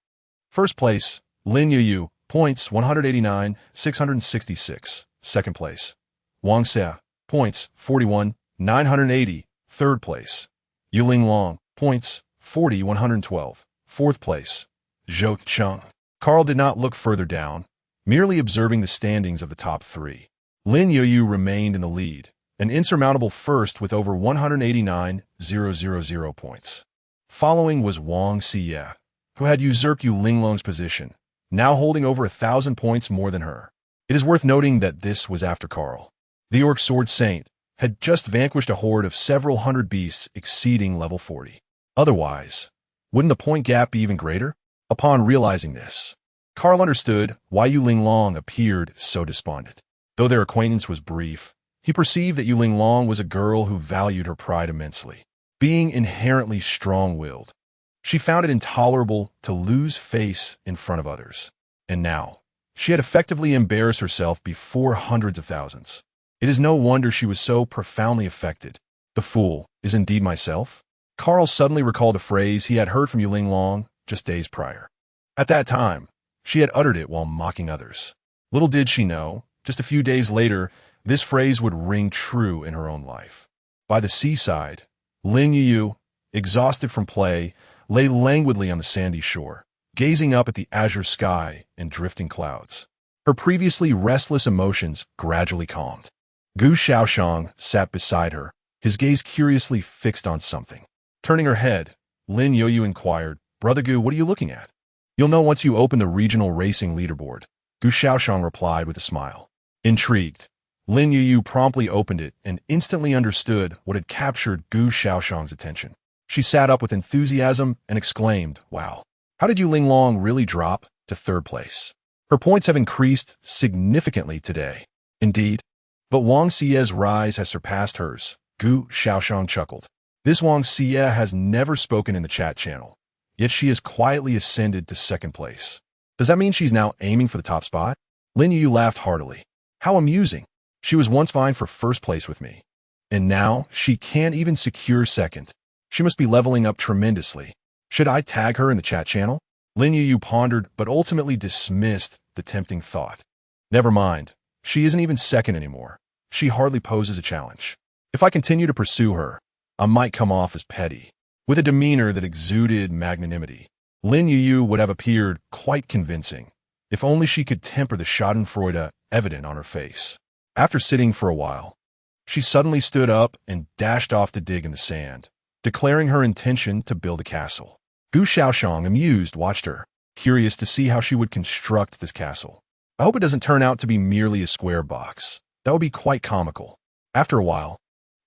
First place, Lin Youyu, points 189, 666. Second place, Wang Xie, points 41, 980. Third place, Yu Linglong, points 40, 112. Fourth place, Zhou Cheng. Carl did not look further down, merely observing the standings of the top three. Lin Youyu remained in the lead, an insurmountable first with over 189,000 points. Following was Wang Xie, who had usurped Yu Linglong's position, now holding over 1,000 points more than her. It is worth noting that this was after Carl, the Orc Sword Saint, had just vanquished a horde of several hundred beasts exceeding level 40. Otherwise, wouldn't the point gap be even greater? Upon realizing this, Carl understood why Yu Linglong appeared so despondent. Though their acquaintance was brief, he perceived that Yu Linglong was a girl who valued her pride immensely. Being inherently strong-willed, she found it intolerable to lose face in front of others. And now, she had effectively embarrassed herself before hundreds of thousands. It is no wonder she was so profoundly affected. The fool is indeed myself? Carl suddenly recalled a phrase he had heard from Yu Linglong just days prior. At that time, she had uttered it while mocking others. Little did she know, just a few days later, this phrase would ring true in her own life. By the seaside, Lin Youyu, exhausted from play, lay languidly on the sandy shore, gazing up at the azure sky and drifting clouds. Her previously restless emotions gradually calmed. Gu Shaoyan sat beside her, his gaze curiously fixed on something. Turning her head, Lin Youyu inquired, "Brother Gu, what are you looking at?" "You'll know once you open the regional racing leaderboard," Gu Shaoyan replied with a smile. Intrigued, Lin Youyu promptly opened it and instantly understood what had captured Gu Shaoyan's attention. She sat up with enthusiasm and exclaimed, "Wow, how did Yu Linglong really drop to third place? Her points have increased significantly today." "Indeed, but Wang Xie's rise has surpassed hers," Gu Shaoyan chuckled. "This Wang Xie has never spoken in the chat channel, yet she has quietly ascended to second place. Does that mean she's now aiming for the top spot?" Lin Yu laughed heartily. "How amusing. She was once vying for first place with me. And now she can't even secure second. She must be leveling up tremendously. Should I tag her in the chat channel? Lin Youyu pondered, but ultimately dismissed the tempting thought. Never mind. She isn't even second anymore. She hardly poses a challenge. If I continue to pursue her, I might come off as petty. With a demeanor that exuded magnanimity, Lin Youyu would have appeared quite convincing, if only she could temper the schadenfreude evident on her face. After sitting for a while, she suddenly stood up and dashed off to dig in the sand, declaring her intention to build a castle. Gu Shaoyan, amused, watched her, curious to see how she would construct this castle. I hope it doesn't turn out to be merely a square box. That would be quite comical. After a while,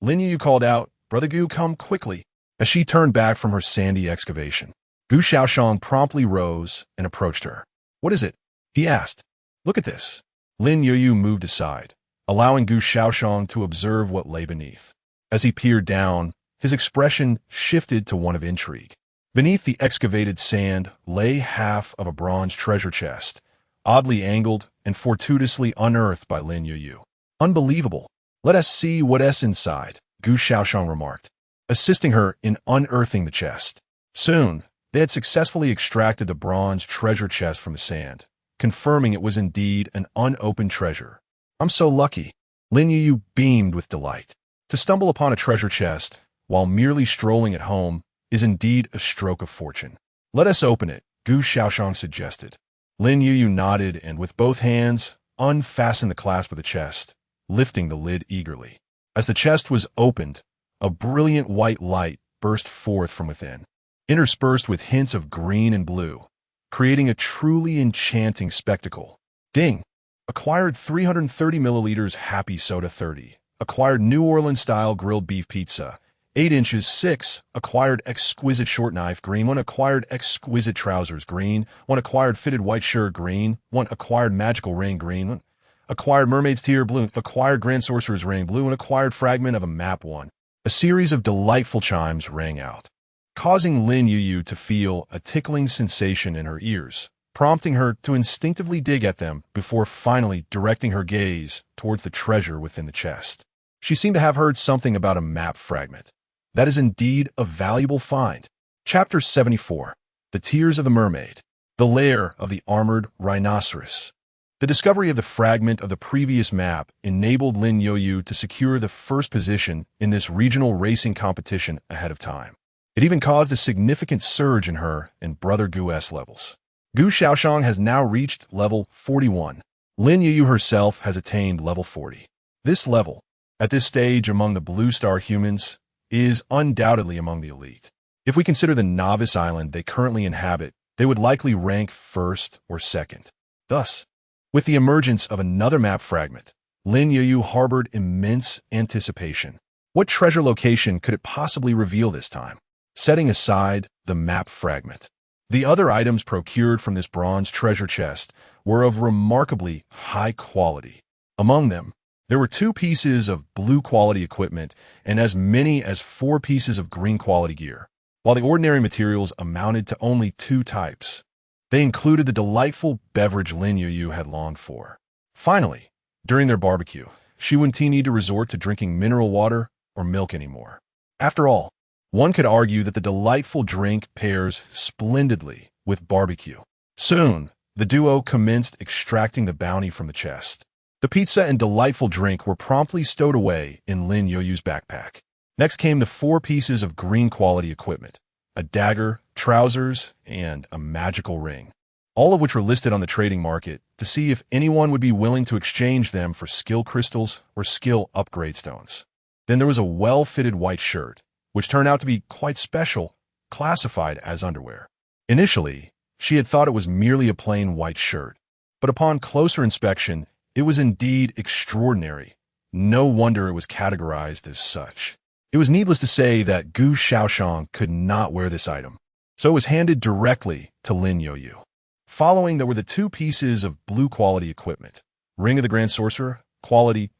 Lin Youyu called out, "Brother Gu, come quickly," as she turned back from her sandy excavation. Gu Shaoyan promptly rose and approached her. "What is it?" he asked. "Look at this." Lin Youyu moved aside, allowing Gu Shaoyan to observe what lay beneath. As he peered down, his expression shifted to one of intrigue. Beneath the excavated sand lay half of a bronze treasure chest, oddly angled and fortuitously unearthed by Lin Youyu. "Unbelievable. Let us see what's inside," Gu Shaoyan remarked, assisting her in unearthing the chest. Soon, they had successfully extracted the bronze treasure chest from the sand, confirming it was indeed an unopened treasure. "I'm so lucky." Lin Youyu beamed with delight. To stumble upon a treasure chest while merely strolling at home is indeed a stroke of fortune. "Let us open it," Gu Shaoyan suggested. Lin Youyu nodded and, with both hands, unfastened the clasp of the chest, lifting the lid eagerly. As the chest was opened, a brilliant white light burst forth from within, interspersed with hints of green and blue, creating a truly enchanting spectacle. Ding! Acquired 330 milliliters Happy Soda 30. Acquired New Orleans-style grilled beef pizza. 8 inches 6. Acquired exquisite short knife green. 1 acquired exquisite trousers green. 1 acquired fitted white shirt green. 1 acquired magical ring green. 1 acquired mermaid's tear blue. Acquired grand sorcerer's ring blue. And acquired fragment of a map 1. A series of delightful chimes rang out, causing Lin Youyu to feel a tickling sensation in her ears, prompting her to instinctively dig at them before finally directing her gaze towards the treasure within the chest. She seemed to have heard something about a map fragment. That is indeed a valuable find. Chapter 74. The Tears of the Mermaid. The Lair of the Armored Rhinoceros. The discovery of the fragment of the previous map enabled Lin Youyu to secure the first position in this regional racing competition ahead of time. It even caused a significant surge in her and Brother Gu's levels. Gu Shaoyan has now reached level 41. Lin Youyu herself has attained level 40. This level, at this stage among the Blue Star humans, is undoubtedly among the elite. If we consider the novice island they currently inhabit, they would likely rank first or second. Thus, with the emergence of another map fragment, Lin Youyu harbored immense anticipation. What treasure location could it possibly reveal this time? Setting aside the map fragment, the other items procured from this bronze treasure chest were of remarkably high quality. Among them, there were 2 pieces of blue quality equipment and as many as 4 pieces of green quality gear, while the ordinary materials amounted to only 2 types. They included the delightful beverage Lin Youyu had longed for. Finally, during their barbecue, she wouldn't need to resort to drinking mineral water or milk anymore. After all, one could argue that the delightful drink pairs splendidly with barbecue. Soon, the duo commenced extracting the bounty from the chest. The pizza and delightful drink were promptly stowed away in Lin Youyu's backpack. Next came the 4 pieces of green quality equipment, a dagger, trousers, and a magical ring, all of which were listed on the trading market to see if anyone would be willing to exchange them for skill crystals or skill upgrade stones. Then there was a well-fitted white shirt, which turned out to be quite special, classified as underwear. Initially, she had thought it was merely a plain white shirt, but upon closer inspection, it was indeed extraordinary. No wonder it was categorized as such. It was needless to say that Gu Shaoyan could not wear this item, so it was handed directly to Lin Youyu. Following, there were the 2 pieces of blue quality equipment. Ring of the Grand Sorcerer, quality,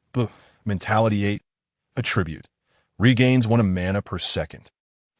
mentality 8, attribute. Regains 1 mana per second.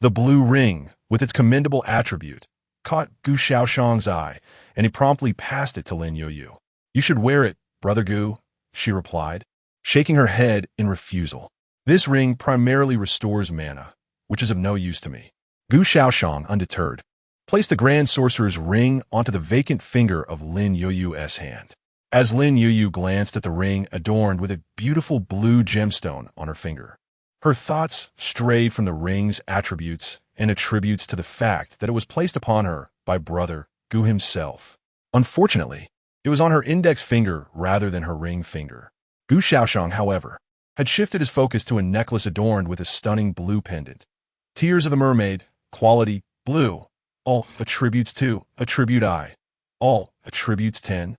The blue ring, with its commendable attribute, caught Gu Shaoyan's eye, and he promptly passed it to Lin Youyu. "You should wear it, Brother Gu," she replied, shaking her head in refusal. This ring primarily restores mana, which is of no use to me. Gu Shaoyan, undeterred, placed the Grand Sorcerer's ring onto the vacant finger of Lin Youyu's hand. As Lin Youyu glanced at the ring adorned with a beautiful blue gemstone on her finger, her thoughts strayed from the ring's attributes and attributes to the fact that it was placed upon her by brother Gu himself. Unfortunately, it was on her index finger rather than her ring finger. Gu Shaoxian, however, had shifted his focus to a necklace adorned with a stunning blue pendant. Tears of the Mermaid, quality, blue. All attributes 2, attribute I. All attributes 10.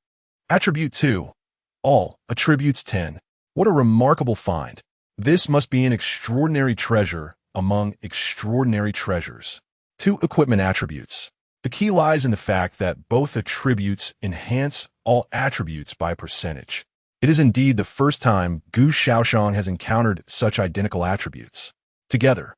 Attribute 2. All attributes 10. What a remarkable find. This must be an extraordinary treasure among extraordinary treasures. 2 equipment attributes. The key lies in the fact that both attributes enhance all attributes by percentage. It is indeed the first time Gu Shaoxian has encountered such identical attributes. Together,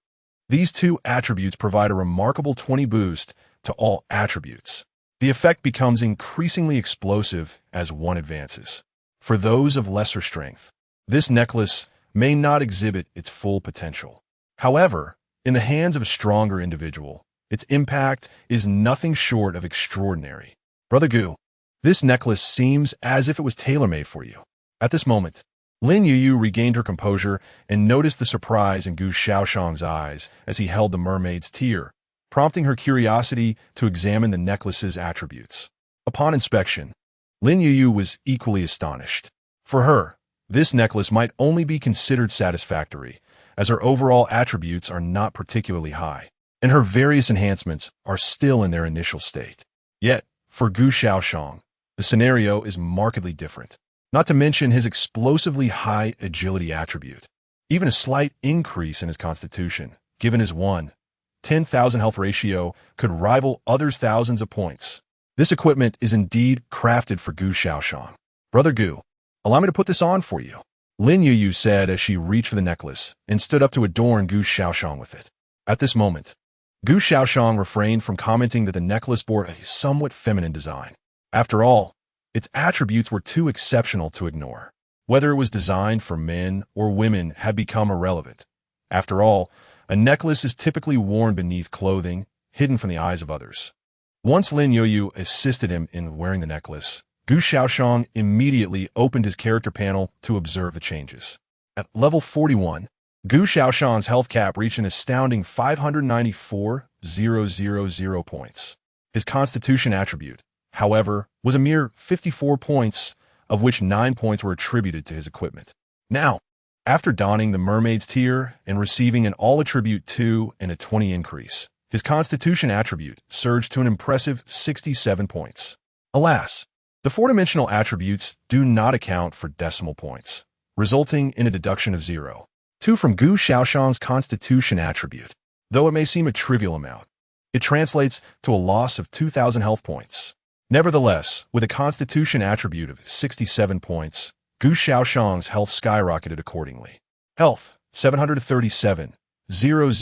these 2 attributes provide a remarkable 20 boost to all attributes. The effect becomes increasingly explosive as one advances. For those of lesser strength, this necklace may not exhibit its full potential. However, in the hands of a stronger individual, its impact is nothing short of extraordinary. Brother Gu, this necklace seems as if it was tailor-made for you. At this moment, Lin Youyu regained her composure and noticed the surprise in Gu Shaoxian's eyes as he held the mermaid's tear, prompting her curiosity to examine the necklace's attributes. Upon inspection, Lin Youyu was equally astonished. For her, this necklace might only be considered satisfactory, as her overall attributes are not particularly high, and her various enhancements are still in their initial state. Yet, for Gu Shaoxian, the scenario is markedly different. Not to mention his explosively high agility attribute. Even a slight increase in his constitution, given his 1:10,000 health ratio, could rival others' thousands of points. This equipment is indeed crafted for Gu Shaoxian. Brother Gu, allow me to put this on for you, Lin Youyu said as she reached for the necklace and stood up to adorn Gu Shaoxian with it. At this moment, Gu Shaoxian refrained from commenting that the necklace bore a somewhat feminine design. After all, its attributes were too exceptional to ignore. Whether it was designed for men or women had become irrelevant. After all, a necklace is typically worn beneath clothing, hidden from the eyes of others. Once Lin Youyu assisted him in wearing the necklace, Gu Shaoxian immediately opened his character panel to observe the changes. At level 41, Gu Shaoxian's health cap reached an astounding 594,000 points. His constitution attribute, however, was a mere 54 points, of which 9 points were attributed to his equipment. Now, after donning the mermaid's tear and receiving an all-attribute 2 and a 20 increase, his constitution attribute surged to an impressive 67 points. Alas, the 4-dimensional attributes do not account for decimal points, resulting in a deduction of 0.2 from Gu Shaoxian's constitution attribute. Though it may seem a trivial amount, it translates to a loss of 2,000 health points. Nevertheless, with a constitution attribute of 67 points, Gu Shaoxian's health skyrocketed accordingly. Health, 737, 000,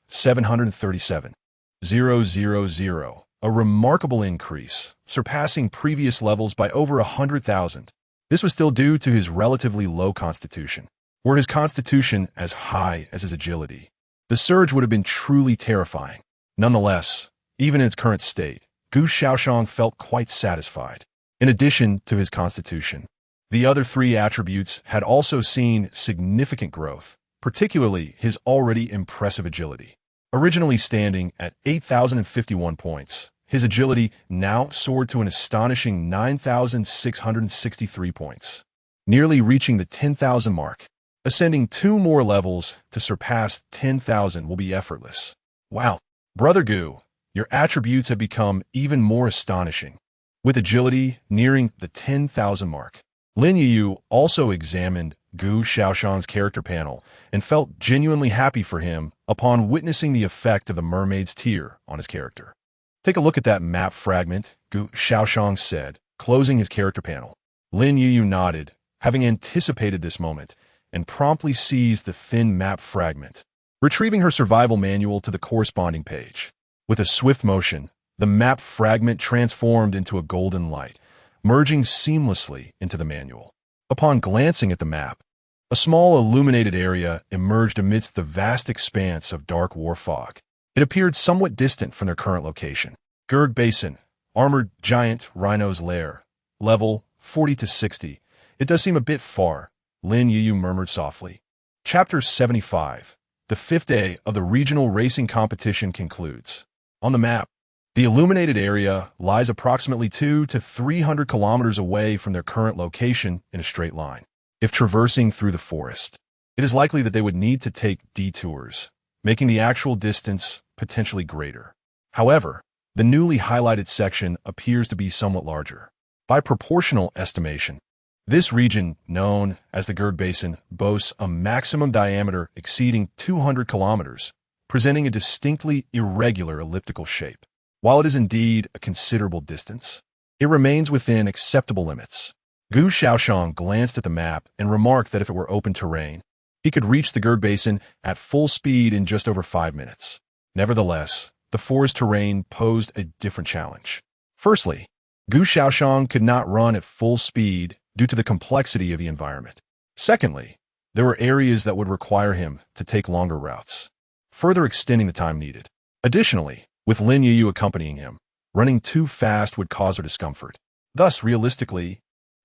737, 000, a remarkable increase, surpassing previous levels by over 100,000. This was still due to his relatively low constitution. Were his constitution as high as his agility, the surge would have been truly terrifying. Nonetheless, even in its current state, Gu Shaoxian felt quite satisfied. In addition to his constitution, the other 3 attributes had also seen significant growth, particularly his already impressive agility. Originally standing at 8,051 points, his agility now soared to an astonishing 9,663 points, nearly reaching the 10,000 mark. Ascending 2 more levels to surpass 10,000 will be effortless. Wow, Brother Gu, your attributes have become even more astonishing. With agility nearing the 10,000 mark, Lin Youyu also examined Gu Shaoxian's character panel and felt genuinely happy for him upon witnessing the effect of the mermaid's tear on his character. Take a look at that map fragment, Gu Shaoxian said, closing his character panel. Lin Youyu nodded, having anticipated this moment, and promptly seized the thin map fragment, retrieving her survival manual to the corresponding page. With a swift motion, the map fragment transformed into a golden light, merging seamlessly into the manual. Upon glancing at the map, A small illuminated area emerged amidst the vast expanse of dark war fog. It appeared somewhat distant from their current location. Gurg Basin, armored giant rhino's lair. Level 40 to 60. It does seem a bit far, Lin Youyu murmured softly. Chapter 75. The fifth day of the regional racing competition concludes. On the map, the illuminated area lies approximately 200 to 300 kilometers away from their current location in a straight line. If traversing through the forest, it is likely that they would need to take detours, making the actual distance potentially greater. However, the newly highlighted section appears to be somewhat larger. By proportional estimation, this region, known as the Gurg Basin, boasts a maximum diameter exceeding 200 kilometers, presenting a distinctly irregular elliptical shape. While it is indeed a considerable distance, it remains within acceptable limits. Gu Shaoyan glanced at the map and remarked that if it were open terrain, he could reach the Gurg Basin at full speed in just over 5 minutes. Nevertheless, the forest terrain posed a different challenge. Firstly, Gu Shaoyan could not run at full speed due to the complexity of the environment. Secondly, there were areas that would require him to take longer routes, further extending the time needed. Additionally, with Lin Youyu accompanying him, running too fast would cause her discomfort. Thus, realistically,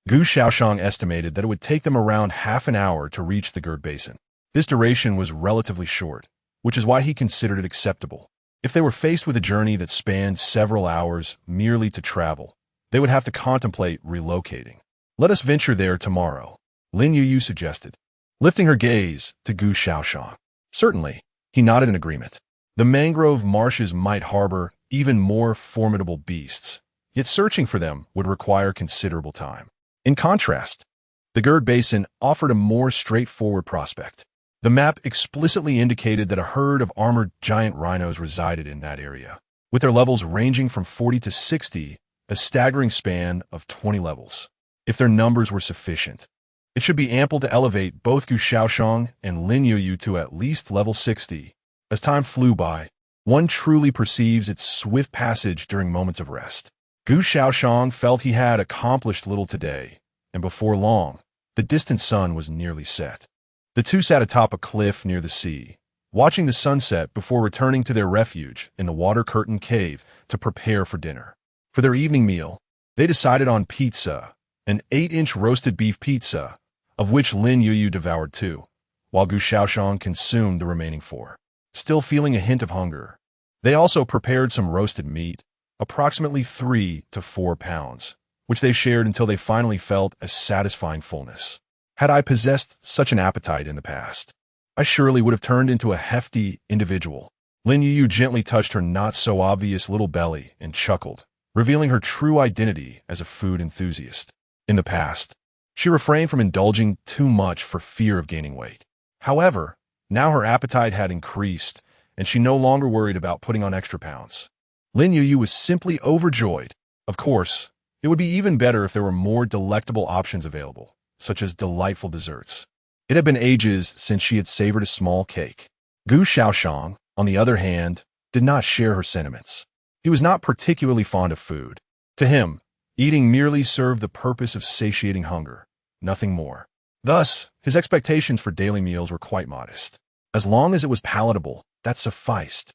Gu Shaoyan estimated that it would take them around half an hour to reach the Gurg Basin. This duration was relatively short, which is why he considered it acceptable. If they were faced with a journey that spanned several hours merely to travel, they would have to contemplate relocating. Let us venture there tomorrow, Lin Youyu suggested, lifting her gaze to Gu Shaoyan. Certainly, he nodded in agreement. The mangrove marshes might harbor even more formidable beasts, yet searching for them would require considerable time. In contrast, the Gurg Basin offered a more straightforward prospect. The map explicitly indicated that a herd of armored giant rhinos resided in that area, with their levels ranging from 40 to 60, a staggering span of 20 levels. If their numbers were sufficient, it should be ample to elevate both Gu Shaoyan and Lin Youyu to at least level 60. As time flew by, one truly perceives its swift passage during moments of rest. Gu Shaoyan felt he had accomplished little today, and before long, the distant sun was nearly set. The two sat atop a cliff near the sea, watching the sunset before returning to their refuge in the water-curtained cave to prepare for dinner. For their evening meal, they decided on pizza, an 8-inch roasted beef pizza, of which Lin Youyu devoured 2, while Gu Shaoyan consumed the remaining 4. Still feeling a hint of hunger, they also prepared some roasted meat, approximately 3 to 4 pounds, which they shared until they finally felt a satisfying fullness. Had I possessed such an appetite in the past, I surely would have turned into a hefty individual. Lin Youyu gently touched her not-so-obvious little belly and chuckled, revealing her true identity as a food enthusiast. In the past, she refrained from indulging too much for fear of gaining weight. However, now her appetite had increased, and she no longer worried about putting on extra pounds. Lin Youyu was simply overjoyed. Of course, it would be even better if there were more delectable options available, such as delightful desserts. It had been ages since she had savored a small cake. Gu Shaoyan, on the other hand, did not share her sentiments. He was not particularly fond of food. To him, eating merely served the purpose of satiating hunger, nothing more. Thus, his expectations for daily meals were quite modest. As long as it was palatable, that sufficed.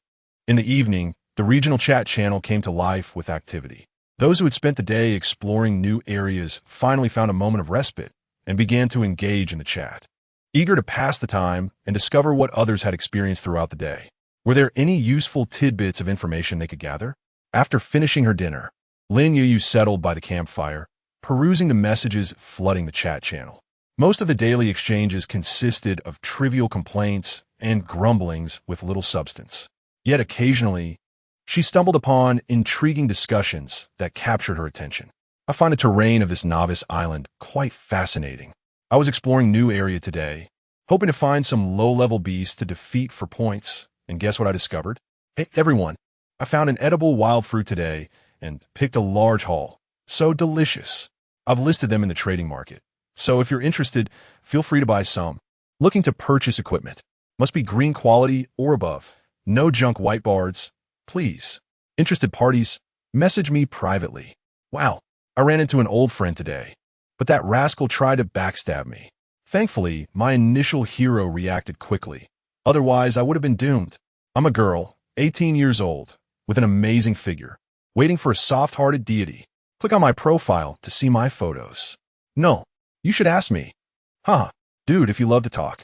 In the evening, the regional chat channel came to life with activity. Those who had spent the day exploring new areas finally found a moment of respite and began to engage in the chat, eager to pass the time and discover what others had experienced throughout the day. Were there any useful tidbits of information they could gather? After finishing her dinner, Lin Youyu settled by the campfire, perusing the messages flooding the chat channel. Most of the daily exchanges consisted of trivial complaints and grumblings with little substance. Yet occasionally, she stumbled upon intriguing discussions that captured her attention. I find the terrain of this novice island quite fascinating. I was exploring new area today, hoping to find some low-level beasts to defeat for points, and guess what I discovered? Hey, everyone, I found an edible wild fruit today and picked a large haul. So delicious. I've listed them in the trading market, so if you're interested, feel free to buy some. Looking to purchase equipment. Must be green quality or above. No junk white bards. Please. Interested parties, message me privately. Wow, I ran into an old friend today, but that rascal tried to backstab me. Thankfully, my initial hero reacted quickly. Otherwise, I would have been doomed. I'm a girl, 18 years old, with an amazing figure, waiting for a soft-hearted deity. Click on my profile to see my photos. No, you should ask me. Huh, dude, if you love to talk.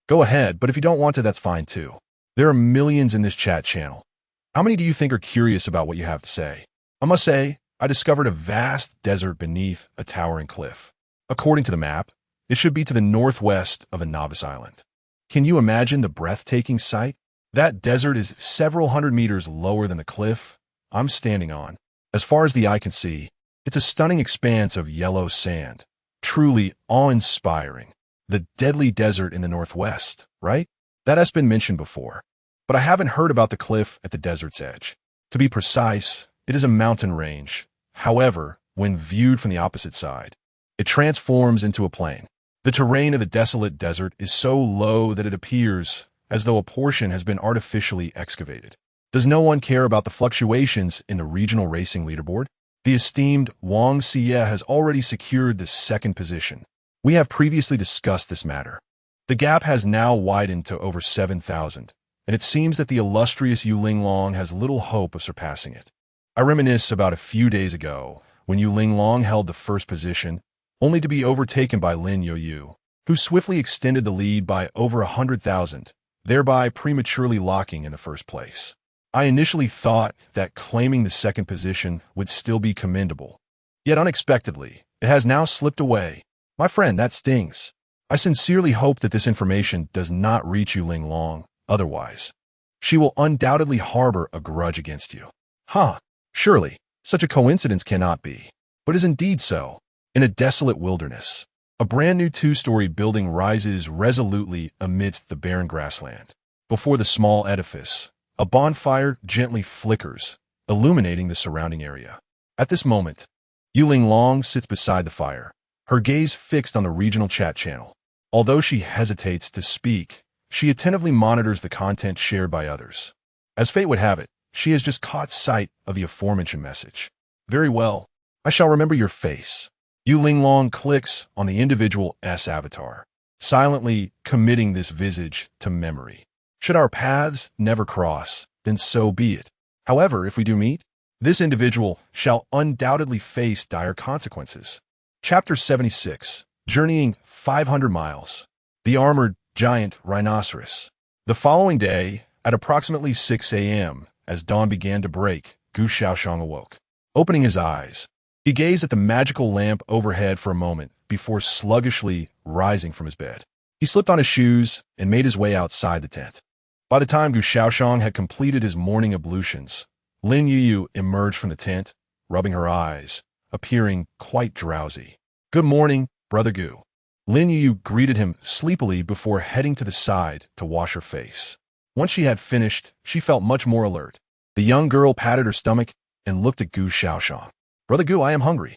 Go ahead, but if you don't want to, that's fine too. There are millions in this chat channel. How many do you think are curious about what you have to say? I must say, I discovered a vast desert beneath a towering cliff. According to the map, it should be to the northwest of a novice island. Can you imagine the breathtaking sight? That desert is several hundred meters lower than the cliff I'm standing on. As far as the eye can see, it's a stunning expanse of yellow sand. Truly awe-inspiring. The deadly desert in the northwest, right? That has been mentioned before. But I haven't heard about the cliff at the desert's edge. To be precise, it is a mountain range. However, when viewed from the opposite side, it transforms into a plain. The terrain of the desolate desert is so low that it appears as though a portion has been artificially excavated. Does no one care about the fluctuations in the regional racing leaderboard? The esteemed Wang Xie has already secured the second position. We have previously discussed this matter. The gap has now widened to over 7,000, and it seems that the illustrious Yu Linglong has little hope of surpassing it. I reminisce about a few days ago when Yu Linglong held the first position, only to be overtaken by Lin Youyu, who swiftly extended the lead by over 100,000, thereby prematurely locking in the first place. I initially thought that claiming the second position would still be commendable. Yet unexpectedly, it has now slipped away. My friend, that stings. I sincerely hope that this information does not reach Yu Linglong. Otherwise, she will undoubtedly harbor a grudge against you. Huh, surely, such a coincidence cannot be. But is indeed so. In a desolate wilderness, a brand new two-story building rises resolutely amidst the barren grassland. Before the small edifice, a bonfire gently flickers, illuminating the surrounding area. At this moment, Yu Linglong sits beside the fire, her gaze fixed on the regional chat channel. Although she hesitates to speak, she attentively monitors the content shared by others. As fate would have it, she has just caught sight of the aforementioned message. Very well, I shall remember your face. Yu Linglong clicks on the individual S avatar, silently committing this visage to memory. Should our paths never cross, then so be it. However, if we do meet, this individual shall undoubtedly face dire consequences. Chapter 76, Journeying 500 Miles. The Armored Giant Rhinoceros. The following day, at approximately 6 a.m., as dawn began to break, Gu Shaoyan awoke. Opening his eyes, he gazed at the magical lamp overhead for a moment before sluggishly rising from his bed. He slipped on his shoes and made his way outside the tent. By the time Gu Shaoyan had completed his morning ablutions, Lin Youyu emerged from the tent, rubbing her eyes, appearing quite drowsy. Good morning, Brother Gu. Lin Youyu greeted him sleepily before heading to the side to wash her face. Once she had finished, she felt much more alert. The young girl patted her stomach and looked at Gu Shaoyan. Brother Gu, I am hungry.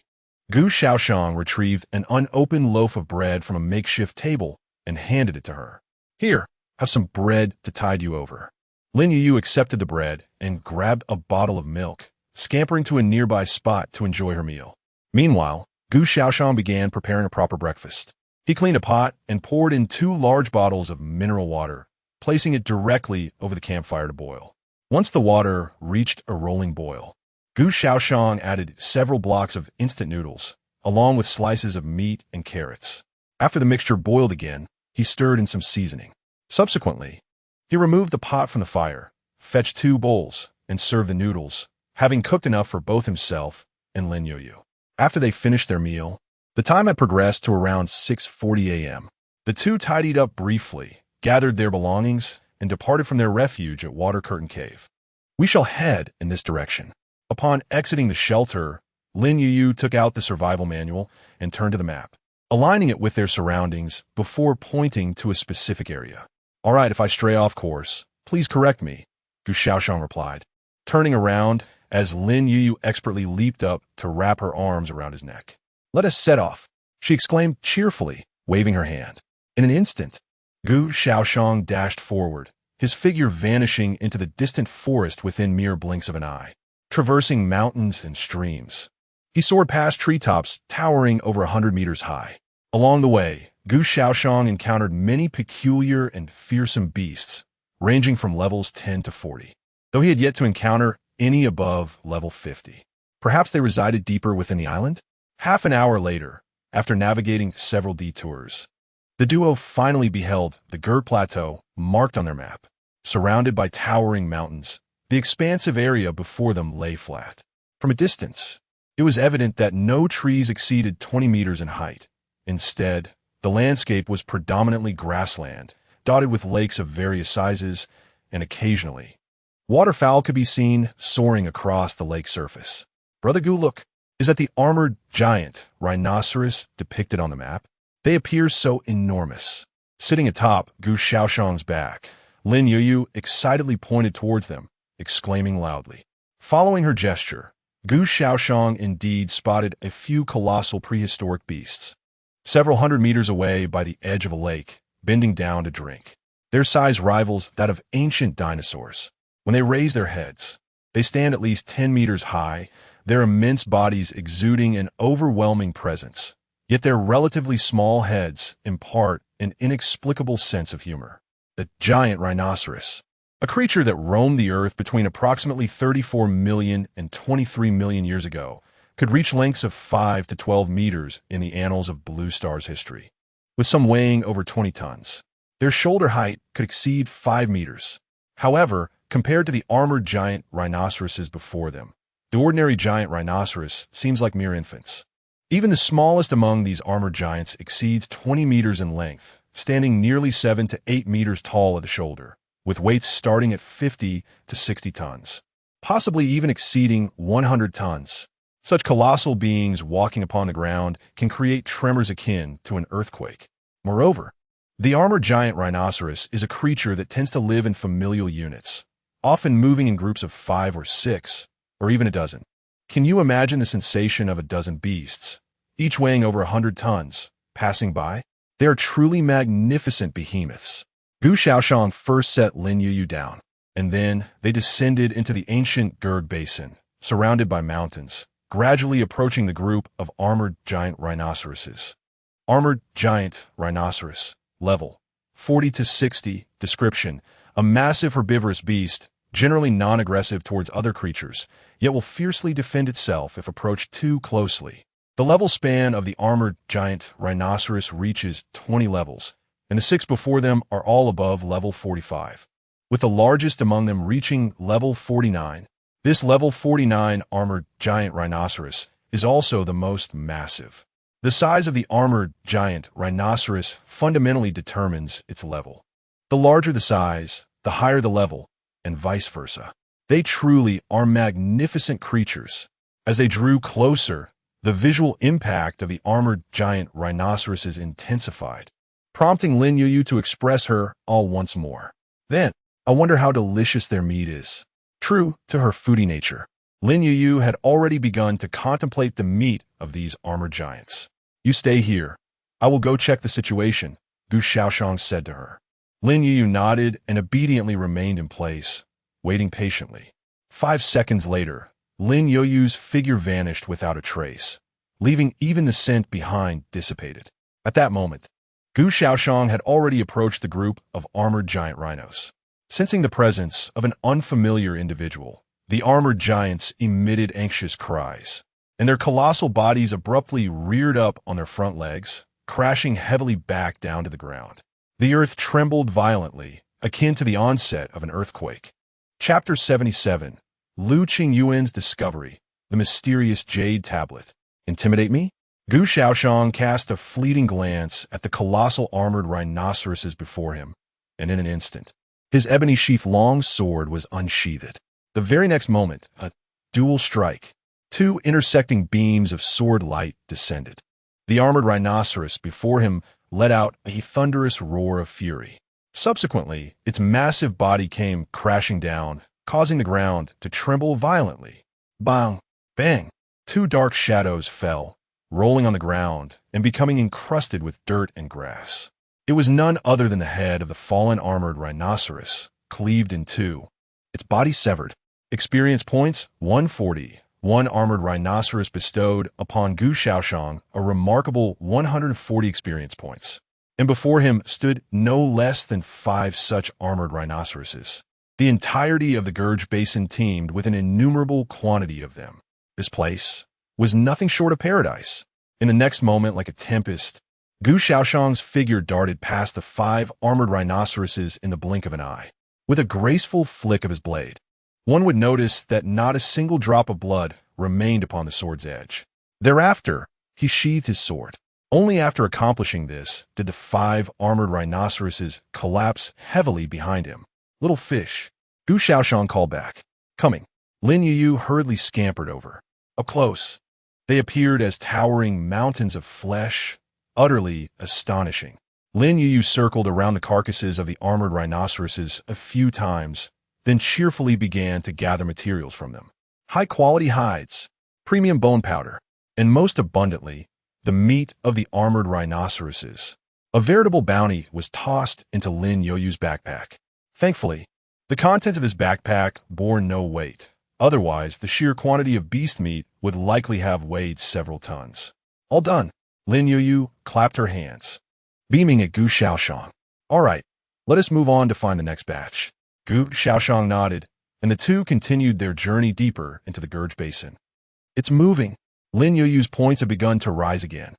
Gu Shaoyan retrieved an unopened loaf of bread from a makeshift table and handed it to her. Here, have some bread to tide you over. Lin Youyu accepted the bread and grabbed a bottle of milk, scampering to a nearby spot to enjoy her meal. Meanwhile, Gu Shaoyan began preparing a proper breakfast. He cleaned a pot and poured in 2 large bottles of mineral water, placing it directly over the campfire to boil. Once the water reached a rolling boil, Gu Shaoyan added several blocks of instant noodles, along with slices of meat and carrots. After the mixture boiled again, he stirred in some seasoning. Subsequently, he removed the pot from the fire, fetched 2 bowls, and served the noodles, having cooked enough for both himself and Lin Youyu. After they finished their meal, the time had progressed to around 6:40 a.m. The two tidied up briefly, gathered their belongings, and departed from their refuge at Water Curtain Cave. We shall head in this direction. Upon exiting the shelter, Lin Youyu took out the survival manual and turned to the map, aligning it with their surroundings before pointing to a specific area. All right, if I stray off course, please correct me, Gu Shaoyan replied, turning around as Lin Youyu expertly leaped up to wrap her arms around his neck. Let us set off, she exclaimed cheerfully, waving her hand. In an instant, Gu Shaoyan dashed forward, his figure vanishing into the distant forest within mere blinks of an eye. Traversing mountains and streams, he soared past treetops towering over 100 meters high. Along the way, Gu Shaoyan encountered many peculiar and fearsome beasts, ranging from levels 10 to 40, though he had yet to encounter any above level 50. Perhaps they resided deeper within the island? Half an hour later, after navigating several detours, the duo finally beheld the Gerd Plateau marked on their map. Surrounded by towering mountains, the expansive area before them lay flat. From a distance, it was evident that no trees exceeded 20 meters in height. Instead, the landscape was predominantly grassland, dotted with lakes of various sizes, and occasionally, waterfowl could be seen soaring across the lake surface. Brother Gu, look, is that the armored giant rhinoceros depicted on the map? They appear so enormous. Sitting atop Gu Shaoxian's back, Lin Youyu excitedly pointed towards them, exclaiming loudly. Following her gesture, Gu Shaoxian indeed spotted a few colossal prehistoric beasts, several hundred meters away by the edge of a lake, bending down to drink. Their size rivals that of ancient dinosaurs. When they raise their heads, they stand at least 10 meters high, their immense bodies exuding an overwhelming presence. Yet their relatively small heads impart an inexplicable sense of humor. The giant rhinoceros, a creature that roamed the earth between approximately 34 million and 23 million years ago, could reach lengths of 5 to 12 meters in the annals of Blue Star's history, with some weighing over 20 tons. Their shoulder height could exceed 5 meters. However, compared to the armored giant rhinoceroses before them, the ordinary giant rhinoceros seems like mere infants. Even the smallest among these armored giants exceeds 20 meters in length, standing nearly 7 to 8 meters tall at the shoulder, with weights starting at 50 to 60 tons, possibly even exceeding 100 tons. Such colossal beings walking upon the ground can create tremors akin to an earthquake. Moreover, the armored giant rhinoceros is a creature that tends to live in familial units, often moving in groups of 5 or 6, or even a dozen. Can you imagine the sensation of a dozen beasts, each weighing over 100 tons, passing by? They are truly magnificent behemoths. Gu Shaoxian first set Lin Youyu down, and then they descended into the ancient Gerd Basin, surrounded by mountains, gradually approaching the group of armored giant rhinoceroses. Armored giant rhinoceros, level 40 to 60, description, a massive herbivorous beast, generally non-aggressive towards other creatures, yet will fiercely defend itself if approached too closely. The level span of the armored giant rhinoceros reaches 20 levels, and the 6 before them are all above level 45, with the largest among them reaching level 49. This level 49 armored giant rhinoceros is also the most massive. The size of the armored giant rhinoceros fundamentally determines its level. The larger the size, the higher the level, and vice versa. They truly are magnificent creatures. As they drew closer, the visual impact of the armored giant rhinoceroses intensified, prompting Lin Youyu to express her all once more. Then, I wonder how delicious their meat is. True to her foodie nature, Lin Youyu had already begun to contemplate the meat of these armored giants. You stay here. I will go check the situation, Gu Shaoxian said to her. Lin Youyu nodded and obediently remained in place, waiting patiently. 5 seconds later, Lin Youyu's figure vanished without a trace, leaving even the scent behind dissipated. At that moment, Gu Shaoxian had already approached the group of armored giant rhinos. Sensing the presence of an unfamiliar individual, the armored giants emitted anxious cries, and their colossal bodies abruptly reared up on their front legs, crashing heavily back down to the ground. The earth trembled violently, akin to the onset of an earthquake. Chapter 77, Lu Qingyuan's Discovery, the Mysterious Jade Tablet. Intimidate me? Gu Shaoxian cast a fleeting glance at the colossal armored rhinoceroses before him, and in an instant, his ebony-sheathed long sword was unsheathed. The very next moment, a dual strike, 2 intersecting beams of sword light descended. The armored rhinoceros before him let out a thunderous roar of fury. Subsequently, its massive body came crashing down, causing the ground to tremble violently. Bang! Bang! 2 dark shadows fell, rolling on the ground and becoming encrusted with dirt and grass. It was none other than the head of the fallen armored rhinoceros, cleaved in 2, its body severed. Experience points 140. One armored rhinoceros bestowed upon Gu Shaoxian a remarkable 140 experience points. and before him stood no less than 5 such armored rhinoceroses. The entirety of the Gurge Basin teemed with an innumerable quantity of them. This place was nothing short of paradise. In the next moment, like a tempest, Gu Shaoxian's figure darted past the 5 armored rhinoceroses in the blink of an eye. With a graceful flick of his blade, one would notice that not a single drop of blood remained upon the sword's edge. Thereafter, he sheathed his sword. Only after accomplishing this did the 5 armored rhinoceroses collapse heavily behind him. Little fish, Gu Shaoxian called back. Coming. Lin Youyu hurriedly scampered over. Up close, they appeared as towering mountains of flesh, utterly astonishing. Lin Youyu circled around the carcasses of the armored rhinoceroses a few times, then cheerfully began to gather materials from them. High-quality hides, premium bone powder, and most abundantly, the meat of the armored rhinoceroses. A veritable bounty was tossed into Lin Youyu's backpack. Thankfully, the contents of his backpack bore no weight. Otherwise, the sheer quantity of beast meat would likely have weighed several tons. All done. Lin Youyu clapped her hands, beaming at Gu Shaoxian. All right, let us move on to find the next batch. Gu Shaoxian nodded, and the two continued their journey deeper into the Gurge Basin. It's moving. Lin Youyu's points had begun to rise again.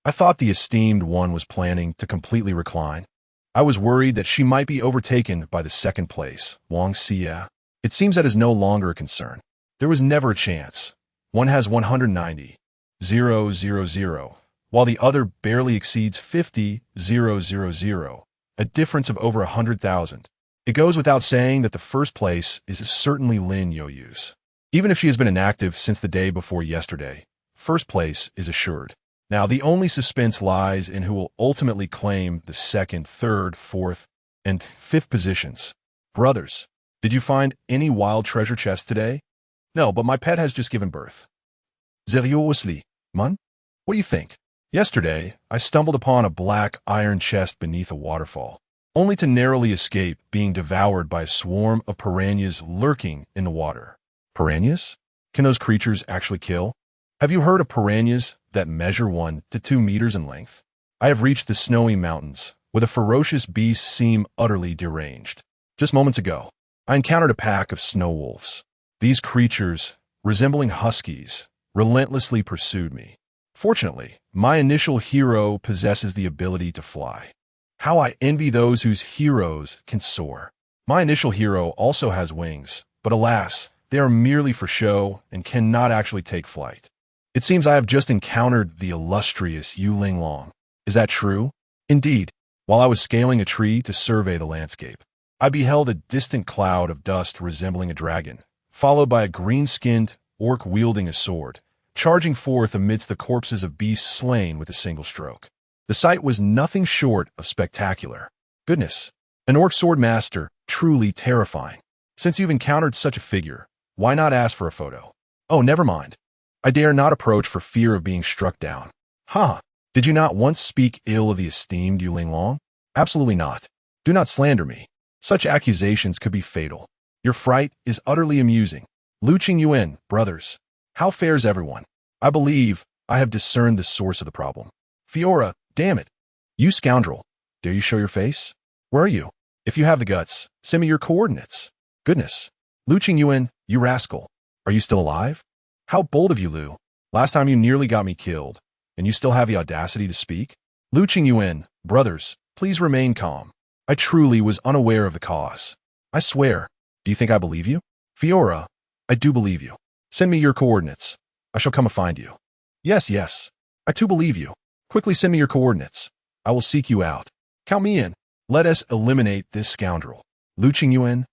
I thought the esteemed one was planning to completely recline. I was worried that she might be overtaken by the second place, Wang Xia. It seems that is no longer a concern. There was never a chance. One has 190,000, while the other barely exceeds 50,000, a difference of over 100,000. It goes without saying that the first place is certainly Lin Youyu's. Even if she has been inactive since the day before yesterday, first place is assured. Now, the only suspense lies in who will ultimately claim the second, third, fourth, and fifth positions. Brothers, did you find any wild treasure chests today? No, but my pet has just given birth. Seriously, man? What do you think? Yesterday, I stumbled upon a black iron chest beneath a waterfall, only to narrowly escape being devoured by a swarm of piranhas lurking in the water. Piranhas? Can those creatures actually kill? Have you heard of piranhas that measure 1 to 2 meters in length? I have reached the snowy mountains, where the ferocious beasts seem utterly deranged. Just moments ago, I encountered a pack of snow wolves. These creatures, resembling huskies, relentlessly pursued me. Fortunately, my initial hero possesses the ability to fly. How I envy those whose heroes can soar. My initial hero also has wings, but alas, they are merely for show and cannot actually take flight. It seems I have just encountered the illustrious Yu Linglong. Is that true? Indeed, while I was scaling a tree to survey the landscape, I beheld a distant cloud of dust resembling a dragon, followed by a green-skinned orc wielding a sword, charging forth amidst the corpses of beasts slain with a single stroke. The sight was nothing short of spectacular. Goodness, an orc sword master, truly terrifying. Since you've encountered such a figure, why not ask for a photo? Oh, never mind. I dare not approach for fear of being struck down. Ha! Did you not once speak ill of the esteemed Yu Linglong? Absolutely not. Do not slander me. Such accusations could be fatal. Your fright is utterly amusing. Lu Qingyuan, brothers, how fares everyone? I believe I have discerned the source of the problem. Fiora, damn it. You scoundrel. Dare you show your face? Where are you? If you have the guts, send me your coordinates. Goodness. Lu Qingyuan, you rascal. Are you still alive? How bold of you, Lu. Last time you nearly got me killed, and you still have the audacity to speak? Lu Qingyuan, brothers, please remain calm. I truly was unaware of the cause. I swear. Do you think I believe you? Fiora, I do believe you. Send me your coordinates. I shall come and find you. Yes, yes. I too believe you. Quickly send me your coordinates. I will seek you out. Count me in. Let us eliminate this scoundrel. Lu Qingyuan.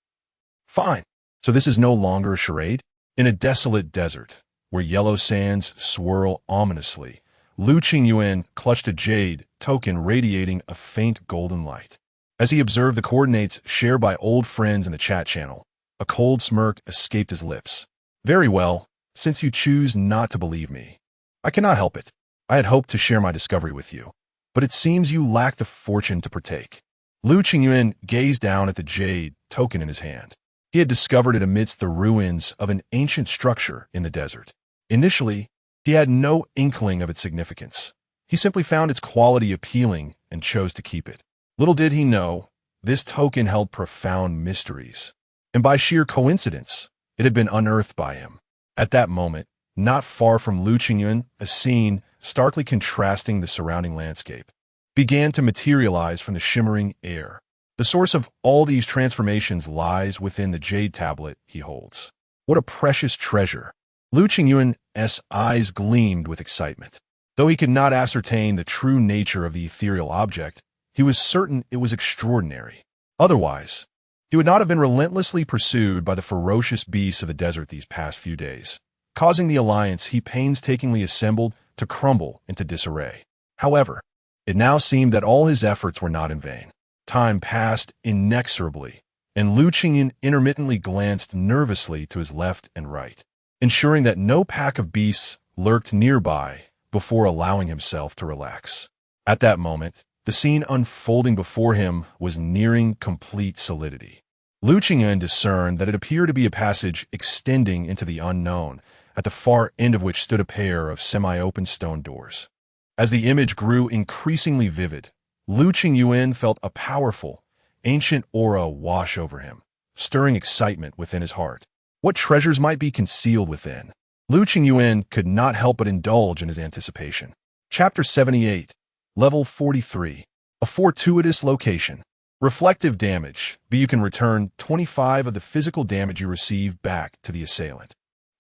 Fine. So this is no longer a charade? In a desolate desert, where yellow sands swirl ominously, Lu Qingyuan clutched a jade token radiating a faint golden light. As he observed the coordinates shared by old friends in the chat channel, a cold smirk escaped his lips. Very well, since you choose not to believe me. I cannot help it. I had hoped to share my discovery with you, but it seems you lack the fortune to partake. Lu Qingyuan gazed down at the jade token in his hand. He had discovered it amidst the ruins of an ancient structure in the desert. Initially, he had no inkling of its significance. He simply found its quality appealing and chose to keep it. Little did he know, this token held profound mysteries, and by sheer coincidence, it had been unearthed by him. At that moment, not far from Lu Qingyun, a scene starkly contrasting the surrounding landscape began to materialize from the shimmering air. The source of all these transformations lies within the jade tablet he holds. What a precious treasure! Lu Qingyun's eyes gleamed with excitement. Though he could not ascertain the true nature of the ethereal object, he was certain it was extraordinary. Otherwise, he would not have been relentlessly pursued by the ferocious beasts of the desert these past few days, causing the alliance he painstakingly assembled to crumble into disarray. However, it now seemed that all his efforts were not in vain. Time passed inexorably, and Lu Qingyun intermittently glanced nervously to his left and right, ensuring that no pack of beasts lurked nearby before allowing himself to relax. At that moment, the scene unfolding before him was nearing complete solidity. Lu Qingyun discerned that it appeared to be a passage extending into the unknown, at the far end of which stood a pair of semi-open stone doors. As the image grew increasingly vivid, Lu Qingyun felt a powerful, ancient aura wash over him, stirring excitement within his heart. What treasures might be concealed within? Lu Qingyun could not help but indulge in his anticipation. Chapter 78, Level 43, A Fortuitous Location. Reflective damage, but you can return 25 of the physical damage you receive back to the assailant.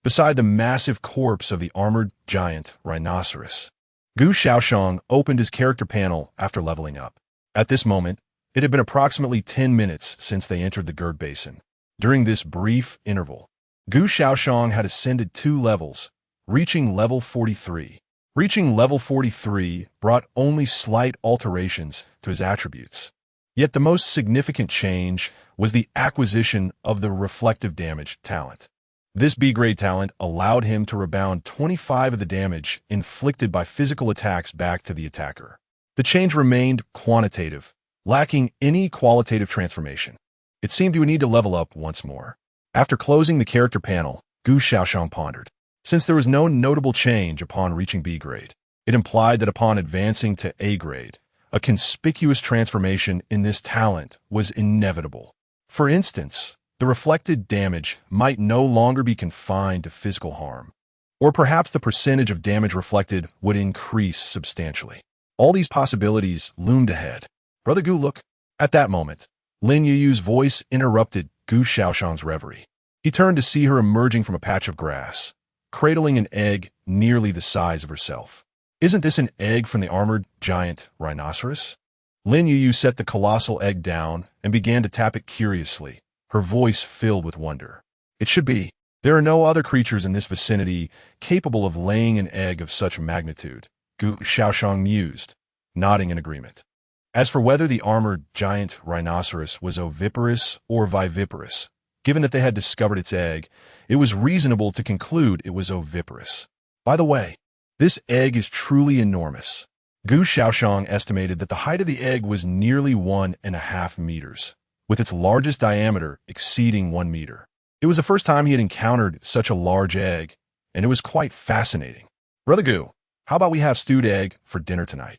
Beside the massive corpse of the armored giant rhinoceros, Gu Shaoyan opened his character panel after leveling up. At this moment, it had been approximately 10 minutes since they entered the Gerd Basin. During this brief interval, Gu Shaoyan had ascended 2 levels, reaching level 43. Reaching level 43 brought only slight alterations to his attributes. Yet the most significant change was the acquisition of the reflective damage talent. This B-grade talent allowed him to rebound 25 of the damage inflicted by physical attacks back to the attacker. The change remained quantitative, lacking any qualitative transformation. It seemed he would need to level up once more. After closing the character panel, Gu Shaoyan pondered. Since there was no notable change upon reaching B-grade, it implied that upon advancing to A-grade, a conspicuous transformation in this talent was inevitable. For instance, the reflected damage might no longer be confined to physical harm, or perhaps the percentage of damage reflected would increase substantially. All these possibilities loomed ahead. Brother Gu, look. At that moment, Lin Youyu's voice interrupted Gu Shaoxian's reverie. He turned to see her emerging from a patch of grass, cradling an egg nearly the size of herself. Isn't this an egg from the armored giant rhinoceros? Lin Youyu set the colossal egg down and began to tap it curiously, her voice filled with wonder. It should be. There are no other creatures in this vicinity capable of laying an egg of such magnitude, Gu Shaoxian mused, nodding in agreement. As for whether the armored giant rhinoceros was oviparous or viviparous, given that they had discovered its egg, it was reasonable to conclude it was oviparous. By the way, this egg is truly enormous. Gu Shaoxian estimated that the height of the egg was nearly 1.5 meters, with its largest diameter exceeding 1 meter. It was the first time he had encountered such a large egg, and it was quite fascinating. Brother Gu, how about we have stewed egg for dinner tonight?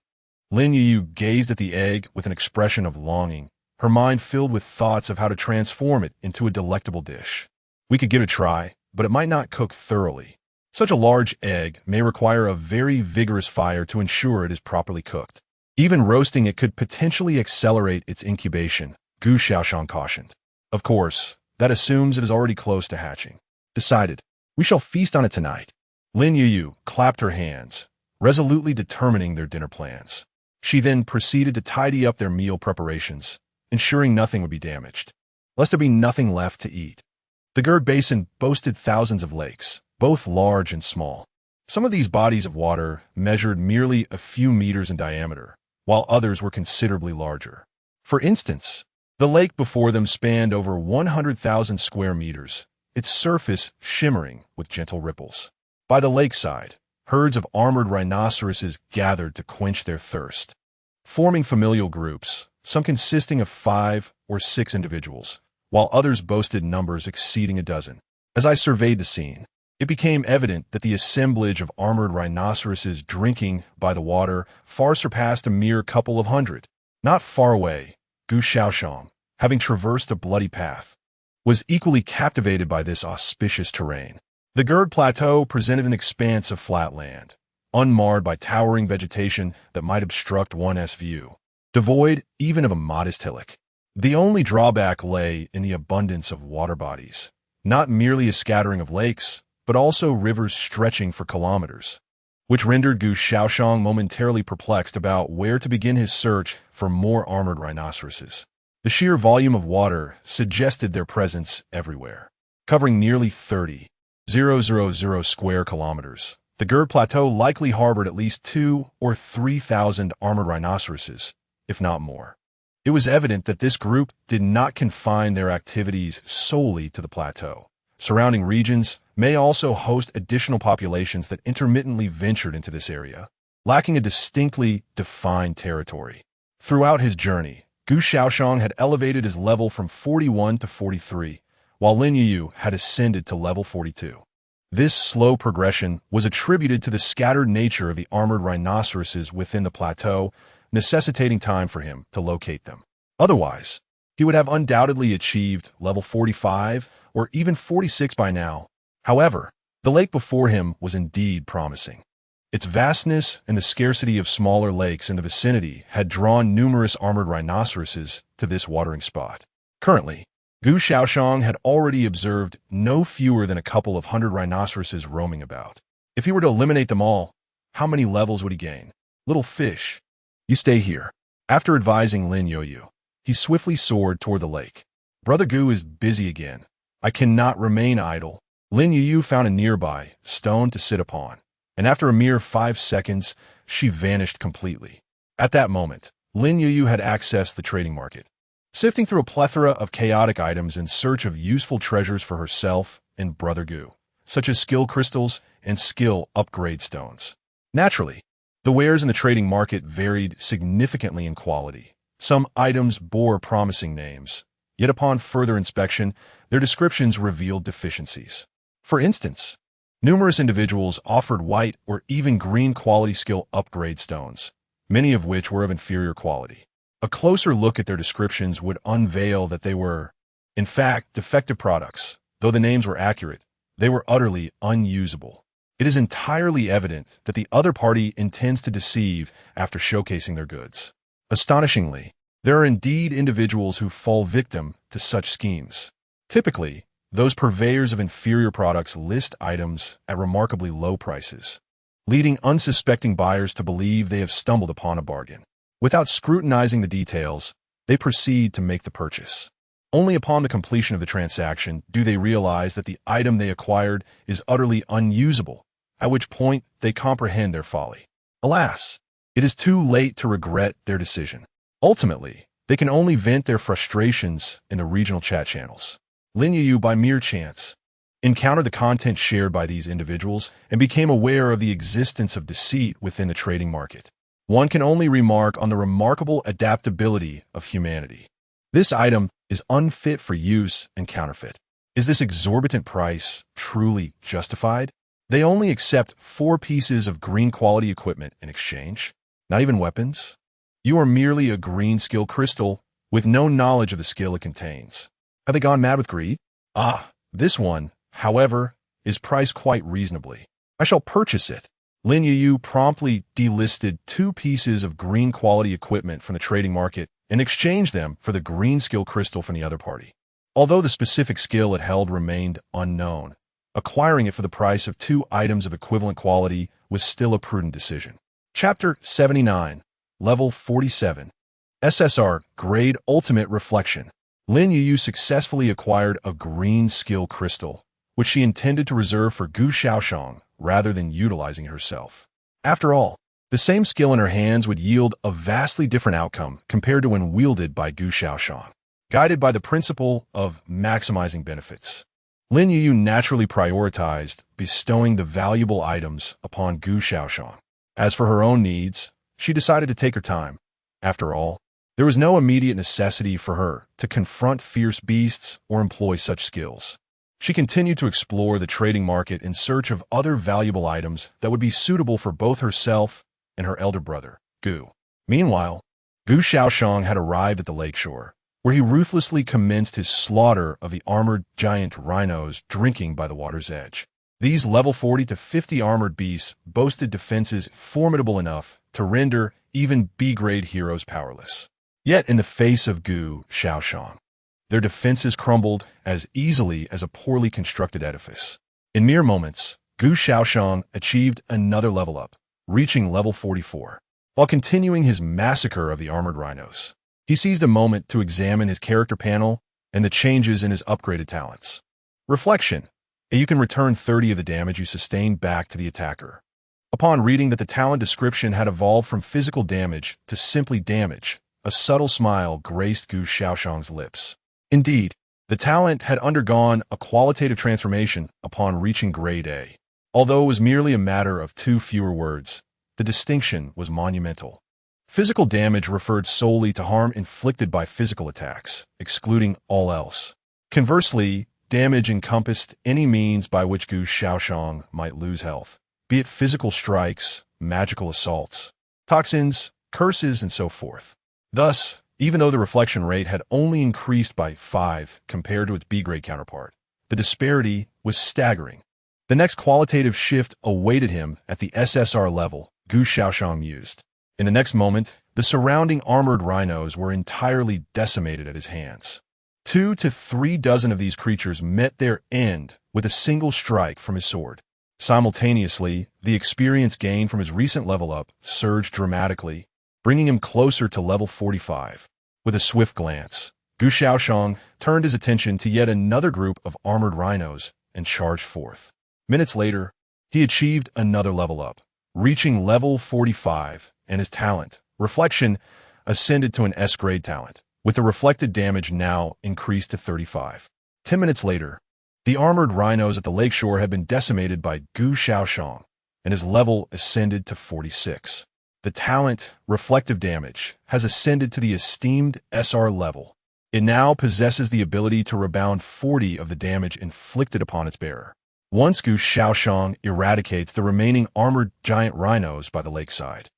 Lin Youyu gazed at the egg with an expression of longing, her mind filled with thoughts of how to transform it into a delectable dish. We could give it a try, but it might not cook thoroughly. Such a large egg may require a very vigorous fire to ensure it is properly cooked. Even roasting it could potentially accelerate its incubation, Gu Shaoxian cautioned. Of course, that assumes it is already close to hatching. Decided. We shall feast on it tonight. Lin Youyu clapped her hands, resolutely determining their dinner plans. She then proceeded to tidy up their meal preparations, ensuring nothing would be damaged, lest there be nothing left to eat. The Gerd Basin boasted thousands of lakes, both large and small. Some of these bodies of water measured merely a few meters in diameter, while others were considerably larger. For instance, the lake before them spanned over 100,000 square meters, its surface shimmering with gentle ripples. By the lakeside, herds of armored rhinoceroses gathered to quench their thirst, forming familial groups, some consisting of 5 or 6 individuals, while others boasted numbers exceeding a dozen. As I surveyed the scene, it became evident that the assemblage of armored rhinoceroses drinking by the water far surpassed a mere couple of hundred. Not far away, Gu Shaoyan, having traversed a bloody path, was equally captivated by this auspicious terrain. The Gerd Plateau presented an expanse of flat land, unmarred by towering vegetation that might obstruct one's view, devoid even of a modest hillock. The only drawback lay in the abundance of water bodies, not merely a scattering of lakes, but also rivers stretching for kilometers, which rendered Gu Shaoyan momentarily perplexed about where to begin his search for more armored rhinoceroses. The sheer volume of water suggested their presence everywhere, covering nearly 30,000 square kilometers. The Gerd Plateau likely harbored at least 2,000 or 3,000 armored rhinoceroses, if not more. It was evident that this group did not confine their activities solely to the plateau. Surrounding regions may also host additional populations that intermittently ventured into this area, lacking a distinctly defined territory. Throughout his journey, Gu Shaoyan had elevated his level from 41 to 43, while Lin Youyu had ascended to level 42. This slow progression was attributed to the scattered nature of the armored rhinoceroses within the plateau, necessitating time for him to locate them. Otherwise, he would have undoubtedly achieved level 45 or even 46 by now. However, the lake before him was indeed promising. Its vastness and the scarcity of smaller lakes in the vicinity had drawn numerous armored rhinoceroses to this watering spot. Currently, Gu Shaoyan had already observed no fewer than a couple of hundred rhinoceroses roaming about. If he were to eliminate them all, how many levels would he gain? Little fish, you stay here. After advising Lin Youyu, he swiftly soared toward the lake. Brother Gu is busy again. I cannot remain idle. Lin Youyu found a nearby stone to sit upon, and after a mere 5 seconds, she vanished completely. At that moment, Lin Youyu had accessed the trading market, sifting through a plethora of chaotic items in search of useful treasures for herself and Brother Gu, such as skill crystals and skill upgrade stones. Naturally, the wares in the trading market varied significantly in quality. Some items bore promising names, yet upon further inspection, their descriptions revealed deficiencies. For instance, numerous individuals offered white or even green quality skill upgrade stones, many of which were of inferior quality. A closer look at their descriptions would unveil that they were, in fact, defective products. Though the names were accurate, they were utterly unusable. It is entirely evident that the other party intends to deceive after showcasing their goods. Astonishingly, there are indeed individuals who fall victim to such schemes. Typically, those purveyors of inferior products list items at remarkably low prices, leading unsuspecting buyers to believe they have stumbled upon a bargain. Without scrutinizing the details, they proceed to make the purchase. Only upon the completion of the transaction do they realize that the item they acquired is utterly unusable, at which point they comprehend their folly. Alas, it is too late to regret their decision. Ultimately, they can only vent their frustrations in the regional chat channels. Lin Youyu, by mere chance, encountered the content shared by these individuals and became aware of the existence of deceit within the trading market. One can only remark on the remarkable adaptability of humanity. This item is unfit for use and counterfeit. Is this exorbitant price truly justified? They only accept 4 pieces of green quality equipment in exchange, not even weapons. You are merely a green skill crystal with no knowledge of the skill it contains. Have they gone mad with greed? This one, however, is priced quite reasonably. I shall purchase it. Lin Youyu promptly delisted 2 pieces of green quality equipment from the trading market and exchanged them for the green skill crystal from the other party. Although the specific skill it held remained unknown, acquiring it for the price of 2 items of equivalent quality was still a prudent decision. Chapter 79, Level 47. SSR Grade Ultimate Reflection. Lin Youyu successfully acquired a green skill crystal, which she intended to reserve for Gu Shaoyan rather than utilizing herself. After all, the same skill in her hands would yield a vastly different outcome compared to when wielded by Gu Shaoyan. Guided by the principle of maximizing benefits, Lin Youyu naturally prioritized bestowing the valuable items upon Gu Shaoyan. As for her own needs, she decided to take her time. After all, there was no immediate necessity for her to confront fierce beasts or employ such skills. She continued to explore the trading market in search of other valuable items that would be suitable for both herself and her elder brother, Gu. Meanwhile, Gu Shaoxian had arrived at the lakeshore, where he ruthlessly commenced his slaughter of the armored giant rhinos drinking by the water's edge. These level 40 to 50 armored beasts boasted defenses formidable enough to render even B-grade heroes powerless. Yet in the face of Gu Shaoxian, their defenses crumbled as easily as a poorly constructed edifice. In mere moments, Gu Shaoxian achieved another level up, reaching level 44. While continuing his massacre of the armored rhinos, he seized a moment to examine his character panel and the changes in his upgraded talents. Reflection: you can return 30 of the damage you sustained back to the attacker. Upon reading that the talent description had evolved from physical damage to simply damage, a subtle smile graced Gu Shaoxian's lips. Indeed, the talent had undergone a qualitative transformation upon reaching grade A. Although it was merely a matter of 2 fewer words, the distinction was monumental. Physical damage referred solely to harm inflicted by physical attacks, excluding all else. Conversely, damage encompassed any means by which Gu Shaoxian might lose health, be it physical strikes, magical assaults, toxins, curses, and so forth. Thus, even though the reflection rate had only increased by 5 compared to its B-grade counterpart, the disparity was staggering. The next qualitative shift awaited him at the SSR level Gu Shaoxian mused. In the next moment, the surrounding armored rhinos were entirely decimated at his hands. 2 to 3 dozen of these creatures met their end with a single strike from his sword. Simultaneously, the experience gained from his recent level up surged dramatically, bringing him closer to level 45. With a swift glance, Gu Shaoxian turned his attention to yet another group of armored rhinos and charged forth. Minutes later, he achieved another level up, reaching level 45, and his talent, Reflection, ascended to an S-grade talent, with the reflected damage now increased to 35. 10 minutes later, the armored rhinos at the lakeshore had been decimated by Gu Shaoxian, and his level ascended to 46. The talent, Reflective Damage, has ascended to the esteemed SR level. It now possesses the ability to rebound 40 of the damage inflicted upon its bearer. Once Gu Shaoxian eradicates the remaining armored giant rhinos by the lakeside,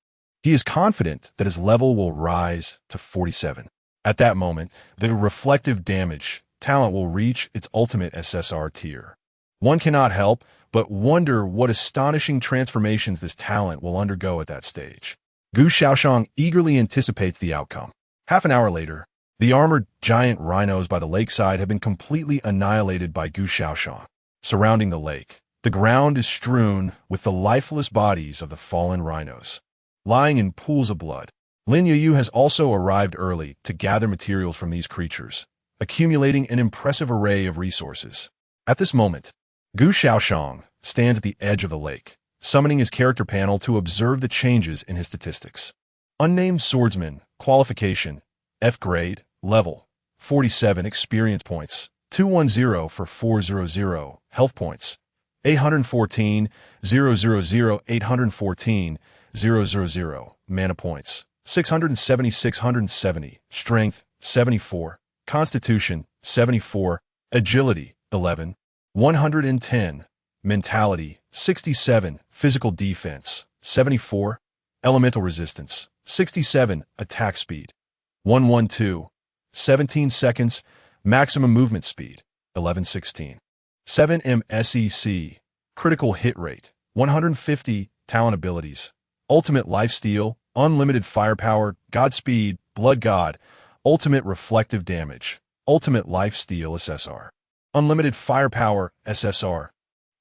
he is confident that his level will rise to 47. At that moment, the Reflective Damage talent will reach its ultimate SSR tier. One cannot help but wonder what astonishing transformations this talent will undergo at that stage. Gu Shaoxian eagerly anticipates the outcome. Half an hour later, the armored giant rhinos by the lakeside have been completely annihilated by Gu Shaoxian. Surrounding the lake, the ground is strewn with the lifeless bodies of the fallen rhinos, lying in pools of blood. Lin Youyu has also arrived early to gather materials from these creatures, accumulating an impressive array of resources. At this moment, Gu Shaoxian stands at the edge of the lake, summoning his character panel to observe the changes in his statistics. Unnamed Swordsman, Qualification, F grade, level, 47 experience points, 210 for 400, health points, 814, 000, 814, 000, mana points, 670, 670, strength, 74, constitution, 74, agility, 11, 110, mentality, 67, physical defense, 74, elemental resistance, 67, attack speed, 112, 17 seconds, maximum movement speed, 1116, 7 MSEC, critical hit rate, 150, talent abilities, ultimate lifesteal, unlimited firepower, Godspeed, Blood God, ultimate reflective damage, ultimate lifesteal SSR, unlimited firepower SSR,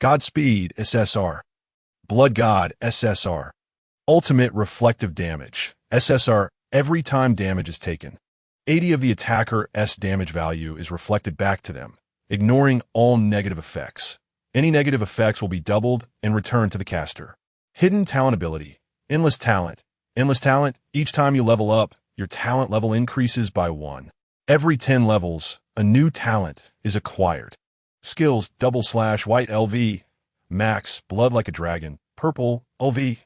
Godspeed SSR, Blood God SSR, ultimate reflective damage SSR. Every time damage is taken, 80 of the attacker's damage value is reflected back to them, ignoring all negative effects. Any negative effects will be doubled and returned to the caster. Hidden talent ability, Endless Talent. Endless Talent, each time you level up, your talent level increases by 1. Every 10 levels, a new talent is acquired. Skills, /white LV, max, blood like a dragon, purple, LV,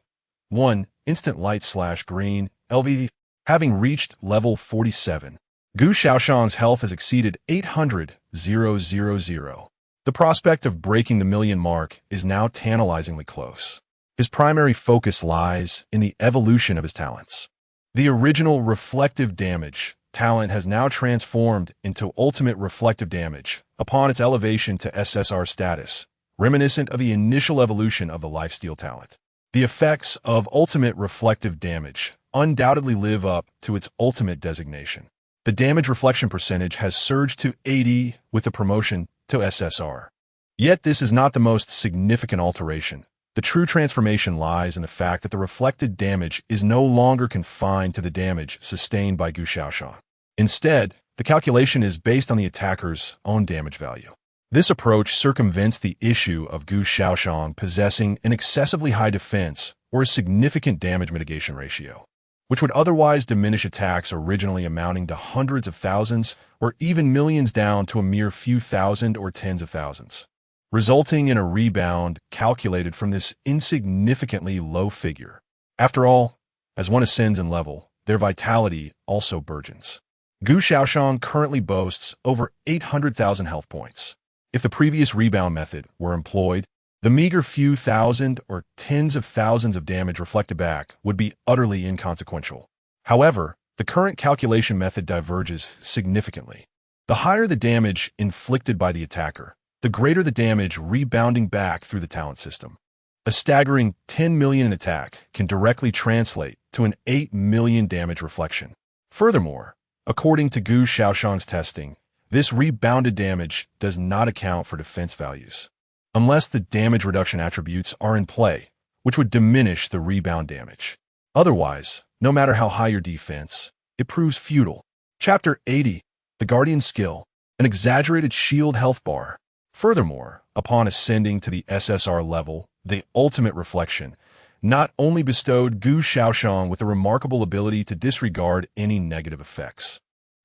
1, instant light / green, LV. Having reached level 47, Gu Shaoxian's health has exceeded 800,000. The The prospect of breaking the million mark is now tantalizingly close. His primary focus lies in the evolution of his talents. The original reflective damage talent has now transformed into ultimate reflective damage upon its elevation to SSR status, reminiscent of the initial evolution of the lifesteal talent. The effects of ultimate reflective damage undoubtedly live up to its ultimate designation. The damage reflection percentage has surged to 80 with the promotion to SSR. Yet this is not the most significant alteration. The true transformation lies in the fact that the reflected damage is no longer confined to the damage sustained by Gu Shaoyan. Instead, the calculation is based on the attacker's own damage value. This approach circumvents the issue of Gu Shaoyan possessing an excessively high defense or a significant damage mitigation ratio, which would otherwise diminish attacks originally amounting to hundreds of thousands or even millions down to a mere few thousand or tens of thousands, resulting in a rebound calculated from this insignificantly low figure. After all, as one ascends in level, their vitality also burgeons. Gu Shaoyan currently boasts over 800,000 health points. If the previous rebound method were employed, the meager few thousand or tens of thousands of damage reflected back would be utterly inconsequential. However, the current calculation method diverges significantly. The higher the damage inflicted by the attacker, the greater the damage rebounding back through the talent system. A staggering 10 million in attack can directly translate to an 8 million damage reflection. Furthermore, according to Gu Shaoyan's testing, this rebounded damage does not account for defense values, unless the damage reduction attributes are in play, which would diminish the rebound damage. Otherwise, no matter how high your defense, it proves futile. Chapter 80, the Guardian Skill, an exaggerated shield health bar. Furthermore, upon ascending to the SSR level, the ultimate reflection not only bestowed Gu Shaoyan with a remarkable ability to disregard any negative effects,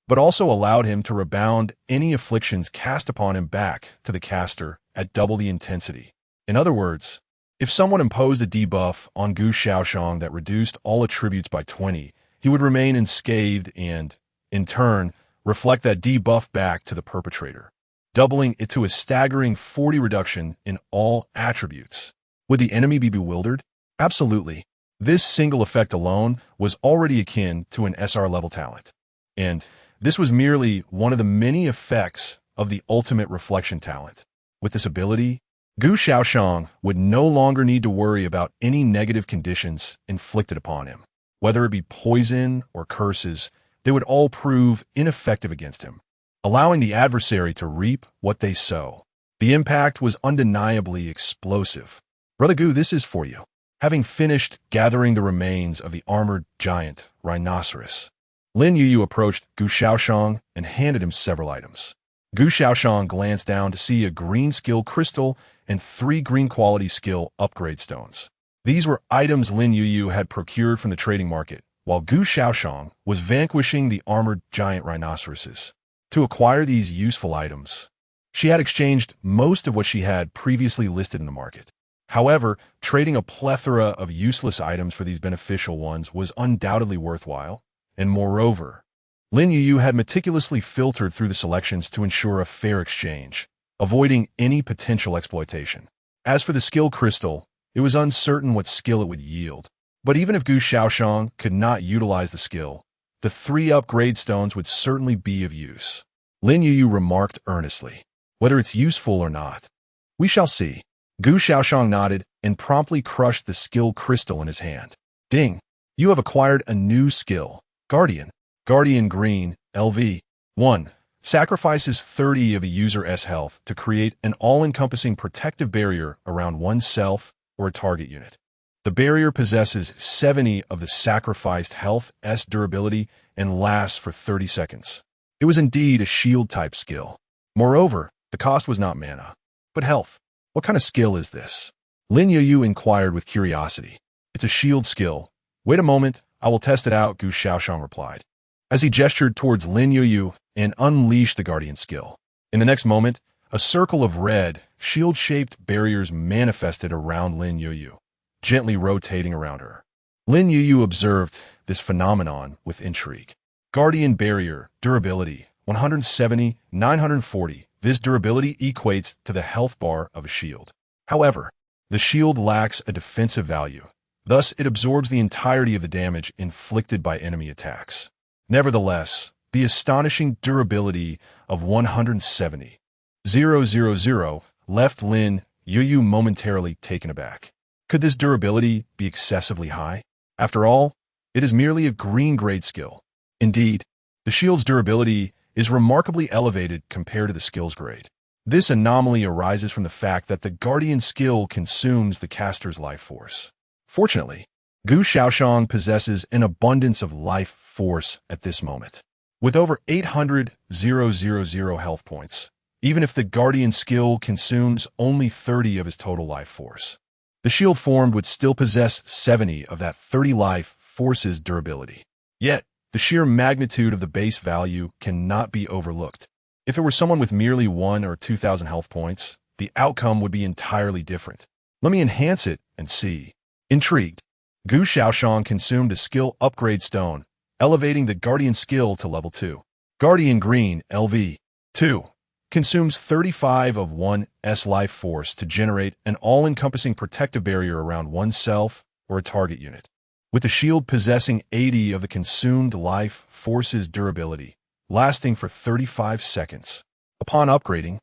but also allowed him to rebound any afflictions cast upon him back to the caster at double the intensity. In other words, if someone imposed a debuff on Gu Shaoyan that reduced all attributes by 20, he would remain unscathed and, in turn, reflect that debuff back to the perpetrator, doubling it to a staggering 40 reduction in all attributes. Would the enemy be bewildered? Absolutely. This single effect alone was already akin to an SR level talent. And this was merely one of the many effects of the ultimate reflection talent. With this ability, Gu Shaoyan would no longer need to worry about any negative conditions inflicted upon him. Whether it be poison or curses, they would all prove ineffective against him, allowing the adversary to reap what they sow. The impact was undeniably explosive. Brother Gu, this is for you. Having finished gathering the remains of the armored giant rhinoceros, Lin Youyu approached Gu Shaoyan and handed him several items. Gu Shaoyan glanced down to see a green skill crystal and 3 green quality skill upgrade stones. These were items Lin Youyu had procured from the trading market, while Gu Shaoyan was vanquishing the armored giant rhinoceroses. To acquire these useful items, she had exchanged most of what she had previously listed in the market. However, trading a plethora of useless items for these beneficial ones was undoubtedly worthwhile, and moreover, Lin Youyu had meticulously filtered through the selections to ensure a fair exchange, avoiding any potential exploitation. As for the skill crystal, it was uncertain what skill it would yield, but even if Gu Shaoyan could not utilize the skill, the 3 upgrade stones would certainly be of use. Lin Youyu remarked earnestly, "Whether it's useful or not, we shall see." Gu Shaoyan nodded and promptly crushed the skill crystal in his hand. Ding! You have acquired a new skill, Guardian. Guardian Green, LV. 1. Sacrifices 30 of the user's health to create an all-encompassing protective barrier around oneself or a target unit. The barrier possesses 70 of the sacrificed health's durability and lasts for 30 seconds. It was indeed a shield-type skill. Moreover, the cost was not mana, but health. What kind of skill is this? Lin Youyu inquired with curiosity. It's a shield skill. Wait a moment, I will test it out, Gu Shaoyan replied, as he gestured towards Lin Youyu and unleashed the Guardian skill. In the next moment, a circle of red, shield-shaped barriers manifested around Lin Youyu, gently rotating around her. Lin Youyu observed this phenomenon with intrigue. Guardian barrier, durability, 170, 940, This durability equates to the health bar of a shield. However, the shield lacks a defensive value. Thus, it absorbs the entirety of the damage inflicted by enemy attacks. Nevertheless, the astonishing durability of 170,000 left Lin Youyu momentarily taken aback. Could this durability be excessively high? After all, it is merely a green-grade skill. Indeed, the shield's durability is remarkably elevated compared to the skill's grade. This anomaly arises from the fact that the Guardian skill consumes the caster's life force. Fortunately, Gu Shaoyan possesses an abundance of life force at this moment. With over 800,000 health points, even if the Guardian skill consumes only 30 of his total life force, the shield formed would still possess 70 of that 30 life force's durability. Yet, the sheer magnitude of the base value cannot be overlooked. If it were someone with merely 1,000 or 2,000 health points, the outcome would be entirely different. Let me enhance it and see. Intrigued, Gu Shaoyan consumed a skill upgrade stone, elevating the Guardian skill to level 2. Guardian Green LV 2 consumes 35 of one's life force to generate an all-encompassing protective barrier around oneself or a target unit. With the shield possessing 80 of the consumed life force's durability, lasting for 35 seconds. Upon upgrading,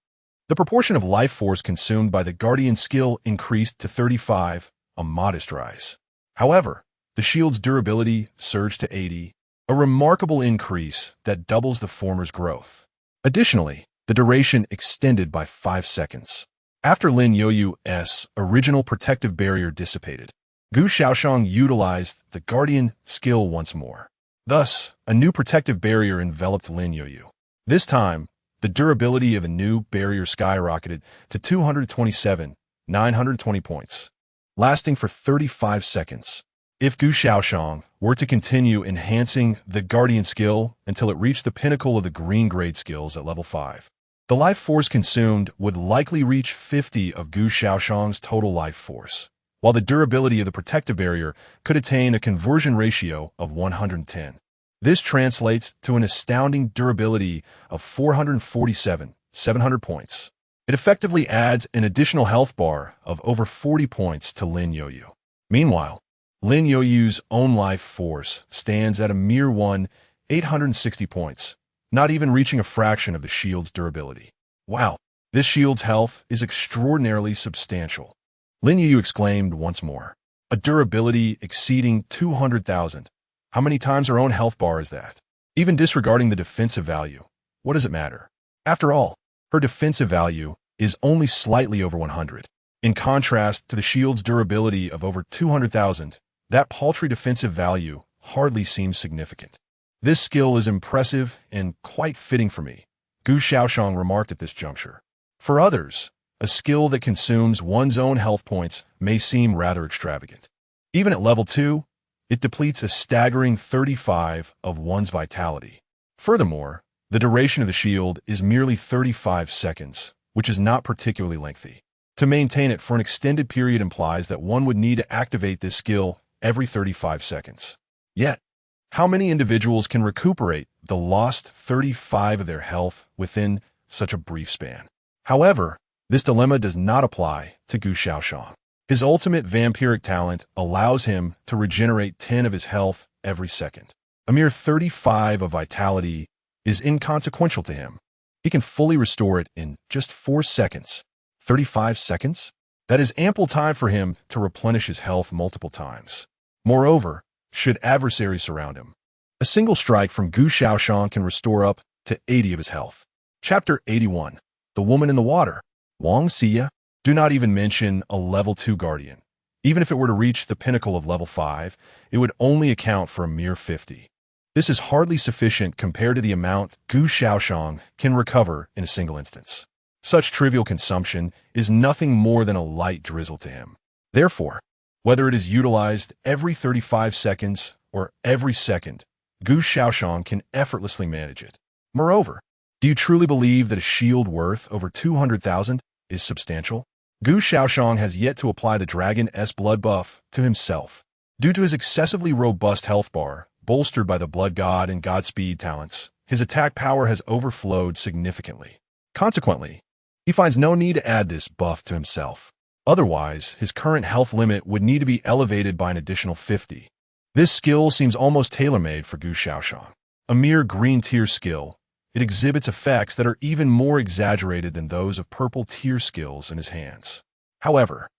the proportion of life force consumed by the Guardian skill increased to 35, a modest rise. However, the shield's durability surged to 80, a remarkable increase that doubles the former's growth. Additionally, the duration extended by 5 seconds. After Lin Youyu's original protective barrier dissipated, Gu Shaoyan utilized the Guardian skill once more. Thus, a new protective barrier enveloped Lin Youyu. This time, the durability of the new barrier skyrocketed to 227,920 points, lasting for 35 seconds. If Gu Shaoyan were to continue enhancing the Guardian skill until it reached the pinnacle of the green grade skills at level 5, the life force consumed would likely reach 50 of Gu Shaoyan's total life force, while the durability of the protective barrier could attain a conversion ratio of 110. This translates to an astounding durability of 447,700 points. It effectively adds an additional health bar of over 40 points to Lin Youyu. Meanwhile, Lin Youyu's own life force stands at a mere 860 points, not even reaching a fraction of the shield's durability. Wow, this shield's health is extraordinarily substantial. Lin Youyu exclaimed once more. A durability exceeding 200,000. How many times our own health bar is that? Even disregarding the defensive value, what does it matter? After all, her defensive value is only slightly over 100. In contrast to the shield's durability of over 200,000, that paltry defensive value hardly seems significant. This skill is impressive and quite fitting for me, Gu Shaoyan remarked at this juncture. For others, a skill that consumes one's own health points may seem rather extravagant. Even at level 2, it depletes a staggering 35 of one's vitality. Furthermore, the duration of the shield is merely 35 seconds, which is not particularly lengthy. To maintain it for an extended period implies that one would need to activate this skill every 35 seconds. Yet, how many individuals can recuperate the lost 35 of their health within such a brief span? However, this dilemma does not apply to Gu Shaoyan. His ultimate vampiric talent allows him to regenerate 10 of his health every second. A mere 35 of vitality is inconsequential to him. He can fully restore it in just 4 seconds. 35 seconds? That is ample time for him to replenish his health multiple times. Moreover, should adversaries surround him, a single strike from Gu Shaoyan can restore up to 80 of his health. Chapter 81. The Woman in the Water. Wang Xia. Do not even mention a level 2 guardian. Even if it were to reach the pinnacle of level 5, it would only account for a mere 50. This is hardly sufficient compared to the amount Gu Shaoyan can recover in a single instance. Such trivial consumption is nothing more than a light drizzle to him. Therefore, whether it is utilized every 35 seconds or every second, Gu Shaoyan can effortlessly manage it. Moreover, do you truly believe that a shield worth over 200,000 is substantial? Gu Shaoyan has yet to apply the Dragon's Blood buff to himself. Due to his excessively robust health bar, bolstered by the Blood God and Godspeed talents, his attack power has overflowed significantly. Consequently, he finds no need to add this buff to himself. Otherwise, his current health limit would need to be elevated by an additional 50. This skill seems almost tailor-made for Gu Shaoyan. A mere green tier skill, it exhibits effects that are even more exaggerated than those of purple tier skills in his hands. However,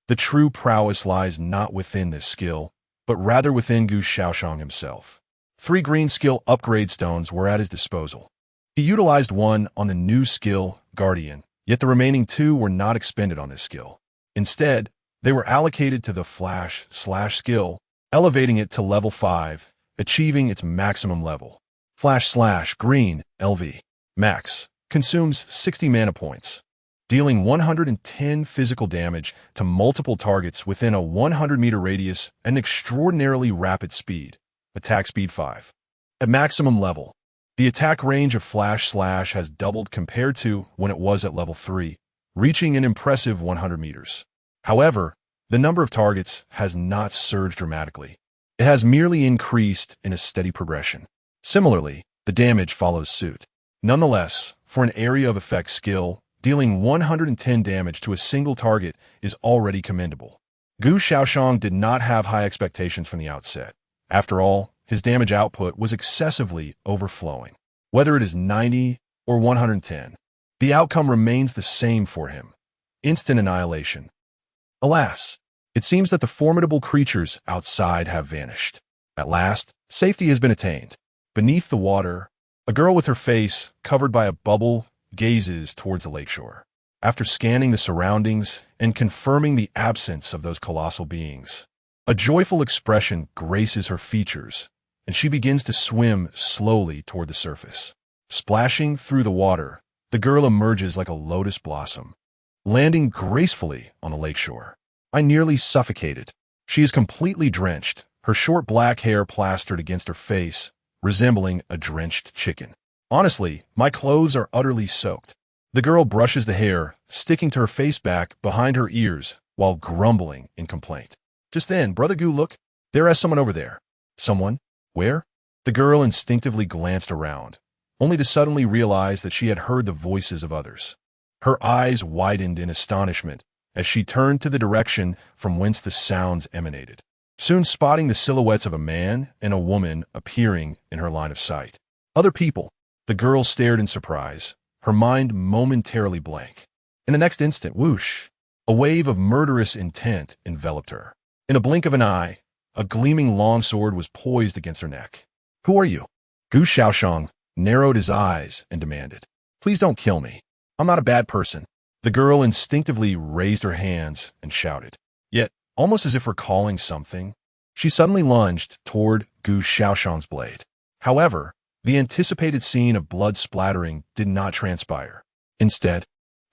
the true prowess lies not within this skill, but rather within Gu Shaoyan himself. 3 green skill upgrade stones were at his disposal. He utilized one on the new skill, Guardian, yet the remaining 2 were not expended on this skill. Instead, they were allocated to the Flash/ skill, elevating it to level 5, achieving its maximum level. Flash/ green, LV. Max. Consumes 60 mana points, dealing 110 physical damage to multiple targets within a 100-meter radius at an extraordinarily rapid speed. Attack speed 5. At maximum level, the attack range of Flash/ has doubled compared to when it was at level 3, reaching an impressive 100 meters. However, the number of targets has not surged dramatically. It has merely increased in a steady progression. Similarly, the damage follows suit. Nonetheless, for an area of effect skill, dealing 110 damage to a single target is already commendable. Gu Shaoyan did not have high expectations from the outset. After all, his damage output was excessively overflowing. Whether it is 90 or 110, the outcome remains the same for him: instant annihilation. Alas, it seems that the formidable creatures outside have vanished. At last, safety has been attained. Beneath the water, a girl with her face covered by a bubble gazes towards the lakeshore. After scanning the surroundings and confirming the absence of those colossal beings, a joyful expression graces her features, and she begins to swim slowly toward the surface. Splashing through the water, the girl emerges like a lotus blossom, landing gracefully on the lakeshore. I nearly suffocated. She is completely drenched, her short black hair plastered against her face, resembling a drenched chicken. Honestly, my clothes are utterly soaked. The girl brushes the hair, sticking to her face back behind her ears, while grumbling in complaint. Just then, Brother Gu, look, there is someone over there. Someone? Where? The girl instinctively glanced around, only to suddenly realize that she had heard the voices of others. Her eyes widened in astonishment as she turned to the direction from whence the sounds emanated, soon spotting the silhouettes of a man and a woman appearing in her line of sight. Other people. The girl stared in surprise, her mind momentarily blank. In the next instant, whoosh, a wave of murderous intent enveloped her. In a blink of an eye, a gleaming longsword was poised against her neck. Who are you? Gu Shaoyan narrowed his eyes and demanded, Please don't kill me. I'm not a bad person. The girl instinctively raised her hands and shouted. Yet, almost as if recalling something, she suddenly lunged toward Gu Shaoyan's blade. However, the anticipated scene of blood splattering did not transpire. Instead,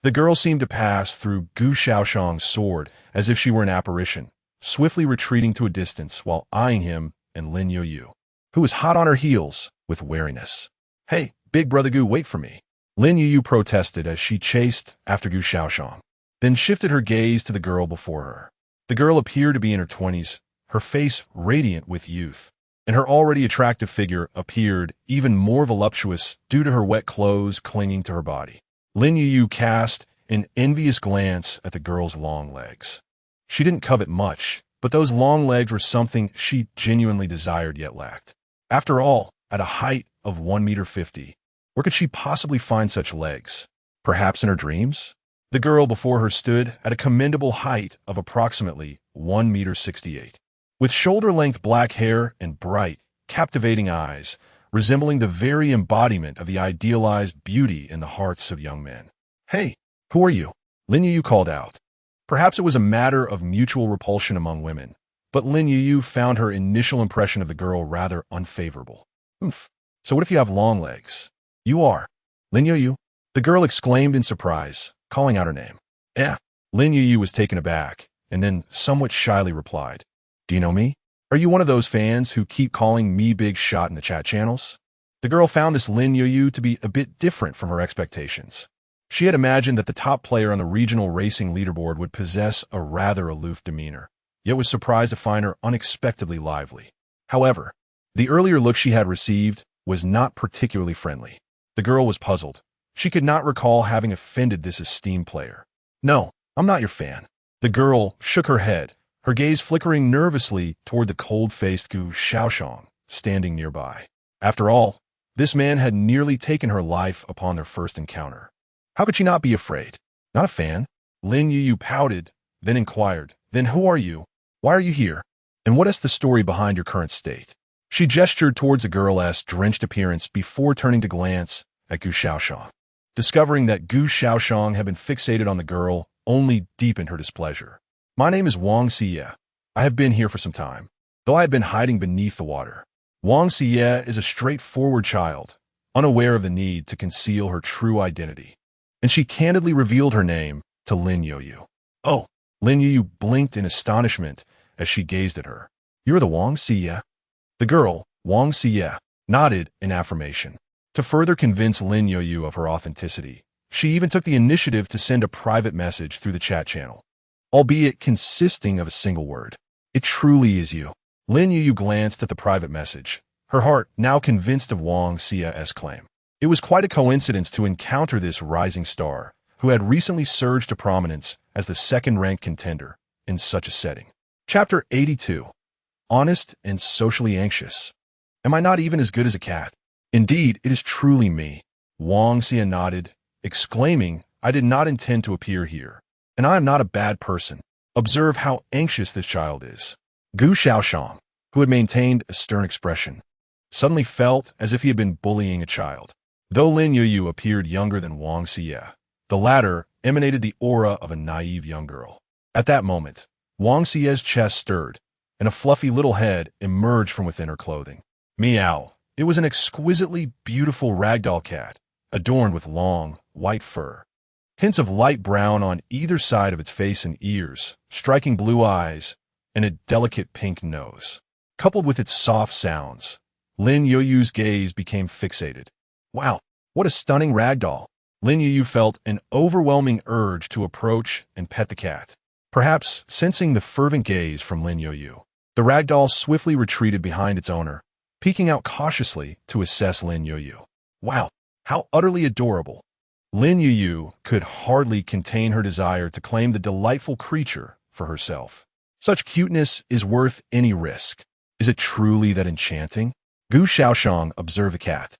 the girl seemed to pass through Gu Shaoyan's sword as if she were an apparition, swiftly retreating to a distance while eyeing him and Lin Youyu, who was hot on her heels with wariness. Hey, big brother Gu, wait for me. Lin Youyu protested as she chased after Gu Shaoyan, then shifted her gaze to the girl before her. The girl appeared to be in her 20s, her face radiant with youth, and her already attractive figure appeared even more voluptuous due to her wet clothes clinging to her body. Lin Youyu cast an envious glance at the girl's long legs. She didn't covet much, but those long legs were something she genuinely desired yet lacked. After all, at a height of 1.50 meters, where could she possibly find such legs? Perhaps in her dreams? The girl before her stood at a commendable height of approximately 1.68 meters. With shoulder-length black hair and bright, captivating eyes, resembling the very embodiment of the idealized beauty in the hearts of young men. Hey, who are you? Lin Youyu called out. Perhaps it was a matter of mutual repulsion among women, but Lin Youyu found her initial impression of the girl rather unfavorable. Oomph. So what if you have long legs? You are. Lin Youyu. The girl exclaimed in surprise, calling out her name. Yeah. Lin Youyu was taken aback, and then somewhat shyly replied. Do you know me? Are you one of those fans who keep calling me big shot in the chat channels? The girl found this Lin Youyu to be a bit different from her expectations. She had imagined that the top player on the regional racing leaderboard would possess a rather aloof demeanor, yet was surprised to find her unexpectedly lively. However, the earlier look she had received was not particularly friendly. The girl was puzzled, She could not recall having offended this esteemed player. No, I'm not your fan. The girl shook her head, her gaze flickering nervously toward the cold-faced Gu Shaoyan standing nearby. After all, this man had nearly taken her life upon their first encounter. How could she not be afraid? Not a fan? Lin Youyu pouted, then inquired, "Then who are you? Why are you here? And what is the story behind your current state?" She gestured towards the girl's drenched appearance before turning to glance at Gu Shaoyan. Discovering that Gu Shaoyan had been fixated on the girl only deepened her displeasure. "My name is Wang Xie. I have been here for some time, though I have been hiding beneath the water." Wang Xie is a straightforward child, unaware of the need to conceal her true identity, and she candidly revealed her name to Lin Youyu. "Oh," Lin Youyu blinked in astonishment as she gazed at her. "You're the Wang Xie?" The girl, Wang Xie, nodded in affirmation. To further convince Lin Youyu of her authenticity, she even took the initiative to send a private message through the chat channel, albeit consisting of a single word. "It truly is you." Lin Youyu glanced at the private message, her heart now convinced of Wang Xie's claim. It was quite a coincidence to encounter this rising star, who had recently surged to prominence as the second-ranked contender in such a setting. Chapter 82. Honest and socially anxious. Am I not even as good as a cat? Indeed, it is truly me. Wang Xie nodded, exclaiming, "I did not intend to appear here, and I am not a bad person. Observe how anxious this child is." Gu Shaoyan, who had maintained a stern expression, suddenly felt as if he had been bullying a child. Though Lin Youyu appeared younger than Wang Xie, the latter emanated the aura of a naive young girl. At that moment, Wang Xie's chest stirred, and a fluffy little head emerged from within her clothing. Meow. It was an exquisitely beautiful ragdoll cat, adorned with long, white fur. Hints of light brown on either side of its face and ears, striking blue eyes, and a delicate pink nose. Coupled with its soft sounds, Lin Youyu's gaze became fixated. Wow, what a stunning ragdoll! Lin Youyu felt an overwhelming urge to approach and pet the cat. Perhaps sensing the fervent gaze from Lin Youyu, the ragdoll swiftly retreated behind its owner, peeking out cautiously to assess Lin Youyu. Wow, how utterly adorable! Lin Youyu could hardly contain her desire to claim the delightful creature for herself. Such cuteness is worth any risk. Is it truly that enchanting? Gu Shaoyan observed the cat,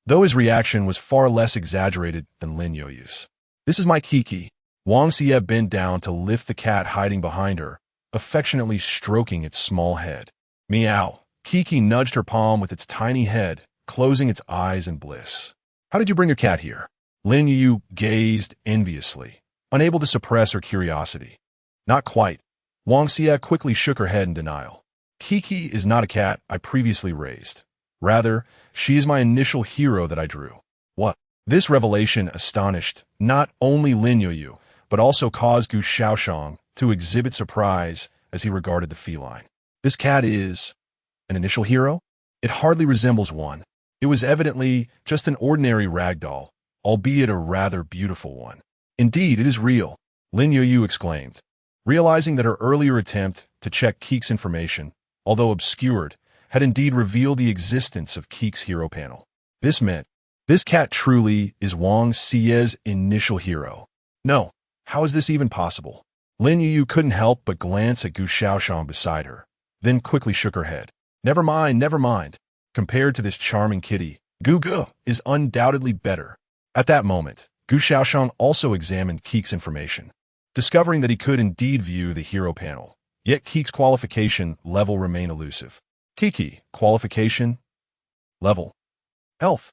though his reaction was far less exaggerated than Lin Youyu's. "This is my Kiki." Wang Xie bent down to lift the cat hiding behind her, affectionately stroking its small head. Meow. Kiki nudged her palm with its tiny head, closing its eyes in bliss. "How did you bring your cat here?" Lin Youyu gazed enviously, unable to suppress her curiosity. "Not quite." Wang Xie quickly shook her head in denial. "Kiki is not a cat I previously raised. Rather, she is my initial hero that I drew." What? This revelation astonished not only Lin Youyu, but also caused Gu Shaoyan to exhibit surprise as he regarded the feline. "This cat is an initial hero? It hardly resembles one." It was evidently just an ordinary ragdoll, albeit a rather beautiful one. "Indeed, it is real," Lin Youyu exclaimed, realizing that her earlier attempt to check Keek's information, although obscured, had indeed revealed the existence of Keek's hero panel. This meant, this cat truly is Wang Xie's initial hero. No, how is this even possible? Lin Youyu couldn't help but glance at Gu Shaoyan beside her, then quickly shook her head. Never mind, never mind. Compared to this charming kitty, Gu is undoubtedly better." At that moment, Gu Shaoyan also examined Keek's information, discovering that he could indeed view the hero panel, yet Keek's qualification level remained elusive. Kiki, qualification, level, health.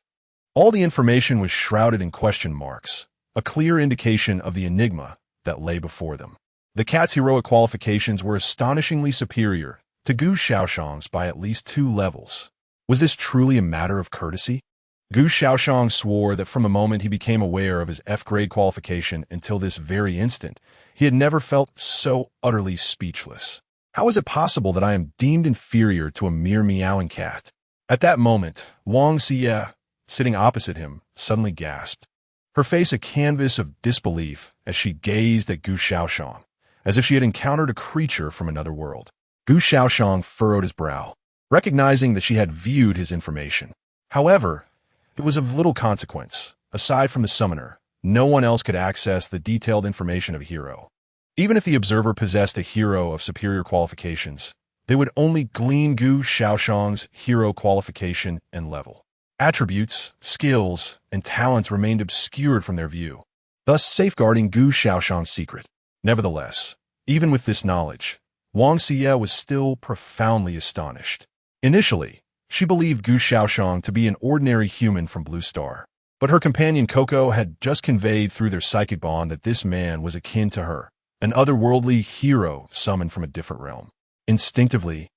All the information was shrouded in question marks, a clear indication of the enigma that lay before them. The cat's heroic qualifications were astonishingly superior to Gu Shaoyan's by at least 2 levels. Was this truly a matter of courtesy? Gu Shaoyan swore that from the moment he became aware of his F-grade qualification until this very instant, he had never felt so utterly speechless. How is it possible that I am deemed inferior to a mere meowing cat? At that moment, Wang Xie, sitting opposite him, suddenly gasped, her face a canvas of disbelief as she gazed at Gu Shaoyan, as if she had encountered a creature from another world. Gu Shaoyan furrowed his brow, recognizing that she had viewed his information. However, it was of little consequence, Aside from the summoner, no one else could access the detailed information of a hero. Even if the observer possessed a hero of superior qualifications, they would only glean Gu Shaoxian's hero qualification and level. Attributes, skills, and talents remained obscured from their view, thus safeguarding Gu Shaoxian's secret. Nevertheless, even with this knowledge, Wang Xie was still profoundly astonished. Initially, she believed Gu Shaoxian to be an ordinary human from Blue Star, but her companion Coco had just conveyed through their psychic bond that this man was akin to her, an otherworldly hero summoned from a different realm. Instinctively,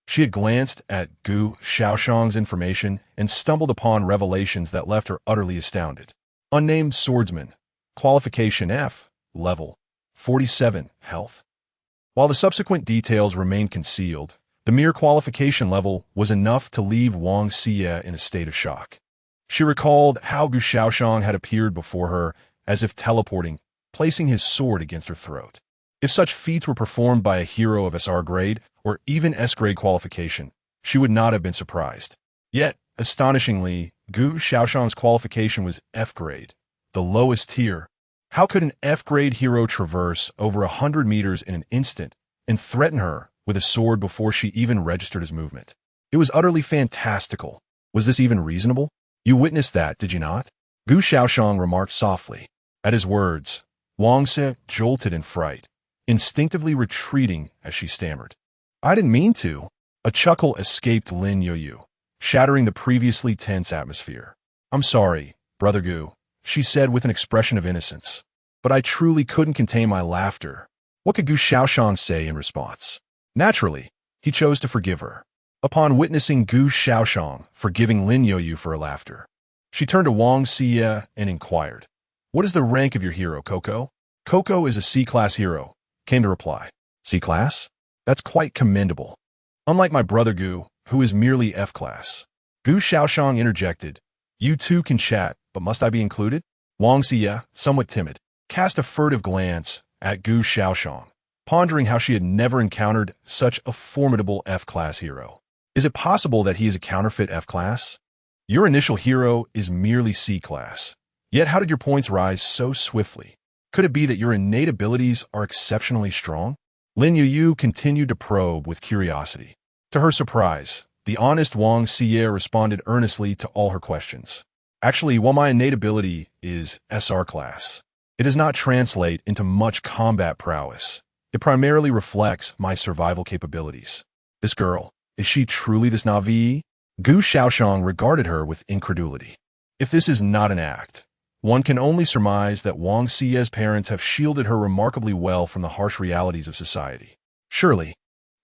she had glanced at Gu Shaoxian's information and stumbled upon revelations that left her utterly astounded. Unnamed swordsman, qualification F, level 47, health. While the subsequent details remained concealed, the mere qualification level was enough to leave Wang Xie in a state of shock. She recalled how Gu Shaoxian had appeared before her as if teleporting, placing his sword against her throat. If such feats were performed by a hero of SR grade or even S grade qualification, she would not have been surprised. Yet, astonishingly, Gu Shaoxian's qualification was F grade, the lowest tier. How could an F grade hero traverse over 100 meters in an instant and threaten her with a sword before she even registered his movement? It was utterly fantastical. Was this even reasonable? You witnessed that, did you not? Gu Shaoxian remarked softly. At his words, Wang Xie jolted in fright, instinctively retreating as she stammered. I didn't mean to. A chuckle escaped Lin Youyu, shattering the previously tense atmosphere. I'm sorry, Brother Gu, she said with an expression of innocence. But I truly couldn't contain my laughter. What could Gu Shaoxian say in response? Naturally, he chose to forgive her. Upon witnessing Gu Shaoxian forgiving Lin Youyu for her laughter, she turned to Wang Xie and inquired, What is the rank of your hero, Coco? Coco is a C-class hero, came to reply. C-class? That's quite commendable. Unlike my brother Gu, who is merely F-class. Gu Shaoxian interjected, You two can chat, but must I be included? Wang Xie, somewhat timid, cast a furtive glance at Gu Shaoxian, pondering how she had never encountered such a formidable F-class hero. Is it possible that he is a counterfeit F-class? Your initial hero is merely C-class. Yet how did your points rise so swiftly? Could it be that your innate abilities are exceptionally strong? Lin Youyu continued to probe with curiosity. To her surprise, the honest Wang Xie responded earnestly to all her questions. Actually, while my innate ability is SR class, it does not translate into much combat prowess. It primarily reflects my survival capabilities. This girl, is she truly this Na'vi? Gu Shaoxian regarded her with incredulity. If this is not an act, one can only surmise that Wang Xie's parents have shielded her remarkably well from the harsh realities of society. Surely,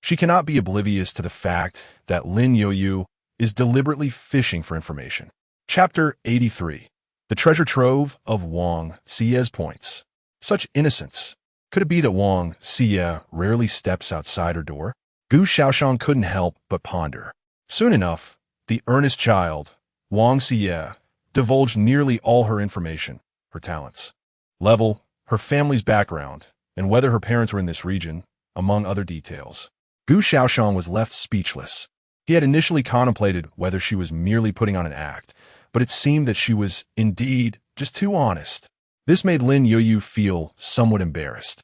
she cannot be oblivious to the fact that Lin Youyu is deliberately fishing for information. Chapter 83. The Treasure Trove of Wang Xie's Points. Such innocence. Could it be that Wang Xie rarely steps outside her door? Gu Shaoxian couldn't help but ponder. Soon enough, the earnest child, Wang Xie, divulged nearly all her information, her talents, level, her family's background, and whether her parents were in this region, among other details. Gu Shaoxian was left speechless. He had initially contemplated whether she was merely putting on an act, but it seemed that she was, indeed, just too honest. This made Lin Youyu feel somewhat embarrassed,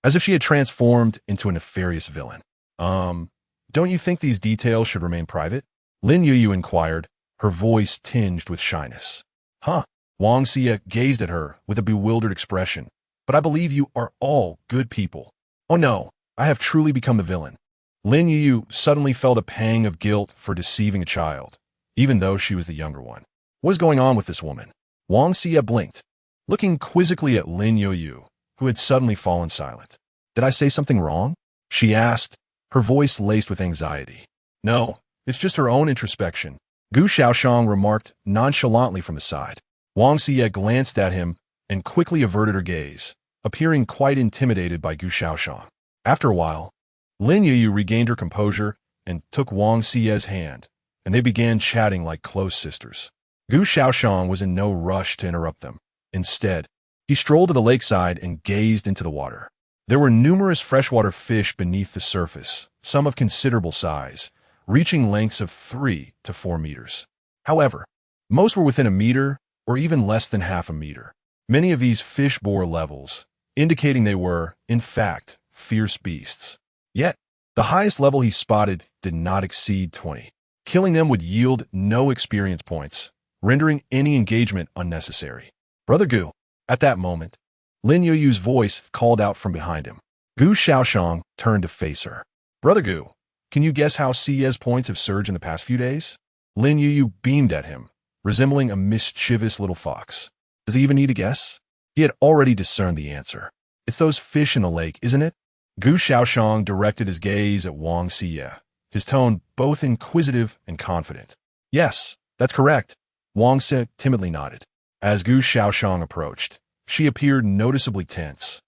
as if she had transformed into a nefarious villain. Don't you think these details should remain private? Lin Youyu inquired, her voice tinged with shyness. Huh? Wang Xie gazed at her with a bewildered expression. But I believe you are all good people. Oh no, I have truly become the villain. Lin Youyu suddenly felt a pang of guilt for deceiving a child, even though she was the younger one. What is going on with this woman? Wang Xie blinked, looking quizzically at Lin Youyu, who had suddenly fallen silent. Did I say something wrong? She asked, her voice laced with anxiety. No, it's just her own introspection. Gu Shaoxian remarked nonchalantly from the side. Wang Xie glanced at him and quickly averted her gaze, appearing quite intimidated by Gu Shaoxian. After a while, Lin Youyu regained her composure and took Wang Xie's hand, and they began chatting like close sisters. Gu Shaoxian was in no rush to interrupt them. Instead, he strolled to the lakeside and gazed into the water. There were numerous freshwater fish beneath the surface, some of considerable size, reaching lengths of 3 to 4 meters. However, most were within a meter or even less than half a meter. Many of these fish bore levels, indicating they were, in fact, fierce beasts. Yet, the highest level he spotted did not exceed 20. Killing them would yield no experience points, rendering any engagement unnecessary. Brother Gu. At that moment, Lin Youyu's voice called out from behind him. Gu Shaoxian turned to face her. Brother Gu, can you guess how Siye's points have surged in the past few days? Lin Youyu beamed at him, resembling a mischievous little fox. Does he even need to guess? He had already discerned the answer. It's those fish in the lake, isn't it? Gu Shaoxian directed his gaze at Wang Siye, his tone both inquisitive and confident. Yes, that's correct. Wang Siye timidly nodded. As Gu Shaoxian approached, she appeared noticeably tense,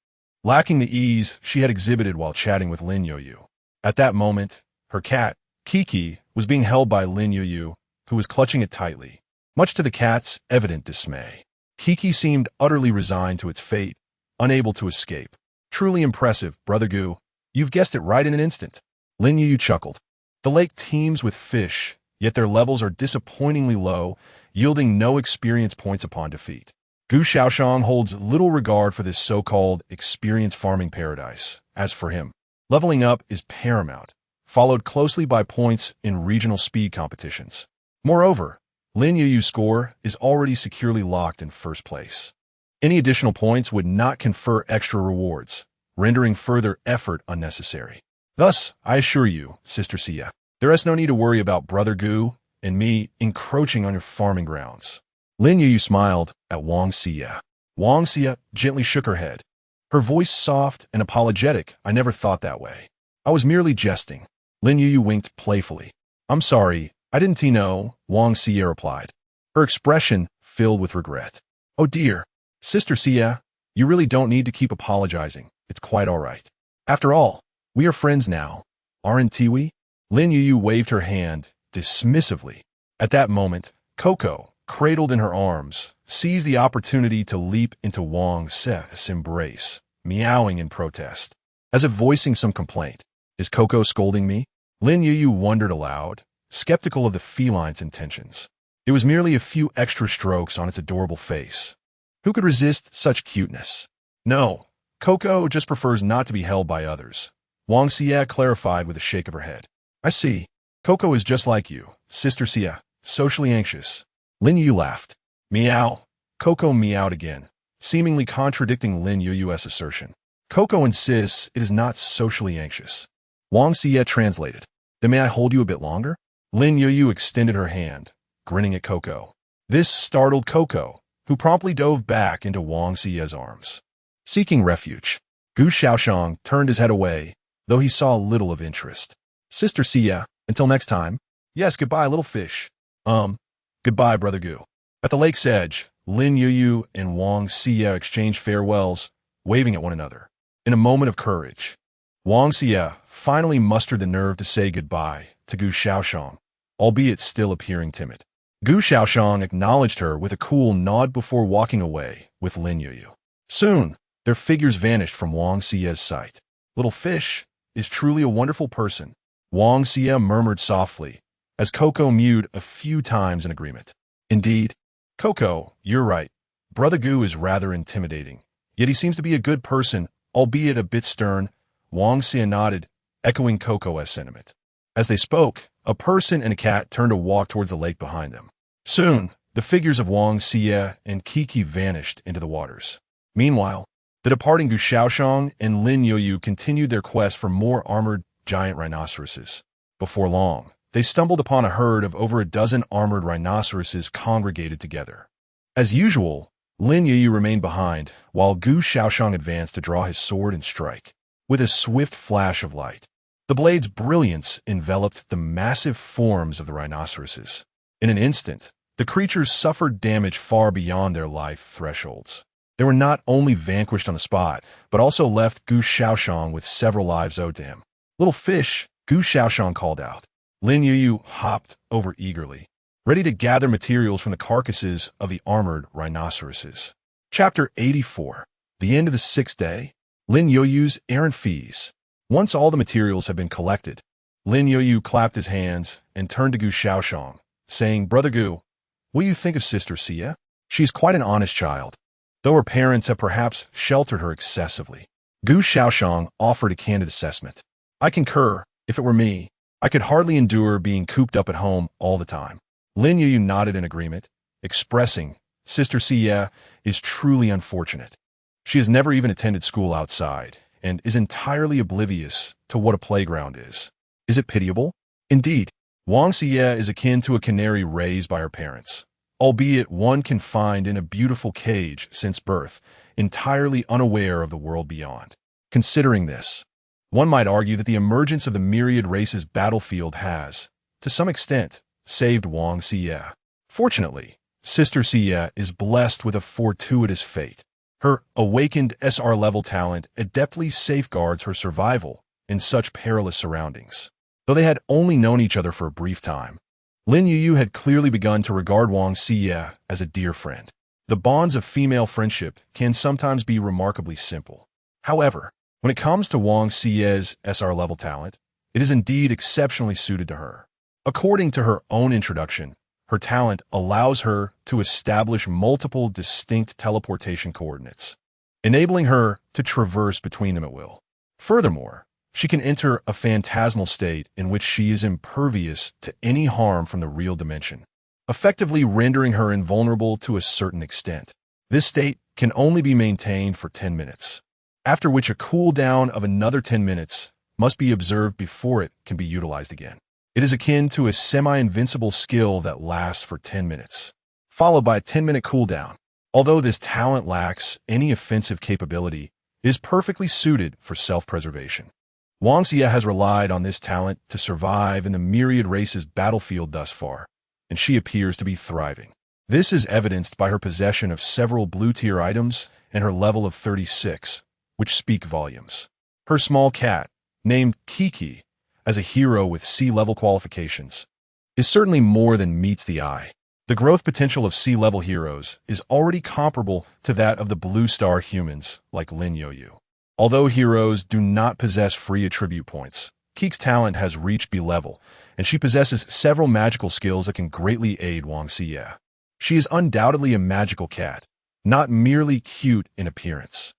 lacking the ease she had exhibited while chatting with Lin Youyu. At that moment, her cat, Kiki, was being held by Lin Youyu, who was clutching it tightly, much to the cat's evident dismay. Kiki seemed utterly resigned to its fate, unable to escape. Truly impressive, Brother Gu. You've guessed it right in an instant. Lin Youyu chuckled. The lake teems with fish, yet their levels are disappointingly low, yielding no experience points upon defeat. Gu Shaoxian holds little regard for this so-called experience farming paradise. As for him, leveling up is paramount, followed closely by points in regional speed competitions. Moreover, Lin Youyu's score is already securely locked in first place. Any additional points would not confer extra rewards, rendering further effort unnecessary. Thus, I assure you, Sister Siye, there is no need to worry about Brother Gu and me encroaching on your farming grounds. Lin Youyu smiled at Wang Siye. Wang Siye gently shook her head. Her voice soft and apologetic. I never thought that way. I was merely jesting. Lin Youyu winked playfully. I'm sorry, I didn't know, Wang Siye replied, her expression filled with regret. Oh dear, Sister Siye, you really don't need to keep apologizing. It's quite all right. After all, we are friends now, aren't we? Lin Youyu waved her hand dismissively. At that moment, Coco, cradled in her arms, seized the opportunity to leap into Wang Siye's embrace, meowing in protest, as if voicing some complaint. Is Coco scolding me? Lin Youyu wondered aloud, skeptical of the feline's intentions. It was merely a few extra strokes on its adorable face. Who could resist such cuteness? No, Coco just prefers not to be held by others. Wang Siye clarified with a shake of her head. I see. Coco is just like you, Sister Siye, socially anxious. Lin Youyu laughed. Meow. Coco meowed again, seemingly contradicting Lin Youyu's assertion. Coco insists it is not socially anxious. Wang Siye translated. Then may I hold you a bit longer? Lin Youyu extended her hand, grinning at Coco. This startled Coco, who promptly dove back into Wang Siye's arms. Seeking refuge, Gu Shaoxian turned his head away, though he saw little of interest. Sister Siye, until next time. Yes, goodbye, little fish. Goodbye, Brother Gu. At the lake's edge, Lin Youyu and Wang Siye exchanged farewells, waving at one another. In a moment of courage, Wang Siye finally mustered the nerve to say goodbye to Gu Shaoxian, albeit still appearing timid. Gu Shaoxian acknowledged her with a cool nod before walking away with Lin Youyu. Soon, their figures vanished from Wang Siye's sight. Little fish is truly a wonderful person, Wang Siye murmured softly, as Coco mewed a few times in agreement. Indeed, Coco, you're right. Brother Gu is rather intimidating, yet he seems to be a good person, albeit a bit stern. Wang Siye nodded, echoing Coco's sentiment. As they spoke, a person and a cat turned to walk towards the lake behind them. Soon, the figures of Wang Siye and Kiki vanished into the waters. Meanwhile, the departing Gu Shaoxian and Lin Youyu continued their quest for more armored giant rhinoceroses. Before long, they stumbled upon a herd of over a dozen armored rhinoceroses congregated together. As usual, Lin Youyu remained behind, while Gu Shaoxian advanced to draw his sword and strike. With a swift flash of light, the blade's brilliance enveloped the massive forms of the rhinoceroses. In an instant, the creatures suffered damage far beyond their life thresholds. They were not only vanquished on the spot, but also left Gu Shaoxian with several lives owed to him. Little fish, Gu Shaoxian called out. Lin Youyu hopped over eagerly, ready to gather materials from the carcasses of the armored rhinoceroses. Chapter 84. The end of the sixth day. Lin Youyu's errant fees. Once all the materials had been collected, Lin Youyu clapped his hands and turned to Gu Shaoxian, saying, Brother Gu, what do you think of Sister Siye? She is quite an honest child, though her parents have perhaps sheltered her excessively. Gu Shaoxian offered a candid assessment. I concur. If it were me, I could hardly endure being cooped up at home all the time. Lin Youyu nodded in agreement, expressing, Sister Xie is truly unfortunate. She has never even attended school outside, and is entirely oblivious to what a playground is. Is it pitiable? Indeed, Wang Xie is akin to a canary raised by her parents, albeit one confined in a beautiful cage since birth, entirely unaware of the world beyond. Considering this, one might argue that the emergence of the myriad races battlefield has, to some extent, saved Wang Xie. Fortunately, Sister Xie is blessed with a fortuitous fate. Her awakened SR-level talent adeptly safeguards her survival in such perilous surroundings. Though they had only known each other for a brief time, Lin Youyu had clearly begun to regard Wang Xie as a dear friend. The bonds of female friendship can sometimes be remarkably simple. However, when it comes to Wang Xie's SR-level talent, it is indeed exceptionally suited to her. According to her own introduction, her talent allows her to establish multiple distinct teleportation coordinates, enabling her to traverse between them at will. Furthermore, she can enter a phantasmal state in which she is impervious to any harm from the real dimension, effectively rendering her invulnerable to a certain extent. This state can only be maintained for 10 minutes, after which a cooldown of another 10 minutes must be observed before it can be utilized again. It is akin to a semi-invincible skill that lasts for 10 minutes, followed by a 10-minute cooldown. Although this talent lacks any offensive capability, it is perfectly suited for self-preservation. Wang Xie has relied on this talent to survive in the myriad races battlefield thus far, and she appears to be thriving. This is evidenced by her possession of several blue-tier items and her level of 36, which speak volumes. Her small cat, named Kiki, as a hero with C-level qualifications, is certainly more than meets the eye. The growth potential of C-level heroes is already comparable to that of the blue-star humans like Lin Youyu. Although heroes do not possess free attribute points, Kiki's talent has reached B-level, and she possesses several magical skills that can greatly aid Wang Xie. She is undoubtedly a magical cat, not merely cute in appearance.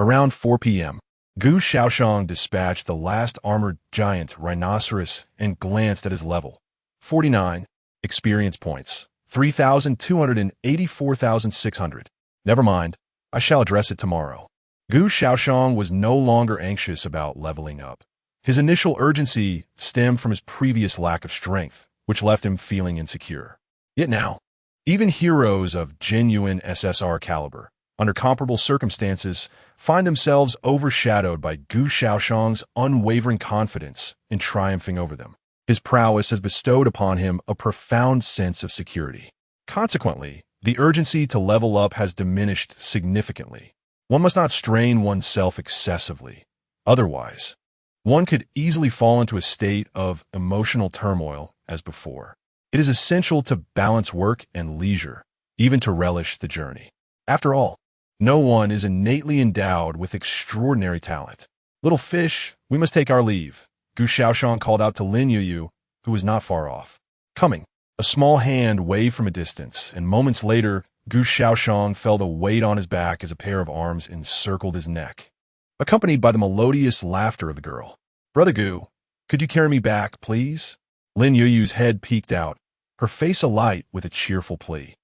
Around 4 p.m., Gu Shaoyan dispatched the last armored giant rhinoceros and glanced at his level. 49 experience points, 3,284,600. Never mind, I shall address it tomorrow. Gu Shaoyan was no longer anxious about leveling up. His initial urgency stemmed from his previous lack of strength, which left him feeling insecure. Yet now, even heroes of genuine SSR caliber, under comparable circumstances, find themselves overshadowed by Gu Shaoyan's unwavering confidence in triumphing over them. His prowess has bestowed upon him a profound sense of security. Consequently, the urgency to level up has diminished significantly. One must not strain oneself excessively. Otherwise, one could easily fall into a state of emotional turmoil as before. It is essential to balance work and leisure, even to relish the journey. After all, no one is innately endowed with extraordinary talent. Little fish, we must take our leave, Gu Shaoyan called out to Lin Youyu, who was not far off. Coming. A small hand waved from a distance, and moments later, Gu Shaoyan felt a weight on his back as a pair of arms encircled his neck, accompanied by the melodious laughter of the girl. Brother Gu, could you carry me back, please? Lin Youyu's head peeked out, her face alight with a cheerful plea.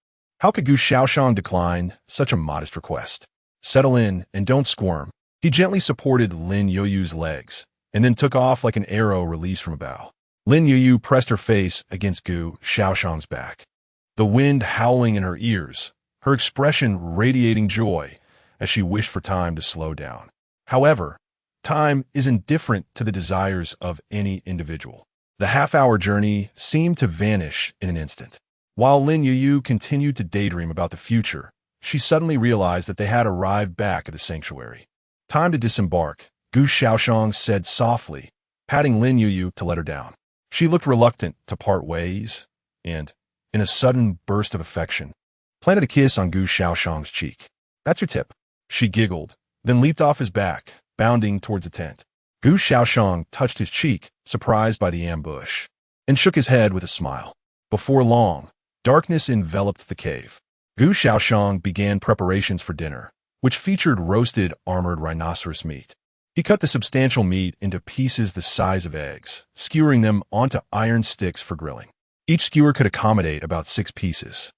How could Gu Shaoyan decline such a modest request? Settle in and don't squirm. He gently supported Lin Youyu's legs, and then took off like an arrow released from a bow. Lin Youyu pressed her face against Gu Shaoyan's back, the wind howling in her ears, her expression radiating joy as she wished for time to slow down. However, time is indifferent to the desires of any individual. The half-hour journey seemed to vanish in an instant. While Lin Youyu continued to daydream about the future, she suddenly realized that they had arrived back at the sanctuary. Time to disembark, Gu Shaoyan said softly, patting Lin Youyu to let her down. She looked reluctant to part ways, and, in a sudden burst of affection, planted a kiss on Gu Shaoyan's cheek. That's your tip. She giggled, then leaped off his back, bounding towards the tent. Gu Shaoyan touched his cheek, surprised by the ambush, and shook his head with a smile. Before long, darkness enveloped the cave. Gu Shaoyan began preparations for dinner, which featured roasted armored rhinoceros meat. He cut the substantial meat into pieces the size of eggs, skewering them onto iron sticks for grilling. Each skewer could accommodate about 6 pieces.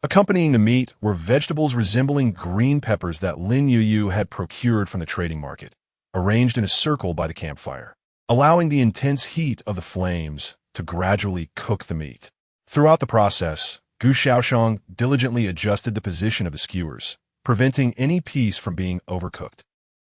Accompanying the meat were vegetables resembling green peppers that Lin Youyu had procured from the trading market, arranged in a circle by the campfire, allowing the intense heat of the flames to gradually cook the meat. Throughout the process, Gu Shaoyan diligently adjusted the position of the skewers, preventing any piece from being overcooked.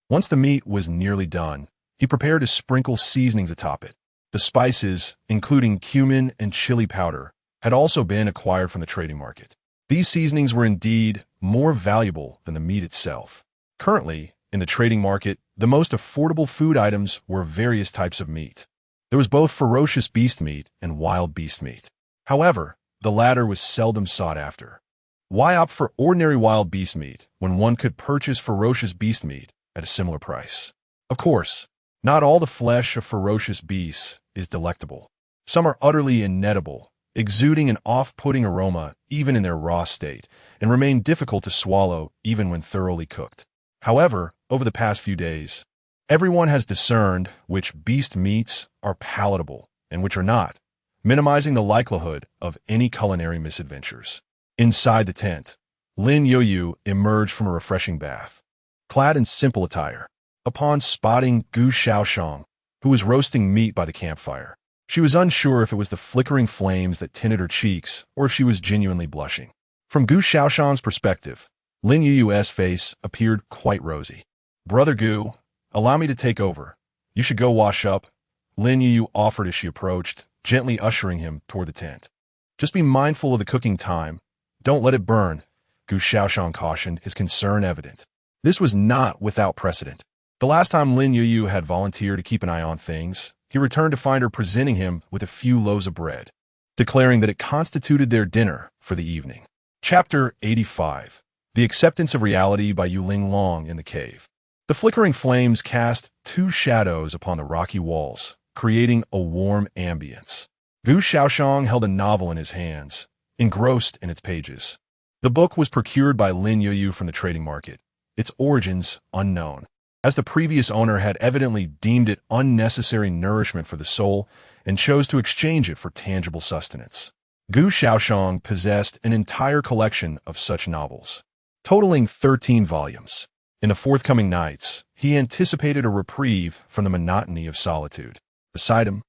Once the meat was nearly done, he prepared to sprinkle seasonings atop it. The spices, including cumin and chili powder, had also been acquired from the trading market. These seasonings were indeed more valuable than the meat itself. Currently, in the trading market, the most affordable food items were various types of meat. There was both ferocious beast meat and wild beast meat. However, the latter was seldom sought after. Why opt for ordinary wild beast meat when one could purchase ferocious beast meat at a similar price? Of course, not all the flesh of ferocious beasts is delectable. Some are utterly inedible, exuding an off-putting aroma even in their raw state, and remain difficult to swallow even when thoroughly cooked. However, over the past few days, everyone has discerned which beast meats are palatable and which are not, minimizing the likelihood of any culinary misadventures. Inside the tent, Lin Youyu emerged from a refreshing bath, clad in simple attire. Upon spotting Gu Shaoyan, who was roasting meat by the campfire, she was unsure if it was the flickering flames that tinted her cheeks or if she was genuinely blushing. From Gu Shaoyan's perspective, Lin Yuyu's face appeared quite rosy. "Brother Gu, allow me to take over. You should go wash up," Lin Youyu offered as she approached, gently ushering him toward the tent. "Just be mindful of the cooking time. Don't let it burn," Gu Shaoyan cautioned, his concern evident. This was not without precedent. The last time Lin Youyu had volunteered to keep an eye on things, he returned to find her presenting him with a few loaves of bread, declaring that it constituted their dinner for the evening. Chapter 85. The Acceptance of Reality by Yuling Long in the Cave. The flickering flames cast 2 shadows upon the rocky walls, creating a warm ambience. Gu Shaoyan held a novel in his hands, engrossed in its pages. The book was procured by Lin Youyu from the trading market, its origins unknown, as the previous owner had evidently deemed it unnecessary nourishment for the soul and chose to exchange it for tangible sustenance. Gu Shaoyan possessed an entire collection of such novels, totaling 13 volumes. In the forthcoming nights, he anticipated a reprieve from the monotony of solitude. Beside him,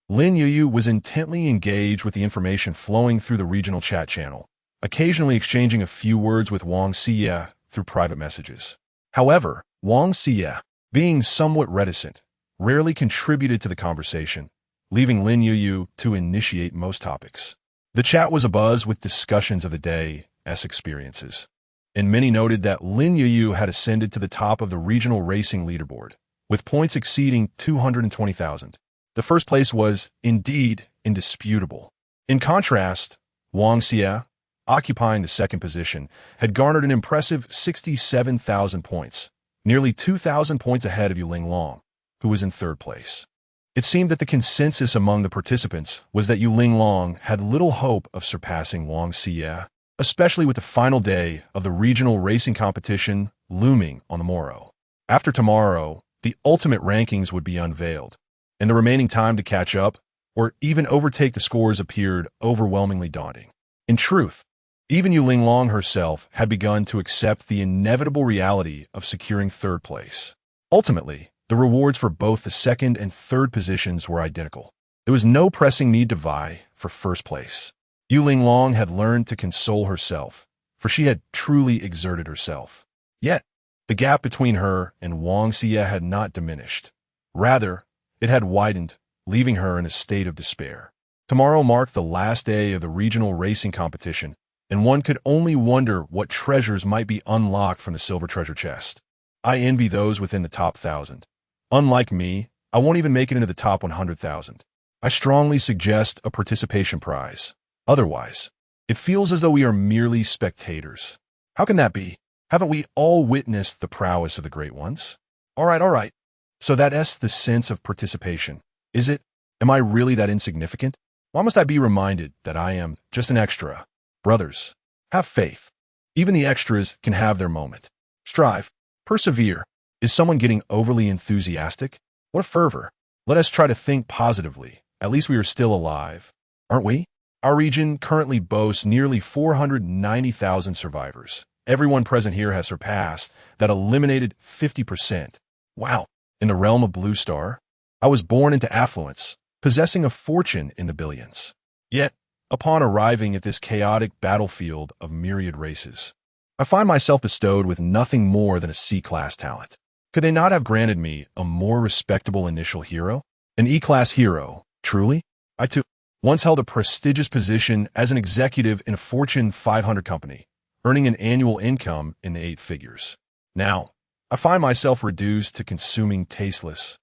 Lin Youyu was intently engaged with the information flowing through the regional chat channel, occasionally exchanging a few words with Wang Xie through private messages. However, Wang Xie, being somewhat reticent, rarely contributed to the conversation, leaving Lin Youyu to initiate most topics. The chat was abuzz with discussions of the day's experiences, and many noted that Lin Youyu had ascended to the top of the regional racing leaderboard, with points exceeding 220,000. The first place was, indeed, indisputable. In contrast, Wang Xie, occupying the second position, had garnered an impressive 67,000 points, nearly 2,000 points ahead of Yuling Long, who was in third place. It seemed that the consensus among the participants was that Yuling Long had little hope of surpassing Wang Xie, especially with the final day of the regional racing competition looming on the morrow. After tomorrow, the ultimate rankings would be unveiled, and the remaining time to catch up or even overtake the scores appeared overwhelmingly daunting. In truth, even Yuling Long herself had begun to accept the inevitable reality of securing third place. Ultimately, the rewards for both the second and third positions were identical. There was no pressing need to vie for first place. Yuling Long had learned to console herself, for she had truly exerted herself. Yet, the gap between her and Wang Xie had not diminished. Rather, it had widened, leaving her in a state of despair. Tomorrow marked the last day of the regional racing competition, and one could only wonder what treasures might be unlocked from the silver treasure chest. I envy those within the top 1,000. Unlike me, I won't even make it into the top 100,000. I strongly suggest a participation prize. Otherwise, it feels as though we are merely spectators. How can that be? Haven't we all witnessed the prowess of the great ones? All right. So that's the sense of participation. Is it? Am I really that insignificant? Why must I be reminded that I am just an extra? Brothers, have faith. Even the extras can have their moment. Strive. Persevere. Is someone getting overly enthusiastic? What fervor. Let us try to think positively. At least we are still alive. Aren't we? Our region currently boasts nearly 490,000 survivors. Everyone present here has surpassed that eliminated 50%. Wow. In the realm of Blue Star, I was born into affluence, possessing a fortune in the billions. Yet, upon arriving at this chaotic battlefield of myriad races, I find myself bestowed with nothing more than a C-class talent. Could they not have granted me a more respectable initial hero? An E-class hero, truly? I too once held a prestigious position as an executive in a Fortune 500 company, earning an annual income in the 8 figures. Now, I find myself reduced to consuming tasteless,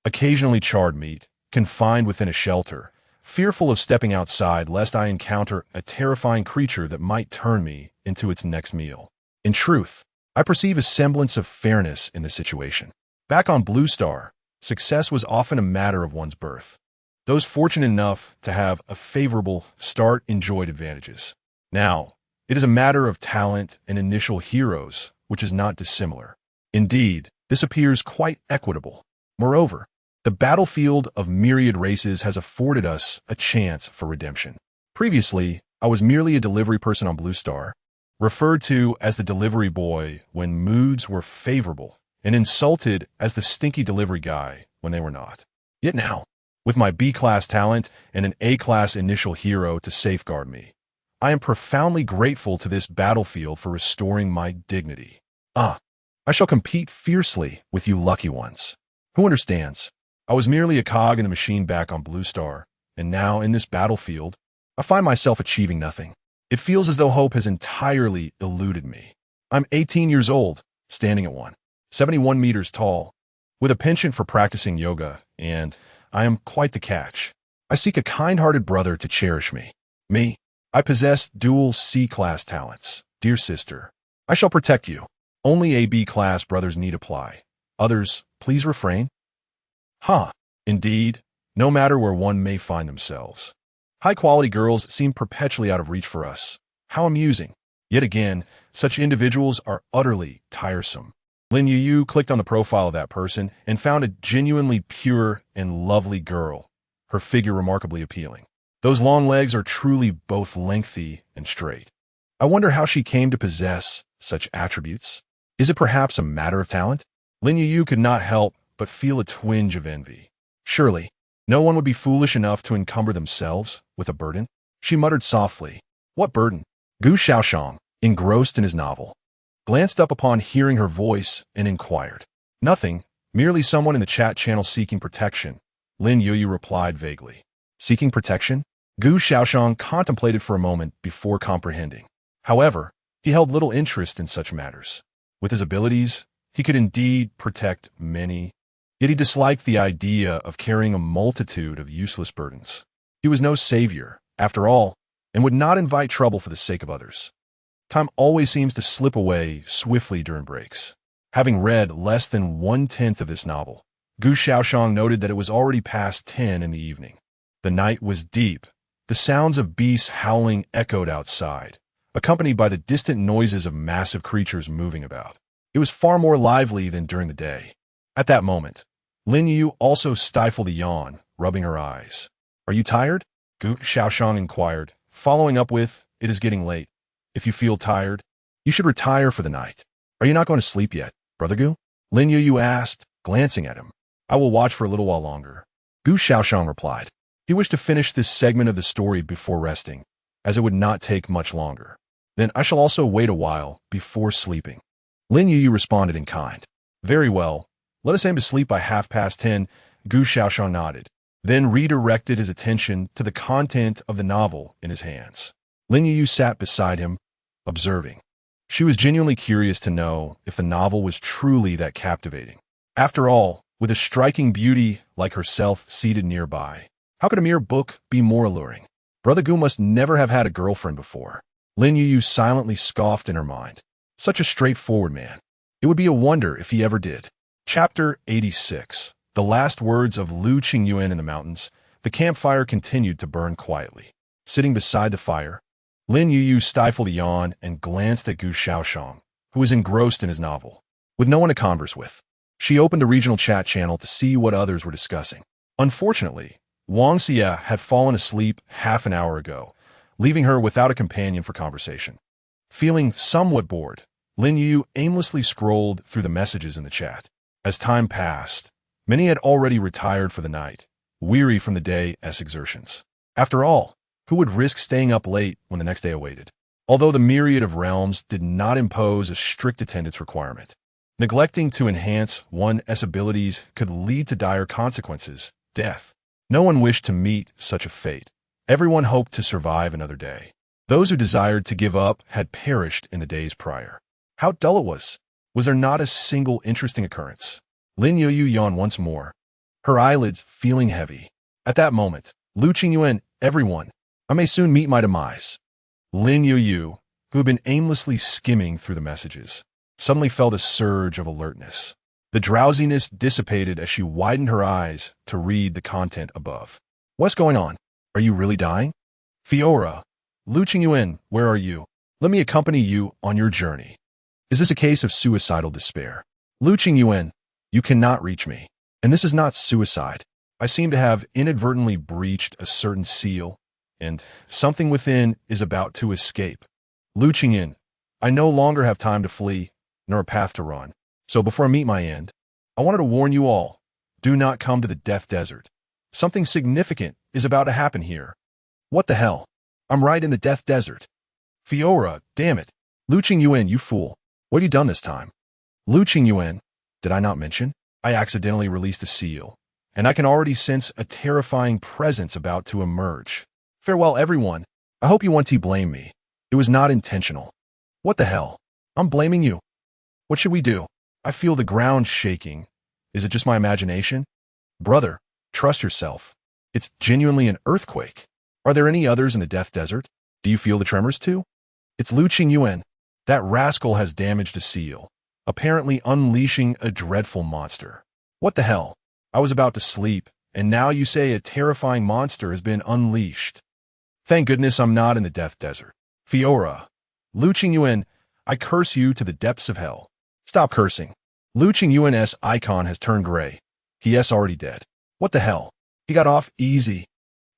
occasionally charred meat, confined within a shelter, fearful of stepping outside lest I encounter a terrifying creature that might turn me into its next meal. In truth, I perceive a semblance of fairness in the situation. Back on Blue Star, success was often a matter of one's birth. Those fortunate enough to have a favorable start enjoyed advantages. Now, it is a matter of talent and initial heroes, which is not dissimilar. Indeed, this appears quite equitable. Moreover, the battlefield of myriad races has afforded us a chance for redemption. Previously, I was merely a delivery person on Blue Star, referred to as the delivery boy when moods were favorable, and insulted as the stinky delivery guy when they were not. Yet now, with my B-class talent and an A-class initial hero to safeguard me, I am profoundly grateful to this battlefield for restoring my dignity. I shall compete fiercely with you lucky ones. Who understands? I was merely a cog in the machine back on Blue Star, and now in this battlefield, I find myself achieving nothing. It feels as though hope has entirely eluded me. I'm 18 years old, standing at 71 meters tall, with a penchant for practicing yoga, and I am quite the catch. I seek a kind-hearted brother to cherish me. I possess dual C-class talents. Dear sister, I shall protect you. Only A B-class brothers need apply. Others, please refrain. Indeed, no matter where one may find themselves. High-quality girls seem perpetually out of reach for us. How amusing. Yet again, such individuals are utterly tiresome. Lin Youyu clicked on the profile of that person and found a genuinely pure and lovely girl, her figure remarkably appealing. Those long legs are truly both lengthy and straight. I wonder how she came to possess such attributes. Is it perhaps a matter of talent? Lin Youyu could not help but feel a twinge of envy. Surely, no one would be foolish enough to encumber themselves with a burden. She muttered softly. What burden? Gu Shaoyan, engrossed in his novel, glanced up upon hearing her voice and inquired. Nothing, merely someone in the chat channel seeking protection. Lin Youyu replied vaguely. Seeking protection? Gu Shaoyan contemplated for a moment before comprehending. However, he held little interest in such matters. With his abilities, he could indeed protect many, yet he disliked the idea of carrying a multitude of useless burdens. He was no savior, after all, and would not invite trouble for the sake of others. Time always seems to slip away swiftly during breaks. Having read less than 1/10 of this novel, Gu Shaoxian noted that it was already past 10 in the evening. The night was deep. The sounds of beasts howling echoed outside, accompanied by the distant noises of massive creatures moving about. It was far more lively than during the day. At that moment, Lin Yu also stifled a yawn, rubbing her eyes. Are you tired? Gu Shaoxian inquired, following up with, it is getting late. If you feel tired, you should retire for the night. Are you not going to sleep yet, Brother Gu? Lin Youyu asked, glancing at him. I will watch for a little while longer. Gu Shaoxian replied. He wished to finish this segment of the story before resting, as it would not take much longer. Then I shall also wait a while before sleeping. Lin Youyu responded in kind. Very well. Let us aim to sleep by 10:30. Gu Shaoxian nodded, then redirected his attention to the content of the novel in his hands. Lin Youyu sat beside him, observing. She was genuinely curious to know if the novel was truly that captivating. After all, with a striking beauty like herself seated nearby, how could a mere book be more alluring? Brother Gu must never have had a girlfriend before. Lin Youyu silently scoffed in her mind. Such a straightforward man. It would be a wonder if he ever did. Chapter 86. The last words of Lu Qingyuan in the mountains. The campfire continued to burn quietly. Sitting beside the fire, Lin Youyu stifled a yawn and glanced at Gu Shaoyan, who was engrossed in his novel. With no one to converse with, she opened a regional chat channel to see what others were discussing. Unfortunately, Wang Xia had fallen asleep half an hour ago, leaving her without a companion for conversation. Feeling somewhat bored, Lin Yu aimlessly scrolled through the messages in the chat. As time passed, many had already retired for the night, weary from the day's exertions. After all, who would risk staying up late when the next day awaited? Although the myriad of realms did not impose a strict attendance requirement, neglecting to enhance one's abilities could lead to dire consequences, death. No one wished to meet such a fate. Everyone hoped to survive another day. Those who desired to give up had perished in the days prior. How dull it was! Was there not a single interesting occurrence? Lin Youyu yawned once more, her eyelids feeling heavy. At that moment, Lu Qingyuan, everyone, I may soon meet my demise. Lin Youyu, who had been aimlessly skimming through the messages, suddenly felt a surge of alertness. The drowsiness dissipated as she widened her eyes to read the content above. What's going on? Are you really dying? Fiora, Lu Qingyuan, where are you? Let me accompany you on your journey. Is this a case of suicidal despair? Lu Qingyuan, you cannot reach me. And this is not suicide. I seem to have inadvertently breached a certain seal, and something within is about to escape. Lu Qingyuan, I no longer have time to flee, nor a path to run. So before I meet my end, I wanted to warn you all, do not come to the Death Desert. Something significant is about to happen here. What the hell? I'm right in the Death Desert. Fiora, damn it. Lu Qingyuan, you fool. What have you done this time? Lu Qingyuan, did I not mention? I accidentally released a seal, and I can already sense a terrifying presence about to emerge. Farewell, everyone. I hope you won't blame me. It was not intentional. What the hell? I'm blaming you. What should we do? I feel the ground shaking. Is it just my imagination? Brother, trust yourself. It's genuinely an earthquake. Are there any others in the Death Desert? Do you feel the tremors too? It's Lu Qingyuan. That rascal has damaged a seal, apparently unleashing a dreadful monster. What the hell? I was about to sleep, and now you say a terrifying monster has been unleashed. Thank goodness I'm not in the Death Desert. Fiora, Lu Qingyuan, I curse you to the depths of hell. Stop cursing. Lu Qingyuan's icon has turned gray. He is already dead. What the hell? He got off easy.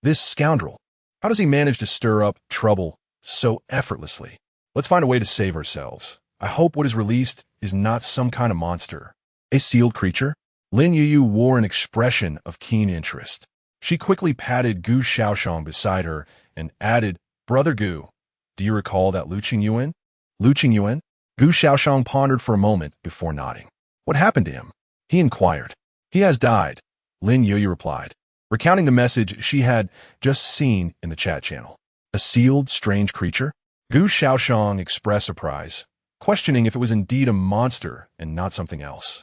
This scoundrel. How does he manage to stir up trouble so effortlessly? Let's find a way to save ourselves. I hope what is released is not some kind of monster. A sealed creature? Lin Youyu wore an expression of keen interest. She quickly patted Gu Shaoyan beside her and added, Brother Gu, do you recall that Lu Qingyuan? Lu Qingyuan? Gu Shaoyan pondered for a moment before nodding. What happened to him? He inquired. He has died, Lin Youyu replied, recounting the message she had just seen in the chat channel. A sealed, strange creature? Gu Shaoyan expressed surprise, questioning if it was indeed a monster and not something else.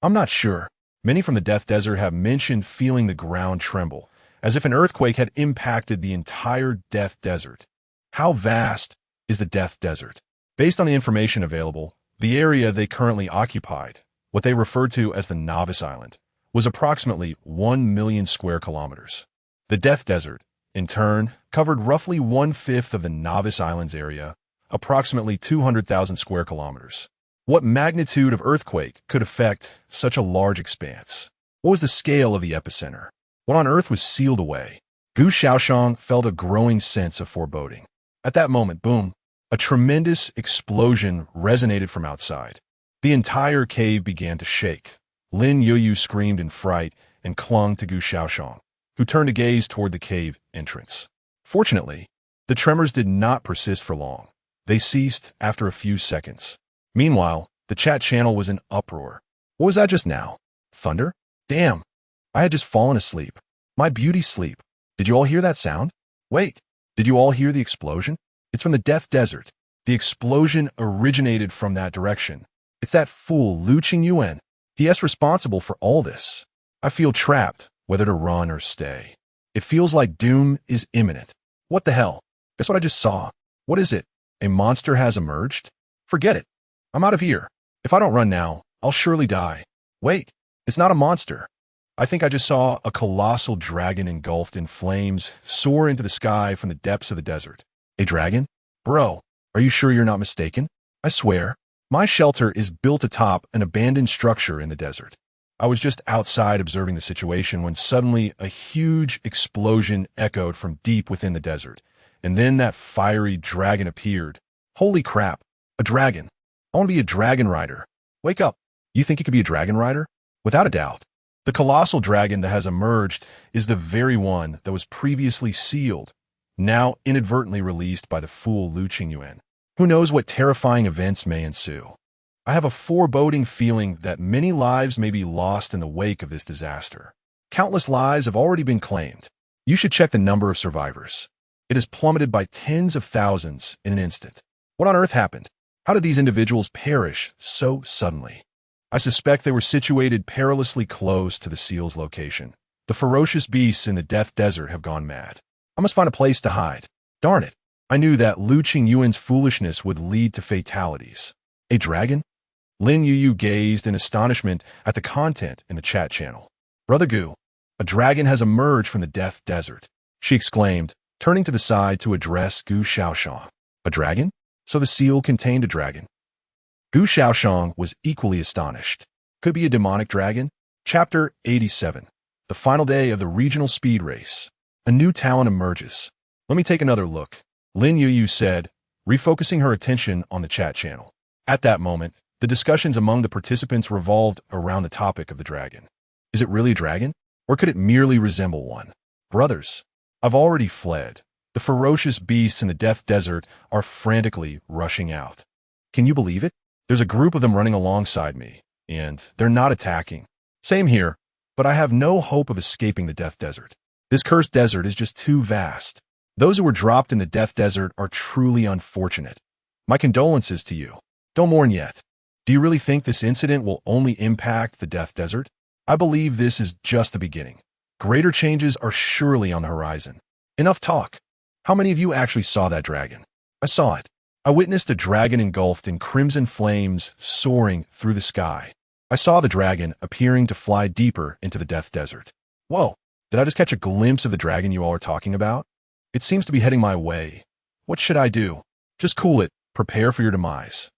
I'm not sure. Many from the Death Desert have mentioned feeling the ground tremble, as if an earthquake had impacted the entire Death Desert. How vast is the Death Desert? Based on the information available, the area they currently occupied, what they referred to as the Novice Island, was approximately 1 million square kilometers. The Death Desert, in turn, covered roughly 1/5 of the Novice Island's area, approximately 200,000 square kilometers. What magnitude of earthquake could affect such a large expanse? What was the scale of the epicenter? What on earth was sealed away? Gu Shaoyan felt a growing sense of foreboding. At that moment, boom, a tremendous explosion resonated from outside. The entire cave began to shake. Lin Youyu screamed in fright and clung to Gu Shaoyan, who turned to gaze toward the cave entrance. Fortunately, the tremors did not persist for long. They ceased after a few seconds. Meanwhile, the chat channel was in uproar. What was that just now? Thunder? Damn, I had just fallen asleep. My beauty sleep. Did you all hear that sound? Wait, did you all hear the explosion? It's from the Death Desert. The explosion originated from that direction. It's that fool Lu Qingyuan. He is responsible for all this. I feel trapped, whether to run or stay. It feels like doom is imminent. What the hell? Guess what I just saw? What is it? A monster has emerged? Forget it. I'm out of here. If I don't run now, I'll surely die. Wait, it's not a monster. I think I just saw a colossal dragon engulfed in flames soar into the sky from the depths of the desert. A dragon? Bro, are you sure you're not mistaken? I swear, my shelter is built atop an abandoned structure in the desert. I was just outside observing the situation when suddenly a huge explosion echoed from deep within the desert, and then that fiery dragon appeared. Holy crap, a dragon. I want to be a dragon rider. Wake up. You think you could be a dragon rider? Without a doubt. The colossal dragon that has emerged is the very one that was previously sealed, now inadvertently released by the fool Lin Youyu. Who knows what terrifying events may ensue? I have a foreboding feeling that many lives may be lost in the wake of this disaster. Countless lives have already been claimed. You should check the number of survivors. It has plummeted by tens of thousands in an instant. What on earth happened? How did these individuals perish so suddenly? I suspect they were situated perilously close to the seal's location. The ferocious beasts in the Death Desert have gone mad. I must find a place to hide. Darn it. I knew that Lin Youyu's foolishness would lead to fatalities. A dragon? Lin Youyu gazed in astonishment at the content in the chat channel. Brother Gu, a dragon has emerged from the Death Desert, she exclaimed, turning to the side to address Gu Shaoyan. A dragon? So the seal contained a dragon. Gu Shaoyan was equally astonished. Could be a demonic dragon? Chapter 87. The final day of the regional speed race. A new talent emerges. Let me take another look, Lin Youyu said, refocusing her attention on the chat channel. At that moment, the discussions among the participants revolved around the topic of the dragon. Is it really a dragon? Or could it merely resemble one? Brothers, I've already fled. The ferocious beasts in the Death Desert are frantically rushing out. Can you believe it? There's a group of them running alongside me, and they're not attacking. Same here, but I have no hope of escaping the Death Desert. This cursed desert is just too vast. Those who were dropped in the Death Desert are truly unfortunate. My condolences to you. Don't mourn yet. Do you really think this incident will only impact the Death Desert? I believe this is just the beginning. Greater changes are surely on the horizon. Enough talk. How many of you actually saw that dragon? I saw it. I witnessed a dragon engulfed in crimson flames soaring through the sky. I saw the dragon appearing to fly deeper into the Death Desert. Whoa, did I just catch a glimpse of the dragon you all are talking about? It seems to be heading my way. What should I do? Just cool it. Prepare for your demise.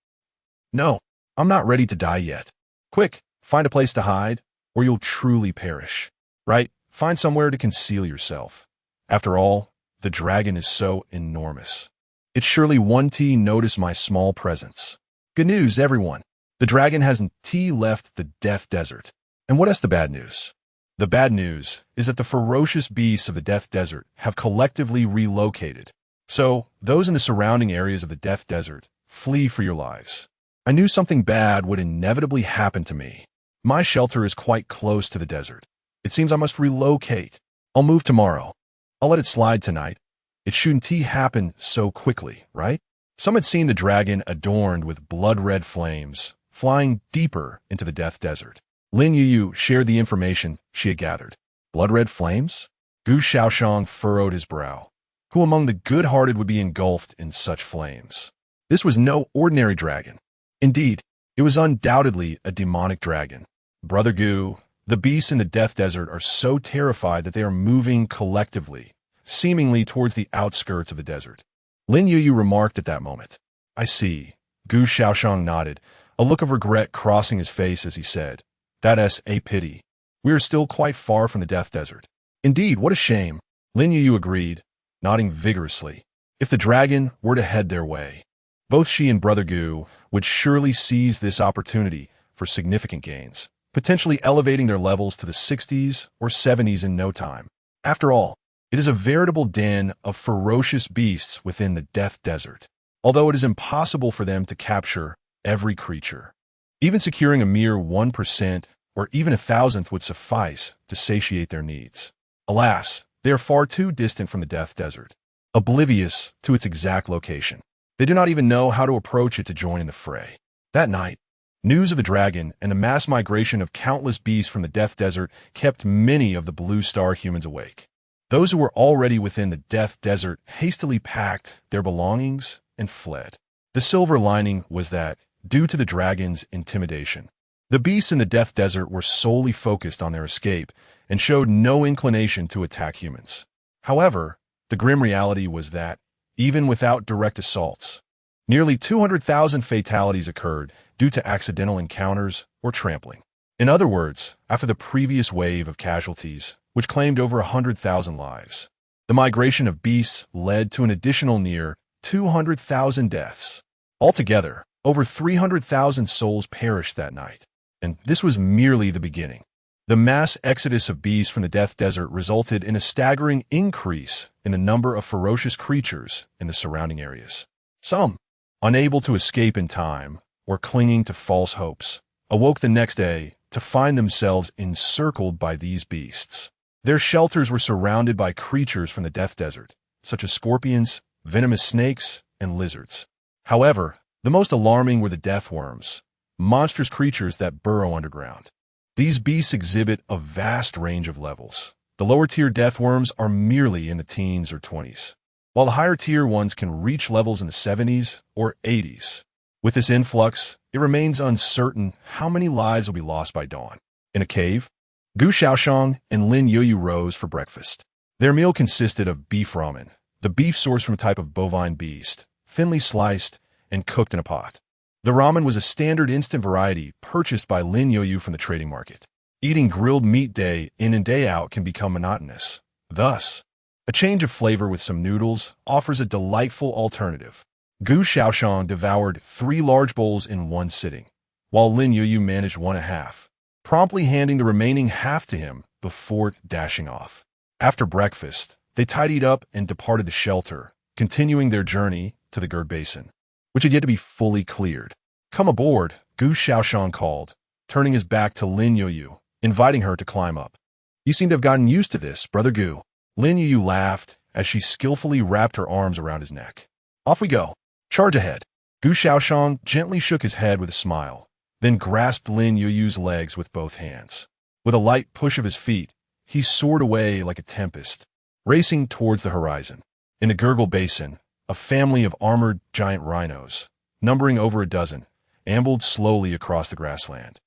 No, I'm not ready to die yet. Quick, find a place to hide, or you'll truly perish. Right? Find somewhere to conceal yourself. After all, the dragon is so enormous. It surely won't notice my small presence. Good news, everyone. The dragon hasn't left the Death Desert. And what is the bad news? The bad news is that the ferocious beasts of the Death Desert have collectively relocated. So, those in the surrounding areas of the Death Desert, flee for your lives. I knew something bad would inevitably happen to me. My shelter is quite close to the desert. It seems I must relocate. I'll move tomorrow. I'll let it slide tonight. It shouldn't happen so quickly, right? Some had seen the dragon adorned with blood-red flames, flying deeper into the Death Desert. Lin Youyu shared the information she had gathered. Blood-red flames? Gu Shaoyan furrowed his brow. Who among the good-hearted would be engulfed in such flames? This was no ordinary dragon. Indeed, it was undoubtedly a demonic dragon. Brother Gu, the beasts in the Death Desert are so terrified that they are moving collectively, seemingly towards the outskirts of the desert. Lin Youyu remarked at that moment. I see. Gu Shaoxian nodded, a look of regret crossing his face as he said, That's a pity. We are still quite far from the Death Desert. Indeed, what a shame. Lin Youyu agreed, nodding vigorously. If the dragon were to head their way, both she and Brother Gu would surely seize this opportunity for significant gains, potentially elevating their levels to the 60s or 70s in no time. After all, it is a veritable den of ferocious beasts within the Death Desert, although it is impossible for them to capture every creature. Even securing a mere 1% or even 1,000th would suffice to satiate their needs. Alas, they are far too distant from the Death Desert, oblivious to its exact location. They do not even know how to approach it to join in the fray. That night, news of the dragon and the mass migration of countless beasts from the Death Desert kept many of the Blue Star humans awake. Those who were already within the Death Desert hastily packed their belongings and fled. The silver lining was that, due to the dragon's intimidation, the beasts in the Death Desert were solely focused on their escape and showed no inclination to attack humans. However, the grim reality was that, even without direct assaults. Nearly 200,000 fatalities occurred due to accidental encounters or trampling. In other words, after the previous wave of casualties, which claimed over 100,000 lives, the migration of beasts led to an additional near 200,000 deaths. Altogether, over 300,000 souls perished that night, and this was merely the beginning. The mass exodus of beasts from the Death Desert resulted in a staggering increase in the number of ferocious creatures in the surrounding areas. Some, unable to escape in time or clinging to false hopes, awoke the next day to find themselves encircled by these beasts. Their shelters were surrounded by creatures from the Death Desert, such as scorpions, venomous snakes, and lizards. However, the most alarming were the death worms, monstrous creatures that burrow underground. These beasts exhibit a vast range of levels. The lower-tier death worms are merely in the teens or 20s, while the higher-tier ones can reach levels in the 70s or 80s. With this influx, it remains uncertain how many lives will be lost by dawn. In a cave, Gu Shaoyan and Lin Youyu rose for breakfast. Their meal consisted of beef ramen, the beef sourced from a type of bovine beast, thinly sliced and cooked in a pot. The ramen was a standard instant variety purchased by Lin Youyu from the trading market. Eating grilled meat day in and day out can become monotonous. Thus, a change of flavor with some noodles offers a delightful alternative. Gu Shaoyan devoured 3 large bowls in one sitting, while Lin Youyu managed 1.5, promptly handing the remaining half to him before dashing off. After breakfast, they tidied up and departed the shelter, continuing their journey to the Gerd Basin, which had yet to be fully cleared. "Come aboard," Gu Shaoyan called, turning his back to Lin Youyu, inviting her to climb up. "You seem to have gotten used to this, Brother Gu." Lin Youyu laughed as she skillfully wrapped her arms around his neck. "Off we go. Charge ahead." Gu Shaoyan gently shook his head with a smile, then grasped Lin Youyu's legs with both hands. With a light push of his feet, he soared away like a tempest, racing towards the horizon. In the Gurgle Basin, a family of armored giant rhinos, numbering over a dozen, ambled slowly across the grassland.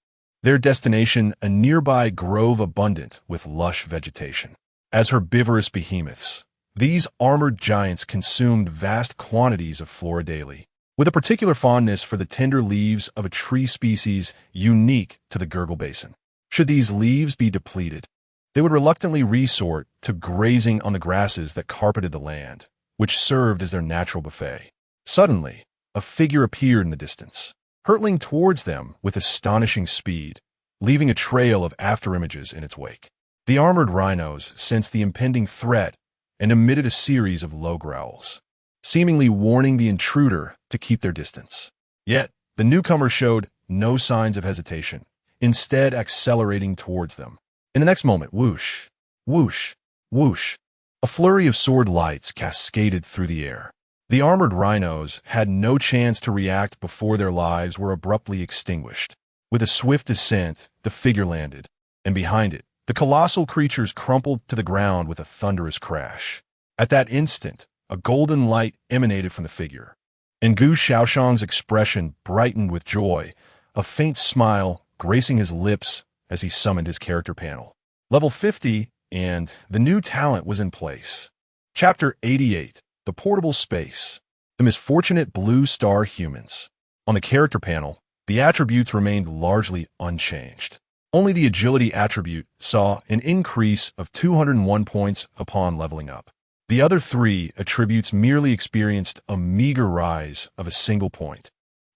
Their destination, a nearby grove abundant with lush vegetation. As herbivorous behemoths, these armored giants consumed vast quantities of flora daily, with a particular fondness for the tender leaves of a tree species unique to the Gurgle Basin. Should these leaves be depleted, they would reluctantly resort to grazing on the grasses that carpeted the land, which served as their natural buffet. Suddenly, a figure appeared in the distance, hurtling towards them with astonishing speed, leaving a trail of afterimages in its wake. The armored rhinos sensed the impending threat and emitted a series of low growls, seemingly warning the intruder to keep their distance. Yet, the newcomer showed no signs of hesitation, instead accelerating towards them. In the next moment, whoosh, whoosh, whoosh, a flurry of sword lights cascaded through the air. The armored rhinos had no chance to react before their lives were abruptly extinguished. With a swift descent, the figure landed, and behind it, the colossal creatures crumpled to the ground with a thunderous crash. At that instant, a golden light emanated from the figure, and Gu Shaoyan's expression brightened with joy, a faint smile gracing his lips as he summoned his character panel. Level 50, and the new talent was in place. Chapter 88, The Portable Space. The Misfortunate Blue Star Humans. On the character panel, the attributes remained largely unchanged. Only the agility attribute saw an increase of 201 points upon leveling up. The other 3 attributes merely experienced a meager rise of a single point.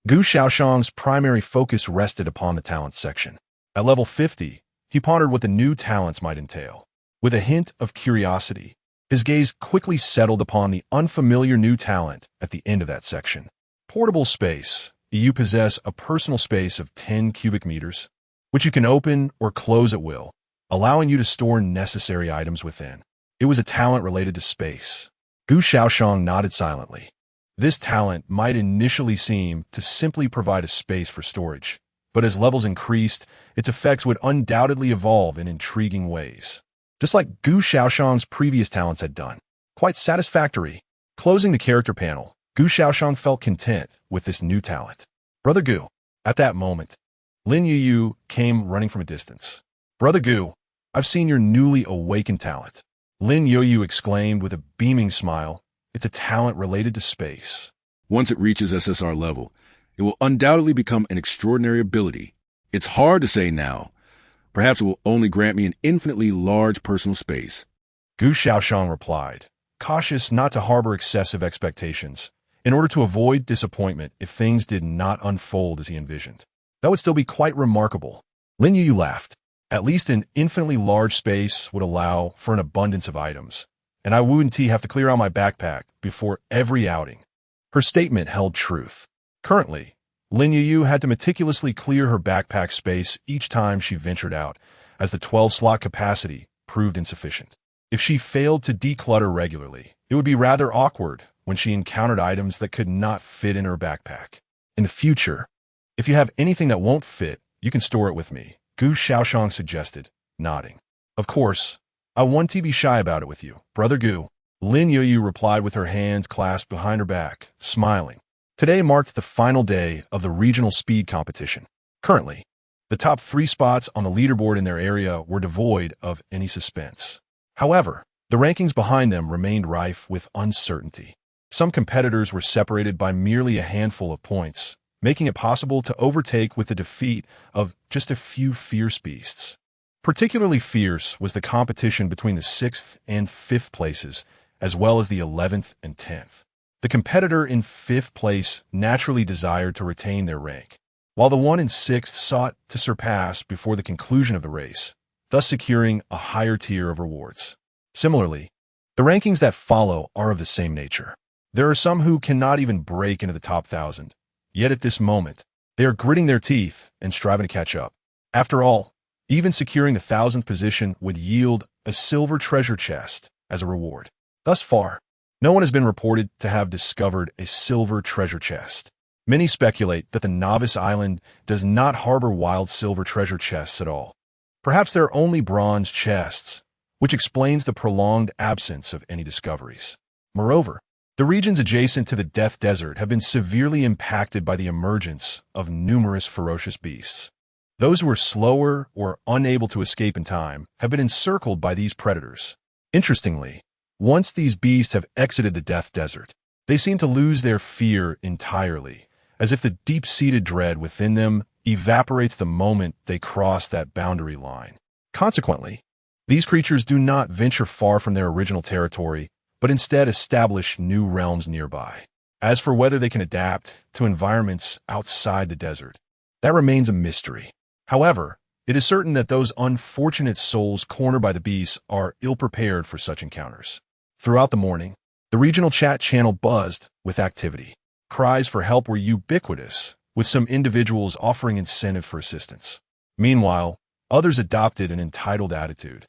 Gu Shaoyan's primary focus rested upon the talents section. At level 50, he pondered what the new talents might entail. With a hint of curiosity, his gaze quickly settled upon the unfamiliar new talent at the end of that section. Portable Space. You possess a personal space of 10 cubic meters, which you can open or close at will, allowing you to store necessary items within. It was a talent related to space. Gu Shaoyan nodded silently. This talent might initially seem to simply provide a space for storage, but as levels increased, its effects would undoubtedly evolve in intriguing ways. Just like Gu Shaoyan's previous talents had done. Quite satisfactory. Closing the character panel, Gu Shaoyan felt content with this new talent. Brother Gu. At that moment, Lin Youyu came running from a distance. "Brother Gu, I've seen your newly awakened talent," Lin Youyu exclaimed with a beaming smile It's a talent related to space. Once it reaches SSR level, it will undoubtedly become an extraordinary ability. It's hard to say now. Perhaps it will only grant me an infinitely large personal space. Gu Shaoyan replied, cautious not to harbor excessive expectations, in order to avoid disappointment if things did not unfold as he envisioned. That would still be quite remarkable. Lin Youyu laughed. At least an infinitely large space would allow for an abundance of items, and I wouldn't have to clear out my backpack before every outing. Her statement held truth. Currently, Lin Youyu had to meticulously clear her backpack space each time she ventured out, as the 12-slot capacity proved insufficient. If she failed to declutter regularly, it would be rather awkward when she encountered items that could not fit in her backpack. In the future, if you have anything that won't fit, you can store it with me, Gu Shaoyan suggested, nodding. Of course, I won't be shy about it with you, Brother Gu. Lin Youyu replied with her hands clasped behind her back, smiling. Today marked the final day of the regional speed competition. Currently, the top 3 spots on the leaderboard in their area were devoid of any suspense. However, the rankings behind them remained rife with uncertainty. Some competitors were separated by merely a handful of points, making it possible to overtake with the defeat of just a few fierce beasts. Particularly fierce was the competition between the 6th and 5th places, as well as the 11th and 10th. The competitor in 5th place naturally desired to retain their rank, while the one in 6th sought to surpass before the conclusion of the race, thus securing a higher tier of rewards. Similarly, the rankings that follow are of the same nature. There are some who cannot even break into the top 1,000, yet at this moment, they are gritting their teeth and striving to catch up. After all, even securing the 1,000th position would yield a silver treasure chest as a reward. Thus far, no one has been reported to have discovered a silver treasure chest. Many speculate that the novice island does not harbor wild silver treasure chests at all. Perhaps there are only bronze chests, which explains the prolonged absence of any discoveries. Moreover, the regions adjacent to the Death Desert have been severely impacted by the emergence of numerous ferocious beasts. Those who are slower or unable to escape in time have been encircled by these predators. Interestingly, once these beasts have exited the Death Desert, they seem to lose their fear entirely, as if the deep-seated dread within them evaporates the moment they cross that boundary line. Consequently, these creatures do not venture far from their original territory, but instead establish new realms nearby. As for whether they can adapt to environments outside the desert, that remains a mystery. However, it is certain that those unfortunate souls cornered by the beasts are ill-prepared for such encounters. Throughout the morning, the regional chat channel buzzed with activity. Cries for help were ubiquitous, with some individuals offering incentive for assistance. Meanwhile, others adopted an entitled attitude,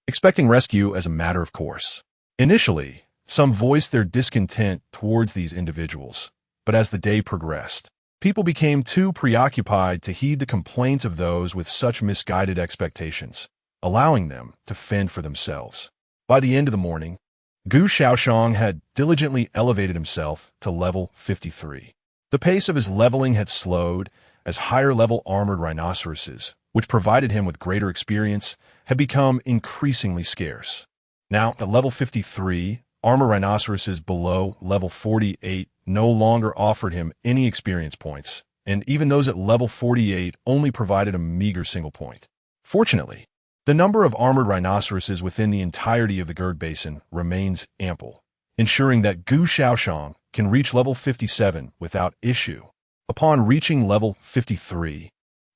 expecting rescue as a matter of course. Initially, some voiced their discontent towards these individuals, but as the day progressed, people became too preoccupied to heed the complaints of those with such misguided expectations, allowing them to fend for themselves. By the end of the morning, Gu Shaoyan had diligently elevated himself to level 53. The pace of his leveling had slowed, as higher-level armored rhinoceroses, which provided him with greater experience, had become increasingly scarce. Now, at level 53, armored rhinoceroses below level 48 no longer offered him any experience points, and even those at level 48 only provided a meager single point. Fortunately, the number of armored rhinoceroses within the entirety of the Gerd Basin remains ample, ensuring that Gu Shaoyan can reach level 57 without issue. Upon reaching level 53,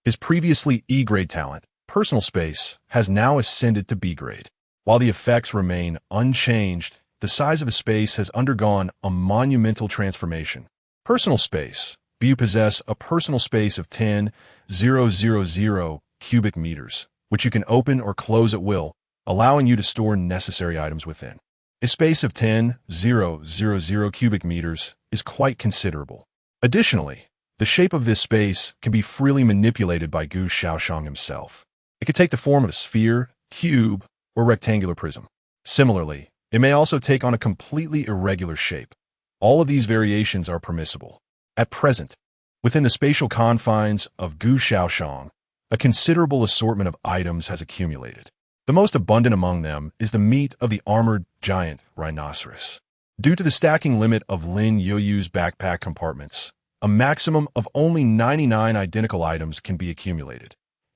his previously E-grade talent, personal space, has now ascended to B-grade. While the effects remain unchanged, the size of his space has undergone a monumental transformation. Personal space. You possess a personal space of 10,000 cubic meters, which you can open or close at will, allowing you to store necessary items within. A space of 10,000 cubic meters is quite considerable. Additionally, the shape of this space can be freely manipulated by Gu Shaoyan himself. It could take the form of a sphere, cube, or rectangular prism. Similarly, it may also take on a completely irregular shape. All of these variations are permissible. At present, within the spatial confines of Gu Shaoyan, a considerable assortment of items has accumulated. The most abundant among them is the meat of the armored giant rhinoceros. Due to the stacking limit of Lin Youyu's backpack compartments, a maximum of only 99 identical items can be accumulated.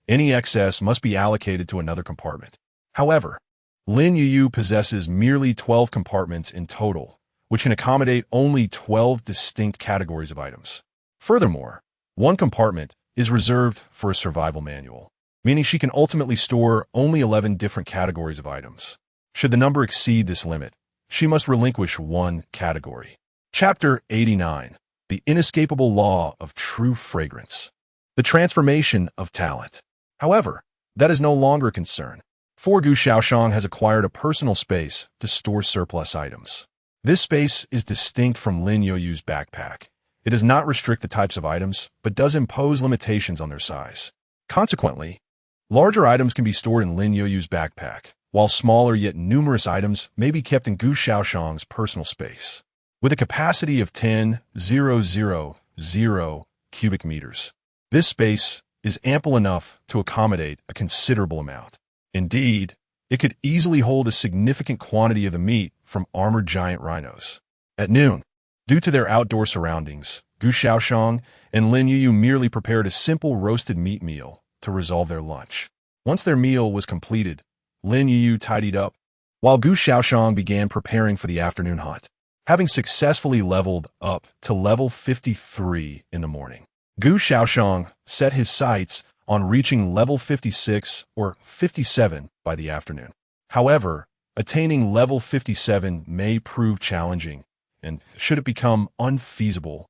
Any excess must be allocated to another compartment. However, Lin Youyu possesses merely 12 compartments in total, which can accommodate only 12 distinct categories of items. Furthermore, one compartment is reserved for a survival manual, meaning she can ultimately store only 11 different categories of items. Should the number exceed this limit, she must relinquish one category. Chapter 89. The Inescapable Law of True Fragrance. The Transformation of Talent. However, that is no longer a concern, for Gu Shaoyan has acquired a personal space to store surplus items. This space is distinct from Lin Youyu's backpack. It does not restrict the types of items, but does impose limitations on their size. Consequently, larger items can be stored in Lin Youyu's backpack, while smaller yet numerous items may be kept in Gu Shaoyan's personal space. With a capacity of 10,000 cubic meters, this space is ample enough to accommodate a considerable amount. Indeed, it could easily hold a significant quantity of the meat from armored giant rhinos. At noon, due to their outdoor surroundings, Gu Shaoyan and Lin Youyu merely prepared a simple roasted meat meal to resolve their lunch. Once their meal was completed, Lin Youyu tidied up, while Gu Shaoyan began preparing for the afternoon hunt. Having successfully leveled up to level 53 in the morning, Gu Shaoyan set his sights on reaching level 56 or 57 by the afternoon. However, attaining level 57 may prove challenging, and should it become unfeasible,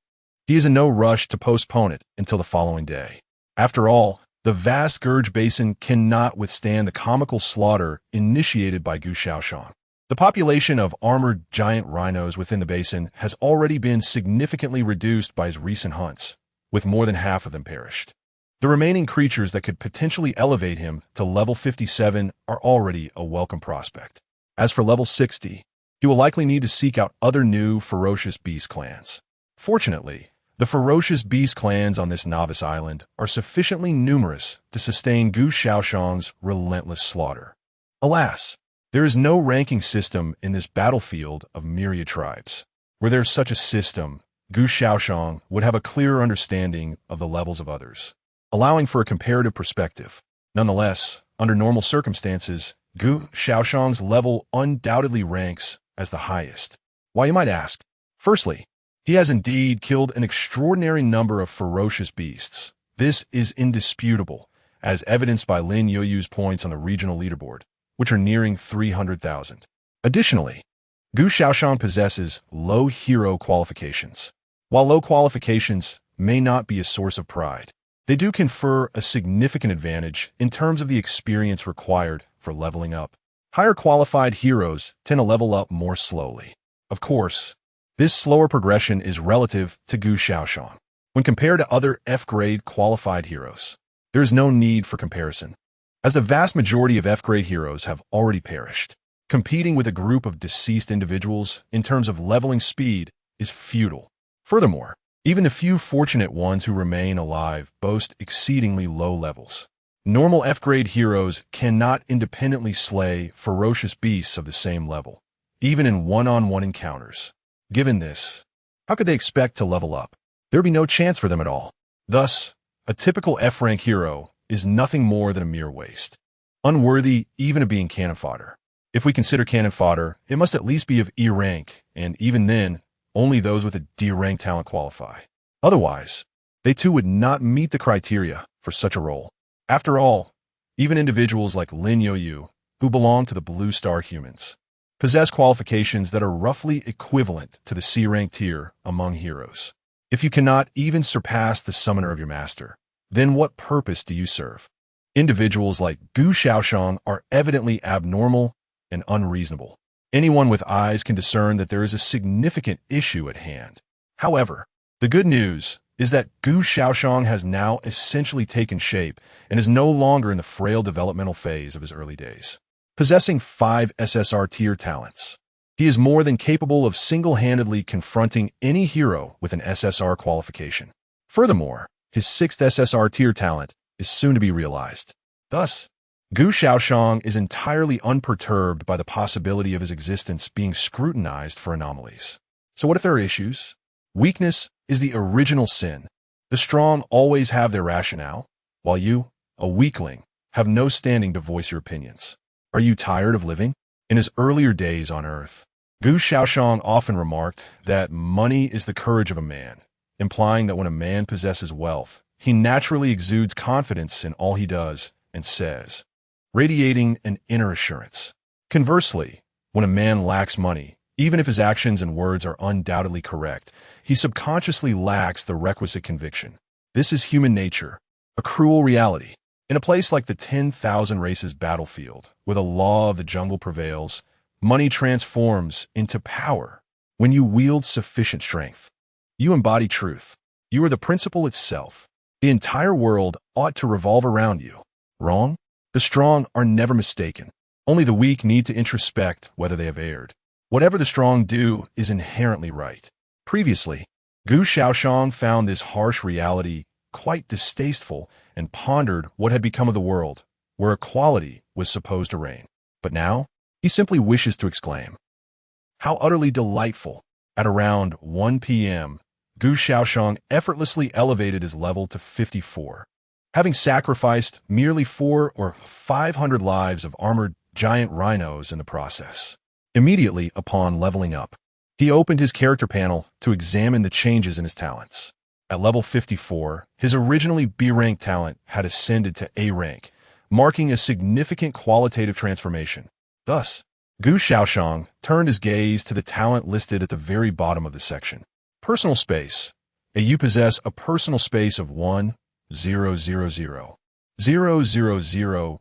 he is in no rush to postpone it until the following day. After all, the vast Gurge Basin cannot withstand the comical slaughter initiated by Gu Shaoyan. The population of armored giant rhinos within the basin has already been significantly reduced by his recent hunts, with more than half of them perished. The remaining creatures that could potentially elevate him to level 57 are already a welcome prospect. As for level 60, he will likely need to seek out other new ferocious beast clans. Fortunately, the ferocious beast clans on this novice island are sufficiently numerous to sustain Gu Shaoyan's relentless slaughter. Alas, there is no ranking system in this battlefield of myriad tribes. Were there such a system, Gu Shaoyan would have a clearer understanding of the levels of others, allowing for a comparative perspective. Nonetheless, under normal circumstances, Gu Shaoyan's level undoubtedly ranks as the highest. Why, you might ask? Firstly, he has indeed killed an extraordinary number of ferocious beasts. This is indisputable, as evidenced by Lin Youyu's points on the regional leaderboard, which are nearing 300,000. Additionally, Gu Shaoyan possesses low hero qualifications. While low qualifications may not be a source of pride, they do confer a significant advantage in terms of the experience required for leveling up. Higher qualified heroes tend to level up more slowly. Of course, this slower progression is relative to Gu Shaoyan. When compared to other F-grade qualified heroes, there is no need for comparison, as the vast majority of F-grade heroes have already perished. Competing with a group of deceased individuals in terms of leveling speed is futile. Furthermore, even the few fortunate ones who remain alive boast exceedingly low levels. Normal F-grade heroes cannot independently slay ferocious beasts of the same level, even in one-on-one encounters. Given this, how could they expect to level up? There would be no chance for them at all. Thus, a typical F-rank hero is nothing more than a mere waste, unworthy even of being cannon fodder. If we consider cannon fodder, it must at least be of E rank, and even then, only those with a D rank talent qualify. Otherwise, they too would not meet the criteria for such a role. After all, even individuals like Lin Youyu, who belong to the Blue Star humans, possess qualifications that are roughly equivalent to the C rank tier among heroes. If you cannot even surpass the summoner of your master, then what purpose do you serve? Individuals like Gu Shaoyan are evidently abnormal and unreasonable. Anyone with eyes can discern that there is a significant issue at hand. However, the good news is that Gu Shaoyan has now essentially taken shape and is no longer in the frail developmental phase of his early days. Possessing 5 SSR tier talents, he is more than capable of single-handedly confronting any hero with an SSR qualification. Furthermore, his 6th SSR tier talent is soon to be realized. Thus, Gu Shaoxian is entirely unperturbed by the possibility of his existence being scrutinized for anomalies. So what if there are issues? Weakness is the original sin. The strong always have their rationale, while you, a weakling, have no standing to voice your opinions. Are you tired of living? In his earlier days on Earth, Gu Shaoxian often remarked that money is the courage of a man, implying that when a man possesses wealth, he naturally exudes confidence in all he does and says, radiating an inner assurance. Conversely, when a man lacks money, even if his actions and words are undoubtedly correct, he subconsciously lacks the requisite conviction. This is human nature, a cruel reality. In a place like the 10,000 races battlefield, where the law of the jungle prevails, money transforms into power. When you wield sufficient strength, you embody truth. You are the principle itself. The entire world ought to revolve around you. Wrong? The strong are never mistaken. Only the weak need to introspect whether they have erred. Whatever the strong do is inherently right. Previously, Gu Shaoxian found this harsh reality quite distasteful and pondered what had become of the world, where equality was supposed to reign. But now, he simply wishes to exclaim, "How utterly delightful!" At around 1 p.m., Gu Shaoxian effortlessly elevated his level to 54. Having sacrificed merely 400 or 500 lives of armored giant rhinos in the process. Immediately upon leveling up, he opened his character panel to examine the changes in his talents. At level 54, his originally B-rank talent had ascended to A rank, marking a significant qualitative transformation. Thus, Gu Shaoxian turned his gaze to the talent listed at the very bottom of the section. Personal space. You possess a personal space of 1,000,000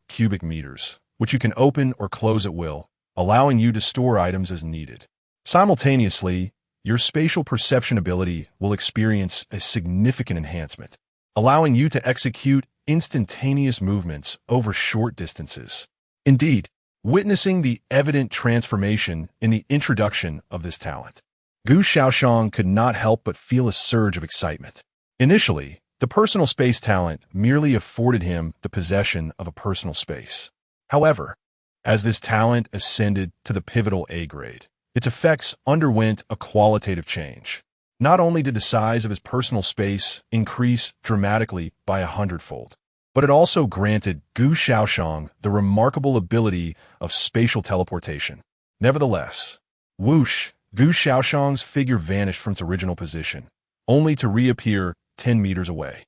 cubic meters, which you can open or close at will, allowing you to store items as needed. Simultaneously, your spatial perception ability will experience a significant enhancement, allowing you to execute instantaneous movements over short distances. Indeed, witnessing the evident transformation in the introduction of this talent, Gu Shaoxian could not help but feel a surge of excitement. Initially, the personal space talent merely afforded him the possession of a personal space. However, as this talent ascended to the pivotal A grade, its effects underwent a qualitative change. Not only did the size of his personal space increase dramatically by 100-fold, but it also granted Gu Shaoxian the remarkable ability of spatial teleportation. Nevertheless, whoosh, Gu Shaoxian's figure vanished from its original position, only to reappear 10 meters away.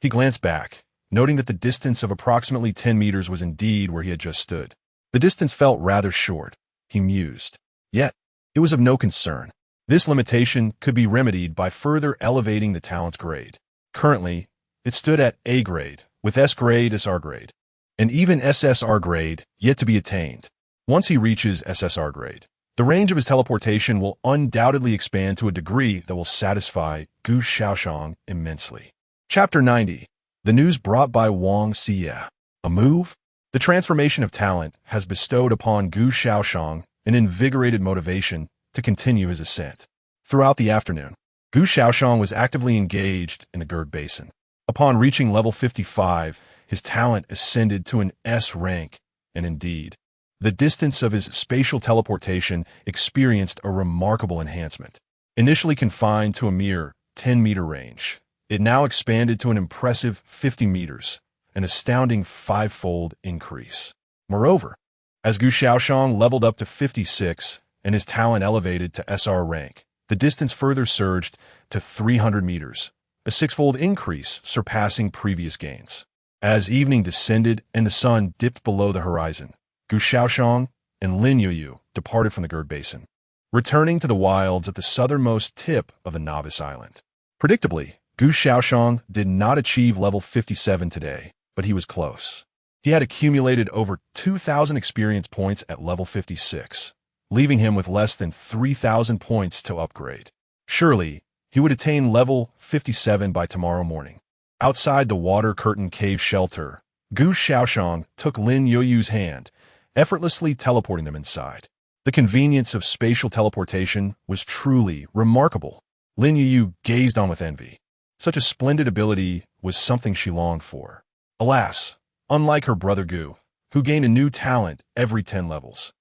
He glanced back, noting that the distance of approximately 10 meters was indeed where he had just stood. The distance felt rather short, he mused. Yet, it was of no concern. This limitation could be remedied by further elevating the talent's grade. Currently, it stood at A grade, with S grade, SR grade, and even SSR grade yet to be attained. Once he reaches SSR grade, the range of his teleportation will undoubtedly expand to a degree that will satisfy Gu Shaoxian immensely. Chapter 90. The news brought by Wang Xie. A move? The transformation of talent has bestowed upon Gu Shaoxian an invigorated motivation to continue his ascent. Throughout the afternoon, Gu Shaoxian was actively engaged in the Gerd Basin. Upon reaching level 55, his talent ascended to an S rank, and indeed, the distance of his spatial teleportation experienced a remarkable enhancement. Initially confined to a mere 10-meter range, it now expanded to an impressive 50 meters, an astounding 5-fold increase. Moreover, as Gu Shaoxian leveled up to 56 and his talent elevated to SR rank, the distance further surged to 300 meters, a 6-fold increase surpassing previous gains. As evening descended and the sun dipped below the horizon, Gu Shaoxian and Lin Youyu departed from the Gerd Basin, returning to the wilds at the southernmost tip of the Novice Island. Predictably, Gu Shaoxian did not achieve level 57 today, but he was close. He had accumulated over 2,000 experience points at level 56, leaving him with less than 3,000 points to upgrade. Surely, he would attain level 57 by tomorrow morning. Outside the water curtain cave shelter, Gu Shaoxian took Lin Youyu's hand, effortlessly teleporting them inside. The convenience of spatial teleportation was truly remarkable. Lin Youyu gazed on with envy. Such a splendid ability was something she longed for. Alas, unlike her brother Gu, who gained a new talent every 10 levels.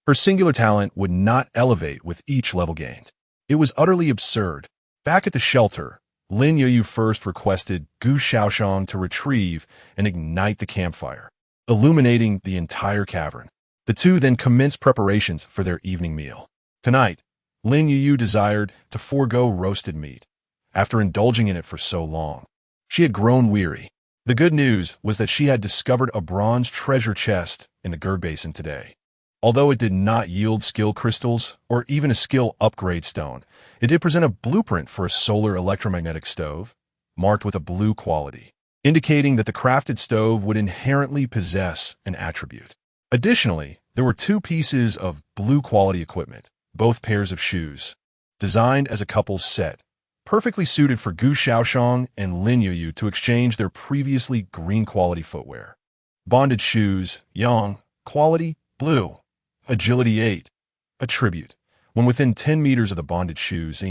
Her singular talent would not elevate with each level gained. It was utterly absurd. Back at the shelter, Lin Youyu first requested Gu Shaoyan to retrieve and ignite the campfire, illuminating the entire cavern. The two then commenced preparations for their evening meal. Tonight, Lin Youyu desired to forego roasted meat. After indulging in it for so long, she had grown weary. The good news was that she had discovered a bronze treasure chest in the Gur Basin today. Although it did not yield skill crystals or even a skill upgrade stone, it did present a blueprint for a solar electromagnetic stove, marked with a blue quality, indicating that the crafted stove would inherently possess an attribute. Additionally, there were two pieces of blue quality equipment, both pairs of shoes, designed as a couple's set, perfectly suited for Gu Shaoyan and Lin Youyu to exchange their previously green quality footwear. Bonded shoes, yang, quality, blue, agility 8, attribute. When within 10 meters of the bonded shoes,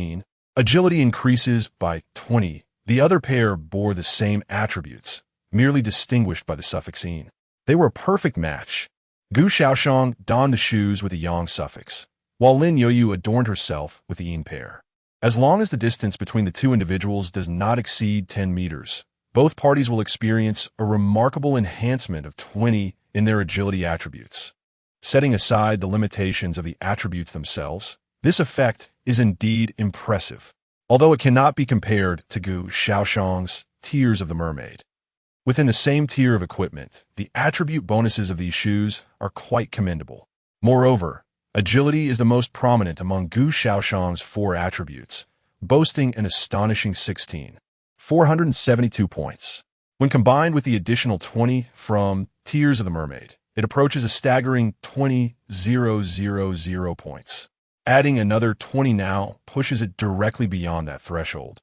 agility increases by 20. The other pair bore the same attributes, merely distinguished by the suffix "in." They were a perfect match. Gu Shaoyan donned the shoes with a yang suffix, while Lin Youyu adorned herself with the "in" pair. As long as the distance between the two individuals does not exceed 10 meters, both parties will experience a remarkable enhancement of 20 in their agility attributes. Setting aside the limitations of the attributes themselves, this effect is indeed impressive, although it cannot be compared to Gu Shaoyan's Tears of the Mermaid. Within the same tier of equipment, the attribute bonuses of these shoes are quite commendable. Moreover, agility is the most prominent among Gu Shaoyan's 4 attributes, boasting an astonishing 472 points. When combined with the additional 20 from Tears of the Mermaid, it approaches a staggering 20,000 points. Adding another 20 now pushes it directly beyond that threshold,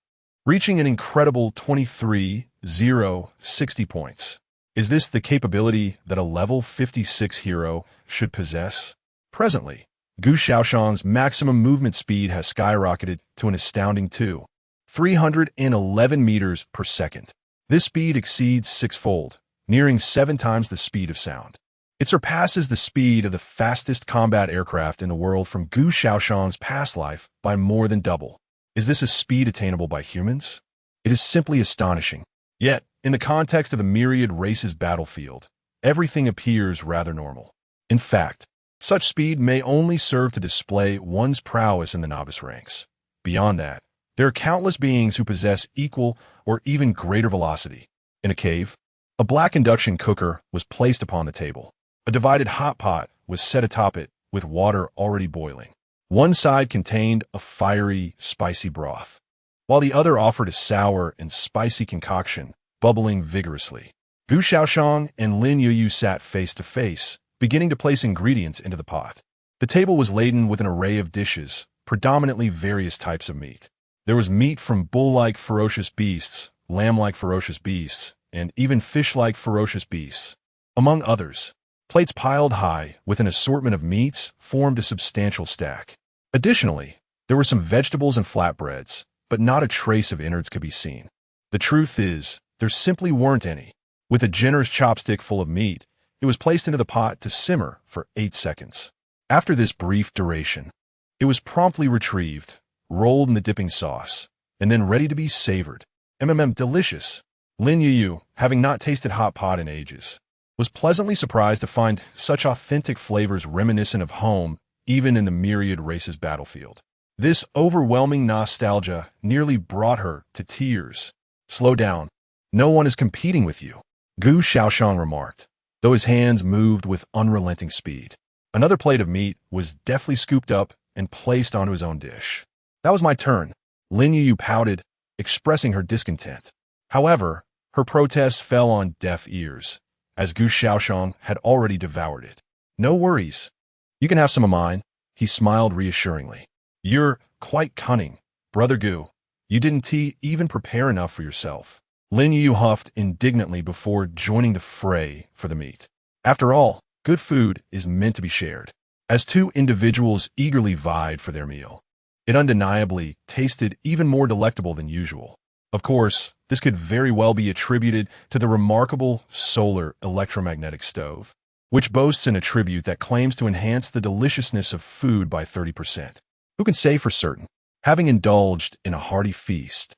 reaching an incredible 23,060 points. Is this the capability that a level 56 hero should possess? Presently, Gu Shaoyan's maximum movement speed has skyrocketed to an astounding 311 meters per second. This speed exceeds 6-fold, nearing 7 times the speed of sound. It surpasses the speed of the fastest combat aircraft in the world from Gu Shaoyan's past life by more than double. Is this a speed attainable by humans? It is simply astonishing. Yet, in the context of the myriad races battlefield, everything appears rather normal. In fact, such speed may only serve to display one's prowess in the novice ranks. Beyond that, there are countless beings who possess equal or even greater velocity. In a cave, a black induction cooker was placed upon the table. A divided hot pot was set atop it with water already boiling. One side contained a fiery, spicy broth, while the other offered a sour and spicy concoction, bubbling vigorously. Gu Shaoyan and Lin Youyu sat face to face, beginning to place ingredients into the pot. The table was laden with an array of dishes, predominantly various types of meat. There was meat from bull-like ferocious beasts, lamb-like ferocious beasts, and even fish-like ferocious beasts, among others. Plates piled high with an assortment of meats formed a substantial stack. Additionally, there were some vegetables and flatbreads, but not a trace of innards could be seen. The truth is, there simply weren't any. With a generous chopstick full of meat, it was placed into the pot to simmer for 8 seconds. After this brief duration, it was promptly retrieved, rolled in the dipping sauce, and then ready to be savored. Delicious. Lin Youyu, having not tasted hot pot in ages, was pleasantly surprised to find such authentic flavors reminiscent of home, even in the myriad races battlefield. This overwhelming nostalgia nearly brought her to tears. Slow down. No one is competing with you, Gu Shaoyan remarked, though his hands moved with unrelenting speed. Another plate of meat was deftly scooped up and placed onto his own dish. That was my turn. Lin Youyu pouted, expressing her discontent. However, her protests fell on deaf ears, as Gu Shaoyan had already devoured it. No worries. You can have some of mine, he smiled reassuringly. You're quite cunning, Brother Gu. You didn't even prepare enough for yourself. Lin Youyu huffed indignantly before joining the fray for the meat. After all, good food is meant to be shared. As two individuals eagerly vied for their meal, it undeniably tasted even more delectable than usual. Of course, this could very well be attributed to the remarkable solar electromagnetic stove. which boasts an attribute that claims to enhance the deliciousness of food by 30%. Who can say for certain? Having indulged in a hearty feast,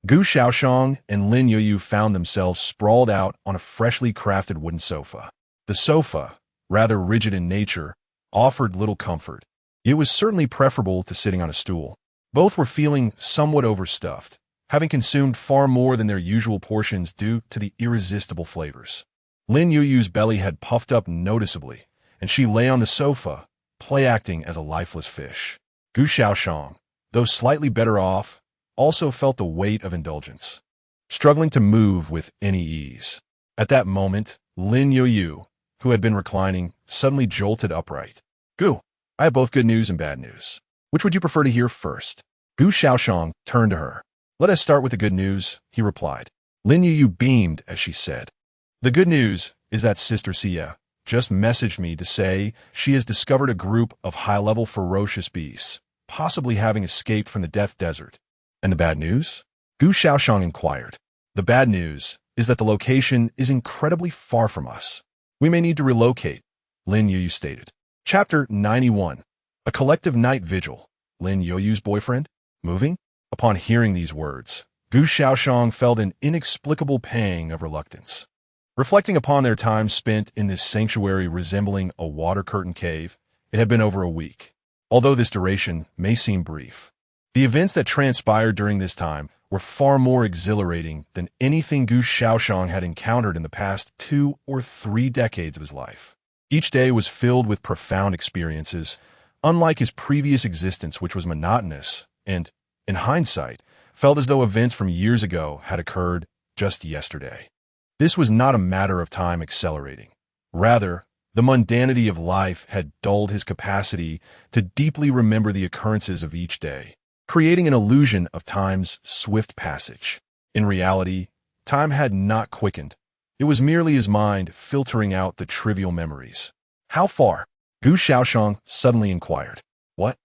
Gu Shaoyan and Lin Youyu found themselves sprawled out on a freshly crafted wooden sofa. The sofa, rather rigid in nature, offered little comfort. It was certainly preferable to sitting on a stool. Both were feeling somewhat overstuffed, having consumed far more than their usual portions due to the irresistible flavors. Lin Yuyu's belly had puffed up noticeably, and she lay on the sofa, play-acting as a lifeless fish. Gu Shaoyan, though slightly better off, also felt the weight of indulgence, struggling to move with any ease. At that moment, Lin Youyu, who had been reclining, suddenly jolted upright. Gu, I have both good news and bad news. Which would you prefer to hear first? Gu Shaoyan turned to her. Let us start with the good news, he replied. Lin Youyu beamed as she said, The good news is that Sister Sia just messaged me to say she has discovered a group of high-level ferocious beasts, possibly having escaped from the Death Desert. And the bad news? Gu Shaoxian inquired. The bad news is that the location is incredibly far from us. We may need to relocate, Lin Youyu stated. Chapter 91. A collective night vigil. Lin Youyu's boyfriend? Moving? Upon hearing these words, Gu Shaoxian felt an inexplicable pang of reluctance. Reflecting upon their time spent in this sanctuary resembling a water curtain cave, it had been over a week. Although this duration may seem brief, the events that transpired during this time were far more exhilarating than anything Gu Shaoxian had encountered in the past 2 or 3 decades of his life. Each day was filled with profound experiences, unlike his previous existence, which was monotonous and, in hindsight, felt as though events from years ago had occurred just yesterday. This was not a matter of time accelerating. Rather, the mundanity of life had dulled his capacity to deeply remember the occurrences of each day, creating an illusion of time's swift passage. In reality, time had not quickened. It was merely his mind filtering out the trivial memories. How far? Gu Shaoxian suddenly inquired. What?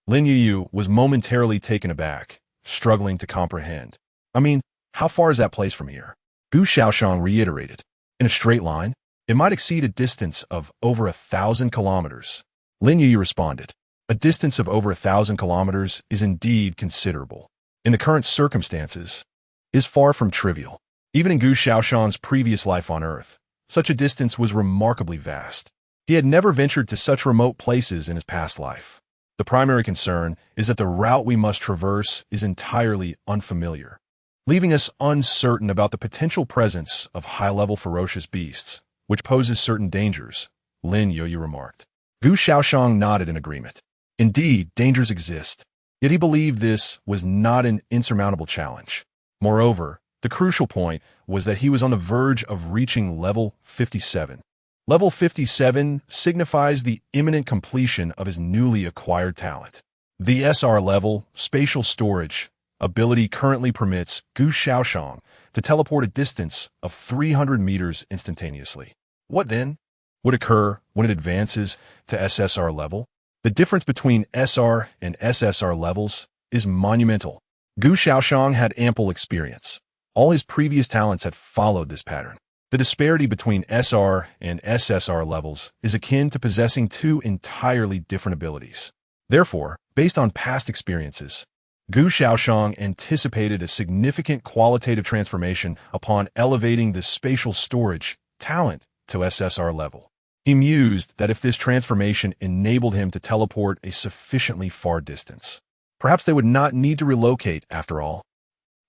Lin Youyu was momentarily taken aback, struggling to comprehend. I mean, how far is that place from here? Gu Shaoxian reiterated. In a straight line? It might exceed a distance of over 1,000 kilometers. Lin Youyu responded. A distance of over 1,000 kilometers is indeed considerable. In the current circumstances, it is far from trivial. Even in Gu Shaoxian's previous life on Earth, such a distance was remarkably vast. He had never ventured to such remote places in his past life. The primary concern is that the route we must traverse is entirely unfamiliar, leaving us uncertain about the potential presence of high-level ferocious beasts, which poses certain dangers, Lin Youyu remarked. Gu Shaoxian nodded in agreement. Indeed, dangers exist, yet he believed this was not an insurmountable challenge. Moreover, the crucial point was that he was on the verge of reaching level 57. Level 57 signifies the imminent completion of his newly acquired talent. The SR level, spatial storage, ability currently permits Gu Shaoxian to teleport a distance of 300 meters instantaneously. What then would occur when it advances to SSR level? The difference between SR and SSR levels is monumental. Gu Shaoxian had ample experience. All his previous talents had followed this pattern. The disparity between SR and SSR levels is akin to possessing 2 entirely different abilities. Therefore, based on past experiences, Gu Shaoxian anticipated a significant qualitative transformation upon elevating the spatial storage talent to SSR level. He mused that if this transformation enabled him to teleport a sufficiently far distance, perhaps they would not need to relocate after all.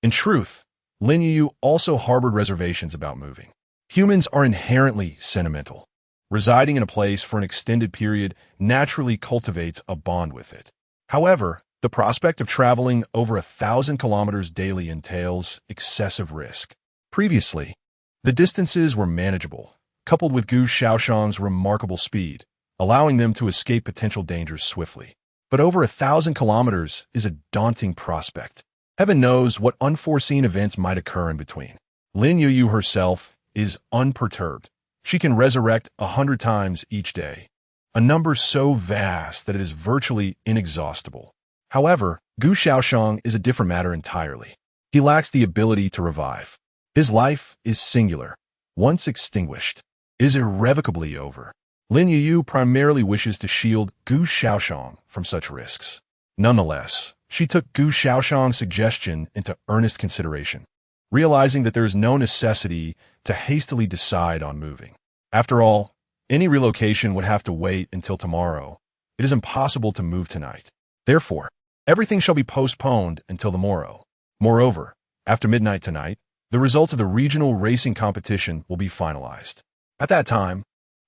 In truth, Lin Youyu also harbored reservations about moving. Humans are inherently sentimental. Residing in a place for an extended period naturally cultivates a bond with it. However, the prospect of traveling over 1,000 kilometers daily entails excessive risk. Previously, the distances were manageable, coupled with Gu Shaoxian's remarkable speed, allowing them to escape potential dangers swiftly. But over 1,000 kilometers is a daunting prospect. Heaven knows what unforeseen events might occur in between. Lin Youyu herself is unperturbed. She can resurrect 100 times each day, a number so vast that it is virtually inexhaustible. However, Gu Shaoxian is a different matter entirely. He lacks the ability to revive. His life is singular. Once extinguished, it is irrevocably over. Lin Youyu primarily wishes to shield Gu Shaoxian from such risks. Nonetheless, she took Gu Shaoxian's suggestion into earnest consideration, realizing that there is no necessity to hastily decide on moving. After all, any relocation would have to wait until tomorrow. It is impossible to move tonight. Therefore, everything shall be postponed until the morrow. Moreover, after midnight tonight, the results of the regional racing competition will be finalized. At that time,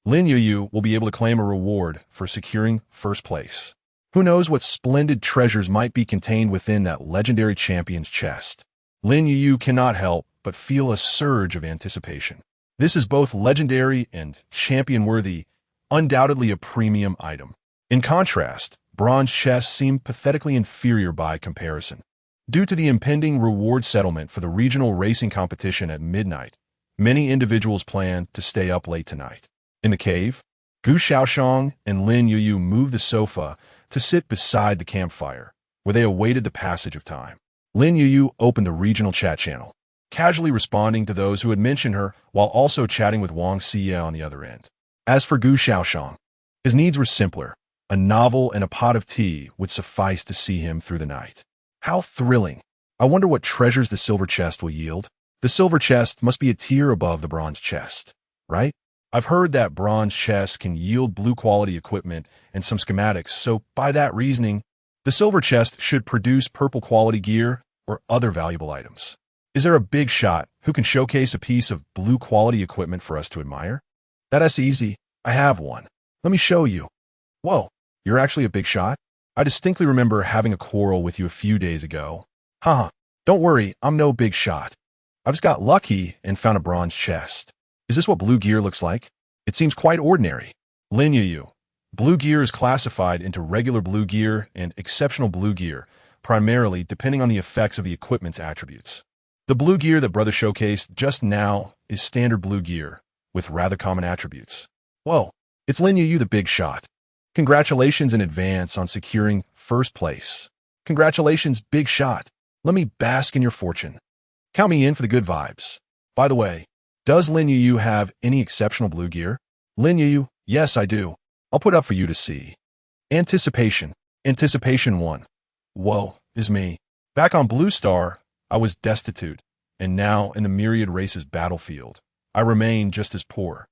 Lin Youyu will be able to claim a reward for securing first place. Who knows what splendid treasures might be contained within that legendary champion's chest? Lin Youyu cannot help but feel a surge of anticipation. This is both legendary and champion-worthy, undoubtedly a premium item. In contrast, bronze chests seem pathetically inferior by comparison. Due to the impending reward settlement for the regional racing competition at midnight, many individuals plan to stay up late tonight. In the cave, Gu Shaoxian and Lin Youyu moved the sofa to sit beside the campfire, where they awaited the passage of time. Lin Youyu opened the regional chat channel, casually responding to those who had mentioned her while also chatting with Wang Xie on the other end. As for Gu Shaoxian, his needs were simpler. A novel and a pot of tea would suffice to see him through the night. How thrilling! I wonder what treasures the silver chest will yield. The silver chest must be a tier above the bronze chest, right? I've heard that bronze chests can yield blue-quality equipment and some schematics, so by that reasoning, the silver chest should produce purple-quality gear or other valuable items. Is there a big shot who can showcase a piece of blue-quality equipment for us to admire? That's easy. I have one. Let me show you. Whoa, you're actually a big shot? I distinctly remember having a quarrel with you a few days ago. Haha, don't worry, I'm no big shot. I just got lucky and found a bronze chest. Is this what blue gear looks like? It seems quite ordinary. Lin Youyu. Blue gear is classified into regular blue gear and exceptional blue gear, primarily depending on the effects of the equipment's attributes. The blue gear that Brother showcased just now is standard blue gear, with rather common attributes. Whoa, it's Lin Youyu the big shot. Congratulations in advance on securing first place. Congratulations, big shot. Let me bask in your fortune. Count me in for the good vibes. By the way, does Lin Youyu have any exceptional blue gear? Lin Youyu, yes I do. I'll put up for you to see. Anticipation. Anticipation 1. Whoa, is me. Back on Blue Star, I was destitute, and now in the myriad races battlefield, I remain just as poor.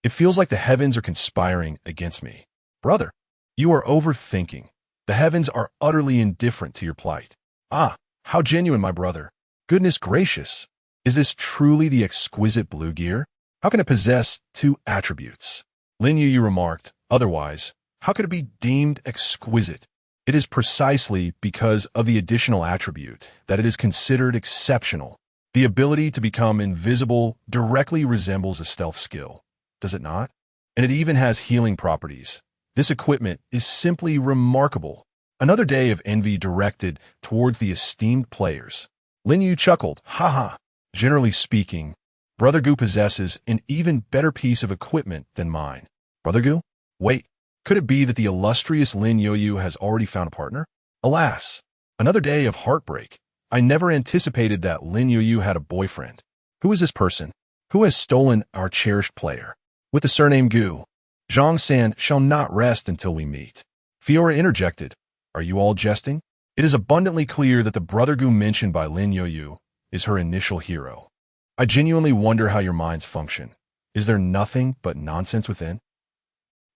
It feels like the heavens are conspiring against me. Brother, you are overthinking. The heavens are utterly indifferent to your plight. Ah, how genuine, my brother. Goodness gracious. Is this truly the exquisite blue gear? How can it possess two attributes? Lin Youyu remarked, otherwise, how could it be deemed exquisite? It is precisely because of the additional attribute that it is considered exceptional. The ability to become invisible directly resembles a stealth skill, does it not? And it even has healing properties. This equipment is simply remarkable. Another day of envy directed towards the esteemed players. Lin Yu chuckled, haha. Generally speaking, Brother Gu possesses an even better piece of equipment than mine. Brother Gu? Wait, could it be that the illustrious Lin Youyu has already found a partner? Alas, another day of heartbreak. I never anticipated that Lin Youyu had a boyfriend. Who is this person? Who has stolen our cherished player? With the surname Gu, Zhang San shall not rest until we meet. Fiora interjected. Are you all jesting? It is abundantly clear that the Brother Gu mentioned by Lin Youyu is her initial hero. I genuinely wonder how your minds function. Is there nothing but nonsense within?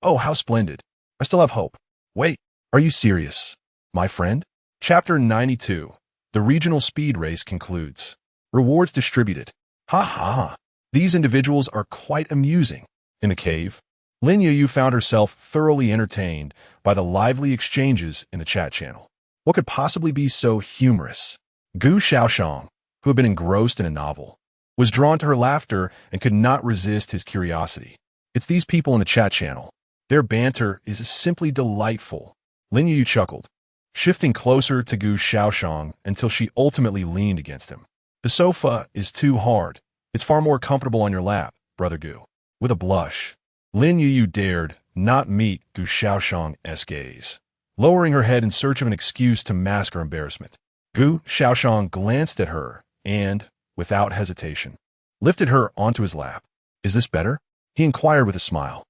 Oh, how splendid. I still have hope. Wait, are you serious? My friend? Chapter 92. The regional speed race concludes. Rewards distributed. Ha ha ha. These individuals are quite amusing. In the cave, Lin Youyu found herself thoroughly entertained by the lively exchanges in the chat channel. What could possibly be so humorous? Gu Shaoyan, who had been engrossed in a novel, was drawn to her laughter and could not resist his curiosity. It's these people in the chat channel. Their banter is simply delightful. Lin Youyu chuckled, shifting closer to Gu Shaoyan until she ultimately leaned against him. The sofa is too hard. It's far more comfortable on your lap, Brother Gu. With a blush, Lin Youyu dared not meet Gu Shaoxian's gaze, lowering her head in search of an excuse to mask her embarrassment. Gu Shaoxian glanced at her and, without hesitation, lifted her onto his lap. Is this better? He inquired with a smile.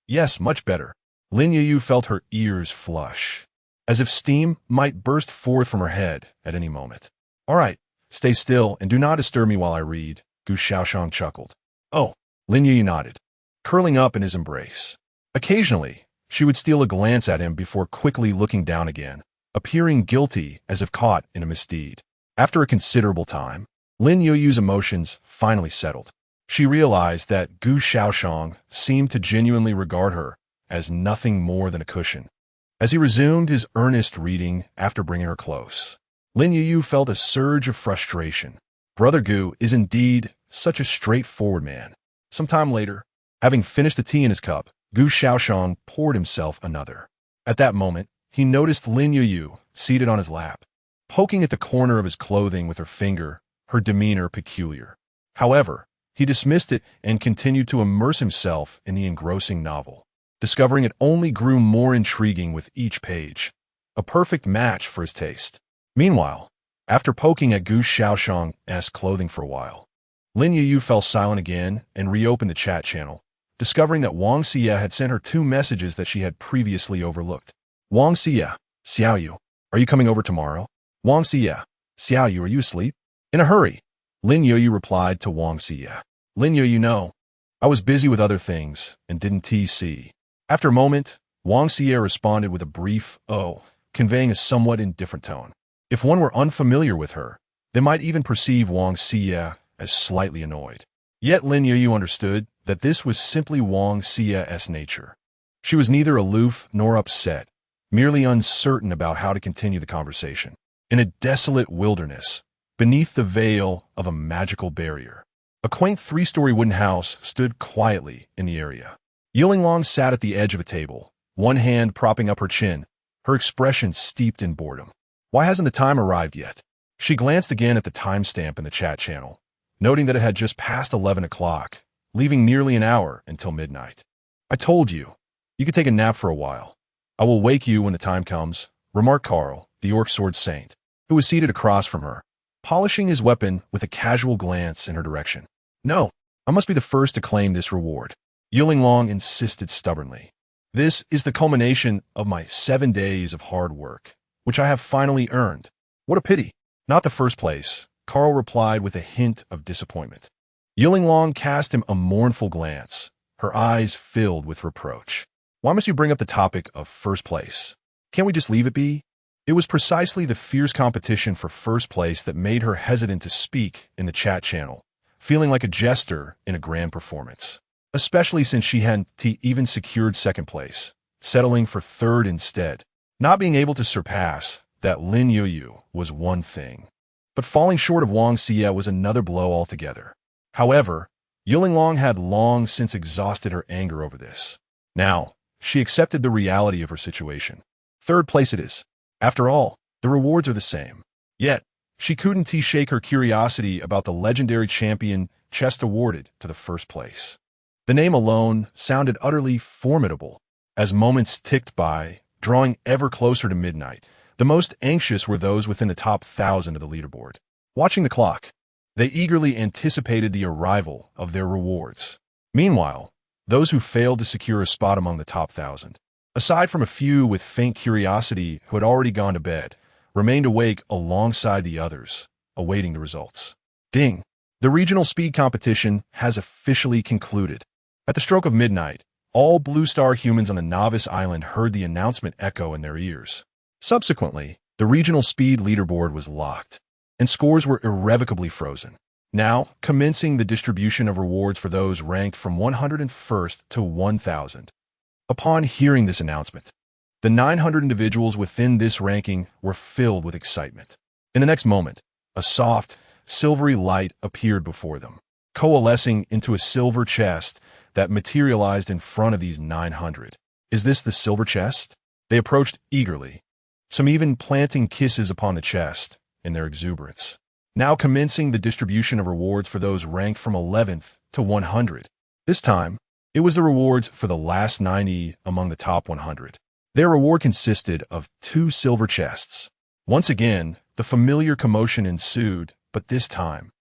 Yes, much better. Lin Youyu felt her ears flush, as if steam might burst forth from her head at any moment. All right, stay still and do not disturb me while I read, Gu Shaoyan chuckled. Oh, Lin Youyu nodded, curling up in his embrace. Occasionally, she would steal a glance at him before quickly looking down again, appearing guilty as if caught in a misdeed. After a considerable time, Lin Youyu's emotions finally settled. She realized that Gu Shaoyan seemed to genuinely regard her as nothing more than a cushion. As he resumed his earnest reading after bringing her close, Lin Youyu felt a surge of frustration. Brother Gu is indeed such a straightforward man. Some time later, having finished the tea in his cup, Gu Shaoyan poured himself another. At that moment, he noticed Lin Youyu seated on his lap, poking at the corner of his clothing with her finger, her demeanor peculiar. However, he dismissed it and continued to immerse himself in the engrossing novel, discovering it only grew more intriguing with each page, a perfect match for his taste. Meanwhile, after poking at Gu Shaoyan's clothing for a while, Lin Youyu fell silent again and reopened the chat channel, discovering that Wang Xie had sent her 2 messages that she had previously overlooked. Wang Xie, Xiaoyu, are you coming over tomorrow? Wang Xie, Xiaoyu, are you asleep? In a hurry, Lin Youyu replied to Wang Xie. Lin Youyu, no. I was busy with other things and didn't TC. After a moment, Wang Xie responded with a brief "oh," conveying a somewhat indifferent tone. If one were unfamiliar with her, they might even perceive Wang Xie as slightly annoyed. Yet Lin Youyu understood that this was simply Wang Xie's nature. She was neither aloof nor upset, merely uncertain about how to continue the conversation. In a desolate wilderness, beneath the veil of a magical barrier, a quaint 3-story wooden house stood quietly in the area. Yulin sat at the edge of a table, one hand propping up her chin, her expression steeped in boredom. Why hasn't the time arrived yet? She glanced again at the timestamp in the chat channel, noting that it had just passed 11 o'clock, leaving nearly an hour until midnight. I told you, you could take a nap for a while. I will wake you when the time comes, remarked Carl, the orc sword saint, who was seated across from her, polishing his weapon with a casual glance in her direction. No, I must be the first to claim this reward. Yulin insisted stubbornly. This is the culmination of my 7 days of hard work, which I have finally earned. What a pity. Not the first place, Carl replied with a hint of disappointment. Yulin cast him a mournful glance, her eyes filled with reproach. Why must you bring up the topic of first place? Can't we just leave it be? It was precisely the fierce competition for first place that made her hesitant to speak in the chat channel, feeling like a jester in a grand performance, especially since she hadn't even secured second place, settling for third instead. Not being able to surpass that Lin Youyu was one thing, but falling short of Wang Xie was another blow altogether. However, Yulin had long since exhausted her anger over this. Now, she accepted the reality of her situation. Third place it is. After all, the rewards are the same. Yet, she couldn't shake her curiosity about the legendary champion chest awarded to the first place. The name alone sounded utterly formidable. As moments ticked by, drawing ever closer to midnight, the most anxious were those within the top 1,000 of the leaderboard. Watching the clock, they eagerly anticipated the arrival of their rewards. Meanwhile, those who failed to secure a spot among the top 1,000, aside from a few with faint curiosity who had already gone to bed, remained awake alongside the others, awaiting the results. Ding! The regional speed competition has officially concluded. At the stroke of midnight, all Blue Star humans on the Novice Island heard the announcement echo in their ears. Subsequently, the regional speed leaderboard was locked, and scores were irrevocably frozen. Now, commencing the distribution of rewards for those ranked from 101st to 1,000. Upon hearing this announcement, the 900 individuals within this ranking were filled with excitement. In the next moment, a soft, silvery light appeared before them, coalescing into a silver chest that materialized in front of these 900. Is this the silver chest? They approached eagerly, some even planting kisses upon the chest in their exuberance. Now commencing the distribution of rewards for those ranked from 11th to 100. This time, it was the rewards for the last 90 among the top 100. Their reward consisted of 2 silver chests. Once again, the familiar commotion ensued, but this time,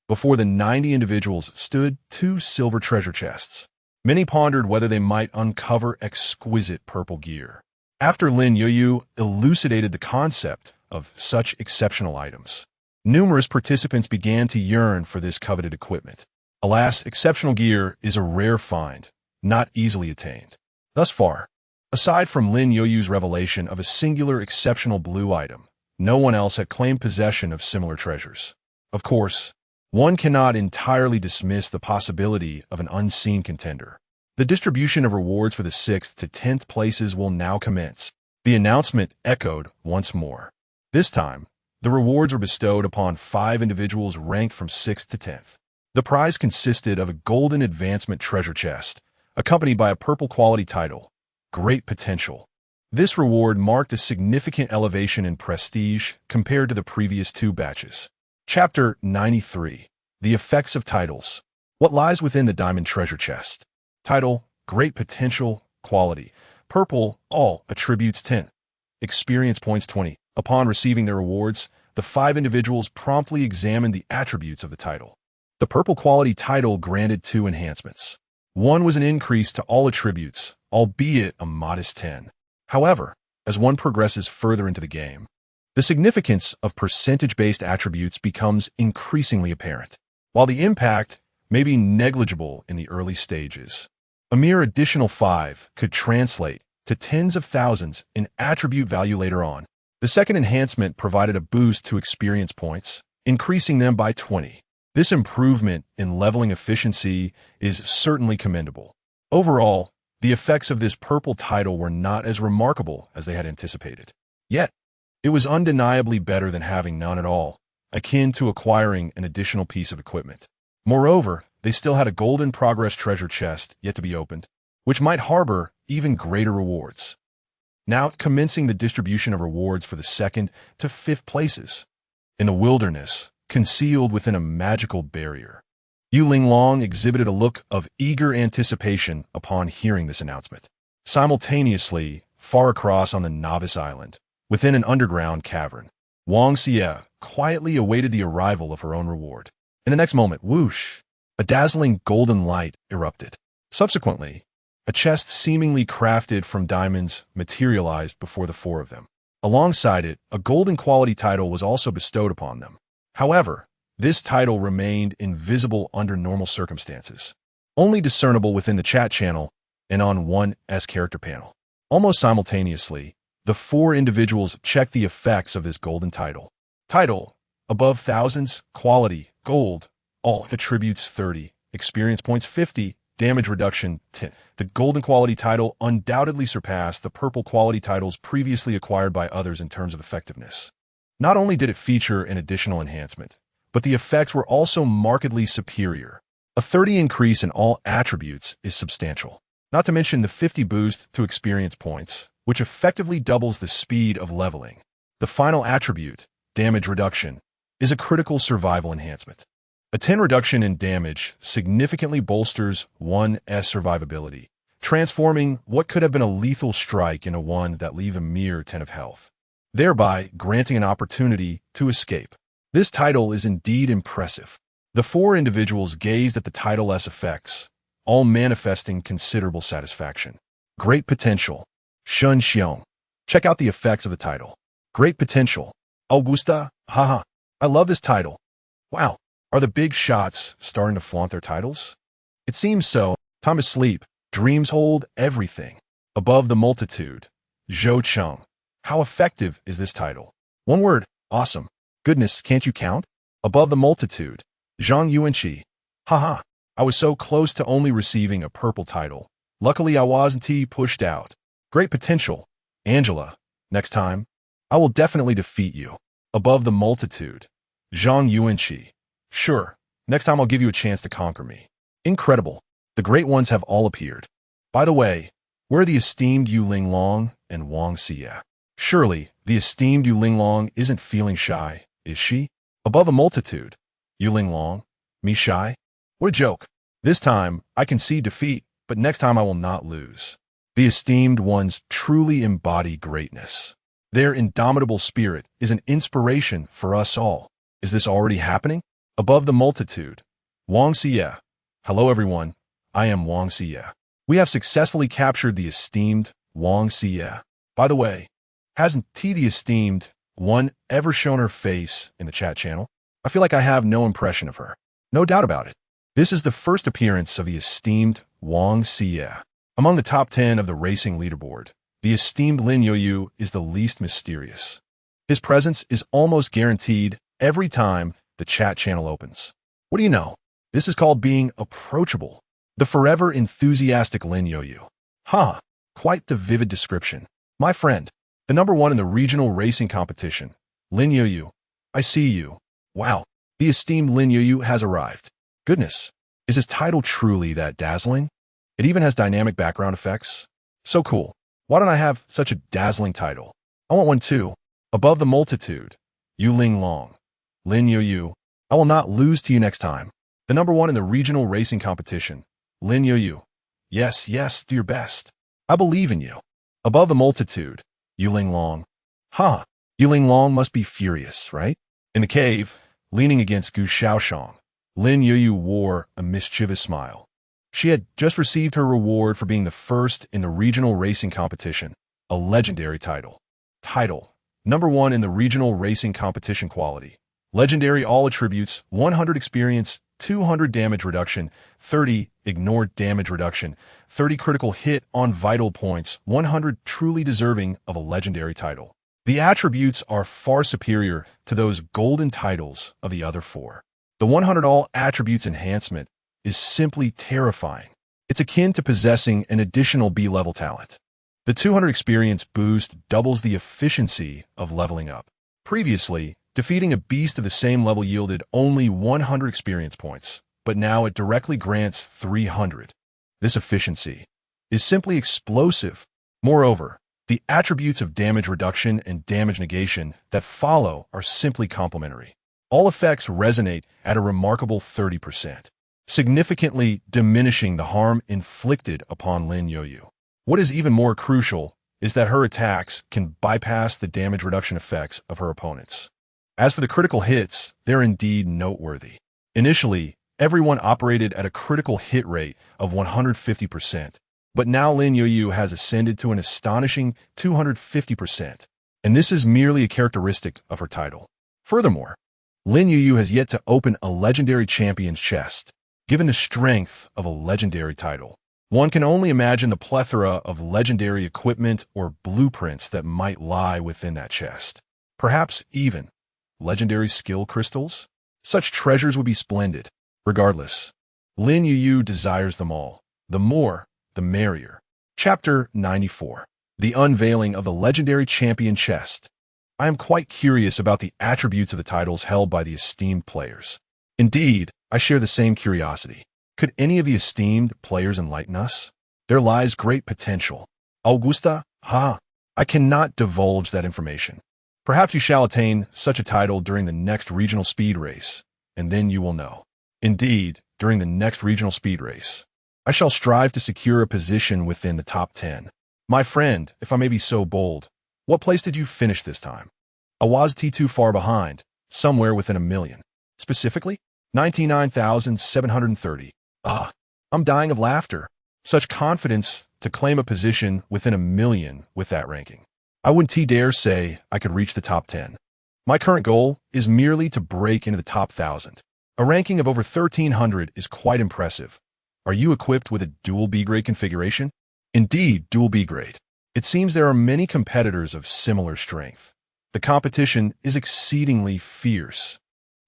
before the 90 individuals stood 2 silver treasure chests. Many pondered whether they might uncover exquisite purple gear. After Lin Youyu elucidated the concept of such exceptional items, numerous participants began to yearn for this coveted equipment. Alas, exceptional gear is a rare find, not easily attained. Thus far, aside from Lin Youyu's revelation of a singular exceptional blue item, no one else had claimed possession of similar treasures. Of course, one cannot entirely dismiss the possibility of an unseen contender. The distribution of rewards for the 6th to 10th places will now commence. The announcement echoed once more. This time, the rewards were bestowed upon 5 individuals ranked from 6th to 10th. The prize consisted of a golden advancement treasure chest, accompanied by a purple quality title, Great Potential. This reward marked a significant elevation in prestige compared to the previous 2 batches. Chapter 93. The Effects of Titles. What lies within the diamond treasure chest? Title, Great Potential, Quality. Purple, all, attributes 10. Experience points 20. Upon receiving their rewards, the 5 individuals promptly examined the attributes of the title. The purple quality title granted 2 enhancements. One was an increase to all attributes, albeit a modest 10. However, as one progresses further into the game, the significance of percentage-based attributes becomes increasingly apparent. While the impact may be negligible in the early stages, a mere additional 5 could translate to tens of thousands in attribute value later on. The second enhancement provided a boost to experience points, increasing them by 20. This improvement in leveling efficiency is certainly commendable. Overall, the effects of this purple title were not as remarkable as they had anticipated. Yet, it was undeniably better than having none at all, akin to acquiring an additional piece of equipment. Moreover, they still had a golden progress treasure chest yet to be opened, which might harbor even greater rewards. Now commencing the distribution of rewards for the 2nd to 5th places. In the wilderness, concealed within a magical barrier, Yu Linglong exhibited a look of eager anticipation upon hearing this announcement. Simultaneously, far across on the Novice Island, within an underground cavern, Wang Xie quietly awaited the arrival of her own reward. In the next moment, whoosh, a dazzling golden light erupted. Subsequently, a chest seemingly crafted from diamonds materialized before the 4 of them. Alongside it, a golden quality title was also bestowed upon them. However, this title remained invisible under normal circumstances, only discernible within the chat channel and on one's character panel. Almost simultaneously, the 4 individuals checked the effects of this golden title. Title, above thousands, quality, gold, all attributes 30, experience points 50, damage reduction 10. The golden quality title undoubtedly surpassed the purple quality titles previously acquired by others in terms of effectiveness. Not only did it feature an additional enhancement, but the effects were also markedly superior. A 30 increase in all attributes is substantial. Not to mention the 50 boost to experience points, which effectively doubles the speed of leveling. The final attribute, damage reduction, is a critical survival enhancement. A 10 reduction in damage significantly bolsters one's survivability, transforming what could have been a lethal strike into one that leaves a mere 10 of health, thereby granting an opportunity to escape. This title is indeed impressive. The 4 individuals gazed at the title-less effects, all manifesting considerable satisfaction. Great Potential. Shun Xiong. Check out the effects of the title. Great Potential. Augusta, haha. I love this title. Wow, are the big shots starting to flaunt their titles? It seems so. Time to sleep. Dreams hold everything. Above the Multitude. Zhou Cheng. How effective is this title? One word, awesome. Goodness, can't you count? Above the Multitude. Zhang Yuanqi. Haha, I was so close to only receiving a purple title. Luckily I wasn't pushed out. Great Potential. Angela, next time, I will definitely defeat you. Above the Multitude. Zhang Yuanqi. Sure, next time I'll give you a chance to conquer me. Incredible. The great ones have all appeared. By the way, where are the esteemed Yu Linglong and Wang Xie? Surely, the esteemed Yu Linglong isn't feeling shy, is she? Above a Multitude. Yu Linglong? Me shy? What a joke. This time, I concede defeat, but next time I will not lose. The esteemed ones truly embody greatness. Their indomitable spirit is an inspiration for us all. Is this already happening? Above the Multitude. Wang Xie. Hello everyone. I am Wang Xie. We have successfully captured the esteemed Wang Xie. By the way, hasn't the esteemed one ever shown her face in the chat channel? I feel like I have no impression of her. No doubt about it. This is the first appearance of the esteemed Wang Xie. Among the top 10 of the racing leaderboard, the esteemed Lin Youyu is the least mysterious. His presence is almost guaranteed every time the chat channel opens. What do you know? This is called being approachable. The forever enthusiastic Lin Youyu. Quite the vivid description. My friend, the number one in the regional racing competition, Lin Youyu. I see you. Wow, the esteemed Lin Youyu has arrived. Goodness, is his title truly that dazzling? It even has dynamic background effects. So cool. Why don't I have such a dazzling title? I want one too. Above the multitude, Yu Ling Long. Lin Youyu, I will not lose to you next time. The number one in the regional racing competition, Lin Youyu. Yes, do your best. I believe in you. Above the multitude, Yu Ling Long. Yu Ling Long must be furious, right? In the cave, leaning against Gu Shaoyan, Lin Youyu wore a mischievous smile. She had just received her reward for being the first in the regional racing competition, a legendary title. Number one in the regional racing competition quality. Legendary all attributes, 100 experience, 200 damage reduction, 30 ignored damage reduction, 30 critical hit on vital points, 100 truly deserving of a legendary title. The attributes are far superior to those golden titles of the other four. The 100 all attributes enhancement is simply terrifying. It's akin to possessing an additional B-level talent. The 200 experience boost doubles the efficiency of leveling up. Previously, defeating a beast of the same level yielded only 100 experience points, but now it directly grants 300. This efficiency is simply explosive. Moreover, the attributes of damage reduction and damage negation that follow are simply complementary. All effects resonate at a remarkable 30%, significantly diminishing the harm inflicted upon Lin Youyu. What is even more crucial is that her attacks can bypass the damage reduction effects of her opponents. As for the critical hits, they're indeed noteworthy. Initially, everyone operated at a critical hit rate of 150%, but now Lin Youyu has ascended to an astonishing 250%, and this is merely a characteristic of her title. Furthermore, Lin Youyu has yet to open a legendary champion's chest. Given the strength of a legendary title, one can only imagine the plethora of legendary equipment or blueprints that might lie within that chest. Perhaps even legendary skill crystals? Such treasures would be splendid. Regardless, Lin Youyu desires them all. The more, the merrier. Chapter 94. The Unveiling of the Legendary Champion Chest. I am quite curious about the attributes of the titles held by the esteemed players. Indeed, I share the same curiosity. Could any of the esteemed players enlighten us? There lies great potential. Augusta? I cannot divulge that information. Perhaps you shall attain such a title during the next regional speed race, and then you will know. Indeed, during the next regional speed race, I shall strive to secure a position within the top 10. My friend, if I may be so bold, what place did you finish this time? I was too far behind, somewhere within a million. Specifically, 99,730. I'm dying of laughter. Such confidence to claim a position within a million with that ranking. I wouldn't dare say I could reach the top 10. My current goal is merely to break into the top 1,000. A ranking of over 1,300 is quite impressive. Are you equipped with a dual B-grade configuration? Indeed, dual B-grade. It seems there are many competitors of similar strength. The competition is exceedingly fierce.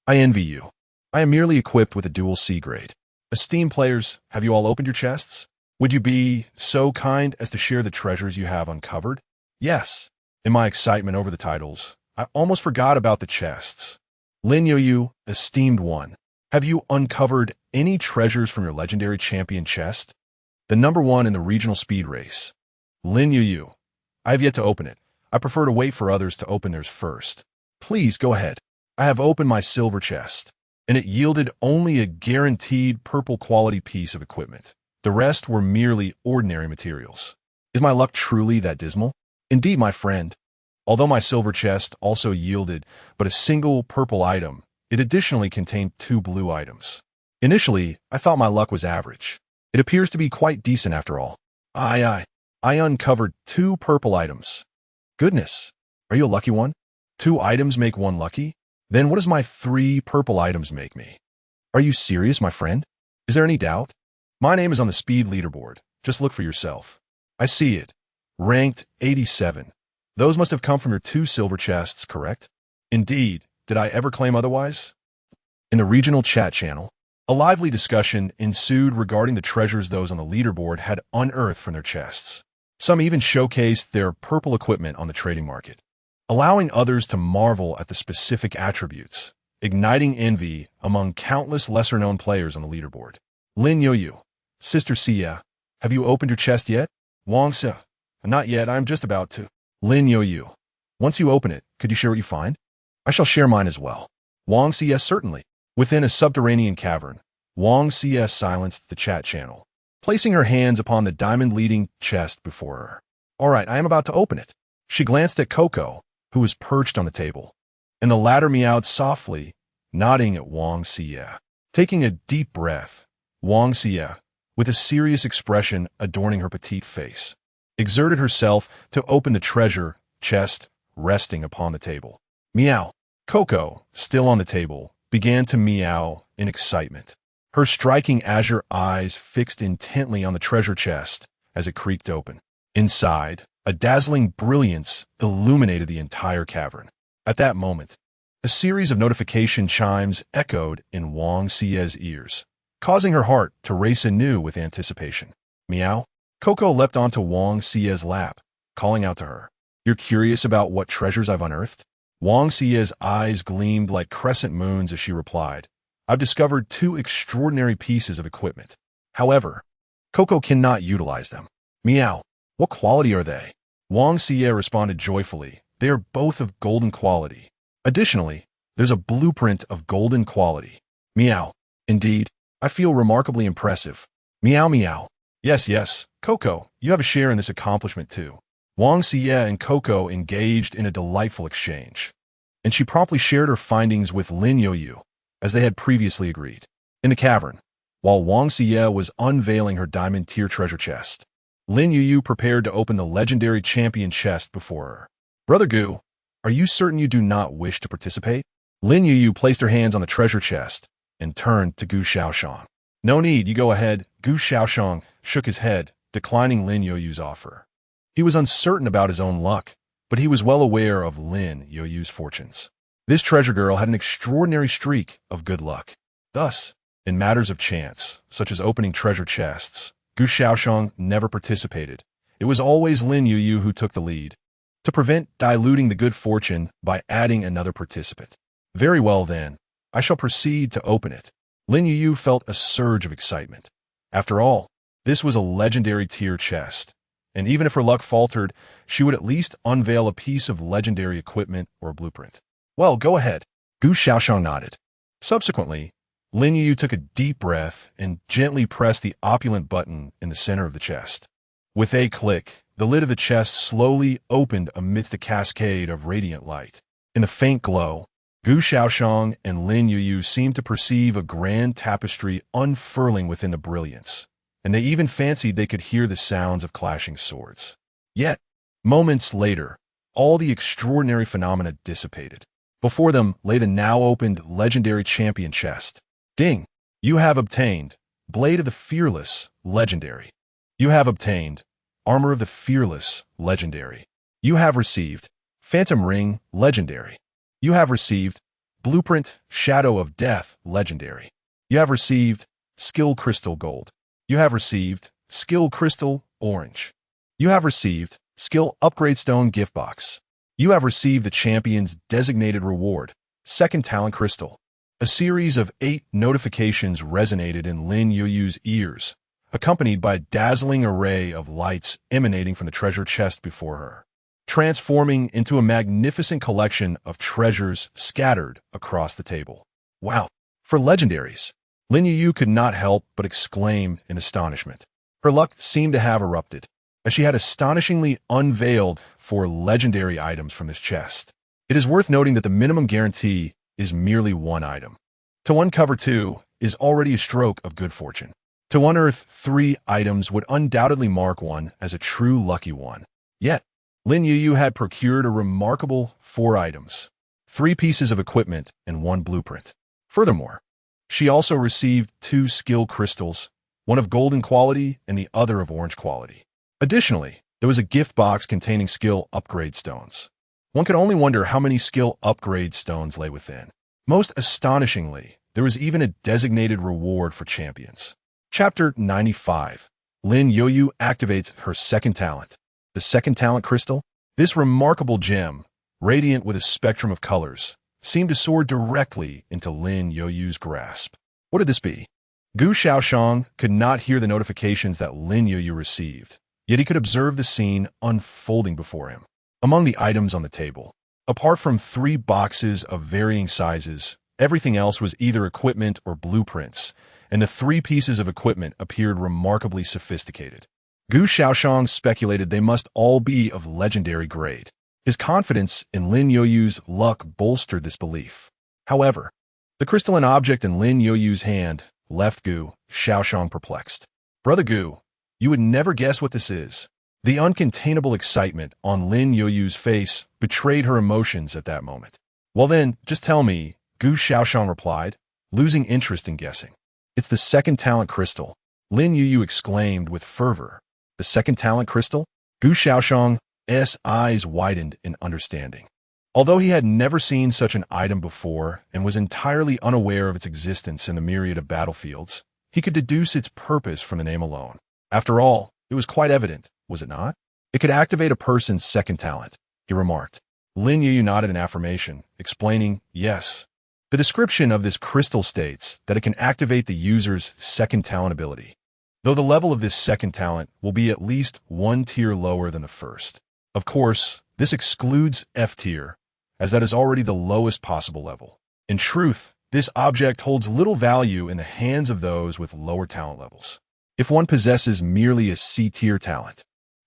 I envy you. I am merely equipped with a dual C-grade. Esteemed players, have you all opened your chests? Would you be so kind as to share the treasures you have uncovered? Yes. In my excitement over the titles, I almost forgot about the chests. Lin Youyu, esteemed one, have you uncovered any treasures from your legendary champion chest? The number one in the regional speed race. Lin Youyu, I have yet to open it. I prefer to wait for others to open theirs first. Please go ahead. I have opened my silver chest, and it yielded only a guaranteed purple quality piece of equipment. The rest were merely ordinary materials. Is my luck truly that dismal? Indeed, my friend. Although my silver chest also yielded but a single purple item, it additionally contained 2 blue items. Initially, I thought my luck was average. It appears to be quite decent after all. I uncovered 2 purple items. Goodness, are you a lucky one? 2 items make 1 lucky? Then what does my 3 purple items make me? Are you serious, my friend? Is there any doubt? My name is on the speed leaderboard. Just look for yourself. I see it. Ranked 87. Those must have come from your 2 silver chests, correct? Indeed. Did I ever claim otherwise? In the regional chat channel, a lively discussion ensued regarding the treasures those on the leaderboard had unearthed from their chests. Some even showcased their purple equipment on the trading market, allowing others to marvel at the specific attributes, igniting envy among countless lesser-known players on the leaderboard. Lin Youyu, Sister Xia, have you opened your chest yet? Wang Xia, not yet, I'm just about to. Lin Youyu, once you open it, could you share what you find? I shall share mine as well. Wang Xia, certainly. Within a subterranean cavern, Wang Xia silenced the chat channel, placing her hands upon the diamond-leading chest before her. All right, I am about to open it. She glanced at Coco, who was perched on the table, and the latter meowed softly, nodding at Wang Xia. Taking a deep breath, Wang Xia, with a serious expression adorning her petite face, exerted herself to open the treasure chest resting upon the table. Meow. Coco, still on the table, began to meow in excitement, her striking azure eyes fixed intently on the treasure chest as it creaked open. Inside, a dazzling brilliance illuminated the entire cavern. At that moment, a series of notification chimes echoed in Wang Xia's ears, causing her heart to race anew with anticipation. Meow. Coco leapt onto Wang Xia's lap, calling out to her. You're curious about what treasures I've unearthed? Wang Xia's eyes gleamed like crescent moons as she replied, I've discovered 2 extraordinary pieces of equipment. However, Coco cannot utilize them. Meow. What quality are they? Wang Xia responded joyfully. They are both of golden quality. Additionally, there's a blueprint of golden quality. Meow. Indeed, I feel remarkably impressive. Meow meow. Yes, Coco, you have a share in this accomplishment too. Wang Xia and Coco engaged in a delightful exchange, and she promptly shared her findings with Lin Youyu, as they had previously agreed. In the cavern, while Wang Xia was unveiling her diamond tier treasure chest, Lin Youyu prepared to open the legendary champion chest before her. Brother Gu, are you certain you do not wish to participate? Lin Youyu placed her hands on the treasure chest and turned to Gu Shaoyan. No need, you go ahead. Gu Shaoyan shook his head, declining Lin Youyu's offer. He was uncertain about his own luck, but he was well aware of Lin Youyu's fortunes. This treasure girl had an extraordinary streak of good luck. Thus, in matters of chance, such as opening treasure chests, Gu Shaoyan never participated. It was always Lin Youyu who took the lead, to prevent diluting the good fortune by adding another participant. Very well then, I shall proceed to open it. Lin Youyu felt a surge of excitement. After all, this was a legendary tier chest, and even if her luck faltered, she would at least unveil a piece of legendary equipment or blueprint. Well, go ahead. Gu Shaoxian nodded. Subsequently, Lin Youyu took a deep breath and gently pressed the opulent button in the center of the chest. With a click, the lid of the chest slowly opened amidst a cascade of radiant light. In the faint glow, Gu Shaoxian and Lin Youyu seemed to perceive a grand tapestry unfurling within the brilliance, and they even fancied they could hear the sounds of clashing swords. Yet, moments later, all the extraordinary phenomena dissipated. Before them lay the now-opened legendary champion chest. Ding! You have obtained Blade of the Fearless, Legendary. You have obtained Armor of the Fearless, Legendary. You have received Phantom Ring, Legendary. You have received Blueprint, Shadow of Death, Legendary. You have received Skill Crystal Gold. You have received Skill Crystal Orange. You have received Skill Upgrade Stone Gift Box. You have received the champion's designated reward, Second Talent Crystal. A series of 8 notifications resonated in Lin Youyu's ears, accompanied by a dazzling array of lights emanating from the treasure chest before her, transforming into a magnificent collection of treasures scattered across the table. Wow! For legendaries, Lin Youyu could not help but exclaim in astonishment. Her luck seemed to have erupted, as she had astonishingly unveiled 4 legendary items from this chest. It is worth noting that the minimum guarantee is merely 1 item. To uncover 2 is already a stroke of good fortune. To unearth 3 items would undoubtedly mark one as a true lucky one. Yet, Lin Youyu had procured a remarkable 4 items, 3 pieces of equipment and 1 blueprint. Furthermore, she also received 2 skill crystals, one of golden quality and the other of orange quality. Additionally, there was a gift box containing skill upgrade stones. One could only wonder how many skill upgrade stones lay within. Most astonishingly, there was even a designated reward for champions. Chapter 95. Lin Youyu activates her second talent. The second talent crystal? This remarkable gem, radiant with a spectrum of colors, seemed to soar directly into Lin Youyu's grasp. What could this be? Gu Shaoyan could not hear the notifications that Lin Youyu received, yet he could observe the scene unfolding before him. Among the items on the table, apart from 3 boxes of varying sizes, everything else was either equipment or blueprints, and the 3 pieces of equipment appeared remarkably sophisticated. Gu Shaoyan speculated they must all be of legendary grade. His confidence in Lin Youyu's luck bolstered this belief. However, the crystalline object in Lin Youyu's hand left Gu Shaoyan perplexed. Brother Gu, you would never guess what this is. The uncontainable excitement on Lin Youyu's face betrayed her emotions at that moment. Well then, just tell me, Gu Shaoyan replied, losing interest in guessing. It's the second talent crystal, Lin Youyu exclaimed with fervor. The second talent crystal? Gu Shaoyan's eyes widened in understanding. Although he had never seen such an item before and was entirely unaware of its existence in the myriad of battlefields, he could deduce its purpose from the name alone. After all, it was quite evident, was it not? It could activate a person's second talent, he remarked. Lin Youyu nodded in affirmation, explaining, yes. The description of this crystal states that it can activate the user's second talent ability, though the level of this second talent will be at least 1 tier lower than the first. Of course, this excludes F tier, as that is already the lowest possible level. In truth, this object holds little value in the hands of those with lower talent levels. If one possesses merely a C tier talent,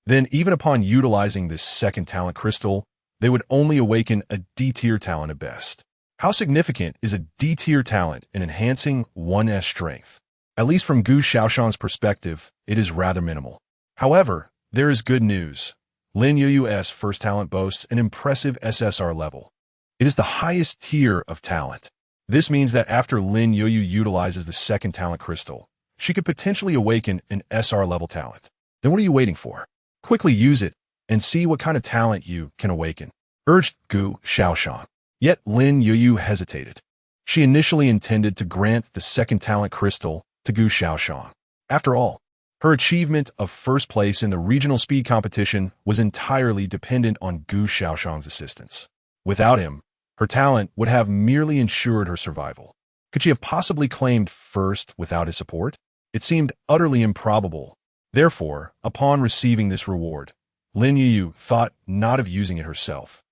then even upon utilizing this second talent crystal, they would only awaken a D tier talent at best. How significant is a D tier talent in enhancing 1's strength? At least from Gu Shaoyan's perspective, it is rather minimal. However, there is good news. Lin Youyu's first talent boasts an impressive SSR level. It is the highest tier of talent. This means that after Lin Youyu utilizes the second talent crystal, she could potentially awaken an SR level talent. Then what are you waiting for? Quickly use it and see what kind of talent you can awaken, urged Gu Shaoyan. Yet Lin Youyu hesitated. She initially intended to grant the second talent crystal to Gu Shaoyan. After all, her achievement of first place in the regional speed competition was entirely dependent on Gu Shaoyan's assistance. Without him, her talent would have merely ensured her survival. Could she have possibly claimed first without his support? It seemed utterly improbable. Therefore, upon receiving this reward, Lin Youyu thought not of using it herself,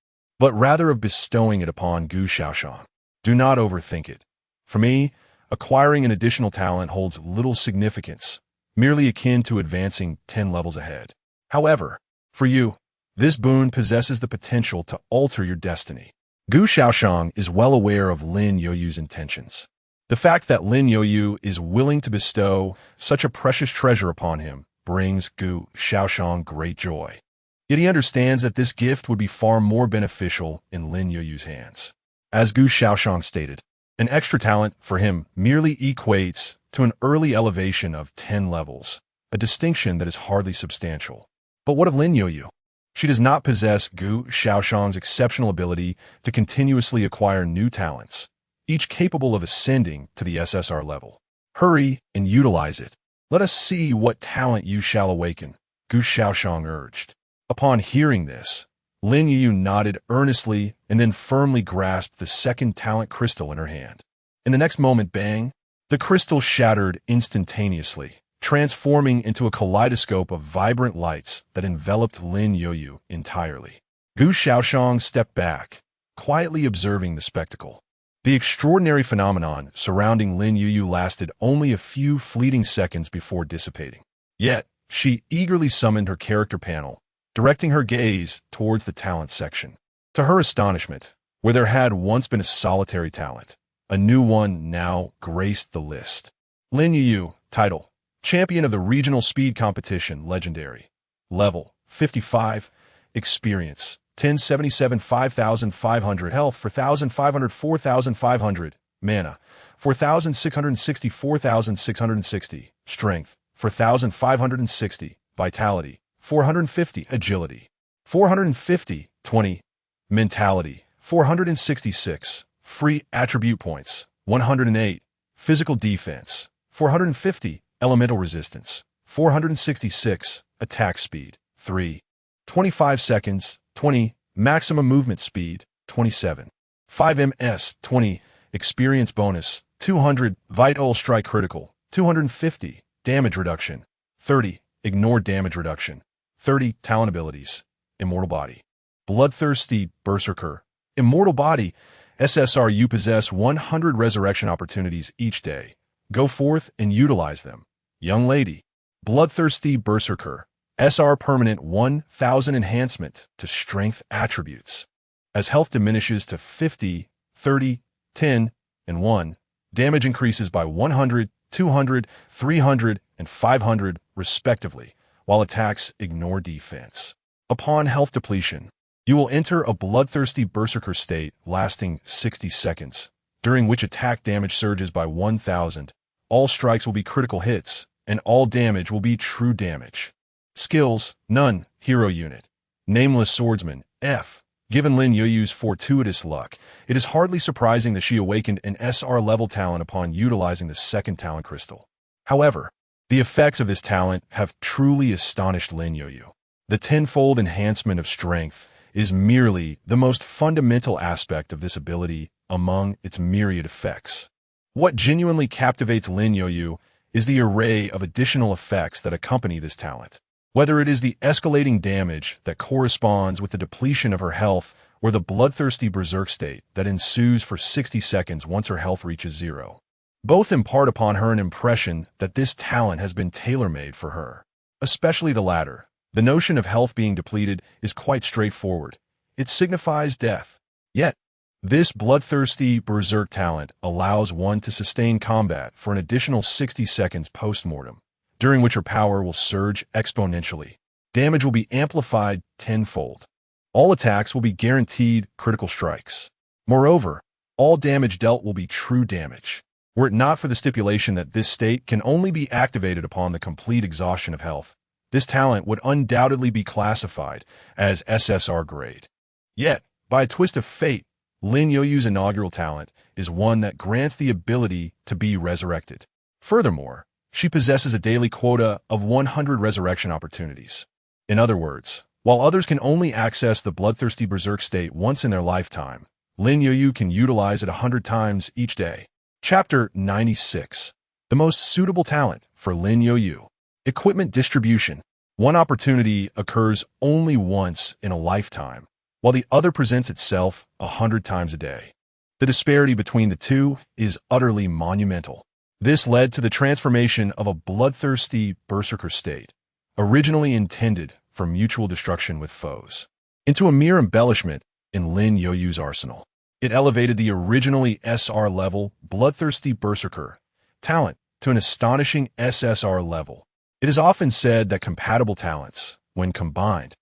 but rather of bestowing it upon Gu Shaoyan. Do not overthink it. For me, acquiring an additional talent holds little significance, merely akin to advancing 10 levels ahead. However, for you, this boon possesses the potential to alter your destiny. Gu Shaoyan is well aware of Lin Youyu's intentions. The fact that Lin Youyu is willing to bestow such a precious treasure upon him brings Gu Shaoyan great joy. Yet he understands that this gift would be far more beneficial in Lin Youyu's hands. As Gu Shaoyan stated, an extra talent for him merely equates to an early elevation of 10 levels, a distinction that is hardly substantial. But what of Lin Youyu? She does not possess Gu Shaoyan's exceptional ability to continuously acquire new talents, each capable of ascending to the SSR level. Hurry and utilize it. Let us see what talent you shall awaken, Gu Shaoyan urged. Upon hearing this, Lin Youyu nodded earnestly and then firmly grasped the second talent crystal in her hand. In the next moment, bang, the crystal shattered instantaneously, transforming into a kaleidoscope of vibrant lights that enveloped Lin Youyu entirely. Gu Shaoyan stepped back, quietly observing the spectacle. The extraordinary phenomenon surrounding Lin Youyu lasted only a few fleeting seconds before dissipating. Yet, she eagerly summoned her character panel, directing her gaze towards the talent section. To her astonishment, where there had once been a solitary talent, a new one now graced the list. Lin Youyu, title, Champion of the regional speed competition, legendary. Level 55. Experience 1077 5500 health 4500 4500 mana 4660 4660 strength 4560 vitality 450 agility 450 20 mentality 466 free attribute points 108 physical defense 450 elemental resistance 466 attack speed 3 25 seconds 20 maximum movement speed 27 5 ms 20 experience bonus 200 vital strike critical 250 damage reduction 30 ignore damage reduction 30 talent abilities immortal body bloodthirsty berserker immortal body SSR. You possess 100 resurrection opportunities each day. Go forth and utilize them. Young lady bloodthirsty berserker SR permanent 1000 enhancement to strength attributes. As health diminishes to 50, 30, 10, and 1, damage increases by 100, 200, 300, and 500 respectively, while attacks ignore defense. Upon health depletion, you will enter a bloodthirsty berserker state lasting 60 seconds, during which attack damage surges by 1000. All strikes will be critical hits, and all damage will be true damage. Skills, none. Hero unit. Nameless swordsman, F. Given Lin Youyu's fortuitous luck, it is hardly surprising that she awakened an SR level talent upon utilizing the second talent crystal. However, the effects of this talent have truly astonished Lin Youyu. The tenfold enhancement of strength is merely the most fundamental aspect of this ability among its myriad effects. What genuinely captivates Lin Youyu is the array of additional effects that accompany this talent. Whether it is the escalating damage that corresponds with the depletion of her health or the bloodthirsty berserk state that ensues for 60 seconds once her health reaches zero. Both impart upon her an impression that this talent has been tailor-made for her. Especially the latter. The notion of health being depleted is quite straightforward. It signifies death. Yet, this bloodthirsty berserk talent allows one to sustain combat for an additional 60 seconds post-mortem, during which her power will surge exponentially. Damage will be amplified tenfold. All attacks will be guaranteed critical strikes. Moreover, all damage dealt will be true damage. Were it not for the stipulation that this state can only be activated upon the complete exhaustion of health, this talent would undoubtedly be classified as SSR grade. Yet, by a twist of fate, Lin Youyu's inaugural talent is one that grants the ability to be resurrected. Furthermore, she possesses a daily quota of 100 resurrection opportunities. In other words, while others can only access the bloodthirsty berserk state once in their lifetime, Lin Youyu can utilize it 100 times each day. Chapter 96. The most suitable talent for Lin Youyu. Equipment distribution. One opportunity occurs only once in a lifetime, while the other presents itself 100 times a day. The disparity between the two is utterly monumental. This led to the transformation of a bloodthirsty berserker state, originally intended for mutual destruction with foes, into a mere embellishment in Lin Youyu's arsenal. It elevated the originally SR level bloodthirsty berserker talent to an astonishing SSR level. It is often said that compatible talents, when combined,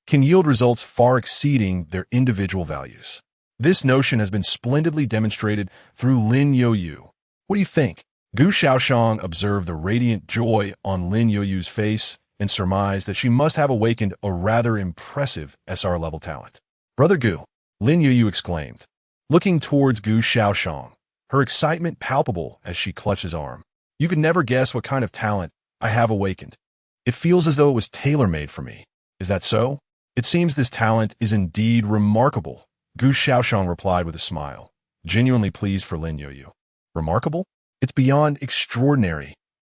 can yield results far exceeding their individual values. This notion has been splendidly demonstrated through Lin Youyu. What do you think? Gu Shaoyan observed the radiant joy on Lin Youyu's face and surmised that she must have awakened a rather impressive SR level talent. Brother Gu, Lin Youyu exclaimed, looking towards Gu Shaoyan, her excitement palpable as she clutched his arm. You could never guess what kind of talent I have awakened. It feels as though it was tailor-made for me. Is that so? It seems this talent is indeed remarkable, Gu Shaoyan replied with a smile, genuinely pleased for Lin Youyu. Remarkable? It's beyond extraordinary,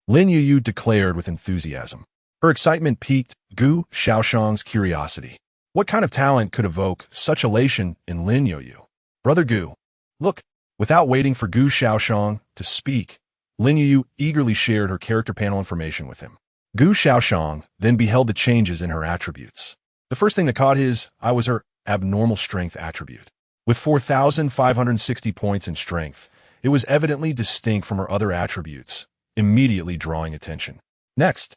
Lin Youyu declared with enthusiasm. Her excitement piqued Gu Shaoyan's curiosity. What kind of talent could evoke such elation in Lin Youyu? Brother Gu, look. Without waiting for Gu Shaoyan to speak, Lin Youyu eagerly shared her character panel information with him. Gu Shaoyan then beheld the changes in her attributes. The first thing that caught his eye was her abnormal strength attribute. With 4,560 points in strength, it was evidently distinct from her other attributes, immediately drawing attention. Next,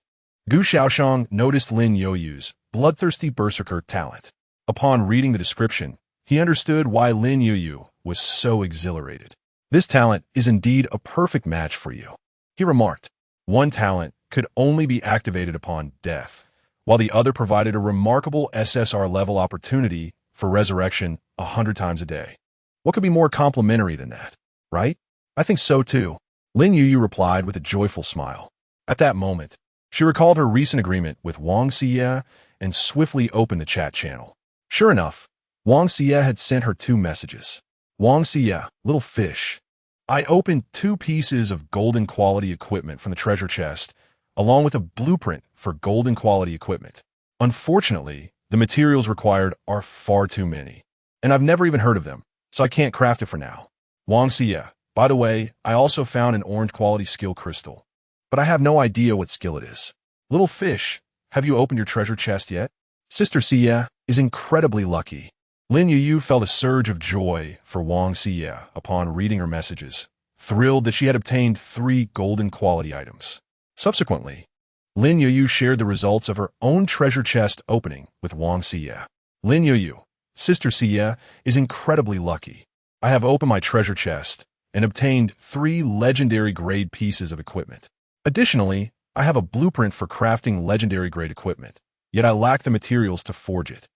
Gu Shaoyan noticed Lin Youyu's bloodthirsty berserker talent. Upon reading the description, he understood why Lin Youyu was so exhilarated. This talent is indeed a perfect match for you, he remarked. One talent could only be activated upon death, while the other provided a remarkable SSR-level opportunity for resurrection 100 times a day. What could be more complimentary than that, right? I think so too, Lin Youyu replied with a joyful smile. At that moment, she recalled her recent agreement with Wang Xie and swiftly opened the chat channel. Sure enough, Wang Xie had sent her 2 messages. Wang Xie, little fish. I opened 2 pieces of golden quality equipment from the treasure chest, along with a blueprint for golden quality equipment. Unfortunately, the materials required are far too many, and I've never even heard of them, so I can't craft it for now. Wang Xie, by the way, I also found an orange quality skill crystal, but I have no idea what skill it is. Little fish, have you opened your treasure chest yet? Sister Xie is incredibly lucky. Lin Youyu felt a surge of joy for Wang Xie upon reading her messages, thrilled that she had obtained 3 golden quality items. Subsequently, Lin Youyu shared the results of her own treasure chest opening with Wang Xie. Lin Youyu, Sister Xie is incredibly lucky. I have opened my treasure chest and obtained 3 legendary grade pieces of equipment. Additionally, I have a blueprint for crafting legendary grade equipment, yet I lack the materials to forge it.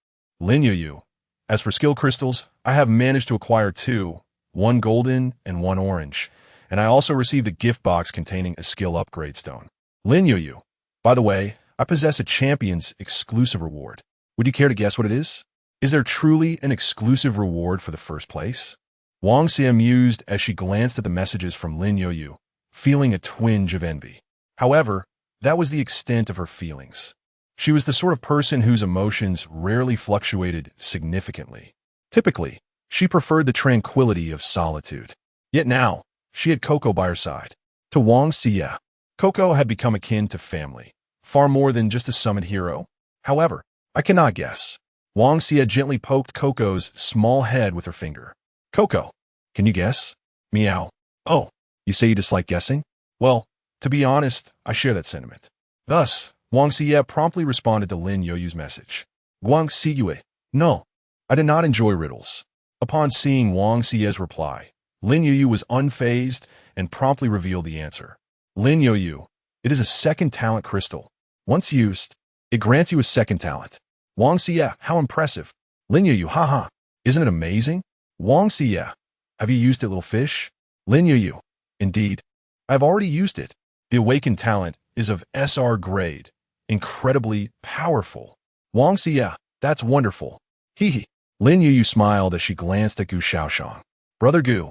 Lin Youyu, as for skill crystals, I have managed to acquire 2, 1 golden and 1 orange, and I also received a gift box containing a skill upgrade stone. Lin Youyu, by the way, I possess a champion's exclusive reward. Would you care to guess what it is? Is there truly an exclusive reward for the first place? Wang Xie mused as she glanced at the messages from Lin Youyu, feeling a twinge of envy. However, that was the extent of her feelings. She was the sort of person whose emotions rarely fluctuated significantly. Typically, she preferred the tranquility of solitude. Yet now, she had Coco by her side. To Wang Xie, Coco had become akin to family, far more than just a summoned hero. However, I cannot guess. Wang Xie gently poked Coco's small head with her finger. Coco, can you guess? Meow. Oh, you say you dislike guessing? Well, to be honest, I share that sentiment. Thus, Wang Xie promptly responded to Lin Youyu's message. Wang Xie, no, I did not enjoy riddles. Upon seeing Wang Xie's reply, Lin Youyu was unfazed and promptly revealed the answer. Lin Youyu, it is a second talent crystal. Once used, it grants you a second talent. Wang Xie, how impressive. Lin Youyu, haha, isn't it amazing? Wang Xie, have you used it, little fish? Lin Youyu, indeed, I've already used it. The awakened talent is of SR grade, incredibly powerful. Wang Xie, that's wonderful. Hee. Lin Youyu smiled as she glanced at Gu Shaoyan. Brother Gu,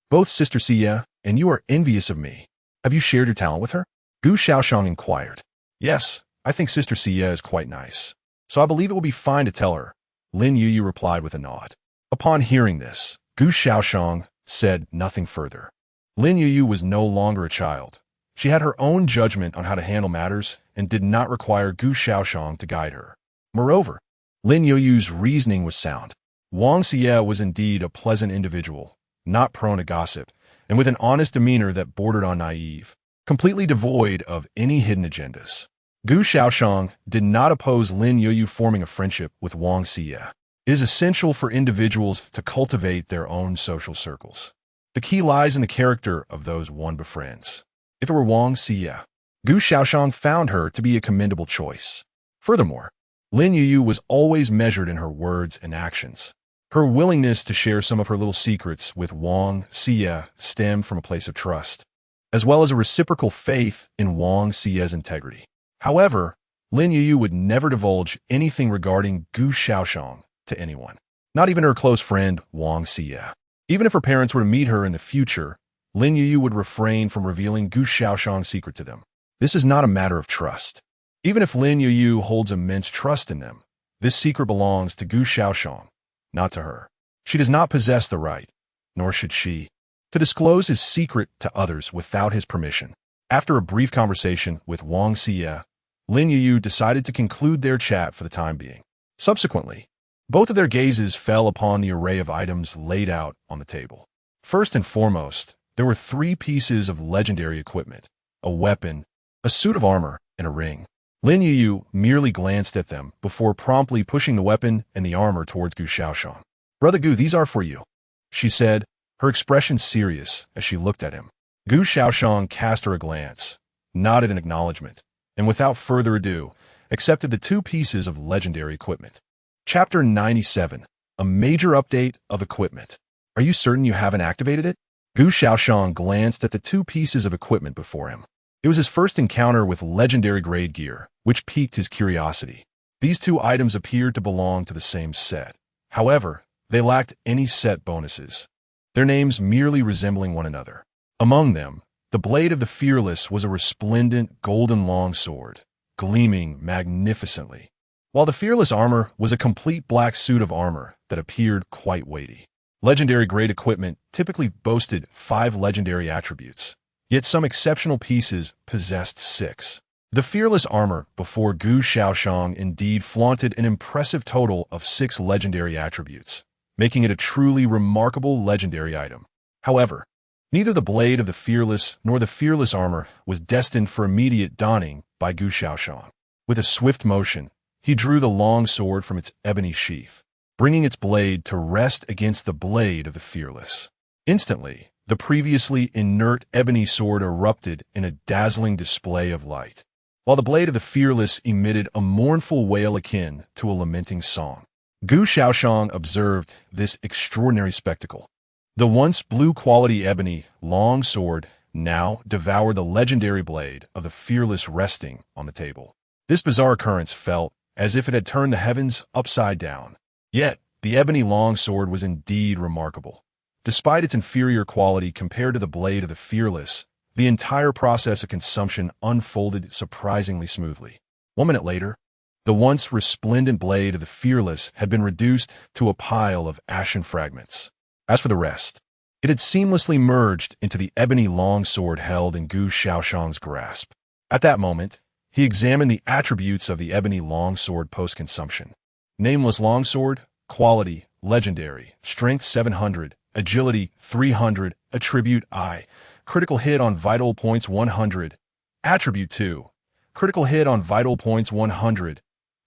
both Sister Xie and you are envious of me. Have you shared your talent with her? Gu Shaoyan inquired. Yes, I think Sister Xie is quite nice, so I believe it will be fine to tell her. Lin Youyu replied with a nod. Upon hearing this, Gu Shaoyan said nothing further. Lin Youyu was no longer a child. She had her own judgment on how to handle matters and did not require Gu Shaoyan to guide her. Moreover, Lin Youyu's reasoning was sound. Wang Xie was indeed a pleasant individual, not prone to gossip, and with an honest demeanor that bordered on naive, completely devoid of any hidden agendas. Gu Shaoyan did not oppose Lin Youyu forming a friendship with Wang Xie. It is essential for individuals to cultivate their own social circles. The key lies in the character of those one befriends. If it were Wang Xie, Gu Shaoyan found her to be a commendable choice. Furthermore, Lin Youyu was always measured in her words and actions. Her willingness to share some of her little secrets with Wang Xie stemmed from a place of trust, as well as a reciprocal faith in Wang Xie's integrity. However, Lin Youyu would never divulge anything regarding Gu Shaoyan to anyone, not even her close friend Wang Xie. Even if her parents were to meet her in the future, Lin Youyu would refrain from revealing Gu Shaoyan's secret to them. This is not a matter of trust. Even if Lin Youyu holds immense trust in them, this secret belongs to Gu Shaoyan, not to her. She does not possess the right, nor should she, to disclose his secret to others without his permission. After a brief conversation with Wang Xie, Lin Youyu decided to conclude their chat for the time being. Subsequently, both of their gazes fell upon the array of items laid out on the table. First and foremost, there were 3 pieces of legendary equipment, a weapon, a suit of armor, in a ring. Lin Youyu merely glanced at them before promptly pushing the weapon and the armor towards Gu Shaoyan. "Brother Gu, these are for you," she said, her expression serious as she looked at him. Gu Shaoyan cast her a glance, nodded in acknowledgement, and without further ado, accepted the 2 pieces of legendary equipment. Chapter 97. A major update of equipment. "Are you certain you haven't activated it?" Gu Shaoyan glanced at the 2 pieces of equipment before him. It was his first encounter with legendary grade gear, which piqued his curiosity. These 2 items appeared to belong to the same set. However, they lacked any set bonuses, their names merely resembling one another. Among them, the blade of the Fearless was a resplendent golden longsword, gleaming magnificently, while the Fearless armor was a complete black suit of armor that appeared quite weighty. Legendary grade equipment typically boasted 5 legendary attributes, yet some exceptional pieces possessed 6. The Fearless armor before Gu Shaoyan indeed flaunted an impressive total of 6 legendary attributes, making it a truly remarkable legendary item. However, neither the blade of the Fearless nor the Fearless armor was destined for immediate donning by Gu Shaoyan. With a swift motion, he drew the long sword from its ebony sheath, bringing its blade to rest against the blade of the Fearless. Instantly, the previously inert ebony sword erupted in a dazzling display of light, while the blade of the Fearless emitted a mournful wail akin to a lamenting song. Gu Shaoyan observed this extraordinary spectacle. The once blue-quality ebony long sword now devoured the legendary blade of the Fearless resting on the table. This bizarre occurrence felt as if it had turned the heavens upside down. Yet, the ebony long sword was indeed remarkable. Despite its inferior quality compared to the blade of the Fearless, the entire process of consumption unfolded surprisingly smoothly. 1 minute later, the once resplendent blade of the Fearless had been reduced to a pile of ashen fragments. As for the rest, it had seamlessly merged into the ebony longsword held in Gu Shaoyan's grasp. At that moment, he examined the attributes of the ebony longsword post-consumption. Nameless longsword, quality, legendary, strength 700, agility 300, attribute I, critical hit on vital points 100, attribute 2, critical hit on vital points 100,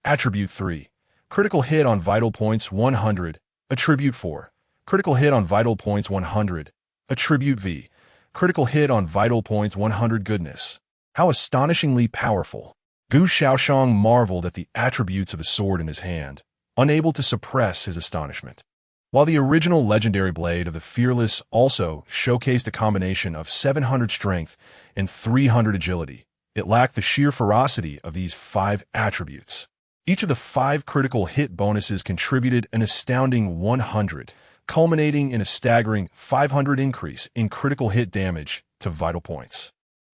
attribute 3, critical hit on vital points 100, attribute 4, critical hit on vital points 100, attribute V, critical hit on vital points 100. Goodness, how astonishingly powerful. Gu Shaoyan marveled at the attributes of the sword in his hand, unable to suppress his astonishment. While the original legendary blade of the Fearless also showcased a combination of 700 strength and 300 agility, it lacked the sheer ferocity of these 5 attributes. Each of the 5 critical hit bonuses contributed an astounding 100, culminating in a staggering 500 increase in critical hit damage to vital points.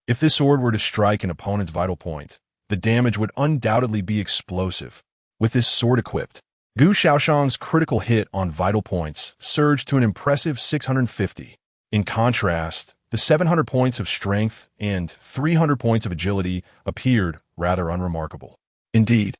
If this sword were to strike an opponent's vital point, the damage would undoubtedly be explosive. With this sword equipped, Gu Shaoyan's critical hit on vital points surged to an impressive 650. In contrast, the 700 points of strength and 300 points of agility appeared rather unremarkable. Indeed,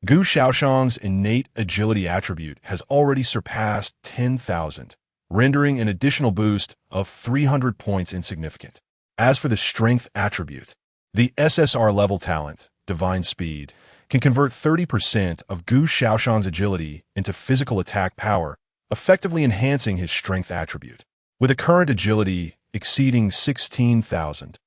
Gu Shaoyan's innate agility attribute has already surpassed 10,000, rendering an additional boost of 300 points insignificant. As for the strength attribute, the SSR level talent, Divine Speed, can convert 30% of Gu Shaoyan's agility into physical attack power, effectively enhancing his strength attribute. With a current agility exceeding 16,000,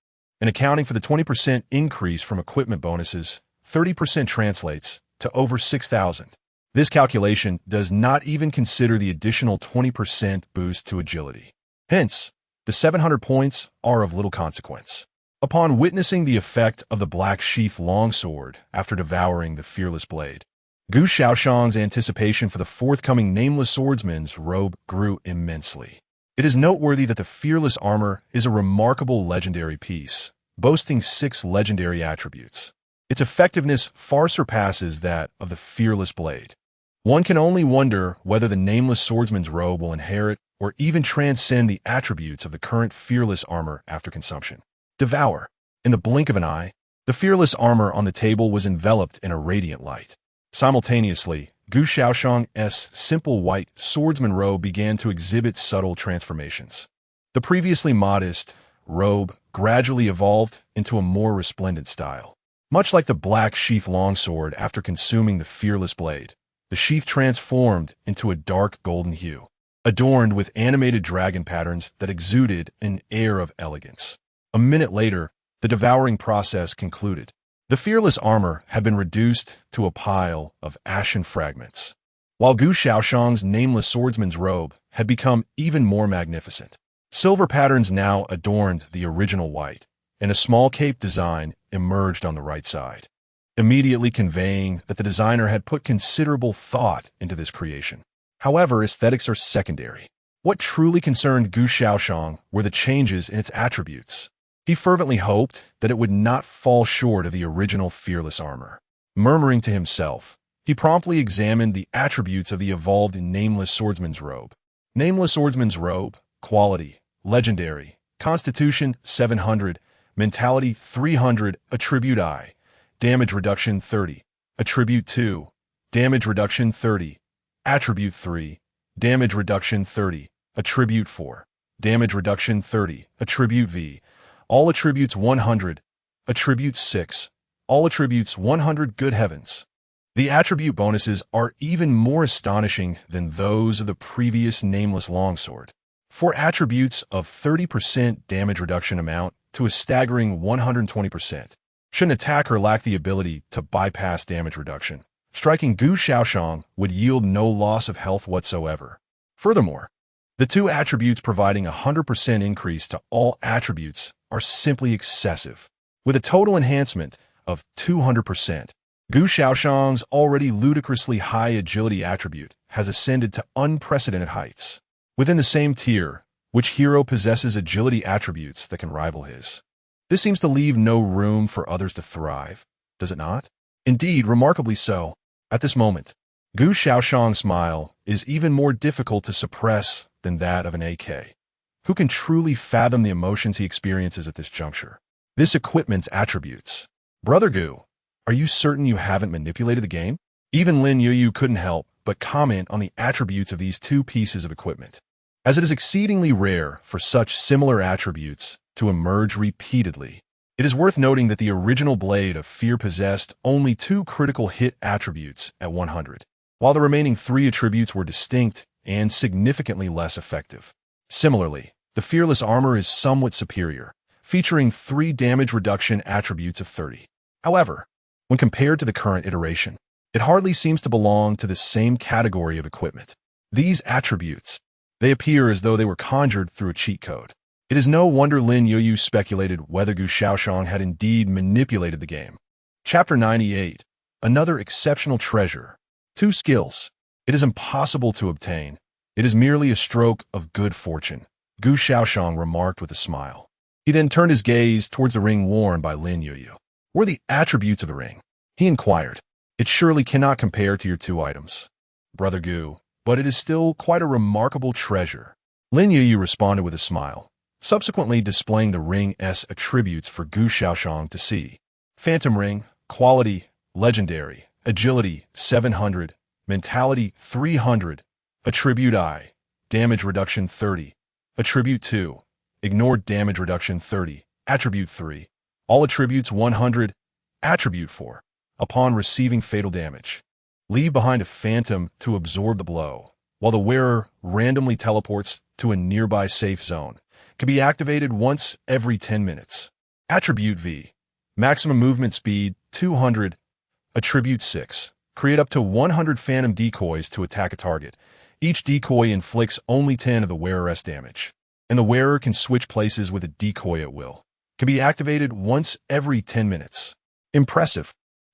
and accounting for the 20% increase from equipment bonuses, 30% translates to over 6,000. This calculation does not even consider the additional 20% boost to agility. Hence, the 700 points are of little consequence. Upon witnessing the effect of the black sheath longsword after devouring the Fearless blade, Gu Shaoyan's anticipation for the forthcoming Nameless Swordsman's robe grew immensely. It is noteworthy that the Fearless armor is a remarkable legendary piece, boasting 6 legendary attributes. Its effectiveness far surpasses that of the Fearless blade. One can only wonder whether the Nameless Swordsman's robe will inherit or even transcend the attributes of the current Fearless armor after consumption. Devour. In the blink of an eye, the Fearless armor on the table was enveloped in a radiant light. Simultaneously, Gu Shaoyan's simple white swordsman robe began to exhibit subtle transformations. The previously modest robe gradually evolved into a more resplendent style. Much like the black sheath longsword after consuming the fearless blade, the sheath transformed into a dark golden hue, adorned with animated dragon patterns that exuded an air of elegance. A minute later, the devouring process concluded. The fearless armor had been reduced to a pile of ashen fragments, while Gu Shaoxian's nameless swordsman's robe had become even more magnificent. Silver patterns now adorned the original white, and a small cape design emerged on the right side, immediately conveying that the designer had put considerable thought into this creation. However, aesthetics are secondary. What truly concerned Gu Shaoxian were the changes in its attributes. He fervently hoped that it would not fall short of the original fearless armor. Murmuring to himself, he promptly examined the attributes of the evolved nameless swordsman's robe. Nameless swordsman's robe, quality, legendary, constitution 700, mentality 300, attribute I, damage reduction 30, attribute 2, damage reduction 30, attribute 3, damage reduction 30, attribute 4, damage reduction 30, attribute V, all attributes 100, attribute 6, all attributes 100. Good heavens! The attribute bonuses are even more astonishing than those of the previous nameless longsword. For attributes of 30% damage reduction amount to a staggering 120%. Should an attacker lack the ability to bypass damage reduction, striking Gu Shaoxian would yield no loss of health whatsoever. Furthermore, the two attributes providing a 100% increase to all attributes are simply excessive. With a total enhancement of 200%, Gu Shaoxian's already ludicrously high agility attribute has ascended to unprecedented heights. Within the same tier, which hero possesses agility attributes that can rival his? This seems to leave no room for others to thrive, does it not? Indeed, remarkably so. At this moment, Gu Shaoxian's smile is even more difficult to suppress than that of an AK. Who can truly fathom the emotions he experiences at this juncture? This equipment's attributes. Brother Gu, are you certain you haven't manipulated the game? Even Lin Youyu couldn't help but comment on the attributes of these two pieces of equipment, as it is exceedingly rare for such similar attributes to emerge repeatedly. It is worth noting that the original Blade of Fear possessed only 2 critical hit attributes at 100, while the remaining 3 attributes were distinct and significantly less effective. Similarly, the Fearless armor is somewhat superior, featuring 3 damage reduction attributes of 30. However, when compared to the current iteration, it hardly seems to belong to the same category of equipment. These attributes, they appear as though they were conjured through a cheat code. It is no wonder Lin Youyu speculated whether Gu Shaoxian had indeed manipulated the game. Chapter 98. Another exceptional treasure. 2 skills. It is impossible to obtain. It is merely a stroke of good fortune, Gu Shaoxian remarked with a smile. He then turned his gaze towards the ring worn by Lin Youyu. What are the attributes of the ring? He inquired. It surely cannot compare to your 2 items, Brother Gu, but it is still quite a remarkable treasure. Lin Youyu responded with a smile, subsequently displaying the ring's attributes for Gu Shaoxian to see. Phantom ring, quality, legendary, agility 700, mentality 300, attribute I, damage reduction 30, attribute 2, ignored damage reduction 30, attribute 3, all attributes 100, attribute 4, upon receiving fatal damage, leave behind a phantom to absorb the blow, while the wearer randomly teleports to a nearby safe zone, can be activated once every 10 minutes. Attribute V, maximum movement speed 200, attribute 6, create up to 100 phantom decoys to attack a target. Each decoy inflicts only 10 of the wearer's damage, and the wearer can switch places with a decoy at will. Can be activated once every 10 minutes. Impressive,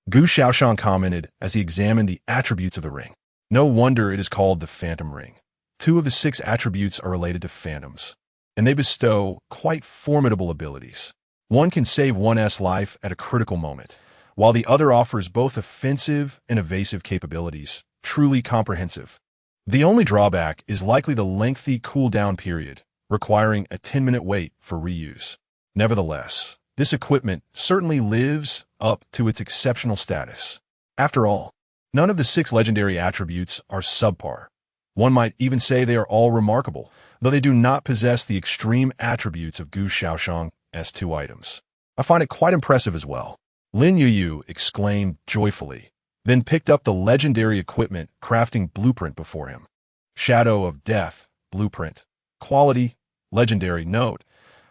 Gu Shaoxian commented as he examined the attributes of the ring. No wonder it is called the Phantom Ring. 2 of the 6 attributes are related to phantoms, and they bestow quite formidable abilities. One can save one's life at a critical moment, while the other offers both offensive and evasive capabilities, truly comprehensive. The only drawback is likely the lengthy cooldown period, requiring a 10-minute wait for reuse. Nevertheless, this equipment certainly lives up to its exceptional status. After all, none of the 6 legendary attributes are subpar. One might even say they are all remarkable, though they do not possess the extreme attributes of Gu Shaoxian's 2 items. I find it quite impressive as well. Lin Youyu exclaimed joyfully, then picked up the legendary equipment crafting blueprint before him. Shadow of Death, blueprint. Quality, legendary. Note: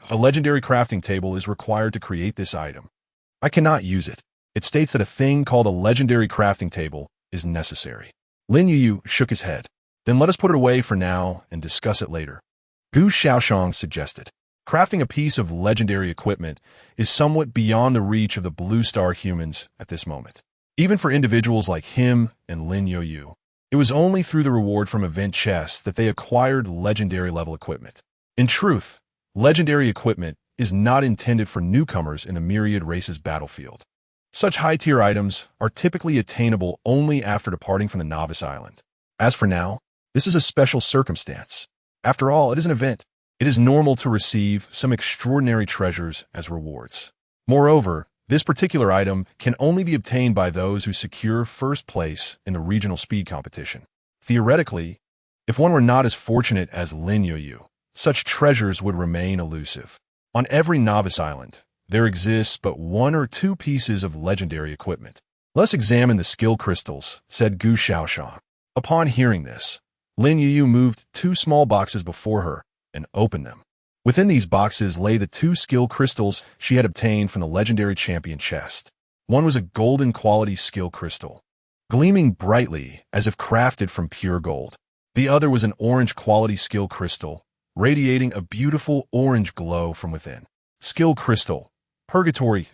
a legendary crafting table is required to create this item. I cannot use it. It states that a thing called a legendary crafting table is necessary. Lin Youyu shook his head. Then let us put it away for now and discuss it later. Gu Shaoyan suggested. Crafting a piece of legendary equipment is somewhat beyond the reach of the Blue Star humans at this moment. Even for individuals like him and Lin Youyu, it was only through the reward from event chests that they acquired legendary level equipment. In truth, legendary equipment is not intended for newcomers in the myriad races battlefield. Such high-tier items are typically attainable only after departing from the Novice Island. As for now, this is a special circumstance. After all, it is an event. It is normal to receive some extraordinary treasures as rewards. Moreover, this particular item can only be obtained by those who secure first place in the regional speed competition. Theoretically, if one were not as fortunate as Lin Youyu, such treasures would remain elusive. On every Novice Island, there exists but one or two pieces of legendary equipment. Let's examine the skill crystals, said Gu Shaoyan. Upon hearing this, Lin Youyu moved two small boxes before her and opened them. Within these boxes lay the two skill crystals she had obtained from the legendary champion chest. One was a golden quality skill crystal, gleaming brightly as if crafted from pure gold. The other was an orange quality skill crystal, radiating a beautiful orange glow from within. Skill crystal, purgatory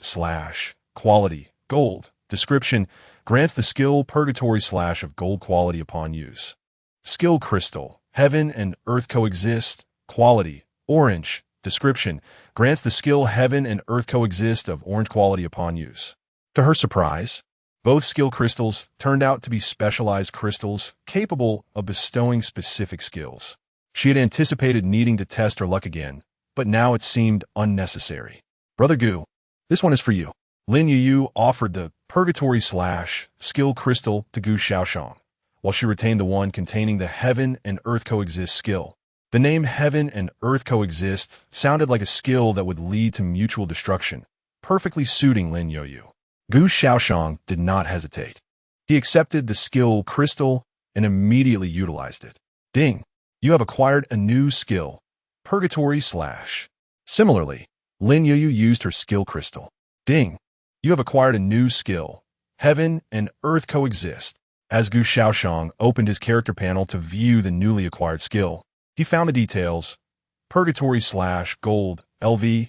/ quality, gold. Description: grants the skill purgatory / of gold quality upon use. Skill crystal, heaven and earth coexist, quality, orange. Description: grants the skill heaven and earth coexist of orange quality upon use. To her surprise, both skill crystals turned out to be specialized crystals capable of bestowing specific skills. She had anticipated needing to test her luck again, but now it seemed unnecessary. Brother Gu, this one is for you. Lin Youyu offered the purgatory / skill crystal to Gu Shaoyan, while she retained the one containing the heaven and earth coexist skill. The name heaven and earth coexist sounded like a skill that would lead to mutual destruction, perfectly suiting Lin Youyu. Gu Shaoyan did not hesitate. He accepted the skill crystal and immediately utilized it. Ding! You have acquired a new skill, purgatory / Similarly, Lin Youyu used her skill crystal. Ding! You have acquired a new skill, heaven and earth coexist. As Gu Shaoyan opened his character panel to view the newly acquired skill, he found the details. Purgatory / gold, LV.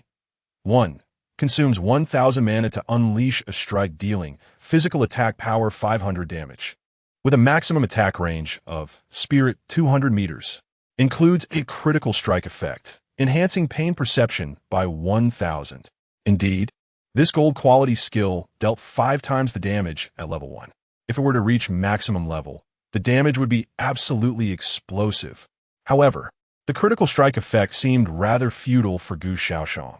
1. Consumes 1000 mana to unleash a strike dealing physical attack power 500 damage. With a maximum attack range of spirit 200 meters. Includes a critical strike effect, enhancing pain perception by 1000. Indeed, this gold quality skill dealt 5 times the damage at level 1. If it were to reach maximum level, the damage would be absolutely explosive. However, the critical strike effect seemed rather futile for Gu Shaoyan,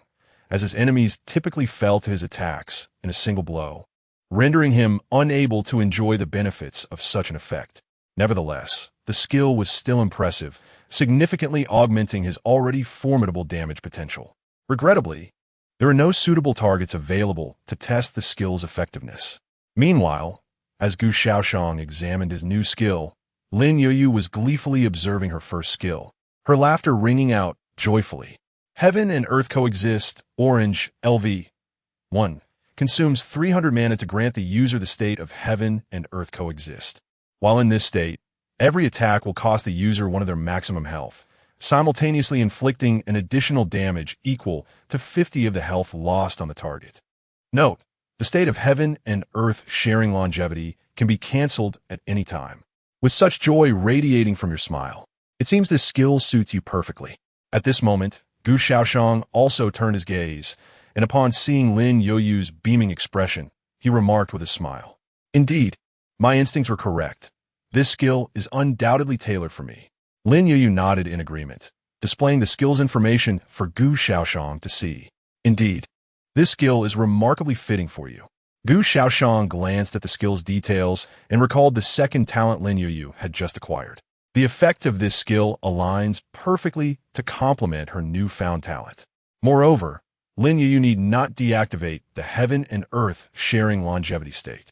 as his enemies typically fell to his attacks in a single blow, rendering him unable to enjoy the benefits of such an effect. Nevertheless, the skill was still impressive, significantly augmenting his already formidable damage potential. Regrettably, there are no suitable targets available to test the skill's effectiveness. Meanwhile, as Gu Shaoyan examined his new skill, Lin Youyu was gleefully observing her first skill, her laughter ringing out joyfully. Heaven and earth coexist, orange, LV. 1. Consumes 300 mana to grant the user the state of heaven and earth coexist. While in this state, every attack will cost the user one of their maximum health, simultaneously inflicting an additional damage equal to 50 of the health lost on the target. Note: the state of heaven and earth sharing longevity can be cancelled at any time. With such joy radiating from your smile, it seems this skill suits you perfectly. At this moment, Gu Shaoyan also turned his gaze, and upon seeing Lin Youyu's beaming expression, he remarked with a smile, "Indeed, my instincts were correct. This skill is undoubtedly tailored for me." Lin Youyu nodded in agreement, displaying the skill's information for Gu Shaoyan to see. "Indeed, this skill is remarkably fitting for you." Gu Shaoyan glanced at the skill's details and recalled the second talent Lin Youyu had just acquired. The effect of this skill aligns perfectly to complement her newfound talent. Moreover, Lin Youyu need not deactivate the heaven and earth sharing longevity state.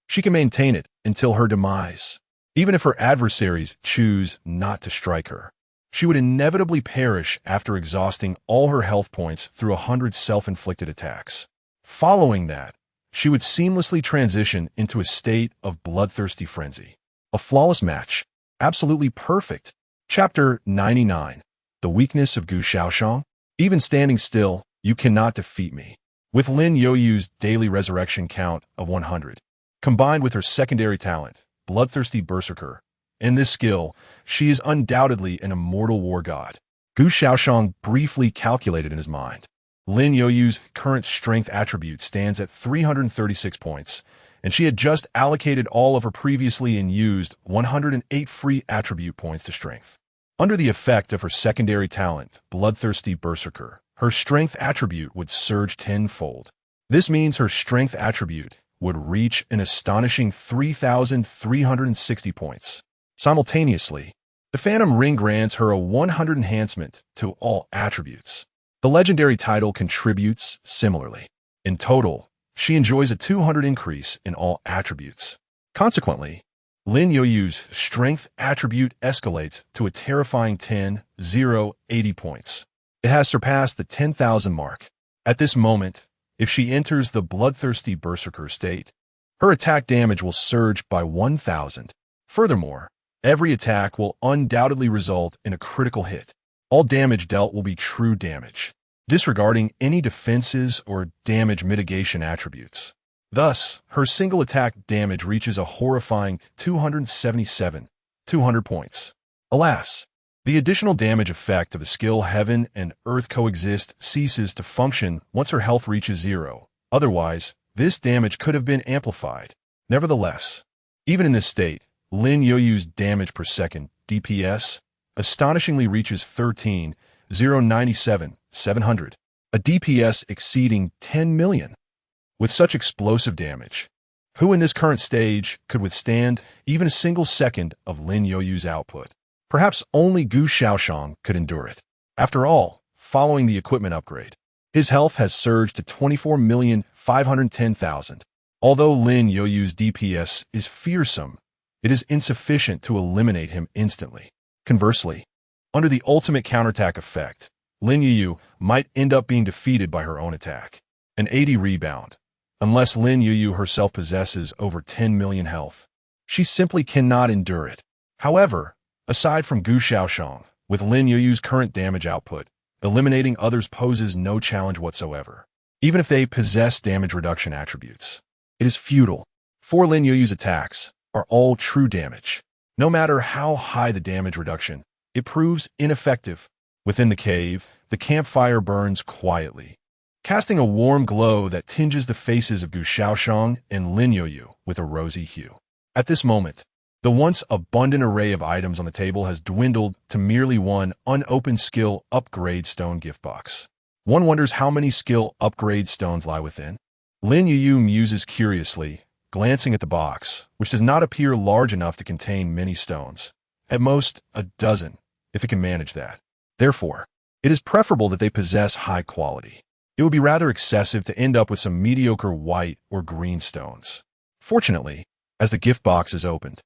She can maintain it until her demise. Even if her adversaries choose not to strike her, she would inevitably perish after exhausting all her health points through 100 self-inflicted attacks. Following that, she would seamlessly transition into a state of bloodthirsty frenzy. A flawless match. Absolutely perfect. Chapter 99. The weakness of Gu Shaoyan. Even standing still, you cannot defeat me. With Lin Youyu's daily resurrection count of 100, combined with her secondary talent, Bloodthirsty Berserker, in this skill, she is undoubtedly an immortal war god. Gu Shaoyan briefly calculated in his mind. Lin Youyu's current strength attribute stands at 336 points, and she had just allocated all of her previously unused 108 free attribute points to strength. Under the effect of her secondary talent, Bloodthirsty Berserker, her strength attribute would surge tenfold. This means her strength attribute would reach an astonishing 3,360 points. Simultaneously, the Phantom Ring grants her a 100 enhancement to all attributes. The legendary title contributes similarly. In total, she enjoys a 200 increase in all attributes. Consequently, Lin Youyu's strength attribute escalates to a terrifying 10,080 points. It has surpassed the 10,000 mark. At this moment, if she enters the Bloodthirsty Berserker state, her attack damage will surge by 1,000. Furthermore, every attack will undoubtedly result in a critical hit. All damage dealt will be true damage, disregarding any defenses or damage mitigation attributes. Thus, her single attack damage reaches a horrifying 200 points. Alas, the additional damage effect of the skill Heaven and Earth Coexist ceases to function once her health reaches 0. Otherwise, this damage could have been amplified. Nevertheless, even in this state, Lin Youyu's damage per second, DPS, astonishingly reaches 13,097,700, a DPS exceeding 10 million. With such explosive damage, who in this current stage could withstand even a single second of Lin Youyu's output? Perhaps only Gu Shaoyan could endure it. After all, following the equipment upgrade, his health has surged to 24,510,000. Although Lin Youyu's DPS is fearsome, it is insufficient to eliminate him instantly. Conversely, under the ultimate counterattack effect, Lin Youyu might end up being defeated by her own attack. An 80 rebound. Unless Lin Youyu herself possesses over 10 million health, she simply cannot endure it. However, aside from Gu Shaoyan, with Lin Youyu's current damage output, eliminating others poses no challenge whatsoever. Even if they possess damage reduction attributes, it is futile. For Lin Youyu's attacks are all true damage. No matter how high the damage reduction, it proves ineffective. Within the cave, the campfire burns quietly, casting a warm glow that tinges the faces of Gu Shaoyan and Lin Youyu with a rosy hue. At this moment, the once abundant array of items on the table has dwindled to merely one unopened skill upgrade stone gift box. One wonders how many skill upgrade stones lie within. Lin Youyu muses curiously, glancing at the box, which does not appear large enough to contain many stones. At most, a dozen, if it can manage that. Therefore, it is preferable that they possess high quality. It would be rather excessive to end up with some mediocre white or green stones. Fortunately, as the gift box is opened,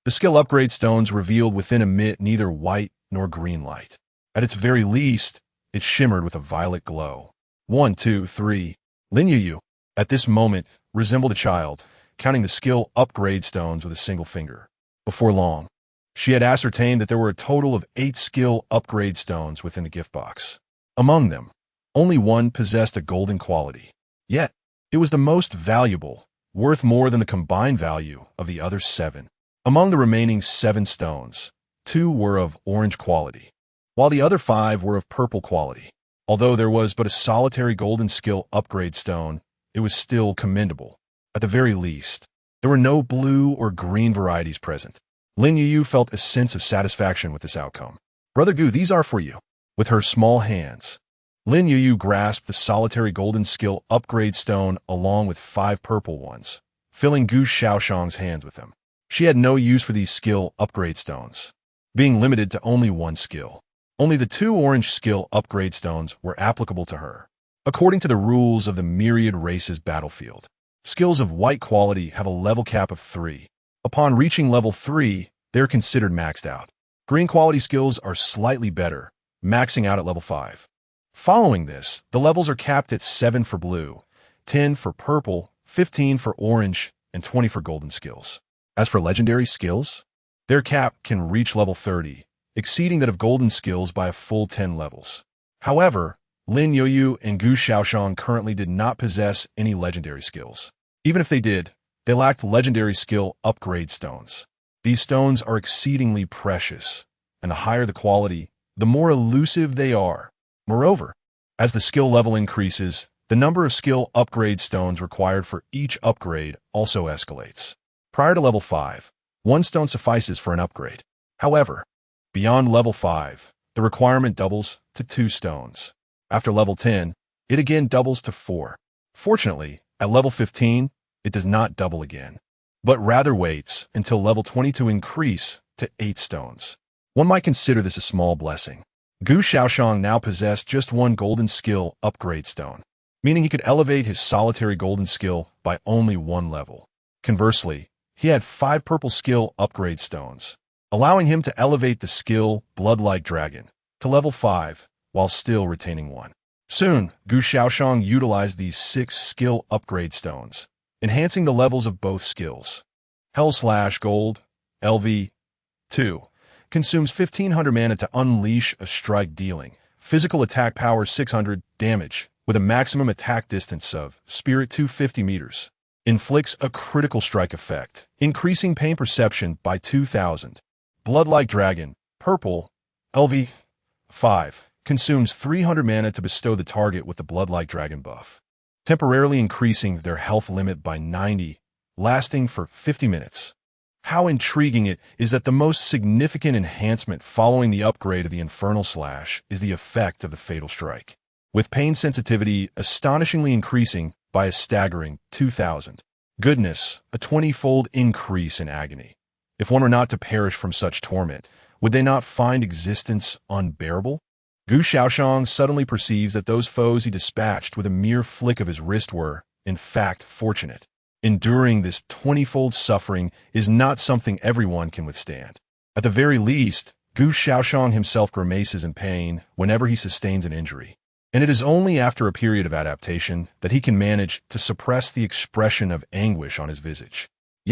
the skill upgrade stones revealed within emit neither white nor green light. At its very least, it shimmered with a violet glow. 1, 2, 3. Lin Youyu, at this moment, resembled a child, counting the skill upgrade stones with a single finger. Before long, she had ascertained that there were a total of 8 skill upgrade stones within the gift box. Among them, only one possessed a golden quality. Yet, it was the most valuable, worth more than the combined value of the other 7. Among the remaining 7 stones, 2 were of orange quality, while the other 5 were of purple quality. Although there was but a solitary golden skill upgrade stone, it was still commendable. At the very least, there were no blue or green varieties present. Lin Youyu felt a sense of satisfaction with this outcome. Brother Gu, these are for you. With her small hands, Lin Youyu grasped the solitary golden skill upgrade stone along with 5 purple ones, filling Gu Shaoyan's hands with them. She had no use for these skill upgrade stones, being limited to only one skill. Only the 2 orange skill upgrade stones were applicable to her. According to the rules of the myriad races battlefield, skills of white quality have a level cap of 3. Upon reaching level 3, they're considered maxed out. Green quality skills are slightly better, maxing out at level 5. Following this, the levels are capped at 7 for blue, 10 for purple, 15 for orange, and 20 for golden skills. As for legendary skills, their cap can reach level 30, exceeding that of golden skills by a full 10 levels. However, Lin Youyu and Gu Shaoyan currently did not possess any legendary skills. Even if they did, they lacked legendary skill upgrade stones. These stones are exceedingly precious, and the higher the quality, the more elusive they are. Moreover, as the skill level increases, the number of skill upgrade stones required for each upgrade also escalates. Prior to level 5, 1 stone suffices for an upgrade. However, beyond level 5, the requirement doubles to 2 stones. After level 10, it again doubles to 4. Fortunately, at level 15, it does not double again, but rather waits until level 20 to increase to 8 stones. One might consider this a small blessing. Gu Shaoyan now possessed just 1 golden skill upgrade stone, meaning he could elevate his solitary golden skill by only 1 level. Conversely, he had 5 purple skill upgrade stones, allowing him to elevate the skill Blood-like Dragon to level 5 while still retaining 1. Soon, Gu Shaoyan utilized these 6 skill upgrade stones, enhancing the levels of both skills. Hell/Gold, LV2, consumes 1500 mana to unleash a strike dealing physical attack power 600 damage with a maximum attack distance of Spirit 250 meters. Inflicts a critical strike effect, increasing pain perception by 2000. Blood-like Dragon, Purple, LV5, consumes 300 mana to bestow the target with the Blood-like Dragon buff, temporarily increasing their health limit by 90, lasting for 50 minutes. How intriguing it is that the most significant enhancement following the upgrade of the Infernal Slash is the effect of the Fatal Strike, with pain sensitivity astonishingly increasing by a staggering 2,000. Goodness, a 20-fold increase in agony. If one were not to perish from such torment, would they not find existence unbearable? Gu Shaoyan suddenly perceives that those foes he dispatched with a mere flick of his wrist were, in fact, fortunate. Enduring this 20-fold suffering is not something everyone can withstand. At the very least, Gu Shaoyan himself grimaces in pain whenever he sustains an injury, and it is only after a period of adaptation that he can manage to suppress the expression of anguish on his visage.